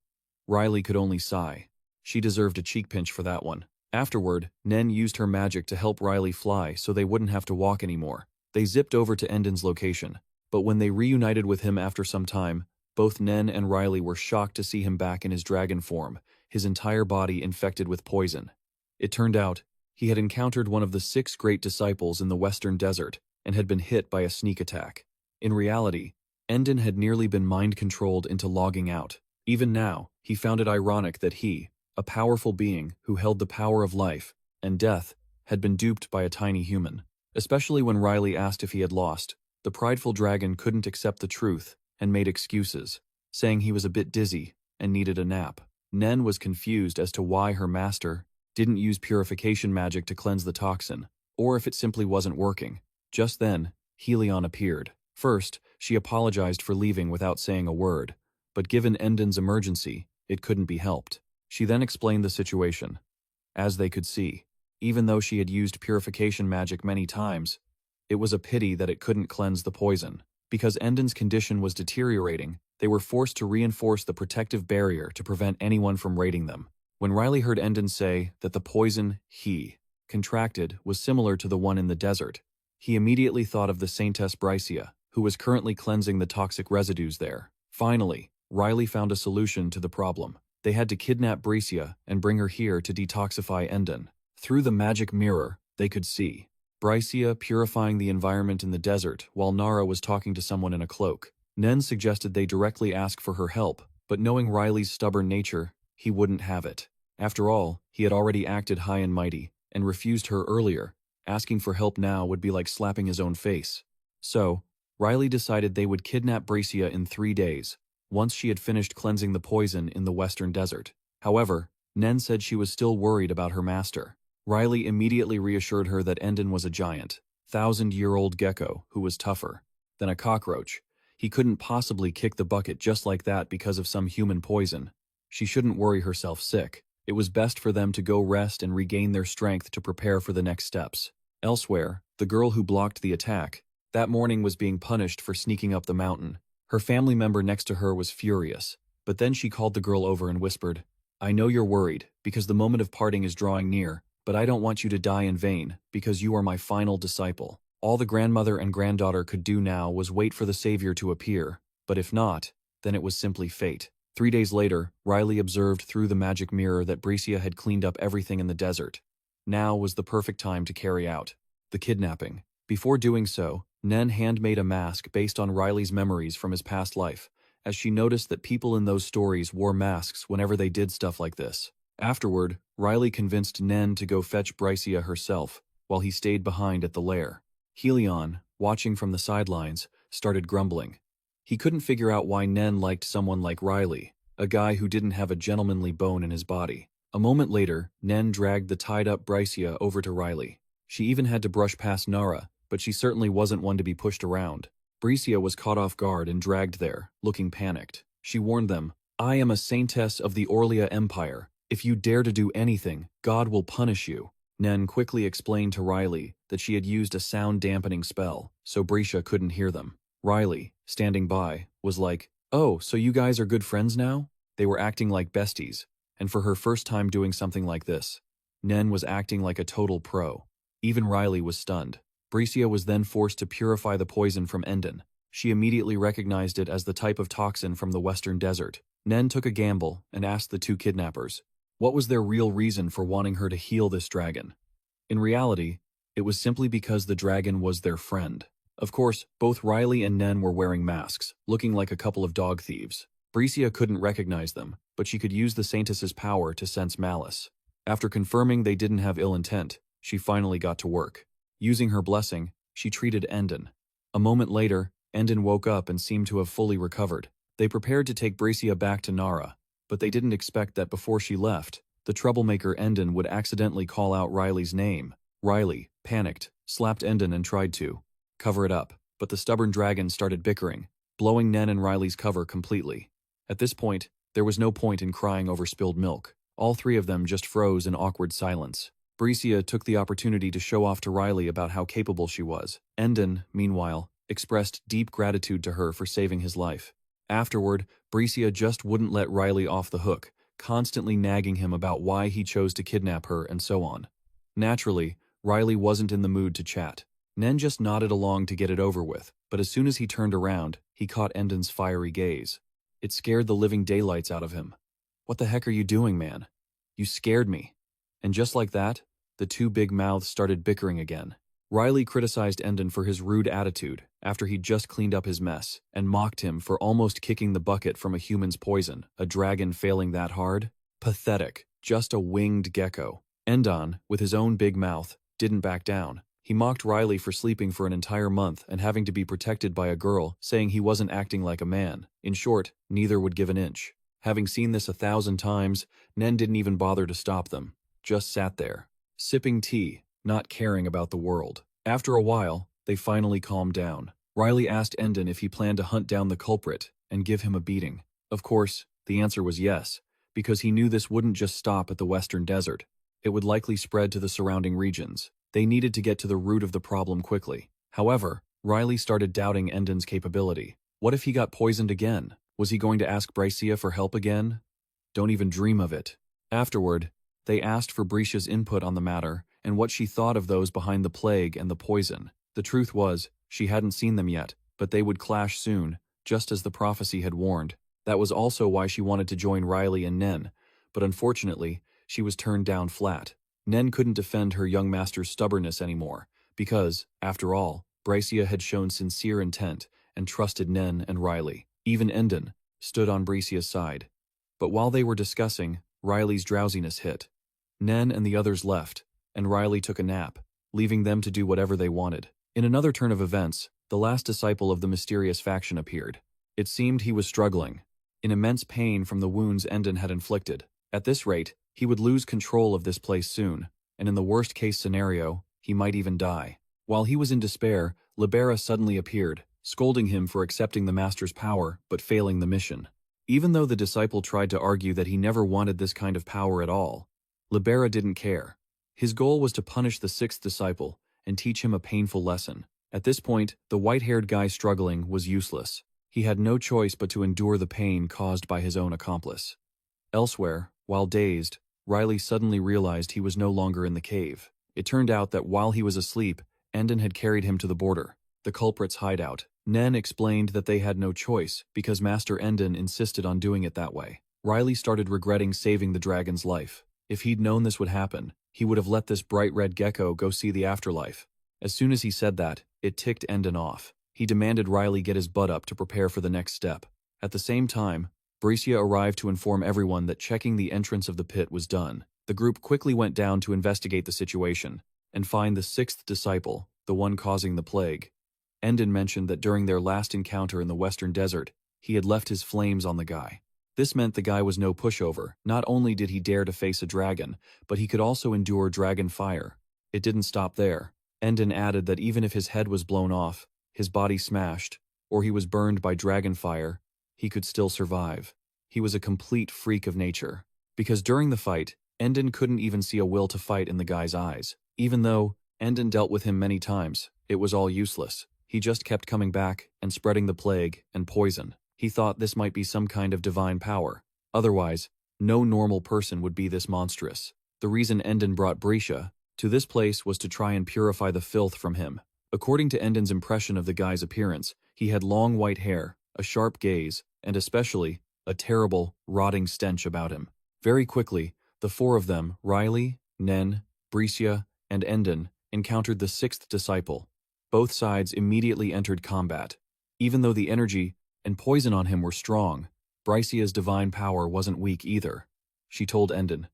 Riley could only sigh. She deserved a cheek pinch for that one. Afterward, Nen used her magic to help Riley fly so they wouldn't have to walk anymore. They zipped over to Enden's location, but when they reunited with him after some time, both Nen and Riley were shocked to see him back in his dragon form, his entire body infected with poison. It turned out, he had encountered one of the 6 great disciples in the western desert and had been hit by a sneak attack. In reality, Enden had nearly been mind-controlled into logging out. Even now, he found it ironic that he, a powerful being who held the power of life and death, had been duped by a tiny human. Especially when Riley asked if he had lost, the prideful dragon couldn't accept the truth and made excuses, saying he was a bit dizzy and needed a nap. Nen was confused as to why her master didn't use purification magic to cleanse the toxin, or if it simply wasn't working. Just then, Helion appeared. First, she apologized for leaving without saying a word, but given Enden's emergency, it couldn't be helped. She then explained the situation. As they could see, even though she had used purification magic many times, it was a pity that it couldn't cleanse the poison. Because Enden's condition was deteriorating, they were forced to reinforce the protective barrier to prevent anyone from raiding them. When Riley heard Enden say that the poison he contracted was similar to the one in the desert, he immediately thought of the Saintess Brycia, who was currently cleansing the toxic residues there. Finally, Riley found a solution to the problem. They had to kidnap Brycia and bring her here to detoxify Enden. Through the magic mirror, they could see Brycia purifying the environment in the desert while Nara was talking to someone in a cloak. Nen suggested they directly ask for her help, but knowing Riley's stubborn nature, he wouldn't have it. After all, he had already acted high and mighty, and refused her earlier. Asking for help now would be like slapping his own face. So, Riley decided they would kidnap Brycia in 3 days, once she had finished cleansing the poison in the western desert. However, Nen said she was still worried about her master. Riley immediately reassured her that Endon was a giant, thousand-year-old gecko who was tougher than a cockroach. He couldn't possibly kick the bucket just like that because of some human poison. She shouldn't worry herself sick. It was best for them to go rest and regain their strength to prepare for the next steps. Elsewhere, the girl who blocked the attack that morning was being punished for sneaking up the mountain. Her family member next to her was furious, but then she called the girl over and whispered, "I know you're worried, because the moment of parting is drawing near, but I don't want you to die in vain, because you are my final disciple." All the grandmother and granddaughter could do now was wait for the savior to appear, but if not, then it was simply fate. 3 days later, Riley observed through the magic mirror that Bricia had cleaned up everything in the desert. Now was the perfect time to carry out the kidnapping. Before doing so, Nen handmade a mask based on Riley's memories from his past life, as she noticed that people in those stories wore masks whenever they did stuff like this. Afterward, Riley convinced Nen to go fetch Bricia herself, while he stayed behind at the lair. Helion, watching from the sidelines, started grumbling. He couldn't figure out why Nen liked someone like Riley, a guy who didn't have a gentlemanly bone in his body. A moment later, Nen dragged the tied-up Bricia over to Riley. She even had to brush past Nara, but she certainly wasn't one to be pushed around. Bricia was caught off guard and dragged there, looking panicked. She warned them, "I am a saintess of the Orlia Empire. If you dare to do anything, God will punish you." Nen quickly explained to Riley that she had used a sound-dampening spell, so Bricia couldn't hear them. Riley, standing by, was like, "Oh, so you guys are good friends now?" They were acting like besties, and for her first time doing something like this, Nen was acting like a total pro. Even Riley was stunned. Bricia was then forced to purify the poison from Endon. She immediately recognized it as the type of toxin from the western desert. Nen took a gamble and asked the two kidnappers, what was their real reason for wanting her to heal this dragon? In reality, it was simply because the dragon was their friend. Of course, both Riley and Nen were wearing masks, looking like a couple of dog thieves. Bricia couldn't recognize them, but she could use the Saintess's power to sense malice. After confirming they didn't have ill intent, she finally got to work. Using her blessing, she treated Endon. A moment later, Endon woke up and seemed to have fully recovered. They prepared to take Bricia back to Nara, but they didn't expect that before she left, the troublemaker Endon would accidentally call out Riley's name. Riley, panicked, slapped Endon and tried to cover it up, but the stubborn dragon started bickering, blowing Nen and Riley's cover completely. At this point, there was no point in crying over spilled milk. All three of them just froze in awkward silence. Bricia took the opportunity to show off to Riley about how capable she was. Endon, meanwhile, expressed deep gratitude to her for saving his life. Afterward, Bricia just wouldn't let Riley off the hook, constantly nagging him about why he chose to kidnap her and so on. Naturally, Riley wasn't in the mood to chat. Nen just nodded along to get it over with, but as soon as he turned around, he caught Endon's fiery gaze. It scared the living daylights out of him. "What the heck are you doing, man? You scared me." And just like that, the two big mouths started bickering again. Riley criticized Endon for his rude attitude after he'd just cleaned up his mess, and mocked him for almost kicking the bucket from a human's poison, a dragon failing that hard. Pathetic, just a winged gecko. Endon, with his own big mouth, didn't back down. He mocked Riley for sleeping for an entire month and having to be protected by a girl, saying he wasn't acting like a man. In short, neither would give an inch. Having seen this 1,000 times, Nen didn't even bother to stop them. Just sat there, sipping tea, not caring about the world. After a while, they finally calmed down. Riley asked Endon if he planned to hunt down the culprit and give him a beating. Of course, the answer was yes, because he knew this wouldn't just stop at the western desert. It would likely spread to the surrounding regions. They needed to get to the root of the problem quickly. However, Riley started doubting Endon's capability. What if he got poisoned again? Was he going to ask Bricia for help again? Don't even dream of it. Afterward, they asked for Bricia's input on the matter and what she thought of those behind the plague and the poison. The truth was, she hadn't seen them yet, but they would clash soon, just as the prophecy had warned. That was also why she wanted to join Riley and Nen, but unfortunately, she was turned down flat. Nen couldn't defend her young master's stubbornness anymore, because, after all, Bricia had shown sincere intent and trusted Nen and Riley. Even Endon stood on Bricia's side. But while they were discussing, Riley's drowsiness hit. Nen and the others left, and Riley took a nap, leaving them to do whatever they wanted. In another turn of events, the last disciple of the mysterious faction appeared. It seemed he was struggling, in immense pain from the wounds Endon had inflicted. At this rate, he would lose control of this place soon. and in the worst-case scenario, he might even die. While he was in despair, Libera suddenly appeared, scolding him for accepting the master's power but failing the mission. Even though the disciple tried to argue that he never wanted this kind of power at all, Libera didn't care. His goal was to punish the sixth disciple and teach him a painful lesson. At this point, the white-haired guy struggling was useless. He had no choice but to endure the pain caused by his own accomplice. Elsewhere, while dazed, Riley suddenly realized he was no longer in the cave. It turned out that while he was asleep, Endon had carried him to the border, the culprit's hideout. Nen explained that they had no choice because Master Endon insisted on doing it that way. Riley started regretting saving the dragon's life. If he'd known this would happen, he would have let this bright red gecko go see the afterlife. As soon as he said that, it ticked Endon off. He demanded Riley get his butt up to prepare for the next step. At the same time, Bricia arrived to inform everyone that checking the entrance of the pit was done. The group quickly went down to investigate the situation and find the sixth disciple, the one causing the plague. Endon mentioned that during their last encounter in the western desert, he had left his flames on the guy. This meant the guy was no pushover. Not only did he dare to face a dragon, but he could also endure dragon fire. It didn't stop there. Endon added that even if his head was blown off, his body smashed, or he was burned by dragon fire, he could still survive. He was a complete freak of nature. Because during the fight, Endon couldn't even see a will to fight in the guy's eyes. Even though Endon dealt with him many times, it was all useless. He just kept coming back and spreading the plague and poison. He thought this might be some kind of divine power. Otherwise, no normal person would be this monstrous. The reason Endon brought Bricia to this place was to try and purify the filth from him. According to Endon's impression of the guy's appearance, he had long white hair, a sharp gaze, and especially, a terrible, rotting stench about him. Very quickly, the four of them, Riley, Nen, Bricia, and Endon, encountered the sixth disciple. Both sides immediately entered combat. Even though the energy and poison on him were strong, Bricia's divine power wasn't weak either. She told Endon,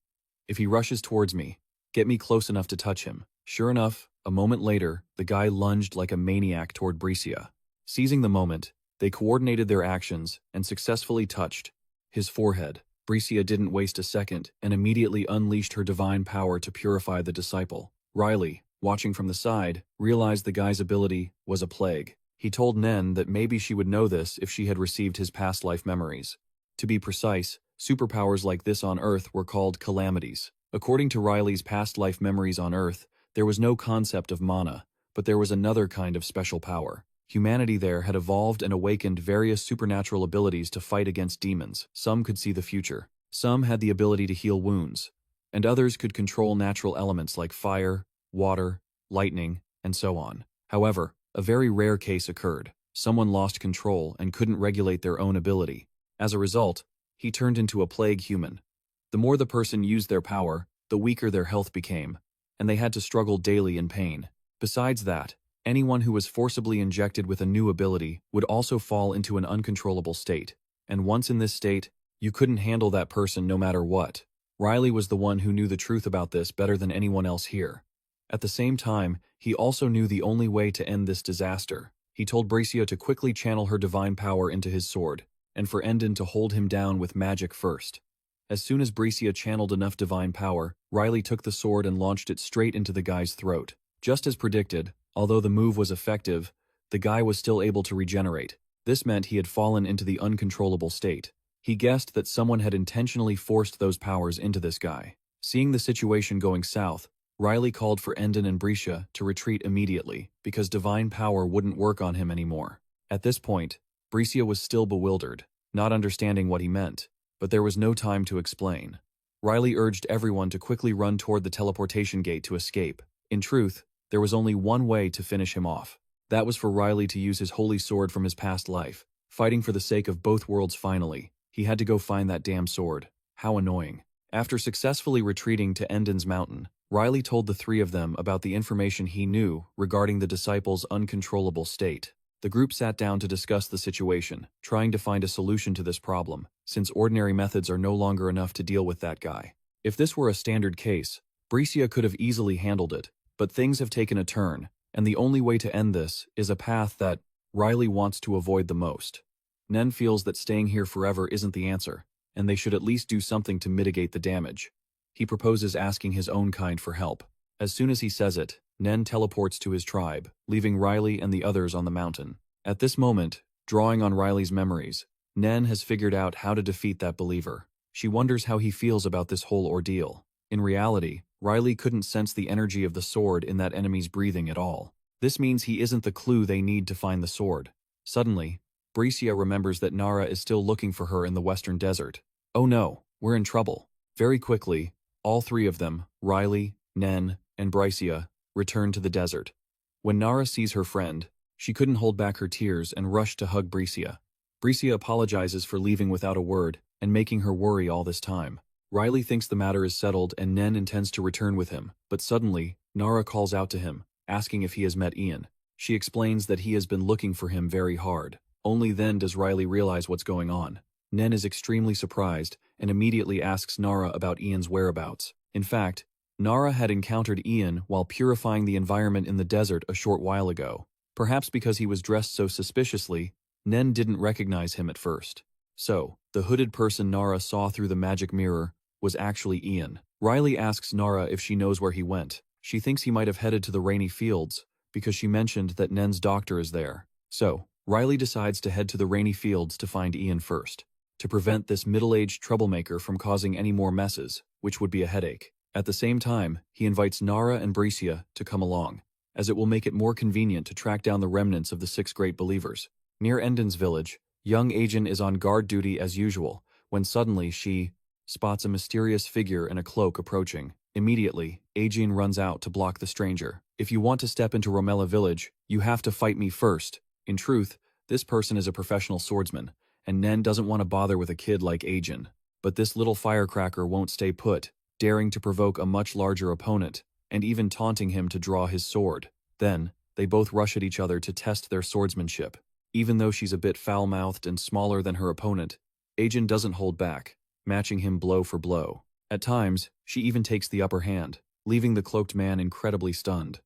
"If he rushes towards me, get me close enough to touch him." Sure enough, a moment later, the guy lunged like a maniac toward Bricia. Seizing the moment, they coordinated their actions and successfully touched his forehead. Bricia didn't waste a second and immediately unleashed her divine power to purify the disciple. Riley, watching from the side, realized the guy's ability was a plague. He told Nen that maybe she would know this if she had received his past life memories. To be precise, superpowers like this on Earth were called calamities. According to Riley's past life memories on Earth, there was no concept of mana, but there was another kind of special power. Humanity there had evolved and awakened various supernatural abilities to fight against demons. Some could see the future. Some had the ability to heal wounds, and others could control natural elements like fire, water, lightning, and so on. However, a very rare case occurred. Someone lost control and couldn't regulate their own ability. As a result, he turned into a plague human. The more the person used their power, the weaker their health became, and they had to struggle daily in pain. Besides that, anyone who was forcibly injected with a new ability would also fall into an uncontrollable state. And once in this state, you couldn't handle that person no matter what. Riley was the one who knew the truth about this better than anyone else here. At the same time, he also knew the only way to end this disaster. He told Bricia to quickly channel her divine power into his sword, and for Endon to hold him down with magic first. As soon as Bricia channeled enough divine power, Riley took the sword and launched it straight into the guy's throat. Just as predicted, although the move was effective, the guy was still able to regenerate. This meant he had fallen into the uncontrollable state. He guessed that someone had intentionally forced those powers into this guy. Seeing the situation going south, Riley called for Endon and Bricia to retreat immediately because divine power wouldn't work on him anymore. At this point, Bricia was still bewildered, not understanding what he meant, but there was no time to explain. Riley urged everyone to quickly run toward the teleportation gate to escape. In truth, there was only one way to finish him off. That was for Riley to use his holy sword from his past life. Fighting for the sake of both worlds finally, he had to go find that damn sword. How annoying. After successfully retreating to Endon's mountain, Riley told the three of them about the information he knew regarding the disciples' uncontrollable state. The group sat down to discuss the situation, trying to find a solution to this problem, since ordinary methods are no longer enough to deal with that guy. If this were a standard case, Bricia could have easily handled it, but things have taken a turn, and the only way to end this is a path that Riley wants to avoid the most. Nen feels that staying here forever isn't the answer, and they should at least do something to mitigate the damage. He proposes asking his own kind for help. As soon as he says it, Nen teleports to his tribe, leaving Riley and the others on the mountain. At this moment, drawing on Riley's memories, Nen has figured out how to defeat that believer. She wonders how he feels about this whole ordeal. In reality, Riley couldn't sense the energy of the sword in that enemy's breathing at all. This means he isn't the clue they need to find the sword. Suddenly, Bricia remembers that Nara is still looking for her in the western desert. Oh no, we're in trouble. Very quickly, all three of them, Riley, Nen, and Bricia, return to the desert. When Nara sees her friend, she couldn't hold back her tears and rushed to hug Bricia. Bricia apologizes for leaving without a word and making her worry all this time. Riley thinks the matter is settled and Nen intends to return with him, but suddenly, Nara calls out to him, asking if he has met Ian. She explains that he has been looking for him very hard. Only then does Riley realize what's going on. Nen is extremely surprised and immediately asks Nara about Ian's whereabouts. In fact, Nara had encountered Ian while purifying the environment in the desert a short while ago. Perhaps because he was dressed so suspiciously, Nen didn't recognize him at first. So, the hooded person Nara saw through the magic mirror was actually Ian. Riley asks Nara if she knows where he went. She thinks he might have headed to the rainy fields because she mentioned that Nen's doctor is there. So, Riley decides to head to the rainy fields to find Ian first, to prevent this middle-aged troublemaker from causing any more messes, which would be a headache. At the same time, he invites Nara and Bricia to come along, as it will make it more convenient to track down the remnants of the 6 great believers. Near Endon's village, young Ajin is on guard duty as usual, when suddenly she spots a mysterious figure in a cloak approaching. Immediately, Ajin runs out to block the stranger. If you want to step into Romela village, you have to fight me first. In truth, this person is a professional swordsman, and Nen doesn't want to bother with a kid like Ajin. But this little firecracker won't stay put, daring to provoke a much larger opponent, and even taunting him to draw his sword. Then, they both rush at each other to test their swordsmanship. Even though she's a bit foul-mouthed and smaller than her opponent, Ajin doesn't hold back, matching him blow for blow. At times, she even takes the upper hand, leaving the cloaked man incredibly stunned.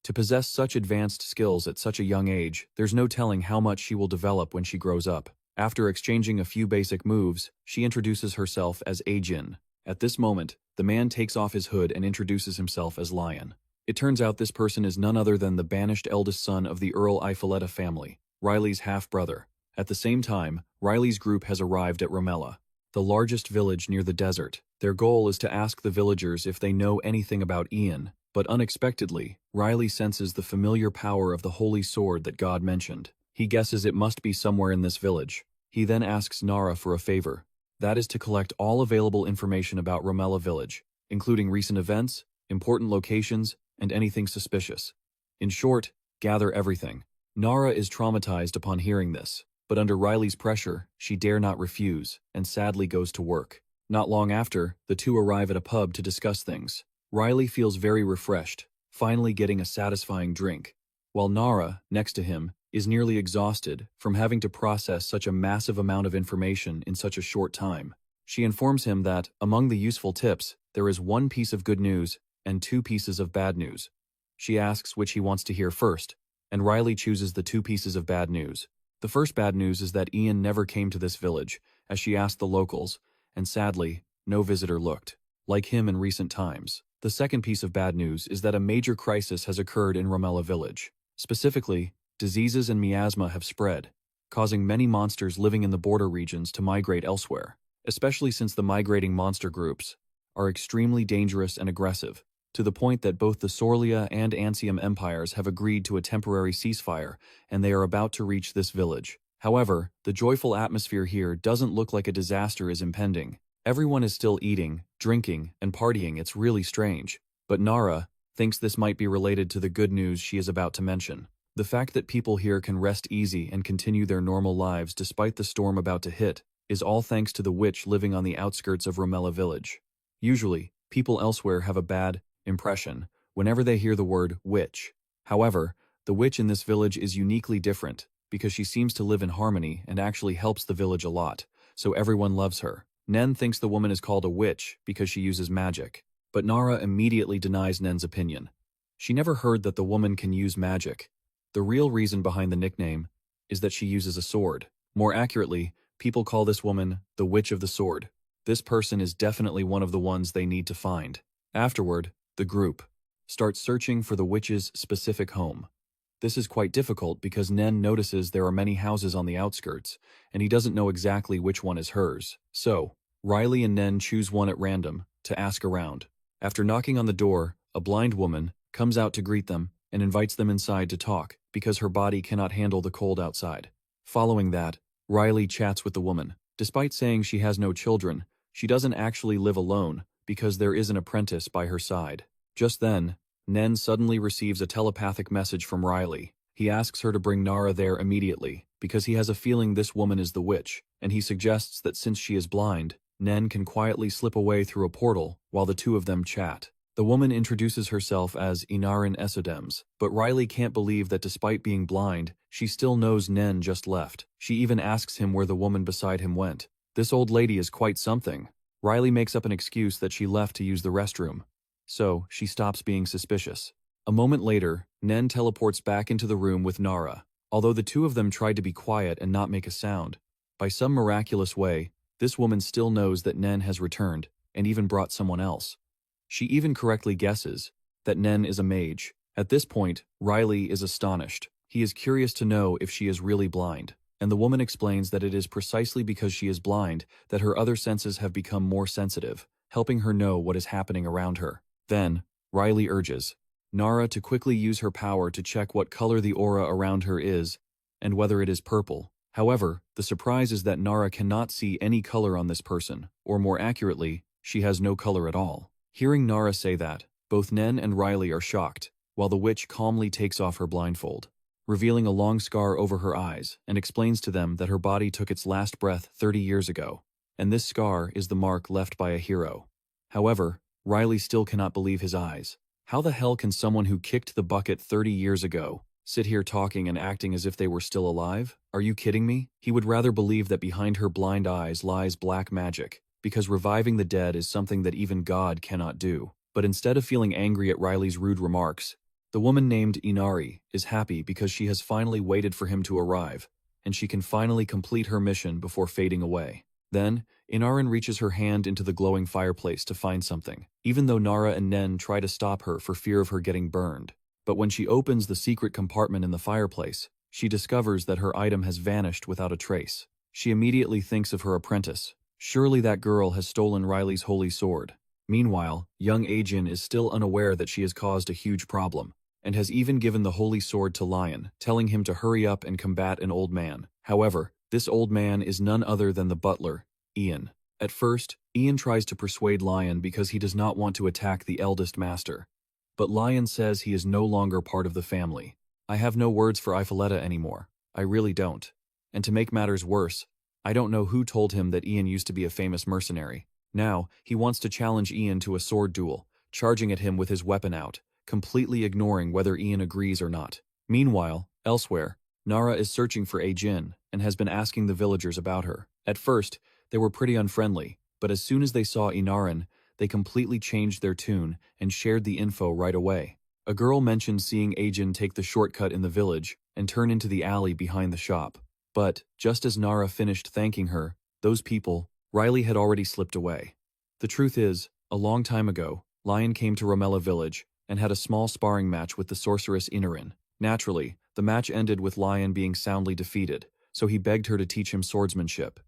To possess such advanced skills at such a young age, there's no telling how much she will develop when she grows up. After exchanging a few basic moves, she introduces herself as Ajin. At this moment, the man takes off his hood and introduces himself as Lion. It turns out this person is none other than the banished eldest son of the Earl Ifoletta family, Riley's half-brother. At the same time, Riley's group has arrived at Romela, the largest village near the desert. Their goal is to ask the villagers if they know anything about Ian, but unexpectedly, Riley senses the familiar power of the holy sword that God mentioned. He guesses it must be somewhere in this village. He then asks Nara for a favor. That is to collect all available information about Romela village, including recent events, important locations, and anything suspicious. In short, gather everything. Nara is traumatized upon hearing this, but under Riley's pressure, she dare not refuse, and sadly goes to work. Not long after, the two arrive at a pub to discuss things. Riley feels very refreshed, finally getting a satisfying drink, while Nara, next to him, is nearly exhausted from having to process such a massive amount of information in such a short time. She informs him that, among the useful tips, there is 1 piece of good news and 2 pieces of bad news. She asks which he wants to hear first, and Riley chooses the 2 pieces of bad news. The first bad news is that Ian never came to this village, as she asked the locals, and sadly, no visitor looked, like him in recent times. The second piece of bad news is that a major crisis has occurred in Romela village. Specifically, diseases and miasma have spread, causing many monsters living in the border regions to migrate elsewhere, especially since the migrating monster groups are extremely dangerous and aggressive, to the point that both the Sorlia and Ancium empires have agreed to a temporary ceasefire, and they are about to reach this village. However, the joyful atmosphere here doesn't look like a disaster is impending. Everyone is still eating, drinking, and partying. It's really strange. But Nara thinks this might be related to the good news she is about to mention. The fact that people here can rest easy and continue their normal lives despite the storm about to hit is all thanks to the witch living on the outskirts of Romela village. Usually, people elsewhere have a bad impression whenever they hear the word witch. However, the witch in this village is uniquely different because she seems to live in harmony and actually helps the village a lot, so everyone loves her. Nen thinks the woman is called a witch because she uses magic, but Nara immediately denies Nen's opinion. She never heard that the woman can use magic. The real reason behind the nickname is that she uses a sword. More accurately, people call this woman the Witch of the Sword. This person is definitely one of the ones they need to find. Afterward, the group starts searching for the witch's specific home. This is quite difficult because Nen notices there are many houses on the outskirts, and he doesn't know exactly which one is hers. So, Riley and Nen choose one at random to ask around. After knocking on the door, a blind woman comes out to greet them and invites them inside to talk because her body cannot handle the cold outside. Following that, Riley chats with the woman. Despite saying she has no children, she doesn't actually live alone because there is an apprentice by her side. Just then, Nen suddenly receives a telepathic message from Riley. He asks her to bring Nara there immediately because he has a feeling this woman is the witch, and he suggests that since she is blind, Nen can quietly slip away through a portal while the two of them chat. The woman introduces herself as Inarin Esodems, but Riley can't believe that despite being blind, she still knows Nen just left. She even asks him where the woman beside him went. This old lady is quite something. Riley makes up an excuse that she left to use the restroom, so she stops being suspicious. A moment later, Nen teleports back into the room with Nara. Although the two of them tried to be quiet and not make a sound, by some miraculous way, this woman still knows that Nen has returned and even brought someone else. She even correctly guesses that Nen is a mage. At this point, Riley is astonished. He is curious to know if she is really blind, and the woman explains that it is precisely because she is blind that her other senses have become more sensitive, helping her know what is happening around her. Then, Riley urges Nara to quickly use her power to check what color the aura around her is and whether it is purple. However, the surprise is that Nara cannot see any color on this person, or more accurately, she has no color at all. Hearing Nara say that, both Nen and Riley are shocked, while the witch calmly takes off her blindfold, revealing a long scar over her eyes, and explains to them that her body took its last breath 30 years ago, and this scar is the mark left by a hero. However, Riley still cannot believe his eyes. How the hell can someone who kicked the bucket 30 years ago sit here talking and acting as if they were still alive? Are you kidding me? He would rather believe that behind her blind eyes lies black magic, because reviving the dead is something that even God cannot do. But instead of feeling angry at Riley's rude remarks, the woman named Inari is happy because she has finally waited for him to arrive, and she can finally complete her mission before fading away. Then, Inarin reaches her hand into the glowing fireplace to find something, even though Nara and Nen try to stop her for fear of her getting burned. But when she opens the secret compartment in the fireplace, she discovers that her item has vanished without a trace. She immediately thinks of her apprentice. Surely that girl has stolen Riley's holy sword. Meanwhile, young Ajin is still unaware that she has caused a huge problem, and has even given the holy sword to Lion, telling him to hurry up and combat an old man. However, this old man is none other than the butler, Ian. At first, Ian tries to persuade Lion because he does not want to attack the eldest master. But Lion says he is no longer part of the family. I have no words for Ifoletta anymore. I really don't. And to make matters worse, I don't know who told him that Ian used to be a famous mercenary. Now, he wants to challenge Ian to a sword duel, charging at him with his weapon out, completely ignoring whether Ian agrees or not. Meanwhile, elsewhere, Nara is searching for Ajin and has been asking the villagers about her. At first, they were pretty unfriendly, but as soon as they saw Inarin, they completely changed their tune and shared the info right away. A girl mentioned seeing Ajin take the shortcut in the village and turn into the alley behind the shop. But, just as Nara finished thanking her, those people, Riley had already slipped away. The truth is, a long time ago, Lion came to Romella village and had a small sparring match with the sorceress Inarin. Naturally, the match ended with Lion being soundly defeated, so he begged her to teach him swordsmanship.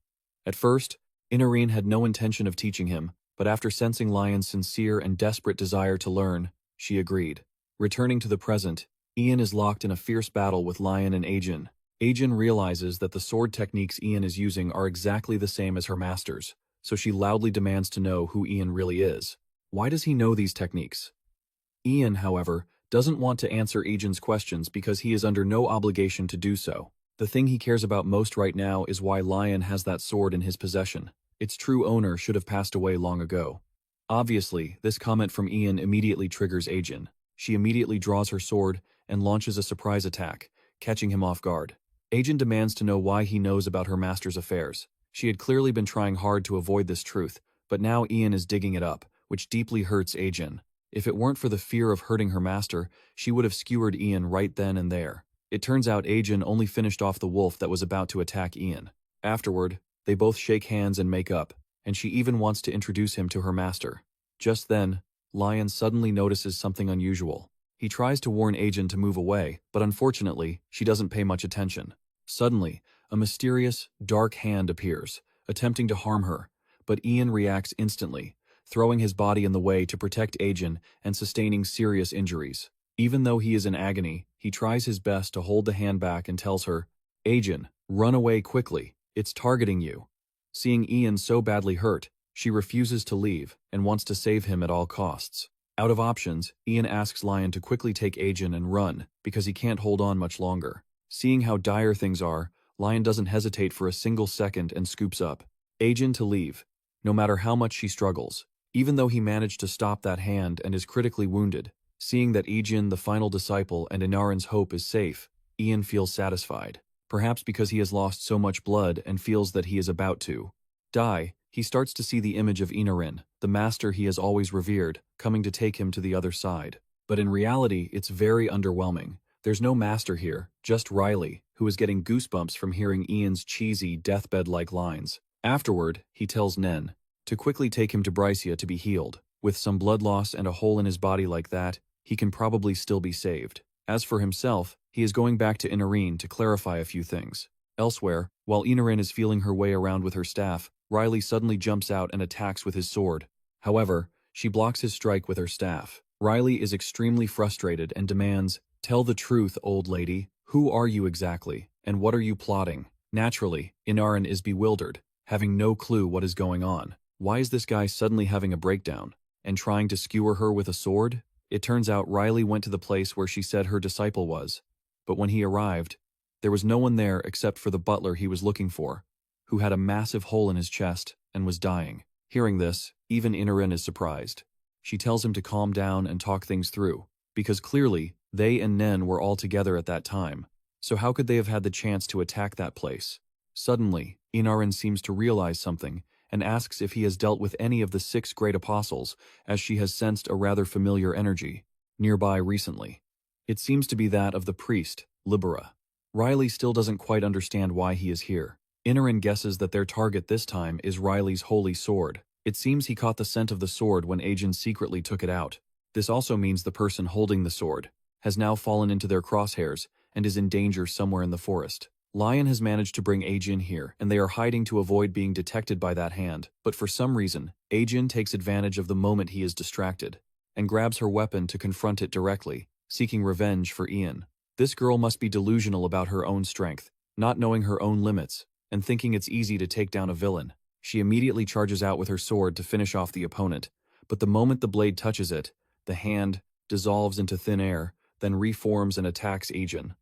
At first, Inarin had no intention of teaching him, but after sensing Lion's sincere and desperate desire to learn, she agreed. Returning to the present, Ian is locked in a fierce battle with Lion and Ajin. Ajin realizes that the sword techniques Ian is using are exactly the same as her master's, so she loudly demands to know who Ian really is. Why does he know these techniques? Ian, however, doesn't want to answer Ajin's questions because he is under no obligation to do so. The thing he cares about most right now is why Lion has that sword in his possession. Its true owner should have passed away long ago. Obviously, this comment from Ian immediately triggers Ajin. She immediately draws her sword and launches a surprise attack, catching him off guard. Ajin demands to know why he knows about her master's affairs. She had clearly been trying hard to avoid this truth, but now Ian is digging it up, which deeply hurts Ajin. If it weren't for the fear of hurting her master, she would have skewered Ian right then and there. It turns out Ajin only finished off the wolf that was about to attack Ian. Afterward, they both shake hands and make up, and she even wants to introduce him to her master. Just then, Lion suddenly notices something unusual. He tries to warn Ajin to move away, but unfortunately, she doesn't pay much attention. Suddenly, a mysterious, dark hand appears, attempting to harm her, but Ian reacts instantly, throwing his body in the way to protect Ajin and sustaining serious injuries. Even though he is in agony, he tries his best to hold the hand back and tells her, "Ajin, run away quickly, it's targeting you." Seeing Ian so badly hurt, she refuses to leave and wants to save him at all costs. Out of options, Ian asks Lion to quickly take Ajin and run because he can't hold on much longer. Seeing how dire things are, Lion doesn't hesitate for a single second and scoops up Ajin to leave, no matter how much she struggles. Even though he managed to stop that hand and is critically wounded, seeing that Ajin, the final disciple and Inarin's hope, is safe, Ian feels satisfied. Perhaps because he has lost so much blood and feels that he is about to die, he starts to see the image of Inarin, the master he has always revered, coming to take him to the other side. But in reality, it's very underwhelming. There's no master here, just Riley, who is getting goosebumps from hearing Ian's cheesy, deathbed-like lines. Afterward, he tells Nen to quickly take him to Brycia to be healed. With some blood loss and a hole in his body like that, he can probably still be saved. As for himself, he is going back to Inarin to clarify a few things. Elsewhere, while Inarin is feeling her way around with her staff, Riley suddenly jumps out and attacks with his sword. However, she blocks his strike with her staff. Riley is extremely frustrated and demands, "Tell the truth, old lady. Who are you exactly, and what are you plotting?" Naturally, Inarin is bewildered, having no clue what is going on. Why is this guy suddenly having a breakdown and trying to skewer her with a sword? It turns out Riley went to the place where she said her disciple was, but when he arrived, there was no one there except for the butler he was looking for, who had a massive hole in his chest and was dying. Hearing this, even Inarin is surprised. She tells him to calm down and talk things through, because clearly, they and Nen were all together at that time, so how could they have had the chance to attack that place? Suddenly, Inarin seems to realize something and asks if he has dealt with any of the 6 great apostles, as she has sensed a rather familiar energy nearby recently. It seems to be that of the priest, Libera. Riley still doesn't quite understand why he is here. Inarin guesses that their target this time is Riley's holy sword. It seems he caught the scent of the sword when Ajin secretly took it out. This also means the person holding the sword has now fallen into their crosshairs and is in danger somewhere in the forest. Lion has managed to bring Ajin here, and they are hiding to avoid being detected by that hand, but for some reason, Ajin takes advantage of the moment he is distracted, and grabs her weapon to confront it directly, seeking revenge for Ian. This girl must be delusional about her own strength, not knowing her own limits, and thinking it's easy to take down a villain. She immediately charges out with her sword to finish off the opponent, but the moment the blade touches it, the hand dissolves into thin air, then reforms and attacks Ajin.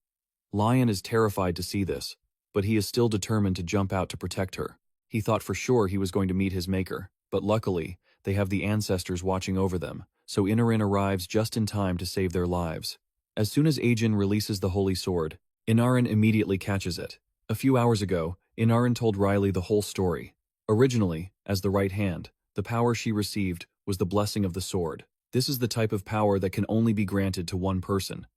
Lion is terrified to see this, but he is still determined to jump out to protect her. He thought for sure he was going to meet his maker, but luckily, they have the ancestors watching over them, so Inarin arrives just in time to save their lives. As soon as Ajin releases the holy sword, Inarin immediately catches it. A few hours ago, Inarin told Riley the whole story. Originally, as the right hand, the power she received was the blessing of the sword. This is the type of power that can only be granted to one person.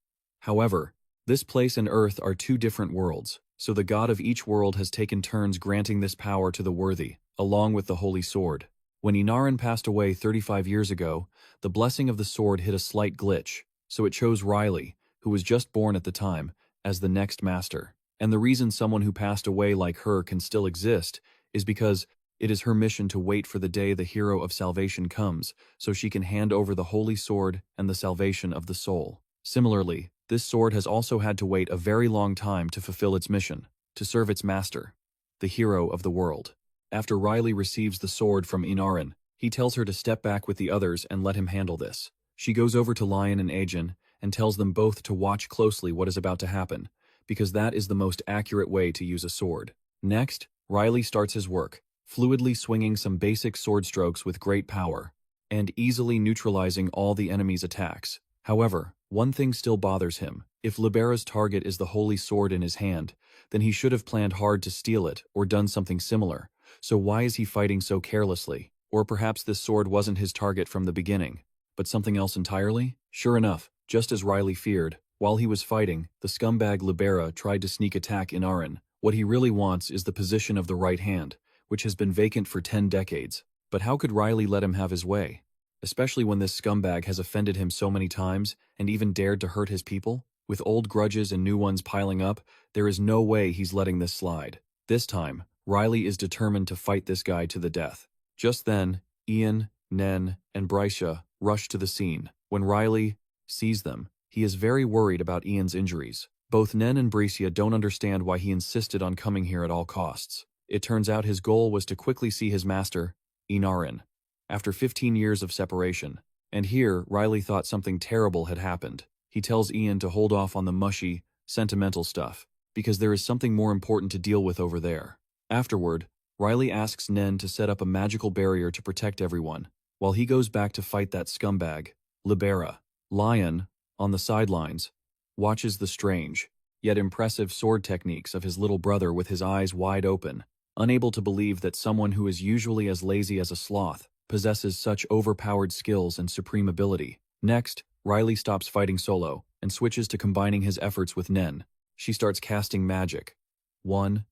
However, this place and Earth are 2 different worlds, so the god of each world has taken turns granting this power to the worthy, along with the holy sword. When Inarin passed away 35 years ago, the blessing of the sword hit a slight glitch, so it chose Riley, who was just born at the time, as the next master. And the reason someone who passed away like her can still exist is because it is her mission to wait for the day the hero of salvation comes, so she can hand over the holy sword and the salvation of the soul. Similarly, this sword has also had to wait a very long time to fulfill its mission, to serve its master, the hero of the world. After Riley receives the sword from Inarin, he tells her to step back with the others and let him handle this. She goes over to Lion and Ajin and tells them both to watch closely what is about to happen, because that is the most accurate way to use a sword. Next, Riley starts his work, fluidly swinging some basic sword strokes with great power, and easily neutralizing all the enemy's attacks. However, one thing still bothers him. If Libera's target is the holy sword in his hand, then he should have planned hard to steal it or done something similar. So why is he fighting so carelessly? Or perhaps this sword wasn't his target from the beginning, but something else entirely? Sure enough, just as Riley feared, while he was fighting, the scumbag Libera tried to sneak attack Inarin. What he really wants is the position of the right hand, which has been vacant for 10 decades. But how could Riley let him have his way? Especially when this scumbag has offended him so many times and even dared to hurt his people? With old grudges and new ones piling up, there is no way he's letting this slide. This time, Riley is determined to fight this guy to the death. Just then, Ian, Nen, and Brycia rush to the scene. When Riley sees them, he is very worried about Ian's injuries. Both Nen and Brycia don't understand why he insisted on coming here at all costs. It turns out his goal was to quickly see his master, Inarin, after 15 years of separation. And here, Riley thought something terrible had happened. He tells Ian to hold off on the mushy, sentimental stuff, because there is something more important to deal with over there. Afterward, Riley asks Nen to set up a magical barrier to protect everyone, while he goes back to fight that scumbag, Libera. Lion, on the sidelines, watches the strange, yet impressive sword techniques of his little brother with his eyes wide open, unable to believe that someone who is usually as lazy as a sloth possesses such overpowered skills and supreme ability. Next, Riley stops fighting solo and switches to combining his efforts with Nen. She starts casting magic. 1,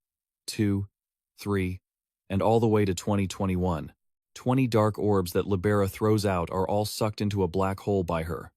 2, 3, and all the way to 2021. 20 dark orbs that Libera throws out are all sucked into a black hole by her.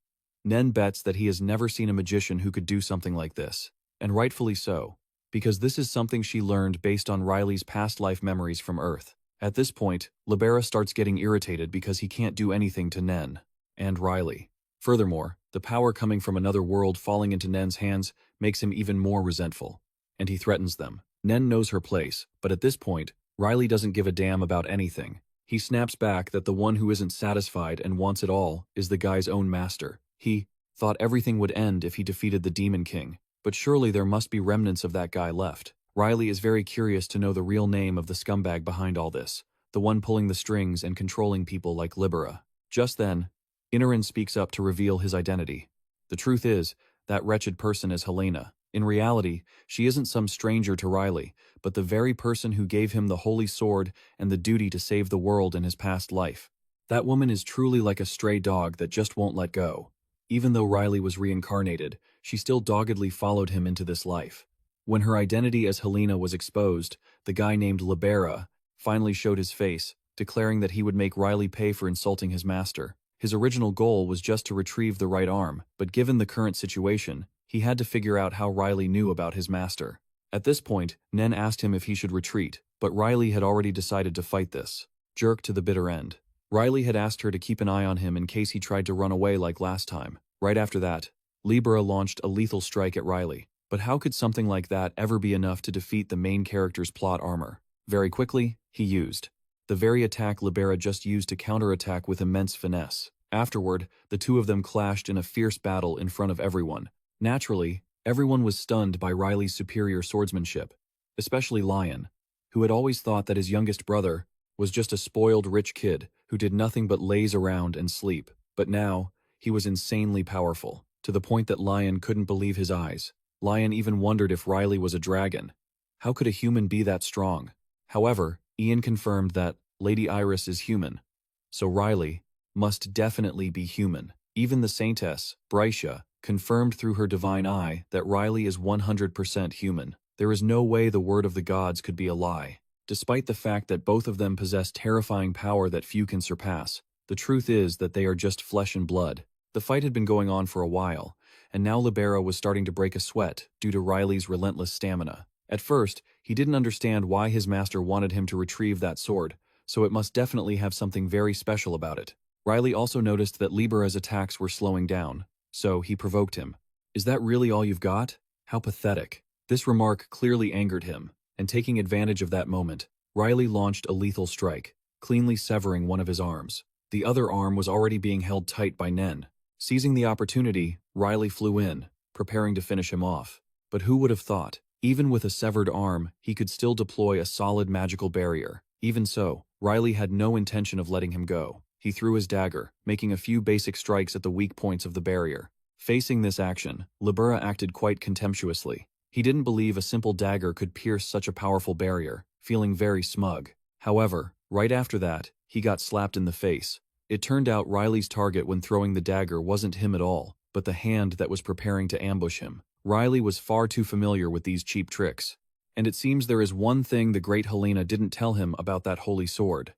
Nen bets that he has never seen a magician who could do something like this, and rightfully so, because this is something she learned based on Riley's past life memories from Earth. At this point, Libera starts getting irritated because he can't do anything to Nen and Riley. Furthermore, the power coming from another world falling into Nen's hands makes him even more resentful, and he threatens them. Nen knows her place, but at this point, Riley doesn't give a damn about anything. He snaps back that the one who isn't satisfied and wants it all is the guy's own master. He thought everything would end if he defeated the Demon King, but surely there must be remnants of that guy left. Riley is very curious to know the real name of the scumbag behind all this, the one pulling the strings and controlling people like Libera. Just then, Inarin speaks up to reveal his identity. The truth is, that wretched person is Helena. In reality, she isn't some stranger to Riley, but the very person who gave him the holy sword and the duty to save the world in his past life. That woman is truly like a stray dog that just won't let go. Even though Riley was reincarnated, she still doggedly followed him into this life. When her identity as Helena was exposed, the guy named Libera finally showed his face, declaring that he would make Riley pay for insulting his master. His original goal was just to retrieve the right arm, but given the current situation, he had to figure out how Riley knew about his master. At this point, Nen asked him if he should retreat, but Riley had already decided to fight this jerk to the bitter end. Riley had asked her to keep an eye on him in case he tried to run away like last time. Right after that, Libera launched a lethal strike at Riley. But how could something like that ever be enough to defeat the main character's plot armor? Very quickly, he used the very attack Libera just used to counterattack with immense finesse. Afterward, the two of them clashed in a fierce battle in front of everyone. Naturally, everyone was stunned by Riley's superior swordsmanship, especially Lion, who had always thought that his youngest brother was just a spoiled rich kid who did nothing but laze around and sleep. But now, he was insanely powerful, to the point that Lion couldn't believe his eyes. Lion even wondered if Riley was a dragon. How could a human be that strong? However, Ian confirmed that Lady Iris is human, so Riley must definitely be human. Even the Saintess, Brycia, confirmed through her divine eye that Riley is 100% human. There is no way the word of the gods could be a lie. Despite the fact that both of them possess terrifying power that few can surpass, the truth is that they are just flesh and blood. The fight had been going on for a while, and now Libera was starting to break a sweat due to Riley's relentless stamina. At first, he didn't understand why his master wanted him to retrieve that sword, so it must definitely have something very special about it. Riley also noticed that Libera's attacks were slowing down, so he provoked him. "Is that really all you've got? How pathetic." This remark clearly angered him, and taking advantage of that moment, Riley launched a lethal strike, cleanly severing one of his arms. The other arm was already being held tight by Nen. Seizing the opportunity, Riley flew in, preparing to finish him off. But who would have thought? Even with a severed arm, he could still deploy a solid magical barrier. Even so, Riley had no intention of letting him go. He threw his dagger, making a few basic strikes at the weak points of the barrier. Facing this action, Libera acted quite contemptuously. He didn't believe a simple dagger could pierce such a powerful barrier, feeling very smug. However, right after that, he got slapped in the face. It turned out Riley's target when throwing the dagger wasn't him at all, but the hand that was preparing to ambush him. Riley was far too familiar with these cheap tricks, And it seems there is one thing the great Helena didn't tell him about that holy sword.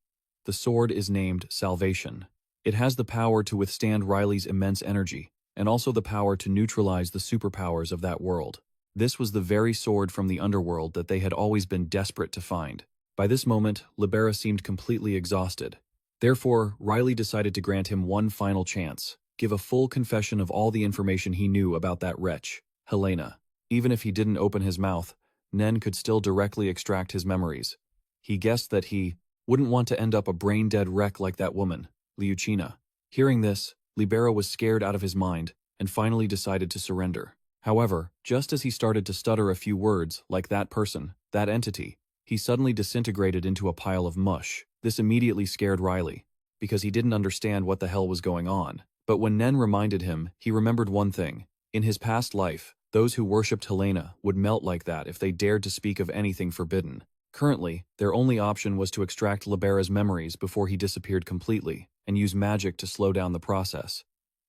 The sword is named Salvation. It has the power to withstand Riley's immense energy, and also the power to neutralize the superpowers of that world. This was the very sword from the underworld that they had always been desperate to find. By this moment, Libera seemed completely exhausted. Therefore, Riley decided to grant him one final chance, give a full confession of all the information he knew about that wretch, Helena. Even if he didn't open his mouth, Nen could still directly extract his memories. He guessed that he wouldn't want to end up a brain-dead wreck like that woman, Liuchina. Hearing this, Libera was scared out of his mind and finally decided to surrender. However, just as he started to stutter a few words like that person, that entity, he suddenly disintegrated into a pile of mush. This immediately scared Riley, because he didn't understand what the hell was going on. But when Nen reminded him, he remembered one thing. In his past life, those who worshipped Helena would melt like that if they dared to speak of anything forbidden. Currently, their only option was to extract Libera's memories before he disappeared completely, and use magic to slow down the process.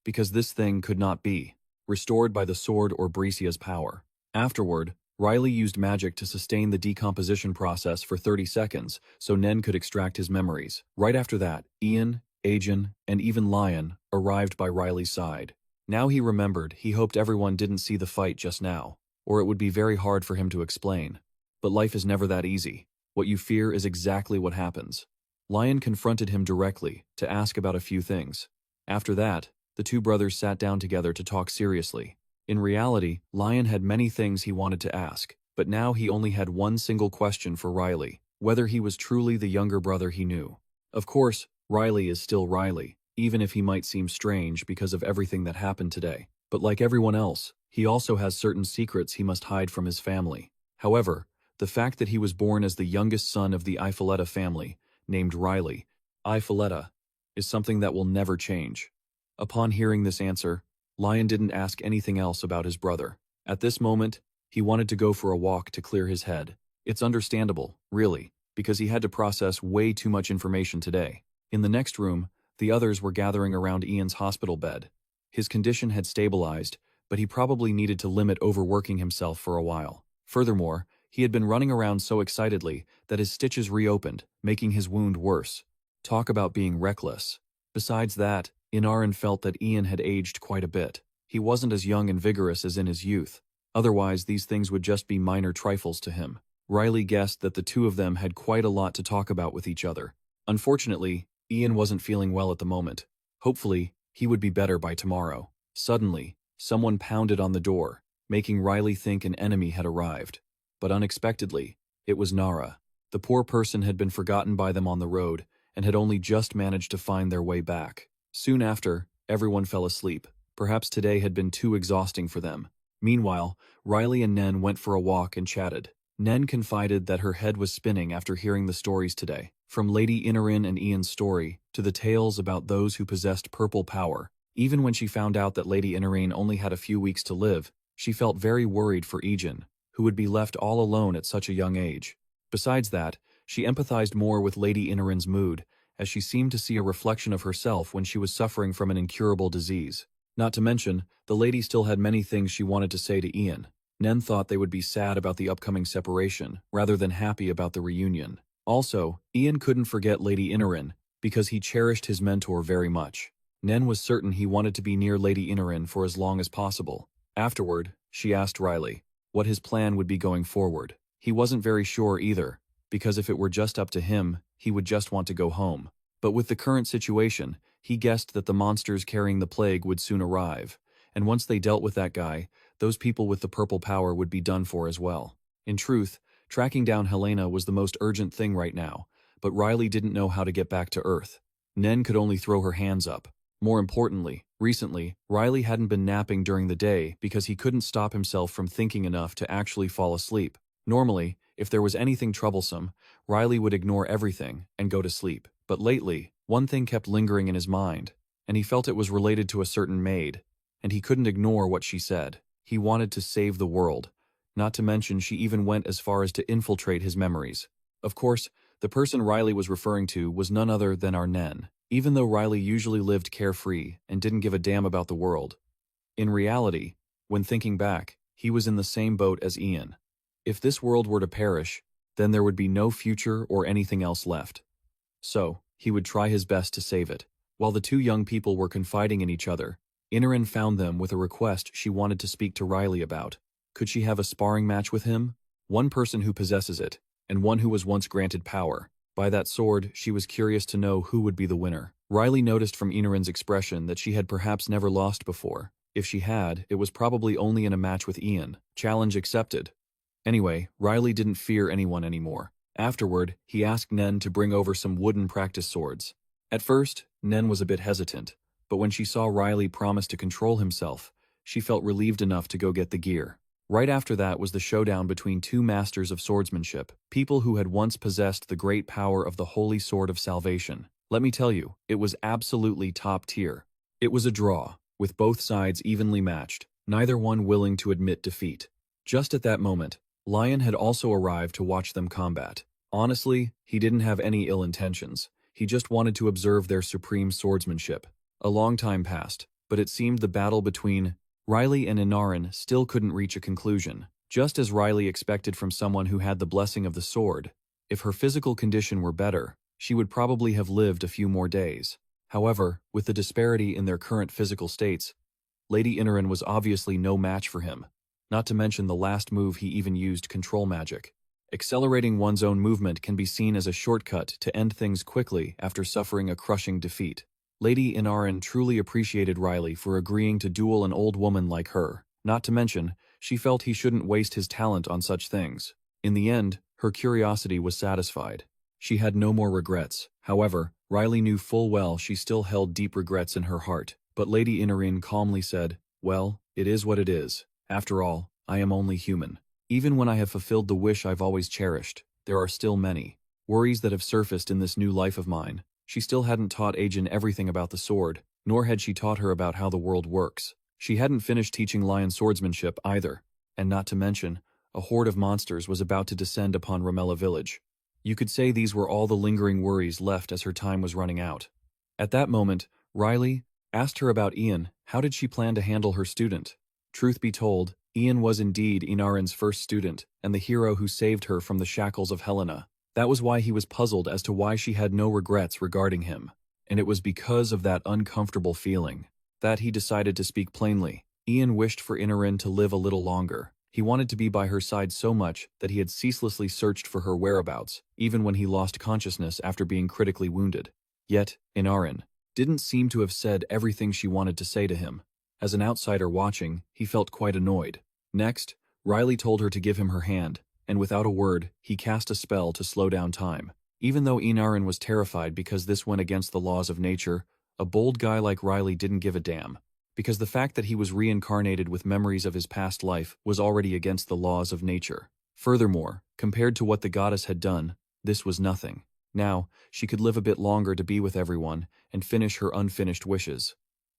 Because this thing could not be restored by the sword or Brisia's power. Afterward, Riley used magic to sustain the decomposition process for 30 seconds so Nen could extract his memories. Right after that, Ian, Ajan, and even Lion arrived by Riley's side. Now he remembered he hoped everyone didn't see the fight just now, or it would be very hard for him to explain. But life is never that easy. What you fear is exactly what happens. Lion confronted him directly to ask about a few things. After that, the two brothers sat down together to talk seriously. In reality, Lion had many things he wanted to ask, but now he only had one single question for Riley, whether he was truly the younger brother he knew. Of course, Riley is still Riley, even if he might seem strange because of everything that happened today. But like everyone else, he also has certain secrets he must hide from his family. However, the fact that he was born as the youngest son of the Ifoletta family, named Riley, Ifoletta, is something that will never change. Upon hearing this answer, Lion didn't ask anything else about his brother. At this moment, he wanted to go for a walk to clear his head. It's understandable, really, because he had to process way too much information today. In the next room, the others were gathering around Ian's hospital bed. His condition had stabilized, but he probably needed to limit overworking himself for a while. Furthermore, he had been running around so excitedly that his stitches reopened, making his wound worse. Talk about being reckless. Besides that, Inarin felt that Ian had aged quite a bit. He wasn't as young and vigorous as in his youth. Otherwise, these things would just be minor trifles to him. Riley guessed that the two of them had quite a lot to talk about with each other. Unfortunately, Ian wasn't feeling well at the moment. Hopefully, he would be better by tomorrow. Suddenly, someone pounded on the door, making Riley think an enemy had arrived. But unexpectedly, it was Nara. The poor person had been forgotten by them on the road and had only just managed to find their way back. Soon after, everyone fell asleep. Perhaps today had been too exhausting for them. Meanwhile, Riley and Nen went for a walk and chatted. Nen confided that her head was spinning after hearing the stories today. From Lady Inarin and Ian's story, to the tales about those who possessed purple power. Even when she found out that Lady Inarin only had a few weeks to live, she felt very worried for Ajan, who would be left all alone at such a young age. Besides that, she empathized more with Lady Inarin's mood, as she seemed to see a reflection of herself when she was suffering from an incurable disease. Not to mention, the lady still had many things she wanted to say to Ian. Nen thought they would be sad about the upcoming separation, rather than happy about the reunion. Also, Ian couldn't forget Lady Inarin, because he cherished his mentor very much. Nen was certain he wanted to be near Lady Inarin for as long as possible. Afterward, she asked Riley what his plan would be going forward. He wasn't very sure either, because if it were just up to him, he would just want to go home. But with the current situation, he guessed that the monsters carrying the plague would soon arrive, and once they dealt with that guy, those people with the purple power would be done for as well. In truth, tracking down Helena was the most urgent thing right now, but Riley didn't know how to get back to Earth. Nen could only throw her hands up. More importantly, recently, Riley hadn't been napping during the day because he couldn't stop himself from thinking enough to actually fall asleep. Normally, if there was anything troublesome, Riley would ignore everything and go to sleep. But lately, one thing kept lingering in his mind, and he felt it was related to a certain maid, and he couldn't ignore what she said. He wanted to save the world. Not to mention she even went as far as to infiltrate his memories. Of course, the person Riley was referring to was none other than our Nen. Even though Riley usually lived carefree and didn't give a damn about the world, in reality, when thinking back, he was in the same boat as Ian. If this world were to perish, then there would be no future or anything else left. So, he would try his best to save it. While the two young people were confiding in each other, Inarin found them with a request she wanted to speak to Riley about. Could she have a sparring match with him? One person who possesses it, and one who was once granted power. By that sword, she was curious to know who would be the winner. Riley noticed from Inarin's expression that she had perhaps never lost before. If she had, it was probably only in a match with Ian. Challenge accepted. Anyway, Riley didn't fear anyone anymore. Afterward, he asked Nen to bring over some wooden practice swords. At first, Nen was a bit hesitant, but when she saw Riley promise to control himself, she felt relieved enough to go get the gear. Right after that was the showdown between two masters of swordsmanship, people who had once possessed the great power of the Holy Sword of Salvation. Let me tell you, it was absolutely top tier. It was a draw, with both sides evenly matched, neither one willing to admit defeat. Just at that moment, Lion had also arrived to watch them combat. Honestly, he didn't have any ill intentions. He just wanted to observe their supreme swordsmanship. A long time passed, but it seemed the battle between Riley and Inarin still couldn't reach a conclusion. Just as Riley expected from someone who had the blessing of the sword, if her physical condition were better, she would probably have lived a few more days. However, with the disparity in their current physical states, Lady Inarin was obviously no match for him, not to mention the last move he even used control magic. Accelerating one's own movement can be seen as a shortcut to end things quickly after suffering a crushing defeat. Lady Inarin truly appreciated Riley for agreeing to duel an old woman like her. Not to mention, she felt he shouldn't waste his talent on such things. In the end, her curiosity was satisfied. She had no more regrets. However, Riley knew full well she still held deep regrets in her heart. But Lady Inarin calmly said, "Well, it is what it is. After all, I am only human. Even when I have fulfilled the wish I've always cherished, there are still many worries that have surfaced in this new life of mine." She still hadn't taught Ajin everything about the sword, nor had she taught her about how the world works. She hadn't finished teaching Lion swordsmanship either, and not to mention, a horde of monsters was about to descend upon Ramella village. You could say these were all the lingering worries left as her time was running out. At that moment, Riley asked her about Ian. How did she plan to handle her student? Truth be told, Ian was indeed Inarin's first student, and the hero who saved her from the shackles of Helena. That was why he was puzzled as to why she had no regrets regarding him. And it was because of that uncomfortable feeling that he decided to speak plainly. Ian wished for Inarin to live a little longer. He wanted to be by her side so much that he had ceaselessly searched for her whereabouts, even when he lost consciousness after being critically wounded. Yet, Inarin didn't seem to have said everything she wanted to say to him. As an outsider watching, he felt quite annoyed. Next, Riley told her to give him her hand, and without a word, he cast a spell to slow down time. Even though Inarin was terrified because this went against the laws of nature, a bold guy like Riley didn't give a damn, because the fact that he was reincarnated with memories of his past life was already against the laws of nature. Furthermore, compared to what the goddess had done, this was nothing. Now, she could live a bit longer to be with everyone and finish her unfinished wishes.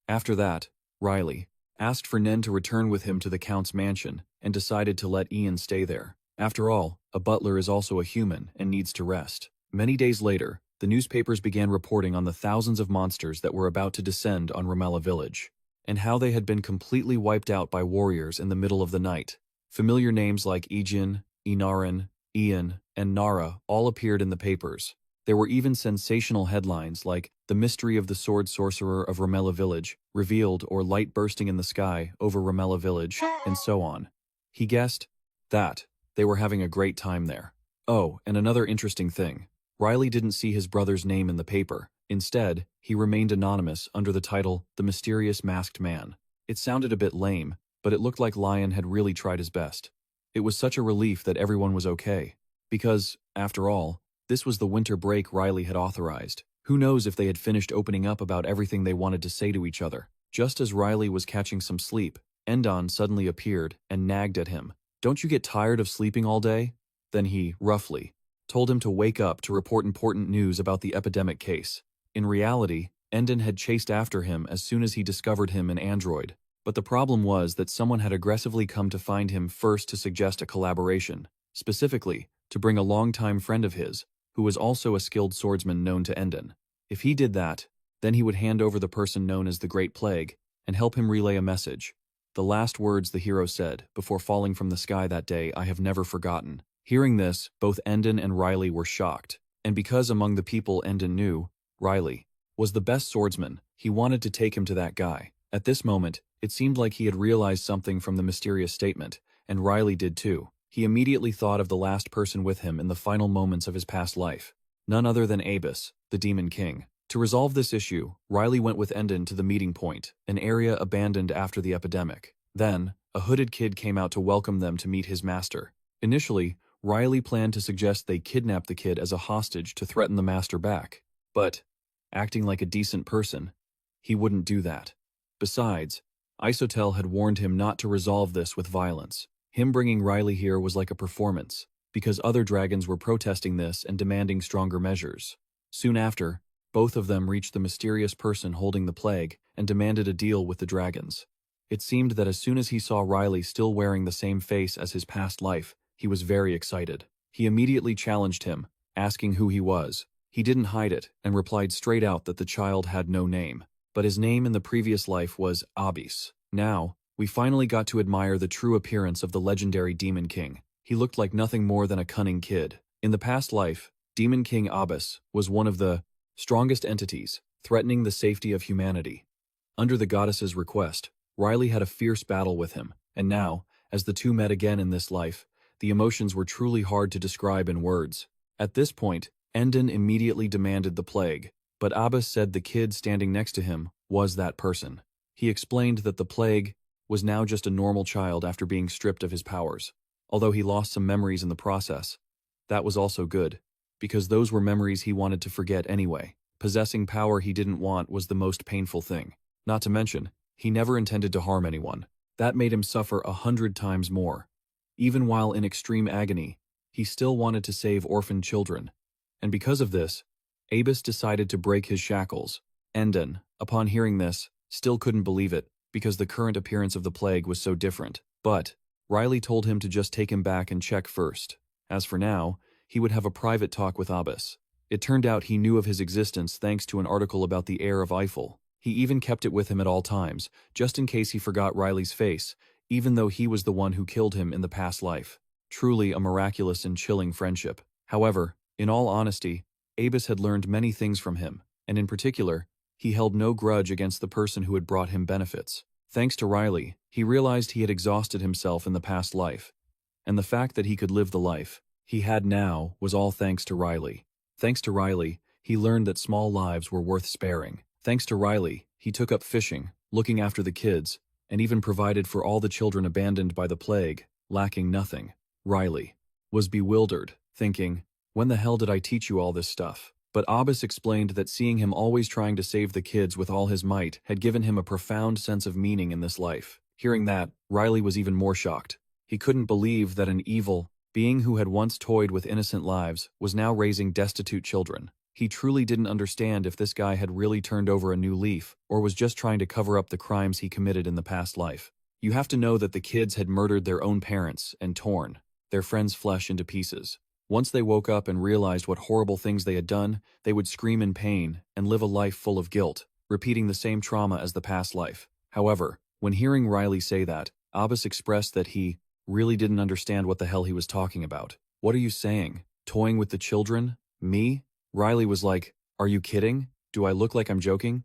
After that, Riley asked for Nen to return with him to the Count's mansion and decided to let Ian stay there. After all, a butler is also a human and needs to rest. Many days later, the newspapers began reporting on the thousands of monsters that were about to descend on Ramella village, and how they had been completely wiped out by warriors in the middle of the night. Familiar names like Ijin, Inarin, Ian, and Nara all appeared in the papers. There were even sensational headlines like "The Mystery of the Sword Sorcerer of Ramella Village Revealed" or "Light Bursting in the Sky over Ramella Village," and so on. He guessed that they were having a great time there. Oh, and another interesting thing. Riley didn't see his brother's name in the paper. Instead, he remained anonymous under the title The Mysterious Masked Man. It sounded a bit lame, but it looked like Lion had really tried his best. It was such a relief that everyone was okay. Because, after all, this was the winter break Riley had authorized. Who knows if they had finished opening up about everything they wanted to say to each other. Just as Riley was catching some sleep, Endon suddenly appeared and nagged at him. "Don't you get tired of sleeping all day?" Then he, roughly, told him to wake up to report important news about the epidemic case. In reality, Endon had chased after him as soon as he discovered him in Android. But the problem was that someone had aggressively come to find him first to suggest a collaboration, specifically, to bring a longtime friend of his, who was also a skilled swordsman known to Endon. If he did that, then he would hand over the person known as the Great Plague, and help him relay a message. the last words the hero said before falling from the sky that day I have never forgotten. Hearing this, both Endon and Riley were shocked, and because among the people Endon knew, Riley was the best swordsman, he wanted to take him to that guy. At this moment, it seemed like he had realized something from the mysterious statement, and Riley did too. He immediately thought of the last person with him in the final moments of his past life. None other than Abus, the Demon King. To resolve this issue, Riley went with Endon to the meeting point, an area abandoned after the epidemic. Then, a hooded kid came out to welcome them to meet his master. Initially, Riley planned to suggest they kidnap the kid as a hostage to threaten the master back. But, acting like a decent person, he wouldn't do that. Besides, Isotel had warned him not to resolve this with violence. Him bringing Riley here was like a performance, because other dragons were protesting this and demanding stronger measures. Soon after, both of them reached the mysterious person holding the plague and demanded a deal with the dragons. It seemed that as soon as he saw Riley still wearing the same face as his past life, he was very excited. He immediately challenged him, asking who he was. He didn't hide it and replied straight out that the child had no name, but his name in the previous life was Abis. Now, we finally got to admire the true appearance of the legendary Demon King. He looked like nothing more than a cunning kid. In the past life, Demon King Abis was one of the strongest entities, threatening the safety of humanity. Under the goddess's request, Riley had a fierce battle with him, and now, as the two met again in this life, the emotions were truly hard to describe in words. At this point, Endon immediately demanded the plague, but Abis said the kid standing next to him was that person. He explained that the plague was now just a normal child after being stripped of his powers. Although he lost some memories in the process, that was also good, because those were memories he wanted to forget anyway. Possessing power he didn't want was the most painful thing. Not to mention, he never intended to harm anyone. That made him suffer 100 times more. Even while in extreme agony, he still wanted to save orphaned children. And because of this, Abis decided to break his shackles. Endon, upon hearing this, still couldn't believe it, because the current appearance of the plague was so different. But Riley told him to just take him back and check first. As for now, he would have a private talk with Abis. It turned out he knew of his existence thanks to an article about the heir of Eiffel. He even kept it with him at all times, just in case he forgot Riley's face, even though he was the one who killed him in the past life. Truly a miraculous and chilling friendship. However, in all honesty, Abis had learned many things from him, and in particular, he held no grudge against the person who had brought him benefits. Thanks to Riley, he realized he had exhausted himself in the past life, and the fact that he could live the life he had now was all thanks to Riley. Thanks to Riley, he learned that small lives were worth sparing. Thanks to Riley, he took up fishing, looking after the kids, and even provided for all the children abandoned by the plague, lacking nothing. Riley was bewildered, thinking, when the hell did I teach you all this stuff? But Abis explained that seeing him always trying to save the kids with all his might had given him a profound sense of meaning in this life. Hearing that, Riley was even more shocked. He couldn't believe that an evil being who had once toyed with innocent lives was now raising destitute children. He truly didn't understand if this guy had really turned over a new leaf or was just trying to cover up the crimes he committed in the past life. You have to know that the kids had murdered their own parents and torn their friends' flesh into pieces. Once they woke up and realized what horrible things they had done, they would scream in pain and live a life full of guilt, repeating the same trauma as the past life. However, when hearing Riley say that, Abis expressed that he really didn't understand what the hell he was talking about. What are you saying? Toying with the children? Me? Riley was like, are you kidding? Do I look like I'm joking?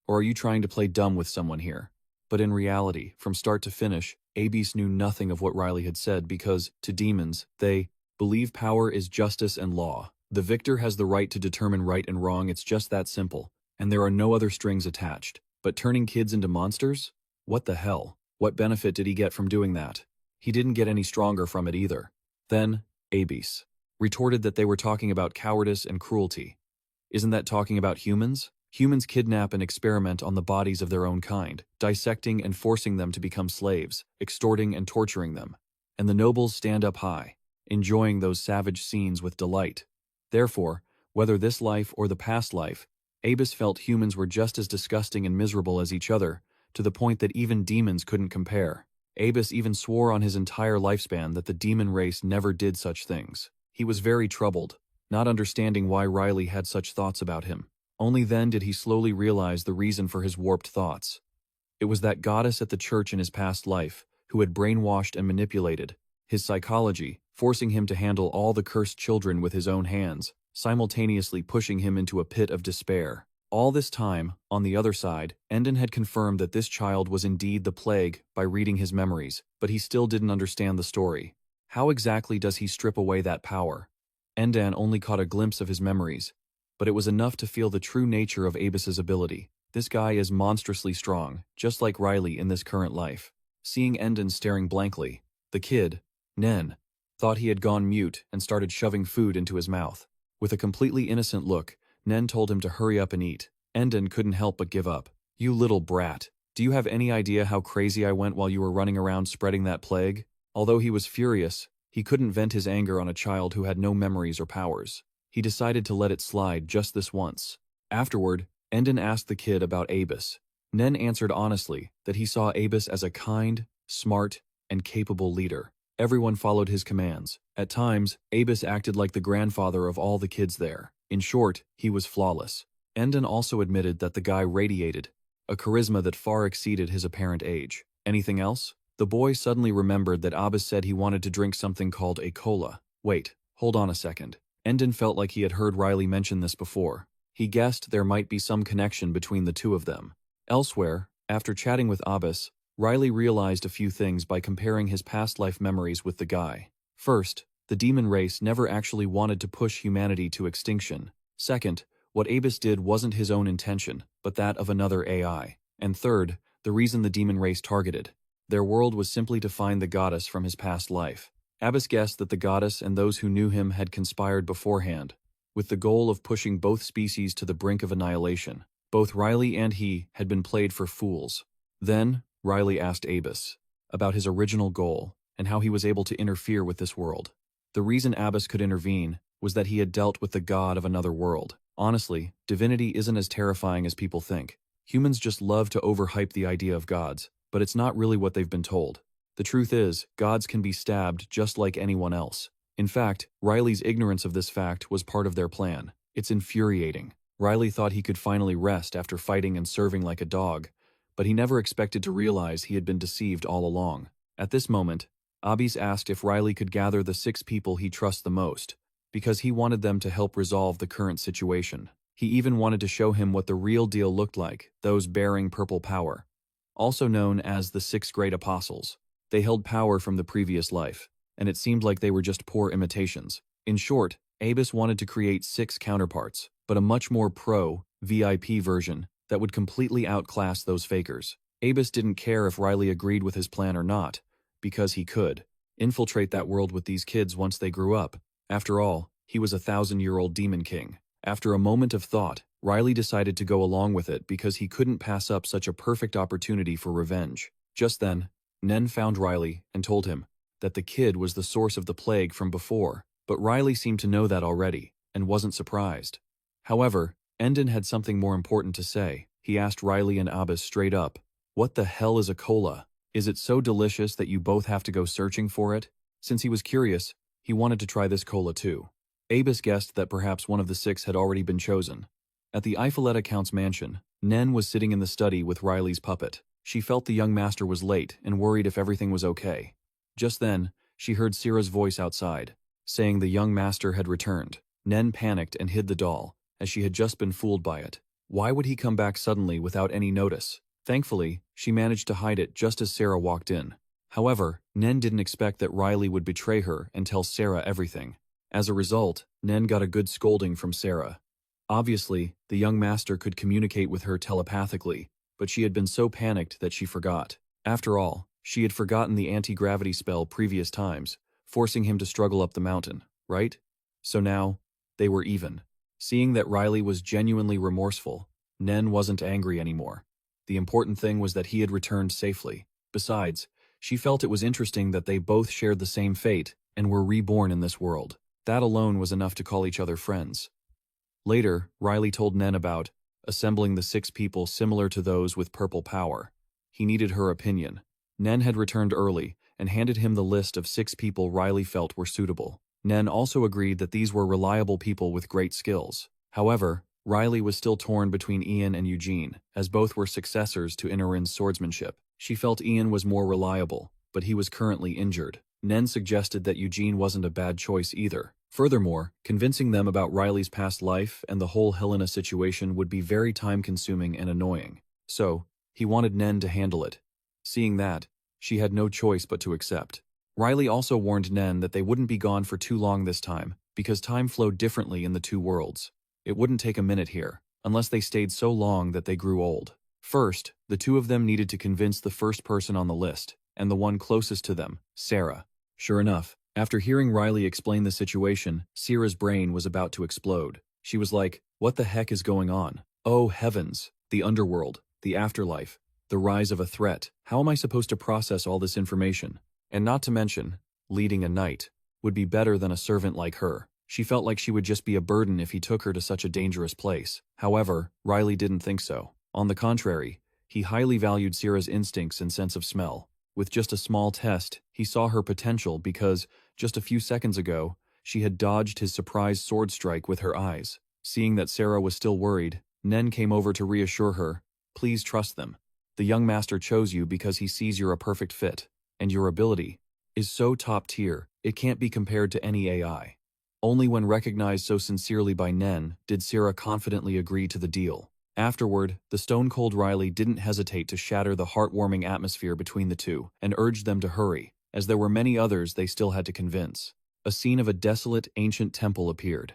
Or are you trying to play dumb with someone here? But in reality, from start to finish, Abis knew nothing of what Riley had said because, to demons, they believe power is justice and law. The victor has the right to determine right and wrong, it's just that simple, and there are no other strings attached. But turning kids into monsters? What the hell? What benefit did he get from doing that? He didn't get any stronger from it either. Then, Abis retorted that they were talking about cowardice and cruelty. Isn't that talking about humans? Humans kidnap and experiment on the bodies of their own kind, dissecting and forcing them to become slaves, extorting and torturing them. And the nobles stand up high, enjoying those savage scenes with delight. Therefore, whether this life or the past life, Abis felt humans were just as disgusting and miserable as each other, to the point that even demons couldn't compare. Abis even swore on his entire lifespan that the demon race never did such things. He was very troubled, not understanding why Riley had such thoughts about him. Only then did he slowly realize the reason for his warped thoughts. It was that goddess at the church in his past life, who had brainwashed and manipulated his psychology, forcing him to handle all the cursed children with his own hands, simultaneously pushing him into a pit of despair. All this time, on the other side, Endon had confirmed that this child was indeed the plague by reading his memories, but he still didn't understand the story. How exactly does he strip away that power? Endon only caught a glimpse of his memories, but it was enough to feel the true nature of Abis's ability. This guy is monstrously strong, just like Riley in this current life. Seeing Endon staring blankly, the kid, Nen, thought he had gone mute and started shoving food into his mouth. With a completely innocent look, Nen told him to hurry up and eat. Endon couldn't help but give up. "You little brat. Do you have any idea how crazy I went while you were running around spreading that plague?" Although he was furious, he couldn't vent his anger on a child who had no memories or powers. He decided to let it slide just this once. Afterward, Endon asked the kid about Abis. Nen answered honestly that he saw Abis as a kind, smart, and capable leader. Everyone followed his commands. At times, Abis acted like the grandfather of all the kids there. In short, he was flawless. Endon also admitted that the guy radiated a charisma that far exceeded his apparent age. Anything else? The boy suddenly remembered that Abis said he wanted to drink something called a cola. Wait, hold on a second. Endon felt like he had heard Riley mention this before. He guessed there might be some connection between the two of them. Elsewhere, after chatting with Abis, Riley realized a few things by comparing his past life memories with the guy. First, the demon race never actually wanted to push humanity to extinction. Second, what Abis did wasn't his own intention, but that of another AI. And third, the reason the demon race targeted their world was simply to find the goddess from his past life. Abis guessed that the goddess and those who knew him had conspired beforehand, with the goal of pushing both species to the brink of annihilation. Both Riley and he had been played for fools. Then, Riley asked Abis about his original goal and how he was able to interfere with this world. The reason Abis could intervene was that he had dealt with the god of another world. Honestly, divinity isn't as terrifying as people think. Humans just love to overhype the idea of gods, but it's not really what they've been told. The truth is, gods can be stabbed just like anyone else. In fact, Riley's ignorance of this fact was part of their plan. It's infuriating. Riley thought he could finally rest after fighting and serving like a dog, but he never expected to realize he had been deceived all along. At this moment, Abis asked if Riley could gather the 6 people he trusts the most, because he wanted them to help resolve the current situation. He even wanted to show him what the real deal looked like, those bearing purple power. Also known as the 6 Great Apostles. They held power from the previous life, and it seemed like they were just poor imitations. In short, Abis wanted to create 6 counterparts, but a much more VIP version that would completely outclass those fakers. Abis didn't care if Riley agreed with his plan or not, because he could infiltrate that world with these kids once they grew up. After all, he was a 1,000-year-old demon king. After a moment of thought, Riley decided to go along with it because he couldn't pass up such a perfect opportunity for revenge. Just then, Nen found Riley and told him that the kid was the source of the plague from before, but Riley seemed to know that already and wasn't surprised. However, Endon had something more important to say. He asked Riley and Abis straight up, "What the hell is a cola? Is it so delicious that you both have to go searching for it?" Since he was curious, he wanted to try this cola too. Abis guessed that perhaps one of the 6 had already been chosen. At the Eiffeletta Count's mansion, Nen was sitting in the study with Riley's puppet. She felt the young master was late and worried if everything was okay. Just then, she heard Sira's voice outside, saying the young master had returned. Nen panicked and hid the doll, as she had just been fooled by it. Why would he come back suddenly without any notice? Thankfully, she managed to hide it just as Sarah walked in. However, Nen didn't expect that Riley would betray her and tell Sarah everything. As a result, Nen got a good scolding from Sarah. Obviously, the young master could communicate with her telepathically, but she had been so panicked that she forgot. After all, she had forgotten the anti-gravity spell previous times, forcing him to struggle up the mountain, right? So now, they were even. Seeing that Riley was genuinely remorseful, Nen wasn't angry anymore. The important thing was that he had returned safely. Besides, she felt it was interesting that they both shared the same fate and were reborn in this world. That alone was enough to call each other friends. Later, Riley told Nen about assembling the 6 people similar to those with purple power. He needed her opinion. Nen had returned early and handed him the list of 6 people Riley felt were suitable. Nen also agreed that these were reliable people with great skills. However, Riley was still torn between Ian and Eugene, as both were successors to Inarin's swordsmanship. She felt Ian was more reliable, but he was currently injured. Nen suggested that Eugene wasn't a bad choice either. Furthermore, convincing them about Riley's past life and the whole Helena situation would be very time-consuming and annoying. So, he wanted Nen to handle it. Seeing that, she had no choice but to accept. Riley also warned Nen that they wouldn't be gone for too long this time, because time flowed differently in the two worlds. It wouldn't take a minute here, unless they stayed so long that they grew old. First, the two of them needed to convince the first person on the list, and the one closest to them, Sarah. Sure enough, after hearing Riley explain the situation, Sarah's brain was about to explode. She was like, what the heck is going on? Oh heavens, the underworld, the afterlife, the rise of a threat. How am I supposed to process all this information? And not to mention, leading a knight would be better than a servant like her. She felt like she would just be a burden if he took her to such a dangerous place. However, Riley didn't think so. On the contrary, he highly valued Sarah's instincts and sense of smell. With just a small test, he saw her potential because, just a few seconds ago, she had dodged his surprise sword strike with her eyes. Seeing that Sarah was still worried, Nen came over to reassure her, please trust them. The young master chose you because he sees you're a perfect fit, and your ability is so top tier, it can't be compared to any AI. Only when recognized so sincerely by Nen did Sarah confidently agree to the deal. Afterward, the stone-cold Riley didn't hesitate to shatter the heartwarming atmosphere between the two and urged them to hurry, as there were many others they still had to convince. A scene of a desolate, ancient temple appeared.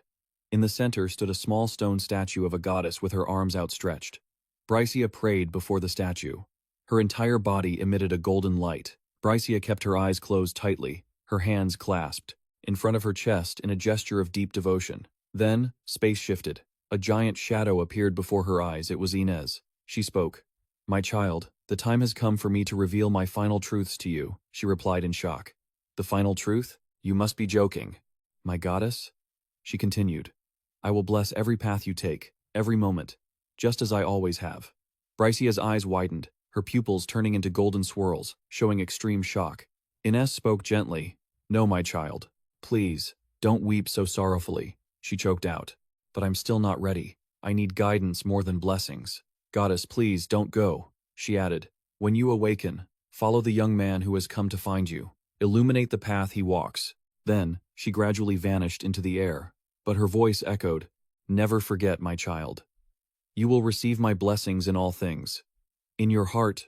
In the center stood a small stone statue of a goddess with her arms outstretched. Brycia prayed before the statue. Her entire body emitted a golden light. Brycia kept her eyes closed tightly, her hands clasped in front of her chest in a gesture of deep devotion. Then, space shifted. A giant shadow appeared before her eyes. It was Inez. She spoke. My child, the time has come for me to reveal my final truths to you, she replied in shock. The final truth? You must be joking. My goddess? She continued. I will bless every path you take, every moment, just as I always have. Brycia's eyes widened, her pupils turning into golden swirls, showing extreme shock. Inez spoke gently. No, my child. Please, don't weep so sorrowfully, she choked out. But I'm still not ready. I need guidance more than blessings. Goddess, please don't go, she added. When you awaken, follow the young man who has come to find you. Illuminate the path he walks. Then, she gradually vanished into the air. But her voice echoed, never forget, my child. You will receive my blessings in all things. In your heart,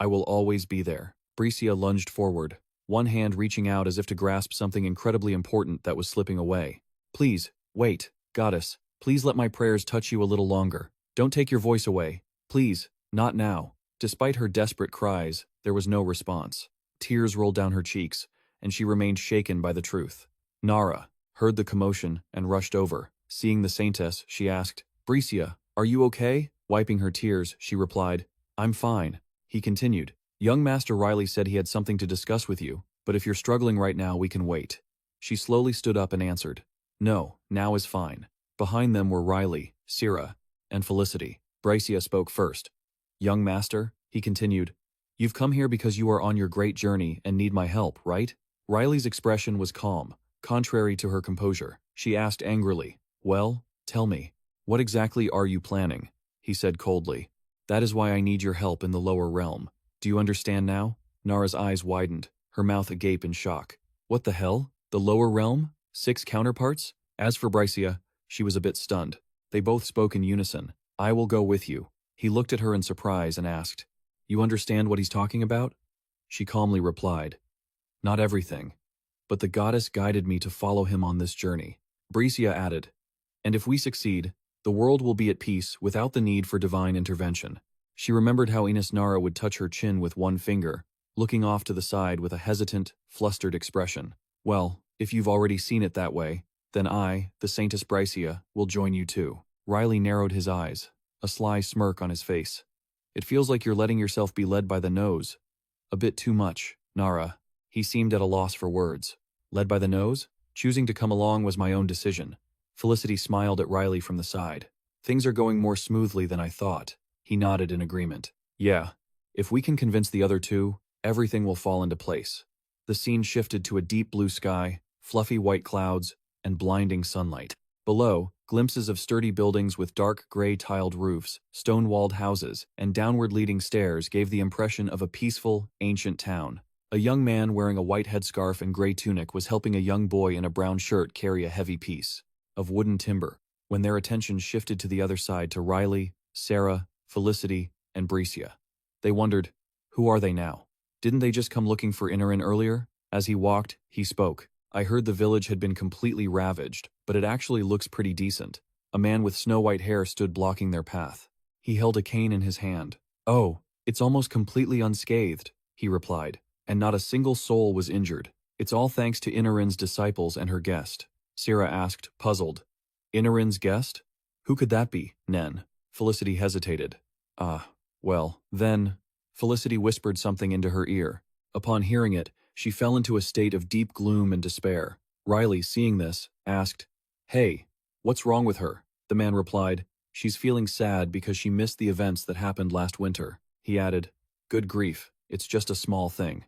I will always be there. Brycia lunged forward, one hand reaching out as if to grasp something incredibly important that was slipping away. Please, wait, goddess, please let my prayers touch you a little longer. Don't take your voice away. Please, not now. Despite her desperate cries, there was no response. Tears rolled down her cheeks, and she remained shaken by the truth. Nara heard the commotion and rushed over. Seeing the saintess, she asked, Brycia, are you okay? Wiping her tears, she replied, I'm fine. He continued, Young Master Riley said he had something to discuss with you, but if you're struggling right now, we can wait. She slowly stood up and answered, No, now is fine. Behind them were Riley, Sarah, and Felicity. Brycia spoke first. Young Master, he continued, you've come here because you are on your great journey and need my help, right? Riley's expression was calm, contrary to her composure. She asked angrily, Well, tell me, what exactly are you planning? He said coldly. That is why I need your help in the lower realm. Do you understand now? Nara's eyes widened, her mouth agape in shock. What the hell? The lower realm? 6 counterparts? As for Brycia, she was a bit stunned. They both spoke in unison. I will go with you. He looked at her in surprise and asked, You understand what he's talking about? She calmly replied, Not everything. But the goddess guided me to follow him on this journey. Brycia added, And if we succeed, the world will be at peace without the need for divine intervention. She remembered how Ines Nara would touch her chin with one finger, looking off to the side with a hesitant, flustered expression. Well, if you've already seen it that way, then I, the Saintess Brycia, will join you too. Riley narrowed his eyes, a sly smirk on his face. It feels like you're letting yourself be led by the nose. A bit too much, Nara. He seemed at a loss for words. Led by the nose? Choosing to come along was my own decision. Felicity smiled at Riley from the side. Things are going more smoothly than I thought. He nodded in agreement. Yeah, if we can convince the other two, everything will fall into place. The scene shifted to a deep blue sky, fluffy white clouds, and blinding sunlight. Below, Glimpses of sturdy buildings with dark gray tiled roofs, stone-walled houses, and downward-leading stairs gave the impression of a peaceful, ancient town. A young man wearing a white headscarf and gray tunic was helping a young boy in a brown shirt carry a heavy piece of wooden timber. When their attention shifted to the other side to Riley, Sarah, Felicity, and Bricia, they wondered, who are they now? Didn't they just come looking for Inarin earlier? As he walked, he spoke. I heard the village had been completely ravaged, but it actually looks pretty decent. A man with snow-white hair stood blocking their path. He held a cane in his hand. Oh, it's almost completely unscathed, he replied, and not a single soul was injured. It's all thanks to Inarin's disciples and her guest. Sarah asked, puzzled. Inarin's guest? Who could that be, Nen? Felicity hesitated. Well, then... Felicity whispered something into her ear. Upon hearing it, she fell into a state of deep gloom and despair. Riley, seeing this, asked, Hey, what's wrong with her? The man replied, She's feeling sad because she missed the events that happened last winter. He added, Good grief, it's just a small thing.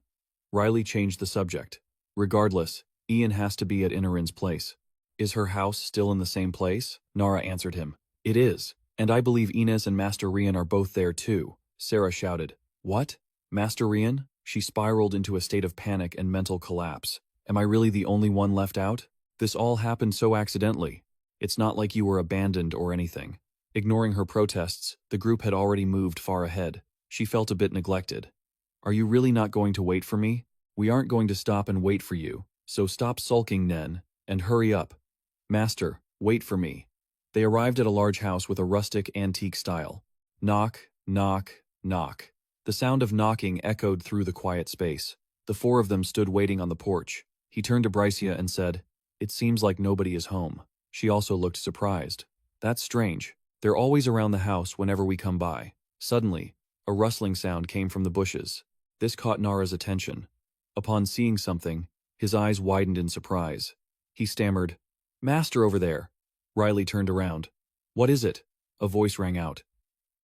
Riley changed the subject. Regardless, Ian has to be at Inarin's place. Is her house still in the same place? Nara answered him. It is, and I believe Inez and Master Rian are both there too. Sarah shouted. What? Master Rian? She spiraled into a state of panic and mental collapse. Am I really the only one left out? This all happened so accidentally. It's not like you were abandoned or anything. Ignoring her protests, the group had already moved far ahead. She felt a bit neglected. Are you really not going to wait for me? We aren't going to stop and wait for you, so stop sulking, Nen, and hurry up. Master, wait for me. They arrived at a large house with a rustic, antique style. Knock, knock, knock. The sound of knocking echoed through the quiet space. The four of them stood waiting on the porch. He turned to Bricia and said, It seems like nobody is home. She also looked surprised. That's strange. They're always around the house whenever we come by. Suddenly, a rustling sound came from the bushes. This caught Nara's attention. Upon seeing something, his eyes widened in surprise. He stammered, Master over there. Riley turned around. What is it? A voice rang out.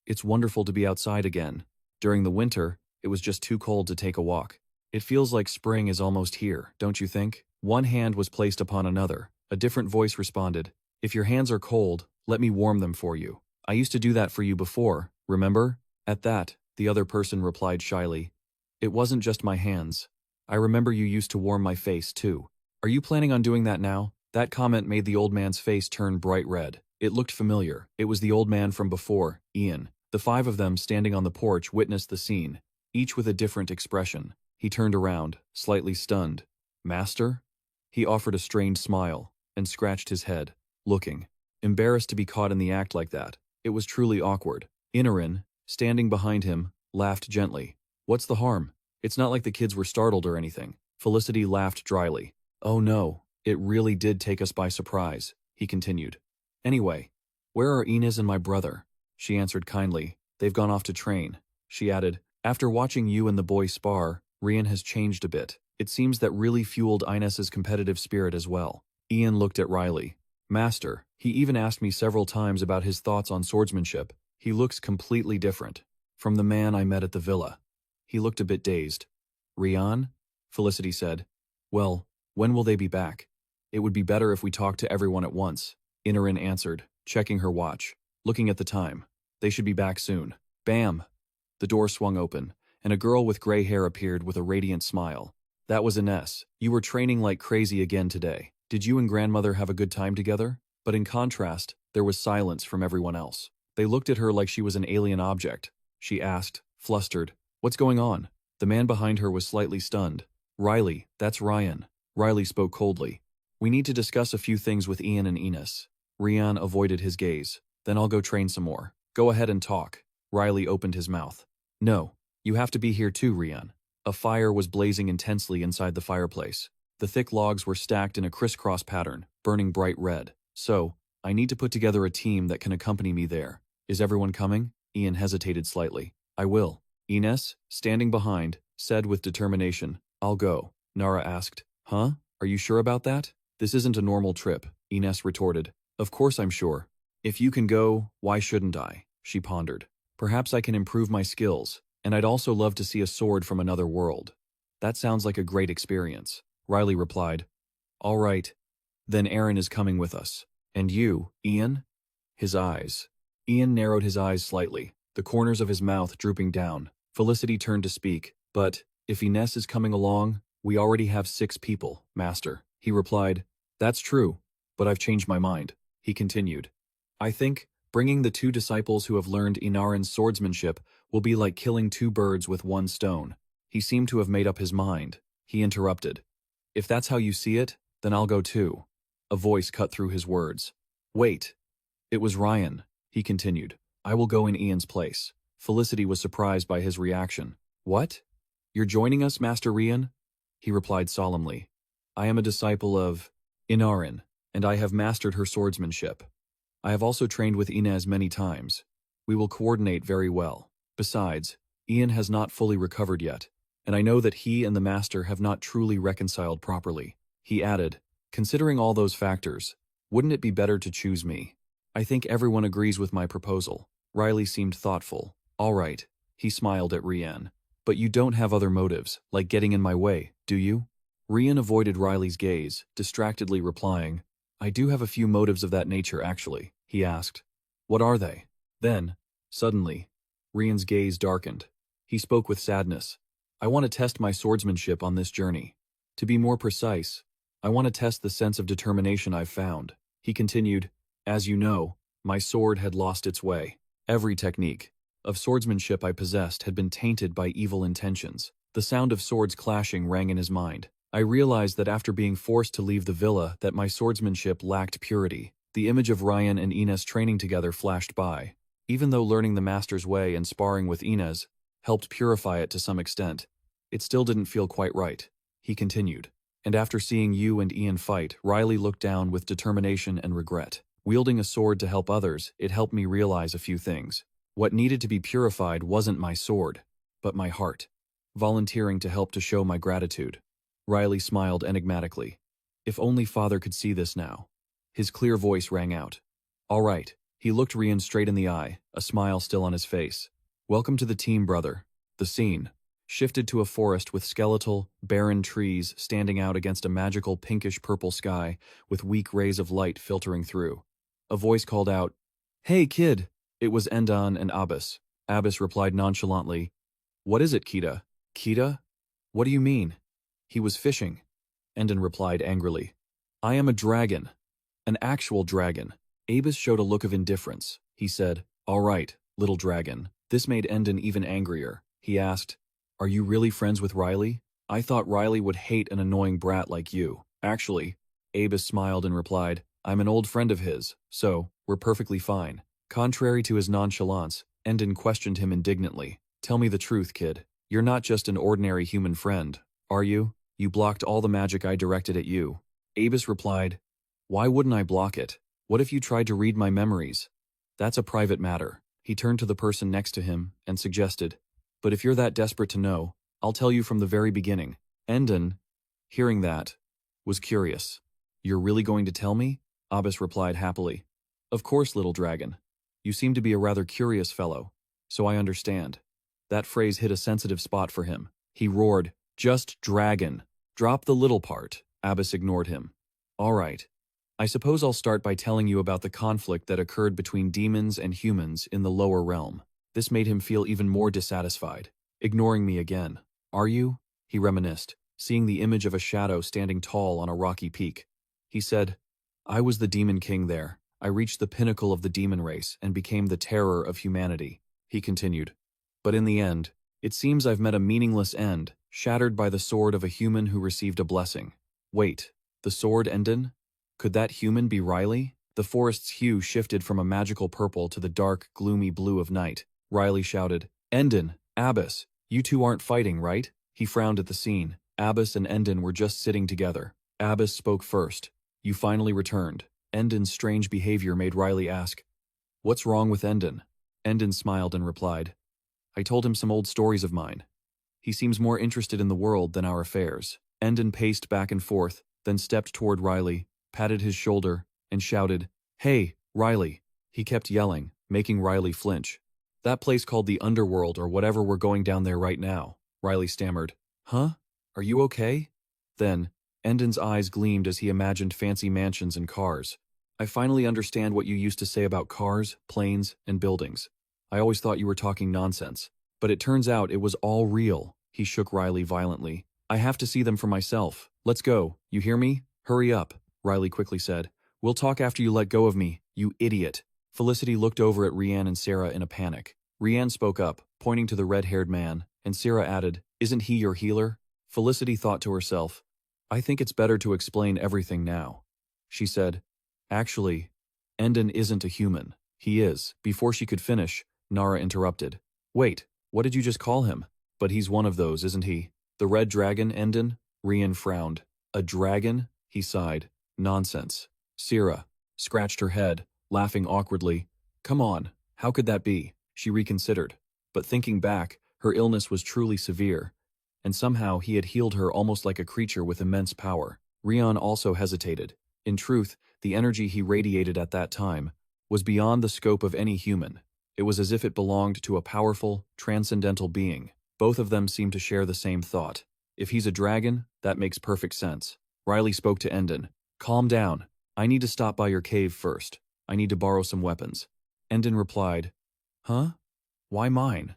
It's wonderful to be outside again. During the winter, it was just too cold to take a walk. It feels like spring is almost here, don't you think? One hand was placed upon another. A different voice responded, If your hands are cold, let me warm them for you. I used to do that for you before, remember? At that, the other person replied shyly, It wasn't just my hands. I remember you used to warm my face too. Are you planning on doing that now? That comment made the old man's face turn bright red. It looked familiar. It was the old man from before, Ian. The five of them standing on the porch witnessed the scene, each with a different expression. He turned around, slightly stunned. Master? He offered a strained smile, and scratched his head, looking. Embarrassed to be caught in the act like that. It was truly awkward. Inarin, standing behind him, laughed gently. What's the harm? It's not like the kids were startled or anything. Felicity laughed dryly. Oh no, it really did take us by surprise, he continued. Anyway, where are Inez and my brother? She answered kindly. They've gone off to train. She added, After watching you and the boy spar, Rian has changed a bit. It seems that really fueled Inez's competitive spirit as well. Ian looked at Riley. Master, he even asked me several times about his thoughts on swordsmanship. He looks completely different from the man I met at the villa. He looked a bit dazed. Rian? Felicity said. Well, when will they be back? It would be better if we talked to everyone at once. Inarin answered, checking her watch. Looking at the time. They should be back soon. Bam! The door swung open, and a girl with gray hair appeared with a radiant smile. That was Ines. You were training like crazy again today. Did you and grandmother have a good time together? But in contrast, there was silence from everyone else. They looked at her like she was an alien object. She asked, flustered, What's going on? The man behind her was slightly stunned. Riley, that's Ryan. Riley spoke coldly. We need to discuss a few things with Ian and Ines. Rian avoided his gaze. Then I'll go train some more. Go ahead and talk. Riley opened his mouth. No, you have to be here too, Rian. A fire was blazing intensely inside the fireplace. The thick logs were stacked in a crisscross pattern, burning bright red. So, I need to put together a team that can accompany me there. Is everyone coming? Ian hesitated slightly. I will. Ines, standing behind, said with determination, I'll go. Nara asked, Huh? Are you sure about that? This isn't a normal trip, Ines retorted. Of course I'm sure. If you can go, why shouldn't I? She pondered. Perhaps I can improve my skills, and I'd also love to see a sword from another world. That sounds like a great experience. Riley replied. All right. Then Aaron is coming with us. And you, Ian? His eyes. Ian narrowed his eyes slightly, the corners of his mouth drooping down. Felicity turned to speak. But, if Ines is coming along, we already have 6 people, Master. He replied. That's true, but I've changed my mind. He continued. I think, bringing the 2 disciples who have learned Inarin's swordsmanship will be like killing 2 birds with 1 stone. He seemed to have made up his mind. He interrupted. If that's how you see it, then I'll go too. A voice cut through his words. Wait. It was Ryan, he continued. I will go in Ian's place. Felicity was surprised by his reaction. What? You're joining us, Master Rian? He replied solemnly. I am a disciple of Inarin, and I have mastered her swordsmanship. I have also trained with Inez many times. We will coordinate very well. Besides, Ian has not fully recovered yet, and I know that he and the Master have not truly reconciled properly. He added, considering all those factors, wouldn't it be better to choose me? I think everyone agrees with my proposal. Riley seemed thoughtful. All right, he smiled at Rian. But you don't have other motives, like getting in my way, do you? Rian avoided Riley's gaze, distractedly replying, I do have a few motives of that nature, actually, he asked. What are they? Then, suddenly, Rian's gaze darkened. He spoke with sadness. I want to test my swordsmanship on this journey. To be more precise, I want to test the sense of determination I've found. He continued, as you know, my sword had lost its way. Every technique of swordsmanship I possessed had been tainted by evil intentions. The sound of swords clashing rang in his mind. I realized that after being forced to leave the villa that my swordsmanship lacked purity. The image of Ryan and Inez training together flashed by. Even though learning the Master's way and sparring with Inez helped purify it to some extent, it still didn't feel quite right. He continued. And after seeing you and Ian fight, Riley looked down with determination and regret. Wielding a sword to help others, it helped me realize a few things. What needed to be purified wasn't my sword, but my heart. Volunteering to help to show my gratitude. Riley smiled enigmatically. If only Father could see this now. His clear voice rang out. All right. He looked Rian straight in the eye, a smile still on his face. Welcome to the team, brother. The scene shifted to a forest with skeletal, barren trees standing out against a magical pinkish-purple sky with weak rays of light filtering through. A voice called out, Hey, kid! It was Endan and Abbas. Abbas replied nonchalantly, What is it, Kita? Kita? What do you mean? He was fishing. Endan replied angrily, I am a dragon. An actual dragon. Abbas showed a look of indifference. He said, All right, little dragon. This made Endan even angrier. He asked, Are you really friends with Riley? I thought Riley would hate an annoying brat like you. Actually, Abbas smiled and replied, I'm an old friend of his, so we're perfectly fine. Contrary to his nonchalance, Endan questioned him indignantly. Tell me the truth, kid. You're not just an ordinary human friend, are you? You blocked all the magic I directed at you. Abbas replied, Why wouldn't I block it? What if you tried to read my memories? That's a private matter. He turned to the person next to him and suggested, But if you're that desperate to know, I'll tell you from the very beginning. Endan, hearing that, was curious. You're really going to tell me? Abbas replied happily. Of course, little dragon. You seem to be a rather curious fellow, so I understand. That phrase hit a sensitive spot for him. He roared, Just dragon. Drop the little part. Abbas ignored him. All right. I suppose I'll start by telling you about the conflict that occurred between demons and humans in the lower realm. This made him feel even more dissatisfied. Ignoring me again. Are you? He reminisced, seeing the image of a shadow standing tall on a rocky peak. He said, I was the demon king there. I reached the pinnacle of the demon race and became the terror of humanity. He continued. But in the end, it seems I've met a meaningless end, shattered by the sword of a human who received a blessing. Wait, the sword Endan? Could that human be Riley? The forest's hue shifted from a magical purple to the dark, gloomy blue of night. Riley shouted, Endan, Abbas, you two aren't fighting, right? He frowned at the scene. Abbas and Endan were just sitting together. Abbas spoke first. You finally returned. Endan's strange behavior made Riley ask, What's wrong with Endan? Endan smiled and replied, I told him some old stories of mine. He seems more interested in the world than our affairs. Endan paced back and forth, then stepped toward Riley, patted his shoulder, and shouted, Hey, Riley. He kept yelling, making Riley flinch. That place called the Underworld or whatever, we're going down there right now. Riley stammered. Huh? Are you okay? Then, Endan's eyes gleamed as he imagined fancy mansions and cars. I finally understand what you used to say about cars, planes, and buildings. I always thought you were talking nonsense. But it turns out it was all real. He shook Riley violently. I have to see them for myself. Let's go. You hear me? Hurry up, Riley quickly said. We'll talk after you let go of me, you idiot. Felicity looked over at Rianne and Sarah in a panic. Rianne spoke up, pointing to the red-haired man, and Sarah added, Isn't he your healer? Felicity thought to herself, I think it's better to explain everything now. She said, Actually, Endon isn't a human. He is. Before she could finish, Nara interrupted. Wait, what did you just call him? But he's one of those, isn't he? The red dragon, Endon? Rian frowned. A dragon? He sighed. Nonsense. Sarah scratched her head, laughing awkwardly. Come on, how could that be? She reconsidered. But thinking back, her illness was truly severe, and somehow he had healed her almost like a creature with immense power. Rian also hesitated. In truth, the energy he radiated at that time was beyond the scope of any human. It was as if it belonged to a powerful, transcendental being. Both of them seemed to share the same thought. If he's a dragon, that makes perfect sense. Riley spoke to Endon. Calm down. I need to stop by your cave first. I need to borrow some weapons. Endon replied, Huh? Why mine?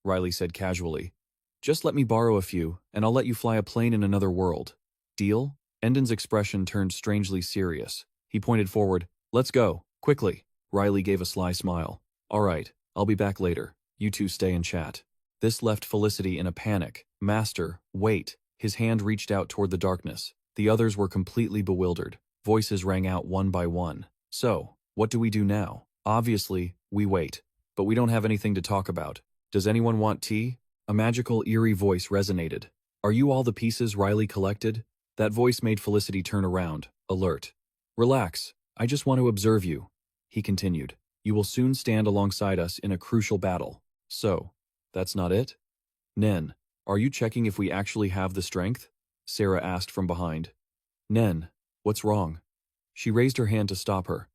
Riley said casually. Just let me borrow a few, and I'll let you fly a plane in another world. Deal? Endon's expression turned strangely serious. He pointed forward. Let's go. Quickly. Riley gave a sly smile. All right, I'll be back later. You two stay and chat. This left Felicity in a panic. Master, wait. His hand reached out toward the darkness. The others were completely bewildered. Voices rang out one by one. So, what do we do now? Obviously, we wait. But we don't have anything to talk about. Does anyone want tea? A magical, eerie voice resonated. Are you all the pieces Riley collected? That voice made Felicity turn around, alert. Relax, I just want to observe you. He continued. You will soon stand alongside us in a crucial battle. So, that's not it? Nen, are you checking if we actually have the strength? Sarah asked from behind. Nen, what's wrong? She raised her hand to stop her.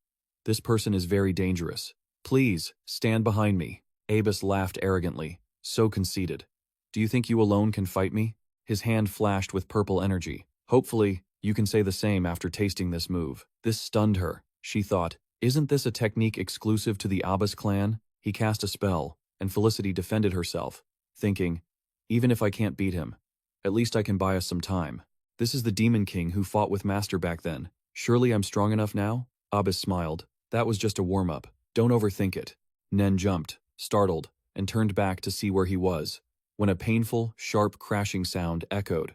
This person is very dangerous. Please, stand behind me. Abus laughed arrogantly, so conceited. Do you think you alone can fight me? His hand flashed with purple energy. Hopefully, you can say the same after tasting this move. This stunned her. She thought, isn't this a technique exclusive to the Abus clan? He cast a spell, and Felicity defended herself, thinking, even if I can't beat him, at least I can buy us some time. This is the Demon King who fought with Master back then. Surely I'm strong enough now? Abus smiled. That was just a warm-up. Don't overthink it. Nen jumped, startled, and turned back to see where he was, when a painful, sharp crashing sound echoed.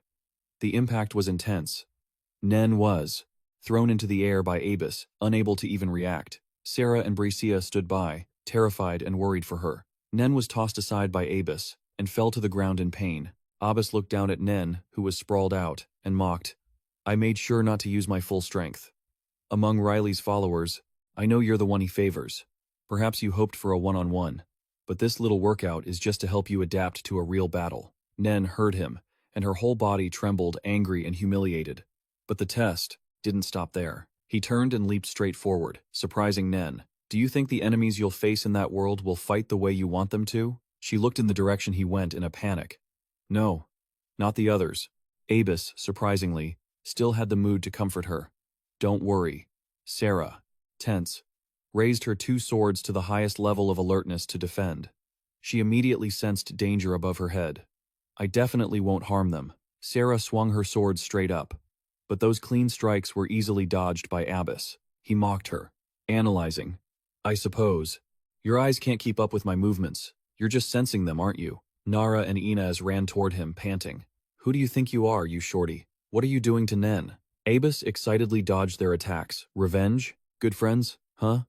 The impact was intense. Nen was thrown into the air by Abus, unable to even react. Sarah and Bricia stood by, terrified and worried for her. Nen was tossed aside by Abus and fell to the ground in pain. Abus looked down at Nen, who was sprawled out, and mocked. I made sure not to use my full strength. Among Riley's followers, I know you're the one he favors. Perhaps you hoped for a one-on-one, but this little workout is just to help you adapt to a real battle. Nen heard him, and her whole body trembled, angry and humiliated. But the test didn't stop there. He turned and leaped straight forward, surprising Nen. Do you think the enemies you'll face in that world will fight the way you want them to? She looked in the direction he went in a panic. No, not the others. Abus, surprisingly, still had the mood to comfort her. Don't worry. Sarah, tense, raised her two swords to the highest level of alertness to defend. She immediately sensed danger above her head. I definitely won't harm them. Sarah swung her sword straight up. But those clean strikes were easily dodged by Abus. He mocked her, analyzing. I suppose. Your eyes can't keep up with my movements. You're just sensing them, aren't you? Nara and Inez ran toward him, panting. Who do you think you are, you shorty? What are you doing to Nen? Abus excitedly dodged their attacks. Revenge? Good friends? Huh?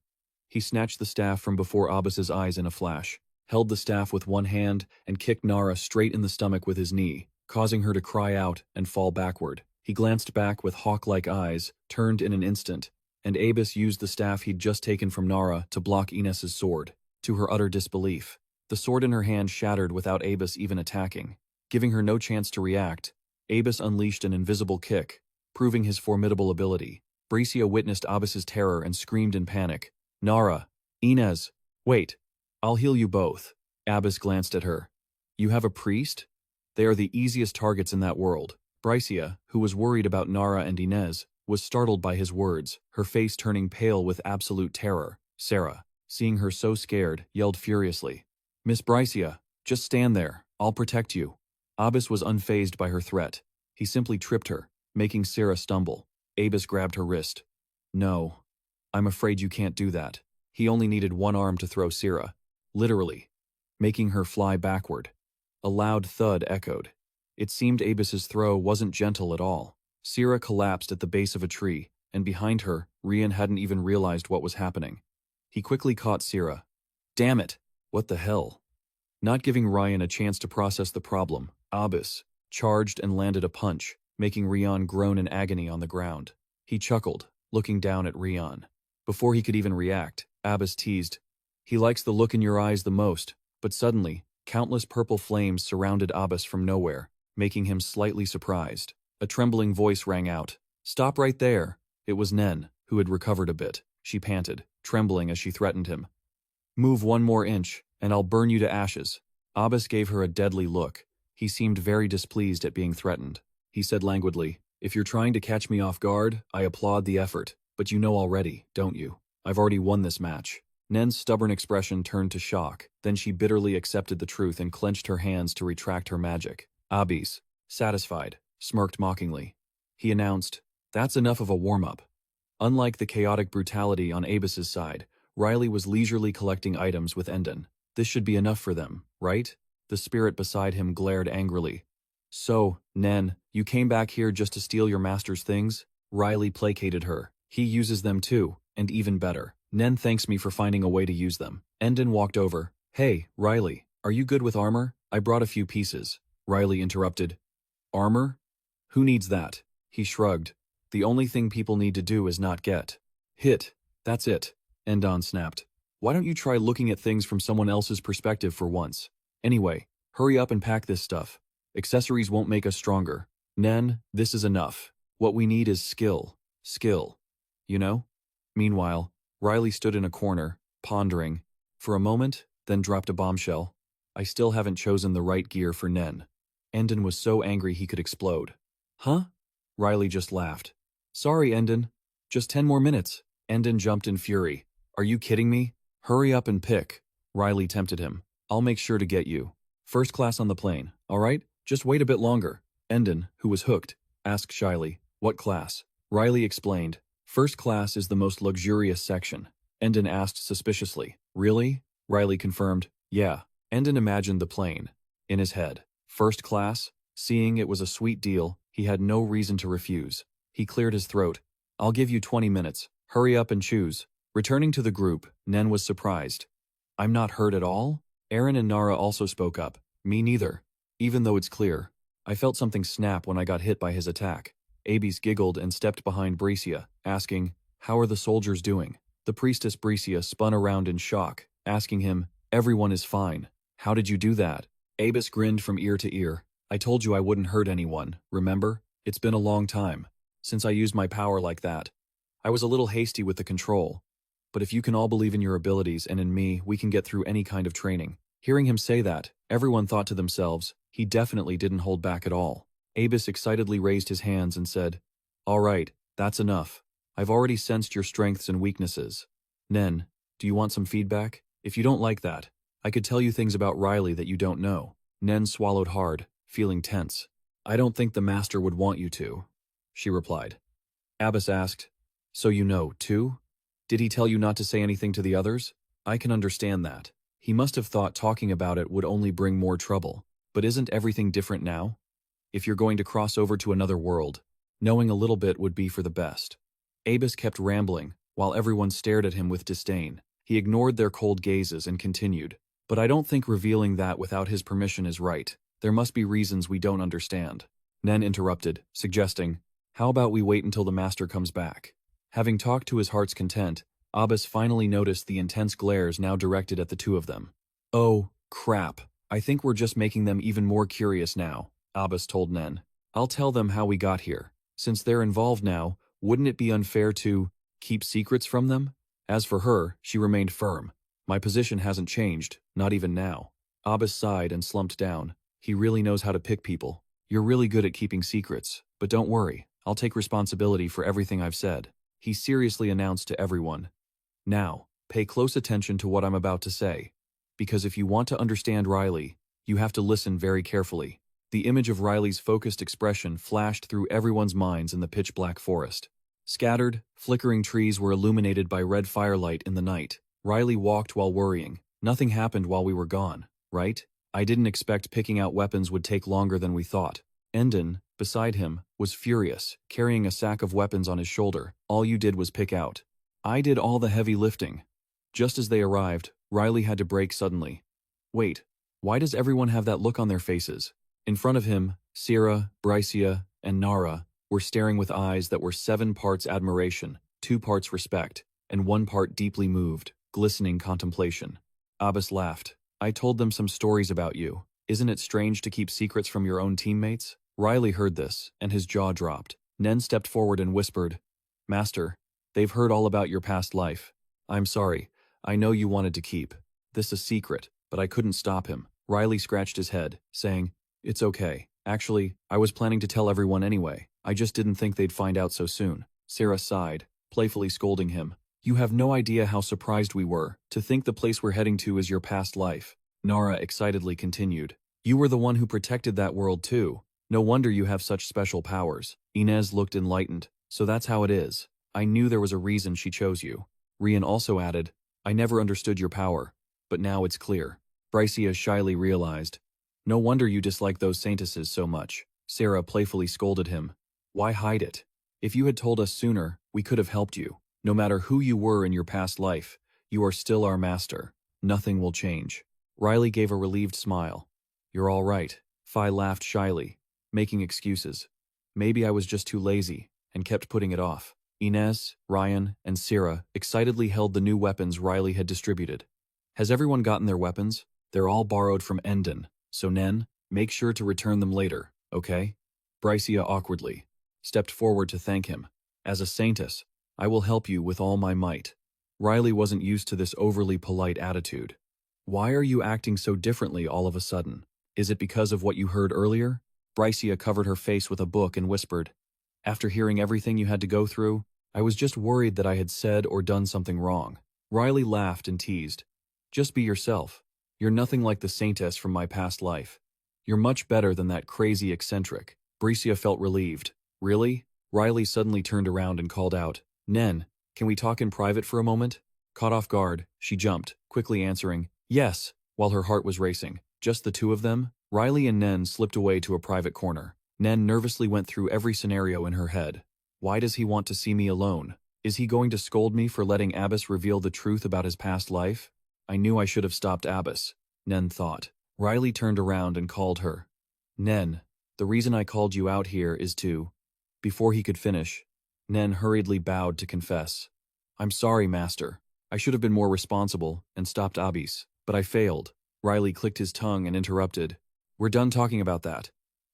He snatched the staff from before Abus's eyes in a flash, held the staff with one hand, and kicked Nara straight in the stomach with his knee, causing her to cry out and fall backward. He glanced back with hawk-like eyes, turned in an instant, and Abus used the staff he'd just taken from Nara to block Inez's sword. To her utter disbelief, the sword in her hand shattered without Abus even attacking. Giving her no chance to react, Abus unleashed an invisible kick, proving his formidable ability. Bricia witnessed Abus's terror and screamed in panic. Nara, Inez, wait, I'll heal you both. Abus glanced at her. You have a priest? They are the easiest targets in that world. Bricia, who was worried about Nara and Inez, was startled by his words, her face turning pale with absolute terror. Sarah, seeing her so scared, yelled furiously, "Miss Brycia, just stand there, I'll protect you." Abbas was unfazed by her threat. He simply tripped her, making Sarah stumble. Abbas grabbed her wrist. "No, I'm afraid you can't do that." He only needed one arm to throw Sarah, literally, making her fly backward. A loud thud echoed. It seemed Abbas's throw wasn't gentle at all. Sarah collapsed at the base of a tree, and behind her, Rian hadn't even realized what was happening. He quickly caught Sarah. "Damn it! What the hell?" Not giving Ryan a chance to process the problem, Abbas charged and landed a punch, making Rian groan in agony on the ground. He chuckled, looking down at Rian. Before he could even react, Abbas teased, "He likes the look in your eyes the most," but suddenly, countless purple flames surrounded Abbas from nowhere, making him slightly surprised. A trembling voice rang out, "Stop right there." It was Nen, who had recovered a bit. She panted, trembling as she threatened him. "Move one more inch, and I'll burn you to ashes." Abbas gave her a deadly look. He seemed very displeased at being threatened. He said languidly, "If you're trying to catch me off guard, I applaud the effort, but you know already, don't you? I've already won this match." Nen's stubborn expression turned to shock, then she bitterly accepted the truth and clenched her hands to retract her magic. Abbas, satisfied, smirked mockingly. He announced, "That's enough of a warm-up." Unlike the chaotic brutality on Abbas's side, Riley was leisurely collecting items with Endon. This should be enough for them, right? The spirit beside him glared angrily. "So, Nen, you came back here just to steal your master's things?" Riley placated her. "He uses them too, and even better. Nen thanks me for finding a way to use them." Endon walked over. "Hey, Riley, are you good with armor? I brought a few pieces." Riley interrupted. "Armor? Who needs that?" He shrugged. "The only thing people need to do is not get hit. That's it." Endon snapped. "Why don't you try looking at things from someone else's perspective for once? Anyway, hurry up and pack this stuff. Accessories won't make us stronger. Nen, this is enough. What we need is skill. Skill. You know?" Meanwhile, Riley stood in a corner, pondering. For a moment, then dropped a bombshell. "I still haven't chosen the right gear for Nen." Endon was so angry he could explode. "Huh?" Riley just laughed. "Sorry, Endon. Just 10 more minutes." Endon jumped in fury. "Are you kidding me? Hurry up and pick." Riley tempted him. "I'll make sure to get you. First class on the plane, all right? Just wait a bit longer." Endon, who was hooked, asked shyly, "What class?" Riley explained, "First class is the most luxurious section." Endon asked suspiciously, "Really?" Riley confirmed, "Yeah." Endon imagined the plane. In his head, first class? Seeing it was a sweet deal, he had no reason to refuse. He cleared his throat. "I'll give you 20 minutes. Hurry up and choose." Returning to the group, Nen was surprised. "I'm not hurt at all?" Aaron and Nara also spoke up. "Me neither. Even though it's clear. I felt something snap when I got hit by his attack." Abbas giggled and stepped behind Brycia, asking, "How are the soldiers doing?" The priestess Brycia spun around in shock, asking him, "Everyone is fine. How did you do that?" Abbas grinned from ear to ear. "I told you I wouldn't hurt anyone, remember? It's been a long time since I used my power like that. I was a little hasty with the control. But if you can all believe in your abilities and in me, we can get through any kind of training." Hearing him say that, everyone thought to themselves, he definitely didn't hold back at all. Abbas excitedly raised his hands and said, "All right, that's enough. I've already sensed your strengths and weaknesses. Nen, do you want some feedback? If you don't like that, I could tell you things about Riley that you don't know." Nen swallowed hard, feeling tense. "I don't think the master would want you to," she replied. Abbas asked, "So you know, too? Did he tell you not to say anything to the others?" "I can understand that. He must have thought talking about it would only bring more trouble. But isn't everything different now? If you're going to cross over to another world, knowing a little bit would be for the best." Abbas kept rambling, while everyone stared at him with disdain. He ignored their cold gazes and continued, "But I don't think revealing that without his permission is right. There must be reasons we don't understand." Nen interrupted, suggesting, "How about we wait until the master comes back?" Having talked to his heart's content, Abbas finally noticed the intense glares now directed at the two of them. "Oh, crap. I think we're just making them even more curious now," Abbas told Nen. "I'll tell them how we got here. Since they're involved now, wouldn't it be unfair to keep secrets from them?" As for her, she remained firm. "My position hasn't changed, not even now." Abbas sighed and slumped down. He really knows how to pick people. "You're really good at keeping secrets, but don't worry, I'll take responsibility for everything I've said," he seriously announced to everyone. "Now, pay close attention to what I'm about to say. Because if you want to understand Riley, you have to listen very carefully." The image of Riley's focused expression flashed through everyone's minds in the pitch-black forest. Scattered, flickering trees were illuminated by red firelight in the night. Riley walked while worrying. "Nothing happened while we were gone, right? I didn't expect picking out weapons would take longer than we thought." Endon, beside him, was furious, carrying a sack of weapons on his shoulder. "All you did was pick out. I did all the heavy lifting." Just as they arrived, Riley had to brake suddenly. "Wait, why does everyone have that look on their faces?" In front of him, Sierra, Brycia, and Nara were staring with eyes that were 7 parts admiration, 2 parts respect, and 1 part deeply moved, glistening contemplation. Abbas laughed. "I told them some stories about you. Isn't it strange to keep secrets from your own teammates?" Riley heard this, and his jaw dropped. Nen stepped forward and whispered, "Master, they've heard all about your past life. I'm sorry, I know you wanted to keep this a secret, but I couldn't stop him." Riley scratched his head, saying, "It's okay. Actually, I was planning to tell everyone anyway. I just didn't think they'd find out so soon." Sarah sighed, playfully scolding him. "You have no idea how surprised we were to think the place we're heading to is your past life." Nara excitedly continued, "You were the one who protected that world too. No wonder you have such special powers." Inez looked enlightened. "So that's how it is. I knew there was a reason she chose you." Rian also added, "I never understood your power, but now it's clear." Brycia shyly realized, "No wonder you dislike those saintesses so much." Sarah playfully scolded him. "Why hide it? If you had told us sooner, we could have helped you. No matter who you were in your past life, you are still our master. Nothing will change." Riley gave a relieved smile. "You're all right." Phi laughed shyly, making excuses. "Maybe I was just too lazy, and kept putting it off." Inez, Ryan, and Sierra excitedly held the new weapons Riley had distributed. "Has everyone gotten their weapons? They're all borrowed from Endon, so Nen, make sure to return them later, okay?" Brycia awkwardly stepped forward to thank him. "As a saintess, I will help you with all my might." Riley wasn't used to this overly polite attitude. "Why are you acting so differently all of a sudden? Is it because of what you heard earlier?" Brycia covered her face with a book and whispered, "After hearing everything you had to go through, I was just worried that I had said or done something wrong." Riley laughed and teased, "Just be yourself. You're nothing like the saintess from my past life. You're much better than that crazy eccentric." Brycia felt relieved. "Really?" Riley suddenly turned around and called out, "Nen, can we talk in private for a moment?" Caught off guard, she jumped, quickly answering, "Yes," while her heart was racing. Just the two of them? Riley and Nen slipped away to a private corner. Nen nervously went through every scenario in her head. Why does he want to see me alone? Is he going to scold me for letting Abbas reveal the truth about his past life? I knew I should have stopped Abbas, Nen thought. Riley turned around and called her. "Nen, the reason I called you out here is to..." Before he could finish, Nen hurriedly bowed to confess. "I'm sorry, Master. I should have been more responsible and stopped Abbas, but I failed." Riley clicked his tongue and interrupted. "We're done talking about that.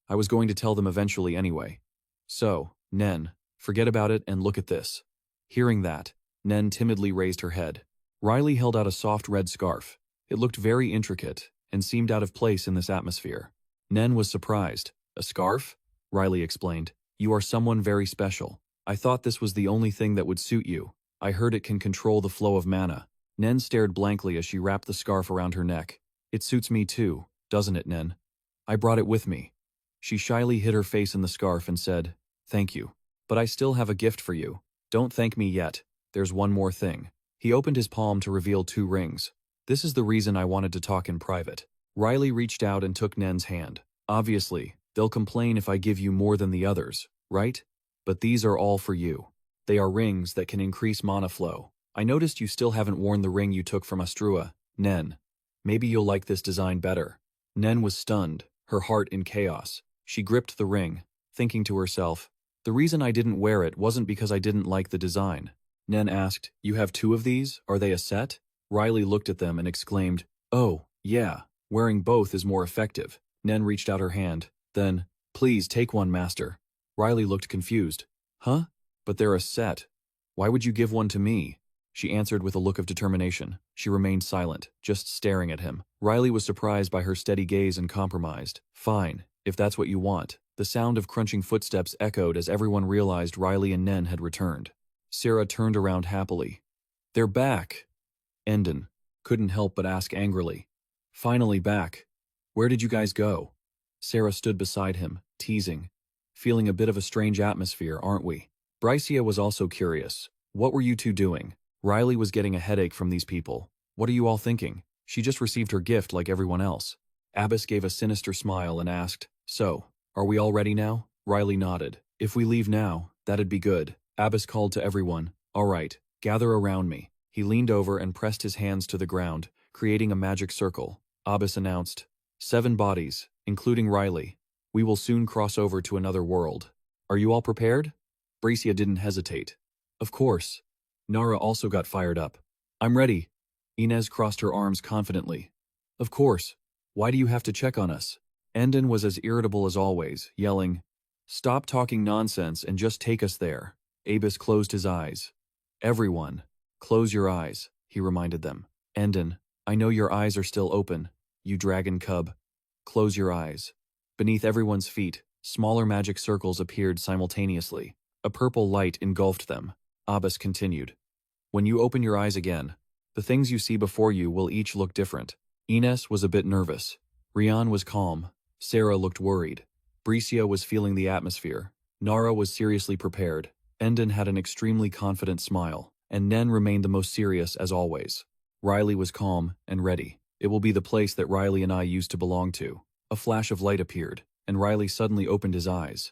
I was going to tell them eventually anyway. So, Nen, forget about it and look at this." Hearing that, Nen timidly raised her head. Riley held out a soft red scarf. It looked very intricate and seemed out of place in this atmosphere. Nen was surprised. "A scarf?" Riley explained. "You are someone very special. I thought this was the only thing that would suit you. I heard it can control the flow of mana." Nen stared blankly as she wrapped the scarf around her neck. "It suits me too, doesn't it, Nen? I brought it with me." She shyly hid her face in the scarf and said, "Thank you. But I still have a gift for you. Don't thank me yet. There's one more thing." He opened his palm to reveal 2 rings. "This is the reason I wanted to talk in private." Riley reached out and took Nen's hand. "Obviously, they'll complain if I give you more than the others, right? But these are all for you. They are rings that can increase mana flow. I noticed you still haven't worn the ring you took from Astrua, Nen. Maybe you'll like this design better." Nen was stunned, her heart in chaos. She gripped the ring, thinking to herself, "The reason I didn't wear it wasn't because I didn't like the design." Nen asked, "You have 2 of these? Are they a set?" Riley looked at them and exclaimed, "Oh, yeah, wearing both is more effective." Nen reached out her hand. Then, "Please take one, Master." Riley looked confused. "Huh? But they're a set. Why would you give one to me?" She answered with a look of determination. She remained silent, just staring at him. Riley was surprised by her steady gaze and compromised. "Fine, if that's what you want, The sound of crunching footsteps echoed as everyone realized Riley and Nen had returned. Sarah turned around happily. "They're back!" Endon couldn't help but ask angrily. "Finally back. Where did you guys go?" Sarah stood beside him, teasing. "Feeling a bit of a strange atmosphere, aren't we?" Brycia was also curious. "What were you two doing?" Riley was getting a headache from these people. "What are you all thinking? She just received her gift like everyone else." Abbas gave a sinister smile and asked, "So, are we all ready now?" Riley nodded. "If we leave now, that'd be good." Abbas called to everyone, "All right, gather around me." He leaned over and pressed his hands to the ground, creating a magic circle. Abbas announced, "7 bodies, including Riley. We will soon cross over to another world. Are you all prepared?" Brycia didn't hesitate. "Of course." Nara also got fired up. "I'm ready." Inez crossed her arms confidently. "Of course. Why do you have to check on us?" Endon was as irritable as always, yelling, "Stop talking nonsense and just take us there." Abbas closed his eyes. "Everyone, close your eyes," he reminded them. "Endon, I know your eyes are still open, you dragon cub. Close your eyes." Beneath everyone's feet, smaller magic circles appeared simultaneously. A purple light engulfed them. Abbas continued. "When you open your eyes again, the things you see before you will each look different." Inez was a bit nervous. Rian was calm. Sarah looked worried. Brycia was feeling the atmosphere. Nara was seriously prepared. Endon had an extremely confident smile, and Nen remained the most serious as always. Riley was calm and ready. "It will be the place that Riley and I used to belong to." A flash of light appeared, and Riley suddenly opened his eyes.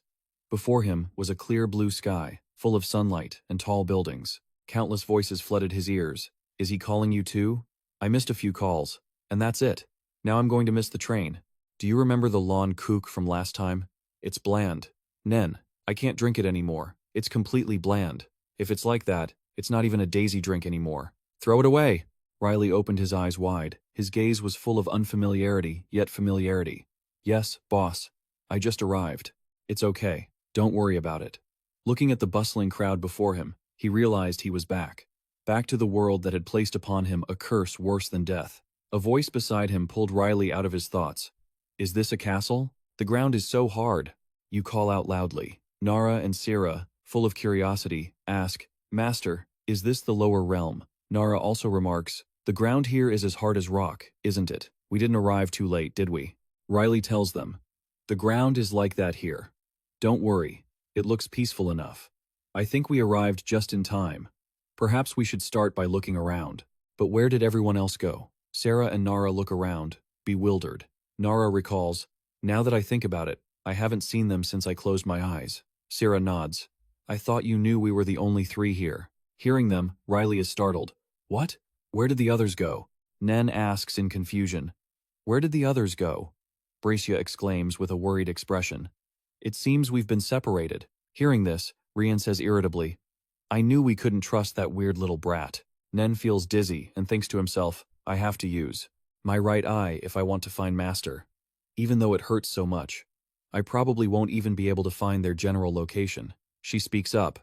Before him was a clear blue sky, full of sunlight and tall buildings. Countless voices flooded his ears. "Is he calling you too? I missed a few calls, and that's it. Now I'm going to miss the train. Do you remember the lawn kook from last time? It's bland. Nen, I can't drink it anymore. It's completely bland. If it's like that, it's not even a daisy drink anymore. Throw it away." Riley opened his eyes wide. His gaze was full of unfamiliarity, yet familiarity. "Yes, boss. I just arrived. It's okay. Don't worry about it." Looking at the bustling crowd before him, he realized he was back. Back to the world that had placed upon him a curse worse than death. A voice beside him pulled Riley out of his thoughts. "Is this a castle? The ground is so hard." You call out loudly. Nara and Sarah, full of curiosity, ask, "Master, is this the lower realm?" Nara also remarks, "The ground here is as hard as rock, isn't it? We didn't arrive too late, did we?" Riley tells them, "The ground is like that here. Don't worry, it looks peaceful enough. I think we arrived just in time. Perhaps we should start by looking around." But where did everyone else go? Sarah and Nara look around, bewildered. Nara recalls, "Now that I think about it, I haven't seen them since I closed my eyes." Sarah nods. "I thought you knew we were the only 3 here." Hearing them, Riley is startled. "What? Where did the others go?" Nen asks in confusion. "Where did the others go?" Brycia exclaims with a worried expression. "It seems we've been separated." Hearing this, Rian says irritably, "I knew we couldn't trust that weird little brat." Nen feels dizzy and thinks to himself, "I have to use my right eye if I want to find Master. Even though it hurts so much, I probably won't even be able to find their general location." She speaks up.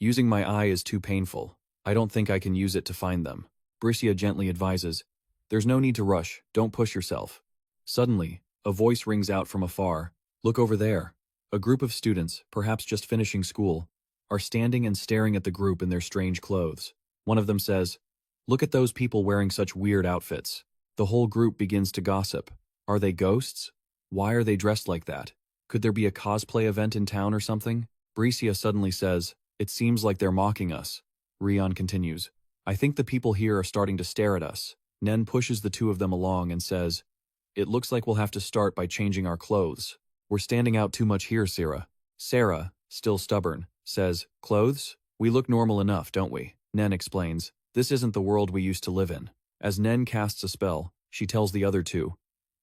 "Using my eye is too painful. I don't think I can use it to find them." Brycia gently advises, "There's no need to rush, don't push yourself." Suddenly, a voice rings out from afar. "Look over there." A group of students, perhaps just finishing school, are standing and staring at the group in their strange clothes. One of them says, "Look at those people wearing such weird outfits." The whole group begins to gossip. Are they ghosts? Why are they dressed like that? Could there be a cosplay event in town or something? Brycia suddenly says, "It seems like they're mocking us." Rian continues, "I think the people here are starting to stare at us." Nen pushes the 2 of them along and says, "It looks like we'll have to start by changing our clothes. We're standing out too much here, Sarah." Sarah, still stubborn, says, "Clothes? We look normal enough, don't we?" Nen explains, "This isn't the world we used to live in." As Nen casts a spell, she tells the other 2,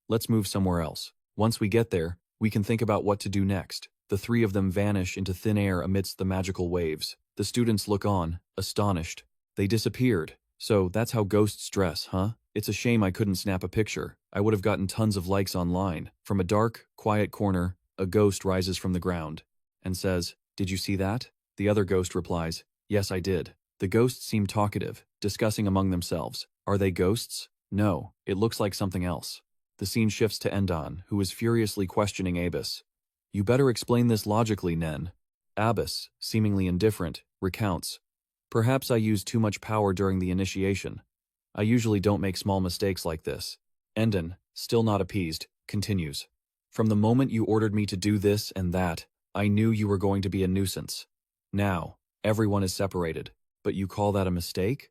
"Let's move somewhere else. Once we get there, we can think about what to do next." The 3 of them vanish into thin air amidst the magical waves. The students look on, astonished. They disappeared. So that's how ghosts dress, huh? It's a shame I couldn't snap a picture. I would have gotten tons of likes online. From a dark, quiet corner, a ghost rises from the ground and says, "Did you see that?" The other ghost replies, "Yes, I did." The ghosts seem talkative, discussing among themselves. Are they ghosts? No, it looks like something else. The scene shifts to Endon, who is furiously questioning Abbas. You better explain this logically, Nen. Abbas, seemingly indifferent, recounts. Perhaps I used too much power during the initiation. I usually don't make small mistakes like this. Endon, still not appeased, continues. From the moment you ordered me to do this and that, I knew you were going to be a nuisance. Now, everyone is separated, but you call that a mistake?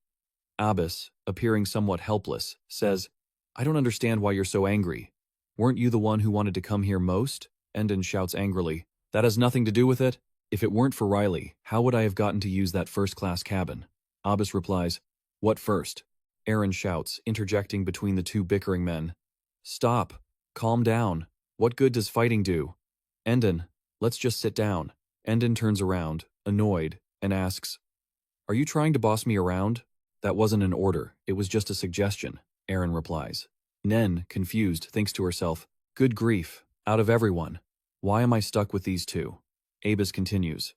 Abbas, appearing somewhat helpless, says, I don't understand why you're so angry. Weren't you the one who wanted to come here most? Endon shouts angrily. That has nothing to do with it. If it weren't for Riley, how would I have gotten to use that first-class cabin? Abbas replies, What first? Aaron shouts, interjecting between the two bickering men. Stop. Calm down. What good does fighting do? Endon, let's just sit down. Endon turns around, annoyed, and asks, Are you trying to boss me around? That wasn't an order, it was just a suggestion, Aaron replies. Nen, confused, thinks to herself, Good grief, out of everyone. Why am I stuck with these two? Abbas continues.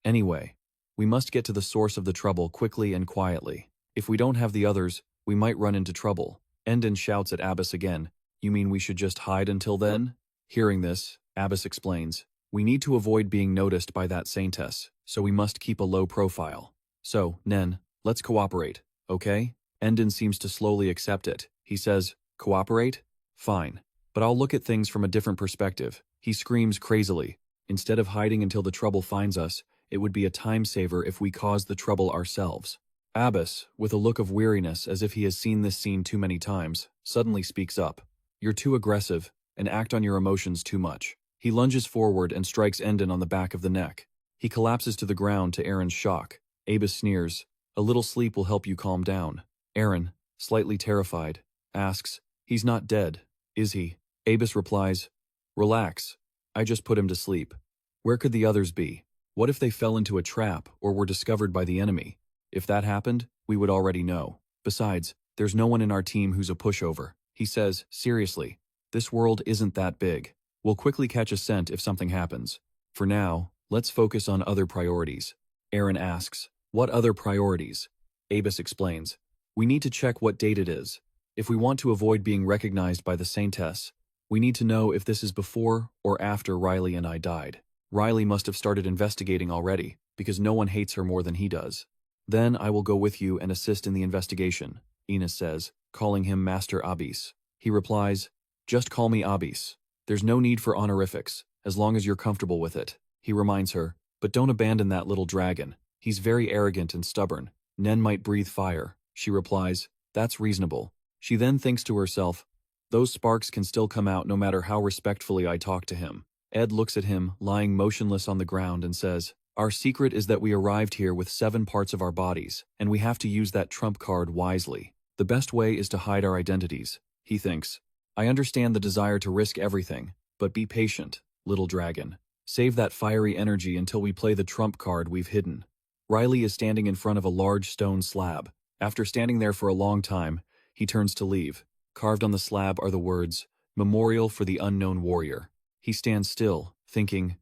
Anyway, we must get to the source of the trouble quickly and quietly. If we don't have the others, we might run into trouble. Endon shouts at Abbas again. You mean we should just hide until then? Hearing this, Abbas explains. We need to avoid being noticed by that saintess, so we must keep a low profile. So, Nen, let's cooperate, okay? Endon seems to slowly accept it. He says, Cooperate? Fine. But I'll look at things from a different perspective. He screams crazily. Instead of hiding until the trouble finds us, it would be a time saver if we caused the trouble ourselves. Abbas, with a look of weariness as if he has seen this scene too many times, suddenly speaks up. You're too aggressive, and act on your emotions too much. He lunges forward and strikes Endon on the back of the neck. He collapses to the ground to Aaron's shock. Abbas sneers. A little sleep will help you calm down. Aaron, slightly terrified, asks, He's not dead, is he? Abbas replies, Relax. I just put him to sleep. Where could the others be? What if they fell into a trap or were discovered by the enemy? If that happened, we would already know. Besides, there's no one in our team who's a pushover. He says, seriously, this world isn't that big. We'll quickly catch a scent if something happens. For now, let's focus on other priorities. Aaron asks, What other priorities? Abbas explains, We need to check what date it is. If we want to avoid being recognized by the Saintess, we need to know if this is before or after Riley and I died. Riley must have started investigating already, because no one hates her more than he does. Then I will go with you and assist in the investigation, Enos says, calling him Master Abbas. He replies, Just call me Abbas. There's no need for honorifics, as long as you're comfortable with it. He reminds her, But don't abandon that little dragon. He's very arrogant and stubborn. Nen might breathe fire. She replies, That's reasonable. She then thinks to herself, Those sparks can still come out no matter how respectfully I talk to him. Ed looks at him, lying motionless on the ground, and says, Our secret is that we arrived here with 7 parts of our bodies, and we have to use that trump card wisely. The best way is to hide our identities. He thinks, I understand the desire to risk everything, but be patient, little dragon. Save that fiery energy until we play the trump card we've hidden. Riley is standing in front of a large stone slab. After standing there for a long time, he turns to leave. Carved on the slab are the words, Memorial for the Unknown Warrior. He stands still, thinking,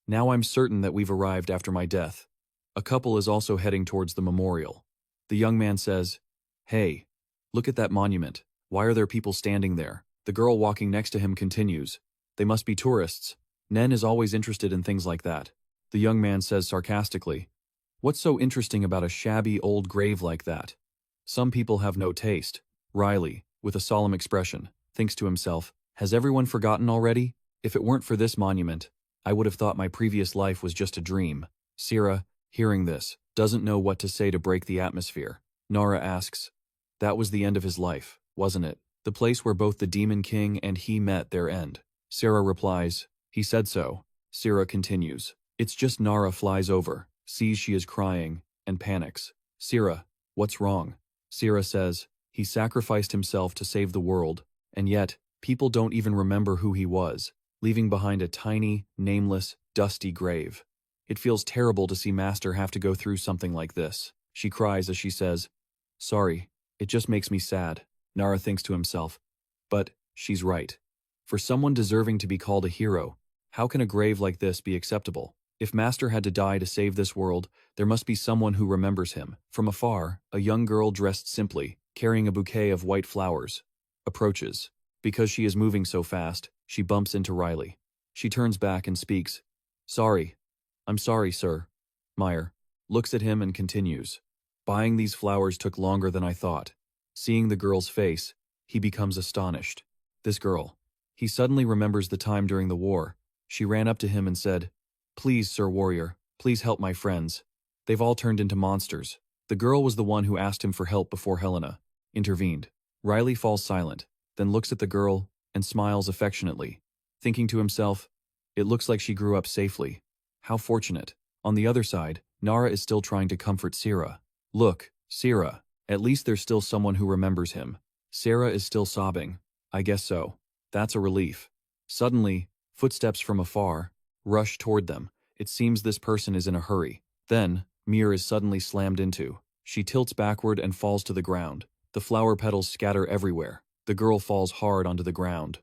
Now I'm certain that we've arrived after my death. A couple is also heading towards the memorial. The young man says, Hey, look at that monument. Why are there people standing there? The girl walking next to him continues, They must be tourists. Nen is always interested in things like that. The young man says sarcastically, What's so interesting about a shabby old grave like that? Some people have no taste. Riley, with a solemn expression, thinks to himself, Has everyone forgotten already? If it weren't for this monument, I would have thought my previous life was just a dream. Sira, hearing this, doesn't know what to say to break the atmosphere. Nara asks, That was the end of his life, wasn't it? The place where both the Demon King and he met their end. Sira replies, He said so. Sira continues, It's just Nara flies over, sees she is crying, and panics. Sira, what's wrong? Sira says, He sacrificed himself to save the world, and yet, people don't even remember who he was, leaving behind a tiny, nameless, dusty grave. It feels terrible to see Master have to go through something like this. She cries as she says, Sorry, it just makes me sad. Nara thinks to himself. But, she's right. For someone deserving to be called a hero, how can a grave like this be acceptable? If Master had to die to save this world, there must be someone who remembers him. From afar, a young girl dressed simply, carrying a bouquet of white flowers, approaches. Because she is moving so fast, she bumps into Riley. She turns back and speaks. Sorry. I'm sorry, sir. Meyer looks at him and continues. Buying these flowers took longer than I thought. Seeing the girl's face, he becomes astonished. This girl. He suddenly remembers the time during the war. She ran up to him and said, Please, Sir Warrior, please help my friends. They've all turned into monsters. The girl was the one who asked him for help before Helena intervened. Riley falls silent, then looks at the girl and smiles affectionately, thinking to himself, it looks like she grew up safely. How fortunate. On the other side, Nara is still trying to comfort Sierra. Look, Sierra, at least there's still someone who remembers him. Sarah is still sobbing. I guess so. That's a relief. Suddenly, footsteps from afar rush toward them. It seems this person is in a hurry. Then, Mir is suddenly slammed into. She tilts backward and falls to the ground. The flower petals scatter everywhere. The girl falls hard onto the ground.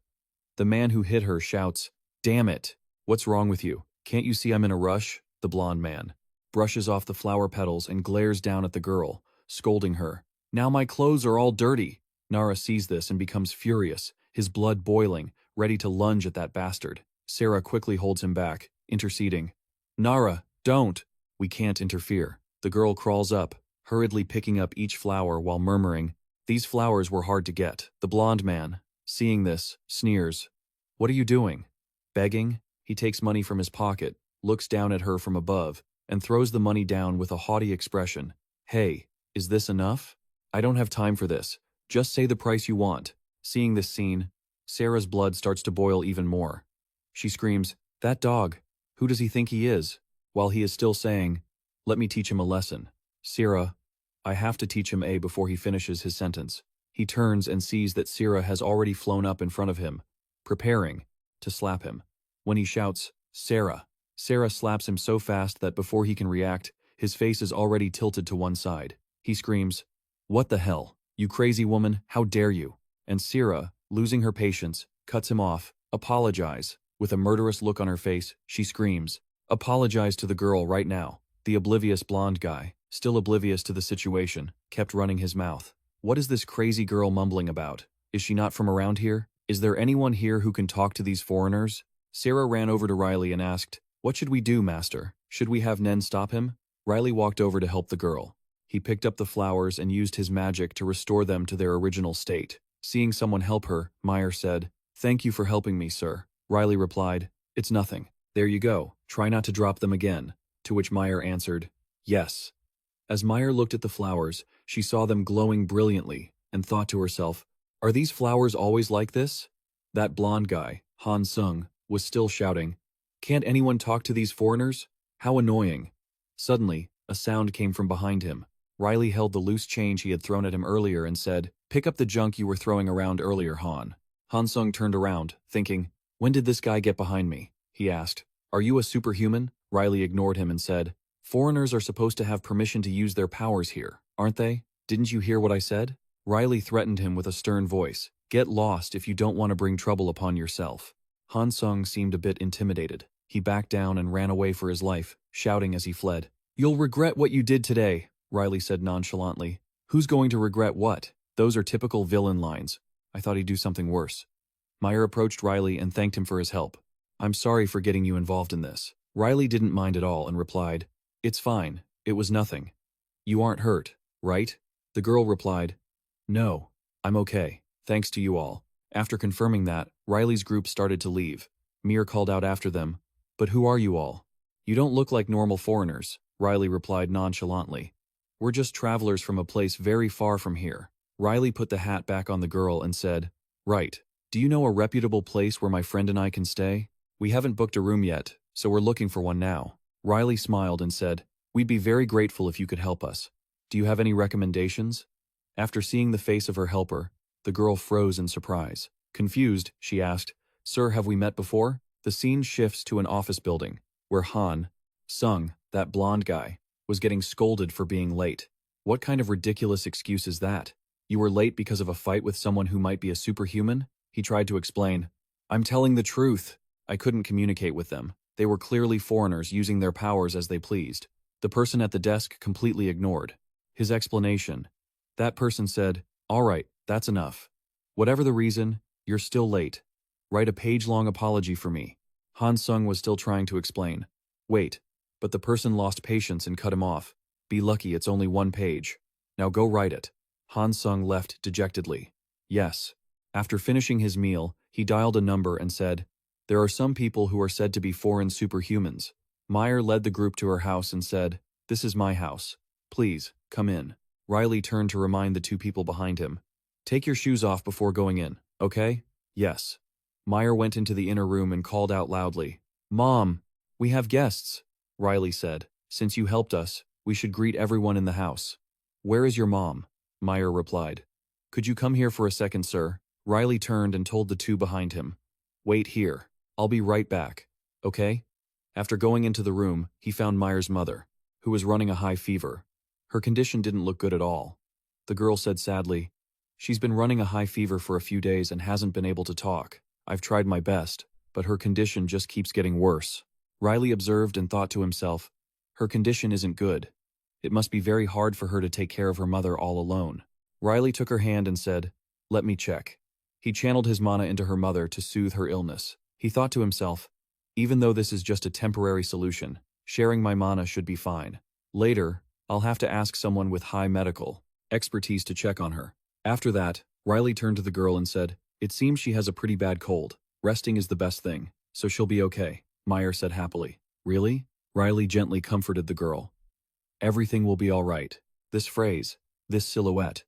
The man who hit her shouts, Damn it! What's wrong with you? Can't you see I'm in a rush? The blonde man brushes off the flower petals and glares down at the girl, scolding her. Now my clothes are all dirty. Nara sees this and becomes furious, his blood boiling, ready to lunge at that bastard. Sarah quickly holds him back, interceding. Nara, don't! We can't interfere. The girl crawls up, hurriedly picking up each flower while murmuring, These flowers were hard to get. The blonde man, seeing this, sneers. What are you doing? Begging? He takes money from his pocket, looks down at her from above, and throws the money down with a haughty expression. Hey, is this enough? I don't have time for this. Just say the price you want. Seeing this scene, Sarah's blood starts to boil even more. She screams, That dog! Who does he think he is? While he is still saying, Let me teach him a lesson. Sarah, I have to teach him before he finishes his sentence. He turns and sees that Sarah has already flown up in front of him, preparing to slap him. When he shouts, Sarah, Sarah slaps him so fast that before he can react, his face is already tilted to one side. He screams, What the hell? You crazy woman, how dare you? And Sarah, losing her patience, cuts him off. Apologize. With a murderous look on her face, she screams, Apologize to the girl right now. The oblivious blonde guy, still oblivious to the situation, kept running his mouth. What is this crazy girl mumbling about? Is she not from around here? Is there anyone here who can talk to these foreigners? Sarah ran over to Riley and asked, What should we do, master? Should we have Nen stop him? Riley walked over to help the girl. He picked up the flowers and used his magic to restore them to their original state. Seeing someone help her, Meyer said, Thank you for helping me, sir. Riley replied, It's nothing. There you go. Try not to drop them again. To which Meyer answered, Yes. As Meyer looked at the flowers, she saw them glowing brilliantly and thought to herself, Are these flowers always like this? That blonde guy, Han Sung, was still shouting, Can't anyone talk to these foreigners? How annoying. Suddenly, a sound came from behind him. Riley held the loose change he had thrown at him earlier and said, Pick up the junk you were throwing around earlier, Han. Han Sung turned around, thinking, When did this guy get behind me? He asked. Are you a superhuman? Riley ignored him and said, Foreigners are supposed to have permission to use their powers here, aren't they? Didn't you hear what I said? Riley threatened him with a stern voice. Get lost if you don't want to bring trouble upon yourself. Han Sung seemed a bit intimidated. He backed down and ran away for his life, shouting as he fled. You'll regret what you did today, Riley said nonchalantly. Who's going to regret what? Those are typical villain lines. I thought he'd do something worse. Meyer approached Riley and thanked him for his help. I'm sorry for getting you involved in this. Riley didn't mind at all and replied, It's fine. It was nothing. You aren't hurt, right? The girl replied, No, I'm okay. Thanks to you all. After confirming that, Riley's group started to leave. Mir called out after them, But who are you all? You don't look like normal foreigners, Riley replied nonchalantly. We're just travelers from a place very far from here. Riley put the hat back on the girl and said, Right. Do you know a reputable place where my friend and I can stay? We haven't booked a room yet, so we're looking for one now. Riley smiled and said, We'd be very grateful if you could help us. Do you have any recommendations? After seeing the face of her helper, the girl froze in surprise. Confused, she asked, Sir, have we met before? The scene shifts to an office building, where Han Sung, that blonde guy, was getting scolded for being late. What kind of ridiculous excuse is that? You were late because of a fight with someone who might be a superhuman? He tried to explain. I'm telling the truth. I couldn't communicate with them. They were clearly foreigners using their powers as they pleased. The person at the desk completely ignored his explanation. That person said, All right, that's enough. Whatever the reason, you're still late. Write a page-long apology for me. Han Sung was still trying to explain. Wait, but the person lost patience and cut him off. Be lucky it's only 1 page. Now go write it. Han Sung left dejectedly. Yes. After finishing his meal, he dialed a number and said, There are some people who are said to be foreign superhumans. Meyer led the group to her house and said, This is my house. Please, come in. Riley turned to remind the 2 people behind him. Take your shoes off before going in, okay? Yes. Meyer went into the inner room and called out loudly. Mom, we have guests, Riley said. Since you helped us, we should greet everyone in the house. Where is your mom? Meyer replied. Could you come here for a second, sir? Riley turned and told the 2 behind him. Wait here. I'll be right back, okay? After going into the room, he found Meyer's mother, who was running a high fever. Her condition didn't look good at all. The girl said sadly, She's been running a high fever for a few days and hasn't been able to talk. I've tried my best, but her condition just keeps getting worse. Riley observed and thought to himself, Her condition isn't good. It must be very hard for her to take care of her mother all alone. Riley took her hand and said, Let me check. He channeled his mana into her mother to soothe her illness. He thought to himself, Even though this is just a temporary solution, sharing my mana should be fine. Later, I'll have to ask someone with high medical expertise to check on her. After that, Riley turned to the girl and said, It seems she has a pretty bad cold. Resting is the best thing, so she'll be okay, Meyer said happily. Really? Riley gently comforted the girl. Everything will be all right. This phrase, this silhouette,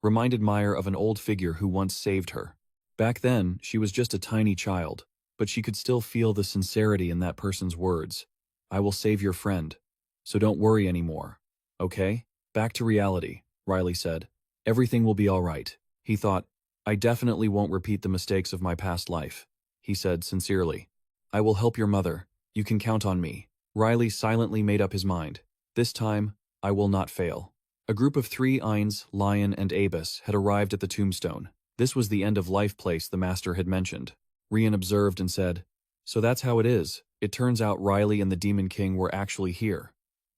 reminded Meyer of an old figure who once saved her. Back then, she was just a tiny child, but she could still feel the sincerity in that person's words. I will save your friend, so don't worry anymore. Okay? Back to reality, Riley said. Everything will be all right. He thought, I definitely won't repeat the mistakes of my past life, he said sincerely. I will help your mother. You can count on me. Riley silently made up his mind. This time, I will not fail. A group of 3 Ainz, Lion, and Abus had arrived at the tombstone. This was the end-of-life place the master had mentioned. Rian observed and said, So that's how it is. It turns out Riley and the Demon King were actually here.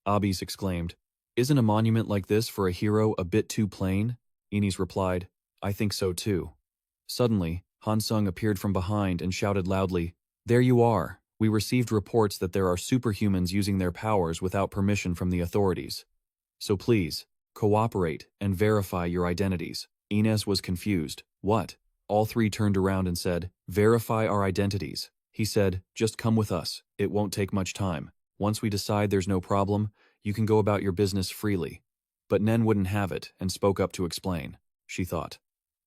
Abis exclaimed, Isn't a monument like this for a hero a bit too plain? Enes replied, I think so too. Suddenly, Han Sung appeared from behind and shouted loudly, There you are. We received reports that there are superhumans using their powers without permission from the authorities. So please, cooperate and verify your identities. Enes was confused. What? All 3 turned around and said, Verify our identities. He said, Just come with us. It won't take much time. Once we decide there's no problem, you can go about your business freely. But Nen wouldn't have it and spoke up to explain. She thought,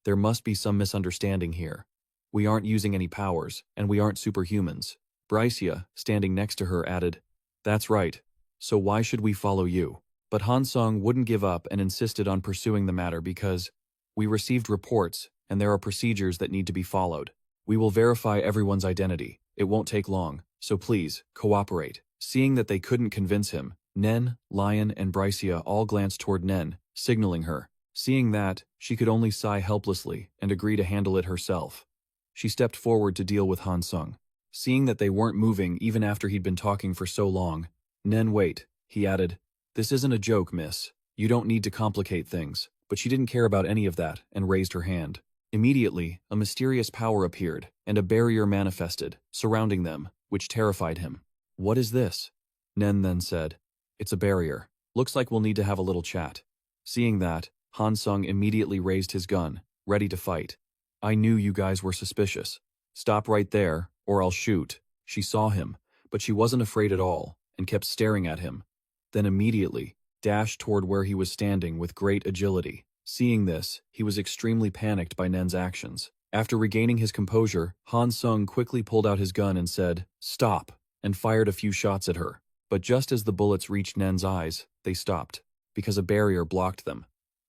There must be some misunderstanding here. We aren't using any powers, and we aren't superhumans. Brycia, standing next to her, added, That's right. So why should we follow you? But Han Sung wouldn't give up and insisted on pursuing the matter because we received reports and there are procedures that need to be followed. We will verify everyone's identity. It won't take long, so please, cooperate. Seeing that they couldn't convince him, Nen, Lion, and Brycia all glanced toward Nen, signaling her. Seeing that, she could only sigh helplessly and agree to handle it herself. She stepped forward to deal with Han Sung. Seeing that they weren't moving even after he'd been talking for so long, Nen, wait, he added. This isn't a joke, miss. You don't need to complicate things. But she didn't care about any of that and raised her hand. Immediately, a mysterious power appeared and a barrier manifested, surrounding them, which terrified him. What is this? Nen then said. It's a barrier. Looks like we'll need to have a little chat. Seeing that, Han Sung immediately raised his gun, ready to fight. I knew you guys were suspicious. Stop right there, or I'll shoot. She saw him, but she wasn't afraid at all and kept staring at him. Then immediately, dashed toward where he was standing with great agility. Seeing this, he was extremely panicked by Nen's actions. After regaining his composure, Han Sung quickly pulled out his gun and said, Stop, and fired a few shots at her. But just as the bullets reached Nen's eyes, they stopped, because a barrier blocked them.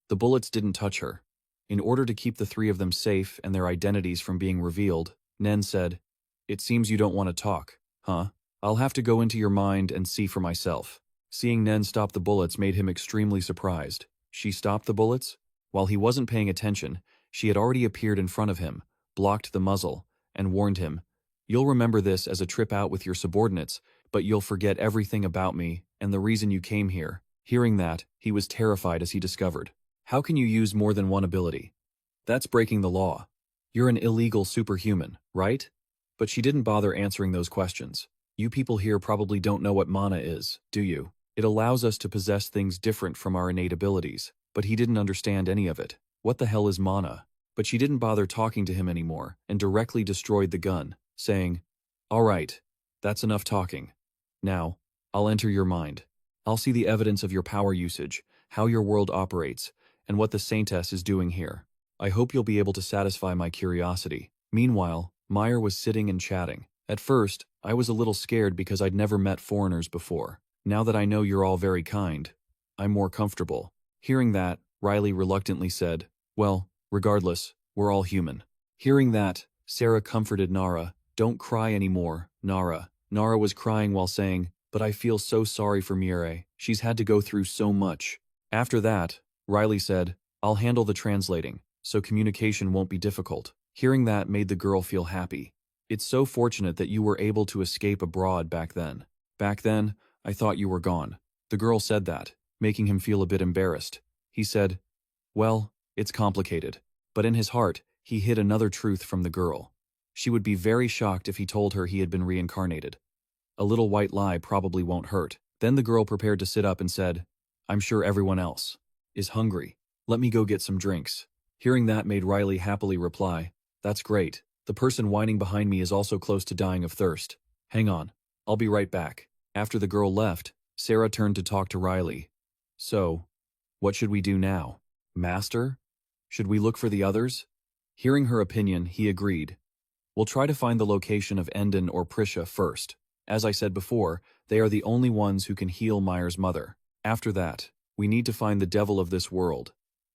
The bullets didn't touch her. In order to keep the 3 of them safe and their identities from being revealed, Nen said, It seems you don't want to talk, huh? I'll have to go into your mind and see for myself. Seeing Nen stop the bullets made him extremely surprised. She stopped the bullets? While he wasn't paying attention, she had already appeared in front of him, blocked the muzzle, and warned him, You'll remember this as a trip out with your subordinates, but you'll forget everything about me and the reason you came here. Hearing that, he was terrified as he discovered. How can you use more than one ability? That's breaking the law. You're an illegal superhuman, right? But she didn't bother answering those questions. You people here probably don't know what mana is, do you? It allows us to possess things different from our innate abilities, but he didn't understand any of it. What the hell is mana? But she didn't bother talking to him anymore and directly destroyed the gun, saying, "All right, that's enough talking. Now, I'll enter your mind. I'll see the evidence of your power usage, how your world operates, and what the Saintess is doing here. I hope you'll be able to satisfy my curiosity." Meanwhile, Meyer was sitting and chatting. At first, I was a little scared because I'd never met foreigners before. Now that I know you're all very kind, I'm more comfortable. Hearing that, Riley reluctantly said, "Well, regardless, we're all human." Hearing that, Sarah comforted Nara. "Don't cry anymore, Nara." Nara was crying while saying, "But I feel so sorry for Mireille. She's had to go through so much." After that, Riley said, "I'll handle the translating, so communication won't be difficult." Hearing that made the girl feel happy. "It's so fortunate that you were able to escape abroad back then. Back then, I thought you were gone." The girl said that, making him feel a bit embarrassed. He said, "Well, it's complicated." But in his heart, he hid another truth from the girl. She would be very shocked if he told her he had been reincarnated. A little white lie probably won't hurt. Then the girl prepared to sit up and said, "I'm sure everyone else is hungry. Let me go get some drinks." Hearing that made Riley happily reply, "That's great. The person whining behind me is also close to dying of thirst. Hang on, I'll be right back." After the girl left, Sarah turned to talk to Riley. "So, what should we do now? Master? Should we look for the others?" Hearing her opinion, he agreed. "We'll try to find the location of Endon or Prisha first. As I said before, they are the only ones who can heal Meyer's mother. After that, we need to find the devil of this world,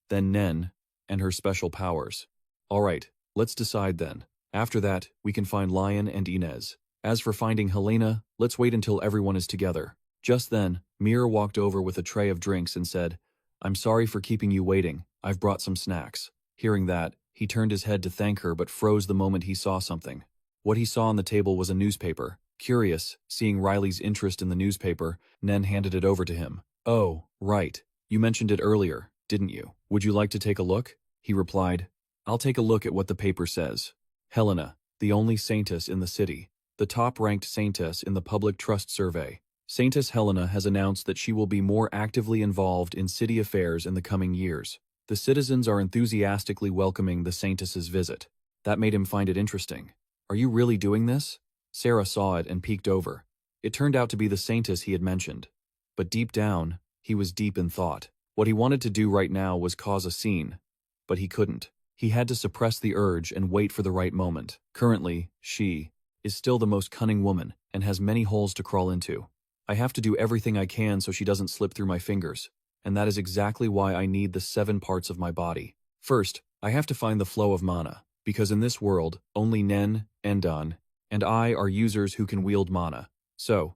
then Nen, and her special powers. All right, let's decide then. After that, we can find Lion and Inez. As for finding Helena, let's wait until everyone is together." Just then, Mir walked over with a tray of drinks and said, "I'm sorry for keeping you waiting. I've brought some snacks." Hearing that, he turned his head to thank her but froze the moment he saw something. What he saw on the table was a newspaper. Curious, seeing Riley's interest in the newspaper, Nen handed it over to him. "Oh, right. You mentioned it earlier, didn't you? Would you like to take a look?" He replied, "I'll take a look at what the paper says. Helena, the only saintess in the city. The top-ranked saintess in the public trust survey. Saintess Helena has announced that she will be more actively involved in city affairs in the coming years. The citizens are enthusiastically welcoming the saintess's visit." That made him find it interesting. "Are you really doing this?" Sarah saw it and peeked over. It turned out to be the saintess he had mentioned. But deep down, he was deep in thought. What he wanted to do right now was cause a scene. But he couldn't. He had to suppress the urge and wait for the right moment. Currently, she is still the most cunning woman and has many holes to crawl into. I have to do everything I can so she doesn't slip through my fingers. And that is exactly why I need the 7 parts of my body. First, I have to find the flow of mana, because in this world, only Nen, Endon, and I are users who can wield mana. So,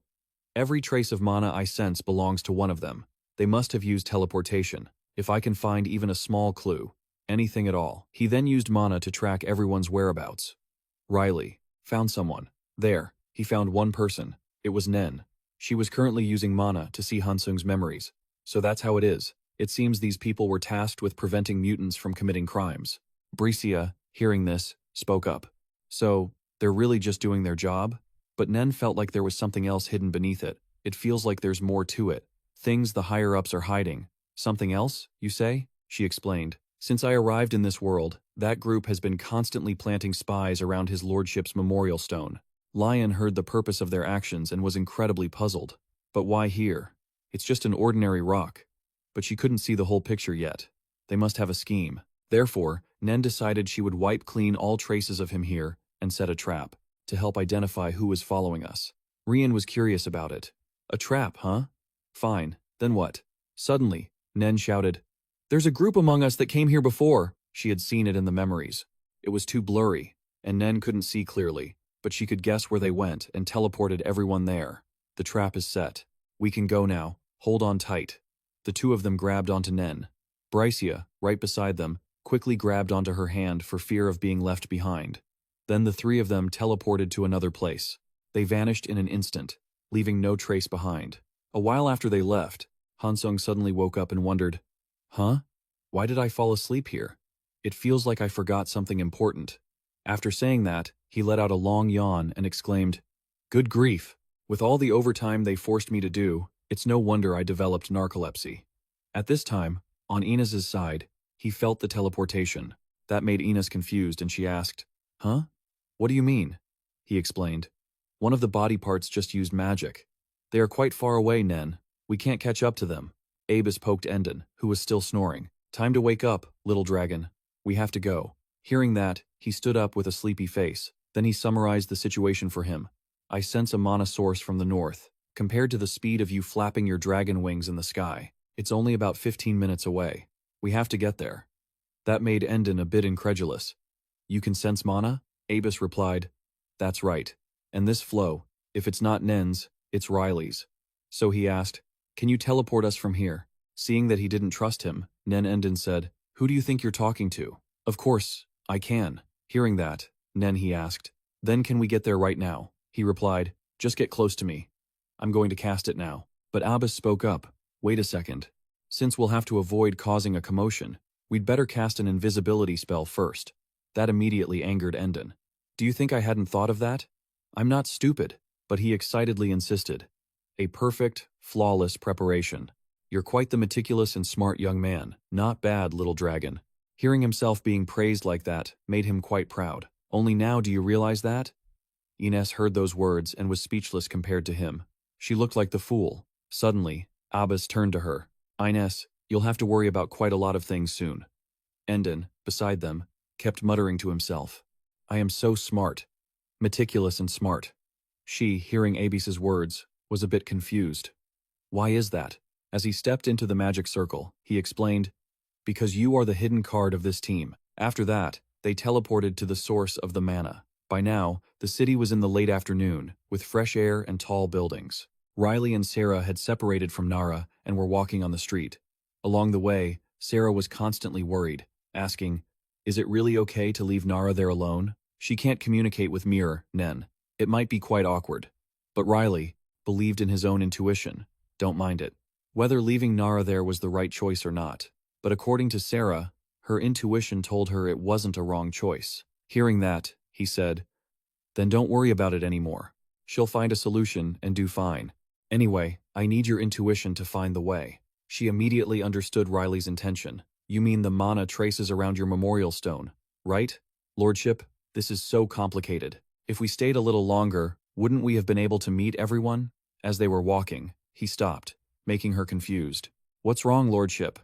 every trace of mana I sense belongs to one of them. They must have used teleportation. If I can find even a small clue, anything at all. He then used mana to track everyone's whereabouts. Riley found someone. There, he found one person. It was Nen. She was currently using mana to see Hansung's memories. So that's how it is. It seems these people were tasked with preventing mutants from committing crimes. Bricia, hearing this, spoke up. So, they're really just doing their job? But Nen felt like there was something else hidden beneath it. It feels like there's more to it. Things the higher-ups are hiding. Something else, you say? She explained. Since I arrived in this world, that group has been constantly planting spies around his lordship's memorial stone. Lion heard the purpose of their actions and was incredibly puzzled. But why here? It's just an ordinary rock. But she couldn't see the whole picture yet. They must have a scheme. Therefore, Nen decided she would wipe clean all traces of him here and set a trap to help identify who was following us. Rian was curious about it. A trap, huh? Fine, then what? Suddenly, Nen shouted, "There's a group among us that came here before." She had seen it in the memories. It was too blurry, and Nen couldn't see clearly, but she could guess where they went and teleported everyone there. The trap is set. We can go now. Hold on tight. The two of them grabbed onto Nen. Bricia, right beside them, quickly grabbed onto her hand for fear of being left behind. Then the 3 of them teleported to another place. They vanished in an instant, leaving no trace behind. A while after they left, Hansung suddenly woke up and wondered, "Huh? Why did I fall asleep here? It feels like I forgot something important." After saying that, He let out a long yawn and exclaimed, "Good grief! With all the overtime they forced me to do, it's no wonder I developed narcolepsy." At this time, on Inez's side, he felt the teleportation. That made Inez confused and she asked, "Huh? What do you mean?" He explained, "One of the body parts just used magic. They are quite far away, Nen. We can't catch up to them." Abis poked Endon, who was still snoring. "Time to wake up, little dragon. We have to go." Hearing that, he stood up with a sleepy face. Then he summarized the situation for him. "I sense a mana source from the north. Compared to the speed of you flapping your dragon wings in the sky, it's only about 15 minutes away. We have to get there." That made Endon a bit incredulous. "You can sense mana?" Abis replied, "That's right. And this flow, if it's not Nen's, it's Riley's." So he asked, "Can you teleport us from here?" Seeing that he didn't trust him, Nen Endon said, "Who do you think you're talking to?" "Of course, I can." Hearing that, Nen he asked, "Then can we get there right now?" He replied, "Just get close to me. I'm going to cast it now." But Abis spoke up, "Wait a second. Since we'll have to avoid causing a commotion, we'd better cast an invisibility spell first." That immediately angered Endon. "Do you think I hadn't thought of that? I'm not stupid." But he excitedly insisted, "A perfect, flawless preparation. You're quite the meticulous and smart young man. Not bad, little dragon." Hearing himself being praised like that made him quite proud. "Only now do you realize that?" Inez heard those words and was speechless compared to him. She looked like the fool. Suddenly, Abbas turned to her. "Inez, you'll have to worry about quite a lot of things soon." Endon, beside them, kept muttering to himself, "I am so smart. Meticulous and smart." She, hearing Abis's words, was a bit confused. "Why is that?" As he stepped into the magic circle, he explained, "Because you are the hidden card of this team." After that, they teleported to the source of the mana. By now, the city was in the late afternoon, with fresh air and tall buildings. Riley and Sarah had separated from Nara and were walking on the street. Along the way, Sarah was constantly worried, asking, "Is it really okay to leave Nara there alone? She can't communicate with Mir, Nen. It might be quite awkward." But Riley believed in his own intuition. Don't mind it. Whether leaving Nara there was the right choice or not. But according to Sarah, her intuition told her it wasn't a wrong choice. Hearing that, he said, "Then don't worry about it anymore. She'll find a solution and do fine. Anyway, I need your intuition to find the way." She immediately understood Riley's intention. "You mean the mana traces around your memorial stone, right? Lordship, this is so complicated. If we stayed a little longer, wouldn't we have been able to meet everyone?" As they were walking, he stopped, making her confused. "What's wrong, Lordship?"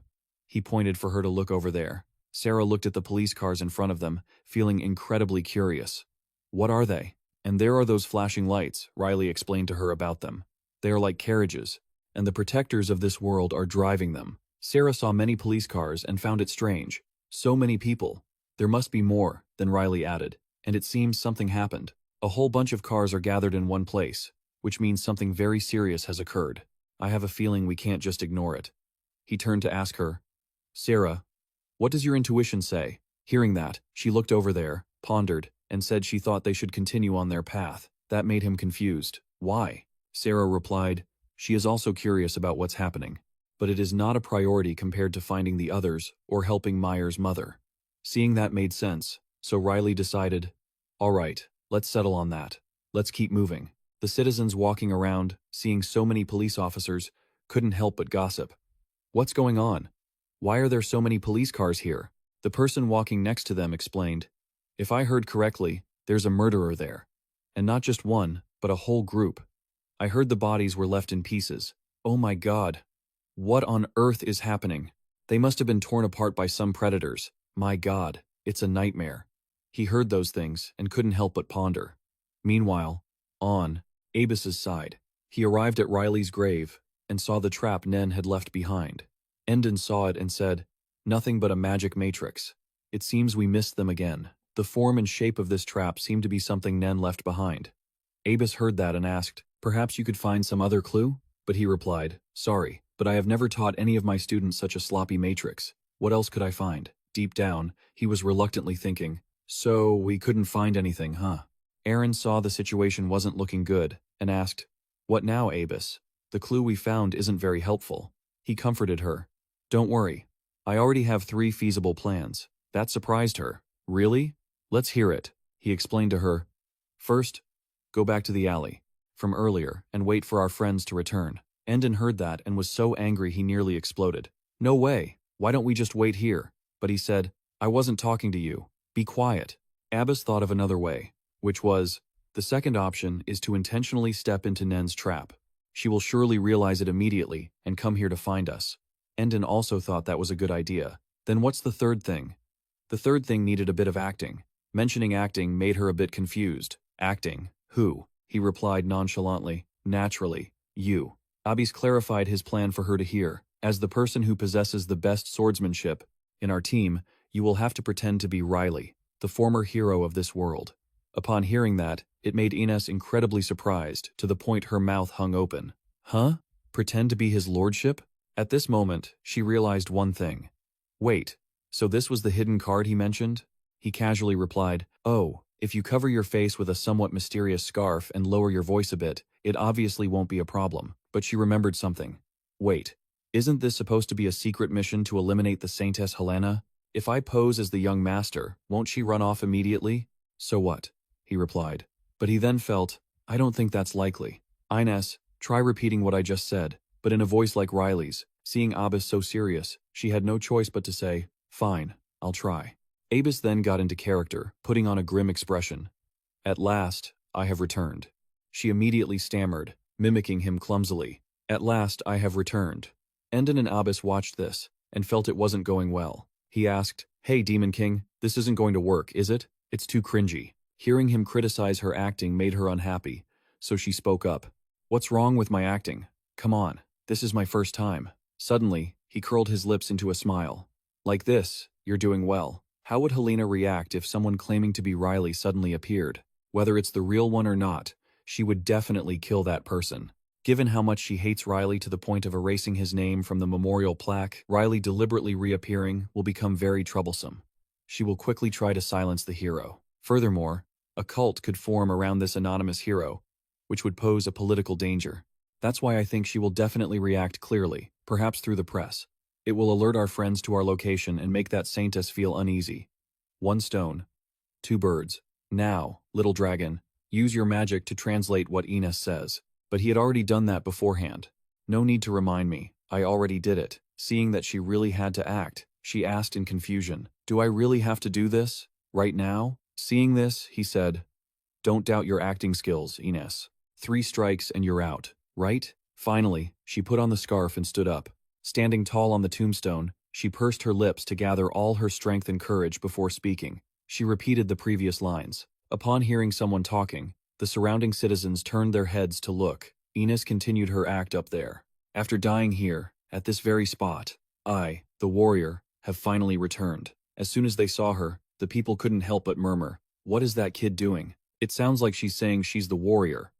He pointed for her to look over there. Sarah looked at the police cars in front of them, feeling incredibly curious. "What are they?" "And there are those flashing lights," Riley explained to her about them. "They are like carriages, and the protectors of this world are driving them." Sarah saw many police cars and found it strange. So many people. "There must be more," then Riley added, "and it seems something happened. A whole bunch of cars are gathered in one place, which means something very serious has occurred. I have a feeling we can't just ignore it." He turned to ask her, "Sarah, what does your intuition say?" Hearing that, she looked over there, pondered, and said she thought they should continue on their path. That made him confused. "Why?" Sarah replied, "She is also curious about what's happening, but it is not a priority compared to finding the others or helping Meyer's mother." Seeing that made sense, so Riley decided, "All right, let's settle on that. Let's keep moving." The citizens walking around, seeing so many police officers, couldn't help but gossip. "What's going on? Why are there so many police cars here?" The person walking next to them explained, "If I heard correctly, there's a murderer there. And not just one, but a whole group. I heard the bodies were left in pieces. Oh my God. What on earth is happening? They must have been torn apart by some predators. My God, it's a nightmare." He heard those things and couldn't help but ponder. Meanwhile, on Abis's side, he arrived at Riley's grave and saw the trap Nen had left behind. Endon saw it and said, "Nothing but a magic matrix. It seems we missed them again." The form and shape of this trap seemed to be something Nen left behind. Abis heard that and asked, "Perhaps you could find some other clue?" But he replied, "Sorry, but I have never taught any of my students such a sloppy matrix. What else could I find?" Deep down, he was reluctantly thinking, "So we couldn't find anything, huh?" Aaron saw the situation wasn't looking good and asked, "What now, Abis? The clue we found isn't very helpful." He comforted her. "Don't worry. I already have 3 feasible plans." That surprised her. "Really? Let's hear it." He explained to her, First, go back to the alley from earlier and wait for our friends to return. Endon heard that and was so angry he nearly exploded. No way, why don't we just wait here? But he said, I wasn't talking to you. Be quiet. Abbas thought of another way, which was, the second option is to intentionally step into Nen's trap. She will surely realize it immediately and come here to find us. Endon also thought that was a good idea. Then what's the third thing? The third thing needed a bit of acting. Mentioning acting made her a bit confused. Acting? Who? He replied nonchalantly. Naturally, you. Abis clarified his plan for her to hear. As the person who possesses the best swordsmanship in our team, you will have to pretend to be Riley, the former hero of this world. Upon hearing that, it made Ines incredibly surprised, to the point her mouth hung open. Huh? Pretend to be his lordship? At this moment, she realized one thing. Wait, so this was the hidden card he mentioned? He casually replied, oh, if you cover your face with a somewhat mysterious scarf and lower your voice a bit, it obviously won't be a problem. But she remembered something. Wait, isn't this supposed to be a secret mission to eliminate the Saintess Helena? If I pose as the young master, won't she run off immediately? So what? He replied. But he then felt, I don't think that's likely. Ines, try repeating what I just said, but in a voice like Riley's. Seeing Abis so serious, she had no choice but to say, fine, I'll try. Abis then got into character, putting on a grim expression. At last, I have returned. She immediately stammered, mimicking him clumsily. At last, I have returned. Endon and Abis watched this, and felt it wasn't going well. He asked, hey Demon King, this isn't going to work, is it? It's too cringy. Hearing him criticize her acting made her unhappy, so she spoke up. What's wrong with my acting? Come on, this is my first time. Suddenly, he curled his lips into a smile. Like this, you're doing well. How would Helena react if someone claiming to be Riley suddenly appeared? Whether it's the real one or not, she would definitely kill that person. Given how much she hates Riley to the point of erasing his name from the memorial plaque, Riley deliberately reappearing will become very troublesome. She will quickly try to silence the hero. Furthermore, a cult could form around this anonymous hero, which would pose a political danger. That's why I think she will definitely react clearly, perhaps through the press. It will alert our friends to our location and make that saintess feel uneasy. 1 stone, 2 birds. Now, little dragon, use your magic to translate what Ines says. But he had already done that beforehand. No need to remind me, I already did it. Seeing that she really had to act, she asked in confusion, do I really have to do this? Right now? Seeing this, he said, don't doubt your acting skills, Ines. 3 strikes and you're out, right? Finally, she put on the scarf and stood up. Standing tall on the tombstone, she pursed her lips to gather all her strength and courage before speaking. She repeated the previous lines. Upon hearing someone talking, the surrounding citizens turned their heads to look. Ines continued her act up there. After dying here, at this very spot, I, the warrior, have finally returned. As soon as they saw her, the people couldn't help but murmur, what is that kid doing? It sounds like she's saying she's the warrior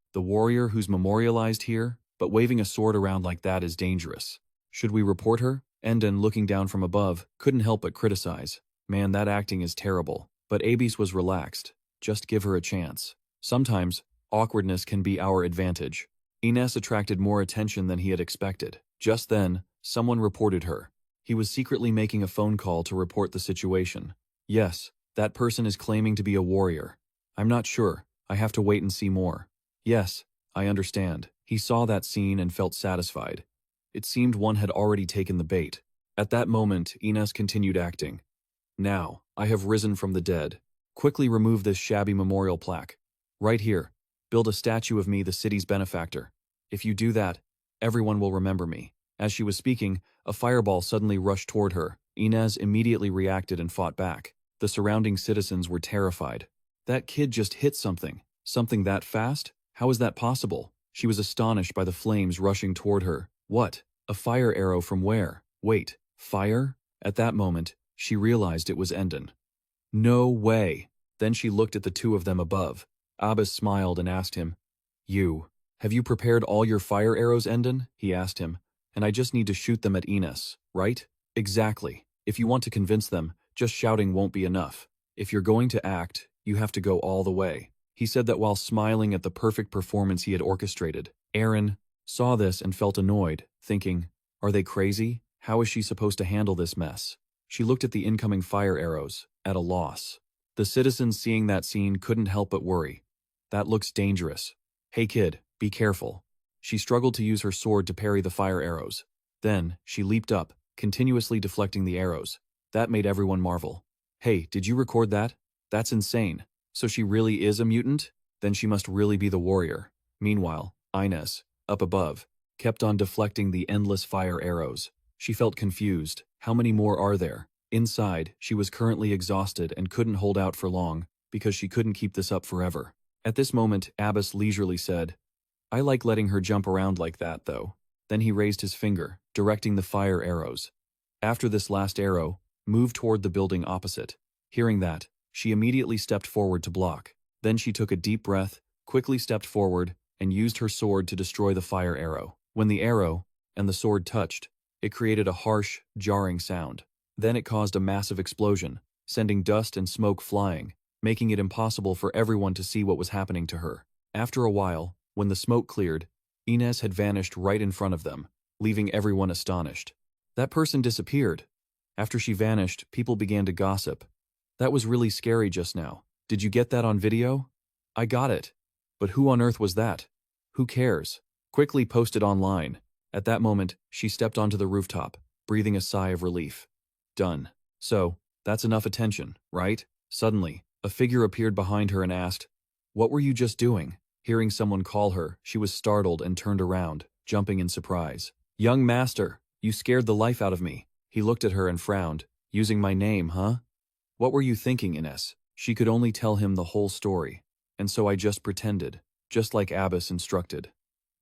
who's memorialized here, but waving a sword around like that is dangerous. Should we report her? Endon, looking down from above, couldn't help but criticize. Man, that acting is terrible. But Abis was relaxed. Just give her a chance. Sometimes, awkwardness can be our advantage. Ines attracted more attention than he had expected. Just then, someone reported her. He was secretly making a phone call to report the situation. Yes, that person is claiming to be a warrior. I'm not sure. I have to wait and see more. Yes, I understand. He saw that scene and felt satisfied. It seemed one had already taken the bait. At that moment, Ines continued acting. Now, I have risen from the dead. Quickly remove this shabby memorial plaque. Right here, build a statue of me, the city's benefactor. If you do that, everyone will remember me. As she was speaking, a fireball suddenly rushed toward her. Ines immediately reacted and fought back. The surrounding citizens were terrified. That kid just hit something. Something that fast? How is that possible? She was astonished by the flames rushing toward her. What? A fire arrow from where? Wait, fire? At that moment, she realized it was Endon. No way. Then she looked at the two of them above. Abbas smiled and asked him, have you prepared all your fire arrows, Endon? He asked him. And I just need to shoot them at Ines, right? Exactly. If you want to convince them, just shouting won't be enough. If you're going to act, you have to go all the way. He said that while smiling at the perfect performance he had orchestrated. Aaron saw this and felt annoyed, thinking, are they crazy? How is she supposed to handle this mess? She looked at the incoming fire arrows, at a loss. The citizens seeing that scene couldn't help but worry. That looks dangerous. Hey kid, be careful. She struggled to use her sword to parry the fire arrows. Then, she leaped up, continuously deflecting the arrows. That made everyone marvel. Hey, did you record that? That's insane. So she really is a mutant? Then she must really be the warrior. Meanwhile, Inez, up above, kept on deflecting the endless fire arrows. She felt confused. How many more are there? Inside, she was currently exhausted and couldn't hold out for long, because she couldn't keep this up forever. At this moment, Abbas leisurely said, I like letting her jump around like that, though. Then he raised his finger, directing the fire arrows. After this last arrow, moved toward the building opposite. Hearing that, she immediately stepped forward to block. Then she took a deep breath, quickly stepped forward, and used her sword to destroy the fire arrow. When the arrow and the sword touched, it created a harsh, jarring sound. Then it caused a massive explosion, sending dust and smoke flying, making it impossible for everyone to see what was happening to her. After a while, when the smoke cleared, Inez had vanished right in front of them, leaving everyone astonished. That person disappeared. After she vanished, people began to gossip. That was really scary just now. Did you get that on video? I got it. But who on earth was that? Who cares? Quickly post it online. At that moment, she stepped onto the rooftop, breathing a sigh of relief. Done. So, that's enough attention, right? Suddenly, a figure appeared behind her and asked, What were you just doing? Hearing someone call her, she was startled and turned around, jumping in surprise. Young master, you scared the life out of me. He looked at her and frowned. Using my name, huh? What were you thinking, Ines? She could only tell him the whole story. And so I just pretended, just like Abbas instructed.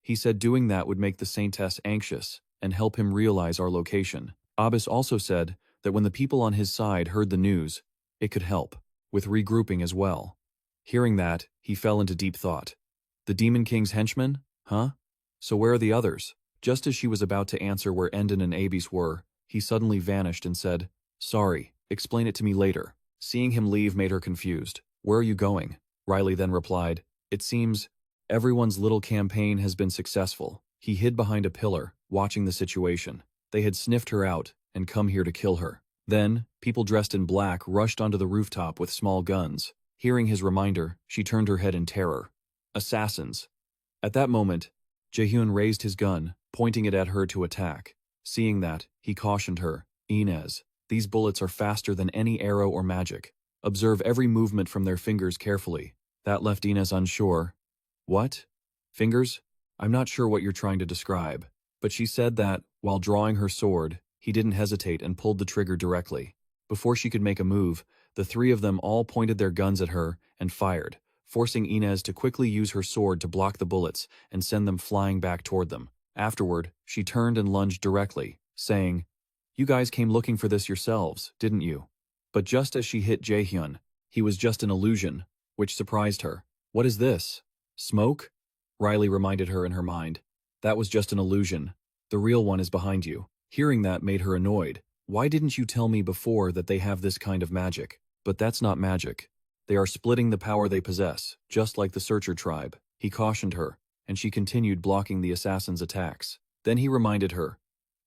He said doing that would make the Saintess anxious and help him realize our location. Abbas also said that when the people on his side heard the news, it could help, with regrouping as well. Hearing that, he fell into deep thought. The Demon King's henchmen? Huh? So where are the others? Just as she was about to answer where Endon and Abis were, he suddenly vanished and said, Sorry, explain it to me later. Seeing him leave made her confused. Where are you going? Riley then replied, It seems everyone's little campaign has been successful. He hid behind a pillar, watching the situation. They had sniffed her out and come here to kill her. Then, people dressed in black rushed onto the rooftop with small guns. Hearing his reminder, she turned her head in terror. Assassins. At that moment, Jaehyun raised his gun, pointing it at her to attack. Seeing that, he cautioned her, Inez, these bullets are faster than any arrow or magic. Observe every movement from their fingers carefully. That left Inez unsure. What? Fingers? I'm not sure what you're trying to describe. But she said that, while drawing her sword, he didn't hesitate and pulled the trigger directly. Before she could make a move, the three of them all pointed their guns at her and fired, forcing Inez to quickly use her sword to block the bullets and send them flying back toward them. Afterward, she turned and lunged directly, saying, You guys came looking for this yourselves, didn't you? But just as she hit Jaehyun, he was just an illusion, which surprised her. What is this? Smoke? Riley reminded her in her mind. That was just an illusion. The real one is behind you. Hearing that made her annoyed. Why didn't you tell me before that they have this kind of magic? But that's not magic. They are splitting the power they possess, just like the Searcher tribe. He cautioned her, and she continued blocking the assassin's attacks. Then he reminded her,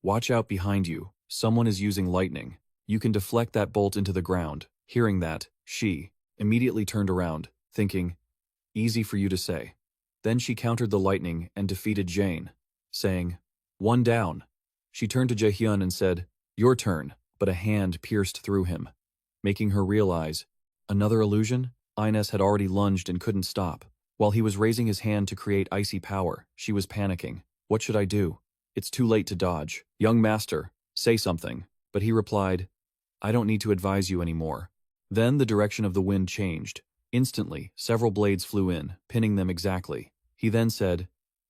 Watch out behind you. Someone is using lightning. You can deflect that bolt into the ground. Hearing that, she immediately turned around, thinking, Easy for you to say. Then she countered the lightning and defeated Jane, saying, One down. She turned to Jaehyun and said, Your turn, but a hand pierced through him, making her realize, another illusion? Inez had already lunged and couldn't stop. While he was raising his hand to create icy power, she was panicking. What should I do? It's too late to dodge. Young master, say something. But he replied, I don't need to advise you anymore. Then the direction of the wind changed. Instantly, several blades flew in, pinning them exactly. He then said,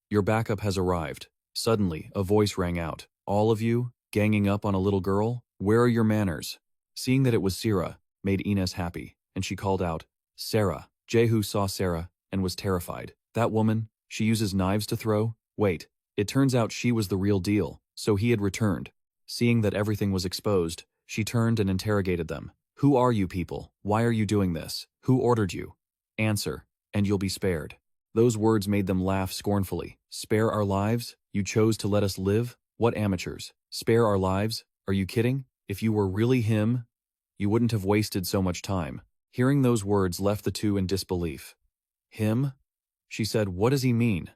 Your backup has arrived. Suddenly, a voice rang out. All of you, ganging up on a little girl? Where are your manners? Seeing that it was Sarah, made Inez happy, and she called out, Sarah. Jehu saw Sarah, and was terrified. That woman, she uses knives to throw? Wait, it turns out she was the real deal, so he had returned. Seeing that everything was exposed, she turned and interrogated them. Who are you people? Why are you doing this? Who ordered you? Answer, and you'll be spared. Those words made them laugh scornfully. Spare our lives? You chose to let us live? What amateurs? Spare our lives? Are you kidding? If you were really him, you wouldn't have wasted so much time. Hearing those words left the two in disbelief. Him? She said, "What does he mean?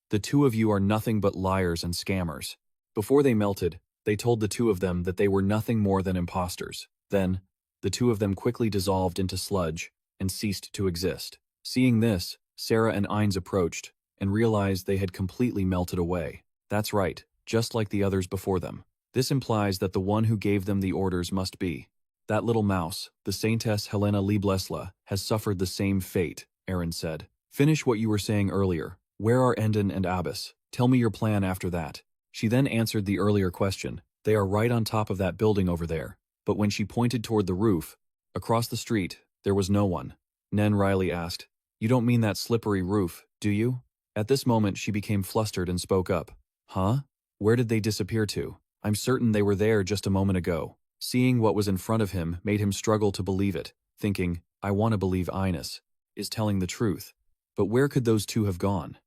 The two of you are nothing but liars and scammers." Before they melted, they told the two of them that they were nothing more than imposters. Then, the two of them quickly dissolved into sludge and ceased to exist. Seeing this, Sarah and Ines approached and realized they had completely melted away. That's right, just like the others before them. This implies that the one who gave them the orders must be that little mouse. The Saintess Helena Lieblesla has suffered the same fate, Aaron said. Finish what you were saying earlier. Where are Endon and Abbas? Tell me your plan after that. She then answered the earlier question. They are right on top of that building over there. But when she pointed toward the roof, across the street, there was no one. Nen Riley asked, "You don't mean that slippery roof, do you?" At this moment she became flustered and spoke up. "Huh? Where did they disappear to? I'm certain they were there just a moment ago." Seeing what was in front of him made him struggle to believe it, thinking, I want to believe Ines is telling the truth. But where could those two have gone?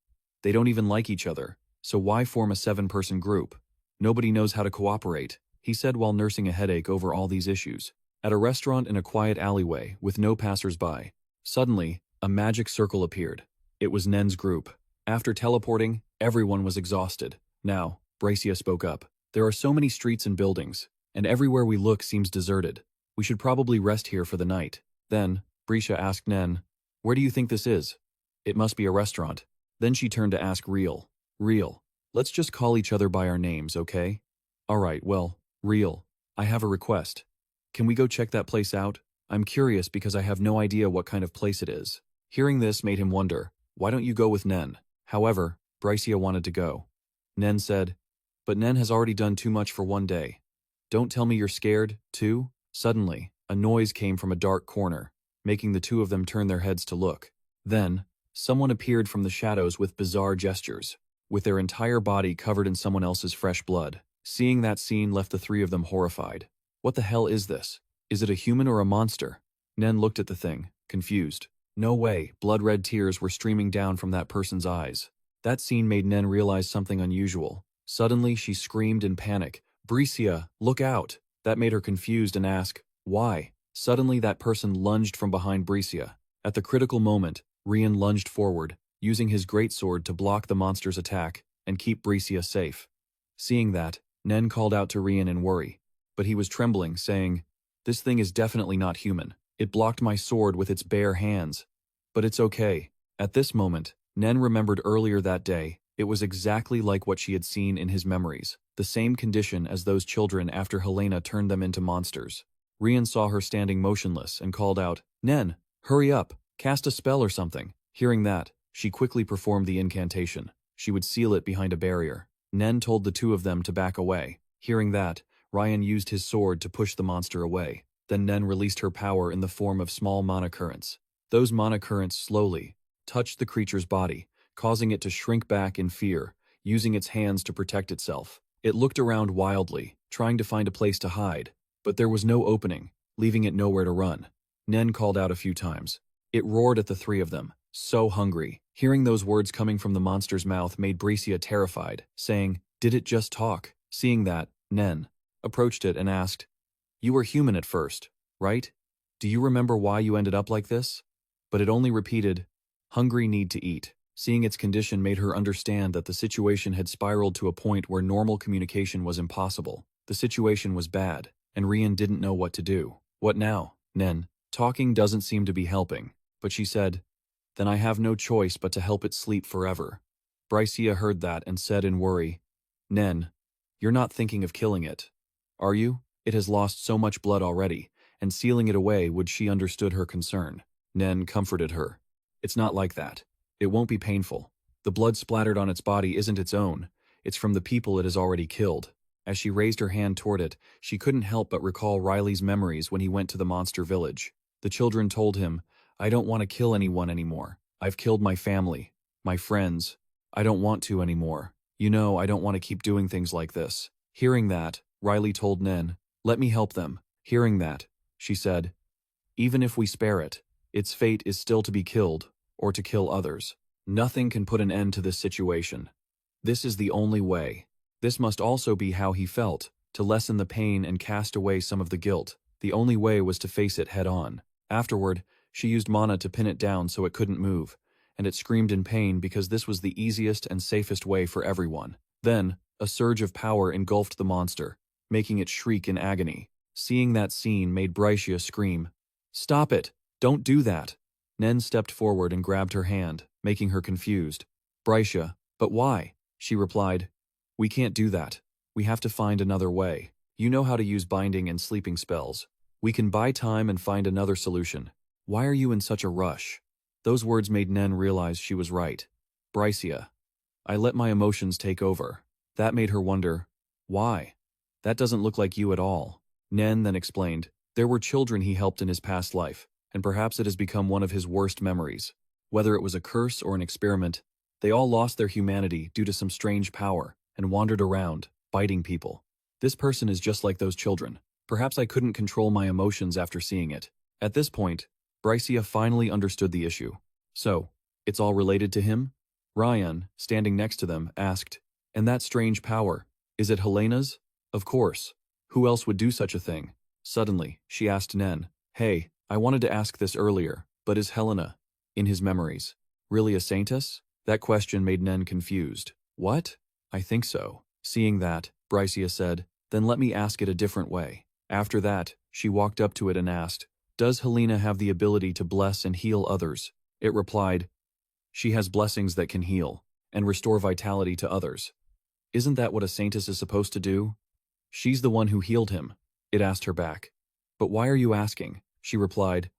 They don't even like each other, so why form a 7-person group? Nobody knows how to cooperate, he said while nursing a headache over all these issues. At a restaurant in a quiet alleyway with no passers-by, suddenly, a magic circle appeared. It was Nen's group. After teleporting, everyone was exhausted. Now, Bracia spoke up. There are so many streets and buildings, and everywhere we look seems deserted. We should probably rest here for the night. Then, Bracia asked Nen, "Where do you think this is?" "It must be a restaurant." Then she turned to ask Real. "Real, let's just call each other by our names, okay?" "Alright, well, Real, I have a request. Can we go check that place out? I'm curious because I have no idea what kind of place it is." Hearing this made him wonder, why don't you go with Nen? However, Bracia wanted to go. Nen said, "But Nen has already done too much for one day. Don't tell me you're scared, too?" Suddenly, a noise came from a dark corner, making the two of them turn their heads to look. Then, someone appeared from the shadows with bizarre gestures, with their entire body covered in someone else's fresh blood. Seeing that scene left the three of them horrified. What the hell is this? Is it a human or a monster? Nen looked at the thing, confused. No way, blood-red tears were streaming down from that person's eyes. That scene made Nen realize something unusual. Suddenly, she screamed in panic, "Bracia, look out!" That made her confused and ask, "Why?" Suddenly, that person lunged from behind Bracia. At the critical moment, Rian lunged forward, using his greatsword to block the monster's attack and keep Bracia safe. Seeing that, Nen called out to Rian in worry, but he was trembling, saying, "This thing is definitely not human. It blocked my sword with its bare hands. But it's okay." At this moment, Nen remembered earlier that day. It was exactly like what she had seen in his memories, the same condition as those children after Helena turned them into monsters. Rian saw her standing motionless and called out, "Nen, hurry up, cast a spell or something." Hearing that, she quickly performed the incantation. She would seal it behind a barrier. Nen told the two of them to back away. Hearing that, Ryan used his sword to push the monster away. Then Nen released her power in the form of small mana currents. Those mana currents slowly touched the creature's body, causing it to shrink back in fear, using its hands to protect itself. It looked around wildly, trying to find a place to hide, but there was no opening, leaving it nowhere to run. Nen called out a few times. It roared at the three of them, so hungry. Hearing those words coming from the monster's mouth made Bracia terrified, saying, "Did it just talk?" Seeing that, Nen approached it and asked, "You were human at first, right? Do you remember why you ended up like this?" But it only repeated, "Hungry, need to eat." Seeing its condition made her understand that the situation had spiraled to a point where normal communication was impossible. The situation was bad, and Rian didn't know what to do. "What now, Nen? Talking doesn't seem to be helping." But she said, "Then I have no choice but to help it sleep forever." Bracia heard that and said in worry, "Nen, you're not thinking of killing it, are you? It has lost so much blood already, and sealing it away would." She understood her concern. Nen comforted her. "It's not like that. It won't be painful. The blood splattered on its body isn't its own. It's from the people it has already killed." As she raised her hand toward it, she couldn't help but recall Riley's memories when he went to the monster village. The children told him, "I don't want to kill anyone anymore. I've killed my family, my friends. I don't want to anymore. You know, I don't want to keep doing things like this." Hearing that, Riley told Nen, "Let me help them." Hearing that, she said, "Even if we spare it, its fate is still to be killed, or to kill others. Nothing can put an end to this situation. This is the only way." This must also be how he felt, to lessen the pain and cast away some of the guilt. The only way was to face it head on. Afterward, she used mana to pin it down so it couldn't move, and it screamed in pain because this was the easiest and safest way for everyone. Then, a surge of power engulfed the monster, making it shriek in agony. Seeing that scene made Brycia scream, "Stop it! Don't do that!" Nen stepped forward and grabbed her hand, making her confused. "Brycia, but why?" She replied, "We can't do that. We have to find another way. You know how to use binding and sleeping spells. We can buy time and find another solution. Why are you in such a rush?" Those words made Nen realize she was right. "Brycia, I let my emotions take over." That made her wonder, why? That doesn't look like you at all. Nen then explained, there were children he helped in his past life, and perhaps it has become one of his worst memories. Whether it was a curse or an experiment, they all lost their humanity due to some strange power and wandered around, biting people. This person is just like those children. Perhaps I couldn't control my emotions after seeing it. At this point, Brycia finally understood the issue. So, it's all related to him? Ryan, standing next to them, asked, "And that strange power, is it Helena's?" "Of course. Who else would do such a thing?" Suddenly, she asked Nen, "Hey, I wanted to ask this earlier, but is Helena, in his memories, really a saintess?" That question made Nen confused. "What? I think so." Seeing that, Brycia said, "Then let me ask it a different way." After that, she walked up to it and asked, "Does Helena have the ability to bless and heal others?" It replied, "She has blessings that can heal and restore vitality to others." "Isn't that what a saintess is supposed to do?" "She's the one who healed him," it asked her back. "But why are you asking?" She replied,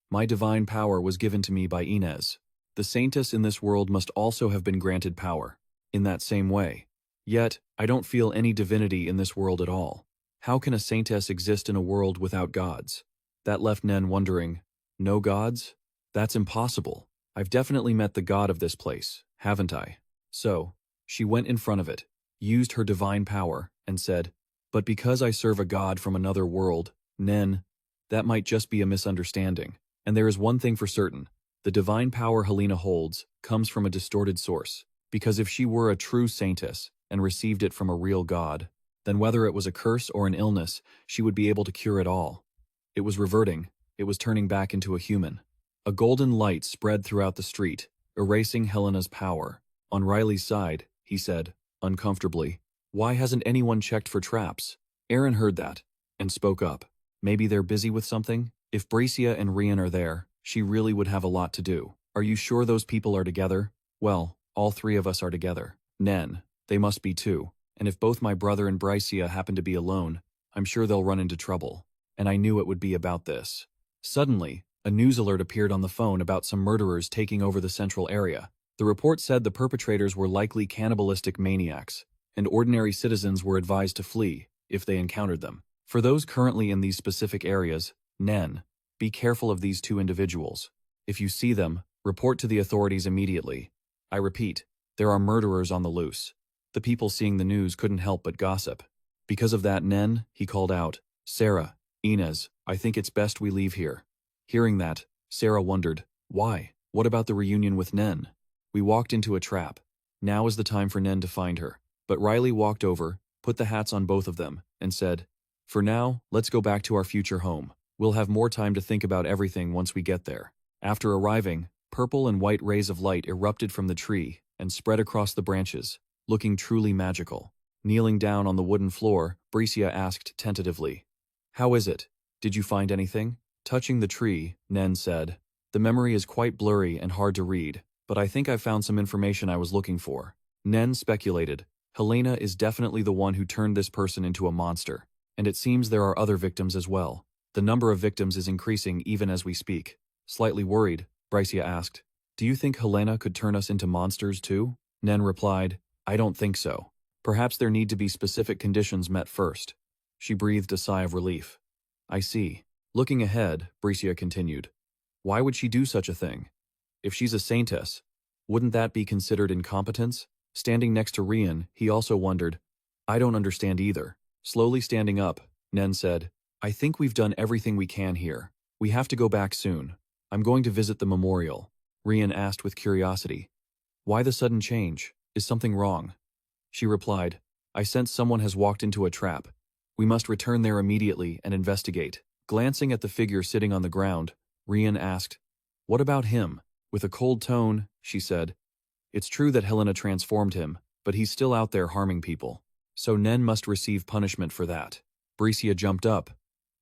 "My divine power was given to me by Inez. The saintess in this world must also have been granted power, in that same way. Yet, I don't feel any divinity in this world at all. How can a saintess exist in a world without gods?" That left Nen wondering, no gods? That's impossible. I've definitely met the god of this place, haven't I? So, she went in front of it, used her divine power, and said, "But because I serve a god from another world, Nen, that might just be a misunderstanding. And there is one thing for certain. The divine power Helena holds comes from a distorted source, because if she were a true saintess and received it from a real god, then whether it was a curse or an illness, she would be able to cure it all." It was reverting. It was turning back into a human. A golden light spread throughout the street, erasing Helena's power. On Riley's side, he said, uncomfortably, "Why hasn't anyone checked for traps?" Aaron heard that, and spoke up. "Maybe they're busy with something? If Brycia and Rian are there, she really would have a lot to do. Are you sure those people are together?" "Well, all three of us are together." "Nen, they must be too. And if both my brother and Brycia happen to be alone, I'm sure they'll run into trouble. And I knew it would be about this." Suddenly, a news alert appeared on the phone about some murderers taking over the central area. The report said the perpetrators were likely cannibalistic maniacs, and ordinary citizens were advised to flee if they encountered them. For those currently in these specific areas, Nen, be careful of these two individuals. If you see them, report to the authorities immediately. I repeat, there are murderers on the loose. The people seeing the news couldn't help but gossip. Because of that, Nen, he called out, "Sarah, Inez, I think it's best we leave here." Hearing that, Sarah wondered, why? What about the reunion with Nen? We walked into a trap. Now is the time for Nen to find her. But Riley walked over, put the hats on both of them, and said, "For now, let's go back to our future home. We'll have more time to think about everything once we get there." After arriving, purple and white rays of light erupted from the tree and spread across the branches, looking truly magical. Kneeling down on the wooden floor, Brycia asked tentatively, "How is it? Did you find anything?" Touching the tree, Nen said, "The memory is quite blurry and hard to read, but I think I found some information I was looking for." Nen speculated, Helena is definitely the one who turned this person into a monster, and it seems there are other victims as well. The number of victims is increasing even as we speak. Slightly worried, Brycia asked, "Do you think Helena could turn us into monsters too?" Nen replied, "I don't think so. Perhaps there need to be specific conditions met first." She breathed a sigh of relief. "I see." Looking ahead, Brycia continued, "Why would she do such a thing? If she's a saintess, wouldn't that be considered incompetence?" Standing next to Rian, he also wondered, "I don't understand either." Slowly standing up, Nen said, "I think we've done everything we can here. We have to go back soon. I'm going to visit the memorial." Rian asked with curiosity, "Why the sudden change? Is something wrong?" She replied, "I sense someone has walked into a trap. We must return there immediately and investigate." Glancing at the figure sitting on the ground, Rian asked, "What about him? With a cold tone, she said, "It's true that Helena transformed him, but he's still out there harming people. So Nen must receive punishment for that." Bricia jumped up.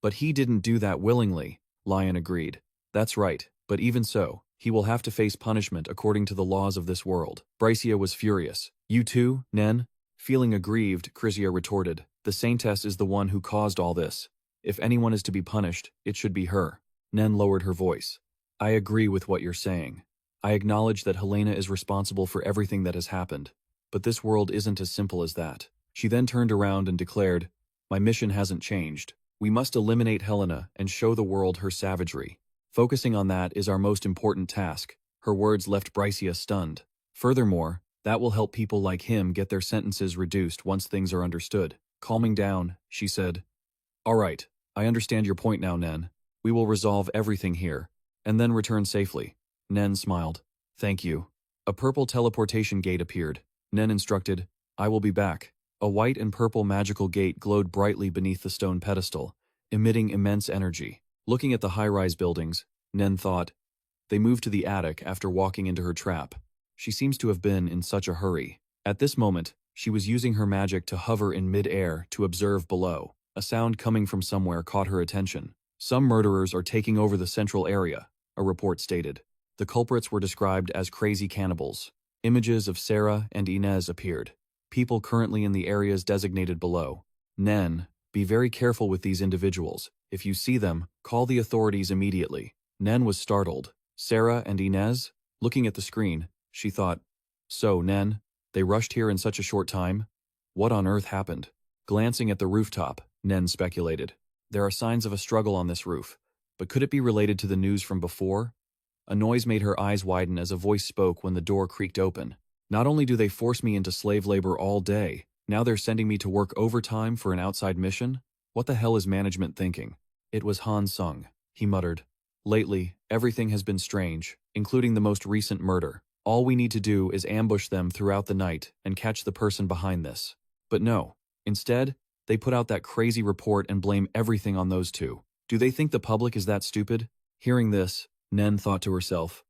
"But he didn't do that willingly," Lion agreed. "That's right, but even so, he will have to face punishment according to the laws of this world." Bricia was furious. "You too, Nen?" Feeling aggrieved, Chrysia retorted, "The Saintess is the one who caused all this. If anyone is to be punished, it should be her." Nen lowered her voice. "I agree with what you're saying. I acknowledge that Helena is responsible for everything that has happened, but this world isn't as simple as that." She then turned around and declared, "My mission hasn't changed. We must eliminate Helena and show the world her savagery. Focusing on that is our most important task." Her words left Bricia stunned. "Furthermore, that will help people like him get their sentences reduced once things are understood." Calming down, she said, "All right, I understand your point now, Nen. We will resolve everything here, and then return safely." Nen smiled. "Thank you." A purple teleportation gate appeared. Nen instructed, "I will be back." A white and purple magical gate glowed brightly beneath the stone pedestal, emitting immense energy. Looking at the high-rise buildings, Nen thought, "They moved to the attic after walking into her trap. She seems to have been in such a hurry." At this moment, she was using her magic to hover in mid-air to observe below. A sound coming from somewhere caught her attention. "Some murderers are taking over the central area," a report stated. The culprits were described as crazy cannibals. Images of Sarah and Inez appeared. People currently in the areas designated below. "Nen, be very careful with these individuals. If you see them, call the authorities immediately." Nen was startled. Sarah and Inez? Looking at the screen, she thought, "So, Nen, they rushed here in such a short time? What on earth happened?" Glancing at the rooftop, Nen speculated. "There are signs of a struggle on this roof, but could it be related to the news from before?" A noise made her eyes widen as a voice spoke when the door creaked open. "Not only do they force me into slave labor all day, now they're sending me to work overtime for an outside mission? What the hell is management thinking?" It was Han Sung. He muttered, "Lately, everything has been strange, including the most recent murder. All we need to do is ambush them throughout the night and catch the person behind this." But no. Instead, they put out that crazy report and blame everything on those two. Do they think the public is that stupid? Hearing this, Nen thought to herself,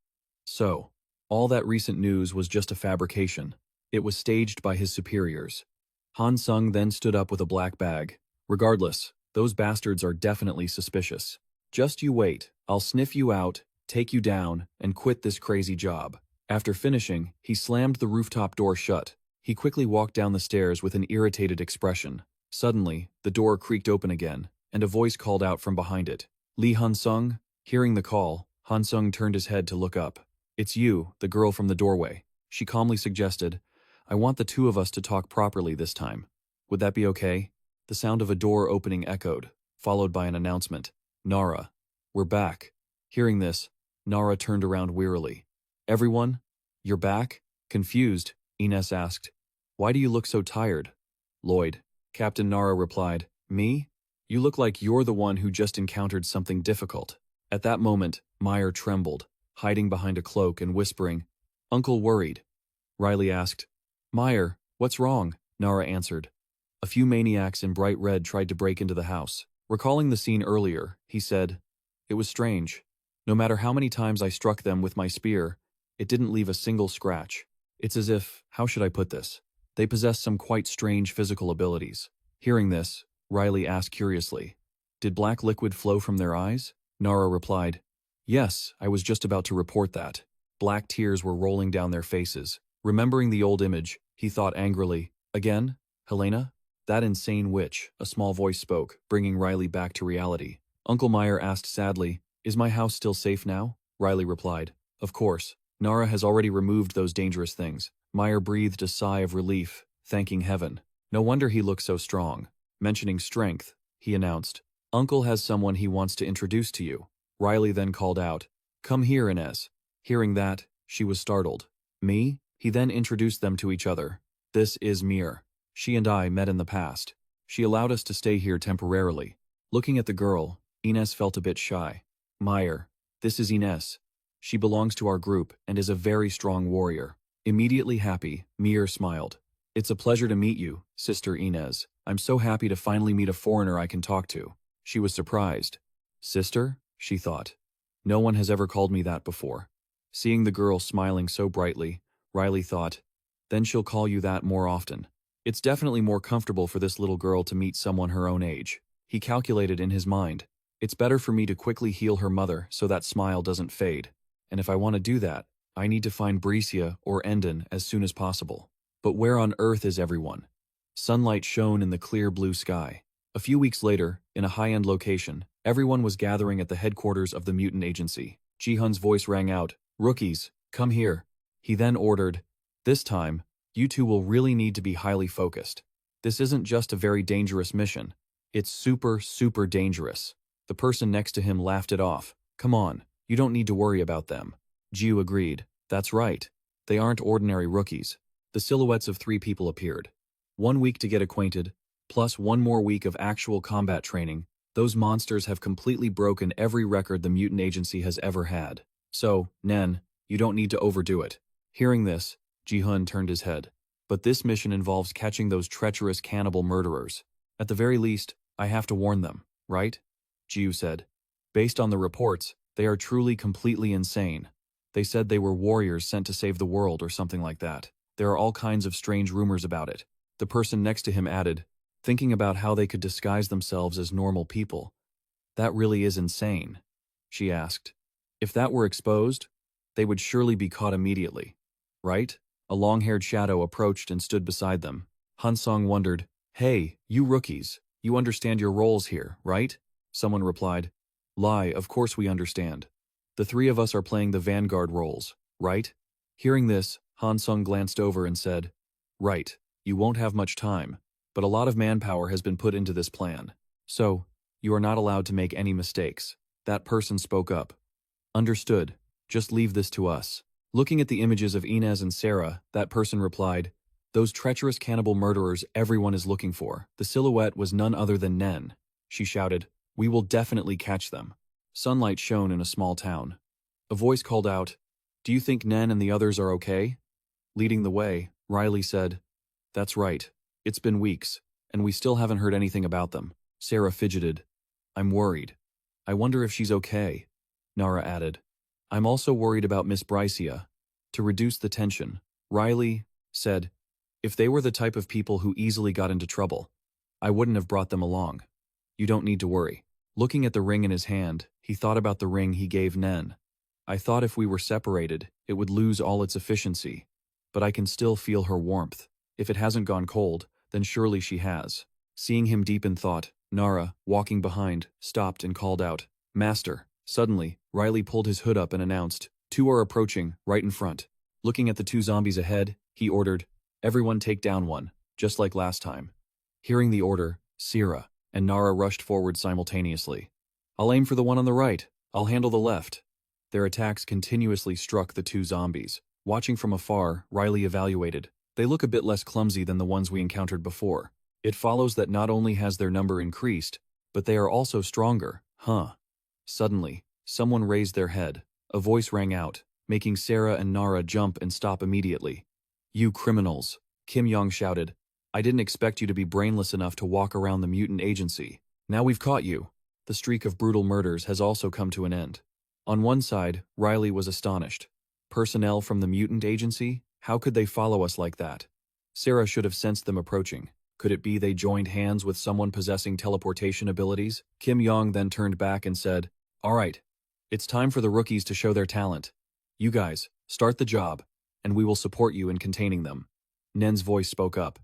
"So, all that recent news was just a fabrication. It was staged by his superiors." Han Sung then stood up with a black bag. "Regardless, those bastards are definitely suspicious. Just you wait, I'll sniff you out, take you down, and quit this crazy job." After finishing, he slammed the rooftop door shut. He quickly walked down the stairs with an irritated expression. Suddenly, the door creaked open again, and a voice called out from behind it. "Lee Han Sung?" Hearing the call, Han Sung turned his head to look up. "It's you, the girl from the doorway." She calmly suggested, "I want the two of us to talk properly this time. Would that be okay?" The sound of a door opening echoed, followed by an announcement. "Nara, we're back." Hearing this, Nara turned around wearily. "Everyone? You're back?" Confused, Ines asked, "Why do you look so tired?" "Lloyd," Captain Nara replied, "Me? You look like you're the one who just encountered something difficult." At that moment, Meyer trembled, hiding behind a cloak and whispering, "Uncle worried." Riley asked, "Meyer, what's wrong?" Nara answered, "A few maniacs in bright red tried to break into the house." Recalling the scene earlier, he said, "It was strange. No matter how many times I struck them with my spear, it didn't leave a single scratch. It's as if, how should I put this? They possess some quite strange physical abilities." Hearing this, Riley asked curiously, "Did black liquid flow from their eyes?" Nara replied, "Yes, I was just about to report that." Black tears were rolling down their faces. Remembering the old image, he thought angrily, "Again? Helena?" "That insane witch," a small voice spoke, bringing Riley back to reality. Uncle Meyer asked sadly, "Is my house still safe now?" Riley replied, "Of course. Nara has already removed those dangerous things." Meyer breathed a sigh of relief, thanking heaven. No wonder he looked so strong. Mentioning strength, he announced, "Uncle has someone he wants to introduce to you." Riley then called out, "Come here, Inez." Hearing that, she was startled. "Me?" He then introduced them to each other. "This is Mir. She and I met in the past. She allowed us to stay here temporarily." Looking at the girl, Inez felt a bit shy. "Meyer, this is Inez. She belongs to our group and is a very strong warrior." Immediately happy, Mir smiled. "It's a pleasure to meet you, Sister Inez. I'm so happy to finally meet a foreigner I can talk to." She was surprised. "Sister?" she thought. "No one has ever called me that before." Seeing the girl smiling so brightly, Riley thought, then she'll call you that more often. It's definitely more comfortable for this little girl to meet someone her own age. He calculated in his mind. It's better for me to quickly heal her mother so that smile doesn't fade. And if I want to do that, I need to find Bricia or Endon as soon as possible. But where on earth is everyone? Sunlight shone in the clear blue sky. A few weeks later, in a high-end location, everyone was gathering at the headquarters of the mutant agency. Ji-hun's voice rang out, "Rookies, come here." He then ordered, "This time, you two will really need to be highly focused. This isn't just a very dangerous mission. It's super, super dangerous." The person next to him laughed it off. "Come on, you don't need to worry about them." Jiu agreed. "That's right. They aren't ordinary rookies." The silhouettes of 3 people appeared. 1 week to get acquainted, plus 1 more week of actual combat training. Those monsters have completely broken every record the mutant agency has ever had. So, Nen, you don't need to overdo it. Hearing this, Ji-hun turned his head. "But this mission involves catching those treacherous cannibal murderers. At the very least, I have to warn them, right?" Jiu said. "Based on the reports, they are truly completely insane. They said they were warriors sent to save the world or something like that. There are all kinds of strange rumors about it." The person next to him added, thinking about how they could disguise themselves as normal people. "That really is insane," she asked. "If that were exposed, they would surely be caught immediately, right?" A long-haired shadow approached and stood beside them. Hansong wondered, "Hey, you rookies, you understand your roles here, right?" Someone replied, "Lie, of course we understand. The 3 of us are playing the vanguard roles, right?" Hearing this, Hansong glanced over and said, "Right, you won't have much time, but a lot of manpower has been put into this plan. So, you are not allowed to make any mistakes." That person spoke up. "Understood. Just leave this to us." Looking at the images of Inez and Sarah, that person replied, "Those treacherous cannibal murderers everyone is looking for." The silhouette was none other than Nen. She shouted, "We will definitely catch them." Sunlight shone in a small town. A voice called out, "Do you think Nen and the others are okay?" Leading the way, Riley said, "That's right. It's been weeks, and we still haven't heard anything about them." Sarah fidgeted. "I'm worried. I wonder if she's okay." Nara added, "I'm also worried about Miss Bricia." To reduce the tension, Riley said, "If they were the type of people who easily got into trouble, I wouldn't have brought them along. You don't need to worry." Looking at the ring in his hand, he thought about the ring he gave Nen. "I thought if we were separated, it would lose all its efficiency, but I can still feel her warmth. If it hasn't gone cold, then surely she has." Seeing him deep in thought, Nara, walking behind, stopped and called out, "Master." Suddenly, Riley pulled his hood up and announced, "2 are approaching, right in front." Looking at the 2 zombies ahead, he ordered, "Everyone take down one, just like last time." Hearing the order, Sierra and Nara rushed forward simultaneously. "I'll aim for the one on the right. I'll handle the left." Their attacks continuously struck the 2 zombies. Watching from afar, Riley evaluated. They look a bit less clumsy than the ones we encountered before. It follows that not only has their number increased, but they are also stronger, huh? Suddenly, someone raised their head. A voice rang out, making Sarah and Nara jump and stop immediately. "You criminals," Kim Yong shouted. "I didn't expect you to be brainless enough to walk around the mutant agency. Now we've caught you." The streak of brutal murders has also come to an end. On one side, Riley was astonished. Personnel from the mutant agency? How could they follow us like that? Sarah should have sensed them approaching. Could it be they joined hands with someone possessing teleportation abilities? Kim Yong then turned back and said, "All right, it's time for the rookies to show their talent. You guys, start the job, and we will support you in containing them." Nen's voice spoke up.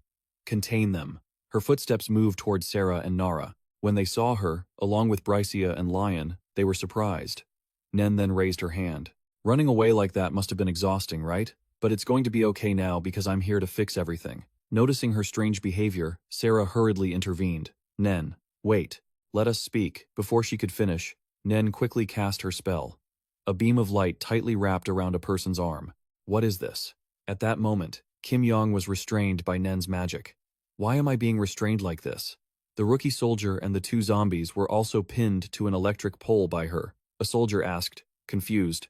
"Contain them." Her footsteps moved towards Sarah and Nara. When they saw her, along with Bricia and Lion, they were surprised. Nen then raised her hand. "Running away like that must have been exhausting, right? But it's going to be okay now because I'm here to fix everything." Noticing her strange behavior, Sarah hurriedly intervened. "Nen, wait. Let us speak." Before she could finish, Nen quickly cast her spell. A beam of light tightly wrapped around a person's arm. What is this? At that moment, Kim Yong was restrained by Nen's magic. Why am I being restrained like this? The rookie soldier and the 2 zombies were also pinned to an electric pole by her. A soldier asked, confused,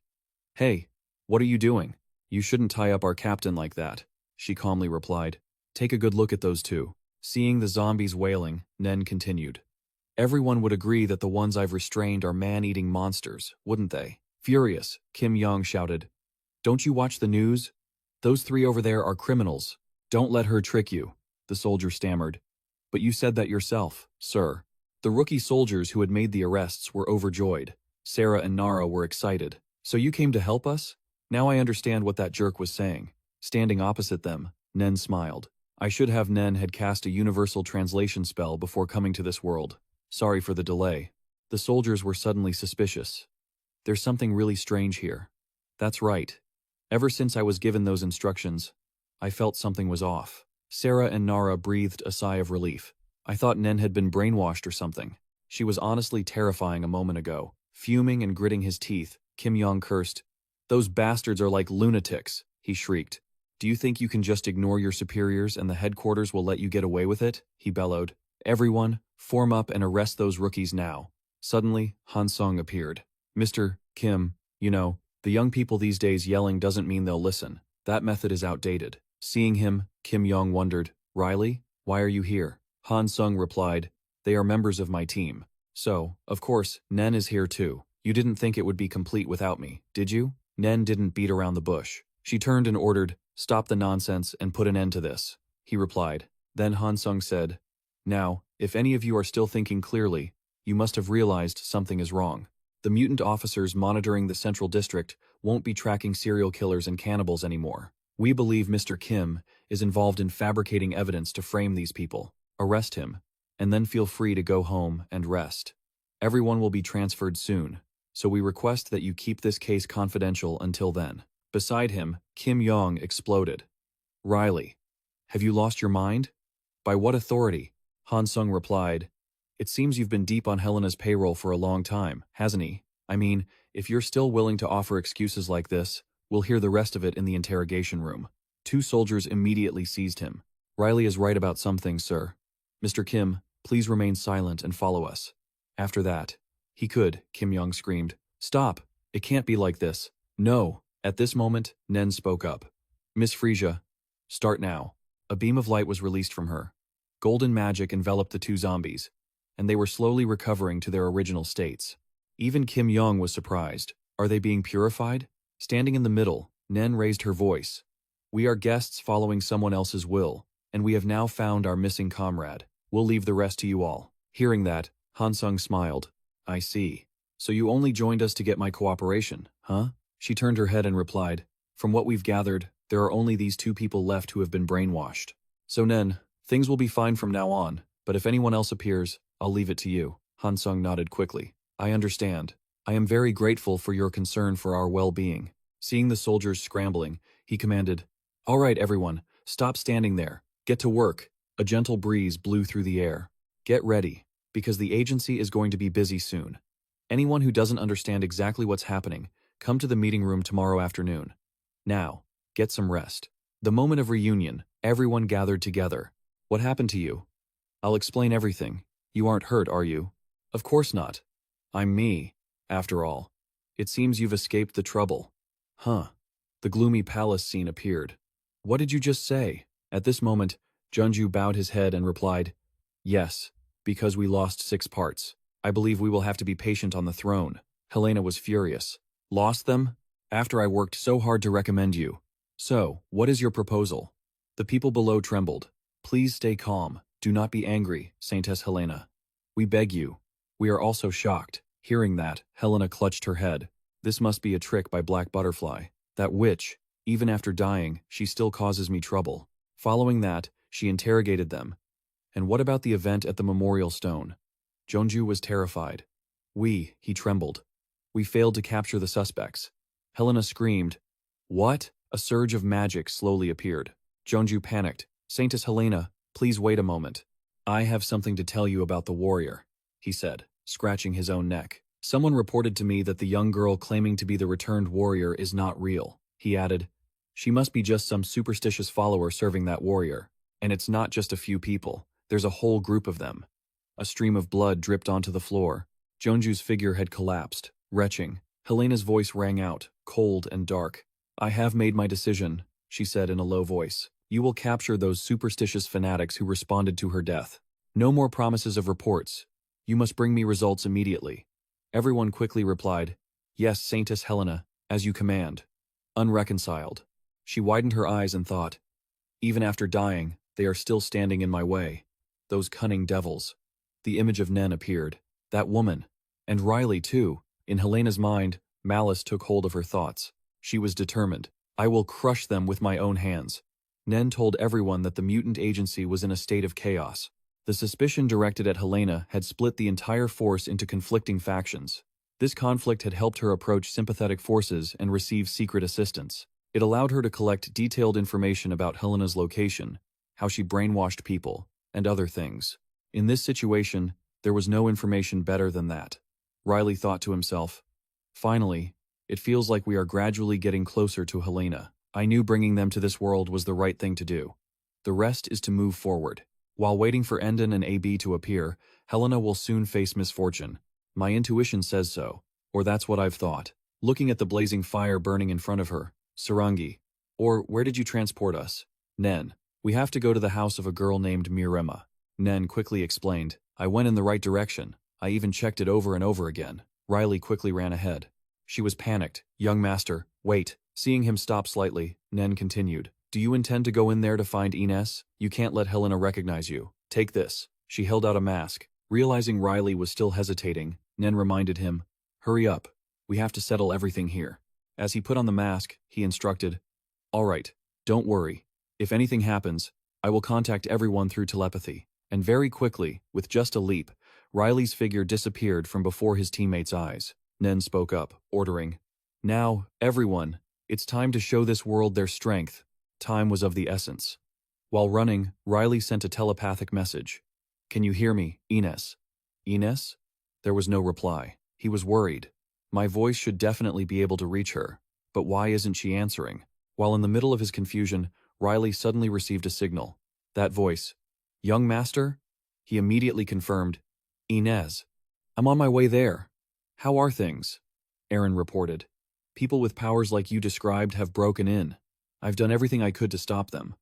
"Hey, what are you doing?" "You shouldn't tie up our captain like that," she calmly replied. "Take a good look at those 2. Seeing the zombies wailing, Nen continued, "Everyone would agree that the ones I've restrained are man-eating monsters, wouldn't they?" Furious, Kim Yong shouted, Don't you watch the news? Those three over there are criminals. Don't let her trick you, the soldier stammered. But you said that yourself, sir. The rookie soldiers who had made the arrests were overjoyed. Sarah and Nara were excited. So you came to help us? Now I understand what that jerk was saying. Standing opposite them, Nen smiled. I should have. Nen had cast a universal translation spell before coming to this world. Sorry for the delay. The soldiers were suddenly suspicious. There's something really strange here. That's right. Ever since I was given those instructions, I felt something was off. Sarah and Nara breathed a sigh of relief. I thought Nen had been brainwashed or something. She was honestly terrifying a moment ago. Fuming and gritting his teeth, Kim Yong cursed. Those bastards are like lunatics, he shrieked. Do you think you can just ignore your superiors and the headquarters will let you get away with it? He bellowed. Everyone, form up and arrest those rookies now. Suddenly, Han Sung appeared. Mr. Kim, you know, the young people these days yelling doesn't mean they'll listen. That method is outdated. Seeing him, Kim Yong wondered, Riley, why are you here? Han Sung replied, they are members of my team. So, of course, Nen is here too. You didn't think it would be complete without me, did you? Nen didn't beat around the bush. She turned and ordered, stop the nonsense and put an end to this. He replied. Then Han Sung said, now, if any of you are still thinking clearly, you must have realized something is wrong. The mutant officers monitoring the Central District won't be tracking serial killers and cannibals anymore. We believe Mr. Kim is involved in fabricating evidence to frame these people. Arrest him, and then feel free to go home and rest. Everyone will be transferred soon, so we request that you keep this case confidential until then. Beside him, Kim Yong exploded. Riley, have you lost your mind? By what authority? Han Sung replied, it seems you've been deep on Helena's payroll for a long time, hasn't he? I mean, if you're still willing to offer excuses like this, we'll hear the rest of it in the interrogation room. Two soldiers immediately seized him. Riley is right about some things, sir. Mr. Kim, please remain silent and follow us. After that, he could, Kim Yong screamed. Stop! It can't be like this. No. At this moment, Nen spoke up. Miss Frisia, start now. A beam of light was released from her. Golden magic enveloped the two zombies, and they were slowly recovering to their original states. Even Kim Yong was surprised. Are they being purified? Standing in the middle, Nen raised her voice. We are guests following someone else's will, and we have now found our missing comrade. We'll leave the rest to you all. Hearing that, Han Sung smiled. I see. So you only joined us to get my cooperation, huh? She turned her head and replied, from what we've gathered, there are only these two people left who have been brainwashed. So Nen, things will be fine from now on, but if anyone else appears, I'll leave it to you. Han Sung nodded quickly. I understand. I am very grateful for your concern for our well-being. Seeing the soldiers scrambling, he commanded, all right, everyone, stop standing there. Get to work. A gentle breeze blew through the air. Get ready, because the agency is going to be busy soon. Anyone who doesn't understand exactly what's happening, come to the meeting room tomorrow afternoon. Now, get some rest. The moment of reunion, everyone gathered together. What happened to you? I'll explain everything. You aren't hurt, are you? Of course not. I'm me, after all. It seems you've escaped the trouble. Huh. The gloomy palace scene appeared. What did you just say? At this moment, Junju bowed his head and replied, yes, because we lost 6 parts. I believe we will have to be patient on the throne. Helena was furious. Lost them? After I worked so hard to recommend you. So, what is your proposal? The people below trembled. Please stay calm. Do not be angry, Saintess Helena. We beg you. We are also shocked. Hearing that, Helena clutched her head. This must be a trick by Black Butterfly. That witch, even after dying, she still causes me trouble. Following that, she interrogated them. And what about the event at the memorial stone? Jonju was terrified. He trembled. We failed to capture the suspects. Helena screamed. What? A surge of magic slowly appeared. Jonju panicked. Saintess Helena, please wait a moment. I have something to tell you about the warrior, he said, scratching his own neck. Someone reported to me that the young girl claiming to be the returned warrior is not real. He added, she must be just some superstitious follower serving that warrior. And it's not just a few people. There's a whole group of them. A stream of blood dripped onto the floor. Jonju's figure had collapsed, retching. Helena's voice rang out, cold and dark. I have made my decision, she said in a low voice. You will capture those superstitious fanatics who responded to her death. No more promises of reports. You must bring me results immediately. Everyone quickly replied, yes, Saintess Helena, as you command. unreconciled. She widened her eyes and thought, even after dying, they are still standing in my way. Those cunning devils. The image of Nen appeared. That woman. And Riley, too. In Helena's mind, malice took hold of her thoughts. She was determined. I will crush them with my own hands. Nen told everyone that the mutant agency was in a state of chaos. The suspicion directed at Helena had split the entire force into conflicting factions. This conflict had helped her approach sympathetic forces and receive secret assistance. It allowed her to collect detailed information about Helena's location, how she brainwashed people, and other things. In this situation, there was no information better than that. Riley thought to himself, finally, it feels like we are gradually getting closer to Helena. I knew bringing them to this world was the right thing to do. The rest is to move forward. While waiting for Endon and AB to appear, Helena will soon face misfortune. My intuition says so, or that's what I've thought. Looking at the blazing fire burning in front of her, Sarangi. Or where did you transport us? Nen. We have to go to the house of a girl named Mirema. Nen quickly explained. I went in the right direction. I even checked it over and over again. Riley quickly ran ahead. She was panicked. Young master, wait. Seeing him stop slightly, Nen continued. Do you intend to go in there to find Ines? You can't let Helena recognize you. Take this. She held out a mask. Realizing Riley was still hesitating, Nen reminded him, hurry up. We have to settle everything here. As he put on the mask, he instructed, all right, don't worry. If anything happens, I will contact everyone through telepathy. And very quickly, with just a leap, Riley's figure disappeared from before his teammates' eyes. Nen spoke up, ordering, now, everyone, it's time to show this world their strength. Time was of the essence. While running, Riley sent a telepathic message. Can you hear me, Ines? Ines? There was no reply. He was worried. My voice should definitely be able to reach her, but why isn't she answering? While in the middle of his confusion, Riley suddenly received a signal. That voice. Young master? He immediately confirmed. Ines. I'm on my way there. How are things? Aaron reported. People with powers like you described have broken in. I've done everything I could to stop them.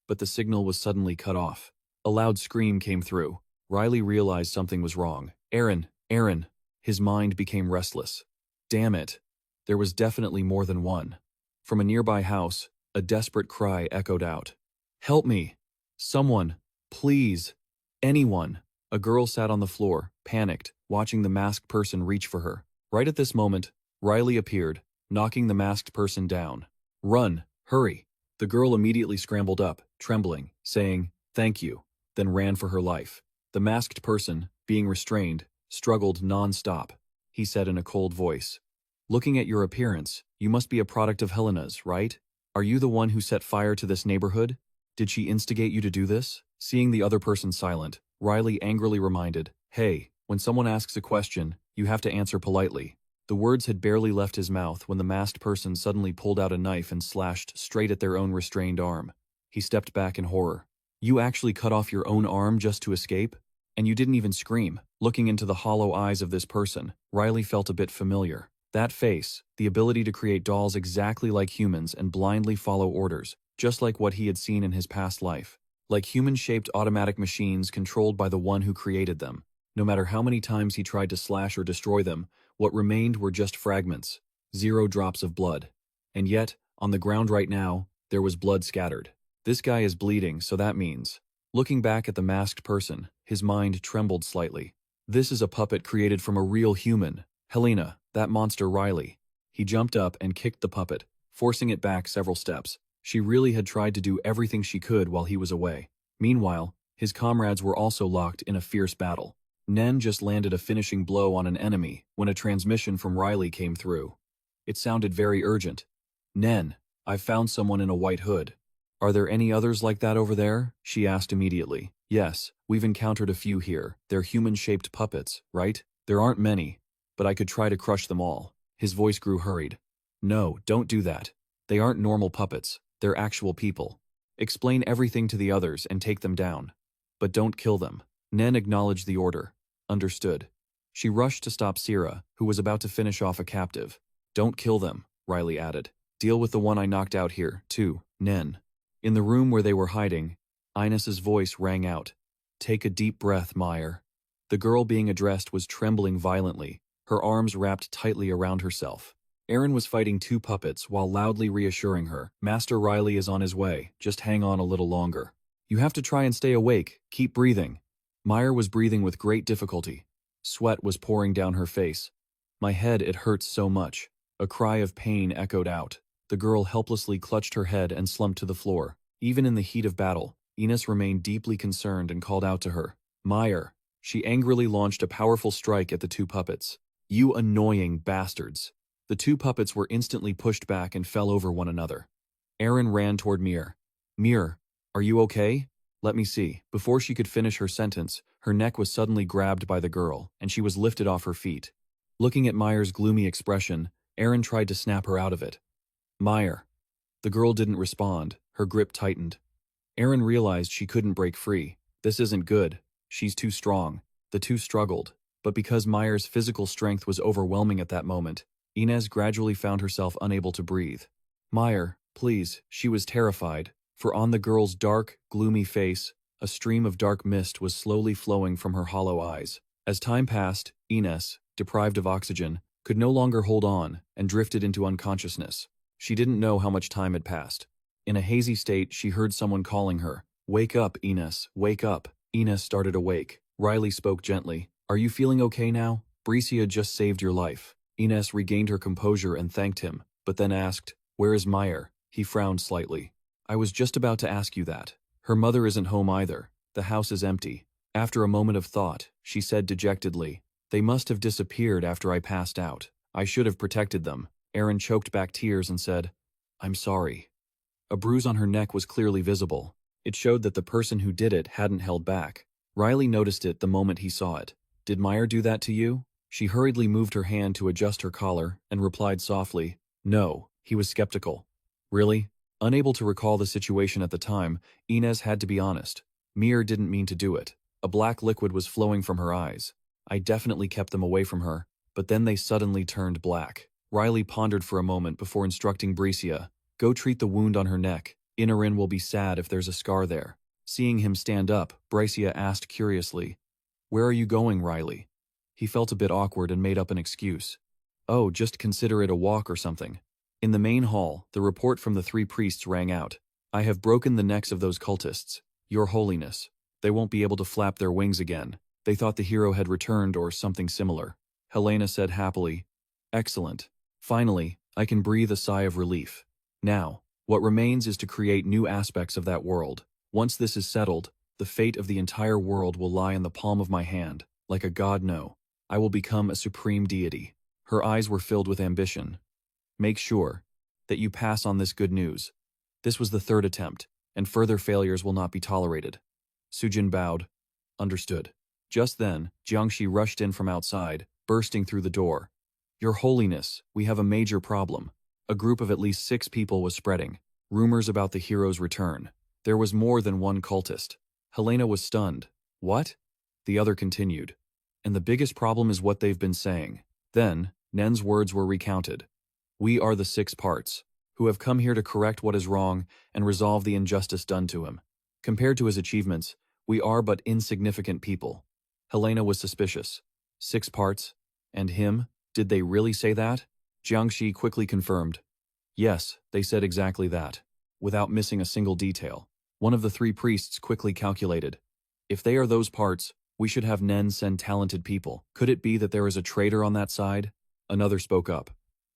But the signal was suddenly cut off. A loud scream came through. Riley realized something was wrong. Aaron, Aaron. His mind became restless. Damn it. There was definitely more than one. From a nearby house, a desperate cry echoed out. Help me. Someone. Please. Anyone. A girl sat on the floor, panicked, watching the masked person reach for her. Right at this moment, Riley appeared, knocking the masked person down. Run. Hurry. The girl immediately scrambled up, trembling, saying, thank you, then ran for her life. The masked person, being restrained, struggled non-stop. He said in a cold voice. Looking at your appearance, you must be a product of Helena's, right? Are you the one who set fire to this neighborhood? Did she instigate you to do this? Seeing the other person silent, Riley angrily reminded, hey, when someone asks a question, you have to answer politely. The words had barely left his mouth when the masked person suddenly pulled out a knife and slashed straight at their own restrained arm. He stepped back in horror. You actually cut off your own arm just to escape? And you didn't even scream. Looking into the hollow eyes of this person, Riley felt a bit familiar. That face, the ability to create dolls exactly like humans and blindly follow orders, just like what he had seen in his past life. Like human-shaped automatic machines controlled by the one who created them. No matter how many times he tried to slash or destroy them, what remained were just fragments, 0 drops of blood. And yet, on the ground right now, there was blood scattered. This guy is bleeding, so that means. Looking back at the masked person, his mind trembled slightly. This is a puppet created from a real human. Helena, that monster Riley. He jumped up and kicked the puppet, forcing it back several steps. She really had tried to do everything she could while he was away. Meanwhile, his comrades were also locked in a fierce battle. Nen just landed a finishing blow on an enemy when a transmission from Riley came through. It sounded very urgent. Nen, I've found someone in a white hood. Are there any others like that over there? She asked immediately. Yes, we've encountered a few here. They're human-shaped puppets, right? There aren't many, but I could try to crush them all. His voice grew hurried. No, don't do that. They aren't normal puppets. They're actual people. Explain everything to the others and take them down. But don't kill them. Nen acknowledged the order. Understood. She rushed to stop Sierra, who was about to finish off a captive. Don't kill them, Riley added. Deal with the one I knocked out here, too, Nen. In the room where they were hiding, Ines's voice rang out. Take a deep breath, Meyer. The girl being addressed was trembling violently, her arms wrapped tightly around herself. Aaron was fighting two puppets while loudly reassuring her, "Master Riley is on his way, just hang on a little longer. You have to try and stay awake, keep breathing." Meyer was breathing with great difficulty. Sweat was pouring down her face. "My head, it hurts so much." A cry of pain echoed out. The girl helplessly clutched her head and slumped to the floor. Even in the heat of battle, Ines remained deeply concerned and called out to her, "Meyer." She angrily launched a powerful strike at the two puppets. "You annoying bastards." The two puppets were instantly pushed back and fell over one another. Aaron ran toward Mir. "Mir, are you okay? Let me see." Before she could finish her sentence, her neck was suddenly grabbed by the girl, and she was lifted off her feet. Looking at Meyer's gloomy expression, Aaron tried to snap her out of it. "Meyer." The girl didn't respond, her grip tightened. Aaron realized she couldn't break free. This isn't good. She's too strong. The two struggled, but because Meyer's physical strength was overwhelming at that moment, Ines gradually found herself unable to breathe. "Meyer, please." She was terrified, for on the girl's dark, gloomy face, a stream of dark mist was slowly flowing from her hollow eyes. As time passed, Ines, deprived of oxygen, could no longer hold on and drifted into unconsciousness. She didn't know how much time had passed. In a hazy state, she heard someone calling her. "Wake up, Ines, wake up." Ines started awake. Riley spoke gently. "Are you feeling okay now? Bricia just saved your life." Ines regained her composure and thanked him, but then asked, "Where is Meyer?" He frowned slightly. "I was just about to ask you that. Her mother isn't home either. The house is empty." After a moment of thought, she said dejectedly, "They must have disappeared after I passed out. I should have protected them." Aaron choked back tears and said, "I'm sorry." A bruise on her neck was clearly visible. It showed that the person who did it hadn't held back. Riley noticed it the moment he saw it. "Did Meyer do that to you?" She hurriedly moved her hand to adjust her collar and replied softly, "No." He was skeptical. "Really?" Unable to recall the situation at the time, Ines had to be honest. Mir didn't mean to do it. A black liquid was flowing from her eyes. "I definitely kept them away from her, but then they suddenly turned black." Riley pondered for a moment before instructing Bricia, "Go treat the wound on her neck. Inarin will be sad if there's a scar there." Seeing him stand up, Bricia asked curiously, "Where are you going, Riley?" He felt a bit awkward and made up an excuse. "Oh, just consider it a walk or something." In the main hall, the report from the three priests rang out. "I have broken the necks of those cultists. Your Holiness. They won't be able to flap their wings again. They thought the hero had returned or something similar." Helena said happily, "Excellent. Finally, I can breathe a sigh of relief. Now, what remains is to create new aspects of that world. Once this is settled, the fate of the entire world will lie in the palm of my hand, like a god. No, I will become a supreme deity." Her eyes were filled with ambition. "Make sure that you pass on this good news. This was the third attempt, and further failures will not be tolerated." Sujin bowed. "Understood." Just then, Jiangxi rushed in from outside, bursting through the door. "Your Holiness, we have a major problem." A group of at least 6 people was spreading. Rumors about the hero's return. There was more than one cultist. Helena was stunned. "What?" The other continued. "And the biggest problem is what they've been saying." Then, Nen's words were recounted. "We are the 6 parts, who have come here to correct what is wrong and resolve the injustice done to him. Compared to his achievements, we are but insignificant people." Helena was suspicious. 6 parts? And him? Did they really say that? Jiangxi quickly confirmed. "Yes, they said exactly that," without missing a single detail. One of the 3 priests quickly calculated. "If they are those parts, we should have Nen send talented people. Could it be that there is a traitor on that side?" Another spoke up.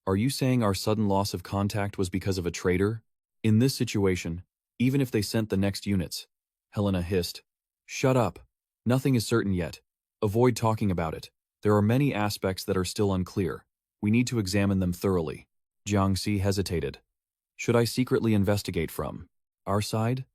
"Are you saying our sudden loss of contact was because of a traitor? In this situation, even if they sent the next units." Helena hissed. "Shut up. Nothing is certain yet. Avoid talking about it. There are many aspects that are still unclear. We need to examine them thoroughly." Jiangxi hesitated. "Should I secretly investigate from our side?"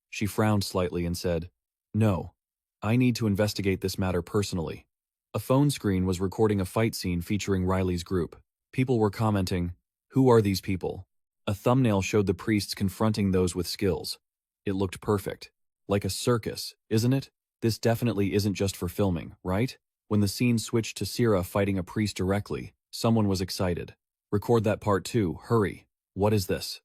She frowned slightly and said, "No. I need to investigate this matter personally." A phone screen was recording a fight scene featuring Riley's group. People were commenting, "Who are these people?" A thumbnail showed the priests confronting those with skills. It looked perfect. Like a circus, isn't it? This definitely isn't just for filming, right? When the scene switched to Sira fighting a priest directly, someone was excited. "Record that part too, hurry." "What is this?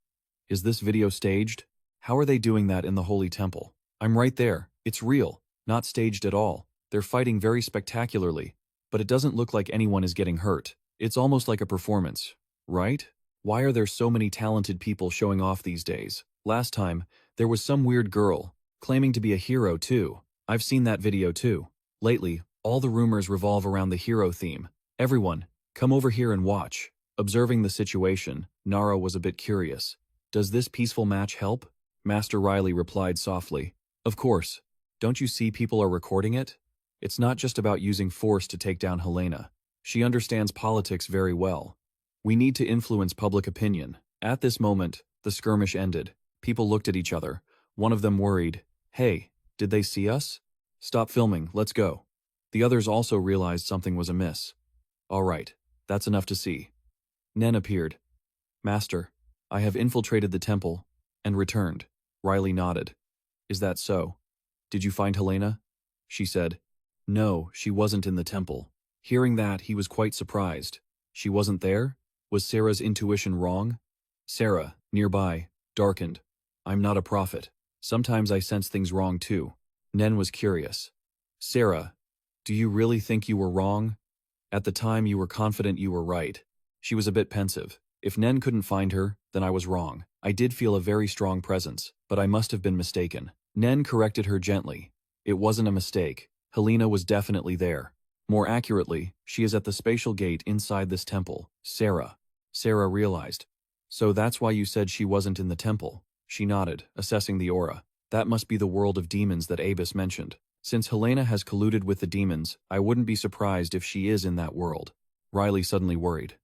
Is this video staged? How are they doing that in the Holy Temple?" "I'm right there. It's real, not staged at all. They're fighting very spectacularly, but it doesn't look like anyone is getting hurt. It's almost like a performance." right? Why are there so many talented people showing off these days? Last time, there was some weird girl, claiming to be a hero too. I've seen that video too. Lately, all the rumors revolve around the hero theme. Everyone, come over here and watch. Observing the situation, Nara was a bit curious. Does this peaceful match help? Master Riley replied softly. Of course. Don't you see people are recording it? It's not just about using force to take down Helena. She understands politics very well. We need to influence public opinion. At this moment, the skirmish ended. People looked at each other. One of them worried. Hey, did they see us? Stop filming, let's go. The others also realized something was amiss. All right, that's enough to see. Nen appeared. Master, I have infiltrated the temple and returned. Riley nodded. Is that so? Did you find Helena? She said. No, she wasn't in the temple. Hearing that, he was quite surprised. She wasn't there? Was Sarah's intuition wrong? Sarah, nearby, darkened. I'm not a prophet. Sometimes I sense things wrong too. Nen was curious. Sarah, do you really think you were wrong? At the time you were confident you were right. She was a bit pensive. If Nen couldn't find her, then I was wrong. I did feel a very strong presence, but I must have been mistaken. Nen corrected her gently. It wasn't a mistake. Helena was definitely there. More accurately, she is at the spatial gate inside this temple. Sarah. Sarah realized. So that's why you said she wasn't in the temple. She nodded, assessing the aura. That must be the world of demons that Abus mentioned. Since Helena has colluded with the demons, I wouldn't be surprised if she is in that world. Riley suddenly worried.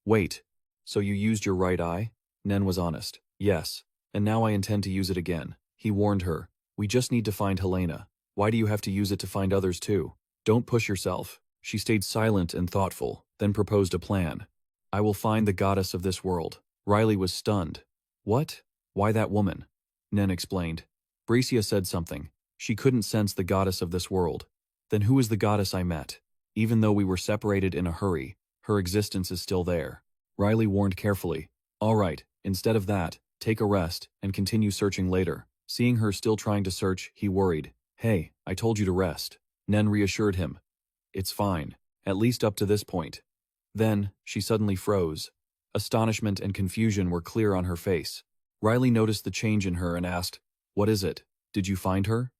Wait, so you used your right eye? Nen was honest. Yes, and now I intend to use it again. He warned her. We just need to find Helena. Why do you have to use it to find others too? Don't push yourself. She stayed silent and thoughtful, then proposed a plan. I will find the goddess of this world. Riley was stunned. What? Why that woman? Nen explained. Bricia said something. She couldn't sense the goddess of this world. Then who is the goddess I met? Even though we were separated in a hurry, her existence is still there. Riley warned carefully. All right, instead of that, take a rest and continue searching later. Seeing her still trying to search, he worried. Hey, I told you to rest. Nen reassured him. It's fine, at least up to this point. Then, she suddenly froze. Astonishment and confusion were clear on her face. Riley noticed the change in her and asked, What is it? Did you find her?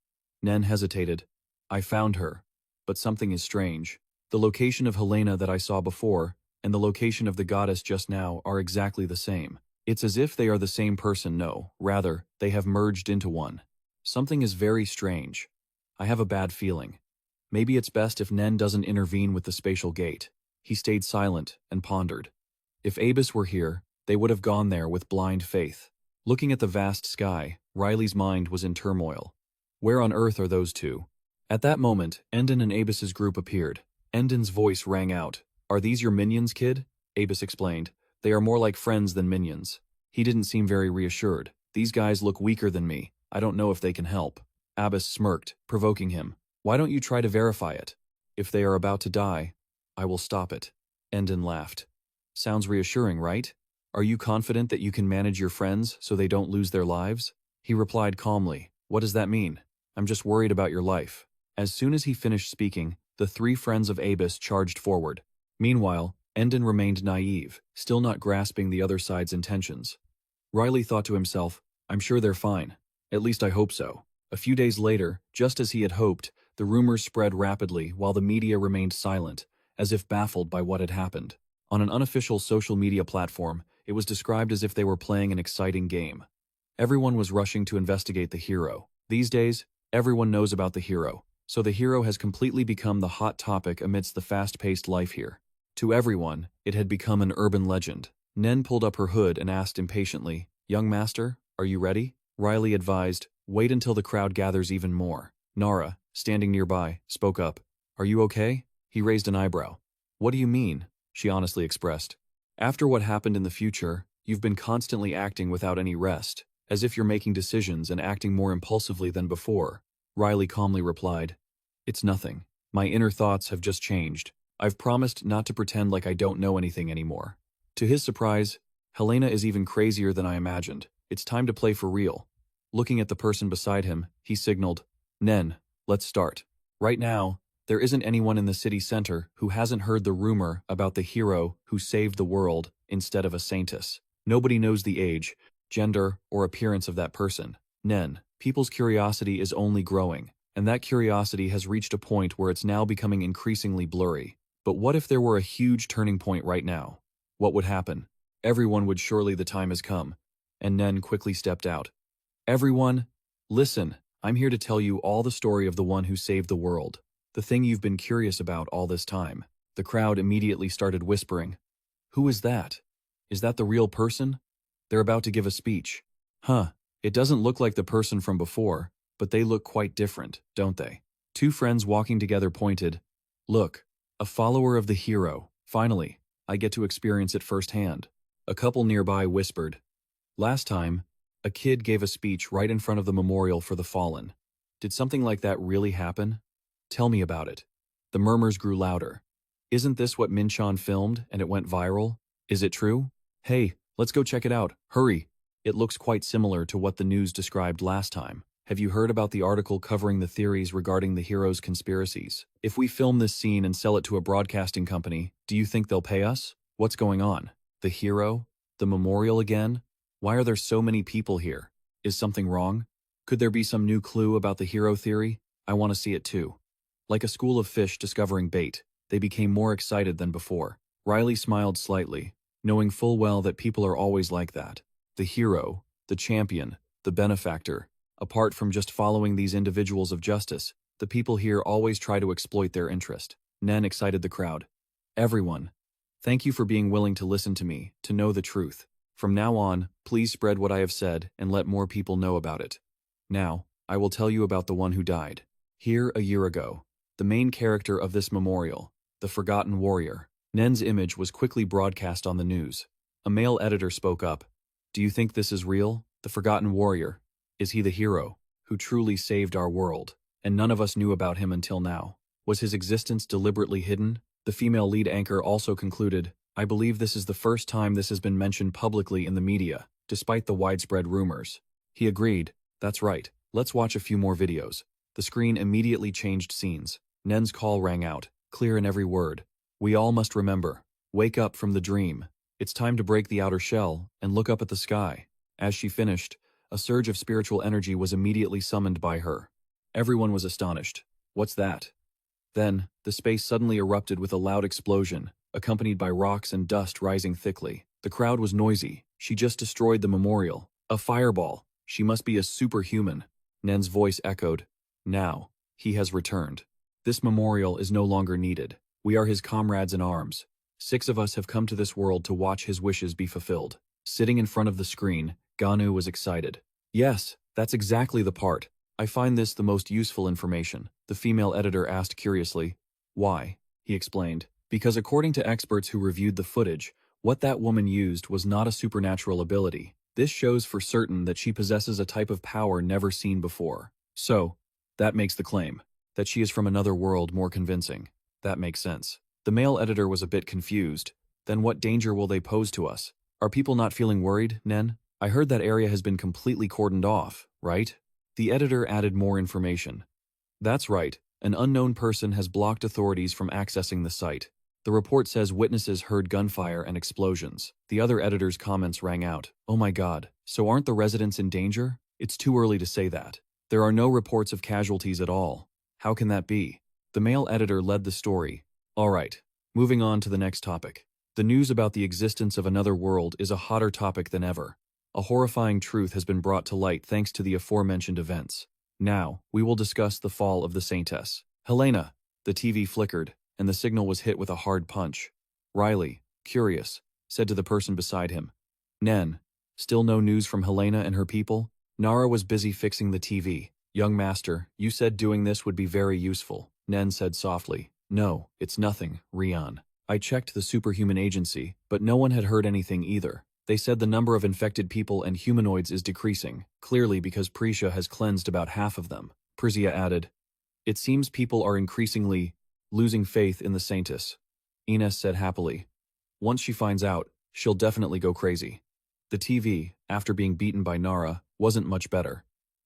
Nen hesitated. I found her. But something is strange. The location of Helena that I saw before, and the location of the goddess just now are exactly the same. It's as if they are the same person, no, rather, they have merged into one. Something is very strange. I have a bad feeling. Maybe it's best if Nen doesn't intervene with the spatial gate. He stayed silent and pondered. If Abus were here, they would have gone there with blind faith. Looking at the vast sky, Riley's mind was in turmoil. Where on earth are those two? At that moment, Endon and Abus's group appeared. Endon's voice rang out. Are these your minions, kid? Abus explained. They are more like friends than minions. He didn't seem very reassured. These guys look weaker than me. I don't know if they can help. Abus smirked, provoking him. Why don't you try to verify it? If they are about to die, I will stop it. Endon laughed. Sounds reassuring, right? Are you confident that you can manage your friends so they don't lose their lives? He replied calmly. What does that mean? I'm just worried about your life. As soon as he finished speaking, the three friends of Abus charged forward. Meanwhile, Endon remained naive, still not grasping the other side's intentions. Riley thought to himself, I'm sure they're fine. At least I hope so. A few days later, just as he had hoped, the rumors spread rapidly while the media remained silent, as if baffled by what had happened. On an unofficial social media platform, it was described as if they were playing an exciting game. Everyone was rushing to investigate the hero. These days, everyone knows about the hero, so the hero has completely become the hot topic amidst the fast-paced life here. To everyone, it had become an urban legend. Nen pulled up her hood and asked impatiently, Young master, are you ready? Riley advised, wait until the crowd gathers even more. Nara, standing nearby, spoke up. Are you okay? He raised an eyebrow. What do you mean? She honestly expressed. After what happened in the future, you've been constantly acting without any rest, as if you're making decisions and acting more impulsively than before. Riley calmly replied, It's nothing. My inner thoughts have just changed. I've promised not to pretend like I don't know anything anymore. To his surprise, Helena is even crazier than I imagined. It's time to play for real. Looking at the person beside him, he signaled, Nen, let's start. Right now, there isn't anyone in the city center who hasn't heard the rumor about the hero who saved the world instead of a saintess. Nobody knows the age, gender, or appearance of that person. Nen, people's curiosity is only growing, and that curiosity has reached a point where it's now becoming increasingly blurry. But what if there were a huge turning point right now? What would happen? Everyone would surely the time has come. And Nen quickly stepped out. Everyone, listen, I'm here to tell you all the story of the one who saved the world. The thing you've been curious about all this time. The crowd immediately started whispering. Who is that? Is that the real person? They're about to give a speech. Huh, it doesn't look like the person from before, but they look quite different, don't they? Two friends walking together pointed. Look, a follower of the hero. Finally, I get to experience it firsthand. A couple nearby whispered. Last time, a kid gave a speech right in front of the memorial for the fallen. Did something like that really happen? Tell me about it. The murmurs grew louder. Isn't this what Minchon filmed and it went viral? Is it true? Hey, let's go check it out. Hurry. It looks quite similar to what the news described last time. Have you heard about the article covering the theories regarding the hero's conspiracies? If we film this scene and sell it to a broadcasting company, do you think they'll pay us? What's going on? The hero? The memorial again? Why are there so many people here? Is something wrong? Could there be some new clue about the hero theory? I want to see it too. Like a school of fish discovering bait, they became more excited than before. Riley smiled slightly, knowing full well that people are always like that. The hero, the champion, the benefactor. Apart from just following these individuals of justice, the people here always try to exploit their interest. Nen excited the crowd. Everyone, thank you for being willing to listen to me, to know the truth. From now on, please spread what I have said and let more people know about it. Now, I will tell you about the one who died. Here a year ago, the main character of this memorial, the Forgotten Warrior. Nen's image was quickly broadcast on the news. A male editor spoke up. Do you think this is real? The Forgotten Warrior. Is he the hero, who truly saved our world? And none of us knew about him until now. Was his existence deliberately hidden? The female lead anchor also concluded, I believe this is the first time this has been mentioned publicly in the media, despite the widespread rumors. He agreed. That's right. Let's watch a few more videos. The screen immediately changed scenes. Nen's call rang out, clear in every word. We all must remember. Wake up from the dream. It's time to break the outer shell and look up at the sky. As she finished, a surge of spiritual energy was immediately summoned by her. Everyone was astonished. What's that? Then, the space suddenly erupted with a loud explosion, accompanied by rocks and dust rising thickly. The crowd was noisy. She just destroyed the memorial. A fireball. She must be a superhuman. Nen's voice echoed. Now, he has returned. This memorial is no longer needed. We are his comrades in arms. 6 of us have come to this world to watch his wishes be fulfilled. Sitting in front of the screen, Ganu was excited. Yes, that's exactly the part. I find this the most useful information, the female editor asked curiously. Why? He explained. Because according to experts who reviewed the footage, what that woman used was not a supernatural ability. This shows for certain that she possesses a type of power never seen before. So, that makes the claim. That she is from another world more convincing. That makes sense. The male editor was a bit confused. Then what danger will they pose to us? Are people not feeling worried, Nen? I heard that area has been completely cordoned off, right? The editor added more information. That's right. An unknown person has blocked authorities from accessing the site. The report says witnesses heard gunfire and explosions. The other editor's comments rang out. Oh my God, so aren't the residents in danger? It's too early to say that. There are no reports of casualties at all. How can that be? The male editor led the story. All right, moving on to the next topic. The news about the existence of another world is a hotter topic than ever. A horrifying truth has been brought to light thanks to the aforementioned events. Now, we will discuss the fall of the Saintess. Helena. The TV flickered, and the signal was hit with a hard punch. Riley, curious, said to the person beside him. Nen, still no news from Helena and her people? Nara was busy fixing the TV. Young master, you said doing this would be very useful. Nen said softly. No, it's nothing, Rian. I checked the superhuman agency, but no one had heard anything either. They said the number of infected people and humanoids is decreasing, clearly because Prisha has cleansed about half of them. Prizia added, it seems people are increasingly losing faith in the Saintess. Ines said happily. Once she finds out, she'll definitely go crazy. The TV, after being beaten by Nara, wasn't much better.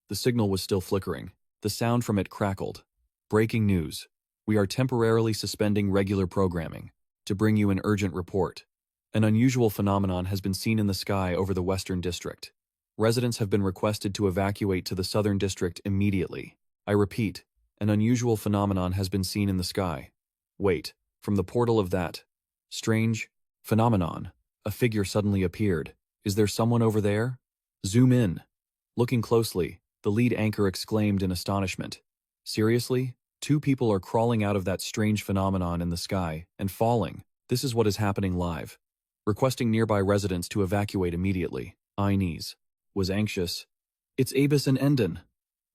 The signal was still flickering. The sound from it crackled. Breaking news. We are temporarily suspending regular programming to bring you an urgent report. An unusual phenomenon has been seen in the sky over the Western District. Residents have been requested to evacuate to the Southern District immediately. I repeat, an unusual phenomenon has been seen in the sky. Wait, from the portal of that strange phenomenon, a figure suddenly appeared. Is there someone over there? Zoom in. Looking closely, the lead anchor exclaimed in astonishment. Seriously? Two people are crawling out of that strange phenomenon in the sky and falling. This is what is happening live. Requesting nearby residents to evacuate immediately. Inez was anxious. It's Abis and Endon.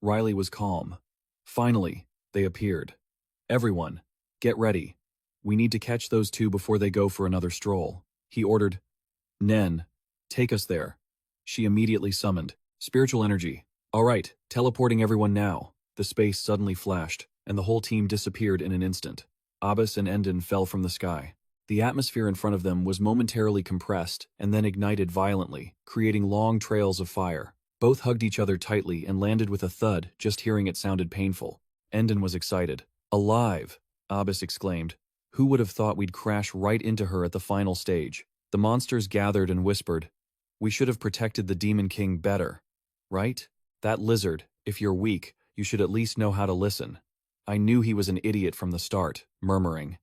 Riley was calm. Finally, they appeared. Everyone, get ready. We need to catch those two before they go for another stroll. He ordered. Nen, take us there. She immediately summoned spiritual energy. All right, teleporting everyone now. The space suddenly flashed, and the whole team disappeared in an instant. Abbas and Endon fell from the sky. The atmosphere in front of them was momentarily compressed and then ignited violently, creating long trails of fire. Both hugged each other tightly and landed with a thud. Just hearing it sounded painful. Endon was excited. Alive! Abbas exclaimed. Who would have thought we'd crash right into her at the final stage? The monsters gathered and whispered. We should have protected the Demon King better. Right? That lizard, if you're weak, you should at least know how to listen. I knew he was an idiot from the start, murmuring.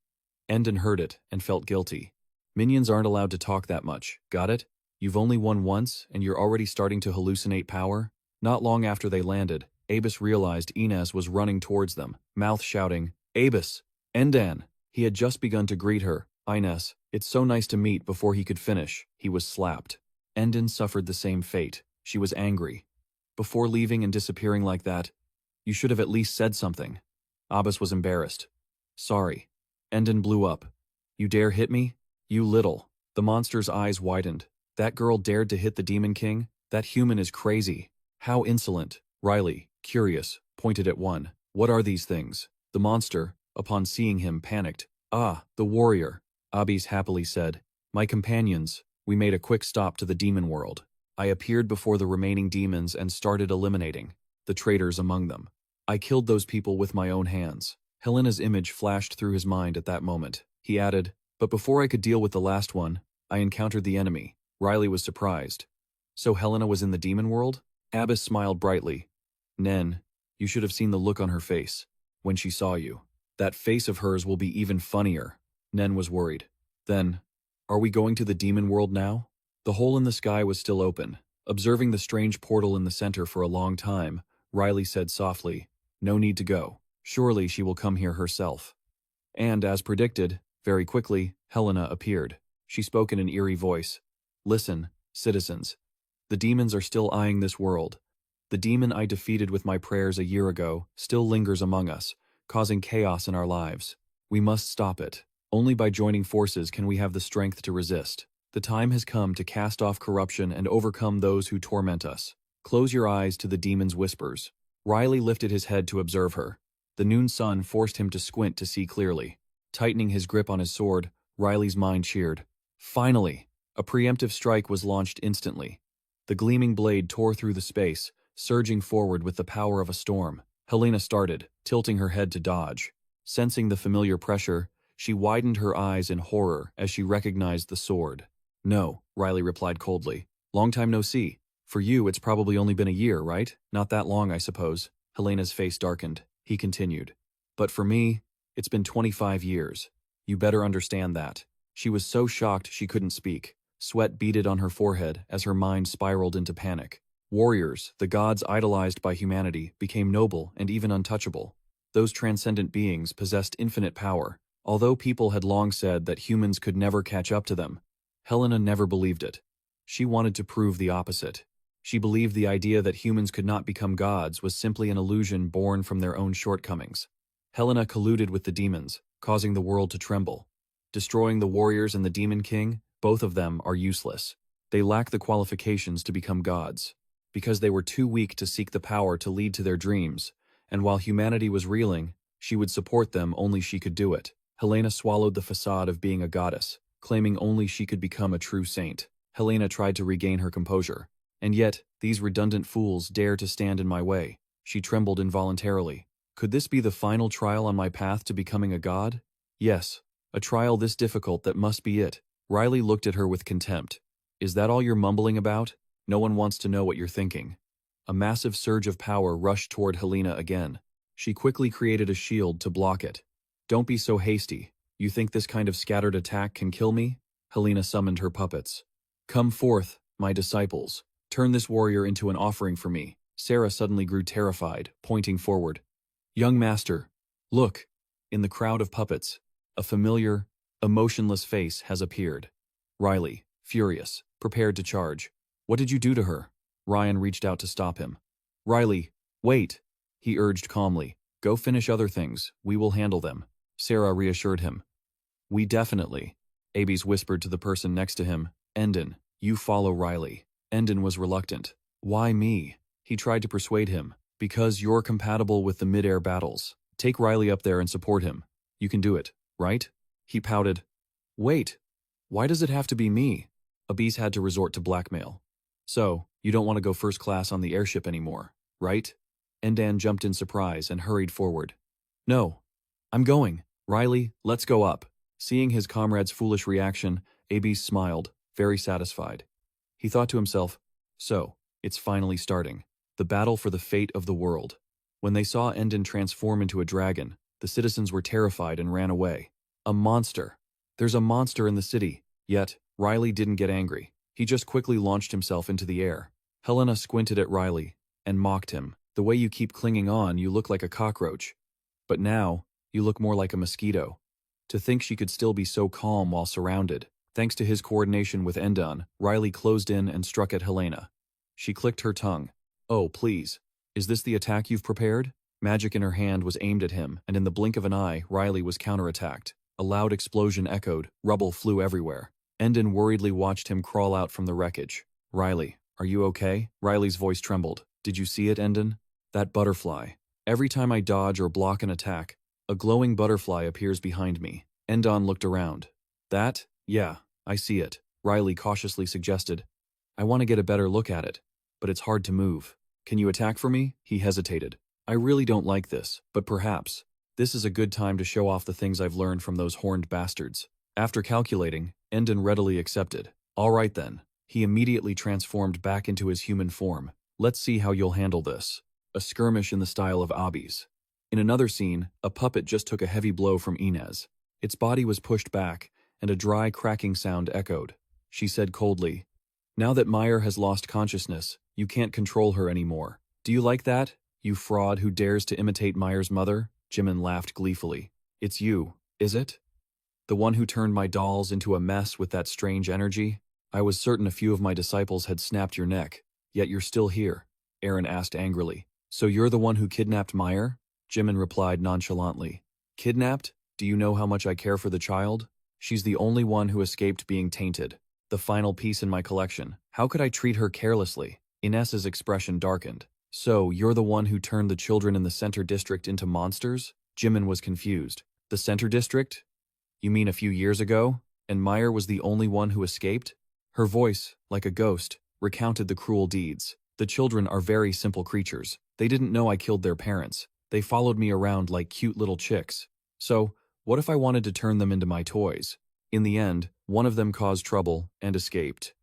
Endon heard it and felt guilty. Minions aren't allowed to talk that much, got it? You've only won once and you're already starting to hallucinate power? Not long after they landed, Abis realized Inez was running towards them, mouth shouting, Abis! Endan! He had just begun to greet her. Inez, it's so nice to meet. Before he could finish, he was slapped. Endon suffered the same fate. She was angry. Before leaving and disappearing like that, you should have at least said something. Abbas was embarrassed. Sorry. Endon blew up. You dare hit me? You little. The monster's eyes widened. That girl dared to hit the Demon King? That human is crazy. How insolent. Riley, curious, pointed at one. What are these things? The monster, upon seeing him, panicked. Ah, the warrior. Abbas happily said. My companions, we made a quick stop to the demon world. I appeared before the remaining demons and started eliminating the traitors among them. I killed those people with my own hands. Helena's image flashed through his mind at that moment. He added, but before I could deal with the last one, I encountered the enemy. Riley was surprised. So Helena was in the demon world? Abbas smiled brightly. Nen, you should have seen the look on her face when she saw you. That face of hers will be even funnier. Nen was worried. Then, are we going to the demon world now? The hole in the sky was still open. Observing the strange portal in the center for a long time, Riley said softly, no need to go. Surely she will come here herself. And, as predicted, very quickly, Helena appeared. She spoke in an eerie voice. Listen, citizens. The demons are still eyeing this world. The demon I defeated with my prayers a year ago still lingers among us, causing chaos in our lives. We must stop it. Only by joining forces can we have the strength to resist. The time has come to cast off corruption and overcome those who torment us. Close your eyes to the demon's whispers. Riley lifted his head to observe her. The noon sun forced him to squint to see clearly. Tightening his grip on his sword, Riley's mind cheered. Finally! A preemptive strike was launched instantly. The gleaming blade tore through the space, surging forward with the power of a storm. Helena started, tilting her head to dodge. Sensing the familiar pressure, she widened her eyes in horror as she recognized the sword. No, Riley replied coldly. Long time no see. For you, it's probably only been a year, right? Not that long, I suppose. Helena's face darkened. He continued. But for me, it's been 25 years. You better understand that. She was so shocked she couldn't speak. Sweat beaded on her forehead as her mind spiraled into panic. Warriors, the gods idolized by humanity, became noble and even untouchable. Those transcendent beings possessed infinite power, although people had long said that humans could never catch up to them. Helena never believed it. She wanted to prove the opposite. She believed the idea that humans could not become gods was simply an illusion born from their own shortcomings. Helena colluded with the demons, causing the world to tremble. Destroying the warriors and the Demon King, both of them are useless. They lack the qualifications to become gods, because they were too weak to seek the power to lead to their dreams, and while humanity was reeling, she would support them only she could do it. Helena swallowed the facade of being a goddess, claiming only she could become a true saint. Helena tried to regain her composure. And yet, these redundant fools dare to stand in my way. She trembled involuntarily. Could this be the final trial on my path to becoming a god? Yes, a trial this difficult that must be it. Riley looked at her with contempt. Is that all you're mumbling about? No one wants to know what you're thinking. A massive surge of power rushed toward Helena again. She quickly created a shield to block it. Don't be so hasty. You think this kind of scattered attack can kill me? Helena summoned her puppets. Come forth, my disciples. Turn this warrior into an offering for me. Sarah suddenly grew terrified, pointing forward. Young master, look. In the crowd of puppets, a familiar, emotionless face has appeared. Riley, furious, prepared to charge. What did you do to her? Ryan reached out to stop him. Riley, wait, he urged calmly. Go finish other things, we will handle them. Sarah reassured him. We definitely. Abies whispered to the person next to him. Endon, you follow Riley. Endon was reluctant. Why me? He tried to persuade him. Because you're compatible with the mid-air battles. Take Riley up there and support him. You can do it, right? He pouted. Wait, why does it have to be me? Abies had to resort to blackmail. So, you don't want to go first class on the airship anymore, right? Endan jumped in surprise and hurried forward. No, I'm going. Riley, let's go up. Seeing his comrade's foolish reaction, Abies smiled, very satisfied. He thought to himself, so, it's finally starting. The battle for the fate of the world. When they saw Endon transform into a dragon, the citizens were terrified and ran away. A monster. There's a monster in the city. Yet, Riley didn't get angry. He just quickly launched himself into the air. Helena squinted at Riley and mocked him. The way you keep clinging on, you look like a cockroach. But now, you look more like a mosquito. To think she could still be so calm while surrounded. Thanks to his coordination with Endon, Riley closed in and struck at Helena. She clicked her tongue. Oh, please. Is this the attack you've prepared? Magic in her hand was aimed at him, and in the blink of an eye, Riley was counterattacked. A loud explosion echoed, rubble flew everywhere. Endon worriedly watched him crawl out from the wreckage. Riley, are you okay? Riley's voice trembled. Did you see it, Endon? That butterfly. Every time I dodge or block an attack, a glowing butterfly appears behind me. Endon looked around. That? Yeah, I see it. Riley cautiously suggested. I want to get a better look at it, but it's hard to move. Can you attack for me? He hesitated. I really don't like this, but perhaps. This is a good time to show off the things I've learned from those horned bastards. After calculating, Endon readily accepted. All right then. He immediately transformed back into his human form. Let's see how you'll handle this. A skirmish in the style of Abies. In another scene, a puppet just took a heavy blow from Inez. Its body was pushed back, and a dry cracking sound echoed. She said coldly, Now that Meyer has lost consciousness, you can't control her anymore. Do you like that, you fraud who dares to imitate Meyer's mother? Jimin laughed gleefully. It's you, is it? The one who turned my dolls into a mess with that strange energy? I was certain a few of my disciples had snapped your neck, yet you're still here, Aaron asked angrily. So you're the one who kidnapped Meyer? Jimin replied nonchalantly. Kidnapped? Do you know how much I care for the child? She's the only one who escaped being tainted. The final piece in my collection. How could I treat her carelessly? Inez's expression darkened. So, you're the one who turned the children in the Center District into monsters? Jimin was confused. The Center District? You mean a few years ago? And Meyer was the only one who escaped? Her voice, like a ghost, recounted the cruel deeds. The children are very simple creatures. They didn't know I killed their parents. They followed me around like cute little chicks. So, what if I wanted to turn them into my toys? In the end, one of them caused trouble and escaped.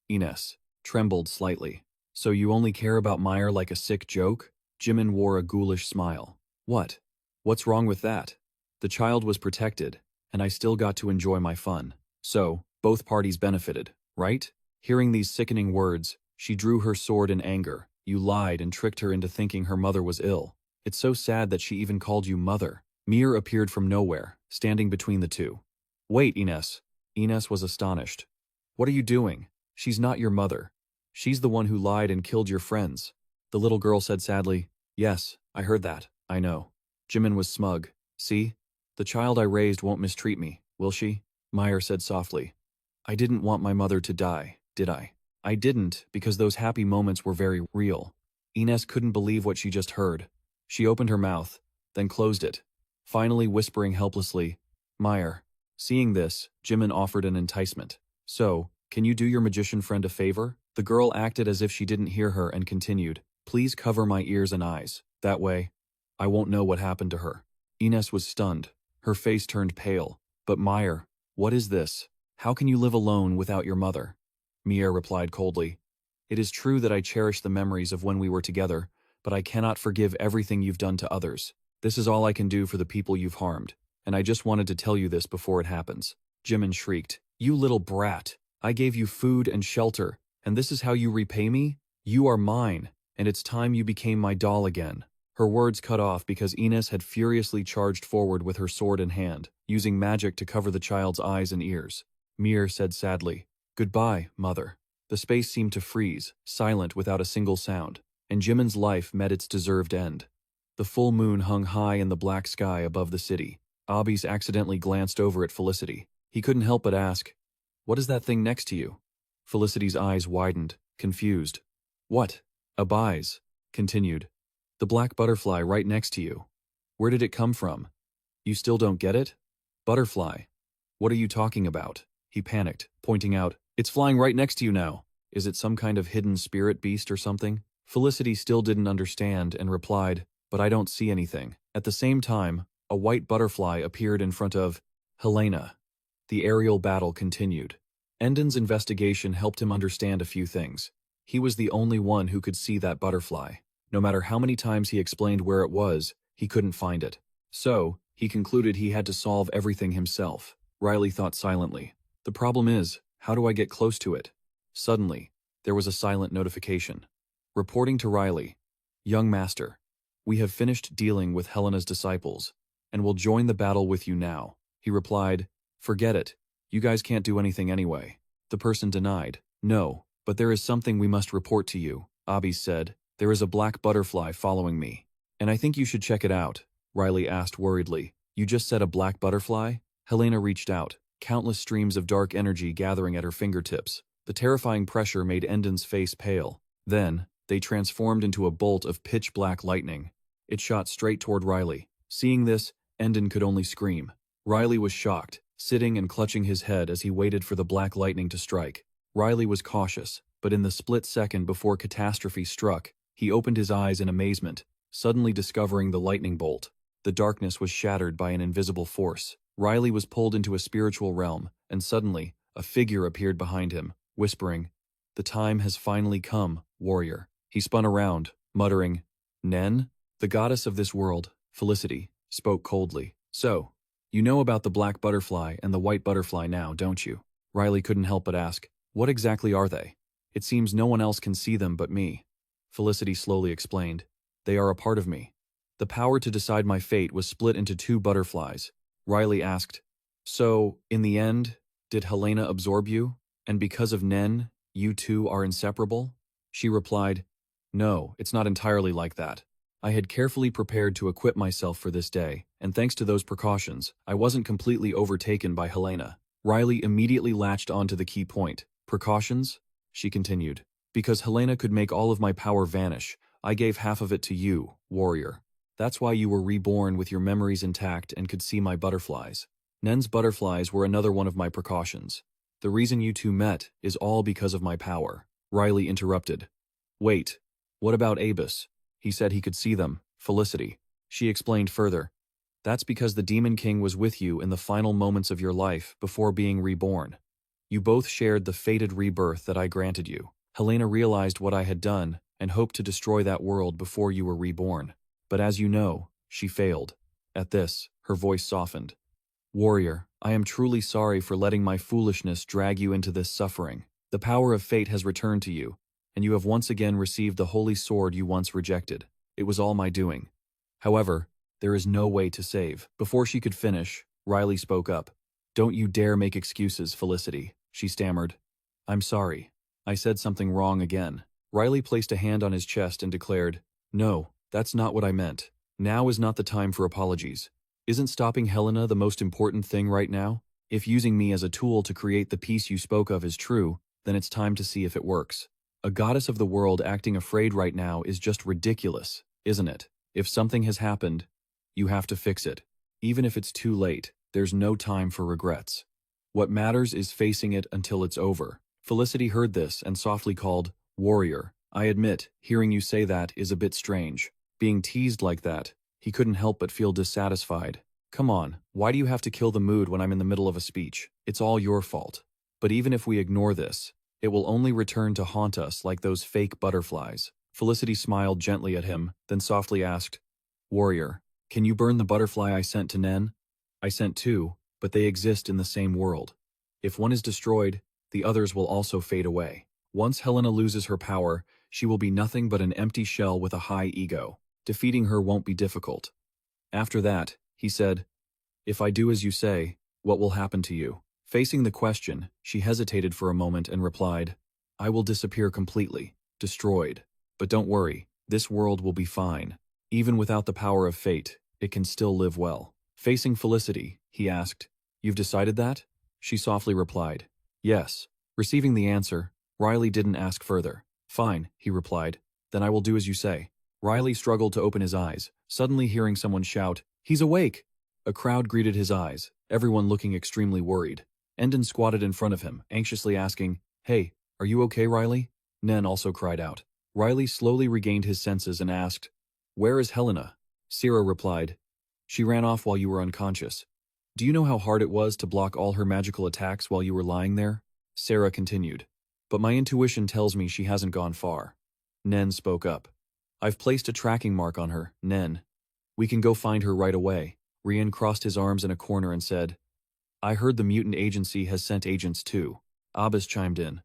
Inez trembled slightly. So you only care about Meyer like a sick joke? Jimin wore a ghoulish smile. What? What's wrong with that? The child was protected, and I still got to enjoy my fun. So, both parties benefited, right? Hearing these sickening words, she drew her sword in anger. You lied and tricked her into thinking her mother was ill. It's so sad that she even called you mother. Mir appeared from nowhere, standing between the two. Wait, Inez. Inez was astonished. What are you doing? She's not your mother. She's the one who lied and killed your friends. The little girl said sadly, Yes, I heard that, I know. Jimin was smug. See? The child I raised won't mistreat me, will she? Meyer said softly. I didn't want my mother to die, did I? I didn't, because those happy moments were very real. Inez couldn't believe what she just heard. She opened her mouth, then closed it, finally whispering helplessly, Meyer. Seeing this, Jimin offered an enticement. So, can you do your magician friend a favor? The girl acted as if she didn't hear her and continued, Please cover my ears and eyes. That way, I won't know what happened to her. Inez was stunned. Her face turned pale. But Meyer, what is this? How can you live alone without your mother? Mier replied coldly. It is true that I cherish the memories of when we were together, but I cannot forgive everything you've done to others. This is all I can do for the people you've harmed, and I just wanted to tell you this before it happens. Jimin shrieked. You little brat! I gave you food and shelter, and this is how you repay me? You are mine, and it's time you became my doll again. Her words cut off because Ines had furiously charged forward with her sword in hand, using magic to cover the child's eyes and ears. Mir said sadly, Goodbye, mother. The space seemed to freeze, silent without a single sound, and Jimin's life met its deserved end. The full moon hung high in the black sky above the city. Abis accidentally glanced over at Felicity. He couldn't help but ask, What is that thing next to you? Felicity's eyes widened, confused. What? Abis continued. The black butterfly right next to you. Where did it come from? You still don't get it? Butterfly. What are you talking about? He panicked, pointing out, It's flying right next to you now. Is it some kind of hidden spirit beast or something? Felicity still didn't understand and replied, But I don't see anything. At the same time, a white butterfly appeared in front of Helena. The aerial battle continued. Endon's investigation helped him understand a few things. He was the only one who could see that butterfly. No matter how many times he explained where it was, he couldn't find it. So, he concluded he had to solve everything himself. Riley thought silently. The problem is, how do I get close to it? Suddenly, there was a silent notification. Reporting to Riley. Young Master, we have finished dealing with Helena's disciples, and will join the battle with you now. He replied, Forget it. You guys can't do anything anyway. The person denied. No, but there is something we must report to you, Abis said. There is a black butterfly following me. And I think you should check it out, Riley asked worriedly. You just said a black butterfly? Helena reached out, countless streams of dark energy gathering at her fingertips. The terrifying pressure made Endon's face pale. Then, they transformed into a bolt of pitch-black lightning. It shot straight toward Riley. Seeing this, Endon could only scream. Riley was shocked, sitting and clutching his head as he waited for the black lightning to strike. Riley was cautious, but in the split second before catastrophe struck, he opened his eyes in amazement, suddenly discovering the lightning bolt. The darkness was shattered by an invisible force. Riley was pulled into a spiritual realm, and suddenly, a figure appeared behind him, whispering, The time has finally come, warrior. He spun around, muttering, Nen? The goddess of this world, Felicity, spoke coldly. So, you know about the black butterfly and the white butterfly now, don't you? Riley couldn't help but ask, What exactly are they? It seems no one else can see them but me. Felicity slowly explained, They are a part of me. The power to decide my fate was split into two butterflies. Riley asked, So, in the end, did Helena absorb you? And because of Nen, you two are inseparable? She replied, No, it's not entirely like that. I had carefully prepared to equip myself for this day, and thanks to those precautions, I wasn't completely overtaken by Helena. Riley immediately latched onto the key point. Precautions? She continued. Because Helena could make all of my power vanish, I gave half of it to you, warrior. That's why you were reborn with your memories intact and could see my butterflies. Nen's butterflies were another one of my precautions. The reason you two met is all because of my power. Riley interrupted. Wait, what about Abis? He said he could see them, Felicity. She explained further. That's because the Demon King was with you in the final moments of your life before being reborn. You both shared the fated rebirth that I granted you. Helena realized what I had done and hoped to destroy that world before you were reborn. But as you know, she failed. At this, her voice softened. Warrior, I am truly sorry for letting my foolishness drag you into this suffering. The power of fate has returned to you, and you have once again received the holy sword you once rejected. It was all my doing. However, there is no way to save. Before she could finish, Riley spoke up. Don't you dare make excuses, Felicity, she stammered. I'm sorry. I said something wrong again. Riley placed a hand on his chest and declared, No, that's not what I meant. Now is not the time for apologies. Isn't stopping Helena the most important thing right now? If using me as a tool to create the peace you spoke of is true, then it's time to see if it works. A goddess of the world acting afraid right now is just ridiculous, isn't it? If something has happened, you have to fix it. Even if it's too late, there's no time for regrets. What matters is facing it until it's over. Felicity heard this and softly called, Warrior. I admit, hearing you say that is a bit strange. Being teased like that, he couldn't help but feel dissatisfied. Come on, why do you have to kill the mood when I'm in the middle of a speech? It's all your fault. But even if we ignore this, it will only return to haunt us like those fake butterflies. Felicity smiled gently at him, then softly asked, Warrior, can you burn the butterfly I sent to Nen? I sent two, but they exist in the same world. If one is destroyed, the others will also fade away. Once Helena loses her power, she will be nothing but an empty shell with a high ego. Defeating her won't be difficult. After that, he said, if I do as you say, what will happen to you? Facing the question, she hesitated for a moment and replied, I will disappear completely, destroyed. But don't worry, this world will be fine. Even without the power of fate, it can still live well. Facing Felicity, he asked, You've decided that? She softly replied, Yes. Receiving the answer, Riley didn't ask further. Fine, he replied, then I will do as you say. Riley struggled to open his eyes, suddenly hearing someone shout, He's awake! A crowd greeted his eyes, everyone looking extremely worried. Endon squatted in front of him, anxiously asking, Hey, are you okay, Riley? Nen also cried out. Riley slowly regained his senses and asked, Where is Helena? Sierra replied, She ran off while you were unconscious. Do you know how hard it was to block all her magical attacks while you were lying there? Sarah continued, But my intuition tells me she hasn't gone far. Nen spoke up. I've placed a tracking mark on her, Nen. We can go find her right away. Rian crossed his arms in a corner and said, I heard the mutant agency has sent agents too. Abbas chimed in.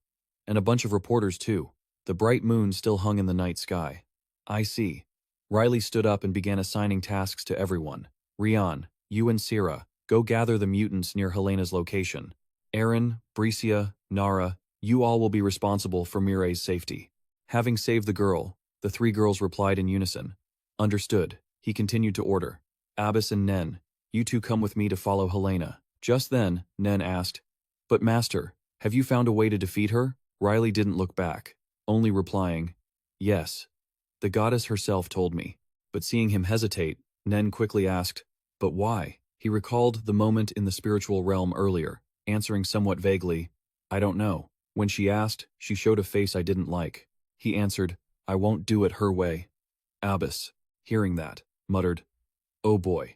And a bunch of reporters too. The bright moon still hung in the night sky. I see. Riley stood up and began assigning tasks to everyone. Rian, you and Sierra, go gather the mutants near Helena's location. Aaron, Bricia, Nara, you all will be responsible for Mireille's safety. Having saved the girl, the three girls replied in unison. Understood. He continued to order. Abbas and Nen, you two come with me to follow Helena. Just then, Nen asked, But Master, have you found a way to defeat her? Riley didn't look back, only replying, Yes. The goddess herself told me. But seeing him hesitate, Nen quickly asked, But why? He recalled the moment in the spiritual realm earlier, answering somewhat vaguely, I don't know. When she asked, she showed a face I didn't like. He answered, I won't do it her way. Abbas, hearing that, muttered, Oh boy.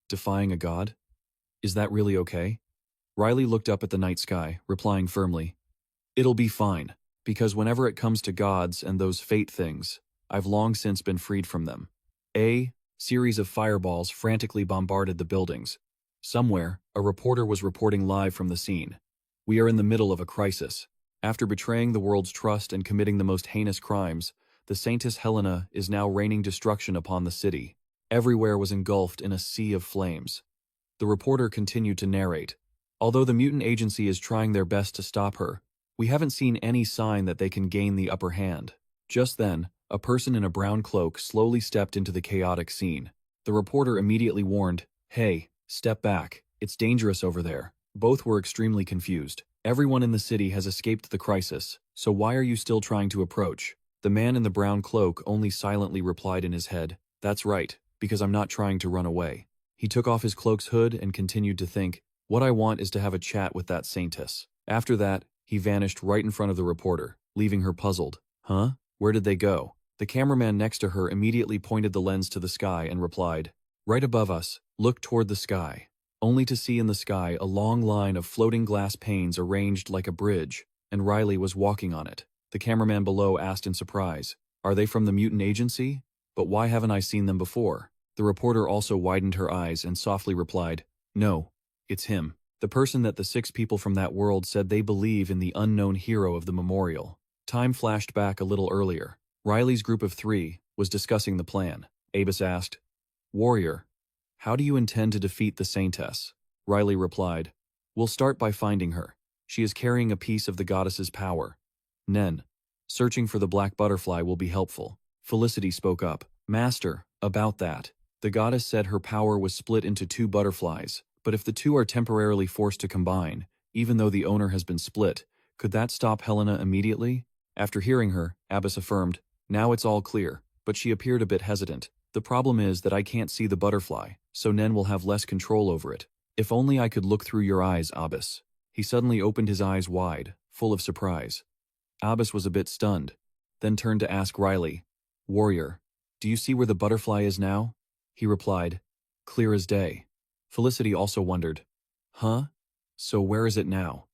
Defying a god? Is that really okay? Riley looked up at the night sky, replying firmly, It'll be fine, because whenever it comes to gods and those fate things, I've long since been freed from them. A series of fireballs frantically bombarded the buildings. Somewhere, a reporter was reporting live from the scene. We are in the middle of a crisis. After betraying the world's trust and committing the most heinous crimes, the Saintess Helena is now raining destruction upon the city. Everywhere was engulfed in a sea of flames. The reporter continued to narrate. Although the mutant agency is trying their best to stop her, we haven't seen any sign that they can gain the upper hand. Just then, a person in a brown cloak slowly stepped into the chaotic scene. The reporter immediately warned, Hey, step back, it's dangerous over there. Both were extremely confused. Everyone in the city has escaped the crisis, so why are you still trying to approach? The man in the brown cloak only silently replied in his head, That's right, because I'm not trying to run away. He took off his cloak's hood and continued to think, What I want is to have a chat with that saintess. After that, he vanished right in front of the reporter, leaving her puzzled. Huh? Where did they go? The cameraman next to her immediately pointed the lens to the sky and replied, Right above us, look toward the sky. Only to see in the sky a long line of floating glass panes arranged like a bridge, and Riley was walking on it. The cameraman below asked in surprise, Are they from the mutant agency? But why haven't I seen them before? The reporter also widened her eyes and softly replied, No, it's him. The person that the 6 people from that world said they believe in the unknown hero of the memorial. Time flashed back a little earlier. Riley's group of 3 was discussing the plan. Abbas asked, Warrior, how do you intend to defeat the Saintess? Riley replied, We'll start by finding her. She is carrying a piece of the goddess's power. Nen, searching for the black butterfly will be helpful. Felicity spoke up, Master, about that. The goddess said her power was split into 2 butterflies, but if the 2 are temporarily forced to combine, even though the owner has been split, could that stop Helena immediately? After hearing her, Abbas affirmed, Now it's all clear, but she appeared a bit hesitant. The problem is that I can't see the butterfly, so Nen will have less control over it. If only I could look through your eyes, Abbas. He suddenly opened his eyes wide, full of surprise. Abbas was a bit stunned, then turned to ask Riley, Warrior, do you see where the butterfly is now? He replied, Clear as day. Felicity also wondered, Huh? So where is it now?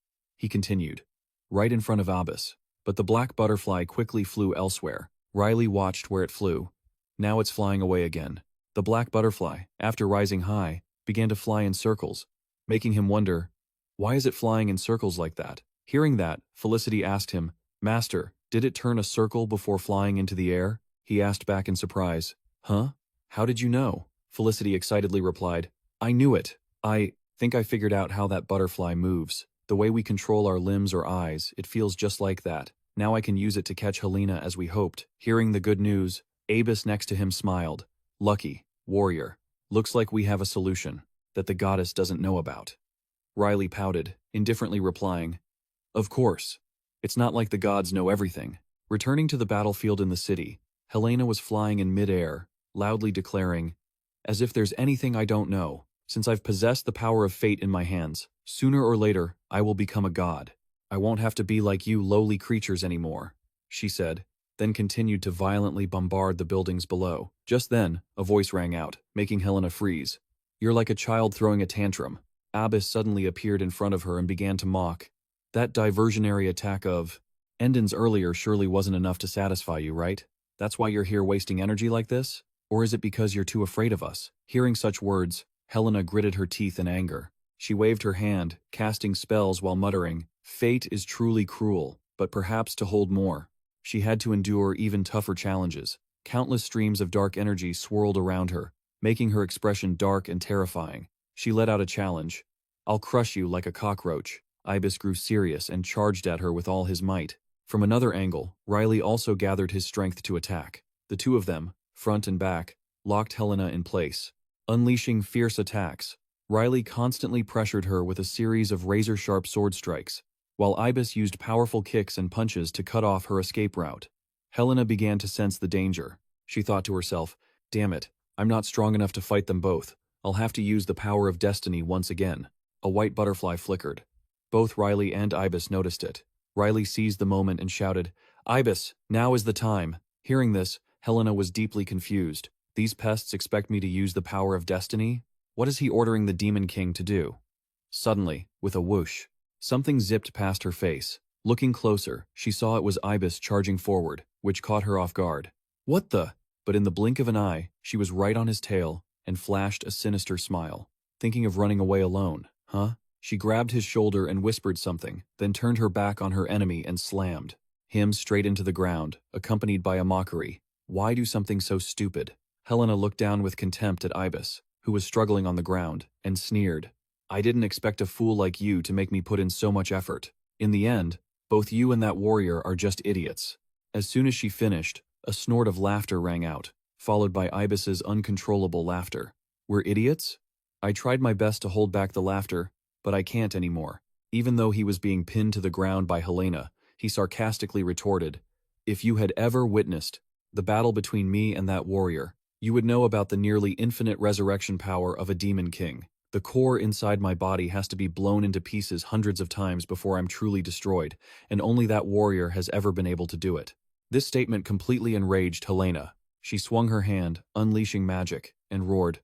he continued. Right in front of Abbas. But the black butterfly quickly flew elsewhere. Riley watched where it flew. Now it's flying away again. The black butterfly, after rising high, began to fly in circles, making him wonder, why is it flying in circles like that? Hearing that, Felicity asked him, Master, did it turn a circle before flying into the air? He asked back in surprise. Huh? How did you know? Felicity excitedly replied, I knew it. I think I figured out how that butterfly moves. The way we control our limbs or eyes, it feels just like that. Now I can use it to catch Helena as we hoped. Hearing the good news, Abus next to him smiled. Lucky, warrior. Looks like we have a solution that the goddess doesn't know about. Riley pouted, indifferently replying, Of course. It's not like the gods know everything. Returning to the battlefield in the city, Helena was flying in mid-air, loudly declaring, As if there's anything I don't know. Since I've possessed the power of fate in my hands, sooner or later, I will become a god. I won't have to be like you lowly creatures anymore, she said, then continued to violently bombard the buildings below. Just then, a voice rang out, making Helena freeze. You're like a child throwing a tantrum. Abbas suddenly appeared in front of her and began to mock. That diversionary attack of Endens earlier surely wasn't enough to satisfy you, right? That's why you're here wasting energy like this? Or is it because you're too afraid of us? Hearing such words, Helena gritted her teeth in anger. She waved her hand, casting spells while muttering, Fate is truly cruel, but perhaps to hold more. She had to endure even tougher challenges. Countless streams of dark energy swirled around her, making her expression dark and terrifying. She let out a challenge. I'll crush you like a cockroach. Ibis grew serious and charged at her with all his might. From another angle, Riley also gathered his strength to attack. The two of them, front and back, locked Helena in place. Unleashing fierce attacks, Riley constantly pressured her with a series of razor-sharp sword strikes, while Ibis used powerful kicks and punches to cut off her escape route. Helena began to sense the danger. She thought to herself, damn it, I'm not strong enough to fight them both. I'll have to use the power of destiny once again. A white butterfly flickered. Both Riley and Ibis noticed it. Riley seized the moment and shouted, Ibis, now is the time. Hearing this, Helena was deeply confused. These pests expect me to use the power of destiny? What is he ordering the Demon King to do? Suddenly, with a whoosh, something zipped past her face. Looking closer, she saw it was Ibis charging forward, which caught her off guard. What the? But in the blink of an eye, she was right on his tail and flashed a sinister smile. Thinking of running away alone, huh? She grabbed his shoulder and whispered something, then turned her back on her enemy and slammed him straight into the ground, accompanied by a mockery. Why do something so stupid? Helena looked down with contempt at Ibis, who was struggling on the ground, and sneered. I didn't expect a fool like you to make me put in so much effort. In the end, both you and that warrior are just idiots. As soon as she finished, a snort of laughter rang out, followed by Ibis's uncontrollable laughter. We're idiots? I tried my best to hold back the laughter, but I can't anymore. Even though he was being pinned to the ground by Helena, he sarcastically retorted, If you had ever witnessed the battle between me and that warrior, you would know about the nearly infinite resurrection power of a demon king. The core inside my body has to be blown into pieces hundreds of times before I'm truly destroyed, and only that warrior has ever been able to do it. This statement completely enraged Helena. She swung her hand, unleashing magic, and roared,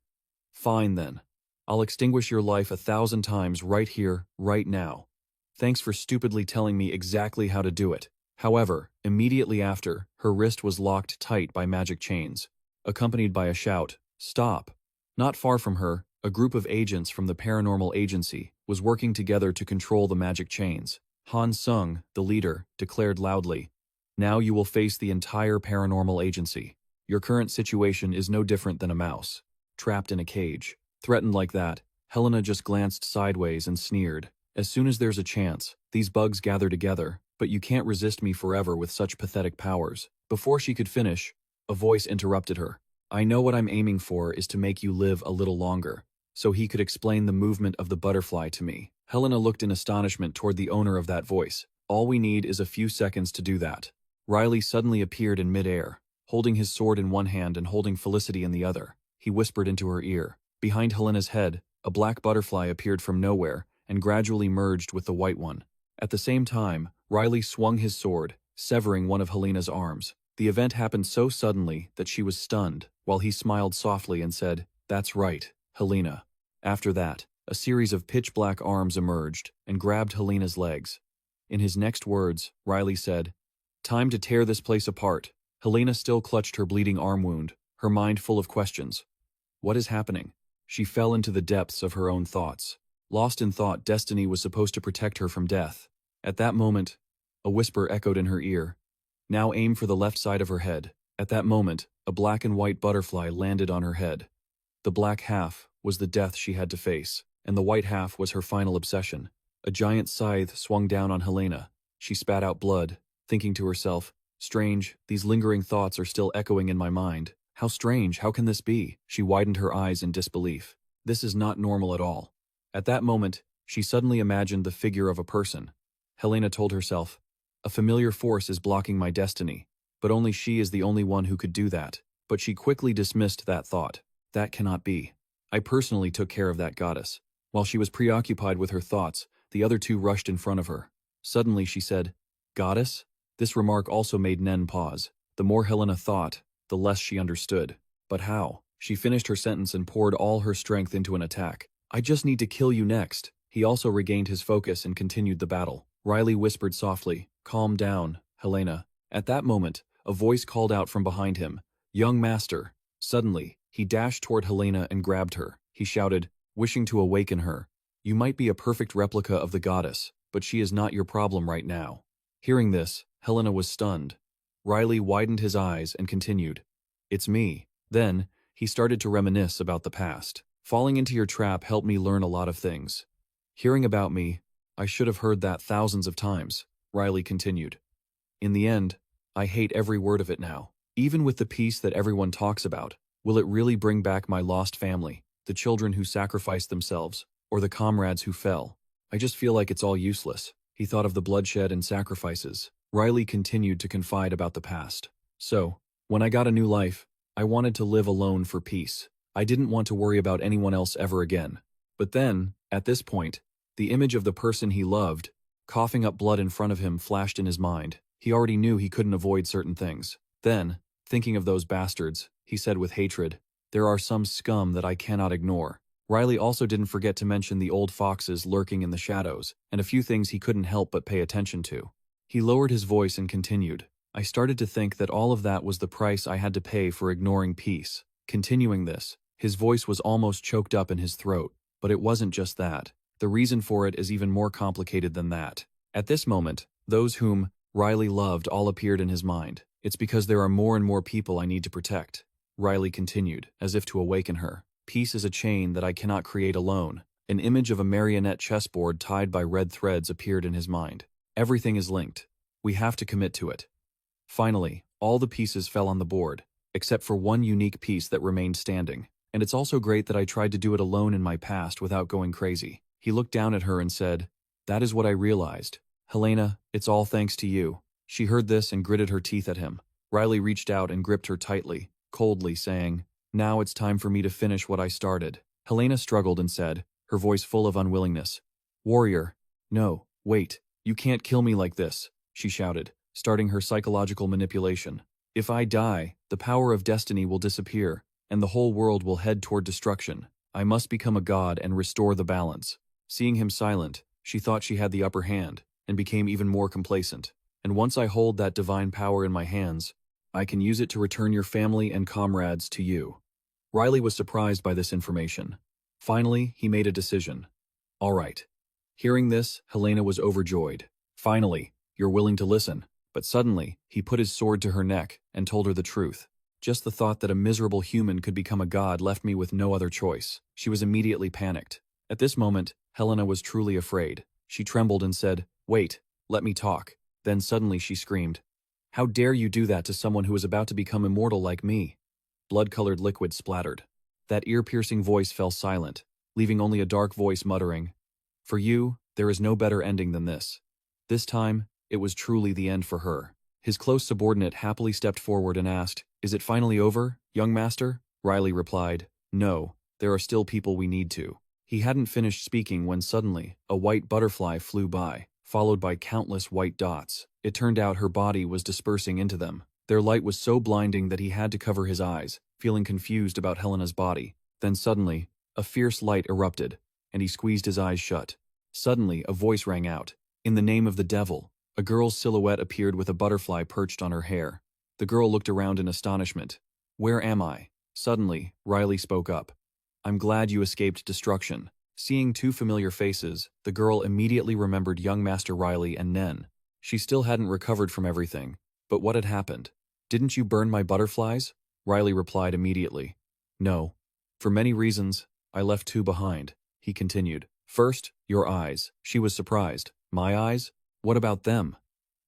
Fine then. I'll extinguish your life 1,000 times right here, right now. Thanks for stupidly telling me exactly how to do it. However, immediately after, her wrist was locked tight by magic chains, accompanied by a shout, Stop! Not far from her, a group of agents from the paranormal agency was working together to control the magic chains. Han Sung, the leader, declared loudly, Now you will face the entire paranormal agency. Your current situation is no different than a mouse, trapped in a cage. Threatened like that, Helena just glanced sideways and sneered. As soon as there's a chance, these bugs gather together, but you can't resist me forever with such pathetic powers. Before she could finish, a voice interrupted her. I know what I'm aiming for is to make you live a little longer, so he could explain the movement of the butterfly to me. Helena looked in astonishment toward the owner of that voice. All we need is a few seconds to do that. Riley suddenly appeared in midair, holding his sword in one hand and holding Felicity in the other. He whispered into her ear. Behind Helena's head, a black butterfly appeared from nowhere and gradually merged with the white one. At the same time, Riley swung his sword, severing one of Helena's arms. The event happened so suddenly that she was stunned, while he smiled softly and said, That's right, Helena. After that, a series of pitch-black arms emerged and grabbed Helena's legs. In his next words, Riley said, "Time to tear this place apart." Helena still clutched her bleeding arm wound, her mind full of questions. What is happening? She fell into the depths of her own thoughts. Lost in thought, Destiny was supposed to protect her from death. At that moment, a whisper echoed in her ear. "Now aim for the left side of her head." At that moment, a black and white butterfly landed on her head. The black half was the death she had to face, and the white half was her final obsession. A giant scythe swung down on Helena. She spat out blood, thinking to herself, "Strange, these lingering thoughts are still echoing in my mind. How strange, how can this be?" She widened her eyes in disbelief. This is not normal at all. At that moment, she suddenly imagined the figure of a person. Helena told herself, "A familiar force is blocking my destiny, but only she is the only one who could do that." But she quickly dismissed that thought. That cannot be. I personally took care of that goddess. While she was preoccupied with her thoughts, the other two rushed in front of her. Suddenly she said, "Goddess?" This remark also made Nen pause. The more Helena thought, the less she understood. But how? She finished her sentence and poured all her strength into an attack. "I just need to kill you next." He also regained his focus and continued the battle. Riley whispered softly, "Calm down, Helena." At that moment, a voice called out from behind him, "Young master." Suddenly, he dashed toward Helena and grabbed her. He shouted, wishing to awaken her, "You might be a perfect replica of the goddess, but she is not your problem right now." Hearing this, Helena was stunned. Riley widened his eyes and continued, "It's me." Then, he started to reminisce about the past. "Falling into your trap helped me learn a lot of things. Hearing about me, I should have heard that thousands of times," Riley continued. "In the end, I hate every word of it now. Even with the peace that everyone talks about, will it really bring back my lost family, the children who sacrificed themselves, or the comrades who fell? I just feel like it's all useless." He thought of the bloodshed and sacrifices. Riley continued to confide about the past. "So, when I got a new life, I wanted to live alone for peace. I didn't want to worry about anyone else ever again. But then, at this point, the image of the person he loved, coughing up blood in front of him, flashed in his mind. He already knew he couldn't avoid certain things. Then, thinking of those bastards, he said with hatred, "There are some scum that I cannot ignore." Riley also didn't forget to mention the old foxes lurking in the shadows, and a few things he couldn't help but pay attention to. He lowered his voice and continued, "I started to think that all of that was the price I had to pay for ignoring peace." Continuing this, his voice was almost choked up in his throat, but it wasn't just that. The reason for it is even more complicated than that. At this moment, those whom Riley loved all appeared in his mind. "It's because there are more and more people I need to protect," Riley continued, as if to awaken her. "Peace is a chain that I cannot create alone." An image of a marionette chessboard tied by red threads appeared in his mind. "Everything is linked. We have to commit to it." Finally, all the pieces fell on the board, except for one unique piece that remained standing. "And it's also great that I tried to do it alone in my past without going crazy." He looked down at her and said, "That is what I realized. Helena, it's all thanks to you." She heard this and gritted her teeth at him. Riley reached out and gripped her tightly, coldly saying, "Now it's time for me to finish what I started." Helena struggled and said, her voice full of unwillingness, "Warrior, no, wait, you can't kill me like this," she shouted, starting her psychological manipulation. "If I die, the power of destiny will disappear, and the whole world will head toward destruction. I must become a god and restore the balance." Seeing him silent, she thought she had the upper hand, and became even more complacent. "And once I hold that divine power in my hands, I can use it to return your family and comrades to you." Riley was surprised by this information. Finally, he made a decision. "All right." Hearing this, Helena was overjoyed. "Finally, you're willing to listen." But suddenly, he put his sword to her neck and told her the truth. "Just the thought that a miserable human could become a god left me with no other choice." She was immediately panicked. At this moment, Helena was truly afraid. She trembled and said, "Wait, let me talk." Then suddenly she screamed, "How dare you do that to someone who is about to become immortal like me?" Blood-colored liquid splattered. That ear-piercing voice fell silent, leaving only a dark voice muttering, "For you, there is no better ending than this." This time, it was truly the end for her. His close subordinate happily stepped forward and asked, "Is it finally over, young master?" Riley replied, "No, there are still people we need to." He hadn't finished speaking when suddenly, a white butterfly flew by, followed by countless white dots. It turned out her body was dispersing into them. Their light was so blinding that he had to cover his eyes, feeling confused about Helena's body. Then suddenly, a fierce light erupted, and he squeezed his eyes shut. Suddenly, a voice rang out, In the name of the devil, a girl's silhouette appeared with a butterfly perched on her hair. The girl looked around in astonishment. Where am I? Suddenly, Riley spoke up. I'm glad you escaped destruction. Seeing two familiar faces, the girl immediately remembered young Master Riley and Nen. She still hadn't recovered from everything, but what had happened? Didn't you burn my butterflies? Riley replied immediately. No. For many reasons, I left two behind, he continued. First, your eyes. She was surprised. My eyes? What about them?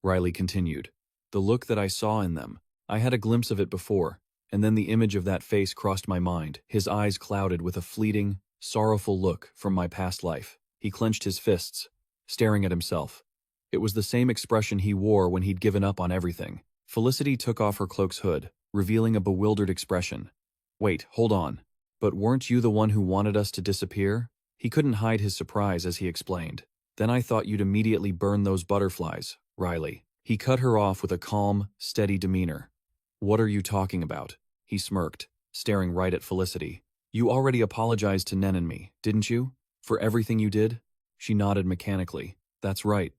Riley continued. The look that I saw in them. I had a glimpse of it before, and then the image of that face crossed my mind, his eyes clouded with a fleeting, sorrowful look from my past life. He clenched his fists, staring at himself. It was the same expression he wore when he'd given up on everything. Felicity took off her cloak's hood, revealing a bewildered expression. Wait, hold on. But weren't you the one who wanted us to disappear? He couldn't hide his surprise as he explained. Then I thought you'd immediately burn those butterflies, Riley. He cut her off with a calm, steady demeanor. What are you talking about? He smirked, staring right at Felicity. You already apologized to Nen and me, didn't you? For everything you did? She nodded mechanically. That's right.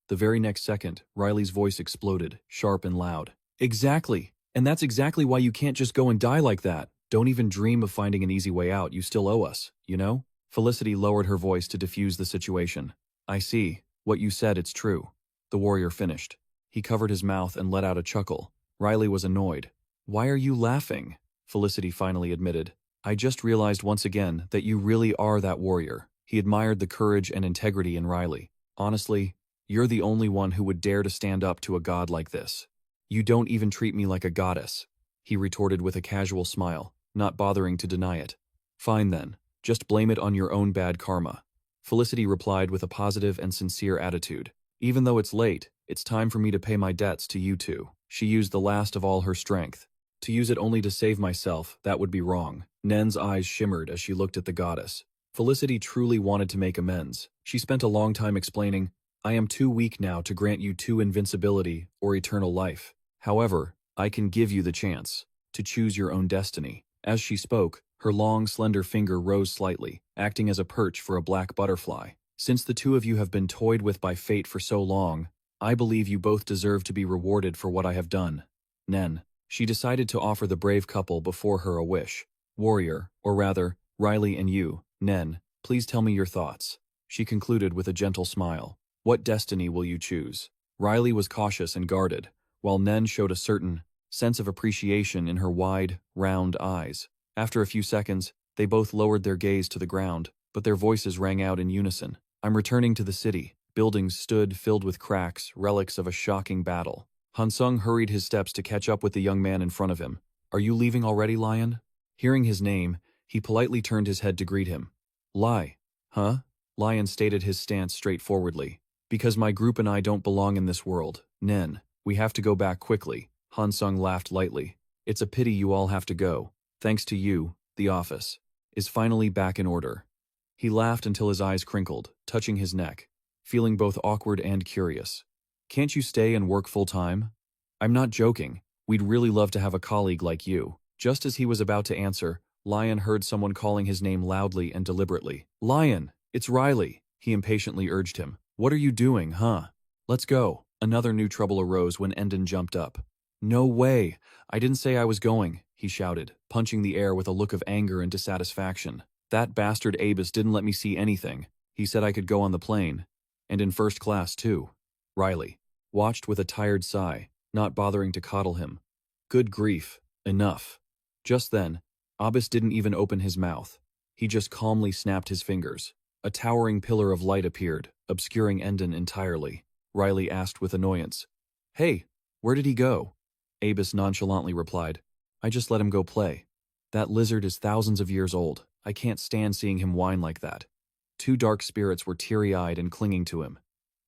The very next second, Riley's voice exploded, sharp and loud. Exactly. And that's exactly why you can't just go and die like that. Don't even dream of finding an easy way out. You still owe us, you know? Felicity lowered her voice to diffuse the situation. I see. What you said, it's true. The warrior finished. He covered his mouth and let out a chuckle. Riley was annoyed. Why are you laughing? Felicity finally admitted. I just realized once again that you really are that warrior. He admired the courage and integrity in Riley. Honestly, you're the only one who would dare to stand up to a god like this. You don't even treat me like a goddess, he retorted with a casual smile, not bothering to deny it. Fine then, just blame it on your own bad karma. Felicity replied with a positive and sincere attitude. Even though it's late, it's time for me to pay my debts to you two. She used the last of all her strength. To use it only to save myself, that would be wrong. Nen's eyes shimmered as she looked at the goddess. Felicity truly wanted to make amends. She spent a long time explaining, I am too weak now to grant you two invincibility or eternal life. However, I can give you the chance to choose your own destiny. As she spoke, her long, slender finger rose slightly, acting as a perch for a black butterfly. Since the two of you have been toyed with by fate for so long, I believe you both deserve to be rewarded for what I have done. Nen. She decided to offer the brave couple before her a wish. Warrior, or rather, Riley and you, Nen, please tell me your thoughts. She concluded with a gentle smile. What destiny will you choose? Riley was cautious and guarded, while Nen showed a certain sense of appreciation in her wide, round eyes. After a few seconds, they both lowered their gaze to the ground, but their voices rang out in unison. I'm returning to the city. Buildings stood filled with cracks, relics of a shocking battle. Hansung hurried his steps to catch up with the young man in front of him. Are you leaving already, Lion? Hearing his name, he politely turned his head to greet him. Lie. Huh? Lion stated his stance straightforwardly. Because my group and I don't belong in this world. Nen, we have to go back quickly. Hansung laughed lightly. It's a pity you all have to go. Thanks to you, the office is finally back in order. He laughed until his eyes crinkled, touching his neck, feeling both awkward and curious. Can't you stay and work full-time? I'm not joking. We'd really love to have a colleague like you. Just as he was about to answer, Lion heard someone calling his name loudly and deliberately. Lion, it's Riley, he impatiently urged him. What are you doing, huh? Let's go. Another new trouble arose when Endon jumped up. No way. I didn't say I was going, he shouted, punching the air with a look of anger and dissatisfaction. That bastard Abus didn't let me see anything. He said I could go on the plane. And in first class, too. Riley watched with a tired sigh, not bothering to coddle him. Good grief. Enough. Just then, Abus didn't even open his mouth. He just calmly snapped his fingers. A towering pillar of light appeared, obscuring Endon entirely. Riley asked with annoyance. Hey, where did he go? Abus nonchalantly replied. I just let him go play. That lizard is thousands of years old. I can't stand seeing him whine like that. Two dark spirits were teary-eyed and clinging to him.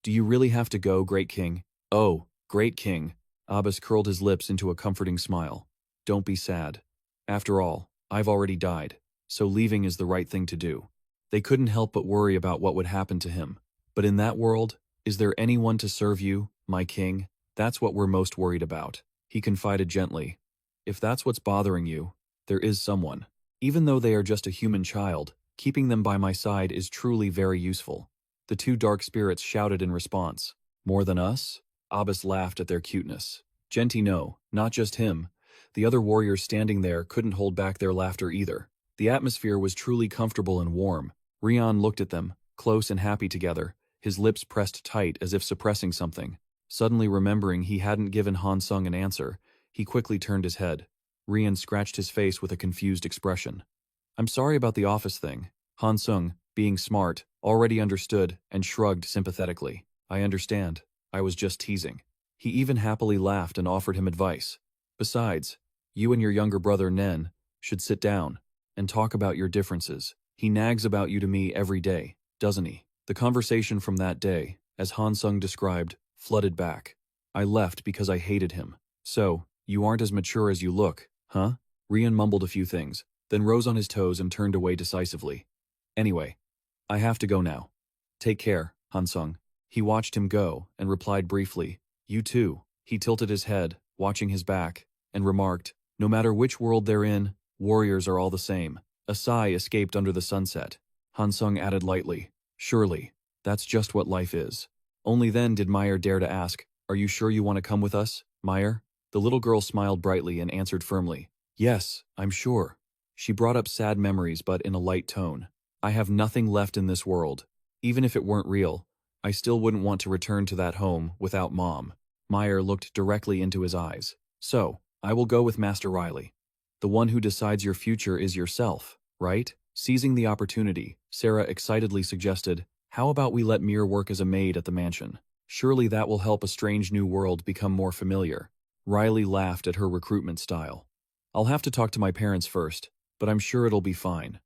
Do you really have to go, Great King? Oh, Great King. Abus curled his lips into a comforting smile. Don't be sad. After all, I've already died, so leaving is the right thing to do. They couldn't help but worry about what would happen to him. But in that world, is there anyone to serve you, my king? That's what we're most worried about. He confided gently. If that's what's bothering you, there is someone. Even though they are just a human child, keeping them by my side is truly very useful. The two dark spirits shouted in response. More than us? Abbas laughed at their cuteness. Genti no, not just him. The other warriors standing there couldn't hold back their laughter either. The atmosphere was truly comfortable and warm. Rian looked at them, close and happy together, his lips pressed tight as if suppressing something. Suddenly remembering he hadn't given Han Sung an answer, he quickly turned his head. Rian scratched his face with a confused expression. I'm sorry about the office thing. Han Sung, being smart, already understood and shrugged sympathetically. I understand. I was just teasing. He even happily laughed and offered him advice. Besides, you and your younger brother Nen should sit down and talk about your differences. He nags about you to me every day, doesn't he? The conversation from that day, as Han Sung described, flooded back. I left because I hated him. So, you aren't as mature as you look, huh? Rian mumbled a few things, then rose on his toes and turned away decisively. Anyway, I have to go now. Take care, Han Sung. He watched him go and replied briefly, You too. He tilted his head, watching his back, and remarked, No matter which world they're in, warriors are all the same. A sigh escaped under the sunset. Han Sung added lightly, Surely, that's just what life is. Only then did Meyer dare to ask, Are you sure you want to come with us, Meyer? The little girl smiled brightly and answered firmly, Yes, I'm sure. She brought up sad memories but in a light tone. I have nothing left in this world. Even if it weren't real, I still wouldn't want to return to that home without Mom. Meyer looked directly into his eyes. So, I will go with Master Riley. The one who decides your future is yourself, right? Seizing the opportunity, Sarah excitedly suggested, How about we let Mir work as a maid at the mansion? Surely that will help a strange new world become more familiar. Riley laughed at her recruitment style. I'll have to talk to my parents first, but I'm sure it'll be fine.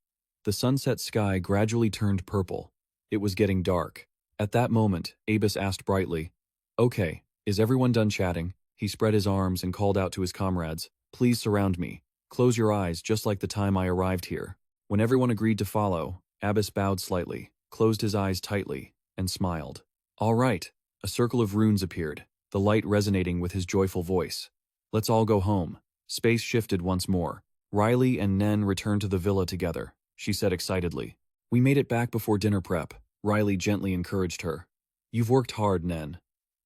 The sunset sky gradually turned purple. It was getting dark. At that moment, Abus asked brightly, Okay, is everyone done chatting? He spread his arms and called out to his comrades, Please surround me. Close your eyes just like the time I arrived here. When everyone agreed to follow, Abus bowed slightly, closed his eyes tightly, and smiled. All right. A circle of runes appeared, the light resonating with his joyful voice. Let's all go home. Space shifted once more. Riley and Nen returned to the villa together, she said excitedly. We made it back before dinner prep, Riley gently encouraged her. You've worked hard, Nen.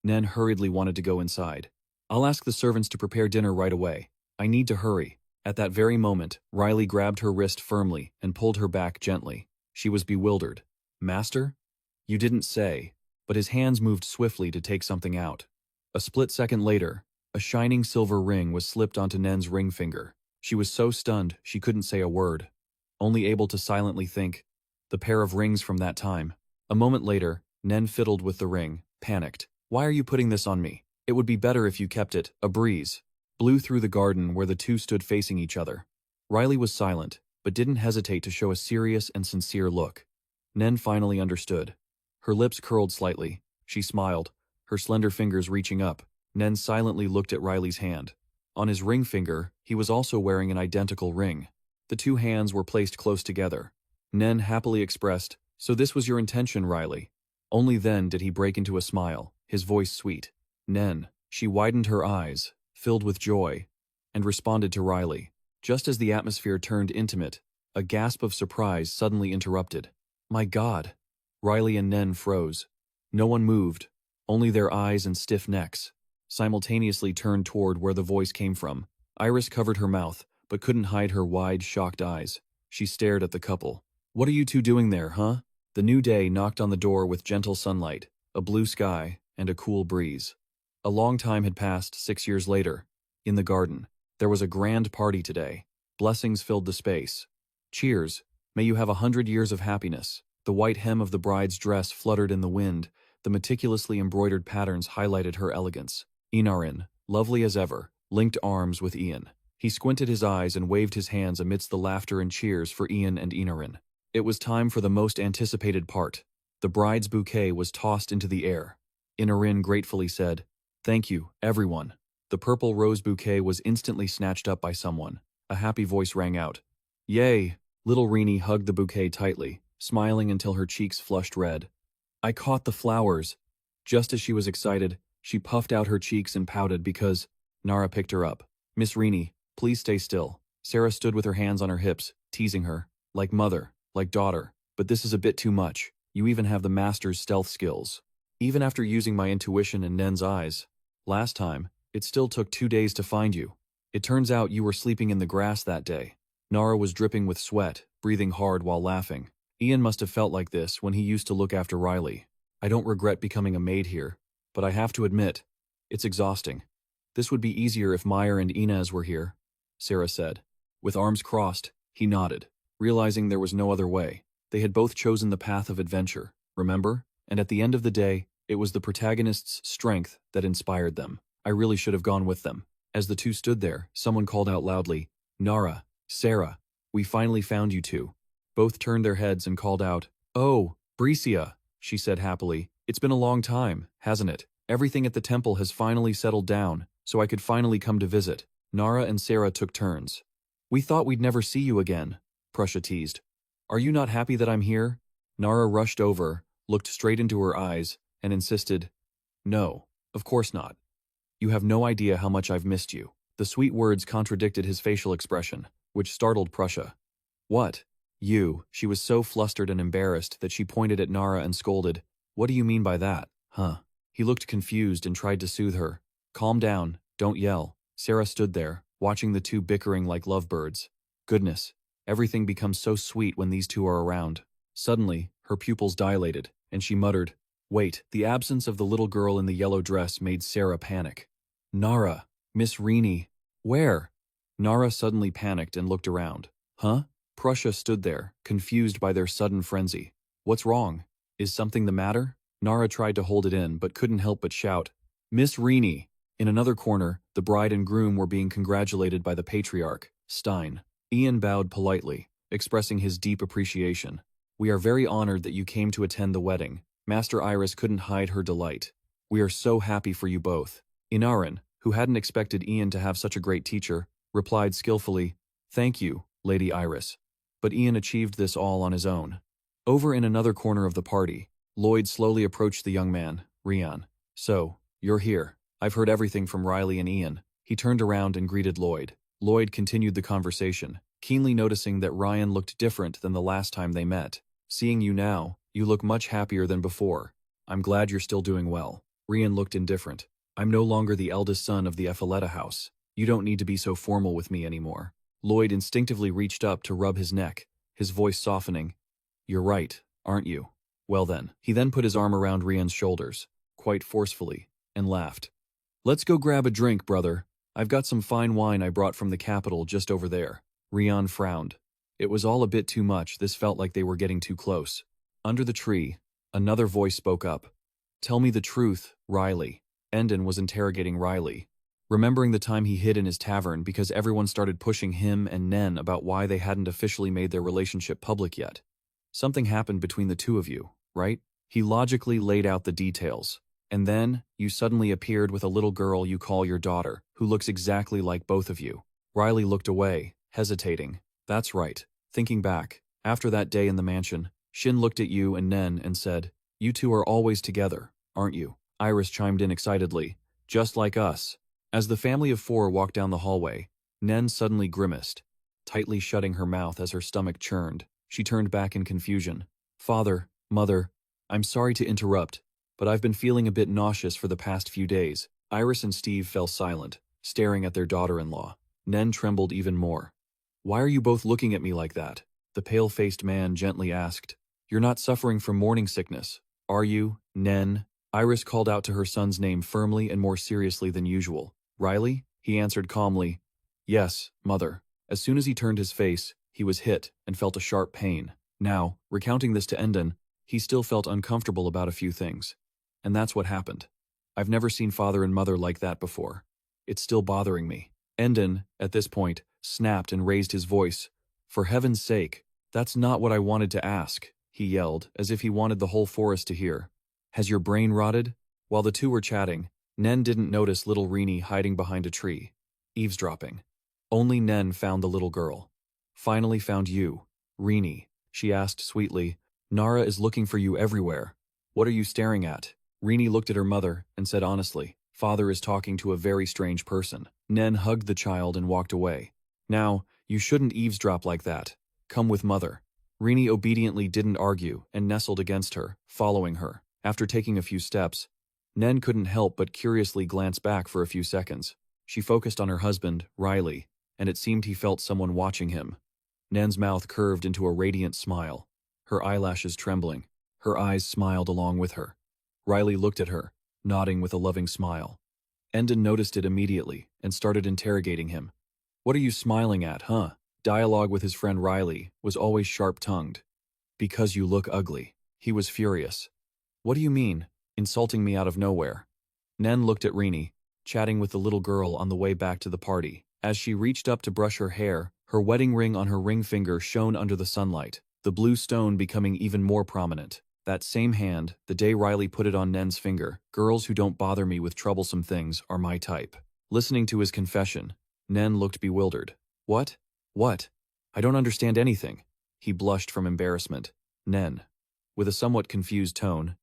Nen hurriedly wanted to go inside. I'll ask the servants to prepare dinner right away. I need to hurry. At that very moment, Riley grabbed her wrist firmly and pulled her back gently. She was bewildered. Master? You didn't say. But his hands moved swiftly to take something out. A split second later, a shining silver ring was slipped onto Nen's ring finger. She was so stunned she couldn't say a word, only able to silently think, the pair of rings from that time. A moment later, Nen fiddled with the ring, panicked. Why are you putting this on me? It would be better if you kept it. A breeze blew through the garden where the two stood facing each other. Riley was silent, but didn't hesitate to show a serious and sincere look. Nen finally understood. Her lips curled slightly. She smiled, her slender fingers reaching up. Nen silently looked at Riley's hand. On his ring finger, he was also wearing an identical ring. The two hands were placed close together. Nen happily expressed, So this was your intention, Riley. Only then did he break into a smile, his voice sweet. Nen. She widened her eyes, filled with joy, and responded to Riley. Just as the atmosphere turned intimate, a gasp of surprise suddenly interrupted. My God! Riley and Nen froze. No one moved, only their eyes and stiff necks simultaneously turned toward where the voice came from. Iris covered her mouth, but couldn't hide her wide, shocked eyes. She stared at the couple. What are you two doing there, huh? The new day knocked on the door with gentle sunlight, a blue sky, and a cool breeze. A long time had passed 6 years later. In the garden, there was a grand party today. Blessings filled the space. Cheers. May you have 100 years of happiness. The white hem of the bride's dress fluttered in the wind. The meticulously embroidered patterns highlighted her elegance. Inarin, lovely as ever, linked arms with Ian. He squinted his eyes and waved his hands amidst the laughter and cheers for Ian and Inarin. It was time for the most anticipated part. The bride's bouquet was tossed into the air. Inarin gratefully said, Thank you, everyone. The purple rose bouquet was instantly snatched up by someone. A happy voice rang out. Yay! Little Rini hugged the bouquet tightly, smiling until her cheeks flushed red. I caught the flowers. Just as she was excited, she puffed out her cheeks and pouted because Nara picked her up. Miss Rini, please stay still. Sarah stood with her hands on her hips, teasing her. Like mother, like daughter, but this is a bit too much. You even have the master's stealth skills. Even after using my intuition and Nen's eyes, last time, it still took 2 days to find you. It turns out you were sleeping in the grass that day. Nara was dripping with sweat, breathing hard while laughing. Ian must have felt like this when he used to look after Riley. I don't regret becoming a maid here, but I have to admit, it's exhausting. This would be easier if Meyer and Inez were here, Sarah said. With arms crossed, he nodded, realizing there was no other way. They had both chosen the path of adventure, remember? And at the end of the day, it was the protagonist's strength that inspired them. I really should have gone with them. As the two stood there, someone called out loudly, "Nara, Sarah, we finally found you two." Both turned their heads and called out, "Oh, Bricia," she said happily. "It's been a long time, hasn't it? Everything at the temple has finally settled down, so I could finally come to visit." Nara and Sarah took turns. "We thought we'd never see you again," Prussia teased. "Are you not happy that I'm here?" Nara rushed over, looked straight into her eyes, and insisted, "No, of course not. You have no idea how much I've missed you." The sweet words contradicted his facial expression, which startled Prussia. "What? You?" She was so flustered and embarrassed that she pointed at Nara and scolded, "What do you mean by that, huh?" He looked confused and tried to soothe her. "Calm down, don't yell." Sarah stood there, watching the two bickering like lovebirds. Goodness, everything becomes so sweet when these two are around. Suddenly, her pupils dilated, and she muttered, "Wait." The absence of the little girl in the yellow dress made Sarah panic. "Nara, Miss Rini, where?" Nara suddenly panicked and looked around. "Huh?" Prussia stood there, confused by their sudden frenzy. "What's wrong? Is something the matter?" Nara tried to hold it in but couldn't help but shout, "Miss Rini!" In another corner, the bride and groom were being congratulated by the patriarch, Stein. Ian bowed politely, expressing his deep appreciation. "We are very honored that you came to attend the wedding." Master Iris couldn't hide her delight. "We are so happy for you both." Inarin, who hadn't expected Ian to have such a great teacher, replied skillfully, "Thank you, Lady Iris." But Ian achieved this all on his own. Over in another corner of the party, Lloyd slowly approached the young man, Rian. "So, you're here. I've heard everything from Riley and Ian." He turned around and greeted Lloyd. Lloyd continued the conversation, keenly noticing that Ryan looked different than the last time they met. "Seeing you now, you look much happier than before. I'm glad you're still doing well." Rian looked indifferent. "I'm no longer the eldest son of the Effaletta house. You don't need to be so formal with me anymore." Lloyd instinctively reached up to rub his neck, his voice softening. "You're right, aren't you? Well then." He then put his arm around Rian's shoulders, quite forcefully, and laughed. "Let's go grab a drink, brother. I've got some fine wine I brought from the capital just over there." Rian frowned. It was all a bit too much. This felt like they were getting too close. Under the tree, another voice spoke up. "Tell me the truth, Riley." Endon was interrogating Riley, remembering the time he hid in his tavern because everyone started pushing him and Nen about why they hadn't officially made their relationship public yet. "Something happened between the two of you, right?" He logically laid out the details. "And then, you suddenly appeared with a little girl you call your daughter, who looks exactly like both of you." Riley looked away, hesitating. "That's right. Thinking back, after that day in the mansion, Shin looked at you and Nen and said, 'You two are always together, aren't you?'" Iris chimed in excitedly, "Just like us." As the family of four walked down the hallway, Nen suddenly grimaced, tightly shutting her mouth as her stomach churned. She turned back in confusion. "Father, Mother, I'm sorry to interrupt, but I've been feeling a bit nauseous for the past few days." Iris and Steve fell silent, staring at their daughter-in-law. Nen trembled even more. "Why are you both looking at me like that?" The pale-faced man gently asked. "You're not suffering from morning sickness, are you, Nen?" Iris called out to her son's name firmly and more seriously than usual. "Riley?" He answered calmly, "Yes, Mother." As soon as he turned his face, he was hit and felt a sharp pain. Now, recounting this to Endon, he still felt uncomfortable about a few things. And that's what happened. "I've never seen Father and Mother like that before. It's still bothering me." Endon, at this point, snapped and raised his voice. "For heaven's sake, that's not what I wanted to ask," he yelled, as if he wanted the whole forest to hear. "Has your brain rotted?" While the two were chatting, Nen didn't notice little Rini hiding behind a tree, eavesdropping. Only Nen found the little girl. "Finally found you, Rini," she asked sweetly. "Nara is looking for you everywhere. What are you staring at?" Rini looked at her mother and said honestly, "Father is talking to a very strange person." Nen hugged the child and walked away. "Now, you shouldn't eavesdrop like that. Come with Mother." Rini obediently didn't argue and nestled against her, following her. After taking a few steps, Nen couldn't help but curiously glance back for a few seconds. She focused on her husband, Riley, and it seemed he felt someone watching him. Nen's mouth curved into a radiant smile, her eyelashes trembling. Her eyes smiled along with her. Riley looked at her, nodding with a loving smile. Endon noticed it immediately and started interrogating him. "What are you smiling at, huh?" Dialogue with his friend Riley was always sharp-tongued. "Because you look ugly." He was furious. "What do you mean, insulting me out of nowhere?" Nen looked at Rini, chatting with the little girl on the way back to the party. As she reached up to brush her hair, her wedding ring on her ring finger shone under the sunlight, the blue stone becoming even more prominent. That same hand, the day Riley put it on Nen's finger. "Girls who don't bother me with troublesome things are my type." Listening to his confession, Nen looked bewildered. What? What? I don't understand anything." He blushed from embarrassment. "Nen," with a somewhat confused tone,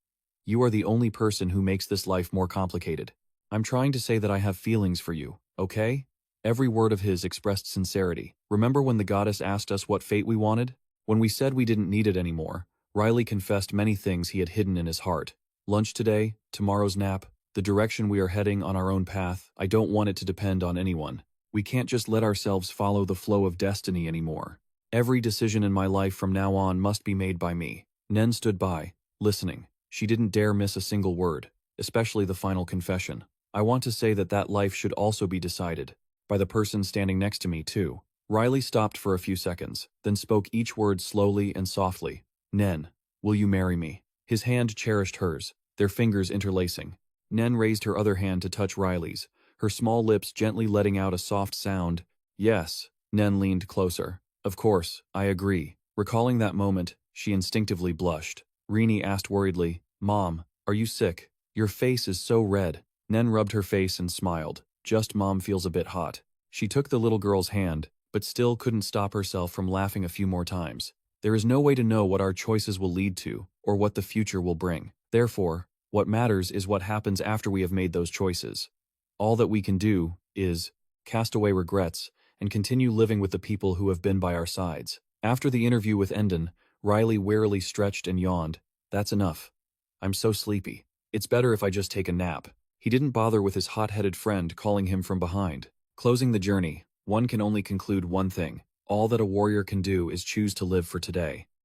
"you are the only person who makes this life more complicated. I'm trying to say that I have feelings for you, okay?" Every word of his expressed sincerity. Remember when the goddess asked us what fate we wanted? When we said we didn't need it anymore, Riley confessed many things he had hidden in his heart. Lunch today, tomorrow's nap, the direction we are heading on our own path. I don't want it to depend on anyone. We can't just let ourselves follow the flow of destiny anymore. Every decision in my life from now on must be made by me. Nen stood by, listening. She didn't dare miss a single word, especially the final confession. I want to say that that life should also be decided by the person standing next to me, too. Riley stopped for a few seconds, then spoke each word slowly and softly. "Nen, will you marry me?" His hand cherished hers, their fingers interlacing. Nen raised her other hand to touch Riley's, her small lips gently letting out a soft sound. "Yes." Nen leaned closer. "Of course, I agree." Recalling that moment, she instinctively blushed. Rini asked worriedly, "Mom, are you sick? Your face is so red." Nen rubbed her face and smiled. "Just Mom feels a bit hot." She took the little girl's hand, but still couldn't stop herself from laughing a few more times. There is no way to know what our choices will lead to, or what the future will bring. Therefore, what matters is what happens after we have made those choices. All that we can do is cast away regrets and continue living with the people who have been by our sides. After the interview with Endon, Riley wearily stretched and yawned. "That's enough. I'm so sleepy. It's better if I just take a nap." He didn't bother with his hot-headed friend calling him from behind. Closing the journey, one can only conclude one thing. All that a warrior can do is choose to live for today.